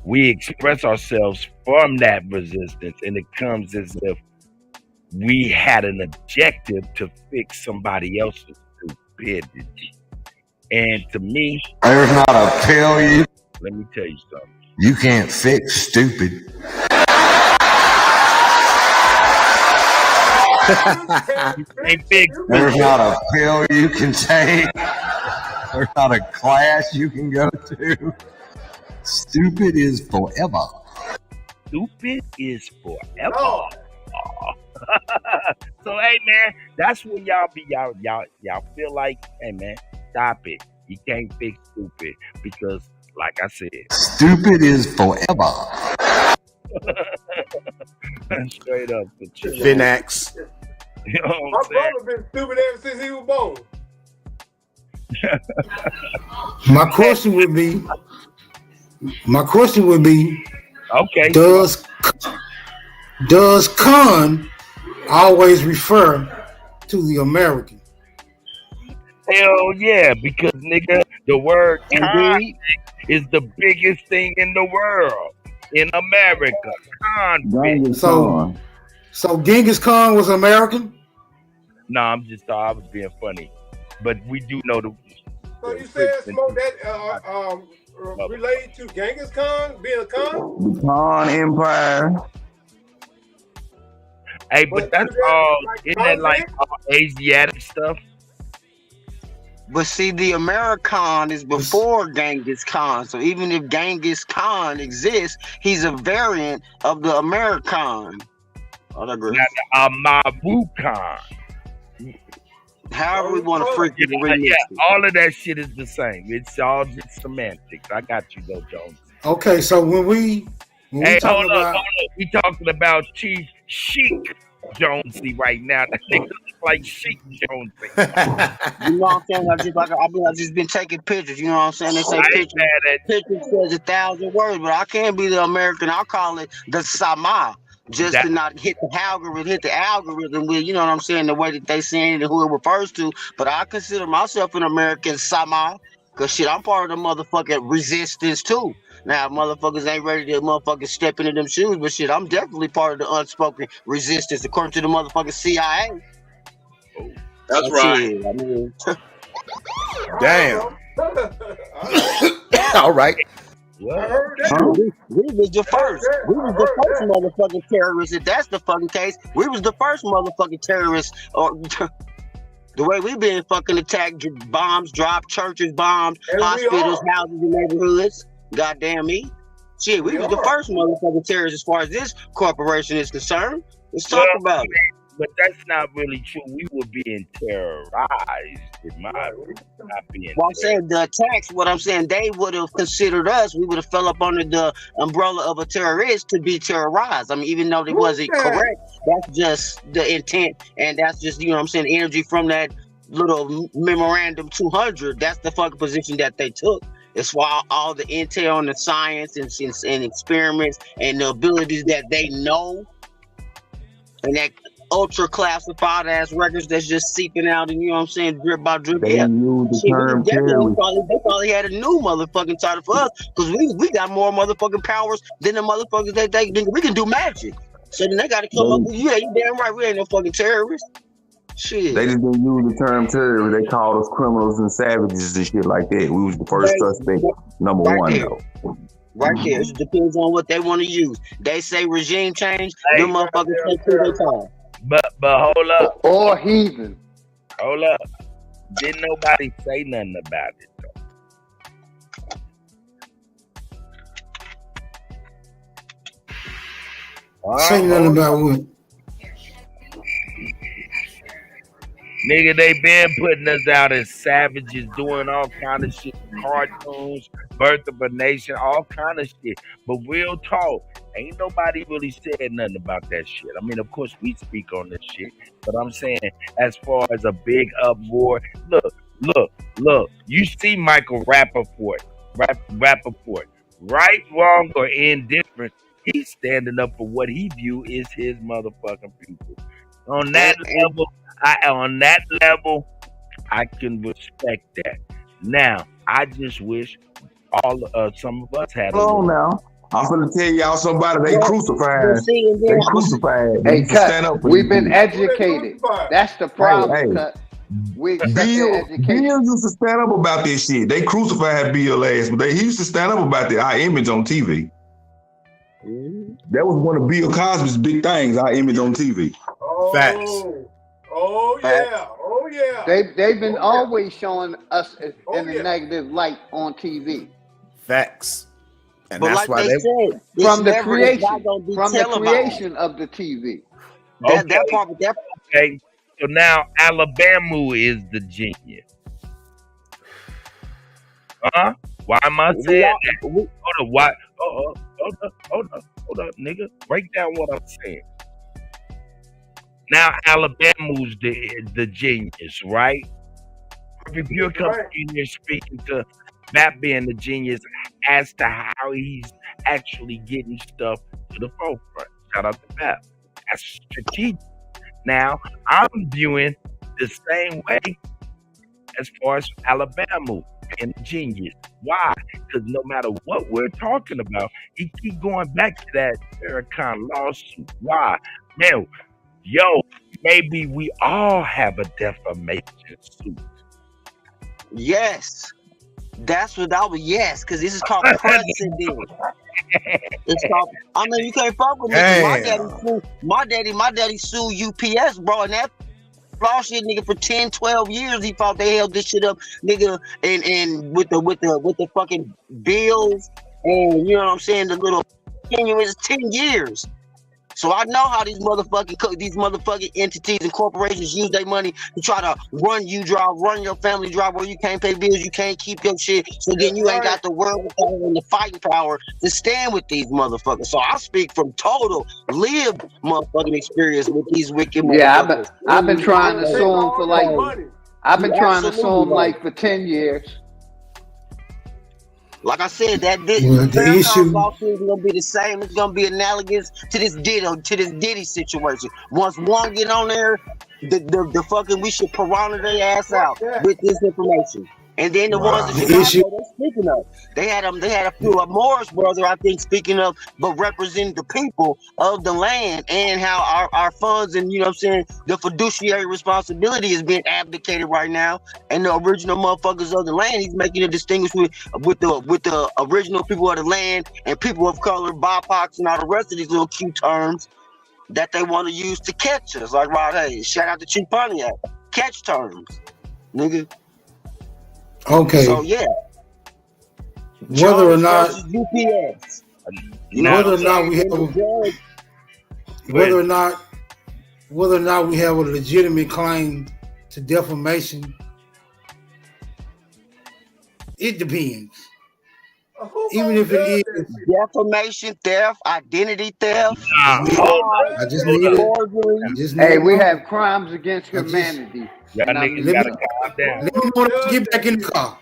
we express ourselves from that resistance and it comes as if we had an objective to fix somebody else's stupidity. And to me, there's not a pill let me tell you something. You can't fix stupid. There's not a pill you can take. There's not a class you can go to. Stupid is forever. Stupid is forever. Oh. So hey man, that's when y'all feel like, hey man, stop it. You can't fix stupid because, like I said, Stupid is forever. straight up for chill. Finax. You know what My I'm saying? brother been stupid ever since he was born. My question would be, okay. Does con always refer to the American? Hell yeah, because nigga, the word con is the biggest thing in the world. In America. Con. So Genghis Khan was American? No, I was being funny. But we do know the So you said Smoke that related to Genghis Khan being a Khan? The Khan Empire. Hey, but that's all, isn't that like all Asiatic stuff? But see, the American is before Genghis Khan. So even if Genghis Khan exists, he's a variant of the American. Not the Amabu Khan. However we want to freaking remix yeah, it. all of that shit is the same. It's all just semantics. I got you though, Jones. Okay, so when we hold up. We talking about Chief Sheik Jonesy right now. That nigga look like Sheik Jonesy. You know what I'm saying? I've just been taking pictures. You know what I'm saying? They say pictures says 1,000 words, but I can't be the American. I'll call it the Sama. Just to not hit the algorithm with, you know what I'm saying, the way that they saying it and who it refers to. But I consider myself an American Sama, because shit, I'm part of the motherfucking resistance too. Now, motherfuckers ain't ready to motherfucking step into them shoes, but shit, I'm definitely part of the unspoken resistance according to the motherfucking CIA. That's right. I mean, Damn. All right. We was the first. We was the first motherfucking terrorists. If that's the fucking case, we was the first motherfucking terrorists. Or the way we been fucking attacked, bombs, dropped, churches, bombs, hospitals, houses, and neighborhoods. Goddamn me. Shit, we was the first motherfucking terrorists as far as this corporation is concerned. Let's talk about it. But that's not really true. We were being terrorized, in my not being. Well, I'm saying the attacks. What I'm saying, they would have considered us. We would have fell up under the umbrella of a terrorist to be terrorized. I mean, even though it wasn't correct, that's just the intent, and that's just, you know what I'm saying, energy from that little memorandum 200. That's the fucking position that they took. It's why all the intel and the science and experiments and the abilities that they know, and that ultra classified ass records that's just seeping out, and you know what I'm saying, drip by drip. They use the term terrorist. They probably had a new motherfucking title for us, because we got more motherfucking powers than the motherfuckers that they think we can do magic. So then they got to come up with, yeah, you damn right, we ain't no fucking terrorists. Shit. They just didn't use the term terrorist. They called us criminals and savages and shit like that. We was the first suspect, number one there. though. Right there. It depends on what they want to use. They say regime change, them motherfuckers take to their time. But hold up. Or heathen. Hold up. Didn't nobody say nothing about it though. Say nothing about what? Nigga, they been putting us out as savages, doing all kind of shit, cartoons, Birth of a Nation, all kind of shit. But real talk, ain't nobody really said nothing about that shit. I mean, of course, we speak on this shit, but I'm saying as far as a big uproar, look, you see Michael Rappaport, right, wrong, or indifferent, he's standing up for what he view is his motherfucking people. On that level, I can respect that. Now, I just wish some of us had. Hold on now. I'm gonna tell y'all somebody they crucified. They crucified. Hey, Cut, we've been educated. That's the problem, Cut. We Bill used to stand up about this shit. They crucified Bill ass, but he used to stand up about our image on TV. That was one of Bill Cosby's big things, our image on TV. Facts. Oh yeah. They've been always showing us in a negative light on TV. Facts. And but that's like why they said, from the creation of the TV. That part. Okay. So now Alabama is the genius. Huh? Why am I We saying all, that? we, Hold on, why? Hold up, nigga. Break down what I'm saying. Now Alabama's the genius, right? If you're coming in here speaking to Matt being the genius as to how he's actually getting stuff to the forefront. Shout out to Matt. That's strategic. Now I'm viewing the same way as far as Alabama being the genius. Why? Because no matter what we're talking about, he keep going back to that Farrakhan lawsuit. Why? Man, yo, maybe we all have a defamation suit. yes, that's what I was. Yes, because this is called precedent. It's called. I mean, you can't fuck with me. 'Cause my daddy sued UPS, bro, and that law shit, nigga, for 10, 12 years. He thought they held this shit up, nigga, and with the fucking bills, and you know what I'm saying, the little continuous 10 years. So I know how these motherfucking entities and corporations use their money to try to run your family dry, where you can't pay bills, you can't keep your shit. So then you ain't got the wherewithal and the fighting power to stand with these motherfuckers. So I speak from total lived motherfucking experience with these wicked motherfuckers. Yeah, I've been trying to sue him for for 10 years. Like I said, the issue lawsuit is gonna be the same. It's gonna be analogous to this Diddy situation. Once one get on there, the fucking we should piranha their ass out with this information. And then the ones in Chicago, they're speaking of. They had a few of Morris brother, I think, speaking of, but representing the people of the land and how our funds and, you know what I'm saying, the fiduciary responsibility is being abdicated right now. And the original motherfuckers of the land, he's making a distinction with the original people of the land and people of color, BIPOCs, and all the rest of these little cute terms that they want to use to catch us. Like Rod Hayes, shout out to Chief Pontiac. Catch terms, nigga. Okay. So yeah, whether or not UPS, whether or not we have a legitimate claim to defamation, it depends. Even if it is defamation, theft, identity theft. I just need it. Hey, we have crimes against humanity. Y'all niggas gotta calm down. Let me know when I get back in the car.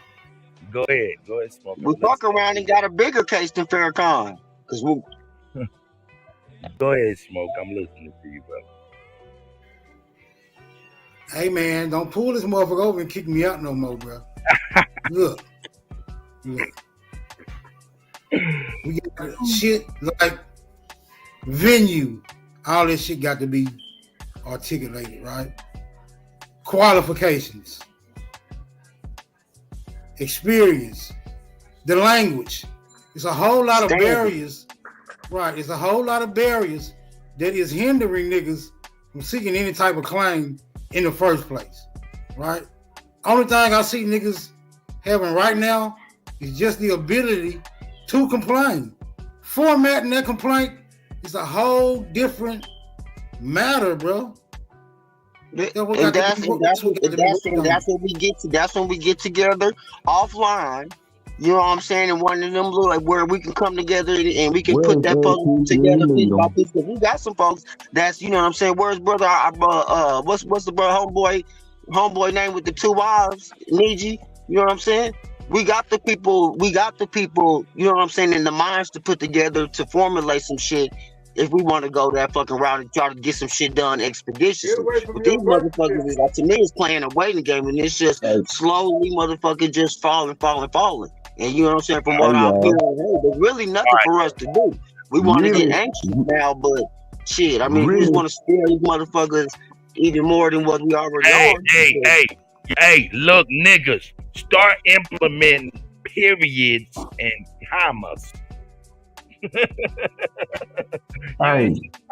Go ahead, Smoke. We fuck around and got a bigger case than Farrakhan. Go ahead, Smoke. I'm listening to you, brother. Hey man, don't pull this motherfucker over and kick me out no more, bro. Look. We got shit like venue. All this shit got to be articulated, right? Qualifications, experience, the language. It's a whole lot of barriers, right? It's a whole lot of barriers that is hindering niggas from seeking any type of claim in the first place, right? Only thing I see niggas having right now is just the ability to complain. Formatting that complaint is a whole different matter, bro. That's when we get to. That's when we get together offline. You know what I'm saying? And one of them like where we can come together and we can put that puzzle together. We got some folks that's, you know what I'm saying. Where's brother? What's the brother homeboy name with the two wives? Niji. You know what I'm saying? We got the people. You know what I'm saying, in the minds to put together to formulate some shit. If we want to go that fucking route and try to get some shit done expeditiously. But these motherfuckers is like, to me, it's playing a waiting game, and it's just slowly motherfucking just falling. And you know what I'm saying? From what I'm hearing, there's really nothing for us to do. We want to get anxious now, but shit, I mean, we just want to scare these motherfuckers even more than what we already are. Hey, look, niggas, start implementing periods and commas.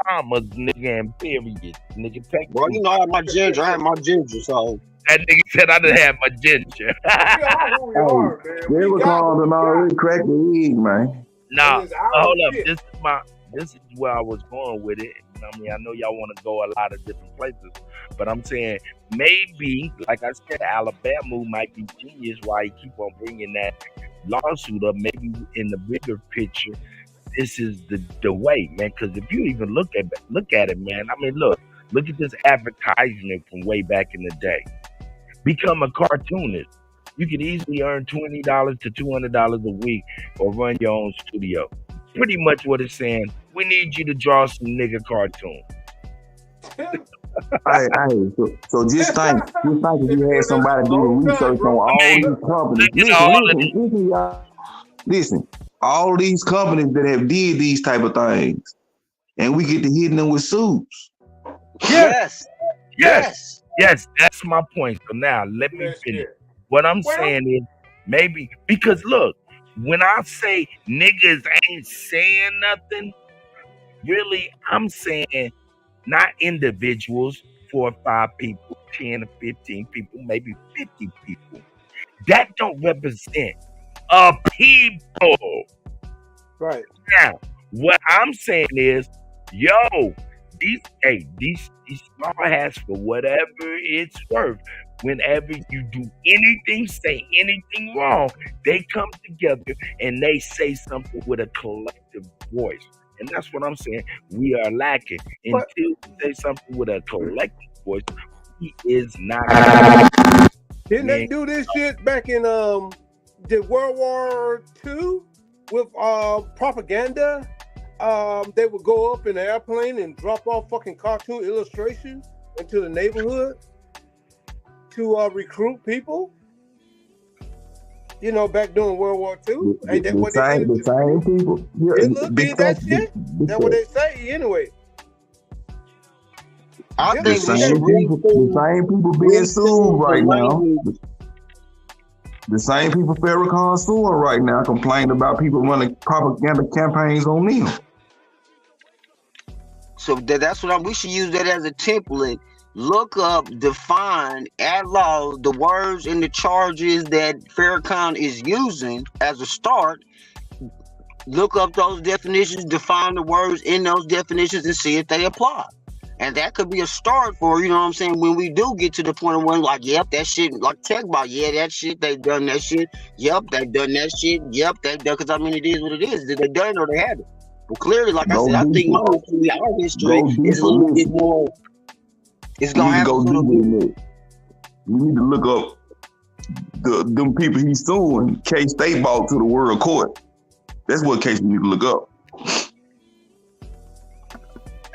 Commas, nigga, and periods. Nigga, take. Well, you know, I had my ginger, so. That nigga said I didn't have my ginger. They were called and already cracked the egg, man. Nah, hold up. This is where I was going with it. I mean, I know y'all want to go a lot of different places, but I'm saying maybe, like I said, Alabama might be genius why he keep on bringing that lawsuit up. Maybe in the bigger picture, this is the way, man. Because if you even look at it, man. I mean, look at this advertisement from way back in the day. Become a cartoonist. You can easily earn $20 to $200 a week or run your own studio. Pretty much what it's saying. We need you to draw some nigga cartoons. So just think if you had somebody doing research on all these companies. Listen, all these companies that have did these type of things, and we get to hit them with suits. Yes. That's my point. So now let me finish. What I'm saying is maybe because look, when I say niggas ain't saying nothing, really, I'm saying not individuals, 4 or 5 people, 10 or 15 people, maybe 50 people. That don't represent a people. Right. Now, what I'm saying is, yo, these small hats, for whatever it's worth, whenever you do anything, say anything wrong, they come together and they say something with a collective voice. And that's what I'm saying. We are lacking. Until we say something with a collective voice, he is not. Didn't they do this shit back in did World War II with propaganda? They would go up in an airplane and drop off fucking cartoon illustrations into the neighborhood to recruit people. You know, back during World War II. Ain't that what they did? The same people. It be that shit. That's what they say anyway. I The same people being sued right now. The same people Farrakhan suing right now, complaining about people running propaganda campaigns on them. So that's what we should use that as a template. Look up, define, add law, the words and the charges that Farrakhan is using as a start. Look up those definitions, define the words in those definitions, and see if they apply. And that could be a start for, you know what I'm saying, when we do get to the point of when, like, yep, that shit, like Tech about, yeah, that shit, they done that shit. Yep, they done that shit. Yep, they done, because I mean, it is what it is. Did they done it or they haven't? Well, clearly, like I said, I think my history, our history is a little bit more. It's gonna have a little bit. We need to look up them people he's suing. Case they brought to the world court. That's what case we need to look up.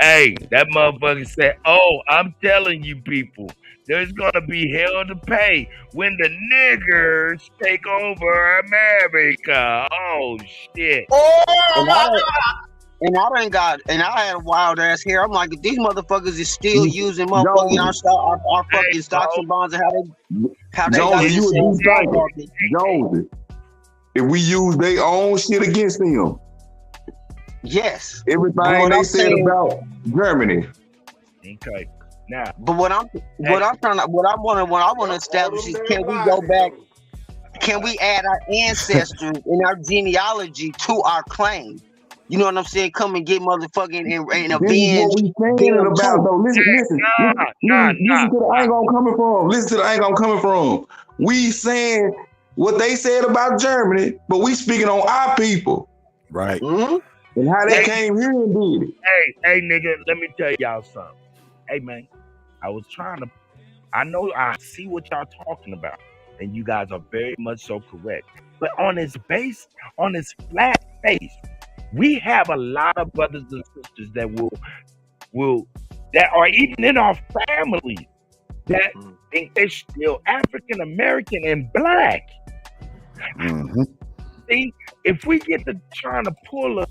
Hey, that motherfucker said, "Oh, I'm telling you, people, there's gonna be hell to pay when the niggers take over America." Oh shit! And I had a wild ass hair. I'm like, if these motherfuckers is still using motherfucking our fucking stocks and bonds and how they got this shit. Jonesy, if we use their own shit against them, yes, everything they said about Germany. Okay, now, but what I want to establish is, can we go back? Can we add our ancestors and our genealogy to our claim? You know what I'm saying? Come and get motherfucking and avenge. Listen to the angle I'm coming from. Listen to the angle I'm coming from. We saying what they said about Germany, but we speaking on our people. Right. Mm-hmm. And how they came here and did it. Hey, nigga, let me tell y'all something. Hey, man, I know I see what y'all talking about, and you guys are very much so correct. But on its flat face, we have a lot of brothers and sisters that that are even in our families that think they're still African American and black. Mm-hmm. See, if we get to trying to pull a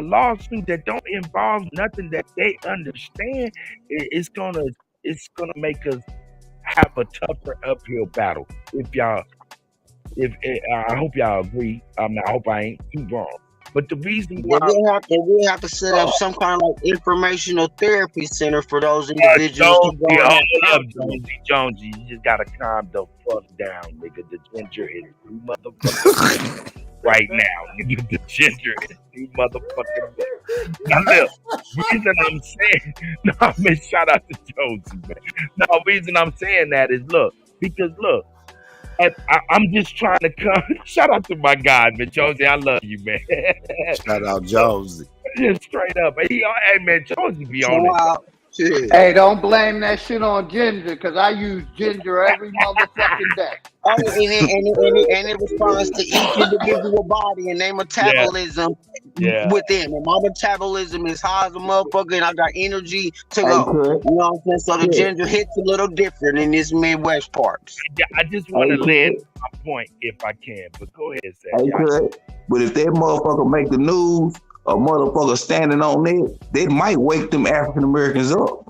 lawsuit that don't involve nothing that they understand, it's gonna make us have a tougher uphill battle. I hope y'all agree. I hope I ain't too wrong. But the reason why we have to set up some kind of like informational therapy center for those individuals. Jonesy, you just gotta calm the fuck down, nigga. The ginger is motherfucker right now, nigga. The ginger is motherfucking. Now look, reason I'm saying, no, man, shout out to Josie, man. No, reason I'm saying that is because I'm just trying to come. Shout out to my guy, man, Josie. I love you, man. Shout out Josie. Just straight up, hey man, Josie be on it. Hey, don't blame that shit on ginger, because I use ginger every motherfucking day. Oh, and it responds to each individual body and their metabolism within. And my metabolism is high as a motherfucker, and I got energy to go. You know what I'm saying? So the ginger hits a little different in this Midwest parts. Yeah, I just want to land my point if I can, but go ahead, Sam. But if that motherfucker make the news, a motherfucker standing on it, they might wake them African Americans up.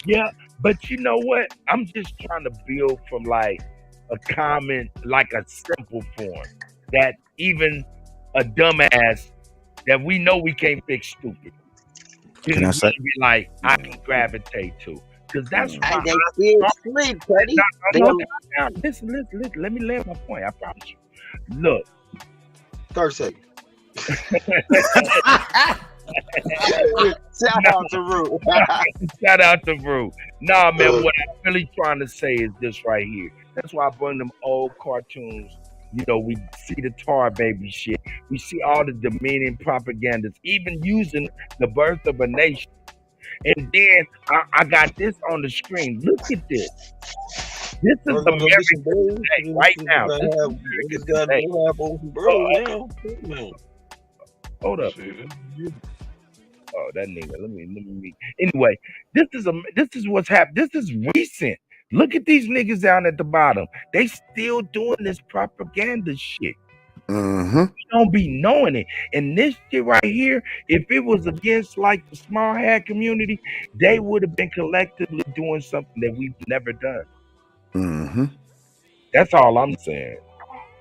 Yeah, but you know what? I'm just trying to build from like a common, like a simple form that even a dumbass that we know we can't fix stupid. Can I say? Be like, I can gravitate to. Because that's why they still sleep, Kutty. Listen, let me land my point. I promise you. Look. 30 seconds. Shout out to Rue. Shout out to Rue. Nah, man, what I'm really trying to say is this right here. That's why I bring them old cartoons. You know, we see the Tar Baby shit. We see all the demeaning propagandas, even using the birth of a nation. And then I got this on the screen. Look at this. This is American today, right now. This is today. Hold up. Oh, that nigga. Let me. Anyway, this is what's happened. This is recent. Look at these niggas down at the bottom. They still doing this propaganda shit. Mm-hmm. You don't be knowing it. And this shit right here, if it was against like the small hat community, they would have been collectively doing something that we've never done. Mm-hmm. That's all I'm saying.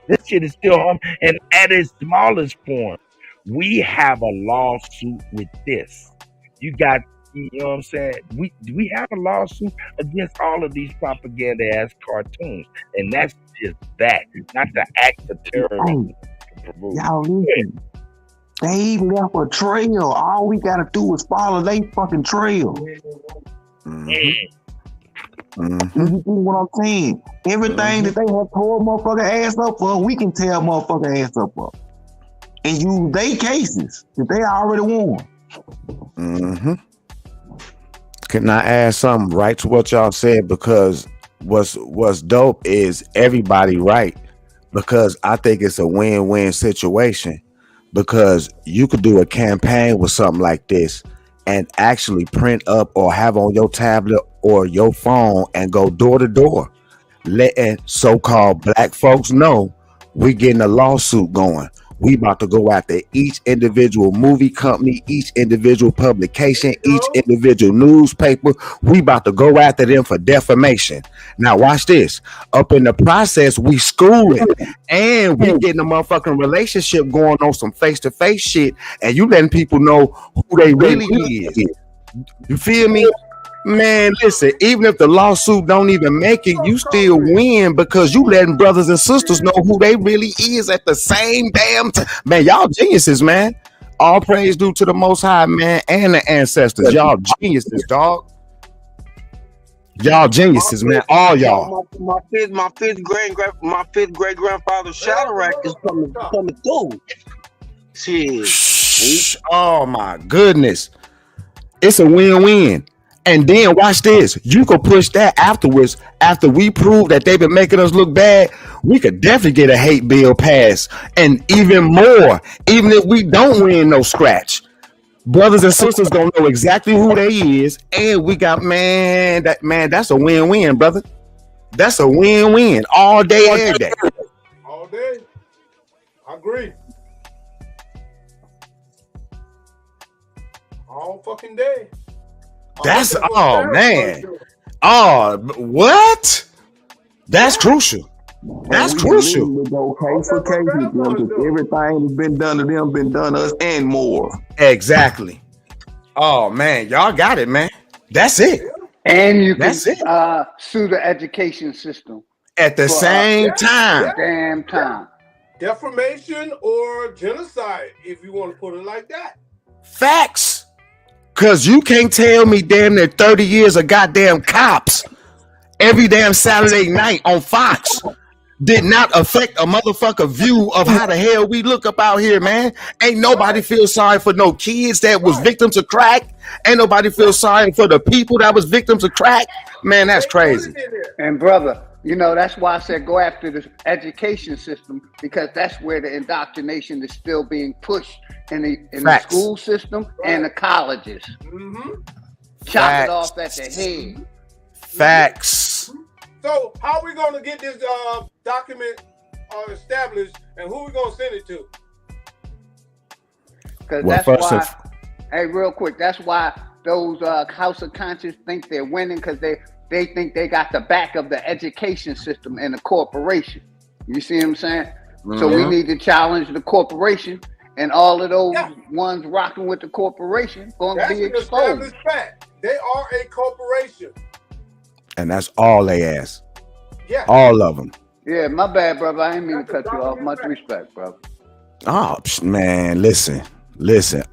This shit is still home. And at its smallest form, we have a lawsuit with this. You got, you know what I'm saying? We have a lawsuit against all of these propaganda ass cartoons. And that's just that. Not the act of terrorism. Y'all listen. They left a trail. All we gotta do is follow their fucking trail. Mm-hmm. You see what I'm saying? Everything that they have tore motherfucker ass up for, we can tear motherfucker ass up for. And use they cases that they already won. Mm-hmm. Can I add something right to what y'all said? Because what's dope is everybody right. Because I think it's a win-win situation. Because you could do a campaign with something like this and actually print up or have on your tablet or your phone and go door to door, letting so-called black folks know we getting a lawsuit going. We about to go after each individual movie company, each individual publication, each individual newspaper. We about to go after them for defamation. Now watch this. Up in the process, we schooling and we getting a motherfucking relationship going on some face-to-face shit, and you letting people know who they really is. You feel me? Man, listen, even if the lawsuit don't even make it, you still win because you letting brothers and sisters know who they really is at the same damn time. Man, y'all geniuses, man. All praise due to the Most High, man, and the ancestors. Y'all geniuses, dog. Y'all geniuses, man. All y'all. My fifth great grandfather Shadrach is coming through. Shit. Oh my goodness. It's a win-win. And then watch this. You could push that afterwards. After we prove that they've been making us look bad, we could definitely get a hate bill passed. And even more, even if we don't win no scratch, brothers and sisters gonna know exactly who they is. And we got, that's a win-win, brother. That's a win-win all day, every day. All day. I agree. All fucking day. That's man. Oh, what? That's crucial. That's crucial. Go case for case with them, because everything that's been done to them been done to us and more. Exactly. Oh man, y'all got it, man. That's it. And you can sue the education system at the same time. Damn time. Defamation or genocide, if you want to put it like that. Facts. Cause you can't tell me damn near 30 years of goddamn cops every damn Saturday night on Fox did not affect a motherfucker view of how the hell we look up out here, man. Ain't nobody feel sorry for no kids that was victims of crack. Ain't nobody feel sorry for the people that was victims of crack. Man, that's crazy. And brother, you know, that's why I said go after the education system, because that's where the indoctrination is still being pushed in the school system and the colleges. Chop it off at the head. Facts. So how are we going to get this document established, and who are we going to send it to? Because that's why, hey, real quick, that's why those House of Conscience think they're winning, because they think they got the back of the education system and the corporation. You see what I'm saying? So we need to challenge the corporation, and all of those ones rocking with the corporation going to be exposed. That's an established fact. They are a corporation. And that's all they ask. Yeah. All of them. Yeah, my bad, brother. I didn't mean to cut you off. Much respect, brother. Oh, man, listen.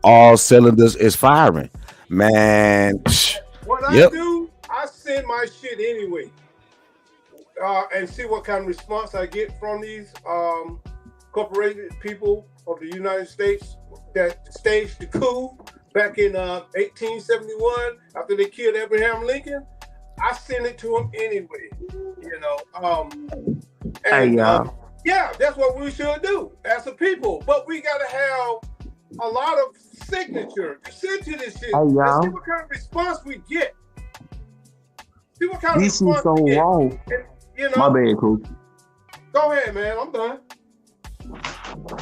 All cylinders is firing. Man. What I do, I send my shit anyway. And see what kind of response I get from these corporated people of the United States that staged the coup back in 1871 after they killed Abraham Lincoln. I send it to them anyway, you know. Yeah, that's what we should do as a people. But we got to have a lot of signature to send to this shit. Let's see what kind of response we get. See what kind of response we get. Wrong. And, you know, My bad, Coach. Go ahead, man. I'm done.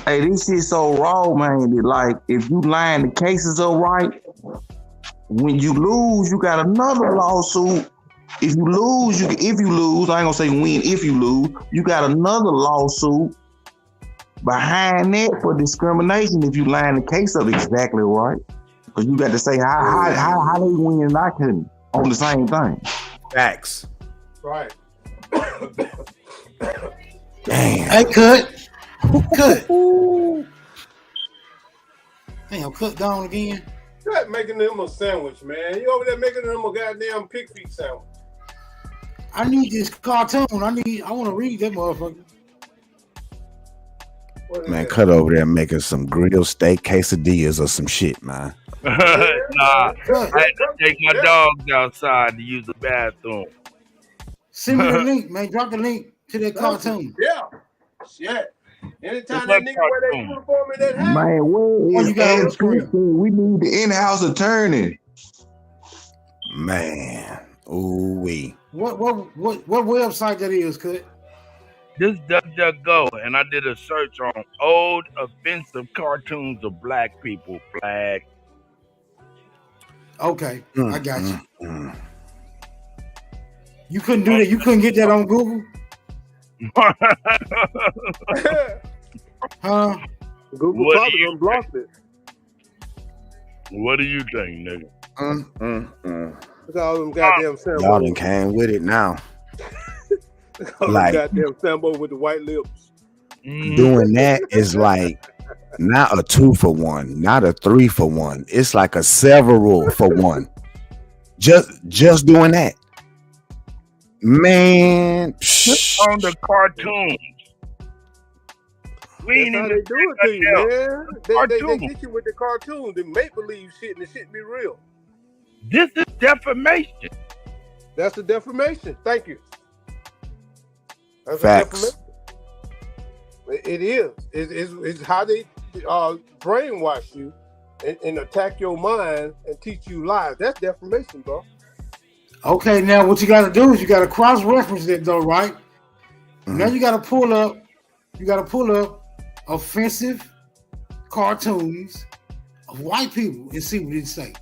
Hey, this shit so raw, man. That, like, if you line the cases up right, when you lose, you got another lawsuit. If you lose, I ain't gonna say win. If you lose, you got another lawsuit behind that for discrimination. If you line the case up exactly right, because you got to say how they win and I couldn't on the same thing. Facts. Right. Damn. Hey, Cut. Damn, Cut down again. Cut making them a sandwich, man. You over there making them a goddamn pig feet sandwich. I need this cartoon. I want to read that motherfucker. Man, Cut over there making some grilled steak quesadillas or some shit, man. Nah, I had to take my dogs outside to use the bathroom. Send me the link, man. Drop the link to that cartoon. Yeah. Shit. Anytime that nigga wear that uniform in that hat. Man, where is we need the in-house attorney. Man, ooh wee. What website that is, Cut? This DuckDuckGo, and I did a search on old offensive cartoons of black people. Flag. Okay, I got you. You couldn't do that. You couldn't get that on Google. Huh? Google probably unblocked it. What do you think, nigga? Look at all them goddamn Sambo. Y'all done came with it now. Like goddamn Sambo with the white lips. Doing that is like not a 2-for-1, not a 3-for-1. It's like a several for one. Just doing that. Man, just on the cartoons. We ain't even they do it to you, man. They get you with the cartoons. The make-believe shit, and the shit be real. This is defamation. That's a defamation. Thank you. That's Facts. A defamation. It is. It's how they brainwash you and attack your mind and teach you lies. That's defamation, bro. Okay, now what you got to do is you got to cross-reference it, though, right? Now you got to pull up. Offensive cartoons of white people and see what it say.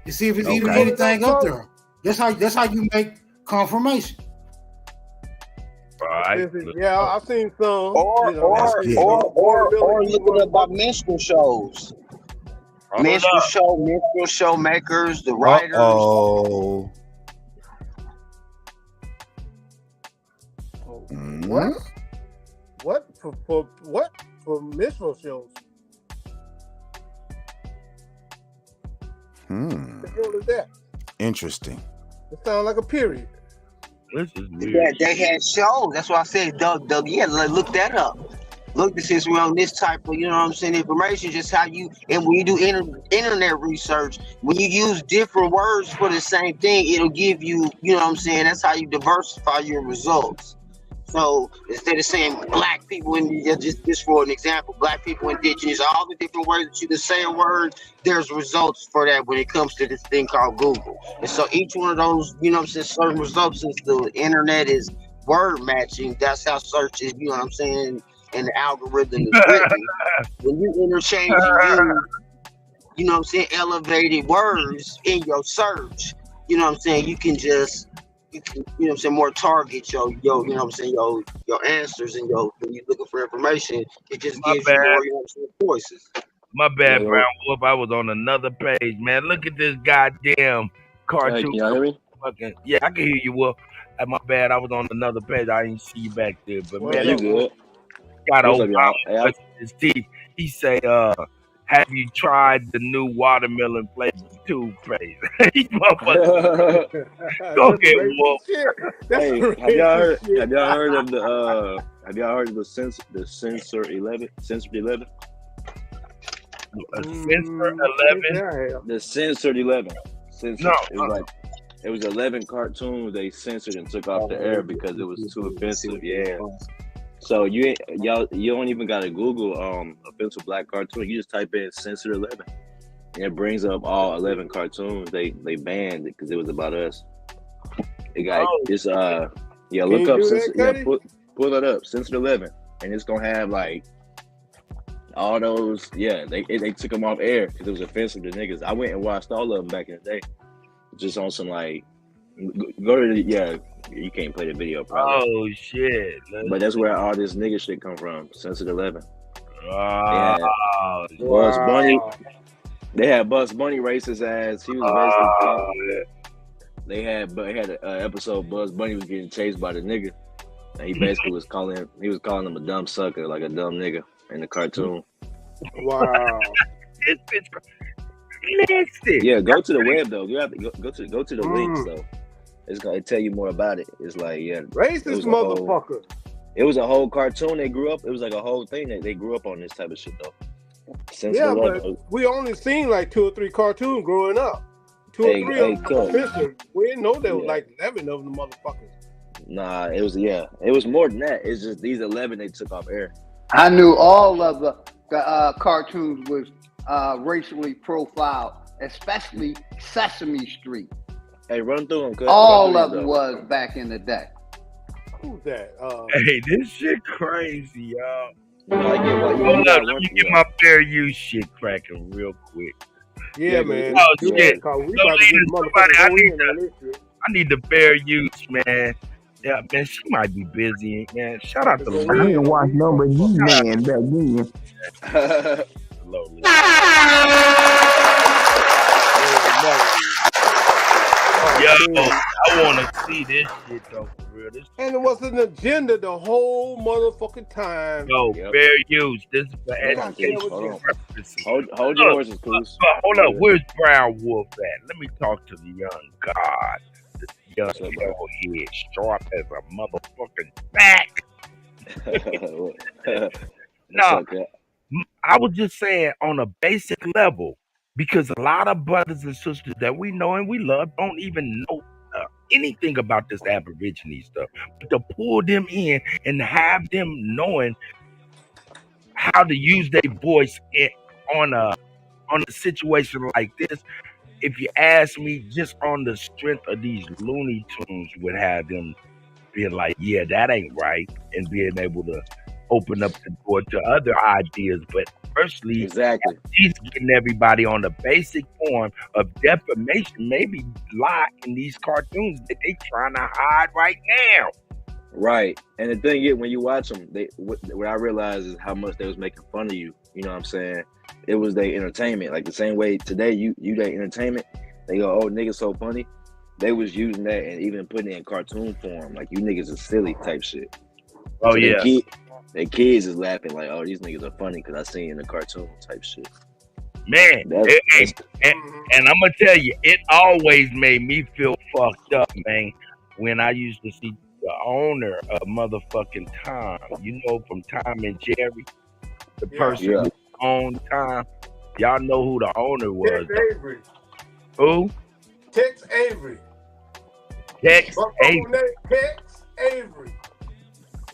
And see if it's even anything up there. That's how you make confirmation. Right. Yeah, I've seen some. Or look it up about minstrel shows. Minstrel show makers, the writers. Oh. What? What for what? For minstrel shows? The hell is that? Interesting. It sounds like a period. This is Yeah, they had shows. That's why I said, Doug, yeah, look that up. Look, since we're on this type of, you know what I'm saying, information, just how you, and when you do internet research, when you use different words for the same thing, it'll give you, you know what I'm saying, that's how you diversify your results. So instead of saying black people, just for an example, black people, indigenous, all the different ways that you can say a word, there's results for that when it comes to this thing called Google. And so each one of those, you know what I'm saying, certain results, since the internet is word matching, that's how search is, you know what I'm saying, and the algorithm is written. When you interchange and use, you know what I'm saying, elevated words in your search, you know what I'm saying, you can just, you know what I'm saying, more target your you know what I'm saying, your answers, and when you're looking for information, it just gives you more, you know what I'm saying, choices. My bad, Brown Wolf. I was on another page, man. Look at this goddamn cartoon. Hey, can y'all hear me? Yeah, I can hear you, Wolf. My bad. I was on another page. I didn't see you back there, but Yeah, you good. got What's up, Obama y'all? brushing his teeth. He say, have you tried the new watermelon flavored toothpaste? These motherfuckers. Go ahead, Wolf. Hey, have y'all heard of the Sensor 11? Sensor 11? Sensor 11? The Sensor 11. Sensor. No. It was 11 cartoons they censored and took off the air because it was too offensive. Yeah. So you don't even gotta Google offensive black cartoon. You just type in Censor 11, and it brings up all 11 cartoons they banned because it was about us. It got look up Censor, pull it up, Censor 11, and it's gonna have like all those. Yeah, they took them off air because it was offensive to niggas. I went and watched all of them back in the day, just on some like go to the You can't play the video, probably. Oh shit! But that's where all this nigga shit come from. Sensor 11. Oh, Bugs Bunny. They had Bugs Bunny racist ass. He was basically. They had an episode. Bugs Bunny was getting chased by the nigga, and he basically was calling him a dumb sucker, like a dumb nigga in the cartoon. Wow. This bitch nasty. Yeah, go to the web though. You have to go to the links though. It's gonna tell you more about it. It's like racist motherfucker. It was a whole cartoon they grew up. It was like a whole thing that they grew up on this type of shit though. But we only seen like 2 or 3 cartoons growing up. 2 or 3 of them offensive. We didn't know there was like 11 of them motherfuckers. Nah, it was more than that. It's just these 11 they took off air. I knew all of the cartoons was racially profiled, especially Sesame Street. Hey, run through them. All of them was back in the day. Who's that? Hey, this shit crazy, y'all. Hold up, let me get my fair use shit cracking real quick. Yeah, man. Oh shit! I need the fair use, man. Yeah, man, she might be busy, man. Shout out to Lou. I didn't watch number of these man back then. Yo, I want to see this shit though, for real. And it was an agenda the whole motherfucking time. Yo, fair use. This is for education purposes. Hold your horses, Coos. Hold up, where's Brown Wolf at? Let me talk to the young god. The young head, sharp as a motherfucking back. No, I was just saying on a basic level, because a lot of brothers and sisters that we know and we love don't even know anything about this Aborigine stuff. But to pull them in and have them knowing how to use their voice on a situation like this, if you ask me, just on the strength of these Looney Tunes would have them being like, yeah, that ain't right, and being able to open up the door to other ideas. But firstly, he's getting everybody on the basic form of defamation, maybe lie in these cartoons that they trying to hide right now. Right. And the thing is, when you watch them, what I realize is how much they was making fun of you. You know what I'm saying? It was their entertainment. Like the same way today, you their entertainment. They go, oh, niggas so funny. They was using that and even putting it in cartoon form. Like, you niggas is silly type shit. Oh, so yeah. Their kids is laughing like, oh, these niggas are funny because I seen in the cartoon type shit. Man, and I'm gonna tell you, it always made me feel fucked up, man, when I used to see the owner of motherfucking Tom, you know, from Tom and Jerry, the person who owned Tom. Y'all know who the owner was. Tex Avery. Who? Tex Avery. Tex Avery. Tex Avery.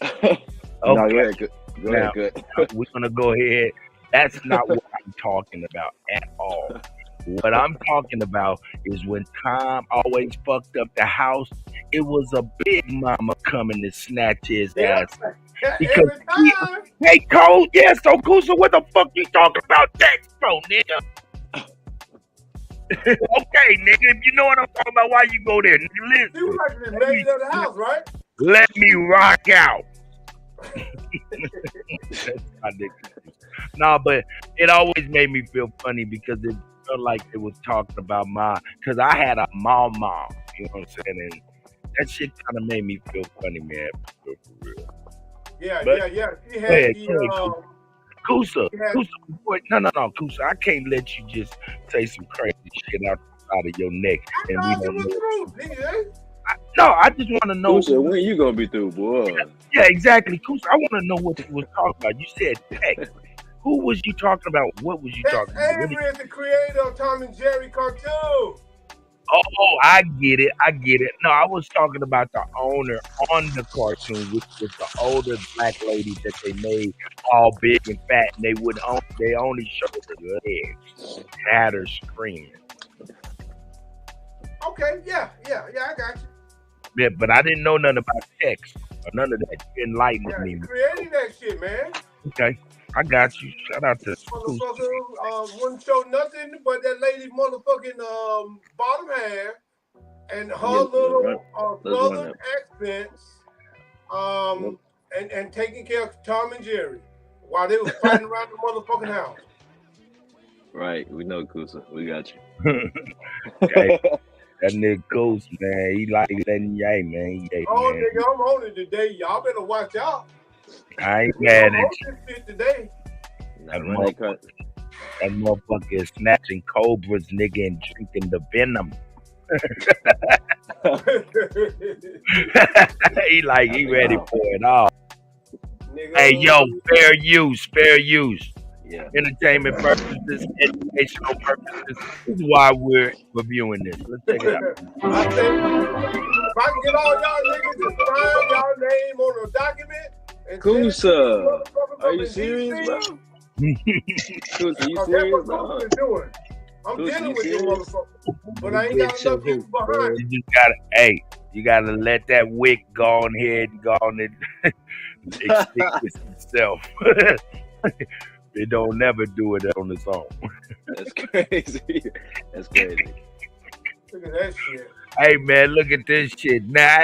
Okay. No, go ahead. Go Now, ahead. we're gonna go ahead. That's not what I'm talking about at all. What I'm talking about is when Tom always fucked up the house, it was a big mama coming to snatch his ass. Because hey, Cole, yeah, so cool. So what the fuck you talking about Tex, bro, nigga? Okay, nigga, if you know what I'm talking about, why you go there? Nigga, listen. You was like the lady of the house, right? Let me rock out. That's my nigga. Nah, but it always made me feel funny because it felt like it was talking about because I had a mom, you know what I'm saying? And that shit kind of made me feel funny, man, for real. Yeah. She had Kusa, boy, no, Kusa, I can't let you just say some crazy shit out of your neck. And we don't know. No, I just want to know. Kusa, when you gonna be through, boy? Yeah, exactly. Kusa, I want to know what you was talking about. You said Tex. Who was you talking about? What was you talking about? Avery is the creator of Tom and Jerry cartoon. Oh, I get it. No, I was talking about the owner on the cartoon, which was the older black lady that they made all big and fat, and they only showed her legs and had her screaming. Okay, yeah, I got you. Yeah, but I didn't know nothing about Tex or none of that. You enlightened me. You created that shit, man. Okay, I got you. Shout out to motherfucker wouldn't show nothing but that lady motherfucking bottom half and her little southern accents and taking care of Tom and Jerry while they was fighting around the motherfucking house. Right, we know Kusa. We got you. Okay. That nigga Goose, man, he like letting yay, man. Yay, oh, man. nigga, I'm on it today. Y'all better watch out. I ain't mad at you. This shit today. That motherfucker is snatching cobras, nigga, and drinking the venom. He ready for it all. Nigga, hey, yo, fair use. Yeah. Entertainment purposes, educational purposes. This is why we're reviewing this. Let's check it out. I say, if I can get all y'all niggas to sign y'all name on a document. Kusa, are you serious, bro? Kusa, you serious, bro? I'm dealing with you, motherfucker. But I ain't got enough people behind. You gotta let that wick go on ahead and go on and extinguish itself. It don't never do it on its own. That's crazy. That's crazy. Look at that shit. Hey, man, look at this shit. Now,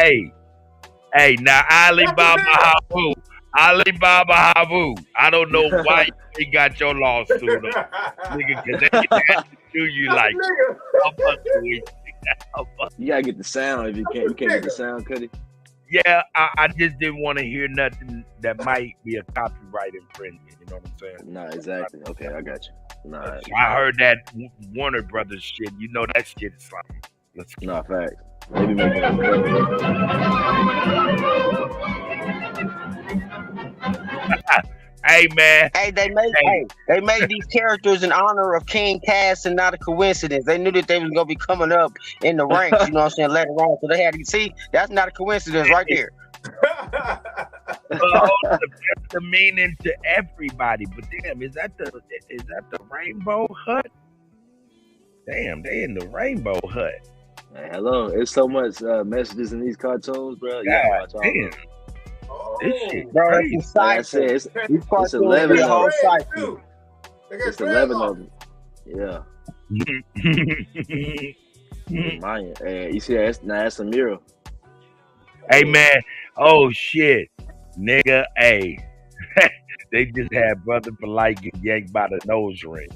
now Alibaba Havu. I don't know why you got your lawsuit on. Nigga, because they do you like. You gotta get the sound if you can't get the sound, Kutty. Yeah, I just didn't want to hear nothing that might be a copyright infringement. You know what I'm saying? Nah, exactly. Okay, I got you. Nah, I heard that Warner Brothers shit. You know that shit is something. Nah, facts. Maybe making a Hey, man. Hey, they made these characters in honor of King Cass and not a coincidence. They knew that they was gonna be coming up in the ranks, you know what I'm saying, later on. So they had to see that's not a coincidence right there. The meaning to everybody, but damn, is that the Rainbow Hut? Damn, they in the Rainbow Hut. Man, hello, it's so much messages in these cartoons, bro. Yeah, watch all damn. This shit, bro, it's like I said, it's 11 of them. It's 11 of them. Yeah. Mine. Hey, you see that? That's a mirror. Hey, man. Oh shit, nigga. Hey, they just had Brother Polite get yanked by the nose ring.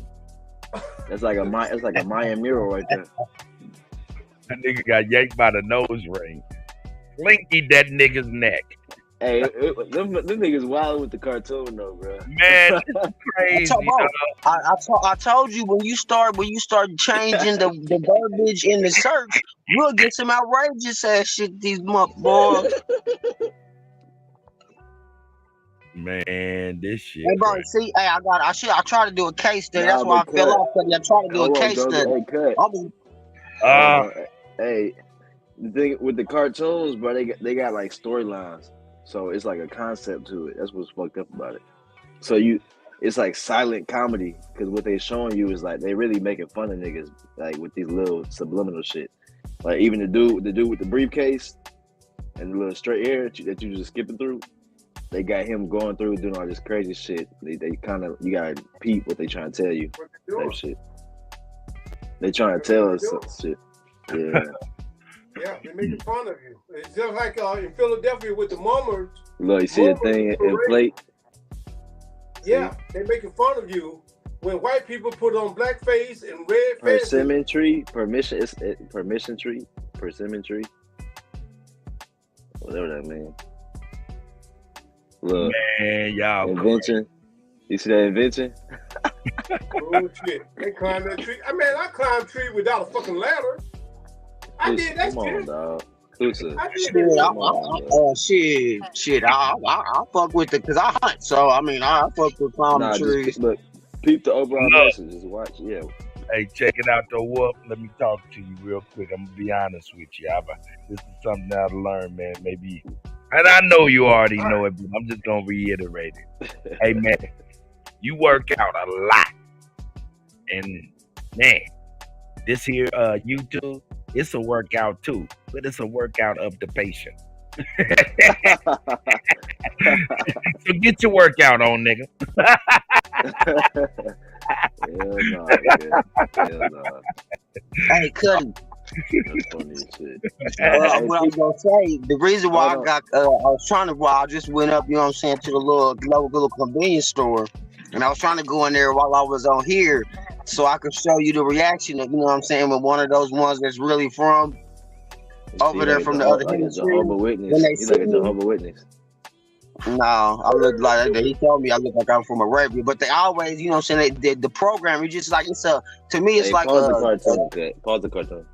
That's like a Mayan mirror right there. That nigga got yanked by the nose ring. Blinky that nigga's neck. Hey, them niggas wild with the cartoon though, bro. Man, this is crazy. I told you when you start changing the verbiage in the search, you'll get some outrageous ass shit. These boys. Man, this shit. Hey, bro, see, hey, I tried to do a case study. That's why I fell off. I tried to do a case study. Hey, the thing with the cartoons, bro, they got like storylines, so it's like a concept to it. That's what's fucked up about it. So it's like silent comedy because what they showing you is like they really making fun of niggas like with these little subliminal shit. Like even the dude with the briefcase and the little straight hair that you just skipping through. They got him going through doing all this crazy shit. They kind of, you gotta peep what they trying to tell you. Type shit. They trying to tell us some shit. Yeah. Yeah, they making fun of you. It's just like in Philadelphia with the mummers. Look, you see the thing in plate? Yeah, they making fun of you when white people put on blackface and red faces. Persimmon tree, permission tree, whatever that means. Look, man, y'all invention. You see that invention? Oh shit! They climb that tree. I mean, I climbed tree without a fucking ladder. I did that shit. Come on, dog. Shit, I fuck with it because I hunt. So I mean, I fuck with climbing trees. Look, peep the overall message. Just watch. Yeah. Hey, check it out though, Wolf. Let me talk to you real quick. I'm gonna be honest with you. This is something I learned, man. Maybe. And I know you already know it, but I'm just gonna reiterate it. Hey man, you work out a lot. And man, this here YouTube, it's a workout too, but it's a workout of the patient. So get your workout on, nigga. Hell no. Hey, Kutty. What I'm gonna say, the reason why I just went up, you know what I'm saying, to the little convenience store, and I was trying to go in there while I was on here, so I could show you the reaction of, you know what I'm saying, with one of those ones that's really from over there from the other Jehovah's Witness. You like a Jehovah's Witness. No, I look like he told me I look like I'm from Arabia, but they always, you know what I'm saying, the program, it's just like to me it's like pause the cartoon.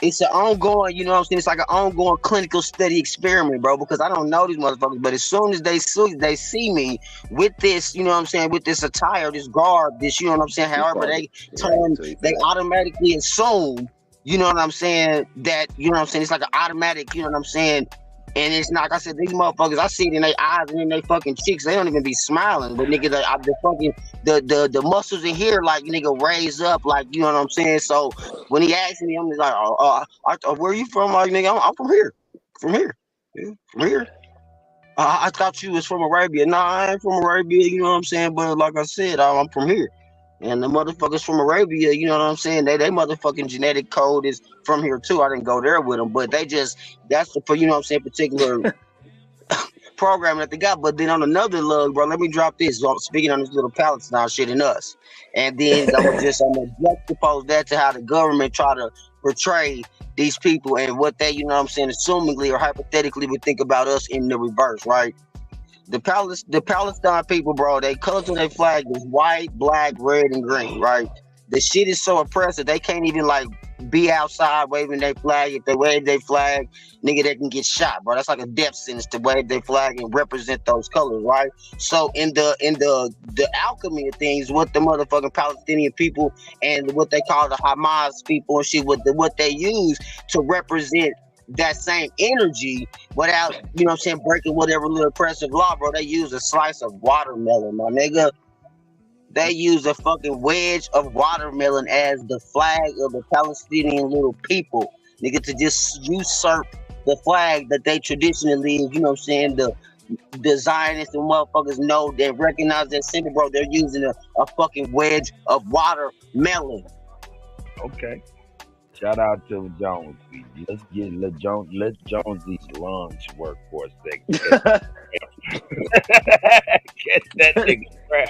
It's an ongoing, you know what I'm saying? It's like an ongoing clinical study experiment, bro, because I don't know these motherfuckers, but as soon as they see me with this, you know what I'm saying, with this attire, this garb, this, you know what I'm saying, however they turn, they automatically assume, you know what I'm saying, that, you know what I'm saying, it's like an automatic, you know what I'm saying, and it's not, like I said, these motherfuckers, I see it in their eyes and in their fucking cheeks. They don't even be smiling. But nigga, the muscles in here, like, nigga, raise up, like, you know what I'm saying? So when he asked me, I'm just like, where you from? Like, nigga, I'm from here. Yeah, from here. I thought you was from Arabia. Nah, I ain't from Arabia, you know what I'm saying? But like I said, I'm from here. And the motherfuckers from Arabia, you know what I'm saying? They motherfucking genetic code is from here too. I didn't go there with them, but that's for, you know what I'm saying, particular program that they got. But then on another lug, bro, let me drop this. So I'm speaking on this little Palestine shit in us. And then I'm gonna juxtapose that to how the government try to portray these people and what they, you know what I'm saying, assumingly or hypothetically would think about us in the reverse, right? The Palestine people, bro, they colors on their flag is white, black, red, and green, right? The shit is so oppressive, they can't even like be outside waving their flag. If they wave their flag, nigga, they can get shot, bro. That's like a death sentence to wave their flag and represent those colors, right? So in the alchemy of things, what the motherfucking Palestinian people and what they call the Hamas people and shit, what they use to represent that same energy without, you know what I'm saying, breaking whatever little oppressive law, bro. They use a slice of watermelon, my nigga. They use a fucking wedge of watermelon as the flag of the Palestinian little people, nigga, to just usurp the flag that they traditionally, you know what I'm saying, the Zionists and motherfuckers know, they recognize that symbol, bro. They're using a fucking wedge of watermelon. Okay. Shout out to Jones. Let Jonesy's lungs work for a second. Catch that nigga crap.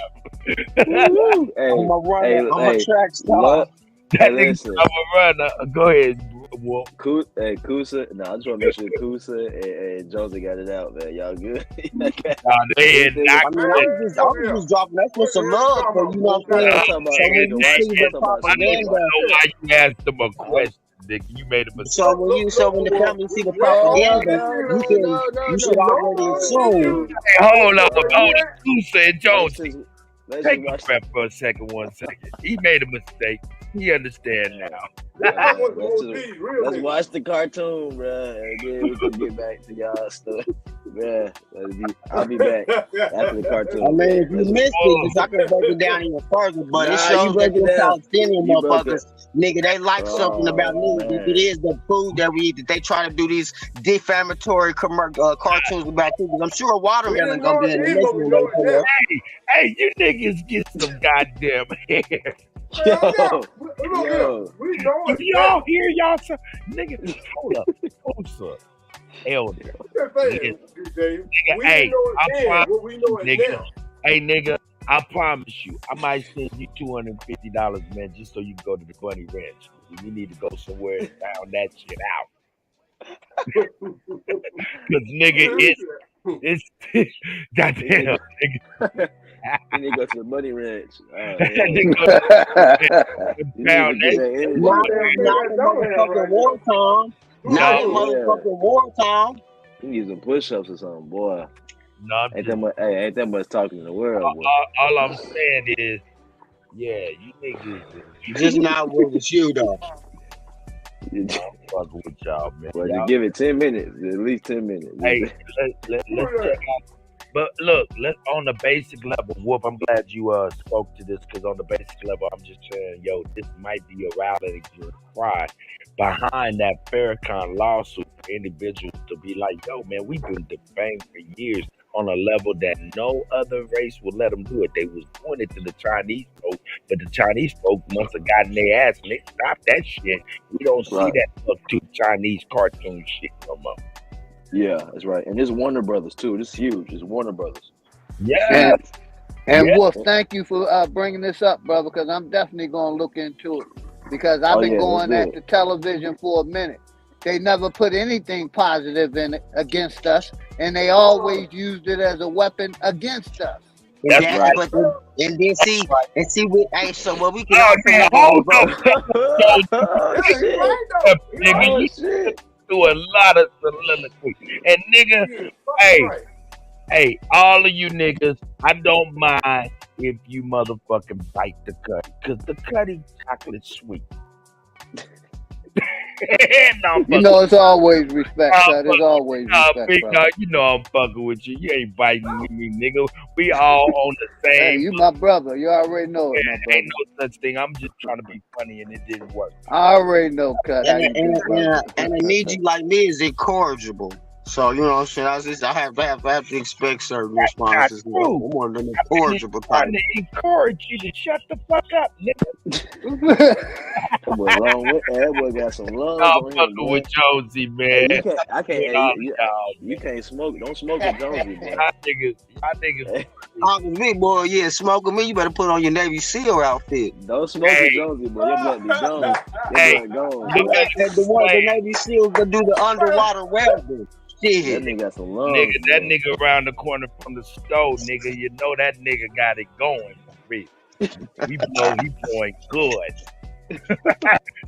I'm a track star. That nigga's I'm a runner. Go ahead, Whoop. Hey, Kusa. No, I just want to make sure Kusa and Jonesy got it out, man. Y'all good? Nah, they had not. I mean, I was just dropping that for some love, for you know what I'm saying. So when you see the I don't propaganda, know why you asked them a question, nigga. You made a mistake. so when the family see the propaganda, you should already assume. Hey, hold on. Kusa and Jonesy. Let's Take just a watch. breath for a second, 1 second. He made a mistake. He understand now. Let's watch the cartoon, bro, and then we can get back to y'all stuff. Yeah, I'll be back after the cartoon. I mean, if you missed it, cause I can break it down even further, but it shows that the Palestinian motherfuckers, nigga, they like something about niggas. If it is the food that we eat, that they try to do these defamatory cartoons about too. I'm sure watermelon gonna be in the next one. Hey, you niggas get some goddamn hair. Yo. Do y'all hear y'all? Nigga, hold up. Elder. Nigga, hey, I promise you, nigga. Hey, nigga, I promise you, I might send you $250, man, just so you can go to the Bunny Ranch. You need to go somewhere and found that shit out. Cause nigga, it's goddamn, nigga. You need to go to the Bunny Ranch. Motherfucking war time. You need some push-ups or something, boy. No, ain't that much talking in the world, boy. All I'm saying is, yeah, you niggas. Just not with it's you though. I'm fucking with y'all, man. Well, just give it 10 minutes, at least 10 minutes. Hey, let's check out. But look, let's on the basic level. Whoop, I'm glad you spoke to this, because on the basic level, I'm just saying, yo, this might be a rallying cry behind that Farrakhan lawsuit for individuals to be like, yo, man, we've been defamed for years on a level that no other race would let them do it. They was doing it to the Chinese folk, but the Chinese folk must have gotten their ass and they stopped that shit. We don't see that up to Chinese cartoon shit no more. Yeah, that's right. And it's Warner Brothers too. This is huge. It's Warner Brothers. Yeah. And Wolf, thank you for bringing this up, brother, because I'm definitely going to look into it. Because I've been going at the television for a minute. They never put anything positive in it against us, and they always used it as a weapon against us. That's right. And then see, so what we can hold on. Nigga, do a lot of soliloquy. And nigga, hey, all of you niggas, I don't mind if you motherfucking bite the Kutty, because the Kutty chocolate sweet. You know, it's always respect, son. It's always respect, big brother. dog, you know I'm fucking with you. You ain't biting with me, nigga. We all on the same. Hey, you my brother. You already know it, my brother. Ain't no such thing. I'm just trying to be funny, and it didn't work. I already know, Cut. And a need you like me is incorrigible. So, you know what I'm saying? I have to expect certain responses. I'm one of them incorrigible type. I'm trying to encourage you to shut the fuck up, nigga. That boy long way. That boy got some lungs. I'm fucking with Jonesy, man. You can't smoke. Don't smoke with Jonesy, man. Y'all niggas. Talking to me, boy. Yeah, smoking me. You better put on your Navy SEAL outfit. Don't smoke with Jonesy, boy. Your blood be gone. Your blood gone. The Navy SEAls that do the underwater welding. That nigga got some lungs. Nigga, that nigga around the corner from the stove, nigga. You know that nigga got it going. He blowing good.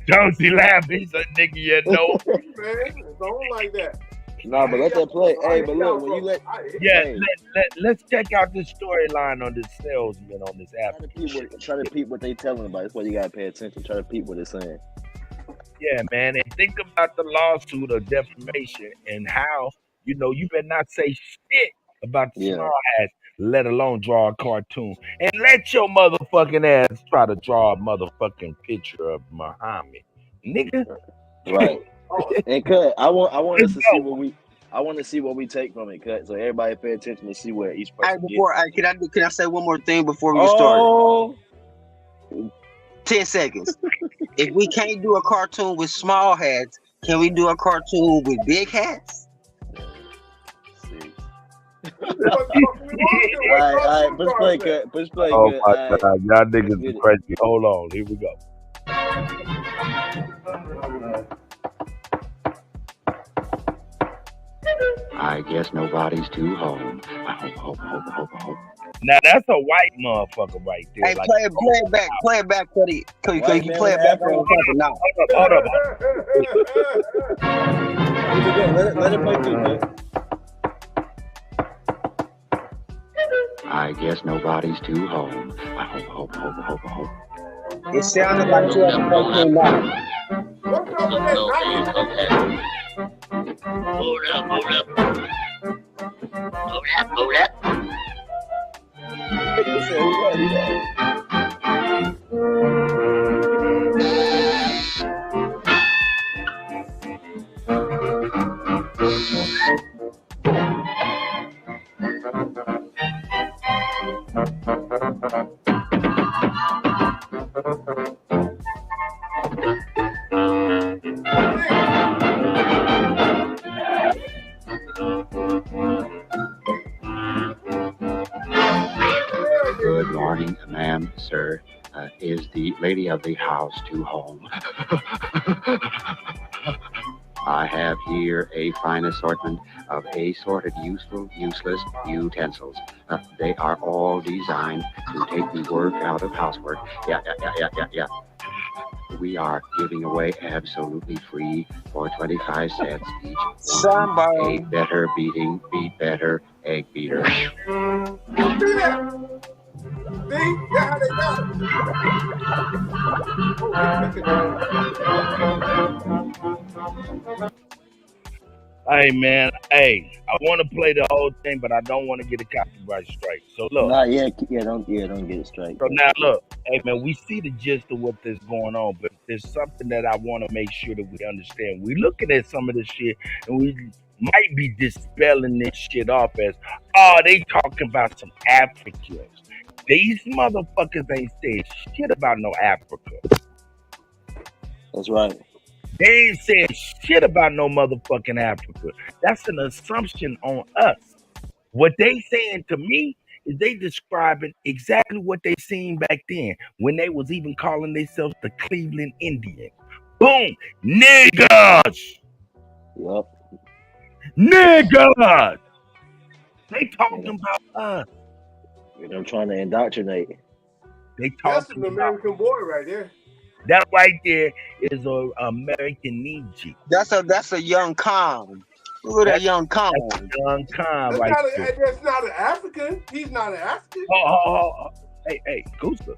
Jonesy laughing. He said, nigga, you know. Man, don't like that. Nah, but let that play. Hey, but look, when you let let's check out this storyline on this salesman on this app. Try to peep what they telling about. That's why you gotta pay attention. Try to peep what they're saying. Yeah, man, and think about the lawsuit of defamation and how, you know, you better not say shit about the small ass, let alone draw a cartoon. And let your motherfucking ass try to draw a motherfucking picture of Muhammad. Nigga. Right. And Cut, I want us to see what we take from it, Cut. So everybody pay attention to see where each person can I say one more thing before we get started? 10 seconds. If we can't do a cartoon with small hats, can we do a cartoon with big hats? Alright, push play, Cut. Push play, Oh Cut. my God, y'all niggas is crazy. Hold on, here we go. guess nobody's too home. I hope. Now that's a white motherfucker right there. Hey, Like, play it back, Kutty. Cutty, White you man play it with back afro. on something now. hold up. Let it play through, man. I guess nobody's too home. I hope. It sounded like you had a cartoon now. What's up with that Hold up. Good morning, ma'am, sir. Is the lady of the house to home? I have here a fine assortment of assorted useful, useless utensils. They are all designed to take the work out of housework. Yeah. We are giving away absolutely free for 25 cents each. Somebody. A better beating, beat better, egg beater. See that's how they got it. Hey man, I want to play the whole thing, but I don't want to get a copyright strike. So look. Nah, don't get it straight. So now look, hey man, we see the gist of what is going on, but there's something that I want to make sure that we understand. We're looking at some of this shit, and we might be dispelling this shit off as, oh, they talking about some Africans. These motherfuckers ain't saying shit about no Africa. That's right. They ain't saying shit about no motherfucking Africa. That's an assumption on us. What they saying to me is they describing exactly what they seen back then when they was even calling themselves the Cleveland Indians. Boom, niggas. Yup. Niggas. They talking about us. They're trying to indoctrinate. They That's talking an American boy right there. That right there is an American Nietzsche. That's a young Khan. Look at that young Khan. Young Khan That's right there. That's not an African. He's not an African. Oh. Hey, Kusa.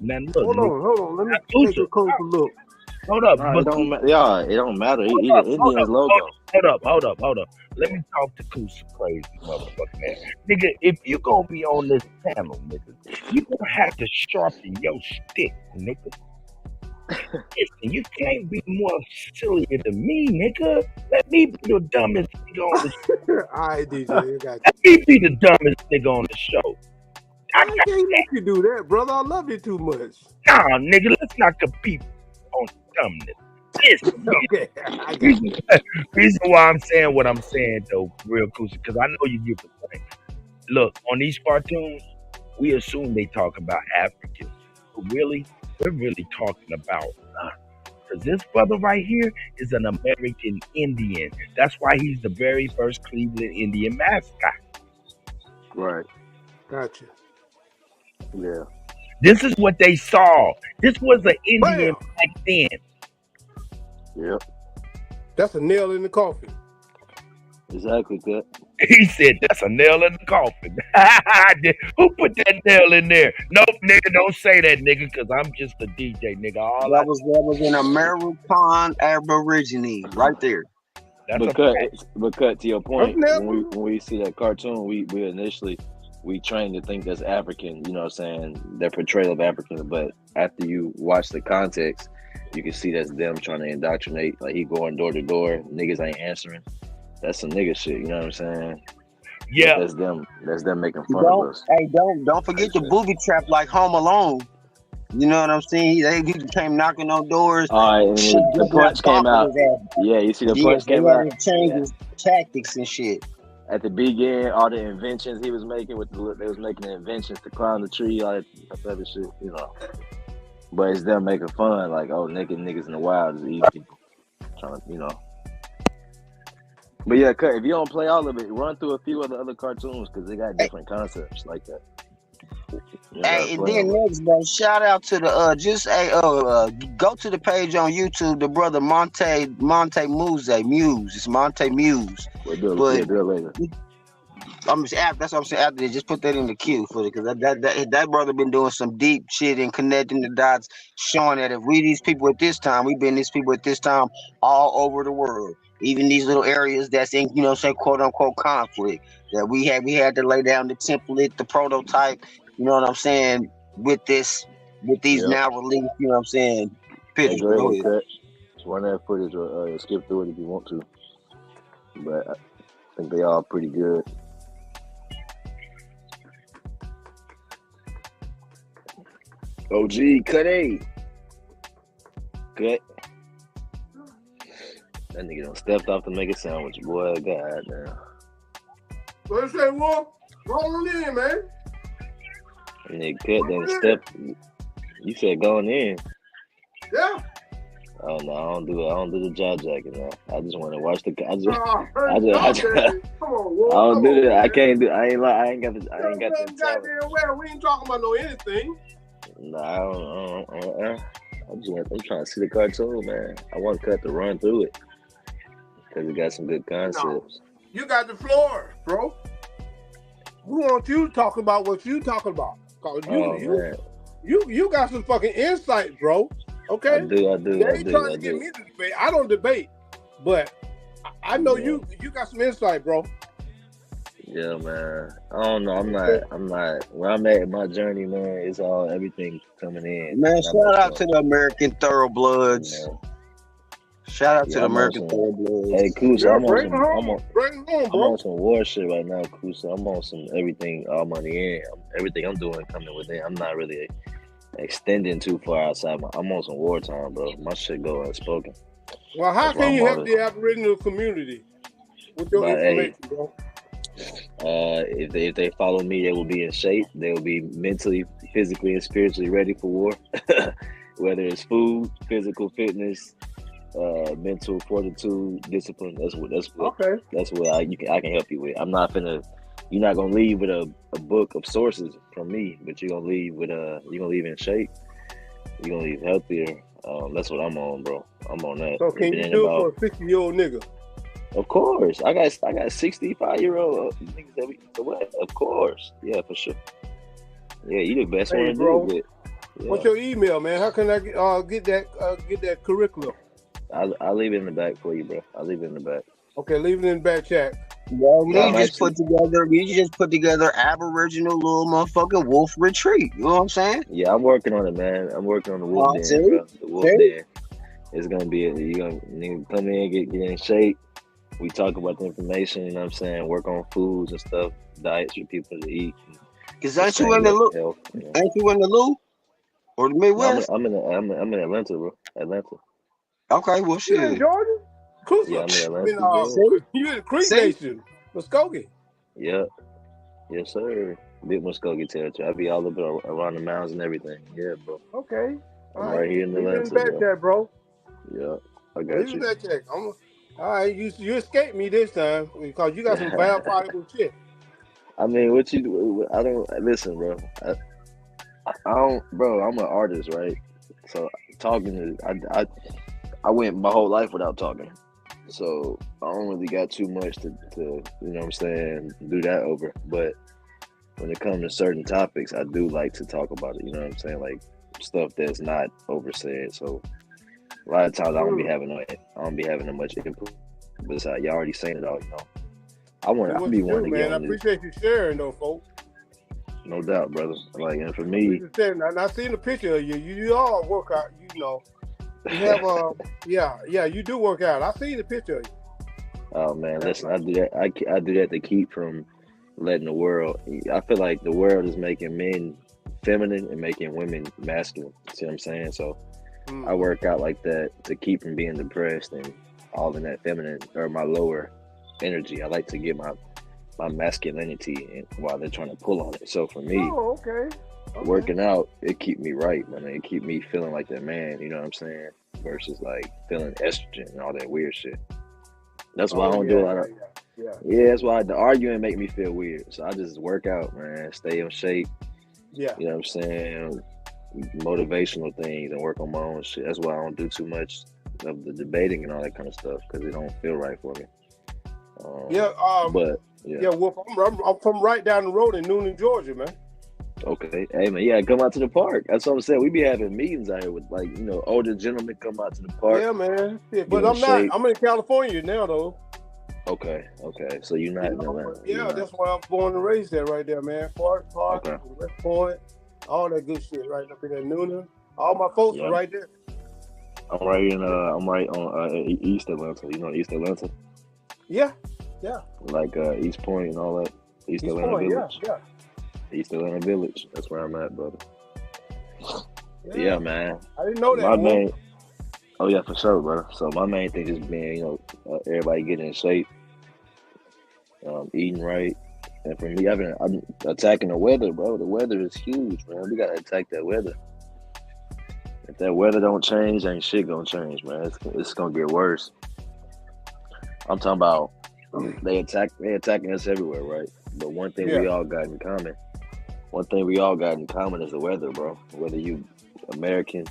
Man, look. Hold on. Let me take a closer look. Hold up. Nah, it don't matter. He's an Indian's logo. Hold up. Let me talk to Kusa crazy motherfucker, man. Nigga, if you gonna be on this panel, nigga, you gonna have to sharpen your stick, nigga. Listen, you can't be more sillier than me, nigga. Let me be the dumbest nigga on the show. All right, DJ, you got you. Let me be the dumbest nigga on the show. I can't let you do that, brother. I love you too much. Nah, nigga, let's not compete on dumbness. Listen, okay, reason why I'm saying what I'm saying, though, real cool, because I know you get the point. Look, on these cartoons, we assume they talk about Africans. But really, we're really talking about us. Because this brother right here is an American Indian. That's why he's the very first Cleveland Indian mascot. Right. Gotcha. Yeah. This is what they saw. This was an Indian back then. Yep. That's a nail in the coffin. Exactly, Cut. He said, that's a nail in the coffin. Who put that nail in there? Nope, nigga, don't say that, nigga, because I'm just a DJ, nigga. That was an American Aborigine right there. That's but Cut, to your point, when we see that cartoon, we initially train to think that's African, you know what I'm saying, their portrayal of African, but after you watch the context, you can see that's them trying to indoctrinate. Like, he going door to door, niggas ain't answering. That's some nigga shit, you know what I'm saying? Yeah. That's them making fun of us. Hey, don't forget the booby trap like Home Alone. You know what I'm saying? He came knocking on doors. All right, and the punch came out. Yeah, you see the punch came out. Change his tactics and shit. At the beginning, all the inventions he was making they was making the inventions to climb the tree, all that other shit, you know. But it's them making fun, like, oh, naked niggas in the wild is eating people. Trying to, you know. But yeah, Cut, if you don't play all of it, run through a few of the other cartoons because they got different concepts like that. You gotta Hey, and play then them. next, bro, shout out to the go to the page on YouTube, the brother Monte Muse. It's Monte Muse. We'll do But it later. I'm just after, that's what I'm saying. After they just put that in the queue for it, because that brother been doing some deep shit and connecting the dots, showing that if we these people at this time, we've been these people at this time all over the world, even these little areas that's in, you know, say quote unquote conflict, that we had to lay down the template, the prototype, you know what I'm saying, with these now released, you know what I'm saying, Hey, pictures. go Go ahead, ahead. Cut. Just run that footage or skip through it if you want to. But I think they all pretty good. OG, Kutty. Cut. That nigga done stepped off to make a sandwich, boy. God damn. What you say, Wolf? Roll in, man. That nigga Cut done stepped. You said going in. Yeah. Oh no, I don't do the jaw jacking now. I just want to watch the. Come on, I Wolf. don't do that. I can't do. I ain't got the talent. Goddamn well, we ain't talking about no anything. No, I don't. I'm trying to see the cartoon, man. I want Cut to run through it because it got some good concepts. You got the floor, bro. We want you to talk about what you talking about. Cause you got some fucking insight, bro. Okay. I do. They ain't trying to get me to debate. I don't debate, but I know you got some insight, bro. Yeah, man. I don't know. I'm not. Where I'm at in my journey, man, it's all everything coming in. Man, shout out to the American Thoroughbloods. Shout out to the American Thoroughbloods. Hey, Kusa, I'm bro. on some war shit right now, Kusa. I'm on some everything, all money in. Everything I'm doing coming within. I'm not really extending too far outside. I'm on some wartime, bro. My shit go unspoken. Well, how can you help the Aboriginal community with your information, bro? If they follow me, they will be in shape. They will be mentally, physically, and spiritually ready for war. Whether it's food, physical fitness, mental fortitude, discipline. That's what I can help you with. I'm not finna. You're not gonna leave with a book of sources from me, but you're gonna leave with in shape. You're gonna leave healthier. That's what I'm on, bro. I'm on that. So can you do it for a 50-year-old nigga? Of course. I got 65-year-old niggas that we what? Of course. Yeah, for sure. Yeah, you the best one to do it. Yeah. What's your email, man? How can I get that curriculum? I'll leave it in the back for you, bro. I'll leave it in the back. Okay, leave it in the back chat. Well, we just put together Aboriginal little motherfucking wolf retreat. You know what I'm saying? Yeah, I'm working on it, man. I'm working on the wolf den, bro. The wolf den. It's gonna be you gonna come in, get in shape. We talk about the information, you know what I'm saying? Work on foods and stuff, diets for people to eat. Cause ain't you in the loop? Ain't you in the loop? Or the Midwest? No, I'm in Atlanta, bro. Atlanta. Okay, well shit. You in Georgia? Cool. Yeah, I'm in Atlanta. You in the Creek Nation, Muskogee. Yeah. Yes, sir. Big Muskogee territory. I be all up around the mountains and everything. Yeah, bro. Okay. I'm right here in Atlanta, bro. Yeah, I got you. All right, you escaped me this time because you got some valuable shit. I mean, I don't listen, bro. I don't, bro. I'm an artist, right? So talking I went my whole life without talking, so I don't really got too much to you know what I'm saying, do that over. But when it comes to certain topics, I do like to talk about it. You know what I'm saying, like stuff that's not oversaid. So a lot of times I don't be having that much input. Besides, y'all already saying it all, you know. I be wanting to get on I appreciate you sharing, though, folks. No doubt, brother. Like, and for me, I seen the picture of you. You all work out. You know, you have you do work out. I seen the picture of you. Oh man, listen, I do that. I do that to keep from letting the world. I feel like the world is making men feminine and making women masculine. See what I'm saying? So I work out like that to keep from being depressed and all in that feminine or my lower energy. I like to get my masculinity while they're trying to pull on it. So for me, working out, it keep me right, man. It keep me feeling like that man. You know what I'm saying? Versus like feeling estrogen and all that weird shit. That's why I don't do a lot of. Yeah, that's why the arguing make me feel weird. So I just work out, man. Stay in shape. Yeah. You know what I'm saying? Motivational things and work on my own shit. That's why I don't do too much of the debating and all that kind of stuff because it don't feel right for me. But yeah. Wolf, I'm from right down the road in Noonan, Georgia, man. Okay. Hey man, yeah, come out to the park. That's what I'm saying. We be having meetings out here with older gentlemen come out to the park. Yeah, man. Yeah, but I'm not. I'm in California now, though. Okay. So you're not in Atlanta. Yeah, that's why I'm born and raised there, right there, man. Park, West Point, all that good shit right up in there, Noonan. All my folks are right there. I'm right on East Atlanta. You know East Atlanta? Yeah. Like East Point and all that. East Atlanta Point, Village. Yeah. East Atlanta Village. That's where I'm at, brother. Yeah, man. I didn't know that. Oh yeah, for sure, brother. So my main thing is being, everybody getting in shape, eating right, and for me, I'm attacking the weather, bro. The weather is huge, man. We gotta attack that weather. If that weather don't change, ain't shit gonna change, man. It's gonna get worse. I'm talking about they attacking us everywhere, right? But one thing we all got in common. One thing we all got in common is the weather, bro. Whether you American,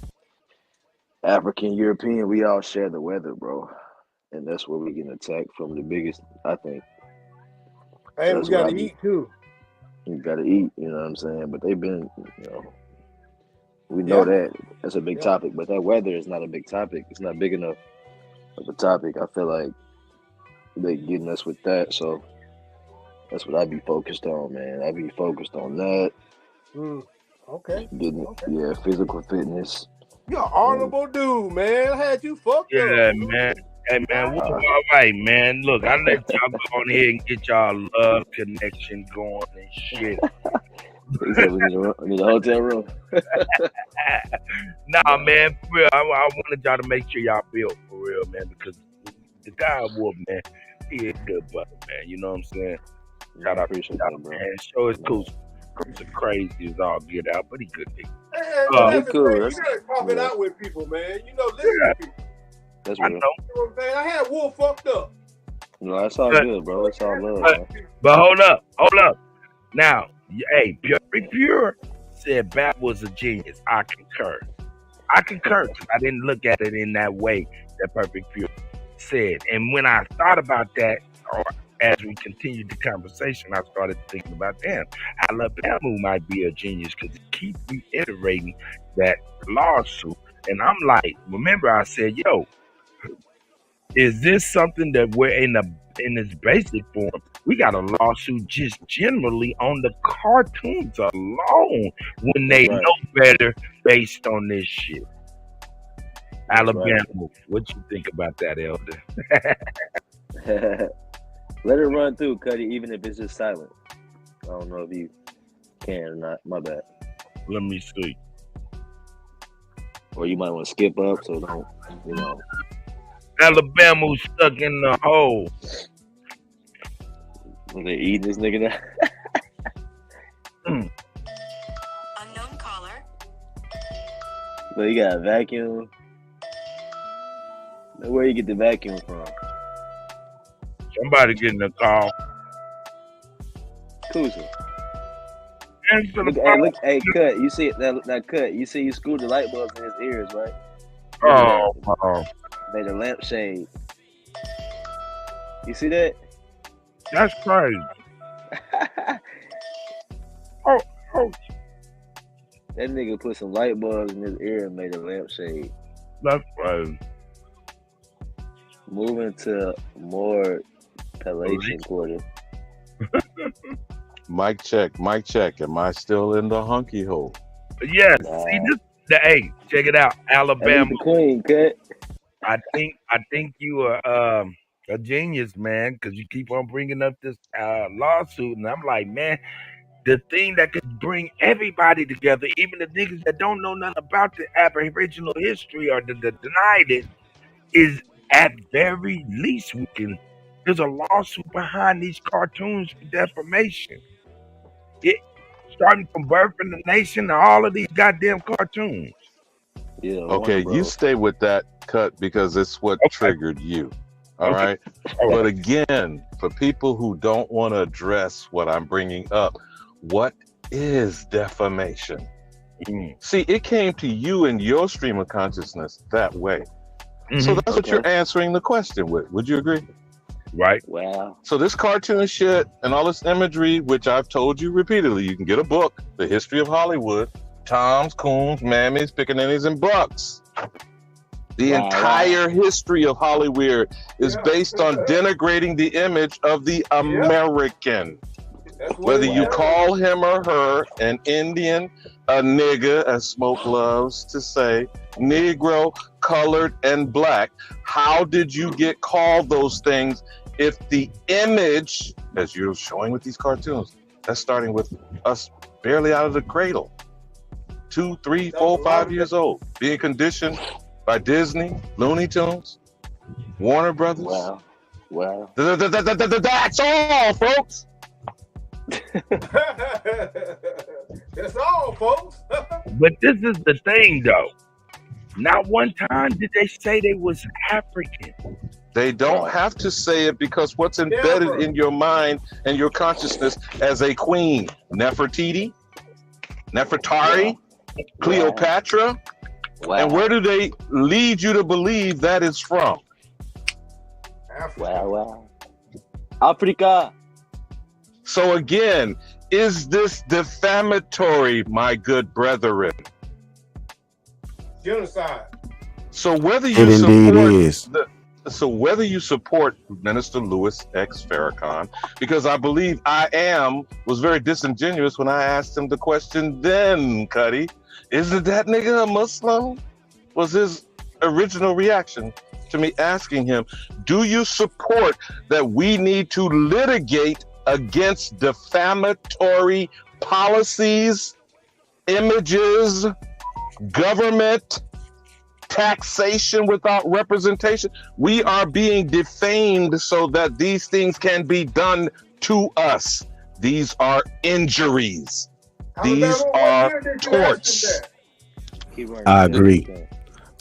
African, European, we all share the weather, bro. And that's where we get attacked from the biggest, I think. And we gotta eat too. You gotta eat, you know what I'm saying? But they've been, we know that. That's a big topic. But that weather is not a big topic. It's not big enough of a topic. I feel like they getting us with that. So that's what I be focused on, man. I be focused on that. Okay. Yeah, physical fitness. You're an honorable dude, man. I had you fucked up. Yeah, man. Hey, man, we all right, man. Look, I let y'all go on here and get y'all love connection going and shit. We need a hotel room. Nah, man, for real. I wanted y'all to make sure y'all built for real, man, because the guy Wolf, man, he a good brother, man. You know what I'm saying? Shout out to y'all, man. Show his cool. He's crazy as all get out, but he good nigga. That's cool. You gotta talk it out with people, man. Listen to people. That's I real. know. You know what I'm saying? I had Wolf fucked up. No, that's all good, bro. It's all love, man. But hold up. Now, hey, Pure said Bat was a genius. I concur because I didn't look at it in that way that Perfect Pure said. And when I thought about that, or as we continued the conversation, I started thinking about, damn, Alabama might be a genius because it keeps reiterating that lawsuit. And I'm like, remember I said, yo, is this something that we're in its basic form? We got a lawsuit just generally on the cartoons alone when they know better based on this shit. Alabama, what you think about that, Elder? Let it run through, Kutty, even if it's just silent. I don't know if you can or not. My bad. Let me see. Or you might want to skip up, so don't, Alabama's stuck in the hole. Are they eating this nigga now? Unknown caller. So you got a vacuum. Where you get the vacuum from? Somebody getting a call. Kuzma. Hey, Cut. You see that Cut? You see you screwed the light bulbs in his ears, right? Oh. Made a lampshade. You see that? That's crazy. Oh. That nigga put some light bulbs in his ear and made a lampshade. That's crazy. Moving to more palatial quarter. Mic check. Am I still in the hunky hole? Yes. See this. Hey, check it out. Alabama Queen, Cut. I think you are a genius, man, because you keep on bringing up this lawsuit, and I'm like, man, the thing that could bring everybody together, even the niggas that don't know nothing about the Aboriginal history or that denied it, is at very least there's a lawsuit behind these cartoons for defamation. It starting from Birth in the Nation to all of these goddamn cartoons. Yeah. Okay, you stay with that Cut because it's what triggered you. All Okay. right. All But right. again, for people who don't want to address what I'm bringing up, what is defamation? See, it came to you in your stream of consciousness that way. So that's what you're answering the question with. Would you agree? Right. Wow. So this cartoon shit and all this imagery, which I've told you repeatedly, you can get a book, The History of Hollywood, Toms, Coons, Mammies, Pickaninnies, and Bucks. The entire history of Hollywood is based on denigrating the image of the American. Whether you call him or her an Indian, a nigger, as Smoke loves to say, Negro, colored, and black, how did you get called those things if the image, as you're showing with these cartoons, that's starting with us barely out of the cradle, 2, 3, 4, 5 years old, being conditioned by Disney, Looney Tunes, Warner Brothers. Wow. That's all, folks. That's all, folks. But this is the thing, though. Not one time did they say they was African. They don't have to say it because what's embedded in your mind and your consciousness as a queen. Nefertiti, Nefertari, Cleopatra. And where do they lead you to believe that is from? Wow. Africa. So again, is this defamatory, my good brethren? Genocide. So whether It you indeed support is. whether you support Minister Louis X Farrakhan, because I believe was very disingenuous when I asked him the question then, Kutty, isn't that nigga a Muslim? Was his original reaction to me asking him, do you support that we need to litigate against defamatory policies, images, government, taxation without representation? We are being defamed so that these things can be done to us. These are injuries. These are torts. I agree.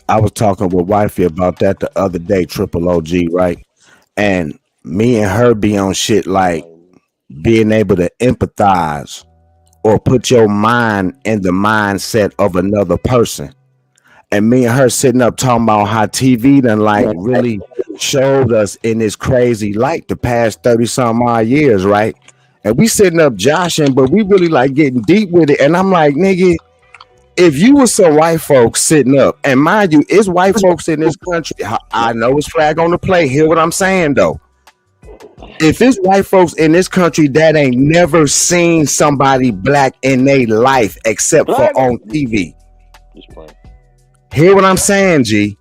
I was talking with wifey about that the other day, Triple OG, right? And me and her be on shit like being able to empathize or put your mind in the mindset of another person. And me and her sitting up talking about how TV done like really showed us in this crazy light the past 30 some odd years, right? And we sitting up joshing, but we really like getting deep with it. And I'm like, nigga, if you was some white folks sitting up, and mind you, it's white folks in this country. I know it's flag on the play. Hear what I'm saying though. If it's white folks in this country that ain't never seen somebody black in their life except for on TV. Hear what I'm saying, G?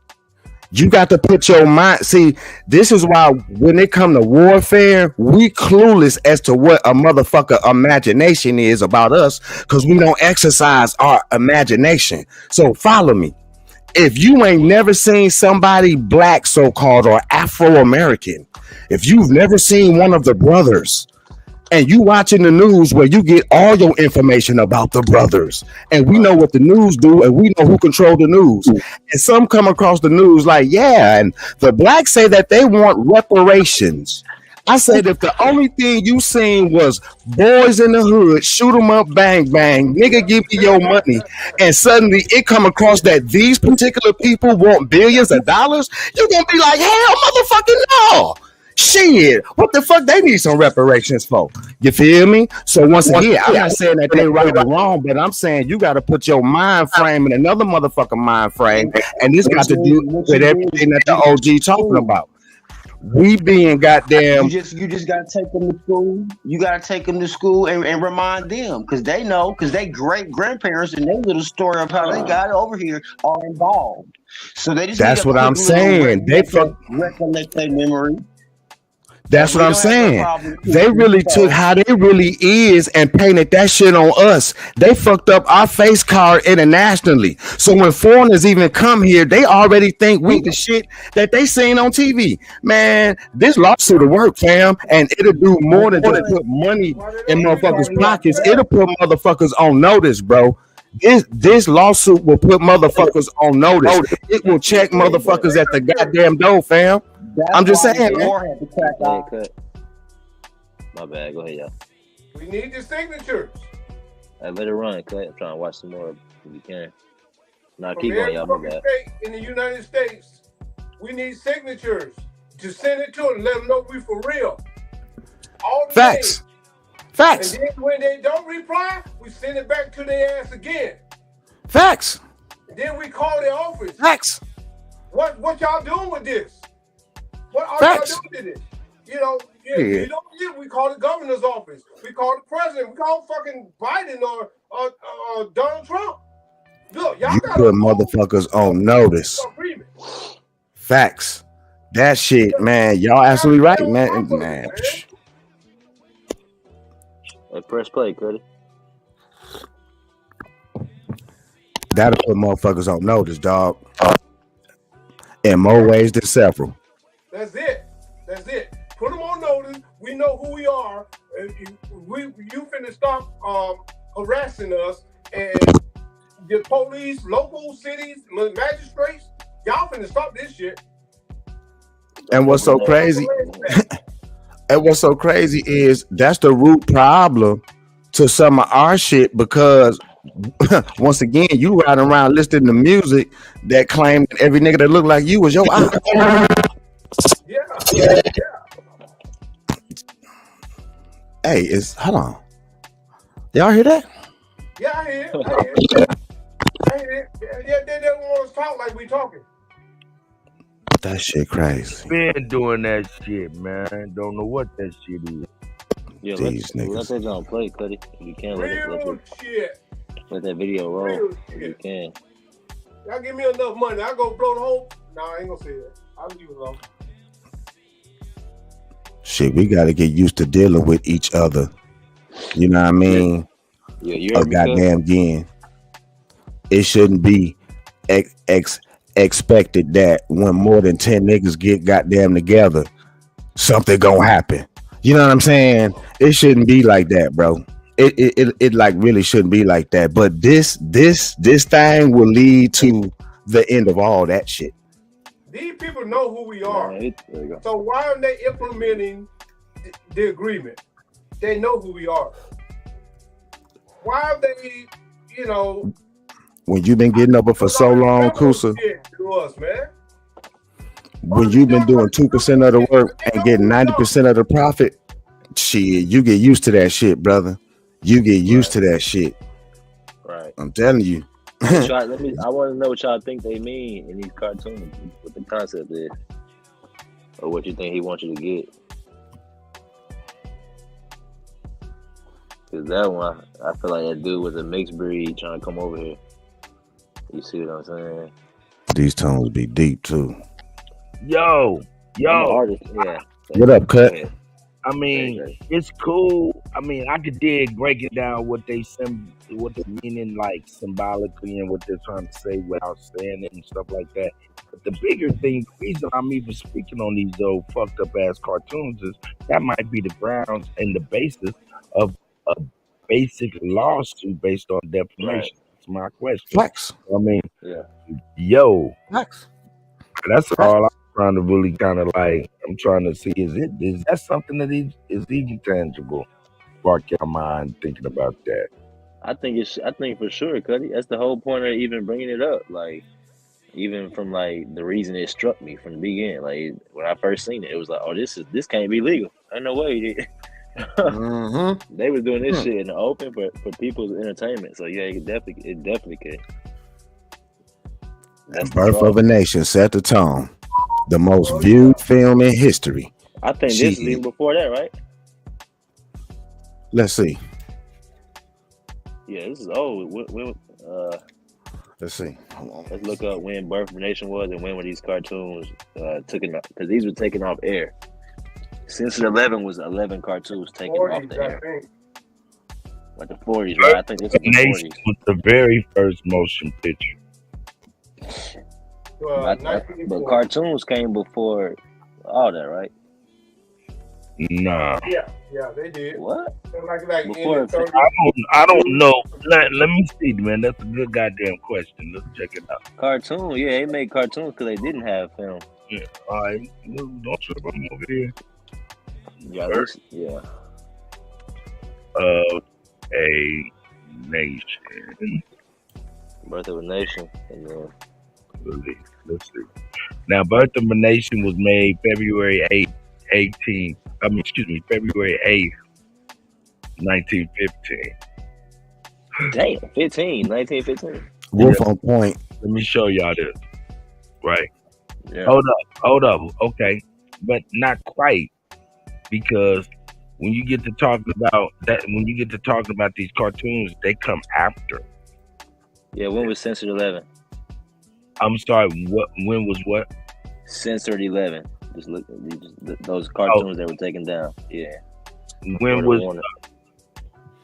You got to put your mind. See, this is why when it come to warfare, we clueless as to what a motherfucker imagination is about us because we don't exercise our imagination. So follow me. If you ain't never seen somebody black, so-called, or Afro-American, if you've never seen one of the brothers, and you watching the news where you get all your information about the brothers, and we know what the news do, and we know who control the news, and some come across the news like, yeah, and the blacks say that they want reparations. I said, if the only thing you seen was boys in the hood, shoot them up, bang, bang, nigga, give me your money, and suddenly it come across that these particular people want billions of dollars, you're gonna be like, hell, motherfucking no. Shit, what the fuck they need some reparations for? You feel me? So once again, I'm not saying that they right or wrong, but I'm saying you got to put your mind frame in another motherfucking mind frame, and this got to do with everything that the OG talking about. We being goddamn. You just gotta take them to school. You gotta take them to school and remind them because they know, because they great grandparents and their little story of how they got over here are involved. So they just that's what I'm saying. They recollect their memory. That's what I'm saying. They really took how they really is and painted that shit on us. They fucked up our face card internationally. So when foreigners even come here, they already think we the shit that they seen on TV. Man, this lawsuit will work, fam, and it'll do more than just put money in motherfuckers' pockets. It'll put motherfuckers on notice, bro. This lawsuit will put motherfuckers on notice. It will check motherfuckers at the goddamn door, fam. I'm just saying, man. Cut. My bad. Go ahead, y'all. We need the signatures. I let it run, Cut. I'm trying to watch some more if you can. Nah, From keep going, y'all. My every bad. state in the United States, we need signatures to send it to them, let them know we for real. All the Facts. days. Facts. And then when they don't reply, we send it back to their ass again. Facts. And then we call their office. Facts. What y'all doing with this? What are Facts. y'all doing with this? You know, Yeah. we don't get. We call the governor's office. We call the president. We call fucking Biden or Donald Trump. Look, y'all You got put motherfuckers on notice. agreement. Facts. That shit, man. Y'all absolutely right, man. Man. Press play, Cuddy. That'll put motherfuckers on notice, dog. In more ways than several. That's it. That's it. Put them on notice. We know who we are. You finna stop harassing us, and the police, local cities, magistrates, y'all finna stop this shit. And what's so crazy? And what's so crazy is that's the root problem to some of our shit, because once again, you riding around listening to music that claimed every nigga that looked like you was your eye. Yeah. Hey, hold on. Y'all hear that? Yeah, I hear it. Yeah, they don't want us to talk like we talking. That shit crazy. Been doing that shit, man. Don't know what that shit is. Yeah, These let niggas. that don't play, Cuddy. If you can, Real shit. let that video roll. Real If you can. Y'all give me enough money. I go blow the whole. No, I ain't gonna say that. I'll leave it alone. Shit, we got to get used to dealing with each other. You know what I mean? Yeah, you A heard me, Cud? goddamn again. It shouldn't be expected that when more than 10 niggas get goddamn together, something gonna happen. You know what I'm saying? It shouldn't be like that, bro. It like really shouldn't be like that. But this thing will lead to the end of all that shit. These people know who we are. There you go. So why aren't they implementing the agreement? They know who we are. Why are they, you know, When you've been getting up for so long, Kusa, shit to us, man? when you've been doing 2% of the work and getting 90% of the profit, shit, you get used to that shit, brother. You get used to that shit. Right. I'm telling you. I want to know what y'all think they mean in these cartoons. What the concept is, or what you think he wants you to get. Cause that one, I feel like that dude was a mixed breed trying to come over here. You see what I'm saying? These tones be deep too. Yo. I'm an artist, yeah. What up, Cut? I mean, it's cool. I mean, I could dig breaking down what they meaning like symbolically and what they're trying to say without saying it and stuff like that. But the bigger thing, the reason I'm even speaking on these old fucked up ass cartoons is that might be the grounds and the basis of a basic lawsuit based on defamation. Right. That's my question. Flex. I mean, Yeah. yo, Flex. That's all I'm trying to really kind of like. I'm trying to see is that something that is even tangible? Spark your mind thinking about that. I think for sure, Cuddy. That's the whole point of even bringing it up. Like, even from like the reason it struck me from the beginning. Like when I first seen it, it was like, oh, this can't be legal. Ain't no way. Mm-hmm. They was doing this shit in the open for people's entertainment. So yeah, it definitely can. The Birth of a Nation set the tone. The most viewed film in history. I think this is even before that, right? Let's see. Yeah, this is old. Let's see. Hold on. Let's look up when Birth of a Nation was and when were these cartoons taken off, because these were taken off air. Since 11 was 11 cartoons taken off the air. Like the 40s, right? I think this was the 40s. Was the very first motion picture. But cartoons came before all that, right? Nah. Yeah, they did. What? Like in Before the 30s. I don't know. Let me see, man. That's a good goddamn question. Let's check it out. cartoon, yeah, they made cartoons because they didn't have film. Yeah. All right. Don't trip. I'm over here. Yeah, this, yeah. Of a nation. Birth of a Nation. And then Let's see. Now, Birth of a Nation was made February 8th, February 8th, 1915. damn, 1915. Wolf on point. Let me show y'all this. Right. Yeah. Hold up. Okay. But not quite. Because when you get to talking about these cartoons, they come after. Yeah, when was Censored 11? I'm sorry, when was what? Censored 11. Just look at those cartoons that were taken down. Yeah. When was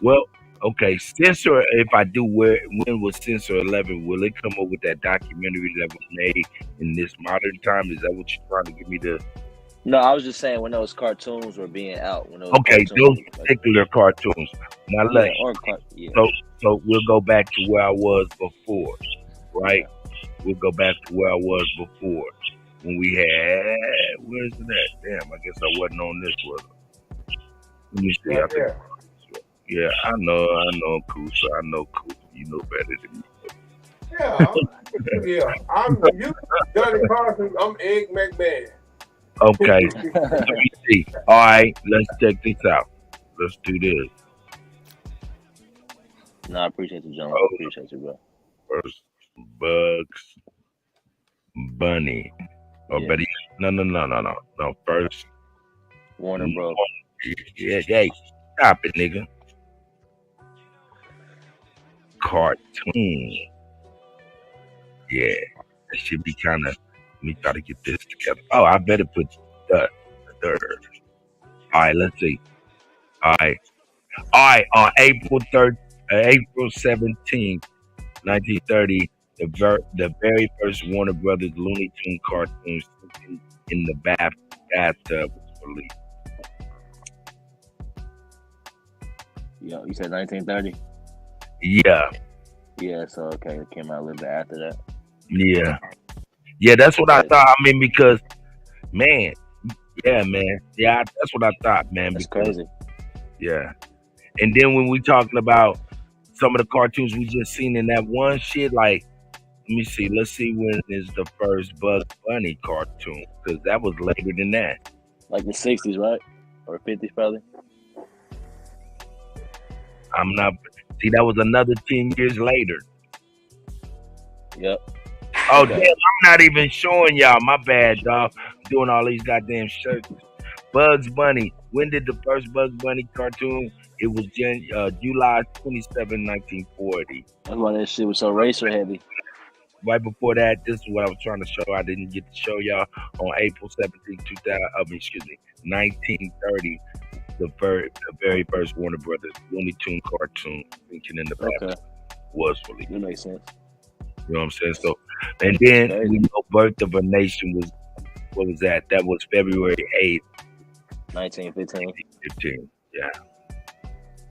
well, okay, censor if I do when was Censor 11, will it come up with that documentary that was made in this modern time? Is that what you're trying to give me the No, I was just saying when those cartoons were being out. When those okay, cartoons, those particular cartoons. Now so we'll go back to where I was before, right? We'll go back to where I was before. When we had where's it at? Damn, I guess I wasn't on this one. Let me see. I think yeah, I know, Kusa. I know Kusa. You know better than me. Yeah, I'm you, Johnny Carson. I'm Egg McMahon. Okay. Let me see. All right, let's check this out. Let's do this. No, I appreciate you, John. I appreciate you, bro. First, Bugs Bunny. Or better yet, no. First, Warner Bros. Yeah, hey, stop it, nigga. Cartoon. Yeah, that should be kind of. Let me try to get this together. Oh, I better put the third. All right, let's see. All right. On April 17th, 1930, the very first Warner Brothers Looney Tune cartoon in the bathtub was released. Yeah, you said 1930. Yeah. Yeah, so okay, it came out a little bit after that. Yeah, that's what I thought. I mean, because, man, that's what I thought, man. That's crazy. Yeah. And then when we talking about some of the cartoons we just seen in that one shit, like, let me see. Let's see when is the first Bugs Bunny cartoon, because that was later than that. Like the 60s, right? Or 50s, probably. I'm not. See, that was another 10 years later. Yep. Oh, damn, I'm not even showing y'all. My bad, dog. Doing all these goddamn shirts. Bugs Bunny. When did the first Bugs Bunny cartoon? It was July 27, 1940. That's why that shit was so racer heavy. Right before that, this is what I was trying to show. I didn't get to show y'all on April 17, 1930. The very first Warner Brothers Looney Tune cartoon, Thinking in the Past, was released. That makes sense. You know what I'm saying? So, and then we know Birth of a Nation was, what was that? That was February 8th, 1915. Yeah.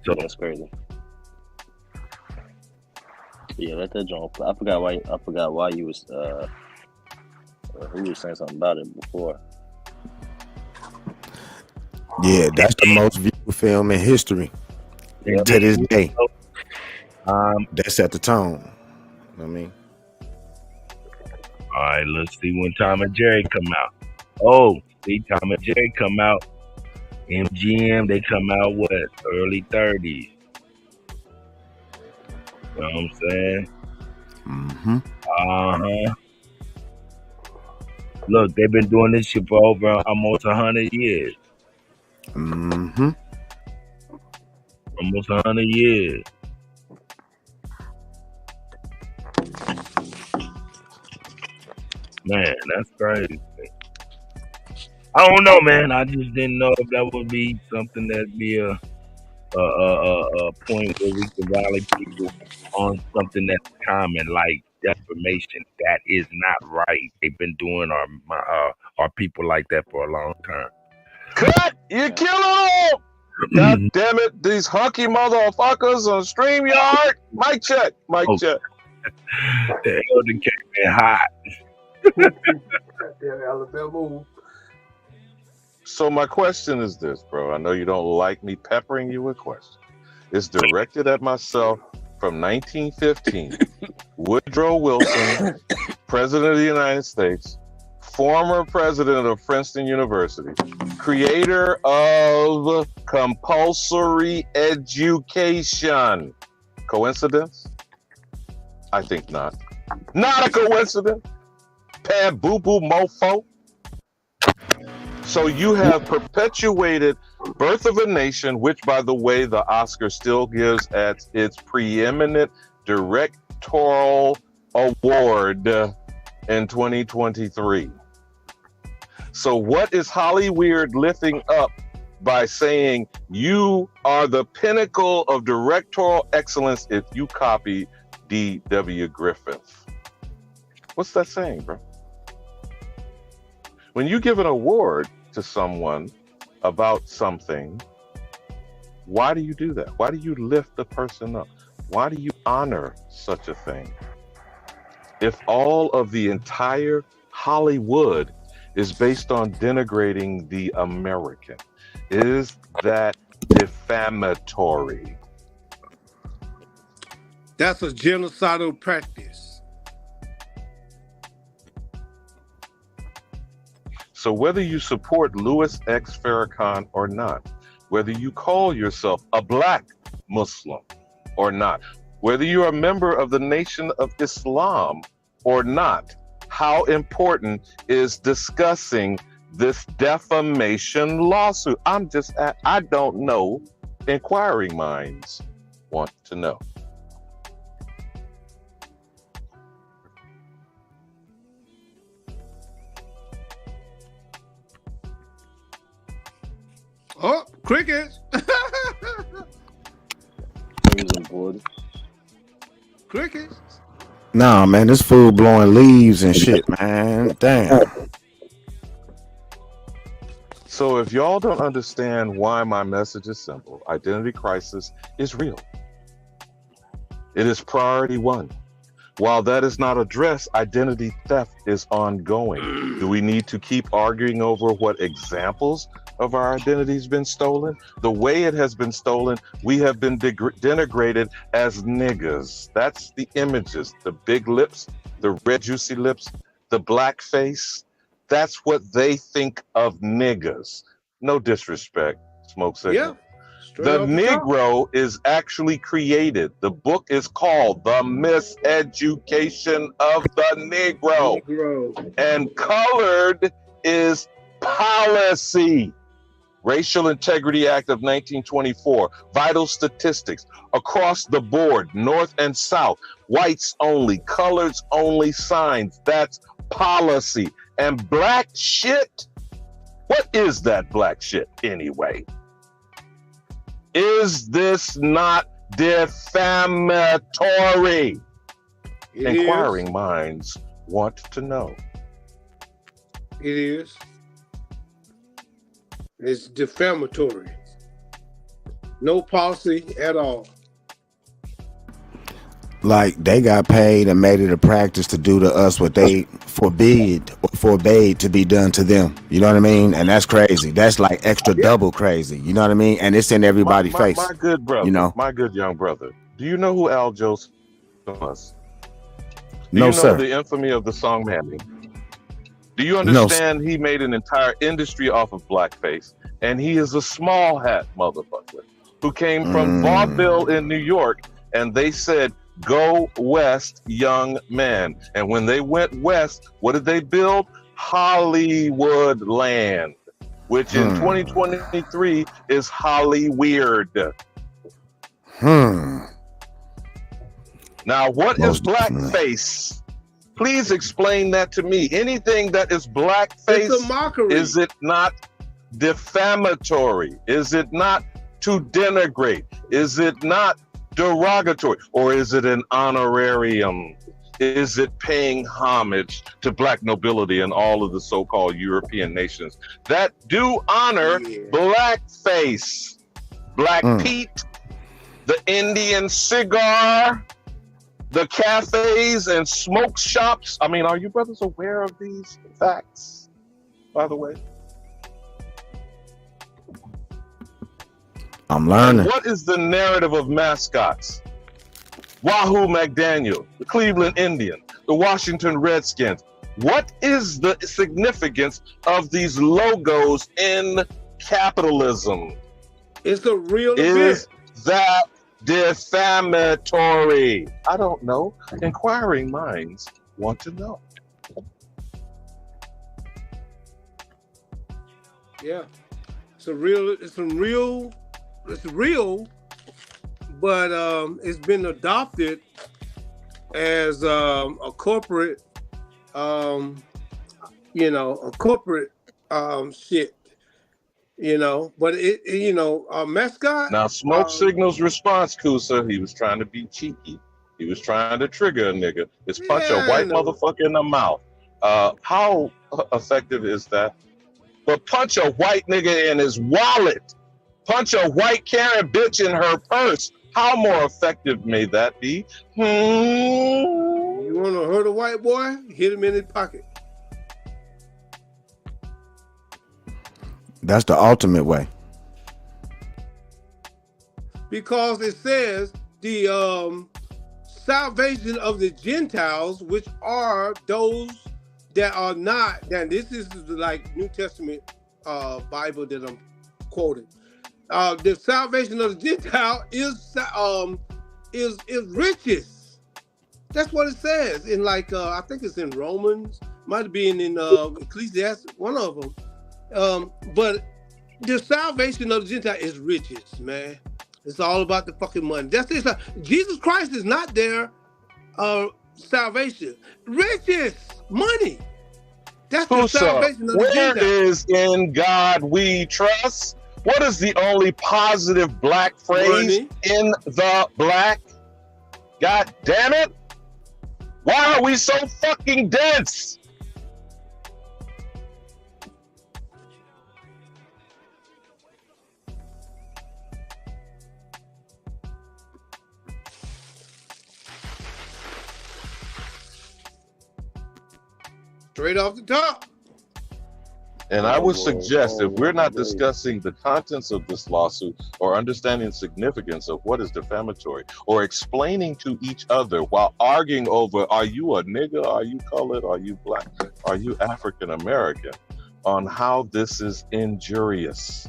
So that's crazy. Yeah, let that joint. I forgot why you was who was saying something about it before. Yeah, that's the most viewed film in history to this day. That set the tone. You know what I mean? All right, let's see when Tom and Jerry come out. Oh, see, Tom and Jerry come out. MGM, they come out what? Early 30s. You know what I'm saying? Mm-hmm. Look, they've been doing this shit for over almost 100 years. Mm-hmm. Almost 100 years. Man, that's crazy. I don't know, man. I just didn't know if that would be something that'd be a point where we can rally people on something that's common, like defamation. That is not right. They've been doing our people like that for a long time. Cut! You killing them! God damn it! These hunky motherfuckers on StreamYard. Mic check. Mic check. The elder came in hot. Goddamn Alabama. So my question is this, bro. I know you don't like me peppering you with questions. It's directed at myself from 1915. Woodrow Wilson, President of the United States, former president of Princeton University, creator of compulsory education. Coincidence? I think not. Not a coincidence. Pad boo boo mofo. So you have perpetuated Birth of a Nation, which, by the way, the Oscar still gives at its preeminent directorial award in 2023. So what is Hollyweird lifting up by saying you are the pinnacle of directorial excellence if you copy D.W. Griffith? What's that saying, bro? When you give an award to someone about something, why do you do that? Why do you lift the person up? Why do you honor such a thing? If all of the entire Hollywood is based on denigrating the American, is that defamatory? That's a genocidal practice. So whether you support Louis X. Farrakhan or not, whether you call yourself a black Muslim or not, whether you're a member of the Nation of Islam or not, how important is discussing this defamation lawsuit? I don't know. Inquiring minds want to know. Oh, crickets. Crickets. Nah, man, this fool blowing leaves and shit, man. Damn. So if y'all don't understand why my message is simple, identity crisis is real. It is priority one. While that is not addressed, identity theft is ongoing. Do we need to keep arguing over what examples of our identity has been stolen? The way it has been stolen, we have been denigrated as niggas. That's the images, the big lips, the red juicy lips, the black face. That's what they think of niggas. No disrespect, Smoke Signal. Yeah. The Negro is actually created. The book is called The Miseducation of the Negro. And colored is policy. Racial Integrity Act of 1924, vital statistics across the board, North and South, whites only, coloreds only signs. That's policy. And black shit, what is that black shit anyway? Is this not defamatory? Inquiring minds want to know. It is. It's defamatory. No policy at all. Like they got paid and made it a practice to do to us what they forbade to be done to them. You know what I mean? And that's crazy. That's like extra double crazy. You know what I mean? And it's in everybody's face. My good brother, you know, my good young brother. Do you know who Al Joseph was? Do no, you know sir. the infamy of the song Mammy? Do you understand he made an entire industry off of blackface? And he is a small hat motherfucker who came from vaudeville in New York, and they said, "Go west, young man." And when they went west, what did they build? Hollywood land, which in 2023 is Hollyweird. Now, what is blackface? Please explain that to me. Anything that is blackface, it's a mockery. Is it not defamatory? Is it not to denigrate? Is it not derogatory? Or is it an honorarium? is it paying homage to black nobility and all of the so-called European nations that do honor blackface, Black Pete, the Indian cigar, the cafes and smoke shops? I mean, are you brothers aware of these facts, by the way? I'm learning. And what is the narrative of mascots? Wahoo McDaniel, the Cleveland Indian, the Washington Redskins. What is the significance of these logos in capitalism? It's a real Is event. that defamatory? I don't know. Inquiring minds want to know. Yeah, it's real, but it's been adopted as a corporate, a corporate shit, but a mascot. Now, Smoke Signal's response, Kusa, he was trying to be cheeky. He was trying to trigger a nigga. It's punch a white motherfucker in the mouth. How effective is that? But punch a white nigga in his wallet. Punch a white Karen bitch in her purse. How more effective may that be? You want to hurt a white boy? Hit him in his pocket. That's the ultimate way. Because it says the salvation of the Gentiles, which are those that are not. Now, this is like New Testament Bible that I'm quoting. The salvation of the Gentile is riches. That's what it says in I think it's in Romans, might have been in Ecclesiastes, one of them. But the salvation of the Gentile is riches, man. It's all about the fucking money. That's it. Jesus Christ is not their salvation. Riches, money. That's the salvation of the Where Gentile. is "in God we trust"? What is the only positive black phrase? Money. In the black? God damn it! Why are we so fucking dense? Straight off the top. And I would suggest, if we're not discussing the contents of this lawsuit or understanding the significance of what is defamatory or explaining to each other while arguing over, are you a nigga, are you colored, are you black, are you African American, on how this is injurious.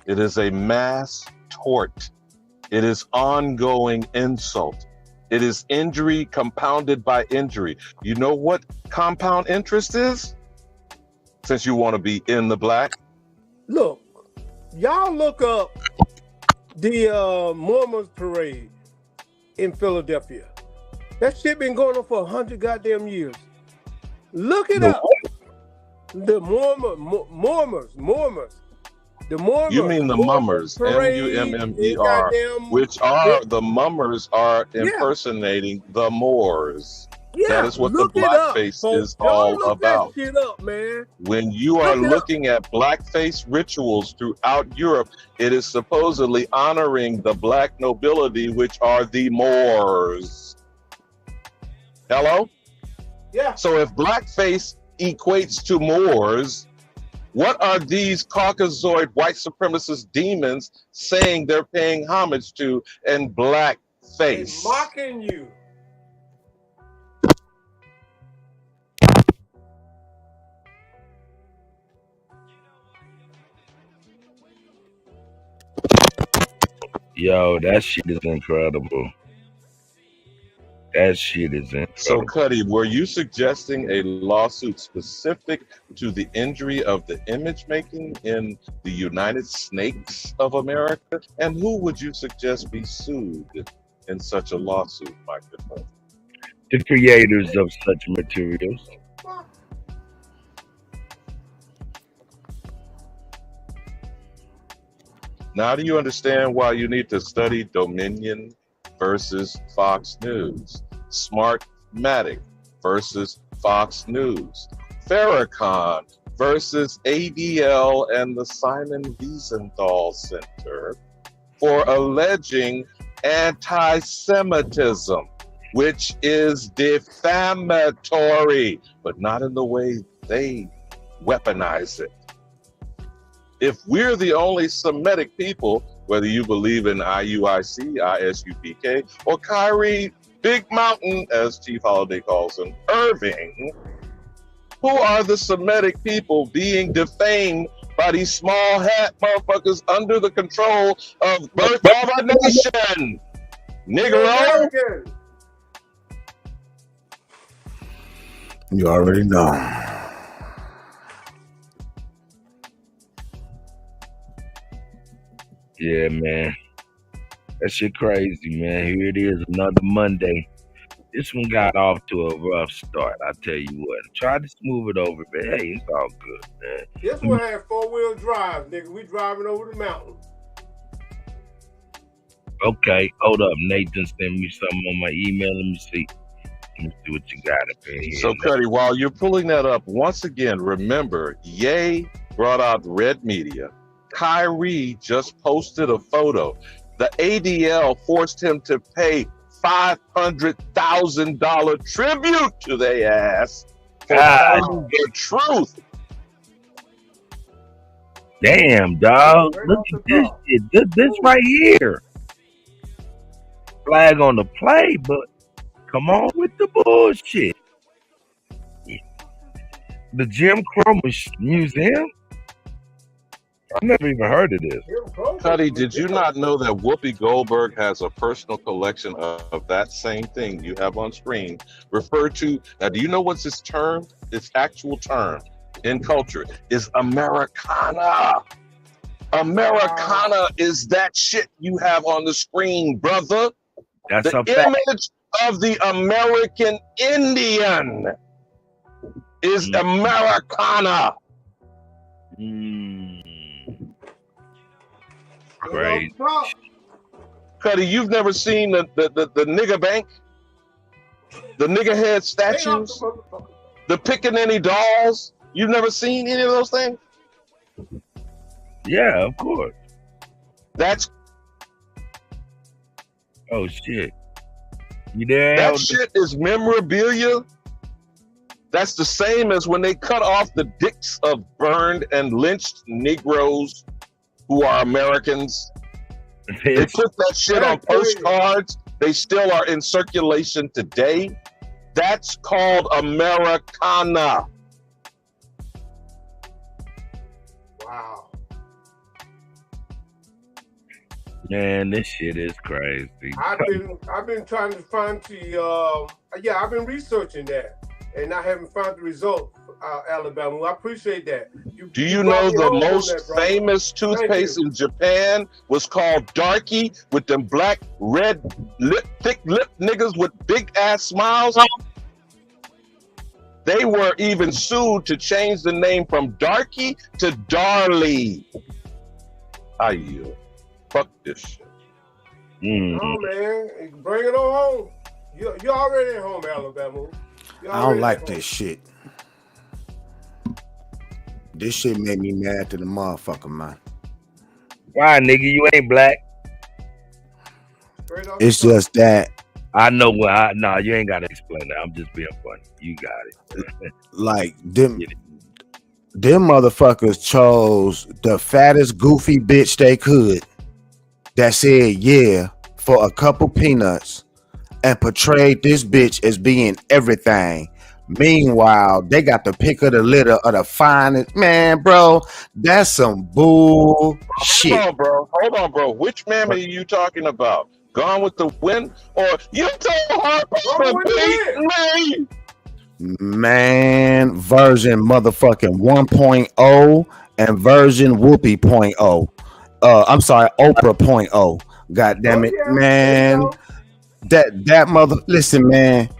It is a mass tort. It is ongoing insult. It is injury compounded by injury. You know what compound interest is? Since you want to be in the black? Look, y'all look up the Mormons parade in Philadelphia. That shit been going on for 100 goddamn years. Look it up. The Mormons. The Mormons. You mean the mummers, M-U-M-M-E-R, which are, the mummers are impersonating the Moors. Yeah, that is what the look it up, blackface folks. is Y'all all look about. that shit up, man. When you are Look it up. looking at blackface rituals throughout Europe, it is supposedly honoring the black nobility, which are the Moors. Hello? Yeah. So if blackface equates to Moors, what are these Caucasoid white supremacist demons saying they're paying homage to in blackface? Mocking you. Yo, that shit is incredible. That shit is incredible. So, Kutty, were you suggesting a lawsuit specific to the injury of the image making in the United Snakes of America? And who would you suggest be sued in such a lawsuit, my good friend? The creators of such materials. Now, do you understand why you need to study Dominion versus Fox News? Smart Matic versus Fox News. Farrakhan versus ADL and the Simon Wiesenthal Center for alleging anti-Semitism, which is defamatory, but not in the way they weaponize it. If we're the only Semitic people, whether you believe in IUIC, ISUPK, or Kyrie Big Mountain, as Chief Holiday calls him, Irving, who are the Semitic people being defamed by these small hat motherfuckers under the control of Birth of a Nation? Negro? You already know. Yeah, man. That shit crazy, man. Here it is, another Monday. This one got off to a rough start, I tell you what. I tried to smooth it over, but hey, it's all good, man. This one had 4-wheel drive, nigga. We driving over the mountain. Okay, hold up. Nathan sent me something on my email. Let me see what you got up in here. So, Kutty, while you're pulling that up, once again, remember, Ye brought out Red Media. Kyrie just posted a photo. The ADL forced him to pay $500,000 tribute to their ass for telling the truth. Damn, dog. Look at this shit. This right here. Flag on the play, but come on with the bullshit. The Jim Crow Museum? I've never even heard of this. Kutty, did you not know that Whoopi Goldberg has a personal collection of that same thing you have on screen referred to? Now, do you know what's its term? Its actual term in culture is Americana. Americana is that shit you have on the screen, brother. That's the a fact. image of the American Indian is Americana. Crazy. Kutty, you've never seen the nigger bank? The nigger head statues? The pickaninny dolls? You've never seen any of those things? Yeah, of course. That's oh shit. You there? That shit is memorabilia. That's the same as when they cut off the dicks of burned and lynched Negroes who are Americans. They put that shit on postcards. They still are in circulation today. That's called Americana. Wow. Man, this shit is crazy. I've been trying to find I've been researching that, and I haven't found the result. Alabama, I appreciate that. Do you know the most famous toothpaste in Japan was called Darky, with them black, red, thick lip niggas with big ass smiles? They were even sued to change the name from Darky to Darley. I yield. Fuck this shit. Oh man, bring it on home. You already at home, Alabama. I don't like this shit. This shit made me mad to the motherfucker, man. Why, nigga? You ain't black. It's just that. I know what. Nah, you ain't gotta explain that. I'm just being funny. You got it. Like them motherfuckers chose the fattest goofy bitch they could that said yeah for a couple peanuts and portrayed this bitch as being everything. Meanwhile, they got the pick of the litter of the finest. Man, bro, that's some bullshit. Hold on, bro. Which man are you talking about? Gone with the Wind, or you told Harper to beat me? Man, version motherfucking 1.0 and version Whoopi 0.0. I'm sorry, Oprah 0.0. God damn it, man. That mother. Listen, man.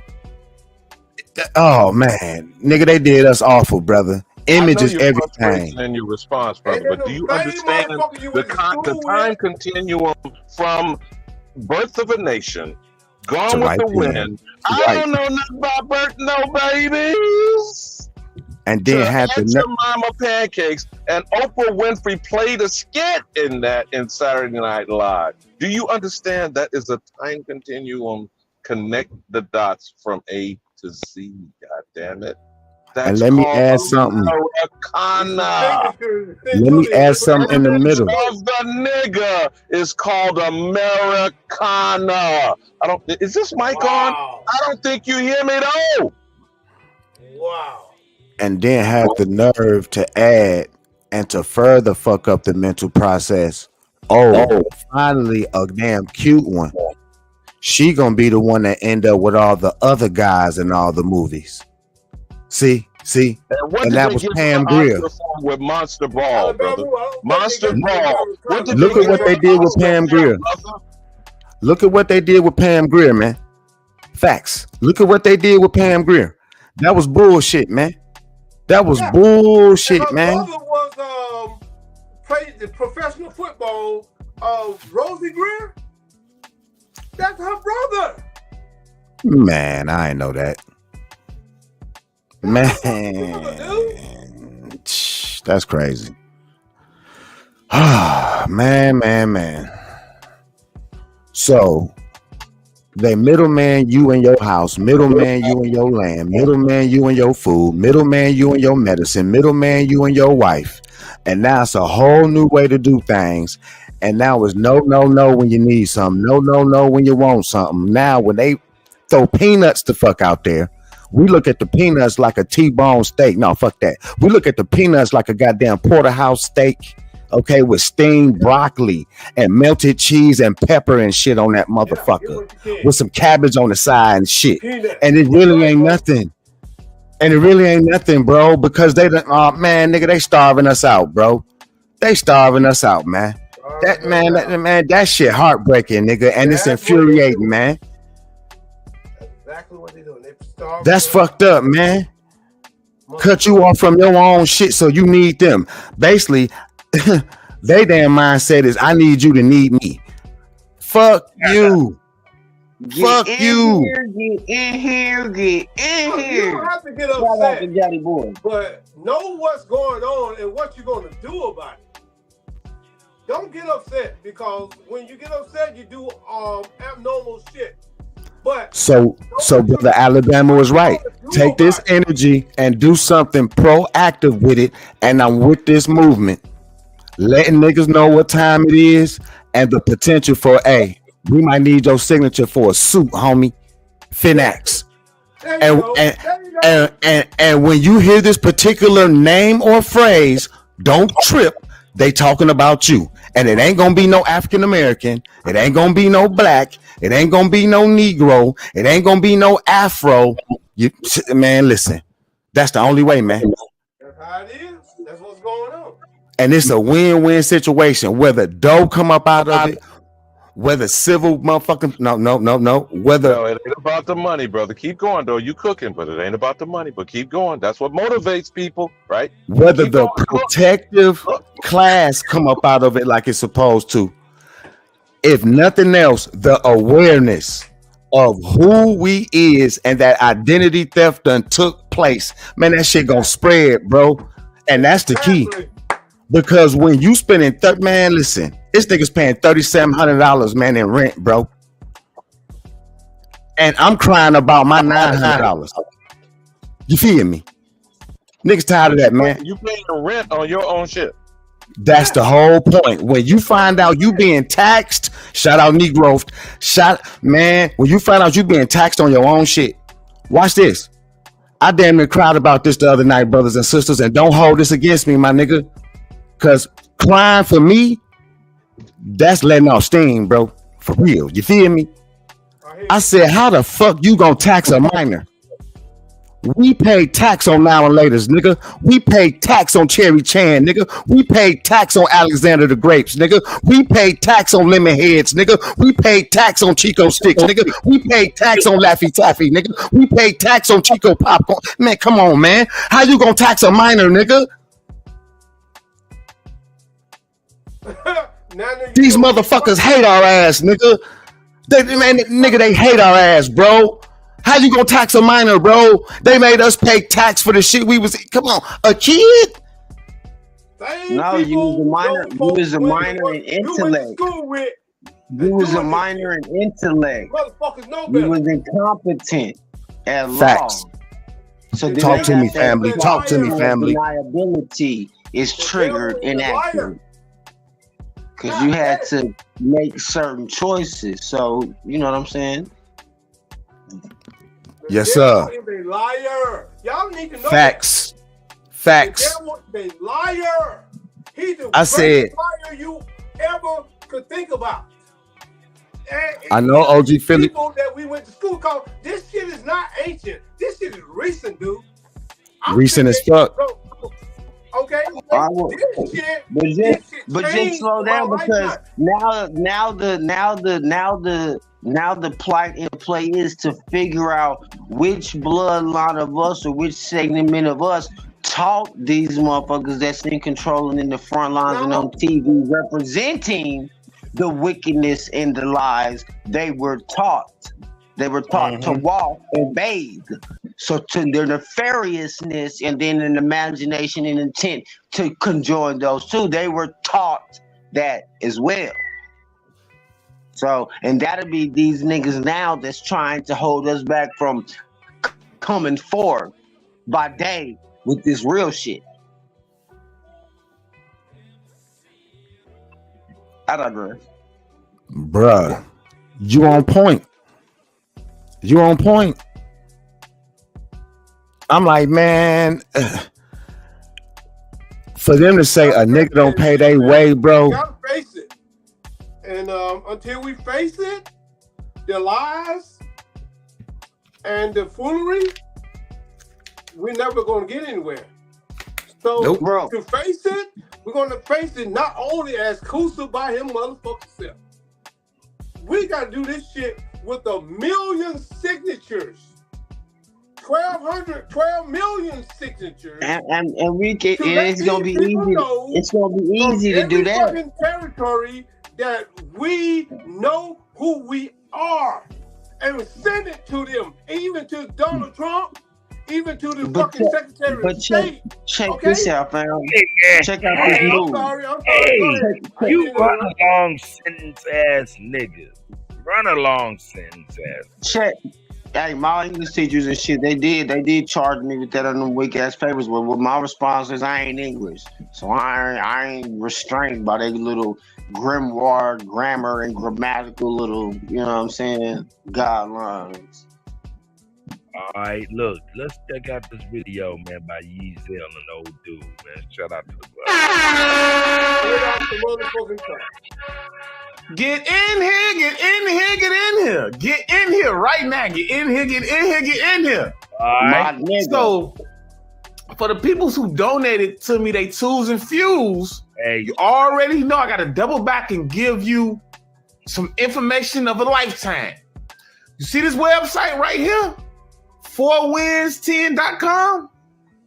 Oh man, nigga, they did us awful, brother. Image is everything. In your response, brother, but do you understand the time continuum from Birth of a Nation, Gone with the Wind. I don't know nothing about birth, no babies. And then had to the Mama Pancakes, and Oprah Winfrey played a skit in that in Saturday Night Live. Do you understand that is a time continuum? Connect the dots from A to Z. God damn it! That's and let me called add something. Americana. Let me add something in the middle. Of the nigga is called Americana. I don't. Is this mic on? I don't think you hear me though. Wow. And then had the nerve to add and to further fuck up the mental process. Oh, finally a damn cute one. She gonna be the one that end up with all the other guys in all the movies. See, and that was Pam Grier. With Monster Ball, brother. Monster Ball. Look at what they did with Pam Grier. Look at what they did with Pam Grier, man. Facts. Look at what they did with Pam Grier. That was bullshit, man. That was bullshit, man. Her brother was played the professional football of Rosie Grier. That's her brother. Man, I ain't know that. Man, that's crazy. man. So they middleman you in your house, middleman you in your land, middleman you in your food, middleman you in your medicine, middleman you and your wife. And now it's a whole new way to do things. And now it's no when you need something, no when you want something. Now when they throw peanuts the fuck out there, we look at the peanuts like a T-bone steak. No, fuck that. We look at the peanuts like a goddamn porterhouse steak, okay, with steamed broccoli and melted cheese and pepper and shit on that motherfucker, with some cabbage on the side and shit. And it really ain't nothing. Bro, because they don't. Oh man, nigga, they starving us out, bro. They starving us out, man. That shit heartbreaking, nigga, and it's infuriating, man. Exactly what they doing. That's fucked up, man. Cut you off from your own shit, so you need them. Basically, they damn mindset is, I need you to need me. Fuck you. Fuck you. Get in here. You don't have to get upset, but know what's going on and what you're going to do about it. Don't get upset, because when you get upset, you do abnormal shit. But so brother Alabama was right. Take this energy and do something proactive with it. And I'm with this movement, letting niggas know what time it is and the potential for we might need your signature for a suit, homie. Finax. And when you hear this particular name or phrase, don't trip. They talking about you. And it ain't gonna be no African American. It ain't gonna be no black. It ain't gonna be no Negro. It ain't gonna be no Afro. Man, listen. That's the only way, man. That's how it is. That's what's going on. And it's a win-win situation. Whether dough come up out of it, whether civil motherfucking no. Whether it ain't about the money, brother. Keep going, though. You cooking, but it ain't about the money. But keep going. That's what motivates people, right? Whether the protective class come up out of it like it's supposed to. If nothing else, the awareness of who we is and that identity theft done took place, man, that shit gonna spread, bro. And that's the key. Because when you spending man, listen, this nigga's paying $3,700, man, in rent, bro. And I'm crying about my $900. You feel me? Niggas tired of that, man. You paying rent on your own shit. That's the whole point. When you find out you being taxed, shout out Negro, when you find out you being taxed on your own shit, watch this. I damn near cried about this the other night, brothers and sisters, and don't hold this against me, my nigga. Cause crying for me, that's letting off steam, bro. For real. You feel me? I said, how the fuck you gonna tax a minor? We pay tax on Now and Laters, nigga. We pay tax on Cherry Chan, nigga. We pay tax on Alexander the Grapes, nigga. We pay tax on Lemon Heads, nigga. We pay tax on Chico Sticks, nigga. We pay tax on Laffy Taffy, nigga. We pay tax on Chico Popcorn. Man, come on, man. How you gonna tax a minor, nigga? These motherfuckers hate our ass, nigga. Nigga, they hate our ass, bro. How you gonna tax a minor, bro? They made us pay tax for the shit we was. Come on, a kid? No, you was a minor. You was a minor in intellect. You was a minor in intellect. Motherfuckers know You better. was incompetent at Facts. law. So then Talk they to me, got that family. Talk to me, family. deniability is triggered inaction. Because you had to make certain choices. So, you know what I'm saying? Yes, sir. The devil is a liar. Y'all need to know. Facts. The Facts. devil is a liar. He's the I greatest said- liar you ever could think about. And I know OG Philly. people that we went to school called, this shit is not ancient. This shit is recent, dude. Recent as fuck. Okay? This shit, But just changed slow down my because lifetime. now the plight in play is to figure out which bloodline of us or which segment of us taught these motherfuckers that's in control and in the front lines and on TV representing the wickedness and the lies they were taught. They were taught to walk and bathe. So to their nefariousness and then an imagination and intent to conjoin those two, they were taught that as well. So, and that'll be these niggas now that's trying to hold us back from coming forward by day with this real shit. I digress. Bruh, you on point. You on point. I'm like, man, for them to say a nigga don't pay their way, bro. We gotta face it. And until we face it, the lies and the foolery, we're never gonna get anywhere. So to face it, we're gonna face it not only as Kusa by him motherfucking self. We gotta do this shit with 1 million signatures. 12 million signatures. And we can, it's gonna be easy. It's gonna be easy to do that. Fucking territory that we know who we are, and we send it to them, even to Donald Trump, even to the fucking Secretary of State. Check okay? this out, fam. Check out this I'm move. sorry. Hey, you run along sentence ass niggas. Run along sentence ass. Check. Hey, my English teachers and shit, they did charge me with that on them weak ass papers. But my response is I ain't English, so I ain't restrained by their little grimoire, grammar, and grammatical little, you know what I'm saying, guidelines. All right, look, let's check out this video, man, by Yeezel and old dude, man. Shout out to the Get in here, get in here, get in here. Get in here right now. Get in here, get in here, get in here. All right. So, for the people who donated to me, they tools and fuels, you already know I got to double back and give you some information of a lifetime. You see this website right here? 4wins10.com?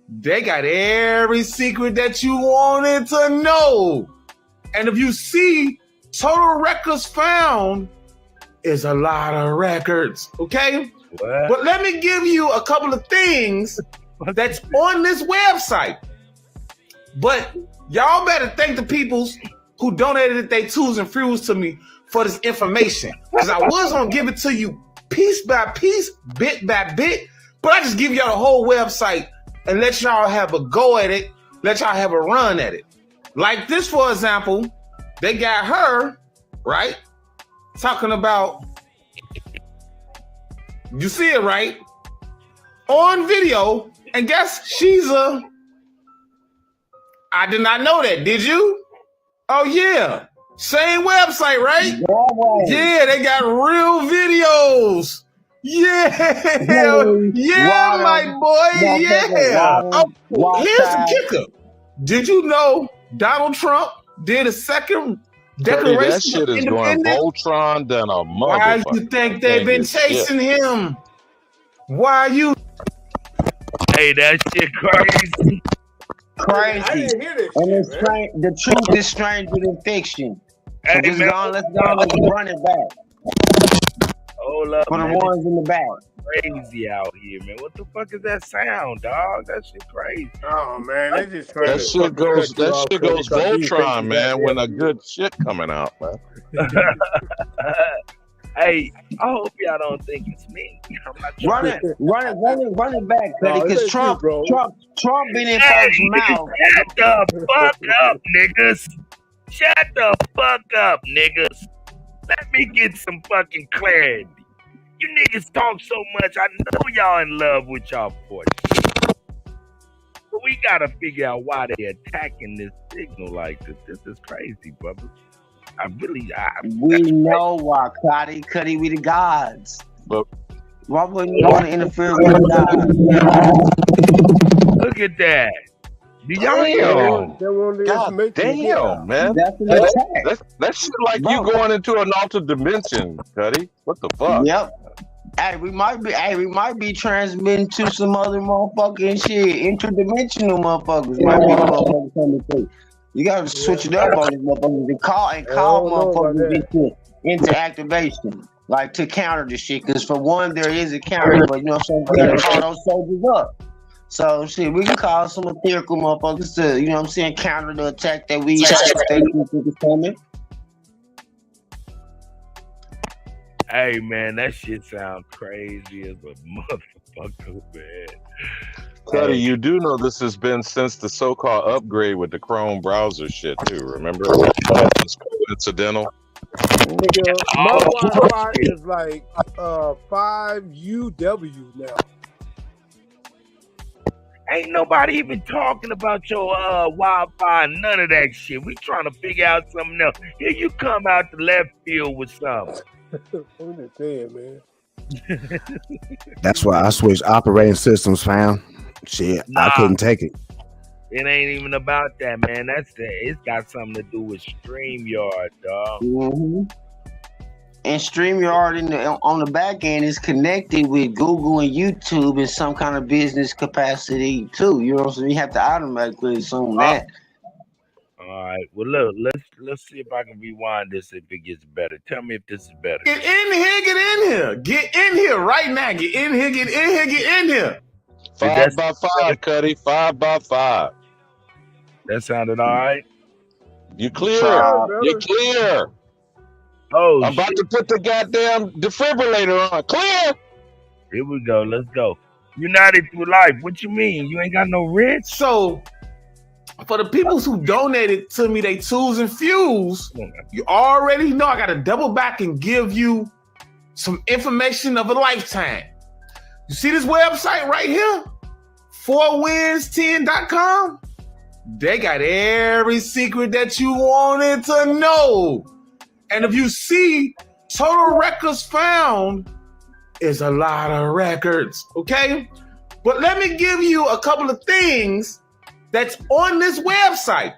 They got every secret that you wanted to know. And if you see total records found is a lot of records, okay? What? But let me give you a couple of things that's on this website. But y'all better thank the people who donated their tools and fuels to me for this information. Because I was gonna give it to you piece by piece, bit by bit, but I just give y'all the whole website and let y'all have a go at it, let y'all have a run at it. Like this, for example, they got her, right? Talking about, you see it, right? On video, and guess she's a, I did not know that, did you? Oh yeah, same website, right? Yeah, they got real videos. Yeah, yeah, my boy, yeah. Oh, here's the kicker. Did you know Donald Trump did a second declaration that shit of is going independence? Voltron than a motherfucker. Why you think they've been chasing him? Why you? Hey, that shit crazy. Crazy. I didn't hear this And shit, it's the truth is stranger than fiction. So Hey, just man. let's run it back. Hold up, For the man. ones in the back. Crazy out here, man. What the fuck is that sound, dog? That shit crazy. Oh man, they just trying That to shit fucking goes. cut you That off shit because goes these think Voltron, you man. When a goddamn good shit coming out, man. Hey, I hope y'all don't think it's me. I'm not Run trying. it back, Cutty, No, it because ain't you, bro. Trump been in Hey, folks' mouth. shut the fuck up, niggas. Shut the fuck up, niggas. Let me get some fucking clarity. You niggas talk so much, I know y'all in love with y'all for shit. But we gotta figure out why they attacking this signal like this. This is crazy, brother. We know why, Cutty, we the gods. But why wouldn't you want to interfere with the gods? Look at that. Do y'all Damn. God damn, man. That's an attack. That shit like you going into an altered dimension, Cuddy. What the fuck? Yep. Hey, we might be transmitting to some other motherfucking shit, interdimensional motherfuckers. Might be motherfuckers coming through. You gotta switch it up on these motherfuckers and call motherfuckers into activation, like to counter the shit. Because for one, there is a counter, but you know what I'm saying, we gotta call those soldiers up. So shit, we can call some etherical motherfuckers to, you know what I'm saying, counter the attack that we think is coming. Hey man, that shit sounds crazy as a motherfucker, man. Cuddy, you do know this has been since the so-called upgrade with the Chrome browser shit too, remember? It's coincidental. Nigga, my Wi-Fi is like 5 UW now. Ain't nobody even talking about your Wi-Fi, none of that shit. We trying to figure out something else. Here you come out the left field with something. I'm just saying, man. That's why I switched operating systems, fam. Shit, I couldn't take it. It ain't even about that, man. It's got something to do with StreamYard, dog. Mm-hmm. And StreamYard on the back end is connected with Google and YouTube in some kind of business capacity too. You know what I'm saying? You have to automatically assume that. All right. Well, look, let's see if I can rewind this if it gets better. Tell me if this is better. Get in here. Get in here right now. Get in here. 5 by 5, Cuddy. 5 by 5. That sounded all right. You clear. You're clear. Oh, I'm about to put the goddamn defibrillator on. Clear. Here we go. Let's go. United Through Life. What you mean? You ain't got no rent? So, for the people who donated to me, they tools and fuels, you already know I got to double back and give you some information of a lifetime. You see this website right here? 4wins10.com? They got every secret that you wanted to know. And if you see total records found, is a lot of records, okay? But let me give you a couple of things that's on this website.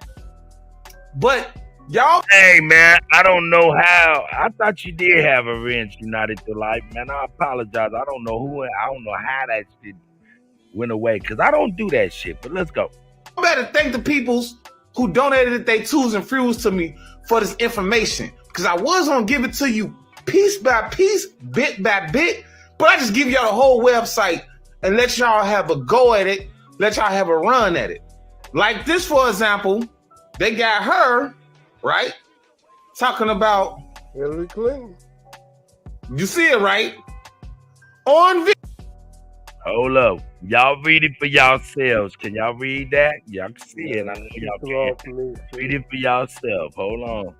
But y'all, hey man, I don't know how. I thought you did have a wrench, United Through Life, man. I apologize. I don't know how that shit went away because I don't do that shit. But let's go. I better thank the peoples who donated their tools and fuels to me for this information, because I was gonna give it to you piece by piece, bit by bit, but I just give y'all the whole website and let y'all have a go at it, let y'all have a run at it. Like this, for example, they got her, right? Talking about Hillary Clinton. You see it, right? On video. Hold up. Y'all read it for yourselves. Can y'all read that? Y'all can see it. I know y'all can. Read it for yourself. Hold on.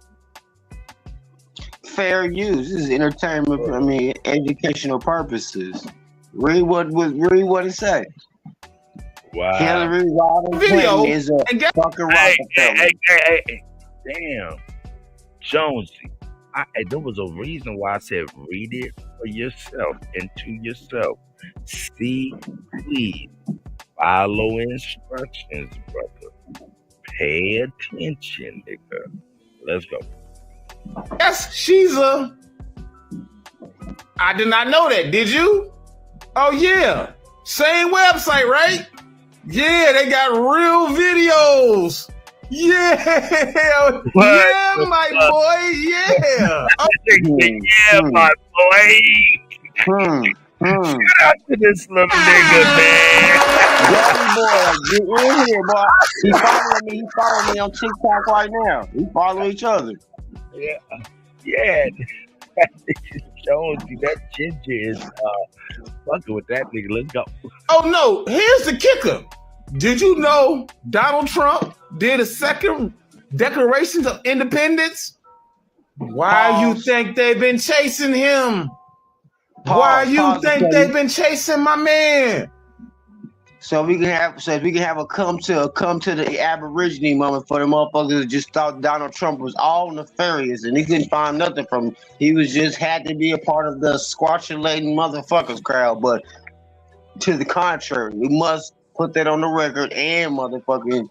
Fair use. This is entertainment, educational purposes. Read what it says. Wow. Hillary Clinton is a fucking Rockefeller. Hey. Damn. Jonesy. There was a reason why I said read it for yourself and to yourself. See, please. Follow instructions, brother. Pay attention, nigga. Let's go. Yes, she's a... I did not know that. Did you? Oh, yeah. Same website, right? Yeah, they got real videos Yeah, What yeah, the my fuck? boy, yeah. Yeah, my boy. Shout out to this little nigga, man. Daddy boy, get in here, boy. He following me. He following me on TikTok right now. We follow each other. Yeah, yeah. Jones, that ginger is fucking with that nigga. Let's go. Oh no, here's the kicker. Did you know Donald Trump did a second Declaration of Independence? Why you think they've been chasing him? Why you think they've been chasing my man? So we can have a come to the Aborigine moment for the motherfuckers that just thought Donald Trump was all nefarious and he couldn't find nothing from him. He was just had to be a part of the squatchulating motherfuckers crowd. But to the contrary, we must put that on the record and motherfucking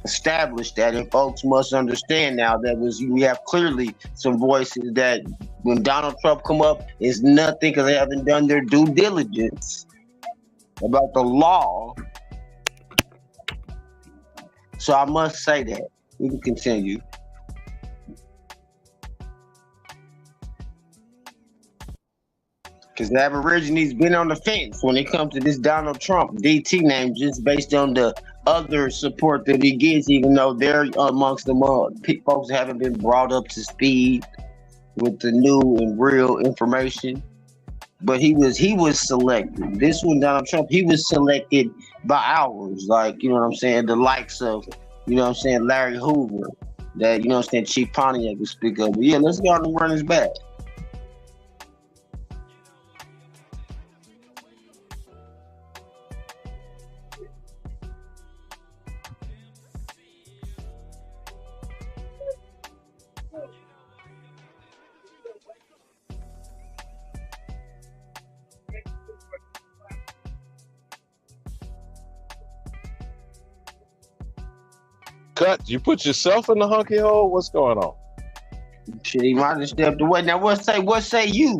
establish that, and folks must understand now that we have clearly some voices that when Donald Trump come up, it's nothing because they haven't done their due diligence about the law. So I must say that. We can continue. Because the Aborigines been on the fence when it comes to this Donald Trump DT name, just based on the other support that he gets, even though they're amongst the folks that haven't been brought up to speed with the new and real information. But he was selected. This one, Donald Trump, he was selected by ours, like, you know what I'm saying, the likes of, you know what I'm saying, Larry Hoover, that, you know what I'm saying, Chief Pontiac would speak of. But yeah, let's go out and run his back. Cut, you put yourself in the hunky hole? What's going on? Shit, he might have stepped away. Now, what say you,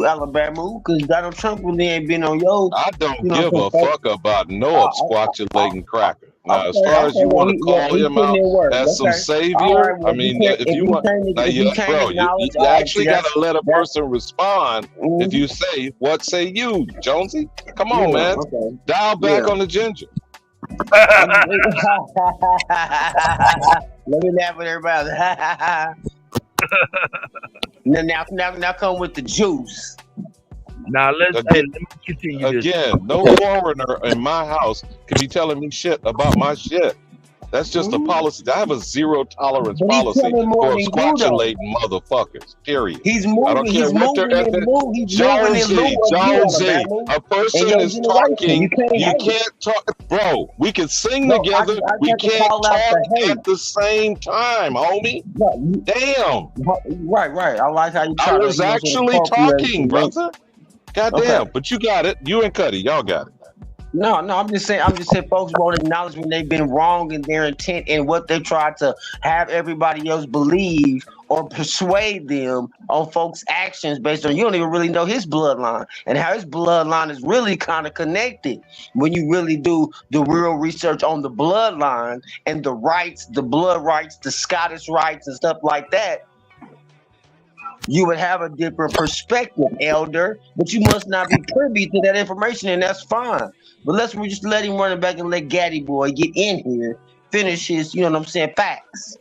Alabama? Because Donald Trump really ain't been on your. I don't give a fuck about no squatulating cracker. Now, as far as you want to call him out as some savior, I mean, if you want, bro, you actually got to let a person respond. If you say, "What say you, Jonesy?" Come on, man, dial back on the ginger. Let me laugh at everybody. now come with the juice. Now let me continue again. No foreigner in my house can be telling me shit about my shit. That's just a policy. I have a zero tolerance policy for squatchulating motherfuckers. Period. He's moving. I don't care what they're Jonesy, a person is talking. You can't talk, bro. We can sing together. We can't talk at the same time, homie. Damn. Right. I like how you. I was actually talking, brother. Goddamn. But you got it. You and Kutty, y'all got it. No, I'm just saying folks won't acknowledge when they've been wrong in their intent and what they tried to have everybody else believe or persuade them on folks' actions based on you don't even really know his bloodline and how his bloodline is really kind of connected when you really do the real research on the bloodline and the rights, the blood rights, the Scottish rights and stuff like that. You would have a different perspective, elder, but you must not be privy to that information, and that's fine. But we just let him run it back and let Gaddy boy get in here, finish his, you know what I'm saying, facts.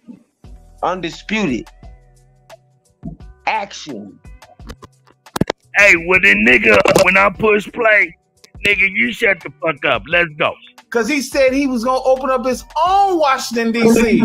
Undisputed. Action. Hey, when I push play, nigga, you shut the fuck up. Let's go. Because he said he was going to open up his own Washington, D.C.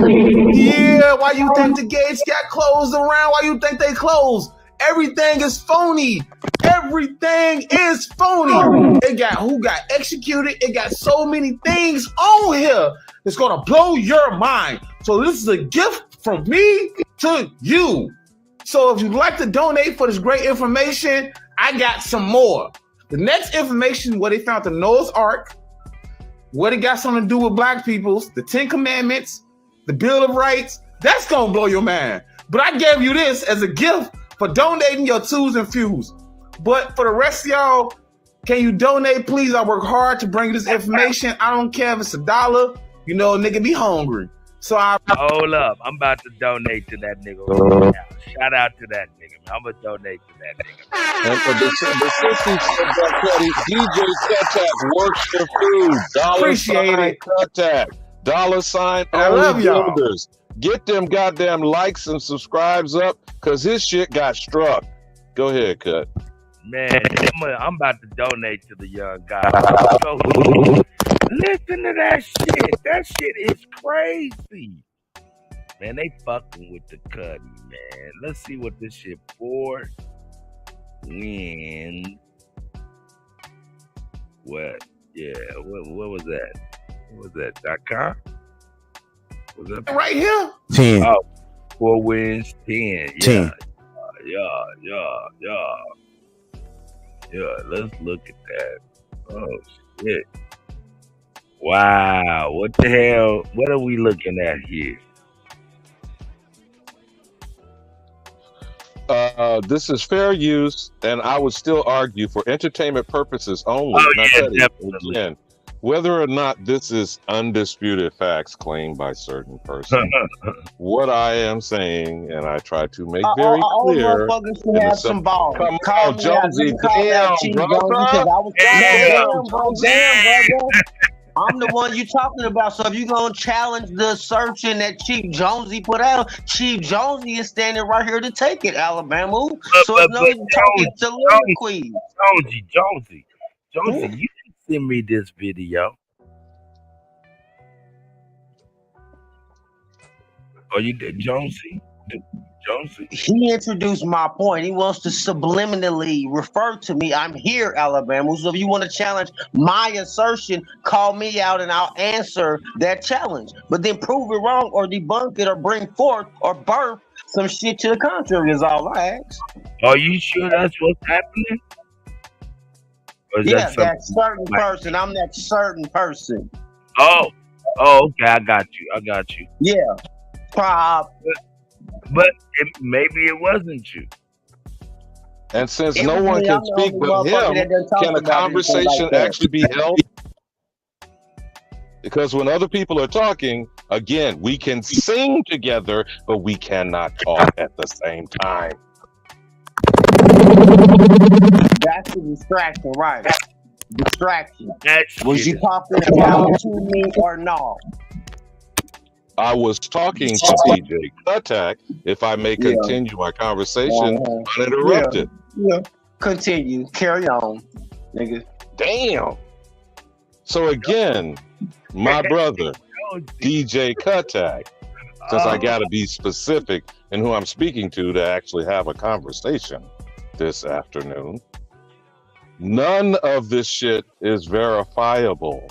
Yeah, why you think the gates got closed around? Why you think they closed? Everything is phony. Everything is phony. It got who got executed. It got so many things on here. It's going to blow your mind. So this is a gift from me to you. So if you'd like to donate for this great information, I got some more. The next information, where they found the Noah's Ark, what it got something to do with black peoples, the 10 Commandments, the Bill of Rights, that's going to blow your mind. But I gave you this as a gift for donating your twos and fews. But for the rest of y'all, can you donate, please? I work hard to bring you this information. I don't care if it's $1. You know, nigga be hungry. So I Hold up. I'm about to donate to that nigga right now. Shout out to that nigga, man. I'm going to donate to that nigga. And the sister said that Kutty, DJ Kuttack works for food. appreciate it. Kuttack. And I Only love y'all. builders. Get them goddamn likes and subscribes up, because his shit got struck. Go ahead, Cut. Man, I'm about to donate to the young guy. Listen to that shit. That shit is crazy. Man, they fucking with the Kutty, man. Let's see what this shit for. When. What? Yeah, what was that? What was that? .com? Was that Right here? 10. Oh, 4 wins, 10. Yeah. 10. Yeah, let's look at that. Oh, shit. Wow. What the hell? What are we looking at here? This is fair use, and I would still argue for entertainment purposes only. Oh, Now, yeah, Kutty, definitely. again, whether or not this is undisputed facts claimed by certain person, what I am saying, and I try to make very All clear. motherfuckers can have some balls. Come Call on, me out. Jonesy, You can call me out, damn, Chief Jonesy, because brother. I was damn, brother. I'm the one you talking about. So if you gonna challenge the assertion that Chief Jonesy put out, Chief Jonesy is standing right here to take it, Alabama. So it's no talking soliloquy. Jonesy, you can send me this video. Oh, you did, Jonesy? Jonesy? He introduced my point. He wants to subliminally refer to me. I'm here, Alabama. So if you want to challenge my assertion, call me out and I'll answer that challenge. But then prove it wrong or debunk it or bring forth or birth some shit to the contrary is all I ask. Are you sure that's what's happening? Or is Yeah, that that something certain person. I'm that certain person. Oh, okay, I got you. Yeah. But maybe it wasn't you. And since It no was one me. can I'm the speak only but motherfucker him, that doesn't talk can a about anything conversation like that. actually be held? Because when other people are talking, again, we can sing together, but we cannot talk at the same time. That's the distraction, right? Distraction. That Was you shit talking about to me or no? I was talking to DJ Kuttack, if I may continue my conversation uninterrupted. Yeah. Continue. Carry on, nigga. Damn. So again, my brother, DJ Kuttack, since I got to be specific in who I'm speaking to actually have a conversation this afternoon, none of this shit is verifiable.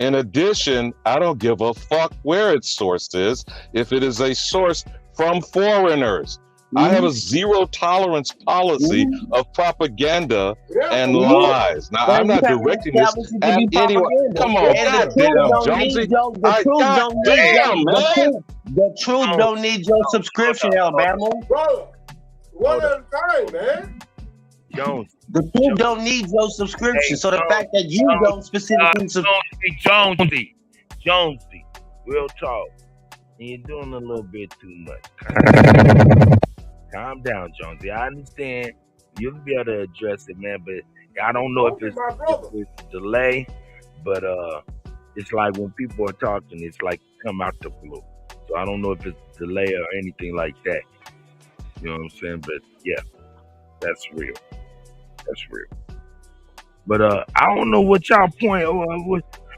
In addition, I don't give a fuck where its source is if it is a source from foreigners. I have a zero tolerance policy of propaganda and lies. Now, I'm not directing this at anyone. Come on, goddamn, Jonesy. Goddamn, man. The truth don't need your subscription, Alabama. Bro, one at a time, man. Jones. The truth don't need your subscription. So the fact that you don't specifically Jonesy, real talk. You're doing a little bit too much. Calm down, Jonesy. I understand you'll be able to address it, man, but I don't know if it's a delay, but it's like when people are talking, it's like come out the blue. So I don't know if it's a delay or anything like that. You know what I'm saying? But yeah, that's real. That's real. But I don't know what y'all point.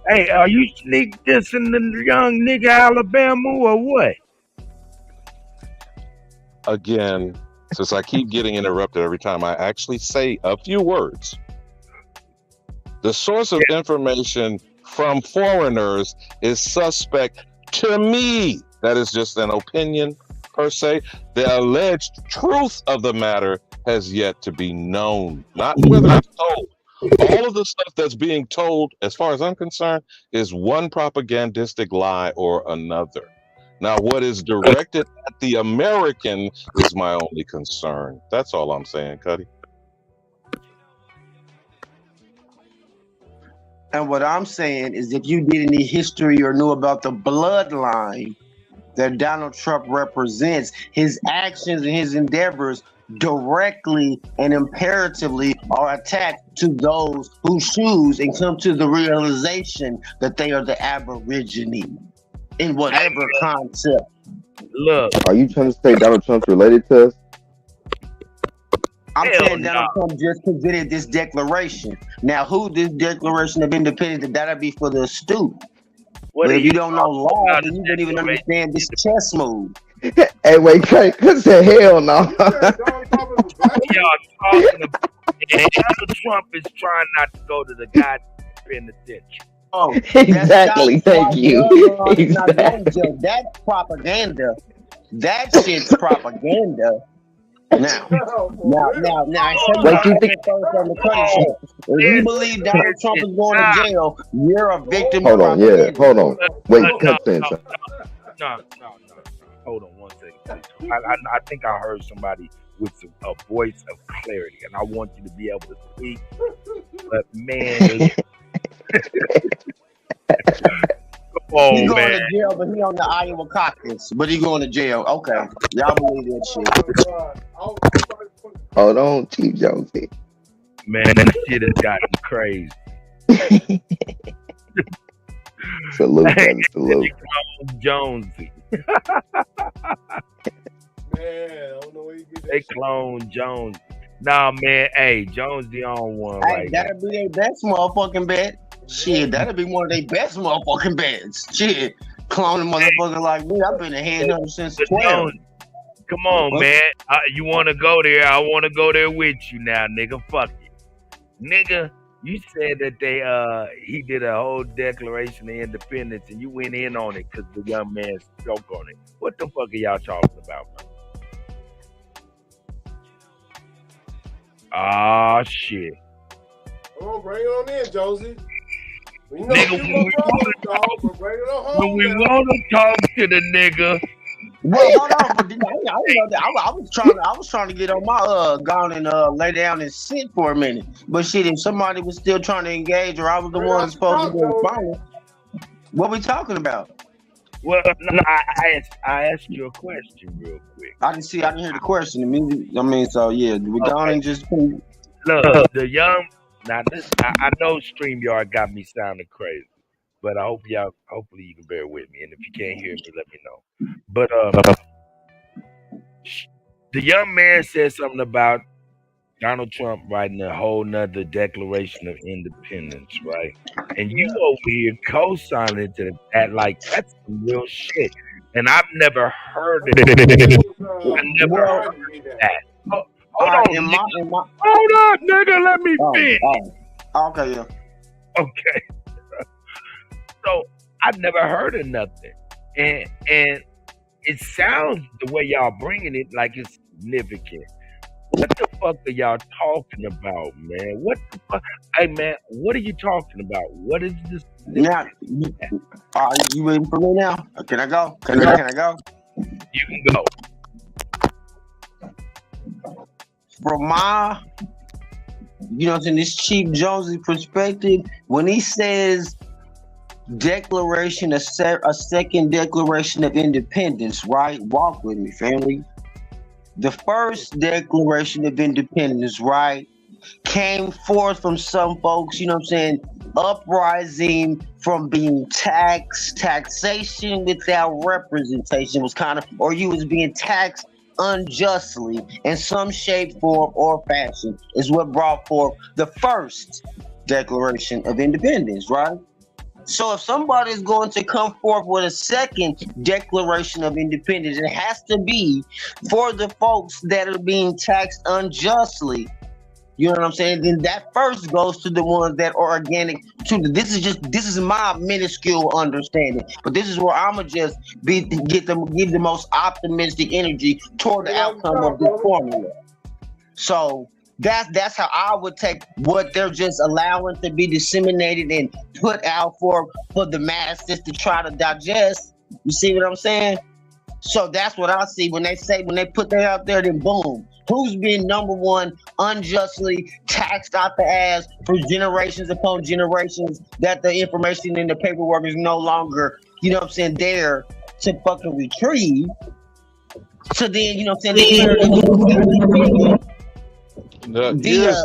Hey, are you sneak dissing the young nigga Alabama or what? Again, since I keep getting interrupted every time I actually say a few words, the source of information from foreigners is suspect to me. That is just an opinion per se. The alleged truth of the matter has yet to be known, not whether it's told. All of the stuff that's being told, as far as I'm concerned, is one propagandistic lie or another. Now, what is directed at the American is my only concern. That's all I'm saying, Kutty. And what I'm saying is, if you did any history or knew about the bloodline that Donald Trump represents, his actions and his endeavors directly and imperatively are attached to those who choose and come to the realization that they are the Aborigine in whatever concept. Look, Are you trying to say Donald Trump's related to us? I'm hell saying Donald Trump just presented this declaration. Now, who this Declaration of Independence, that'll be for the astute. What But are if you don't know talking law, about? then you don't even understand this chess move. Hey, wait, cuz say hell no. What y'all talking about? And Donald Trump is trying not to go to the goddamn penitentiary. Oh, Exactly. Thank you. not Exactly. going to jail. That's propaganda. That shit's propaganda. Now, I said Like you think? first on the Kutty show. If you believe Donald Trump is going to jail, you're a victim Hold of on. Yeah. propaganda. Hold on. Wait. No, Cut saying something. No. Hold on one second, please. I think I heard somebody with a voice of clarity, and I want you to be able to speak. But man, come on, He going man. to jail, but he on the Iowa caucus. But he going to jail. Okay, y'all believe that shit? Hold on, Chief Jonesy. Man, that shit has gotten crazy. Salute, brother. Salute. Jonesy. They clone Jones. Nah, man. Hey, Jones the on one Hey, right now. that'll be their best motherfucking bet. Shit, that'll be one of their best motherfucking bets. Shit, cloning motherfucker like me. I've been a headhunter since 12. Jones, come on, man. You want to go there? I want to go there with you now, nigga. Fuck it, nigga. You said that he did a whole Declaration of Independence, and you went in on it because the young man spoke on it. What the fuck are y'all talking about, man? Ah, shit. Come on, bring it on in, Josie. We know Nigga, you my brother, dog, but bring it on home. When we want to talk to the nigga. Well, hold on, but I was trying to get on my gone and lay down and sit for a minute. But shit, if somebody was still trying to engage, or I was the one that's supposed to be responding, what we talking about? Well, no, I asked you a question real quick. I didn't hear the question. So yeah, we gone and just look the young. Now this, I know StreamYard got me sounding crazy, but hopefully you can bear with me. And if you can't hear me, let me know. But the young man said something about Donald Trump writing a whole nother Declaration of Independence, right? And you over here co-signing to that like that's some real shit. And I've never heard of it. I never heard that. Hold on, nigga. Hold up, nigga. Let me finish. Okay, yeah. Okay. So I've never heard of nothing, and it sounds the way y'all bringing it like it's significant. What the fuck are y'all talking about, man? What the fuck? Hey, man, what are you talking about? What is this? Now, are you ready for me now? Can I go? Can I go? You can go. From my, in this Chief Jonesy perspective, when he says declaration, a second Declaration of Independence, right? Walk with me, family. The first Declaration of Independence, right, came forth from some folks, uprising from being taxation without representation was kind of, or you was being taxed unjustly in some shape, form, or fashion is what brought forth the first Declaration of Independence, right? So if somebody is going to come forth with a second Declaration of Independence, it has to be for the folks that are being taxed unjustly. You know what I'm saying? Then that first goes to the ones that are organic to this is my minuscule understanding. But this is where I'ma just give the most optimistic energy toward the outcome of this formula. So that's how I would take what they're just allowing to be disseminated and put out for the masses to try to digest. You see what I'm saying? So that's what I see when they put that out there, then boom. Who's been number one unjustly taxed out the ass for generations upon generations that the information in the paperwork is no longer, you know what I'm saying, there to fucking retrieve. So then, you know what I'm saying, Here's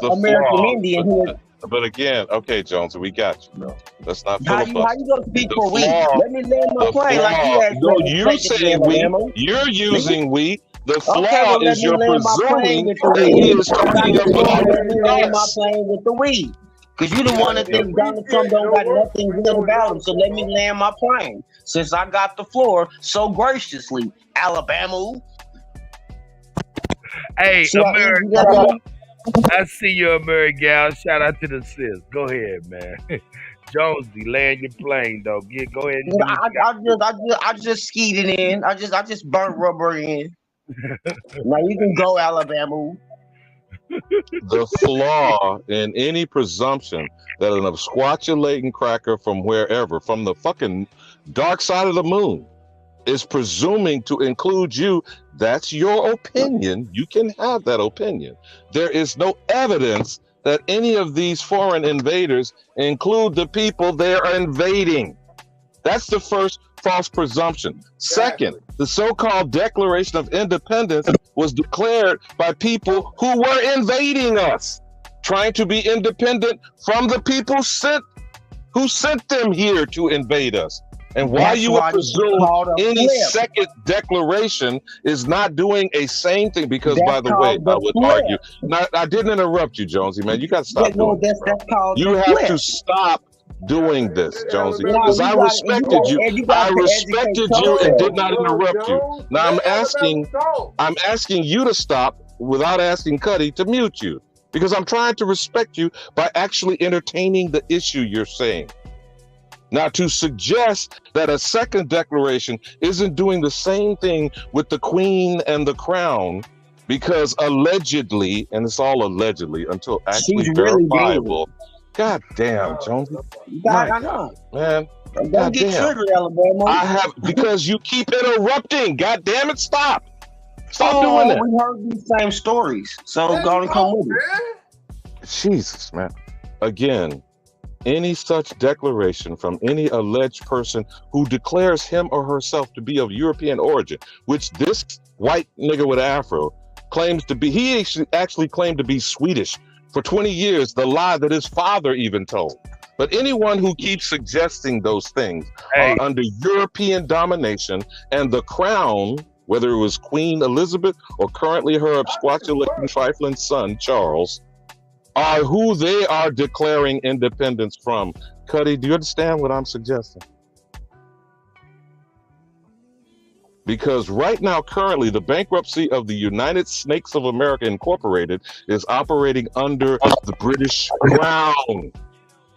the American flaw. Indian who is, But again, okay, Jones, we got you, bro. Let's not how filibuster. you gonna speak The for we? flaw, Let me land my the plane like you flaw. asked No, me. you're saying we. You're using we. The flaw Let is me you're land my plane presuming with the that he weed. is talking Let me land my about us. plane with the weed. Because you the one that thinks Donald Trump don't got nothing good about him. So let me land my plane. Since I got the floor so graciously, Alabama. Hey, See how easy America. that is? I see you, American gal. Shout out to the sis. Go ahead, man. Jonesy, land your plane, though. Go ahead and do what you got. I just skied it in. I just burnt rubber in. Now you can go, Alabama. The flaw in any presumption that an absquatulating cracker from wherever, from the fucking dark side of the moon, is presuming to include you, that's your opinion. You can have that opinion. There is no evidence that any of these foreign invaders include the people they are invading. That's the first false presumption. Second, the so-called Declaration of Independence was declared by people who were invading us, trying to be independent from the people who sent them here to invade us. And why That's you would why this is presume called a any flip. second declaration is not doing a same thing, because That's by the way, called I the would flip. argue. Now, I didn't interrupt you, Jonesy, man. You got to stop doing this, bro. That's called You the have flip. to stop doing this, Jonesy, No, because you I got respected you. you got I to educate respected you and did not Bro, interrupt you. Jones, Now let Alabama talk. I'm asking you to stop without asking Kutty to mute you, because I'm trying to respect you by actually entertaining the issue you're saying. Now, to suggest that a second declaration isn't doing the same thing with the Queen and the Crown, because allegedly, and it's all allegedly until actually She's really verifiable. God damn, Jonesy. God, My I know. God, man. Don't get triggered, Alabama. I have, because you keep interrupting. God damn it, stop. Stop doing that. We heard these same stories. So go and come with it. Jesus, man. Again, any such declaration from any alleged person who declares him or herself to be of European origin, which this white nigga with afro claims to be, he actually claimed to be Swedish for 20 years, the lie that his father even told. But anyone who keeps suggesting those things are under European domination, and the crown, whether it was Queen Elizabeth or currently her absquatulating trifling son, Charles, are who they are declaring independence from. Kutty, do you understand what I'm suggesting? Because right now, currently, the bankruptcy of the United Snakes of America Incorporated is operating under the British Crown.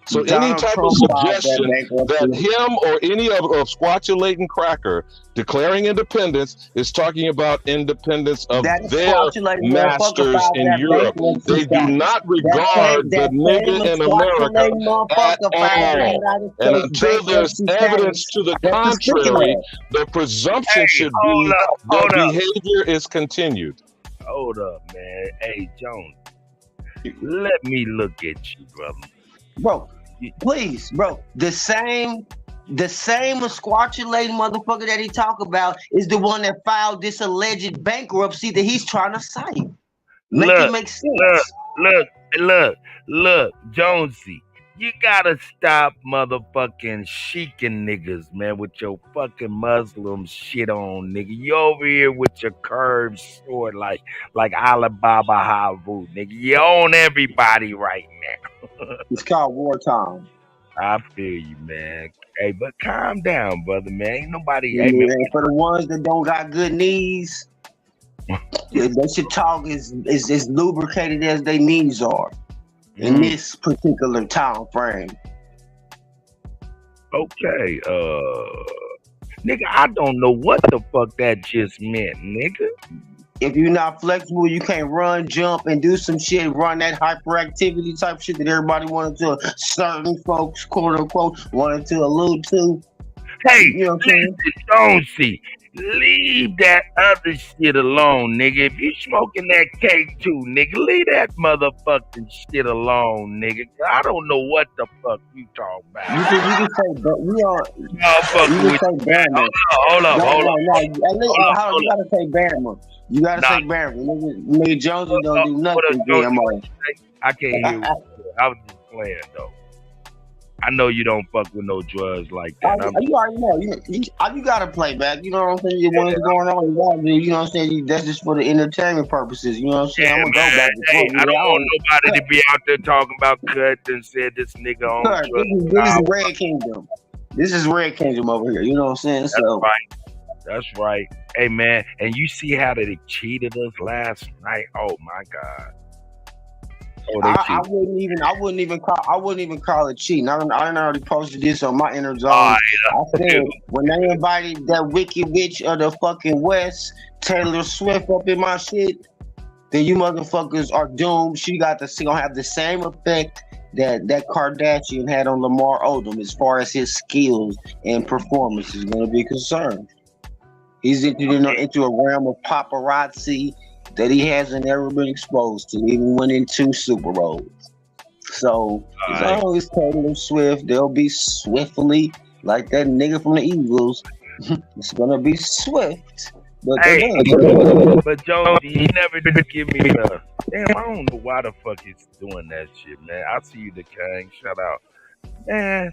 So any type of suggestion that him or any of squatulating cracker declaring independence is talking about independence of their masters in Europe. They do not regard the nigga in America at all. And until there's evidence to the contrary, the presumption should be that behavior is continued. Hold up, man. Hey, Jones, let me look at you, brother. Bro, please, bro. The same squatulating motherfucker that he talk about is the one that filed this alleged bankruptcy that he's trying to cite. Make it make sense. Look, Jonesy. You gotta stop motherfucking sheiking niggas, man, with your fucking Muslim shit on, nigga. You over here with your curved sword like Alibaba Havu, nigga. You own everybody right now. It's called wartime. I feel you, man. Hey, but calm down, brother, man. Ain't nobody. Yeah, hey, man, for the ones that don't got good knees, they should talk as lubricated as their knees are. In this particular time frame. Okay, nigga, I don't know what the fuck that just meant, nigga. If you're not flexible, you can't run, jump, and do some shit, run that hyperactivity type shit that everybody wanted to, certain folks, quote unquote, wanted to allude to. Hey, you know what I'm saying? Jonesy, Leave that other shit alone, nigga. If you smoking that cake too, nigga, leave that motherfucking shit alone, nigga. I don't know what the fuck you talking about. You can say, but we are. Motherfucker You with can say Bama. hold up. You gotta say Bama. You gotta say Bama. Nigga Jones don't do nothing. GMO. I can't hear you. I was just playing though. I know you don't fuck with no drugs like that. You already know. You gotta play back. You know what I'm saying? What's going on? You know what I'm saying? That's just for the entertainment purposes. You know what I'm saying? I'm gonna go back and Hey, forth. I don't want nobody to be out there talking about Cut and said this nigga on drugs. This is Red Kingdom. This is Red Kingdom over here. You know what I'm saying? That's right. That's right. Hey man, and you see how they cheated us last night? Oh my God. I wouldn't even call it cheating. I already posted this on my inner zone. I said when they invited that wicked witch of the fucking West, Taylor Swift, up in my shit, then you motherfuckers are doomed. She gonna have the same effect that Kardashian had on Lamar Odom as far as his skills and performance is gonna be concerned. He's into a realm of paparazzi that he hasn't ever been exposed to, even winning 2 Super Bowls. So as long as Taylor Swift, they'll be swiftly like that nigga from the Eagles. It's gonna be swift. But but Joe, he never did give me the damn. I don't know why the fuck he's doing that shit, man. I see you, the king. Shut out, man.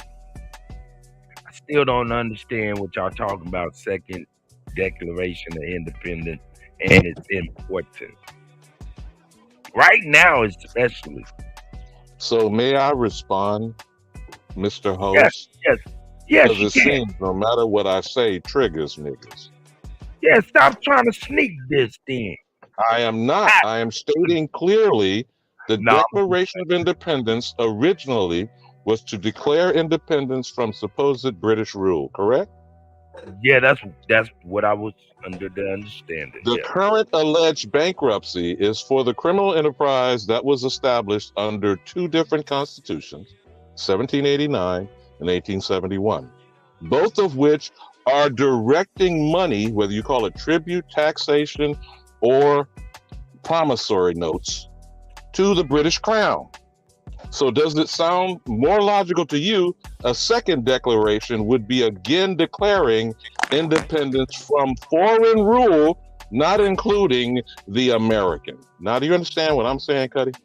I still don't understand what y'all talking about. Second Declaration of Independence. And it's important right now, especially. So may I respond, Mr. Host? Yes. Because it seems no matter what I say triggers niggas. Yeah, stop trying to sneak this thing. I am not. I am stating clearly the Declaration of Independence originally was to declare independence from supposed British rule, correct? Yeah, that's what I was under the understanding. The current alleged bankruptcy is for the criminal enterprise that was established under 2 different constitutions, 1789 and 1871, both of which are directing money, whether you call it tribute, taxation, or promissory notes, to the British Crown. So does it sound more logical to you? A second declaration would be again declaring independence from foreign rule, not including the American. Now, do you understand what I'm saying, Kutty?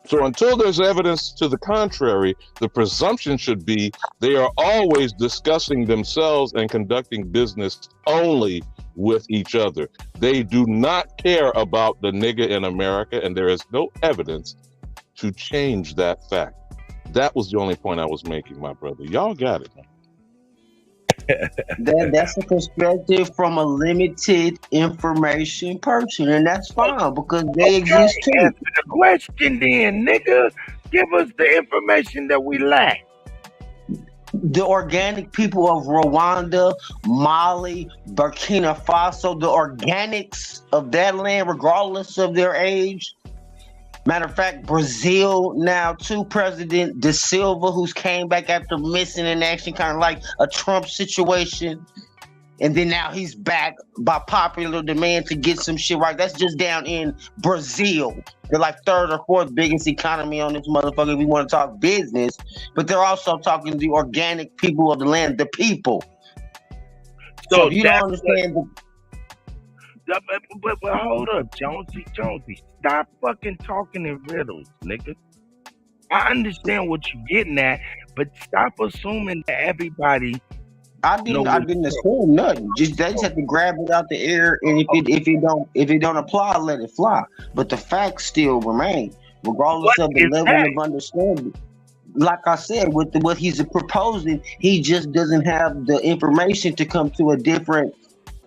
So until there's evidence to the contrary, the presumption should be they are always discussing themselves and conducting business only with each other. They do not care about the nigga in America, and there is no evidence to change that fact. That was the only point I was making, my brother. Y'all got it, man. That's a perspective from a limited information person, and that's fine because they exist too. Answer the question then, nigga. Give us the information that we lack. The organic people of Rwanda, Mali, Burkina Faso, the organics of that land, regardless of their age. Matter of fact, Brazil now too, President Da Silva, who's came back after missing in action, kind of like a Trump situation. And then now he's back by popular demand to get some shit right. That's just down in Brazil. They're like 3rd or 4th biggest economy on this motherfucker if we want to talk business. But they're also talking the organic people of the land, the people. So if you don't understand But hold up, Jonesy. Stop fucking talking in riddles, nigga. I understand what you're getting at, but stop assuming that everybody. I didn't assume nothing. They just have to grab it out the air, and if it don't apply, let it fly. But the facts still remain, regardless of the level of understanding. Like I said, with what he's proposing, he just doesn't have the information to come to a different,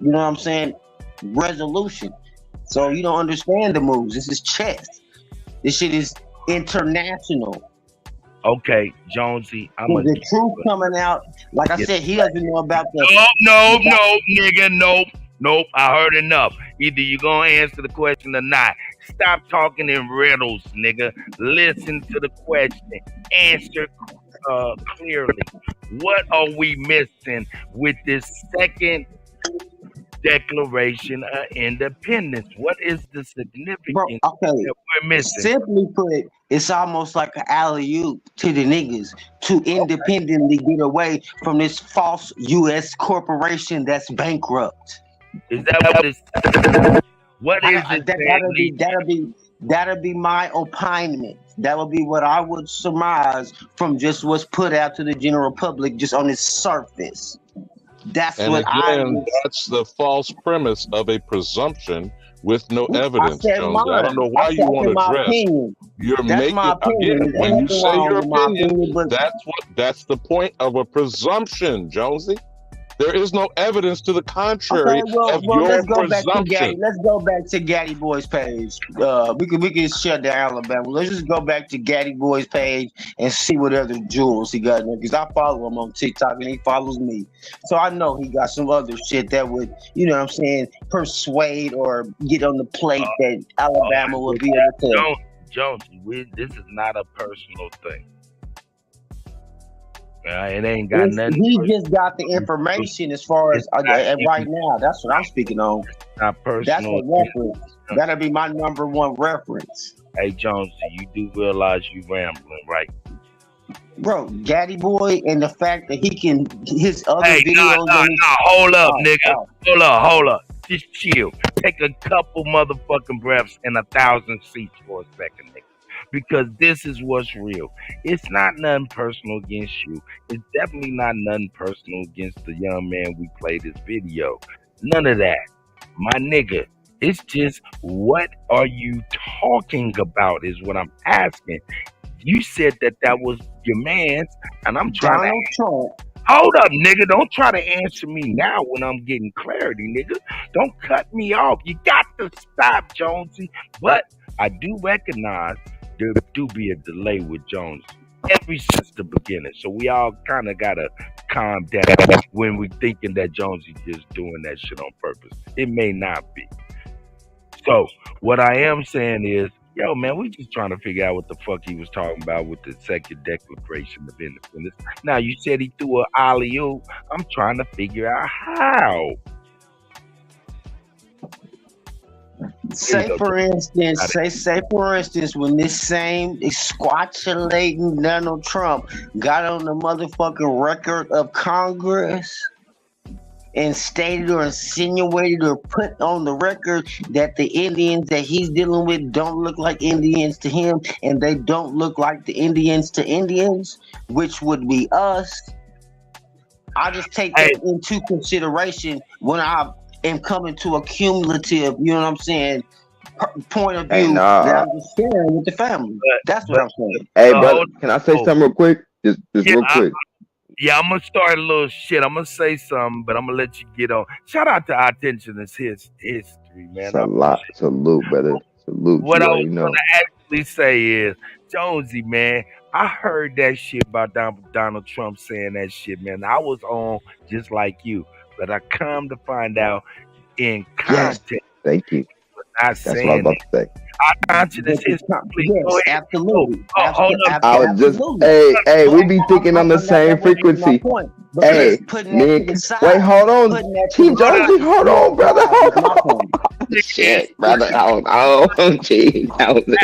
you know what I'm saying, resolution. So you don't understand the moves. This is chess. This shit is international. Okay, Jonesy, the truth coming out. Like I said, he doesn't know about the. No, nigga, nope. I heard enough. Either you're gonna answer the question or not. Stop talking in riddles, nigga. Listen to the question. Answer clearly. What are we missing with this second Declaration of Independence. What is the significance Bro, okay. that we're missing? Simply put, it's almost like an alley-oop to the niggas to independently get away from this false U.S. corporation that's bankrupt. Is that what it's? What is it? That'll be my opinion. That would be what I would surmise from just what's put out to the general public just on its surface. That's And what again, that's the false premise of a presumption with no evidence, said Jonesy. mine. I don't know why I you said want to my address. opinion. You're That's making my opinion. again There's when you nothing say wrong your with my opinion. opinion, but That's the point of a presumption, Jonesy. There is no evidence to the contrary of your let's go back to presumption. Gaddy. Let's go back to Gaddy Boy's page. We can shut down Alabama. Let's just go back to Gaddy Boy's page and see what other jewels he got in there. Because I follow him on TikTok and he follows me, so I know he got some other shit that would, you know what I'm saying, persuade or get on the plate that Alabama would be able to. Jonesy, this is not a personal thing. It ain't got nothing. He just got the information as far as right now. That's what I'm speaking on. Not personal. That's a reference. That'll be my number one reference. Hey Jonesy, you do realize you rambling, right? Bro, Gaddy Boy, and the fact that he can his other videos. Hold up, nigga. Hold up. Just chill. Take a couple motherfucking breaths and 1,000 seats for a second, nigga. Because this is what's real. It's not nothing personal against you. It's definitely not nothing personal against the young man we played this video. None of that. My nigga, it's just, what are you talking about is what I'm asking. You said that was your man's, and I'm trying Donald Trump. Hold up, nigga. Don't try to answer me now when I'm getting clarity, nigga. Don't cut me off. You got to stop, Jonesy. But I do recognize there do be a delay with Jones ever since the beginning. So we all kind of got to calm down when we thinking that Jonesy just doing that shit on purpose. It may not be. So what I am saying is, yo, man, we just trying to figure out what the fuck he was talking about with the Second Declaration of Independence. Now, you said he threw an alley-oop. I'm trying to figure out how. Say for instance, when this same squatulating Donald Trump got on the motherfucking record of Congress and stated or insinuated or put on the record that the Indians that he's dealing with don't look like Indians to him, and they don't look like the Indians to Indians, which would be us. I just take that into consideration when I am coming to a cumulative, you know what I'm saying, point of view that I'm just sharing with the family. That's what I'm saying. Hey, brother, can I say something real quick? Just real quick. I'm gonna start a little shit. I'm gonna say something, but I'm gonna let you get on. Shout out to Our Attention is history, man. Salute, brother. Salute. What I was gonna actually say is, Jonesy, man, I heard that shit about Donald Trump saying that shit, man. I was on just like you, but I come to find out in context. Yes, thank you. That's what I was about to say. Our conscience is complete. Yes, absolutely. Hold up. I was just, hey, we be thinking on the same frequency. Hey, Nick, wait, hold on. Chief Jonesy, hold on, brother. Hold on. Shit, brother, hold on, Chief Jonesy.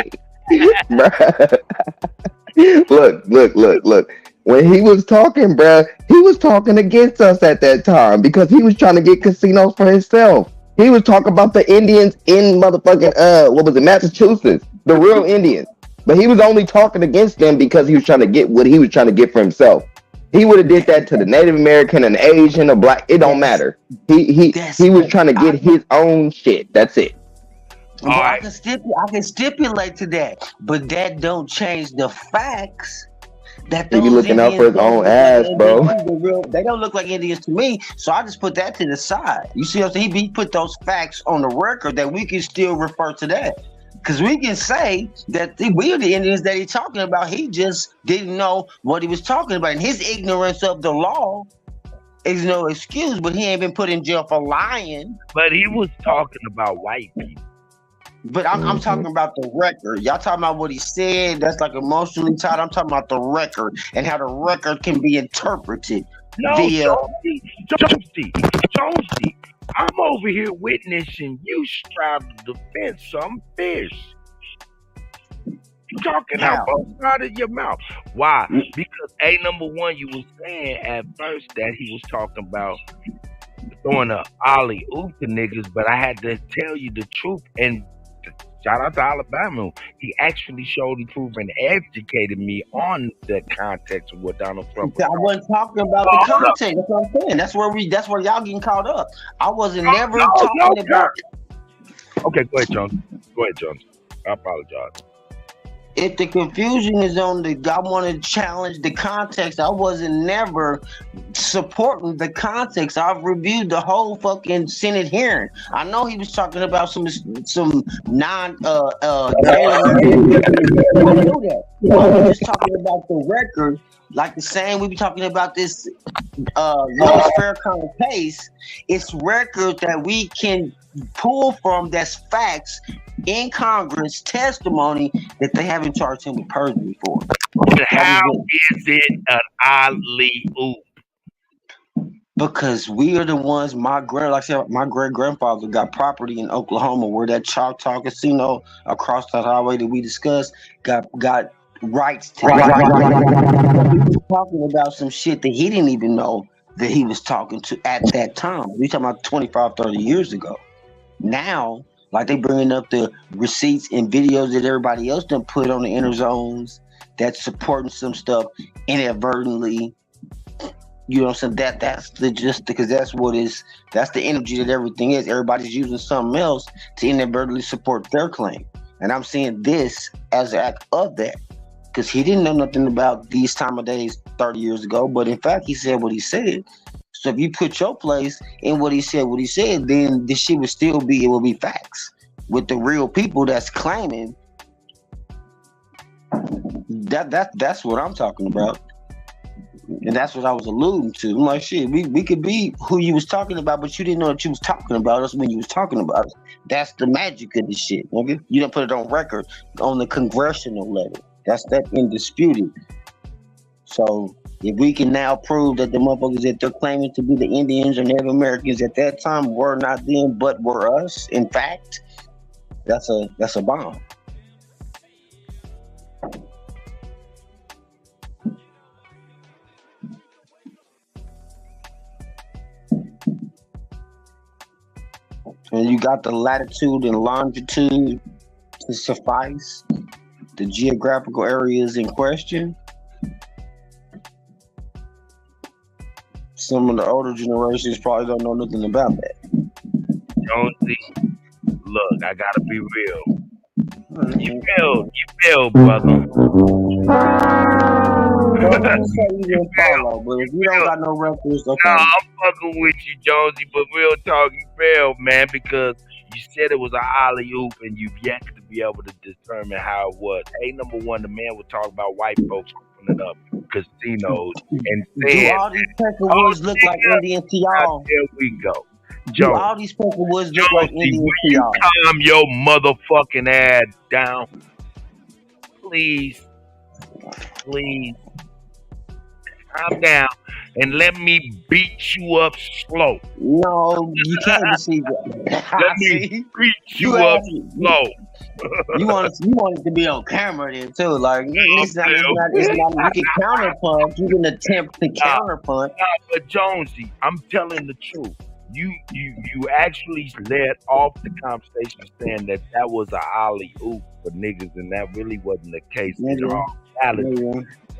Look. When he was talking, bruh, he was talking against us at that time because he was trying to get casinos for himself. He was talking about the Indians in motherfucking, Massachusetts, the real Indians. But he was only talking against them because he was trying to get what he was trying to get for himself. He would have did that to the Native American, an Asian, a black. It don't matter. He was trying to get his own shit. That's it. Well, I can stipulate to that, but that don't change the facts. That he be looking out for his own ass, bro. They don't look like Indians to me, so I just put that to the side. You see what I'm saying? He put those facts on the record that we can still refer to that. Because we can say that we are the Indians that he's talking about. He just didn't know what he was talking about. And his ignorance of the law is no excuse, but he ain't been put in jail for lying. But he was talking about white people. But I'm talking about the record. Y'all talking about what he said. That's like emotionally tied. I'm talking about the record and how the record can be interpreted. No, Jonesy. I'm over here witnessing you straddle the fence. Some fish. You talking out both sides of your mouth. Why? Because number one, you was saying at first that he was talking about throwing a ollie oop to niggas, but I had to tell you the truth. And shout out to Alabama. He actually showed and proved and educated me on the context of what Donald Trump was I wasn't talking about the context. That's what I'm saying. That's where y'all getting caught up. I wasn't never talking about. Okay, go ahead, Jones. Go ahead, Jones. I apologize. If the confusion is on I want to challenge the context. I wasn't never supporting the context. I've reviewed the whole fucking Senate hearing. I know he was talking about some non Native American. I know that. I was just talking about the record, like the same. We be talking about this Louis Farrakhan case. It's record that we can pull from that's facts in Congress, testimony that they haven't charged him with perjury for. How is it an alley-oop? Because we are the ones. My great grandfather got property in Oklahoma where that Choctaw Casino across the highway that we discussed got rights to. He was talking about some shit that he didn't even know that he was talking to at that time. We talking about 25, 30 years ago. Now, like they bringing up the receipts and videos that everybody else done put on the inner zones that's supporting some stuff inadvertently. You know what I'm saying? That's because that's the energy that everything is. Everybody's using something else to inadvertently support their claim. And I'm seeing this as an act of that. Because he didn't know nothing about these time of days 30 years ago, but in fact he said what he said. So if you put your place in what he said, then this shit will be facts with the real people that's claiming that's what I'm talking about. And that's what I was alluding to. I'm like, shit, we could be who you was talking about, but you didn't know that you was talking about us when you was talking about us. That's the magic of this shit, nigga. You don't put it on record on the congressional level. That's that indisputed. So if we can now prove that the motherfuckers that they're claiming to be the Indians or Native Americans at that time were not them, but were us, in fact, that's a bomb. And you got the latitude and longitude to suffice the geographical areas in question. Some of the older generations probably don't know nothing about that. Jonesy, look, I gotta be real. You failed, brother. You follow, but if you don't got no records, okay. No, I'm fucking with you, Jonesy, but real talk, you failed, man, because you said it was an alley-oop and you've yet to be able to determine how it was. Number one, the man would talk about white folks opening up casinos and saying, do all these Peckerwoods look like Indians to y'all? There we go. Do all these Peckerwoods look like Indians to y'all? Calm your motherfucking ass down. Please. Calm down and let me beat you up slow. No, you can't deceive that. Let me beat you up slow. You want it to be on camera then too. Like it's not you can counterpunch, you can attempt to counterpunch. But Jonesy, I'm telling the truth. You actually led off the conversation saying that was an alley-oop for niggas, and that really wasn't the case.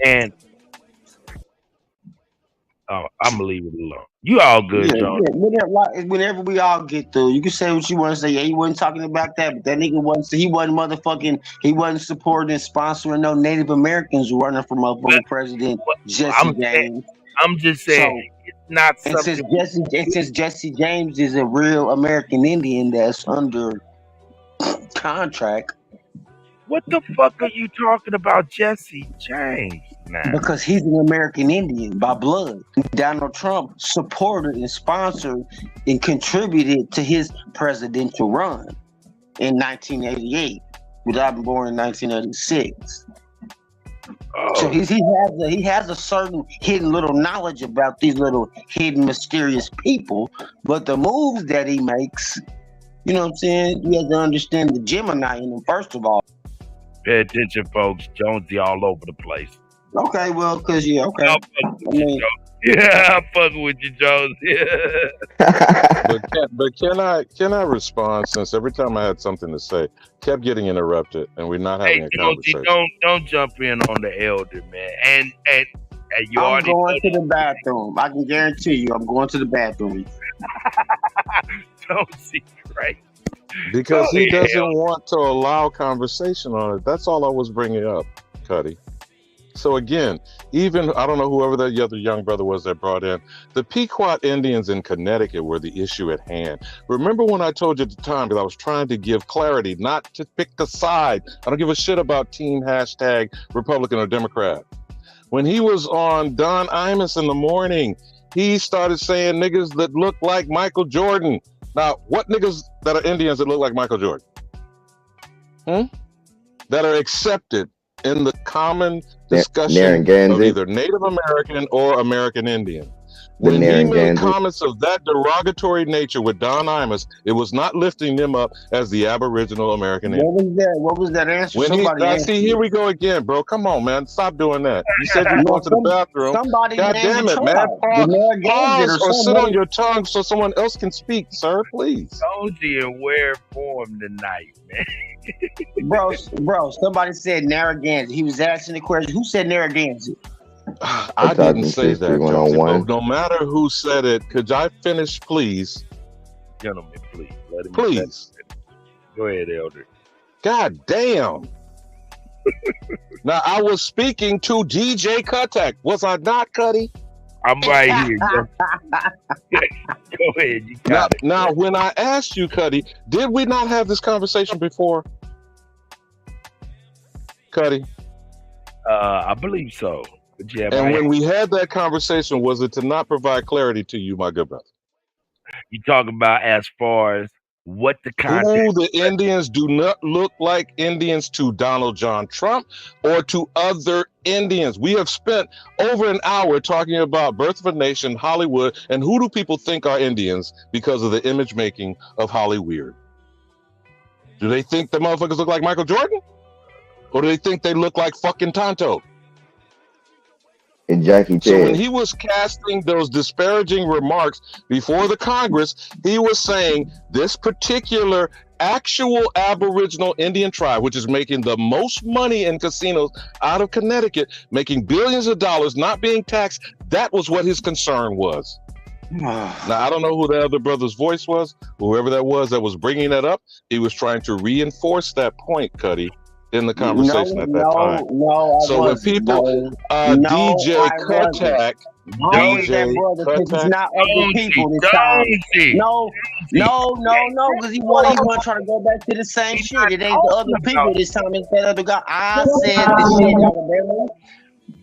And I'm gonna leave it alone. You all good, John. Yeah. Whenever we all get through, you can say what you want to say. Yeah, he wasn't talking about that, but that nigga wasn't. He wasn't supporting and sponsoring no Native Americans running for motherfucking president. Jesse James. I'm just saying it's not something. Since Jesse James is a real American Indian that's under contract. What the fuck are you talking about, Jesse James? Now? Because he's an American Indian by blood. Donald Trump supported and sponsored and contributed to his presidential run in 1988, without being born in 1986. So Oh, he has a certain hidden little knowledge about these little hidden mysterious people, but the moves that he makes, you know what I'm saying? You have to understand the Gemini in him first of all. pay attention, folks. Jonesy all over the place. Okay, well, cause yeah, okay. I'm I fucking with you, mean, Jones. Yeah, I'm fucking with you, Jones. But can I respond, since every time I had something to say, kept getting interrupted and we're not having Hey, a Jonesy, conversation. don't jump in on the elder, man. And you I'm already going know to the bathroom. I can guarantee you, I'm going to the bathroom. Jonesy, right? Because Go he ahead, doesn't elder. want to allow conversation on it. That's all I was bringing up, Kutty. So again, even, I don't know whoever that other young brother was that brought in, the Pequot Indians in Connecticut were the issue at hand. Remember when I told you at the time, because I was trying to give clarity, not to pick a side. I don't give a shit about team hashtag Republican or Democrat. When he was on Don Imus in the morning, he started saying niggas that look like Michael Jordan. Now, what niggas that are Indians that look like Michael Jordan? That are accepted in the common discussion of Narragansett, either Native American or American Indian. the When he made Narragansett. comments of that derogatory nature with Don Imus, it was not lifting them up as the Aboriginal American Indian. What was that answer? When he, Somebody answered see, here we go again, bro. Come on, man. Stop doing that. You said you're No, going to the bathroom. somebody God named damn the it, man. tribe. The Narragansett Pause or or sit on somebody. your tongue so someone else can speak, sir, please. Jonesy in rare form tonight, man. Bro, somebody said Narragansett. He was asking the question, who said Narragansett? I didn't say that, Jonesy, but 101. no matter who said it, could I finish, please? Gentlemen, please. Let him Please. Go ahead, elder. God damn. Now, I was speaking to DJ Kuttack. Was I not, Kutty? I'm right here. Go ahead. You Now, got it. now, when I asked you, Kutty, did we not have this conversation before? Kutty? I believe so. But yeah, And when we had that conversation, was it to not provide clarity to you, my good brother? you talk about as far as what the Who content. the Indians do not look like Indians to Donald John Trump or to other Indians. We have spent over an hour talking about Birth of a Nation, Hollywood, and who do people think are Indians because of the image making of Hollyweird? Do they think the motherfuckers look like Michael Jordan? Or do they think they look like fucking Tonto? And Jackie So when Chan. he was casting those disparaging remarks before the Congress, he was saying this particular actual Aboriginal Indian tribe, which is making the most money in casinos out of Connecticut, making billions of dollars, not being taxed, that was what his concern was. Now, I don't know who the other brother's voice was, whoever that was bringing that up. He was trying to reinforce that point, Cuddy, in the conversation at that time. So when people, DJ Kuttack, DJ Kuttack, it's not other people this time. No, because he wasn't trying to go back to the same shit. It ain't the other people this time. It's that other guy. I said the shit, Alabama.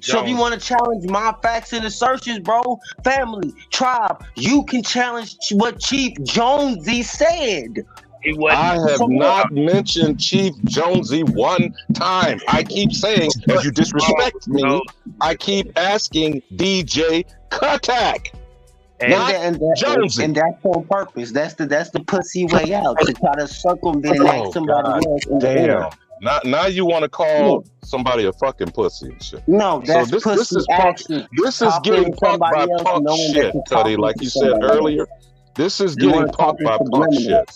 So if you want to challenge my facts in the searches, bro, family, tribe, you can challenge what Chief Jonesy said. I have not mentioned Chief Jonesy one time. I keep saying, as you disrespect me, I keep asking DJ Kuttack. And that's on purpose. That's the pussy way out, to try to circumvent and ask somebody else in the air. Now you want to call somebody a fucking pussy and shit. No, that's this pussy is punk. action. This is getting punked by punk shit, Cuddy. Like you said earlier, this is getting punked by punk shit.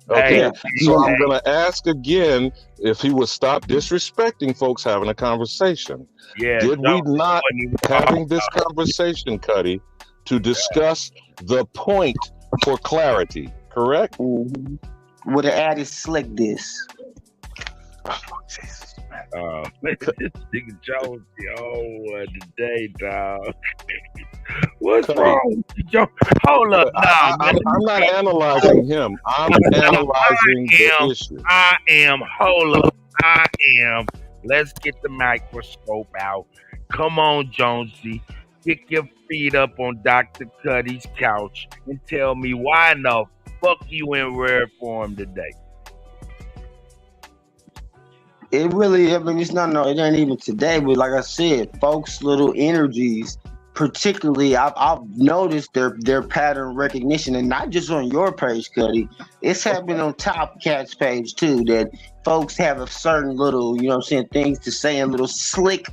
Okay, so I'm gonna ask again if he would stop disrespecting folks having a conversation. Yeah, did we not having this conversation, Cuddy, to discuss the point for clarity? Correct. Would have added slick this. Oh, Jesus, man. This nigga Jones, today, dog. What's wrong? Hold up, I'm not analyzing him. I'm analyzing the issue. I am. Let's get the microscope out. Come on, Jonesy. Kick your feet up on Dr. Cuddy's couch and tell me why in the fuck you in rare form today. It really, I mean, it's not, no, it ain't even today, but like I said, folks' little energies, particularly, I've noticed their pattern recognition, and not just on your page, Kutty. It's happening on Top Cat's page too, that folks have a certain little, you know what I'm saying, things to say, and little slick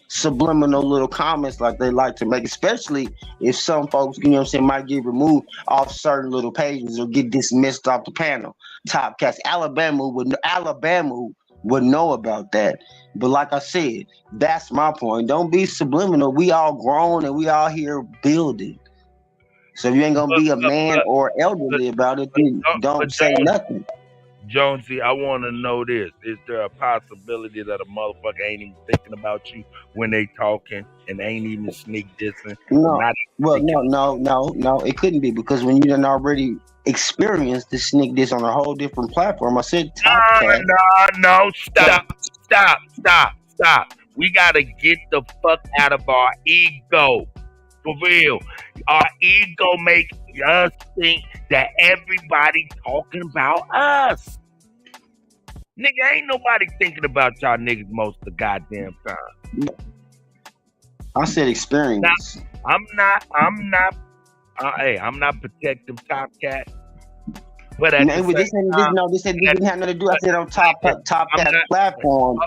subliminal little comments like they like to make, especially if some folks, you know what I'm saying, might get removed off certain little pages or get dismissed off the panel. Top Cats, Alabama would know about that. But like I said, that's my point. Don't be subliminal. We all grown and we all here building. So if you ain't gonna be a man or elderly about it, then don't say nothing. Jonesy, I want to know this. Is there a possibility that a motherfucker ain't even thinking about you when they talking and ain't even sneak dissing? No. Well, no. It couldn't be, because when you done already experienced the sneak diss on a whole different platform, I said Top Cat. No. Stop. We got to get the fuck out of our ego. For real. Our ego make us think that everybody talking about us. Nigga, ain't nobody thinking about y'all niggas most of the goddamn time. I said experience. Now, I'm not protecting Top Cat. But at the this didn't have nothing to do. I said on Top Cat platform.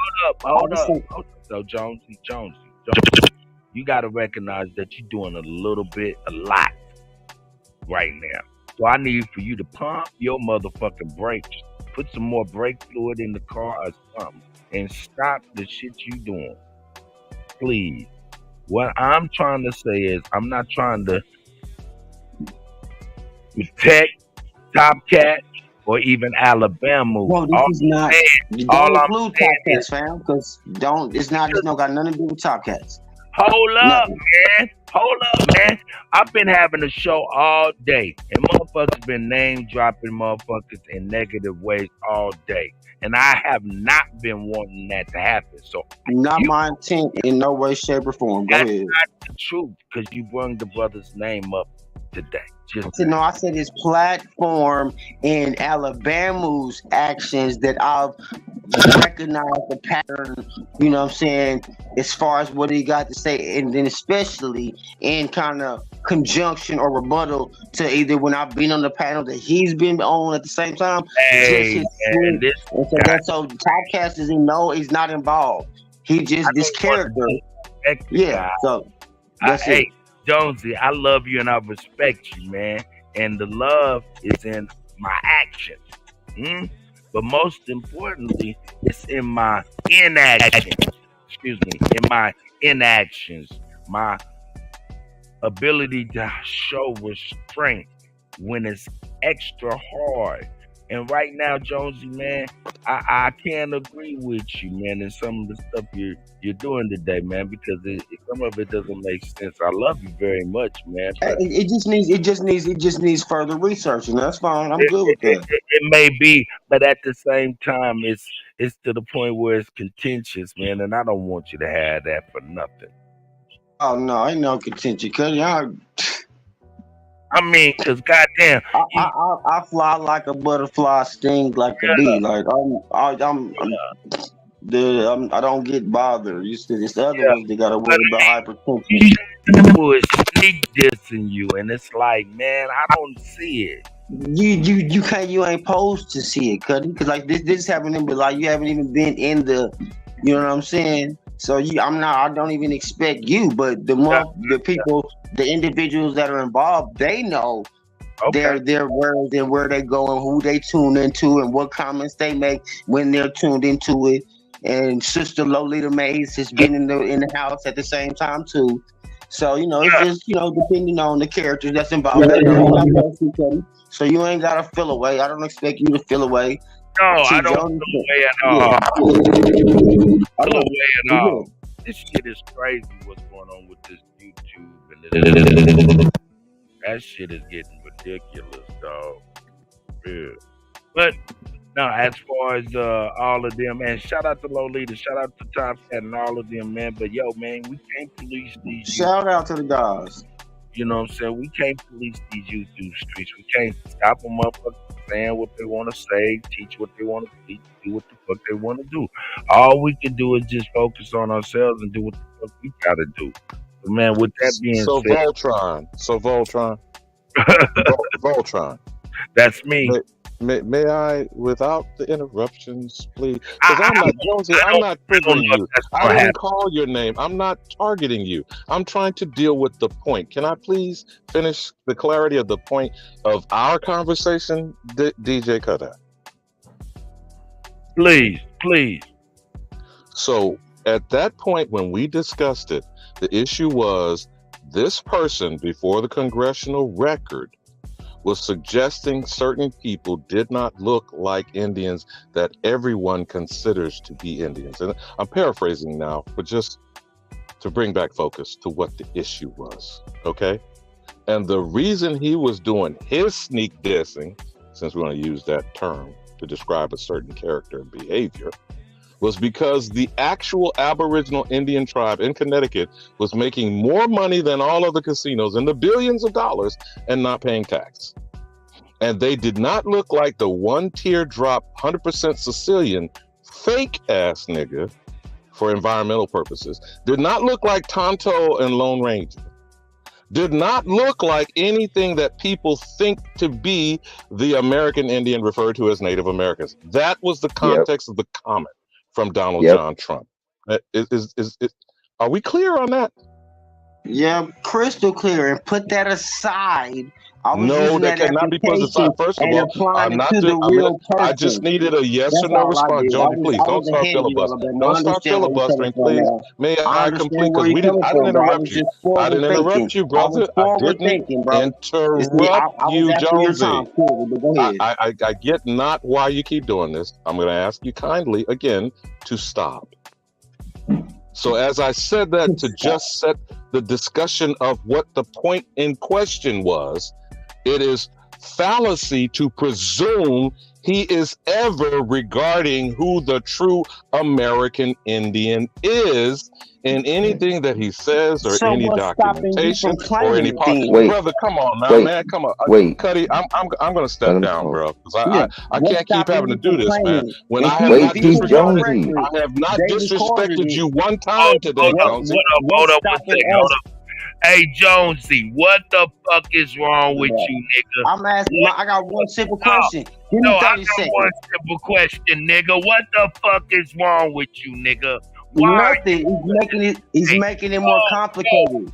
Hold up. So Jonesy, you got to recognize that you're doing a lot right now. So I need for you to pump your motherfucking brakes. Put some more brake fluid in the car or something, and stop the shit you doing. Please. What I'm trying to say is, I'm not trying to protect Top Cat or even Alabama. No, this is not. Don't include Top Cats, fam, because it's not got nothing to do with Top Cats. Hold up, man. I've been having a show all day, and motherfuckers been name dropping motherfuckers in negative ways all day. And I have not been wanting that to happen. So not my intent in no way, shape, or form. Go ahead. That's not the truth, because you brought the brother's name up today. I said his platform and Alabama's actions that I've recognized the pattern, you know what I'm saying, as far as what he got to say, and then especially in kind of conjunction or rebuttal to either when I've been on the panel that he's been on at the same time. So Typecast is he's not involved. He just this character. Yeah. So that's it. Jonesy, I love you and I respect you, man. And the love is in my actions. But most importantly, it's in my inactions. In my inactions. My ability to show restraint when it's extra hard. And right now, Jonesy, man, I can't agree with you, man, in some of the stuff you're doing today, man, because some of it doesn't make sense. I love you very much, man. It just needs further research, and that's fine. I'm good with that. It may be, but at the same time, it's to the point where it's contentious, man, and I don't want you to have that for nothing. Oh no, ain't no contention, Kutty. I mean, cause goddamn, I fly like a butterfly, sting like a bee. Like I don't get bothered. It's the other ones that gotta worry about hypertension. People is sneak dissing you, and it's like, man, I don't see it. You ain't supposed to see it, Kutty, because like this happening, but like you haven't even been in the, you know what I'm saying. So I don't even expect you, but the people, the individuals that are involved, they know their words and where they go and who they tune into and what comments they make when they're tuned into it. And Sister Lolita Mays has been in the house at the same time too. So it's just depending on the characters that's involved. So you ain't gotta feel away. I don't expect you to feel away. No, I don't feel away at all. This shit is crazy what's going on with this YouTube and that shit is getting ridiculous, dog. Yeah. But no, as far as all of them, man, shout out to Lolita, shout out to Top Cat and all of them, man. But yo, man, we can't police these. Shout out to the guys. You know what I'm saying? We can't police these YouTube streets. We can't stop them motherfuckers saying what they want to say, teach what they want to teach, do what the fuck they want to do. All we can do is just focus on ourselves and do what the fuck we gotta do. But man, with that being So said, Voltron. That's me. May I, without the interruptions, please? Because I'm not Jonesy. I'm not triggering you. I didn't call your name. I'm not targeting you. I'm trying to deal with the point. Can I please finish the clarity of the point of our conversation, DJ Kuttack? Please. So at that point when we discussed it, the issue was this person before the congressional record was suggesting certain people did not look like Indians that everyone considers to be Indians. And I'm paraphrasing now, but just to bring back focus to what the issue was, okay? And the reason he was doing his sneak dissing, since we're going to use that term to describe a certain character and behavior, was because the actual Aboriginal Indian tribe in Connecticut was making more money than all other casinos in the billions of dollars and not paying tax. And they did not look like the one teardrop, 100% Sicilian, fake ass nigga for environmental purposes. Did not look like Tonto and Lone Ranger. Did not look like anything that people think to be the American Indian referred to as Native Americans. That was the context of the comment from Donald John Trump. Are we clear on that? Yeah, crystal clear. And put that aside. No, that cannot be put aside. First of all, I just needed a yes or no response. Johnny, please don't start filibustering. Don't start filibustering, please. May I complete? Because I didn't interrupt you. I didn't interrupt you, brother. I didn't interrupt you, Jonesy. I get not why you keep doing this. I'm going to ask you kindly again to stop. So as I said that to just set the discussion of what the point in question was, it is fallacy to presume he is ever regarding who the true American Indian is in anything that he says or any documentation or any part. Brother, come on now, man. Come on. Kutty, I'm going to step down, bro. Because I can't keep having to do this, man. When I have not disrespected you one time today, Jonesy. Hold up 1 second. Hold up. Hey, Jonesy, what the fuck is wrong with you, nigga? I'm asking. I got one simple question. Give me 30 I got seconds. one simple question, nigga. What the fuck is wrong with you, nigga? Nothing. He's making it more complicated.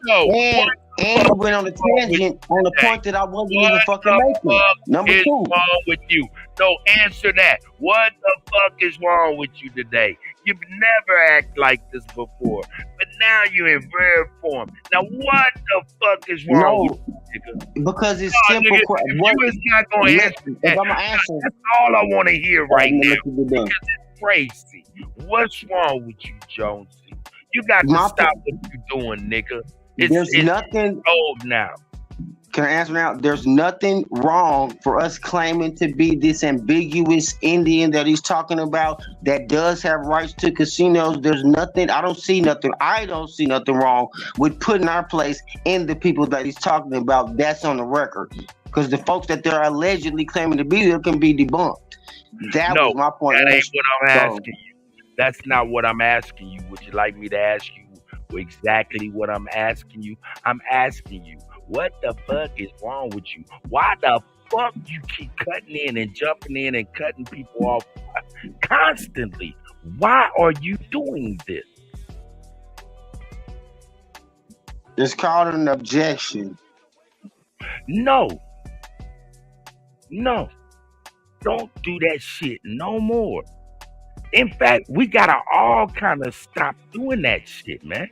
No. And he went on a tangent on the point that I wasn't even fucking making. Number is two. wrong with you? No, answer that. What the fuck is wrong with you today? You've never acted like this before, but now you're in rare form. Now, what the fuck is wrong with you, nigga? Because it's simple. You is not going to answer that. I'm gonna answer. That's all I want to hear right now. Because it's crazy. What's wrong with you, Jonesy? You got to stop what you're doing, nigga. It's nothing old now. Can I answer now? There's nothing wrong for us claiming to be this ambiguous Indian that he's talking about that does have rights to casinos. There's nothing. I don't see nothing wrong with putting our place in the people that he's talking about. That's on the record. Because the folks that they're allegedly claiming to be there can be debunked. That was my point. That ain't what I'm asking you. That's not what I'm asking you. Would you like me to ask you exactly what I'm asking you? I'm asking you, what the fuck is wrong with you? Why the fuck you keep cutting in and jumping in and cutting people off constantly? Why are you doing this? It's called an objection. No. Don't do that shit no more. In fact, we gotta all kind of stop doing that shit, man.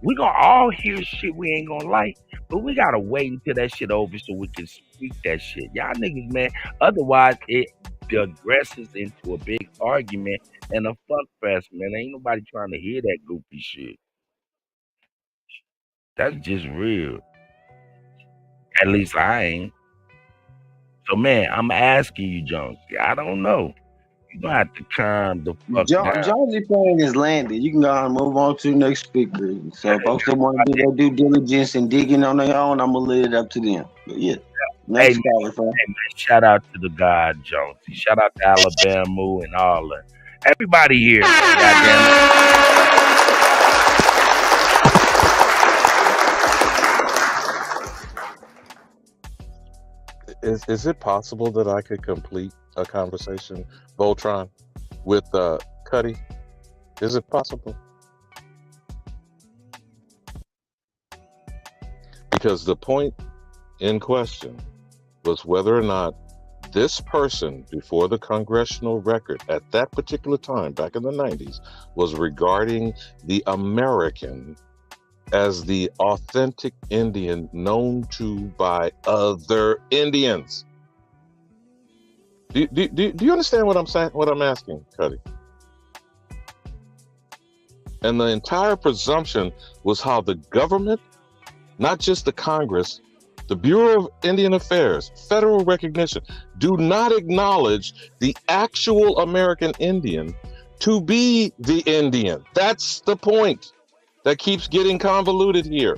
We gonna all hear shit we ain't gonna like, but we gotta wait until that shit over so we can speak that shit. Y'all niggas, man. Otherwise, it digresses into a big argument and a fuck fest, man. Ain't nobody trying to hear that goofy shit. That's just real. At least I ain't. So, man, I'm asking you, Jones. I don't know. You gonna have to calm the fuck down. Jonesy plane is landed. You can go on and move on to the next speaker. So, folks that want to do their due diligence and digging on their own, I'm gonna leave it up to them. But yeah. Next man, caller, bro. hey, man, shout out to the God Jonesy. Shout out to Alabama and all that. Everybody here, man. Goddamn Is it possible that I could complete a conversation, Voltron, with Kutty? Is it possible? Because the point in question was whether or not this person before the congressional record at that particular time, back in the 90s, was regarding the American as the authentic Indian known to by other Indians. Do you understand what I'm saying? What I'm asking, Kutty? And the entire presumption was how the government, not just the Congress, the Bureau of Indian Affairs, federal recognition, do not acknowledge the actual American Indian to be the Indian. That's the point that keeps getting convoluted here.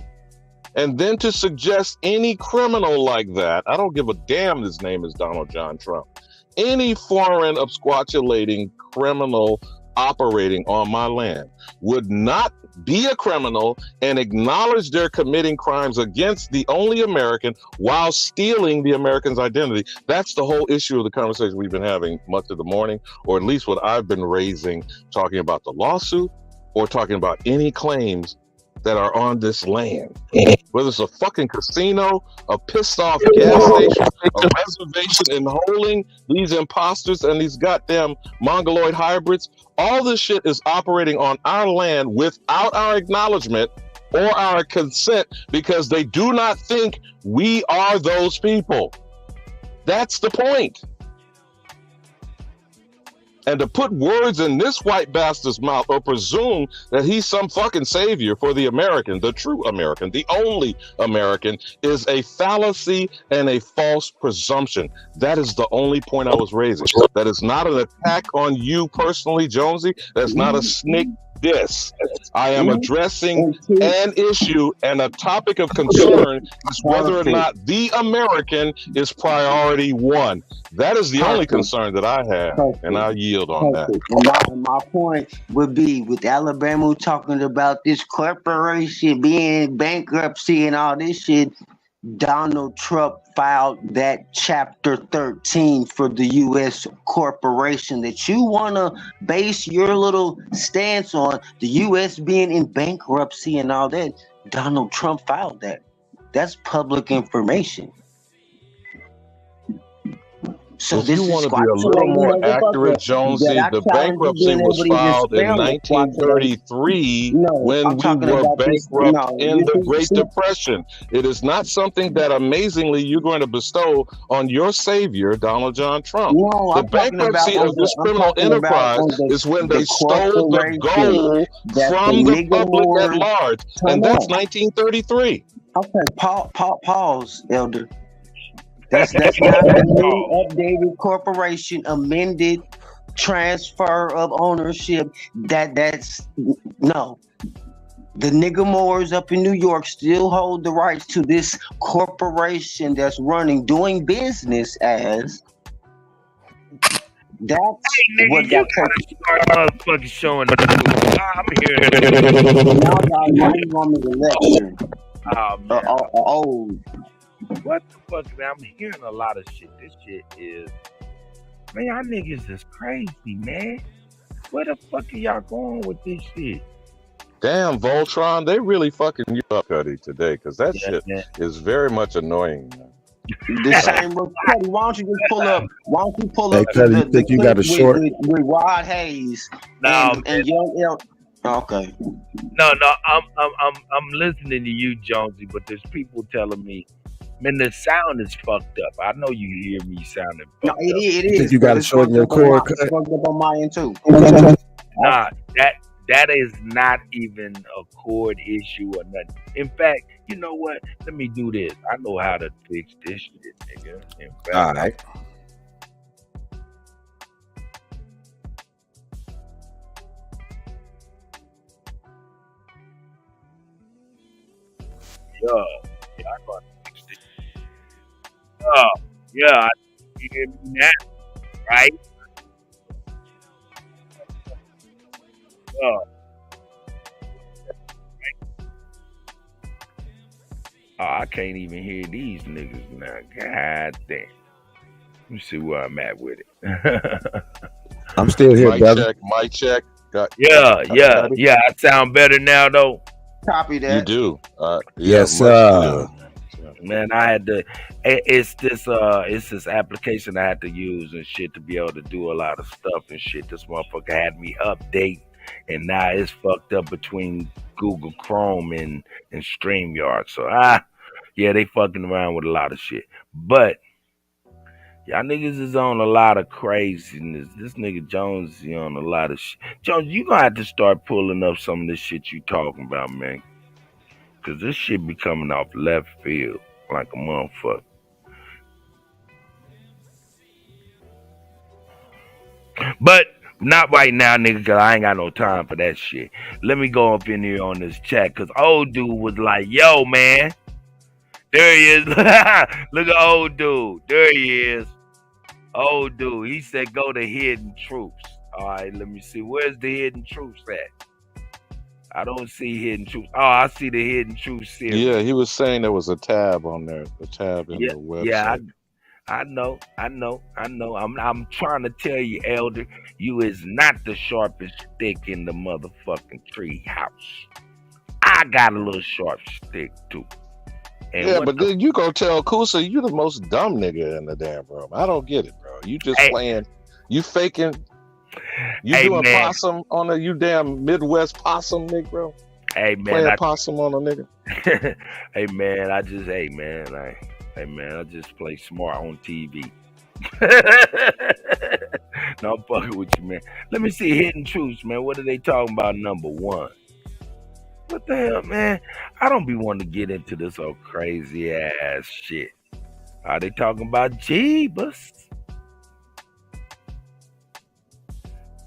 And then to suggest any criminal like that, I don't give a damn his name is Donald John Trump, any foreign absquatulating criminal operating on my land would not be a criminal and acknowledge they're committing crimes against the only American while stealing the American's identity. That's the whole issue of the conversation we've been having much of the morning, or at least what I've been raising, talking about the lawsuit or talking about any claims that are on this land. Whether it's a fucking casino, a pissed off gas station, a reservation in holding these imposters and these goddamn mongoloid hybrids, all this shit is operating on our land without our acknowledgement or our consent because they do not think we are those people. That's the point. And to put words in this white bastard's mouth or presume that he's some fucking savior for the American, the true American, the only American, is a fallacy and a false presumption. That is the only point I was raising. That is not an attack on you personally, Jonesy. That's not a sneak diss. I am addressing an issue, and a topic of concern is whether or not the American is priority one. That is the only concern that I have, and I'll yield on that. And my point would be with Alabama talking about this corporation being in bankruptcy and all this shit. Donald Trump filed that Chapter 13 for the U.S. corporation that you want to base your little stance on, the U.S. being in bankruptcy and all that. Donald Trump filed that. That's public information. So if you want to be a little more accurate, Jonesy, the bankruptcy was filed in 1933 when we were bankrupt in the Great Depression. It is not something that amazingly you're going to bestow on your savior, Donald John Trump. The bankruptcy of this criminal enterprise is when they stole the gold from the public at large, and that's 1933. Okay, pause, Elder. That's not a new updated corporation, amended transfer of ownership. That's no. The nigga Moors up in New York still hold the rights to this corporation that's doing business as. That's hey, nigga, what you gotta start motherfucking showing the I'm here. Now you want me to lecture? Oh, man. What the fuck, man? I'm hearing a lot of shit. This shit is, man, y'all niggas is crazy, man. Where the fuck are y'all going with this shit? Damn, Voltron, they really fucking you up, Kutty, today, because that shit is very much annoying. The same with Kutty. Why don't you just pull up? Why don't you pull up Kutty, you think you got a short? With Rod Hayes and Young L. Okay. No, I'm listening to you, Jonesy, but there's people telling me, man, the sound is fucked up. I know you hear me sounding fucked up. It is. You think you got to shorten your cord? It's fucked up on my end too. Nah, that is not even a cord issue or nothing. In fact, you know what? Let me do this. I know how to fix this shit, nigga. In fact, all right. Yeah, I got to fix this. Yeah, you hear me now, right? Uh, I can't even hear these niggas now. God damn. Let me see where I'm at with it. I'm still here, Mic brother. check, mic check. Yeah. Cutty? I sound better now though. Copy You that. do. Yes, Much clearer. Man, I had to. It's this application I had to use and shit to be able to do a lot of stuff and shit. This motherfucker had me update, and now it's fucked up between Google Chrome and StreamYard. So yeah, they fucking around with a lot of shit. But y'all niggas is on a lot of craziness. This nigga Jones is on a lot of shit. Jones, you gonna have to start pulling up some of this shit you talking about, man. Cause this shit be coming off left field like a motherfucker. But not right now, nigga, cause I ain't got no time for that shit. Let me go up in here on this chat, cause old dude was like, yo, man. There he is. Look at old dude. There he is. Old dude. He said go to Hidden Troops. All right, let me see. Where's the Hidden Troops at? I don't see Hidden Troops. Oh, I see the Hidden Troops series. Yeah, he was saying there was a tab on there, a tab in the website. Yeah, I know. I'm trying to tell you, Elder, you is not the sharpest stick in the motherfucking tree house. I got a little sharp stick too. And Yeah, but then you gonna tell Kusa you the most dumb nigga in the damn room. I don't get it, bro. You just playing, you faking, you doing possum on a you damn Midwest possum, nigga, bro. Hey man, playing possum on a nigga. Hey man, I just play smart on TV. No, I'm fucking with you, man. Let me see Hidden Truths, man. What are they talking about? Number one. What the hell, man? I don't be wanting to get into this old crazy ass shit. Are they talking about Jeebus?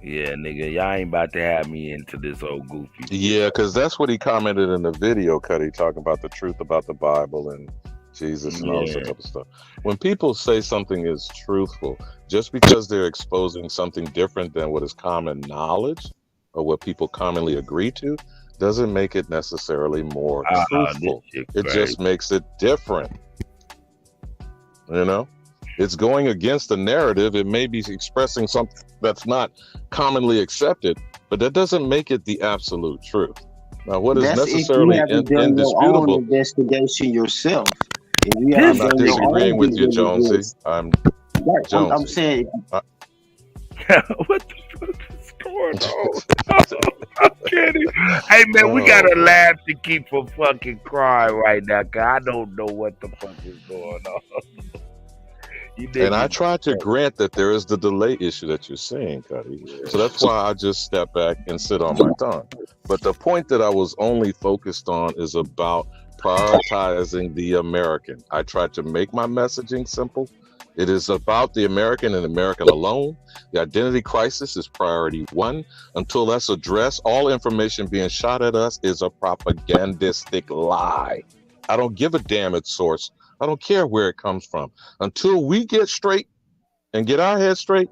Yeah, nigga, y'all ain't about to have me into this old goofy. Yeah, because that's what he commented in the video, Cuddy, talking about the truth about the Bible and Jesus and all this type of stuff. When people say something is truthful, just because they're exposing something different than what is common knowledge or what people commonly agree to, doesn't make it necessarily more truthful. It just makes it different. You know? It's going against the narrative. It may be expressing something that's not commonly accepted, but that doesn't make it the absolute truth. Now, what is necessarily indisputable? Your own investigation yourself. I'm not disagreeing with you, Jonesy. I'm Jonesy. I'm saying. What the fuck is going on? I'm kidding. Hey man, we gotta laugh to keep from fucking crying right now, cause I don't know what the fuck is going on. And I tried to grant that there is the delay issue that you're seeing, Cuddy. So that's why I just step back and sit on my tongue. But the point that I was only focused on is about prioritizing the American. I tried to make my messaging simple. It is about the American and American alone. The identity crisis is priority one. Until that's addressed, all information being shot at us is a propagandistic lie. I don't give a damn its source. I don't care where it comes from. Until we get straight and get our head straight,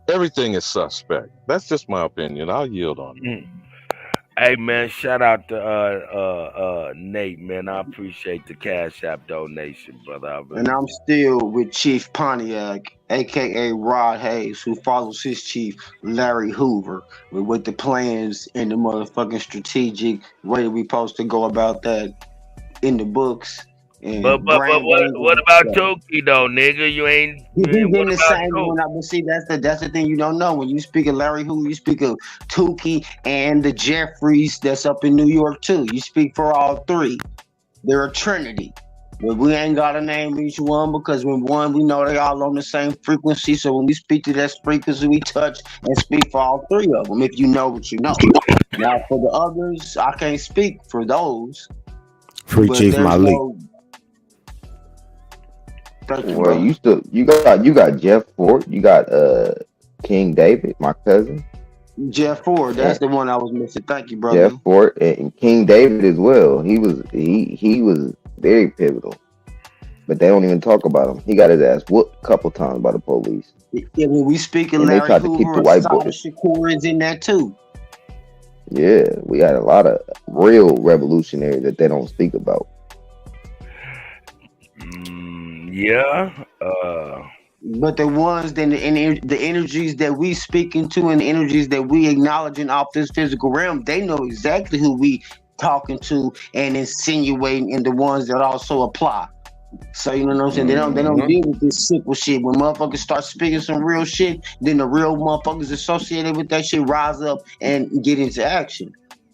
everything is suspect. That's just my opinion. I'll yield on it. Hey man, shout out to Nate, man. I appreciate the Cash App donation, brother. And I'm still with Chief Pontiac, aka Rod Hayes, who follows his chief, Larry Hoover, with the plans and the motherfucking strategic way we supposed to go about that in the books. And but what about Toki though, nigga? You ain't. He's in the same one. But see, that's the thing you don't know. When you speak of Larry Hoover, you speak of Tukey and the Jeffries that's up in New York too. You speak for all three. They're a trinity. But we ain't got to name each one because when one, we know they all on the same frequency. So when we speak to that frequency, we touch and speak for all three of them. If you know what you know. Now for the others, I can't speak for those. Free Chief Malik. Well, you got Jeff Ford, you got King David, my cousin. Jeff Ford, that's the one I was missing. Thank you, brother. Jeff Ford and King David as well. He was very pivotal. but they don't even talk about him. He got his ass whooped a couple times by the police, Yeah, when we speak of and they Larry tried to keep Hoover, the white Assata boys. Shakur is in there too. Yeah, we had a lot of real revolutionaries that they don't speak about. Yeah. But the ones that the energies that we speaking to and the energies that we acknowledging off this physical realm, they know exactly who we talking to and insinuating, and the ones that also apply. So you know what I'm saying? They don't deal with this simple shit. When motherfuckers start speaking some real shit, then the real motherfuckers associated with that shit rise up and get into action.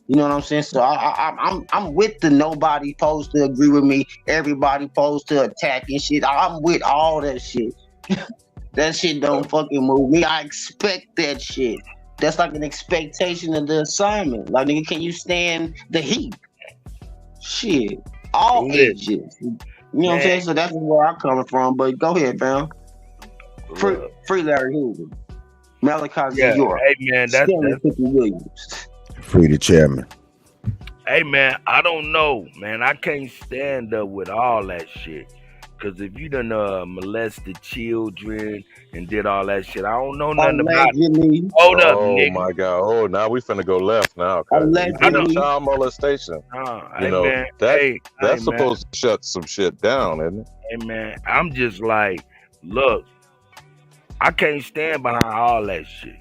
You know what I'm saying? So I'm with the nobody supposed to agree with me, everybody supposed to attack and shit. I'm with all that shit. That shit don't fucking move me. I expect that shit. That's like an expectation of the assignment. Like, nigga, can you stand the heat? Shit. All ages. You know what I'm saying? So that's where I'm coming from. But go ahead, fam. Free Larry Hoover. Malachi Yeah, York. hey man, that's Williams. Free the chairman. Hey man, I don't know, man. I can't stand up with all that shit. Cause if you done molested children and did all that shit, I don't know nothing about it. Hold up, nigga. Oh my God! Oh, now we finna go left now. Cause you did child molestation. Hey, You know man, that's man. supposed to shut some shit down, isn't it? Hey man, I'm just like, look, I can't stand behind all that shit.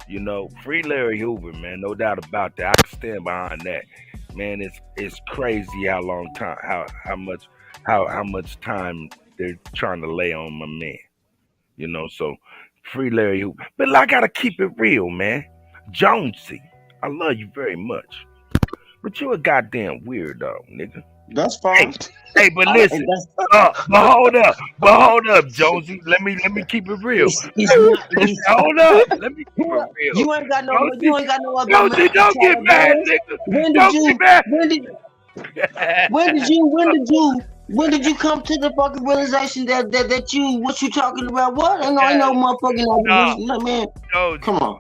You know, free Larry Hoover, man, no doubt about that. I can stand behind that. Man, it's crazy how long time how much time they're trying to lay on my man. You know, so free Larry Hoover. But I gotta keep it real, man. Jonesy, I love you very much. But you a goddamn weirdo, nigga. That's fine. Hey, but listen, but hold up, Jonesy. Let me keep it real. Hold up, let me keep it real. You ain't got no other Jonesy, don't get mad, nigga. When did you come to the fucking realization that you what you talking about? What? Ain't no motherfucking man. Come on.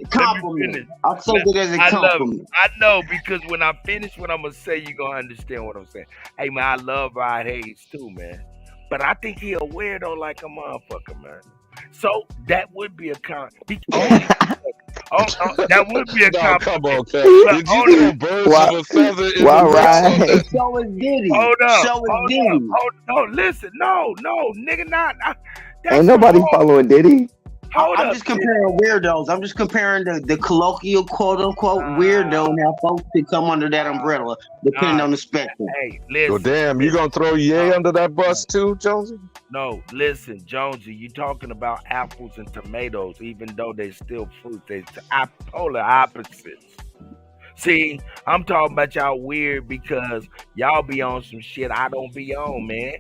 Compliment. I'll take it as a compliment. I know, because when I finish what I'm gonna say, you're gonna understand what I'm saying. Hey man, I love Rod Hayes too, man. But I think he a weirdo like a motherfucker, man. So that would be a that would be a compliment. Come on, Kat. Did you know birds of a feather in the mix? So is Diddy. Hold up. So is Diddy. Listen. No, nigga, not. Ain't nobody following Diddy. I'm just comparing weirdos. I'm just comparing the colloquial quote unquote weirdo and how folks could come under that umbrella, depending on the spectrum. Hey, listen. Well, damn, you gonna throw Ye under that bus too, Jonesy? No, listen, Jonesy, you talking about apples and tomatoes, even though they still fruit. They're polar opposites. See, I'm talking about y'all weird because y'all be on some shit I don't be on, man.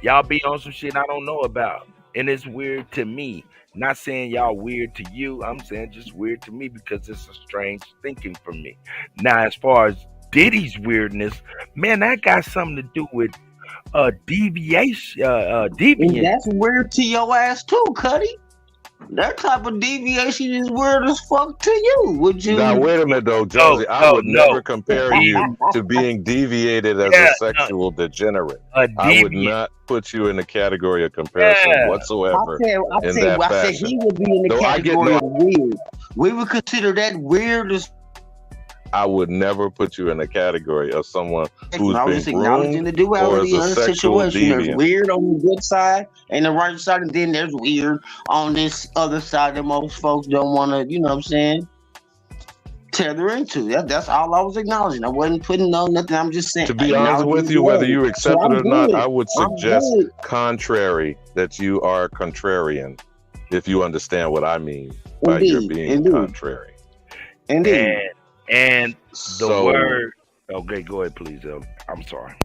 Y'all be on some shit I don't know about. And it's weird to me. Not saying y'all weird to you. I'm saying just weird to me because it's a strange thinking for me. Now, as far as Diddy's weirdness, man, that got something to do with deviation. Deviant. And that's weird to your ass too, Kutty. That type of deviation is weird as fuck to you. Would you? Now wait a minute though, Jonesy. I would never compare you to being deviated as a sexual degenerate. I would not put you in the category of comparison whatsoever. I said he would be in the category of weird. We would consider that weird as. I would never put you in the category of someone who's been groomed the duality or of is the a sexual situation. There's deviant. weird on the good side and the right side, and then there's weird on this other side that most folks don't want to, you know what I'm saying, tether into. That's all I was acknowledging. I wasn't putting on nothing. I'm just saying. To be honest with you, whether you accept it or not, I would suggest contrary, that you are contrarian, if you understand what I mean by your being contrary. Indeed. And the word. Okay, go ahead, please. I'm sorry.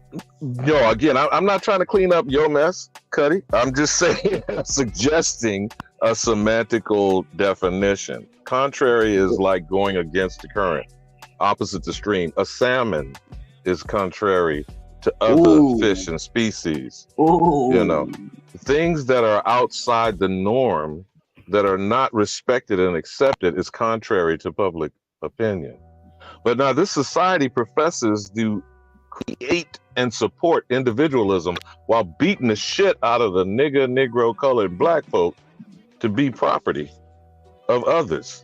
Yo, again, I'm not trying to clean up your mess, Kutty. I'm just saying, suggesting a semantical definition. Contrary is like going against the current, opposite the stream. A salmon is contrary to other fish and species. You know, things that are outside the norm, that are not respected and accepted, is contrary to public opinion. But now this society professes to create and support individualism while beating the shit out of the nigger, Negro, colored black folk to be property of others.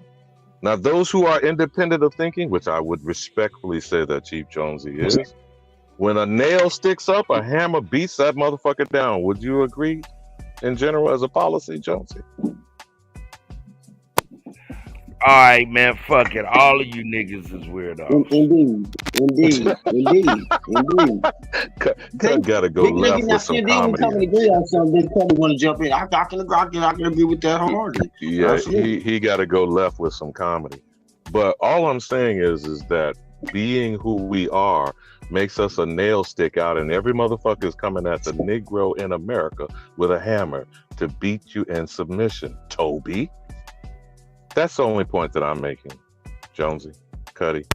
Now, those who are independent of thinking, which I would respectfully say that Chief Jonesy is, when a nail sticks up, a hammer beats that motherfucker down. Would you agree in general as a policy, Jonesy? All right, man, fuck it. All of you niggas is weirdos. Indeed. Cut gotta go left with some comedy. Coming to agree on something, then Cuddy want to jump in. I can agree with that wholeheartedly. Yeah, he got to go left with some comedy. But all I'm saying is that being who we are makes us a nail stick out, and every motherfucker is coming at the Negro in America with a hammer to beat you in submission, Toby. That's the only point that I'm making, Jonesy, Cuddy.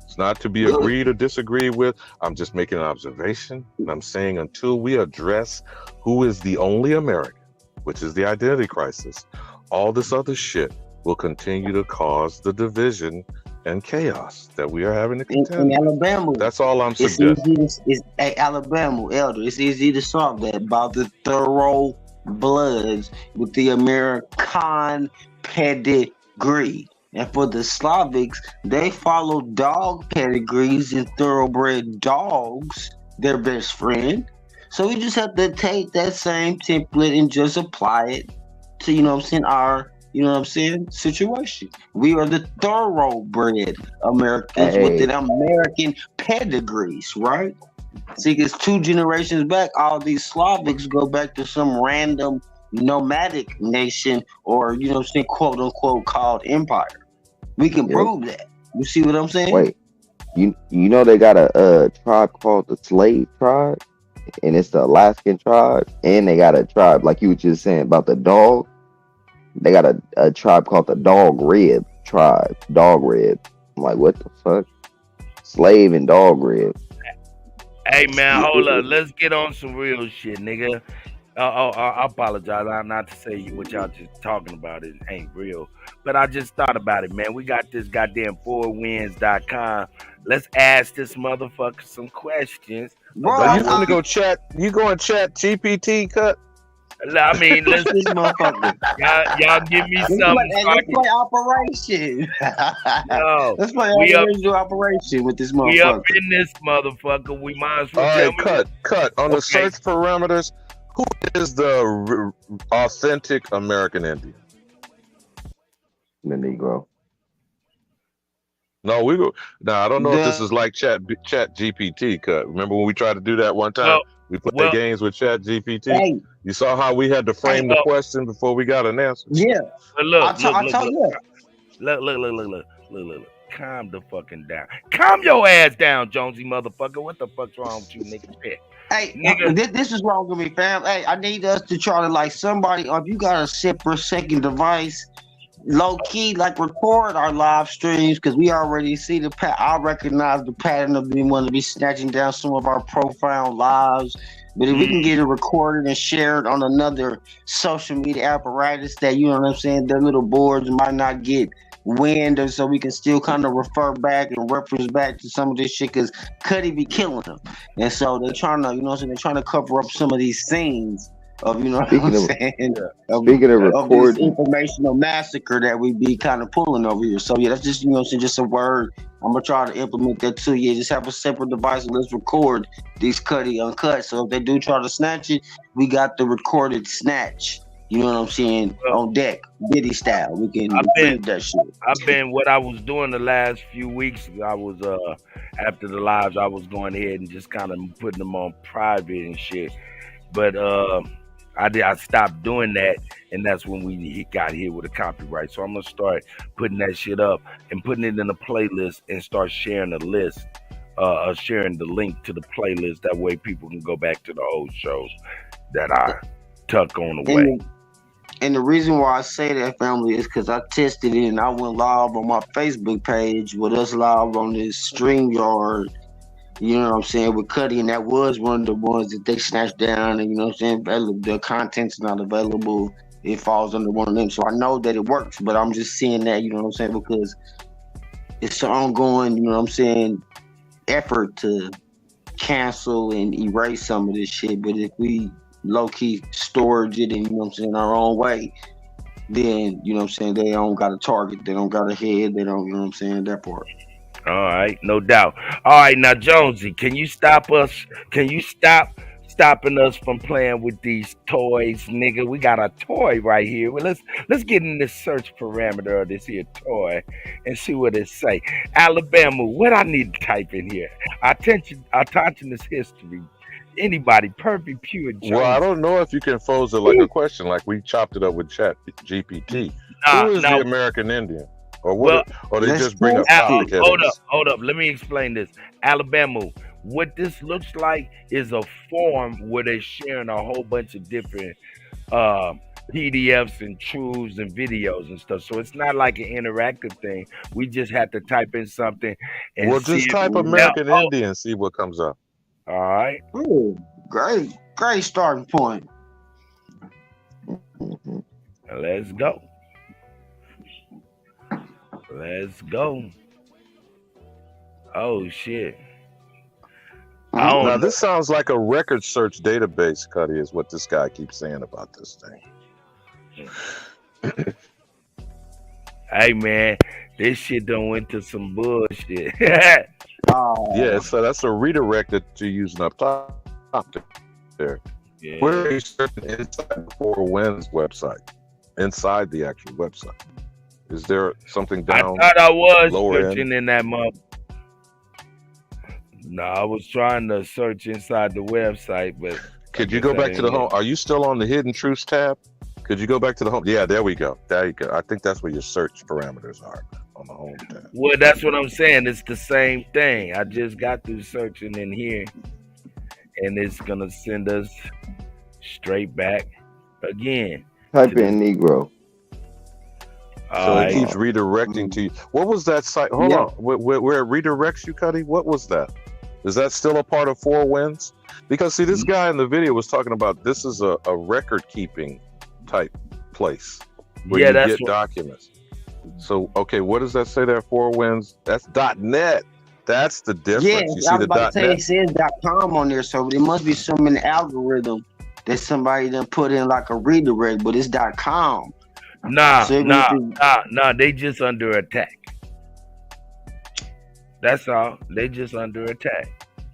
It's not to be agreed or disagreed with. I'm just making an observation, and I'm saying until we address who is the only American, which is the identity crisis, all this other shit will continue to cause the division and chaos that we are having to contend. In Alabama, that's all I'm suggesting. Alabama, Elder, it's easy to solve that about the thorough bloods with the American pedigree. And for the Slavics, they follow dog pedigrees and thoroughbred dogs, their best friend. So we just have to take that same template and just apply it to, our, situation. We are the thoroughbred Americans with an American pedigrees, right? See, because 2 generations back, all these Slavics go back to some random nomadic nation or, quote unquote, called empire. We can prove that. You see what I'm saying? Wait, you know they got a tribe called the Slave Tribe, and it's the Alaskan tribe, and they got a tribe like you were just saying about the dog. They got a tribe called the Dog Rib tribe. Dog Rib. I'm like, what the fuck? Slave and Dog Rib. Hey man, hold up. Let's get on some real shit, nigga. I apologize. I'm not to say what y'all just talking about it ain't real, but I just thought about it, man. We got this goddamn 4wins.com. Let's ask this motherfucker some questions. Bro, you want to go chat? You going chat GPT, Cut? I mean, let's y'all give me something. Let's play Operation. No, let's play Operation with this motherfucker. We up in this motherfucker. We might as well. All right, cut. On the search parameters, who is the authentic American Indian? The Negro. No, we go. Now I don't know if this is like Chat GPT. Cut. Remember when we tried to do that one time? We played games with Chat GPT. Hey, you saw how we had to frame the question before we got an answer. Yeah. Look. Calm the fucking down. Calm your ass down, Jonesy motherfucker. What the fuck's wrong with you, nigga? Hey, nigga. This is wrong with me, fam. Hey, I need us to try to somebody, or if you got a separate second device, low key, record our live streams, because we already see I recognize the pattern of being wanting to be snatching down some of our profound lives. But if we can get it recorded and shared on another social media apparatus that, you know what I'm saying, their little boards might not get wind, or so we can still kind of refer back and reference back to some of this shit, because Kutty be killing them. And so they're trying to, they're trying to cover up some of these scenes of, Speaking of recording, this informational massacre that we be kind of pulling over here. So yeah, that's just just a word. I'm gonna try to implement that too. Yeah, just have a separate device and let's record these Kutty UnKutt. So if they do try to snatch it, we got the recorded snatch. You know what I'm saying? On deck, Diddy style. We can retrieve that shit. What I was doing the last few weeks, I was after the lives, I was going ahead and just kind of putting them on private and shit. But I stopped doing that, and that's when we got hit with a copyright. So I'm gonna start putting that shit up and putting it in a playlist and start sharing the list, sharing the link to the playlist. That way people can go back to the old shows that I tuck on the way. And the reason why I say that, family, is because I tested it and I went live on my Facebook page with us live on this StreamYard. You know what I'm saying, with Kutty, and that was one of the ones that they snatched down, and you know what I'm saying, the content's not available. It falls under one of them. So I know that it works, but I'm just seeing that, you know what I'm saying, because it's an ongoing, you know what I'm saying, effort to cancel and erase some of this shit. But if we low key storage it and you know what I'm saying our own way, then you know what I'm saying they don't got a target, they don't got a head, they don't, you know what I'm saying, that part. All right, no doubt. All right, now Jonesy, can you stop us? Can you stopping us from playing with these toys, nigga? We got a toy right here. Well, let's get in this search parameter of this here toy and see what it say. Alabama, what I need to type in here? Attention is history. Anybody, perfect, pure Well, I Jones. don't know if you can pose it like a question, like we chopped it up with Chat GPT. Who is the American Indian? Or what? Or they just bring up topic headings? Hold up. Let me explain this. Alabama, what this looks like is a form where they're sharing a whole bunch of different PDFs and truths and videos and stuff. So it's not like an interactive thing. We just have to type in something and Well, see just it. type American Indian, see what comes up. All right. Ooh, great starting point. Let's go. Oh shit. Now this sounds like a record search database, Kutty, is what this guy keeps saying about this thing. Hey man, this shit done went to some bullshit. Yeah, so that's a redirect that you're using up top there. Yeah. Where are you searching inside the Four Winds website? Inside the actual website. Is there something down? I thought I was lower searching in that month. No, I was trying to search inside the website, but Could you go back to the home? Are you still on the Hidden Truths tab? Could you go back to the home? Yeah, there we go. There you go. I think that's where your search parameters are on the home tab. Well, that's what I'm saying. It's the same thing. I just got through searching in here, and it's gonna send us straight back again. Type in Negro. So it keeps redirecting to you. What was that site? Hold on. Where it redirects you, Kutty? What was that? Is that still a part of Four Winds? Because see, this guy in the video was talking about this is a record keeping type place where you get documents. So okay, what does that say there? Four Winds. That's .net. That's the difference. Yeah, you I see was the about to say .net. it says .com on there, so there must be some in the algorithm that somebody done put in like a redirect, but it's .com. Nah, So they just under attack. That's all. They just under attack.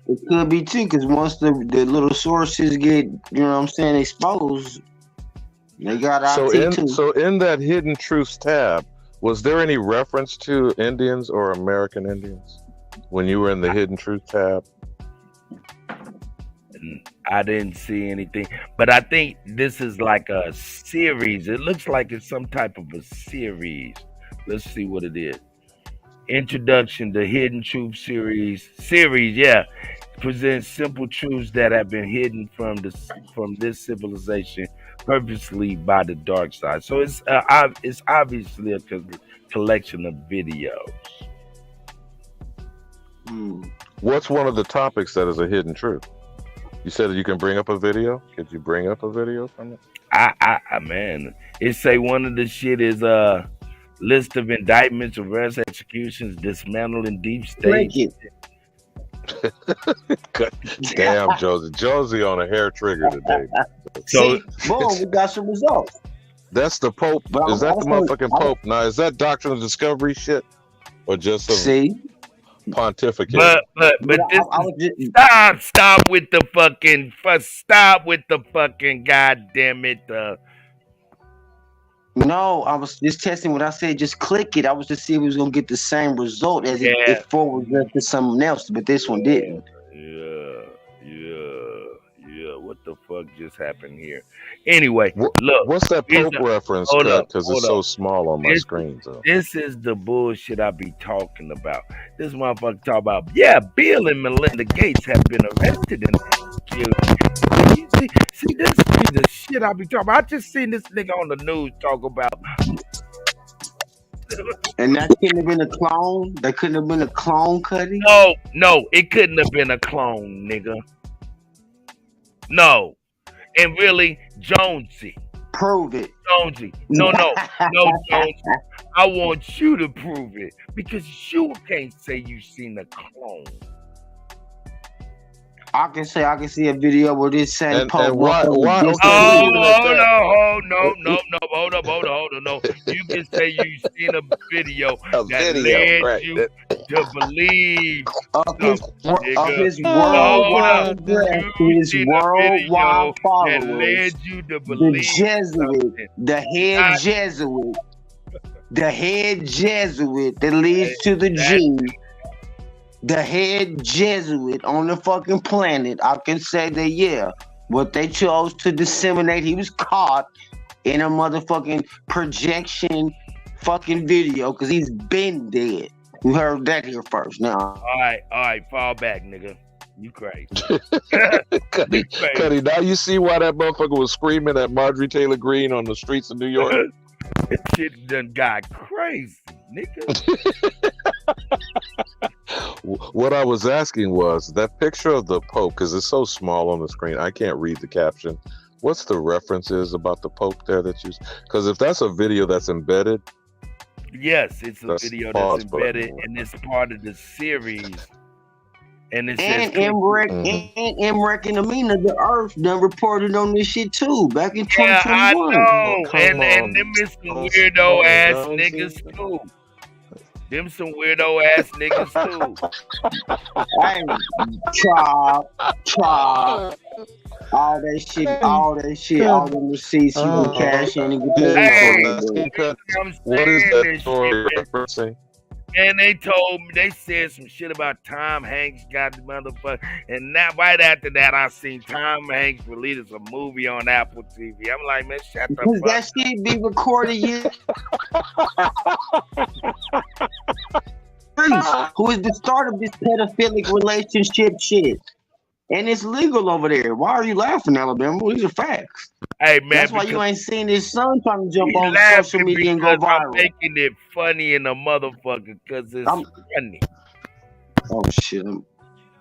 It could be too, because once the little sources get, you know what I'm saying, exposed, they got IT too. So in that Hidden Truths tab, was there any reference to Indians or American Indians when you were in the Hidden Truth tab? I didn't see anything, but I think this is like a series. It looks like it's some type of a series. Let's see what it is. Introduction to Hidden Truth series, yeah, presents simple truths that have been hidden from this civilization purposely by the dark side. So it's obviously a collection of videos. What's one of the topics that is a hidden truth? You said that you can bring up a video. Could you bring up a video from it? Man, it say one of the shit is list of indictments, arrests, executions, dismantling deep state. Damn, Josie on a hair trigger today. So, boom, we got some results. That's the Pope. Is that the motherfucking Pope? Now, is that Doctrine of Discovery shit, or just some pontificate? But this stop with the fucking goddamn it. No, I was just testing what I said. Just click it. I was just see if it was gonna get the same result as if forward to something else, but this one didn't. Yeah. What the fuck just happened here? Anyway, look. What's that Pope reference? Because it's so small on my screen. So. This is the bullshit I be talking about. This motherfucker talk about, yeah, Bill and Melinda Gates have been arrested and killed. See, this is the shit I be talking about. I just seen this nigga on the news talk about. And that couldn't have been a clone? That couldn't have been a clone, Kutty? No, it couldn't have been a clone, nigga. No. And really, Jonesy. Prove it. Jonesy. No, Jonesy. I want you to prove it. Because you can't say you seen a clone. I can see a video where this same And Pope why motherfucker okay, disagreed. leaving at that. Hold up, no. You can say you seen a video A that video, led right. you to believe Of his something, of nigga. his Hold worldwide up. address to You his seen a worldwide video that followers, led you to the believe Jesuit, something. the head Jesuit, that leads to the G, the head Jesuit on the fucking planet. I can say that, yeah, what they chose to disseminate, he was caught in a motherfucking projection fucking video because he's been dead. You heard that here first. Now, All right, fall back, nigga. You crazy. Kutty, now you see why that motherfucker was screaming at Marjorie Taylor Greene on the streets of New York? That shit done got crazy, nigga. What I was asking was that picture of the Pope, because it's so small on the screen, I can't read the caption. What's the references about the Pope there that you? Because if that's a video that's embedded, Yes, it's a that's video pause that's button. embedded and it's part of the series. And it says and Emmerich and Amina, the Earth, done reported on this shit too back in yeah, I 2021. know. come And on, them is some Jones, weirdo ass Jonesy. niggas too. Them some weirdo ass niggas too. Hey, chop, all that shit, all them receipts you can cash in and get paid Yeah, for it. Cut. I'm What is saying that this story shit. referencing? And they said some shit about Tom Hanks got the motherfucker. And now right after that, I seen Tom Hanks release a movie on Apple TV. I'm like, man, shut the Because fuck that shit be recorded who is the start of this pedophilic relationship shit. And it's legal over there. Why are you laughing, Alabama? These are facts. Hey, man, That's why you ain't seen his son trying to jump he on laughing social media and go because I'm viral. making it funny in the motherfucker because it's funny. Oh, shit.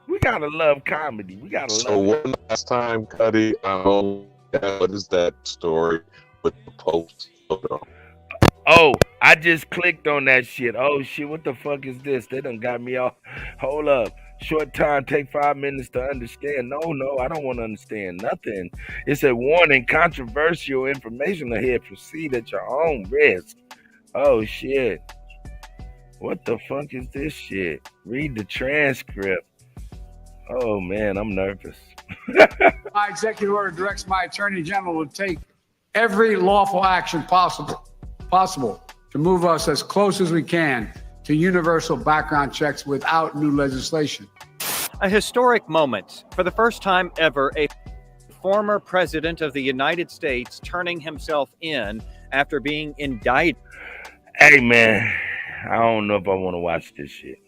We gotta love comedy. We gotta So love it. one last time, Cuddy, what is that story with the Pope's photo? Oh, I just clicked on that shit. Oh shit, what the fuck is this? They done got me off. Hold up. Short time, take 5 minutes to understand. No, I don't want to understand nothing. It's a warning, controversial information ahead. Proceed at your own risk. Oh shit. What the fuck is this shit? Read the transcript. Oh man, I'm nervous. My executive order directs my attorney general to take every lawful action possible to move us as close as we can to universal background checks without new legislation. A historic moment. For the first time ever, a former president of the United States turning himself in after being indicted. Hey man, I don't know if I want to watch this shit.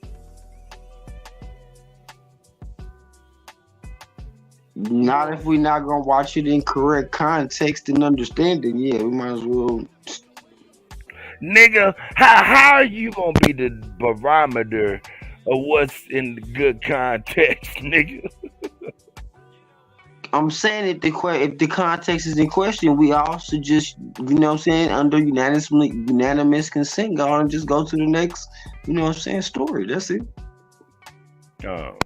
Not if we not gonna watch it in correct context and understanding. Yeah, we might as well. Nigga, how are you gonna be the barometer of what's in the good context, nigga? I'm saying if the context is in question, we also just, you know what I'm saying, under unanimous consent, go and just go to the next, you know what I'm saying, story. That's it. Oh.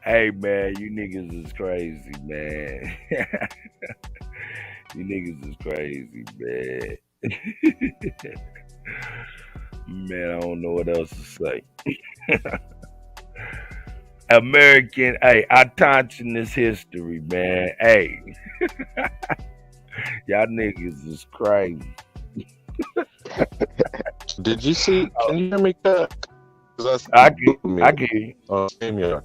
Hey man, you niggas is crazy, man. You niggas is crazy, man. Man, I don't know what else to say. American, hey, I touch in this history, man. Hey, y'all niggas is crazy. Did you see? Can you hear me, Cut? I can.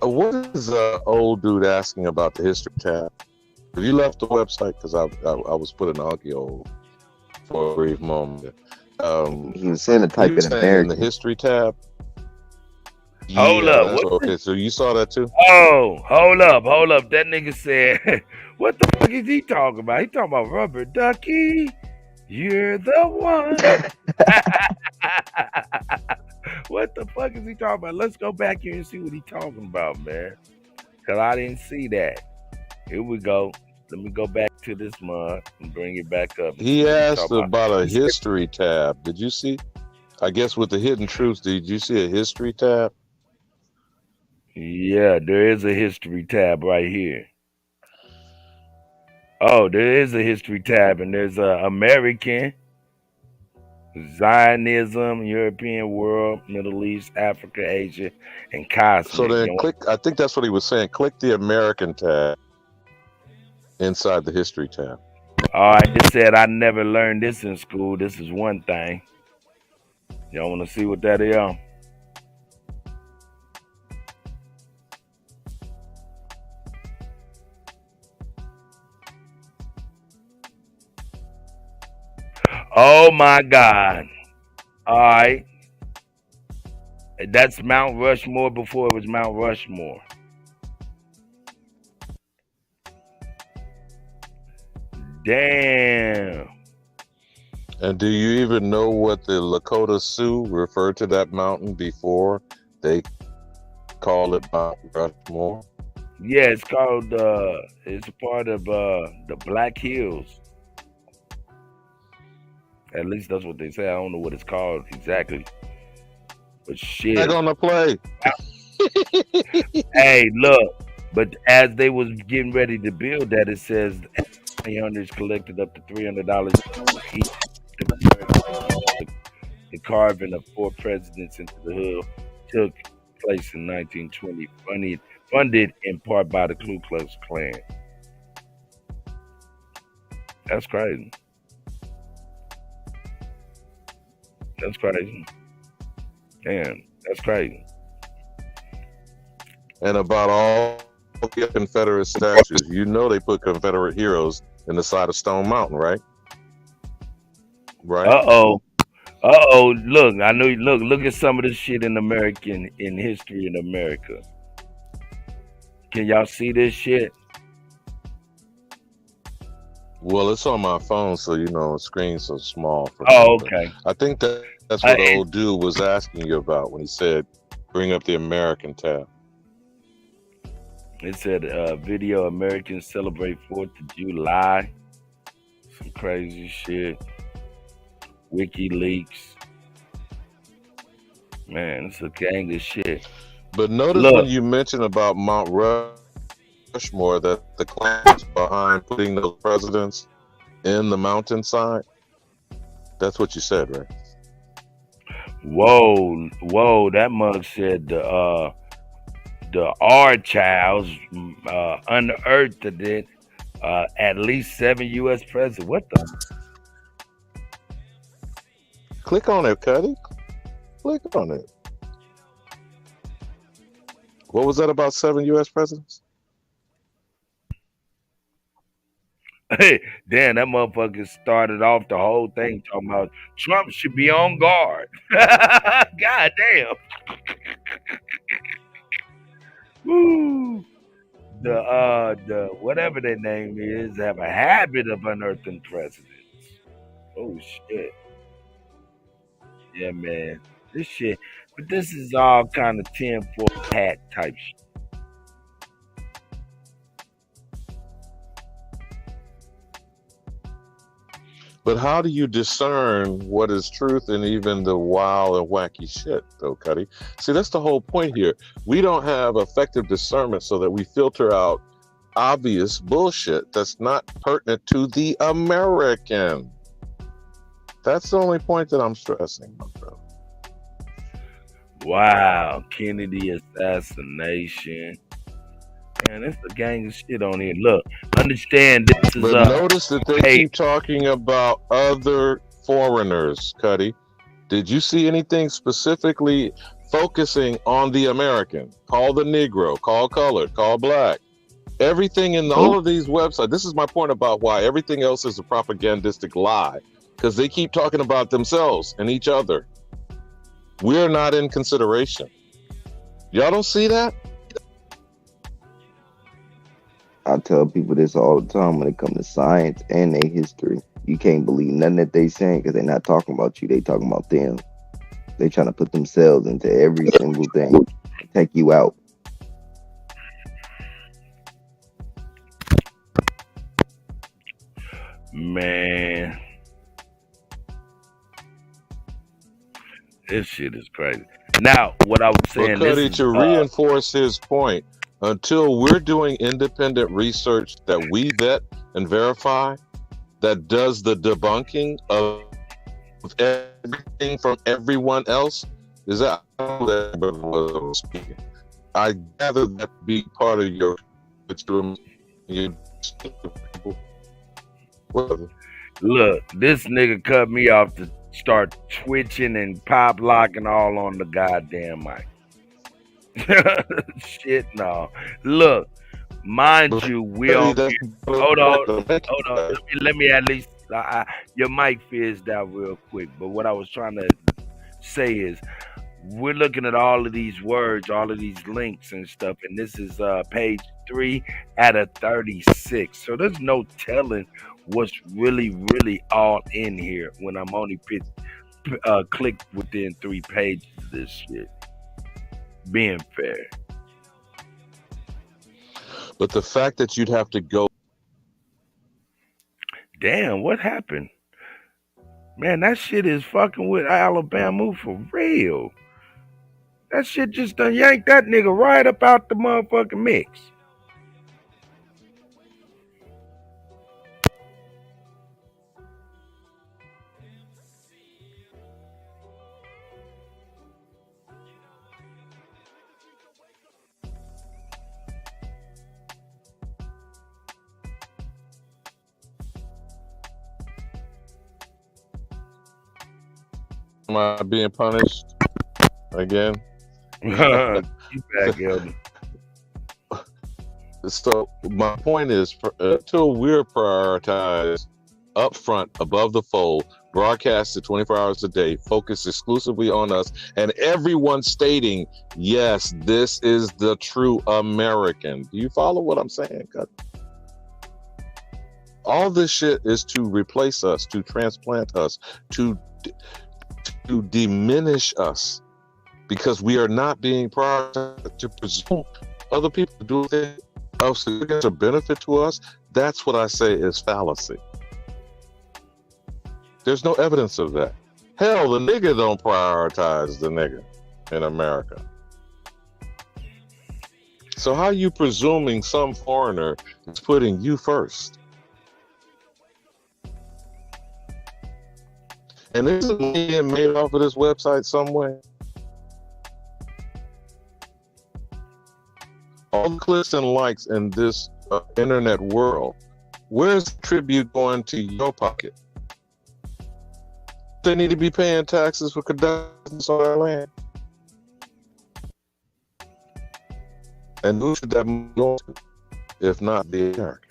What is old dude asking about the history tab? Have you left the website? Because I was putting a hunky hole for a brief moment. He was saying to type in in American. the history tab. Hold up. that's What okay, so you saw that too? Oh, hold up. That nigga said, what the fuck is he talking about? He talking about Rubber Ducky. You're the one. What the fuck is he talking about? Let's go back here and see what he talking about, man. Because I didn't see that. Here we go. Let me go back to this month and bring it back up. He asked about a history tab. Did you see? I guess with the hidden truths, did you see a history tab? Yeah, there is a history tab right here. Oh, there is a history tab, and there's American, Zionism, European world, Middle East, Africa, Asia, and So cosmic. then click, I think that's what he was saying. Click the American tab inside the history tab. All right, it said I never learned this in school. This is one thing. Y'all want to see what that is? Oh my God. All right. That's Mount Rushmore before it was Mount Rushmore. Damn. And do you even know what the Lakota Sioux referred to that mountain before they call it Mount Rushmore? Yeah, it's called it's a part of the Black Hills. At least that's what they say. I don't know what it's called exactly. But shit. They're gonna play. Hey, look. But as they was getting ready to build that, it says the hunters collected up to $300 each. The carving of 4 presidents into the hood took place in 1920, funded in part by the Ku Klux Klan. That's crazy. That's crazy. Damn, that's crazy. And about all the Confederate statues, you know they put Confederate heroes in the side of Stone Mountain, right? Right? Uh-oh. Look, I know. Look at some of this shit in history in America. Can y'all see this shit? Well, it's on my phone, so the screen's so small. For Oh, me, okay. I think that's what the old dude was asking you about when he said, "Bring up the American tab." It said, "Video Americans celebrate 4th of July." Some crazy shit. WikiLeaks. Man, it's a gang of shit. But notice Look. when you mention about Mount Rushmore that the Klan was behind putting those presidents in the mountainside. That's what you said, right? Whoa! That mug said the R Childs unearthed it. At least 7 U.S. presidents. What the? Click on it, Kutty. Click on it. What was that about 7 U.S. presidents? Hey, damn, that motherfucker started off the whole thing talking about Trump should be on guard. God damn. Woo. The whatever their name is have a habit of unearthing presidents. Oh shit. Yeah, man. This shit. But this is all kind of 10-4 hat type shit. But how do you discern what is truth and even the wild and wacky shit, though, Kutty? See, that's the whole point here. We don't have effective discernment so that we filter out obvious bullshit that's not pertinent to the American. That's the only point that I'm stressing, my brother. Wow, Kennedy assassination. Man, that's a gang of shit on here. Look, understand this is But notice that they keep talking about other foreigners, Kutty. Did you see anything specifically focusing on the American? Call the Negro, call colored, call black. Everything in all of these websites. This is my point about why everything else is a propagandistic lie. Because they keep talking about themselves and each other. We're not in consideration. Y'all don't see that? I tell people this all the time when it comes to science and their history. You can't believe nothing that they saying because they're not talking about you. They talking about them. They trying to put themselves into every single thing. Take you out. Man. This shit is crazy. Now, what I was Well, saying, this Kutty, is to reinforce his point, until we're doing independent research that we vet and verify, that does the debunking of everything from everyone else, is that I gather that to be part of your look, this nigga cut me off to start twitching and pop locking all on the goddamn mic. Shit, no. Look, mind you, we on. Hold on. Let me at least. Your mic fizzed out real quick. But what I was trying to say is, we're looking at all of these words, all of these links and stuff, and this is page 3 out of 36. So there's no telling what's really all in here when I'm only clicked within 3 pages of this shit. Being fair. But the fact that you'd have to go. Damn, what happened? Man, that shit is fucking with Alabama for real. That shit just done yanked that nigga right up out the motherfucking mix. Am I being punished again? You back, Elder. So my point is, until we're prioritized up front, above the fold, broadcasted 24 hours a day, focused exclusively on us, and everyone stating, yes, this is the true American. Do you follow what I'm saying, Kutty? All this shit is to replace us, to transplant us, to diminish us, because we are not being prioritized, to presume other people to do things else to benefit to us. That's what I say is fallacy. There's no evidence of that. Hell, the nigga don't prioritize the nigga in America. So how are you presuming some foreigner is putting you first? And isn't it made off of this website somewhere? All the clicks and likes in this internet world, where's the tribute going to your pocket? They need to be paying taxes for conductors on our land. And who should that go to, if not the American?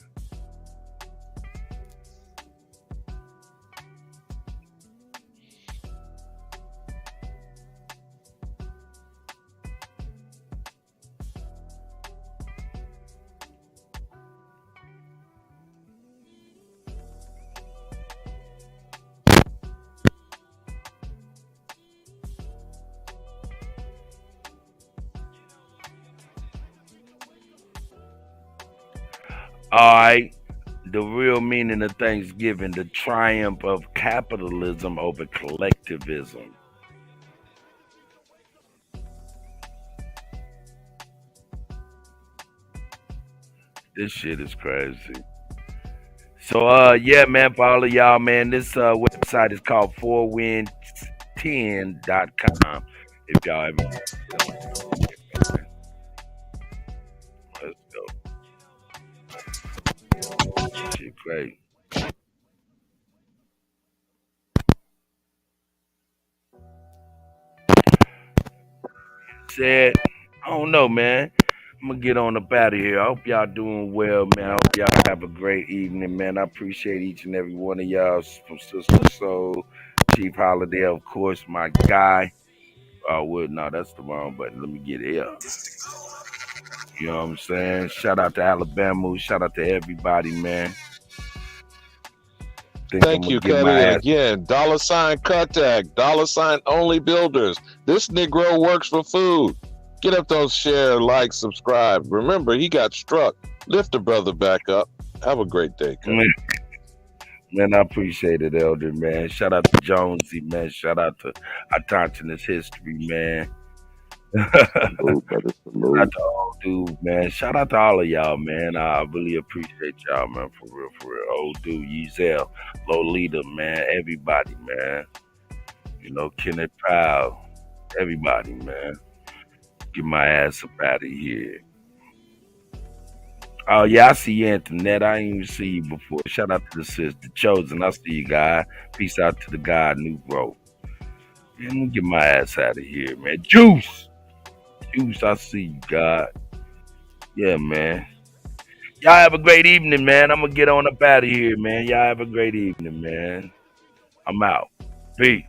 All right, the real meaning of Thanksgiving, the triumph of capitalism over collectivism. This shit is crazy. So, yeah, man, for all of y'all, man, this website is called 4win10.com. If y'all ever... Let's go. Shit crazy. Said, I don't know, man. I'm gonna get on up out of here. I hope y'all doing well, man. I hope y'all have a great evening, man. I appreciate each and every one of y'all, from Sister Soul, Chief Holiday, of course, my guy. Oh, well, no, that's the wrong button. Let me get it here. You know what I'm saying? Shout out to Alabama. Shout out to everybody, man. Thank you, Kutty. Again, $Kuttack, $only builders. This Negro works for food. Get up those share, like, subscribe. Remember, he got struck. Lift the brother back up. Have a great day, Kutty. Man, I appreciate it, Elder, man. Shout out to Jonesy, man. Shout out to Autonomous History, man. Salute, brother. Shout Salute. out to old dude, man. Shout out to all of y'all, man. I really appreciate y'all, man. For real, for real. Old dude, Yezel, Lolita, man. Everybody, man. You know, Kenneth Powell. Everybody, man. Get my ass up out of here. Oh, yeah, I see you, Antoinette. I ain't even see you before. Shout out to the sister. Chosen, I see you, guy. Peace out to the guy, New Bro. Yeah, let me get my ass out of here, man. Juice! Juice, I see you, God. Yeah, man. Y'all have a great evening, man. I'm going to get on up out of here, man. Y'all have a great evening, man. I'm out. Peace.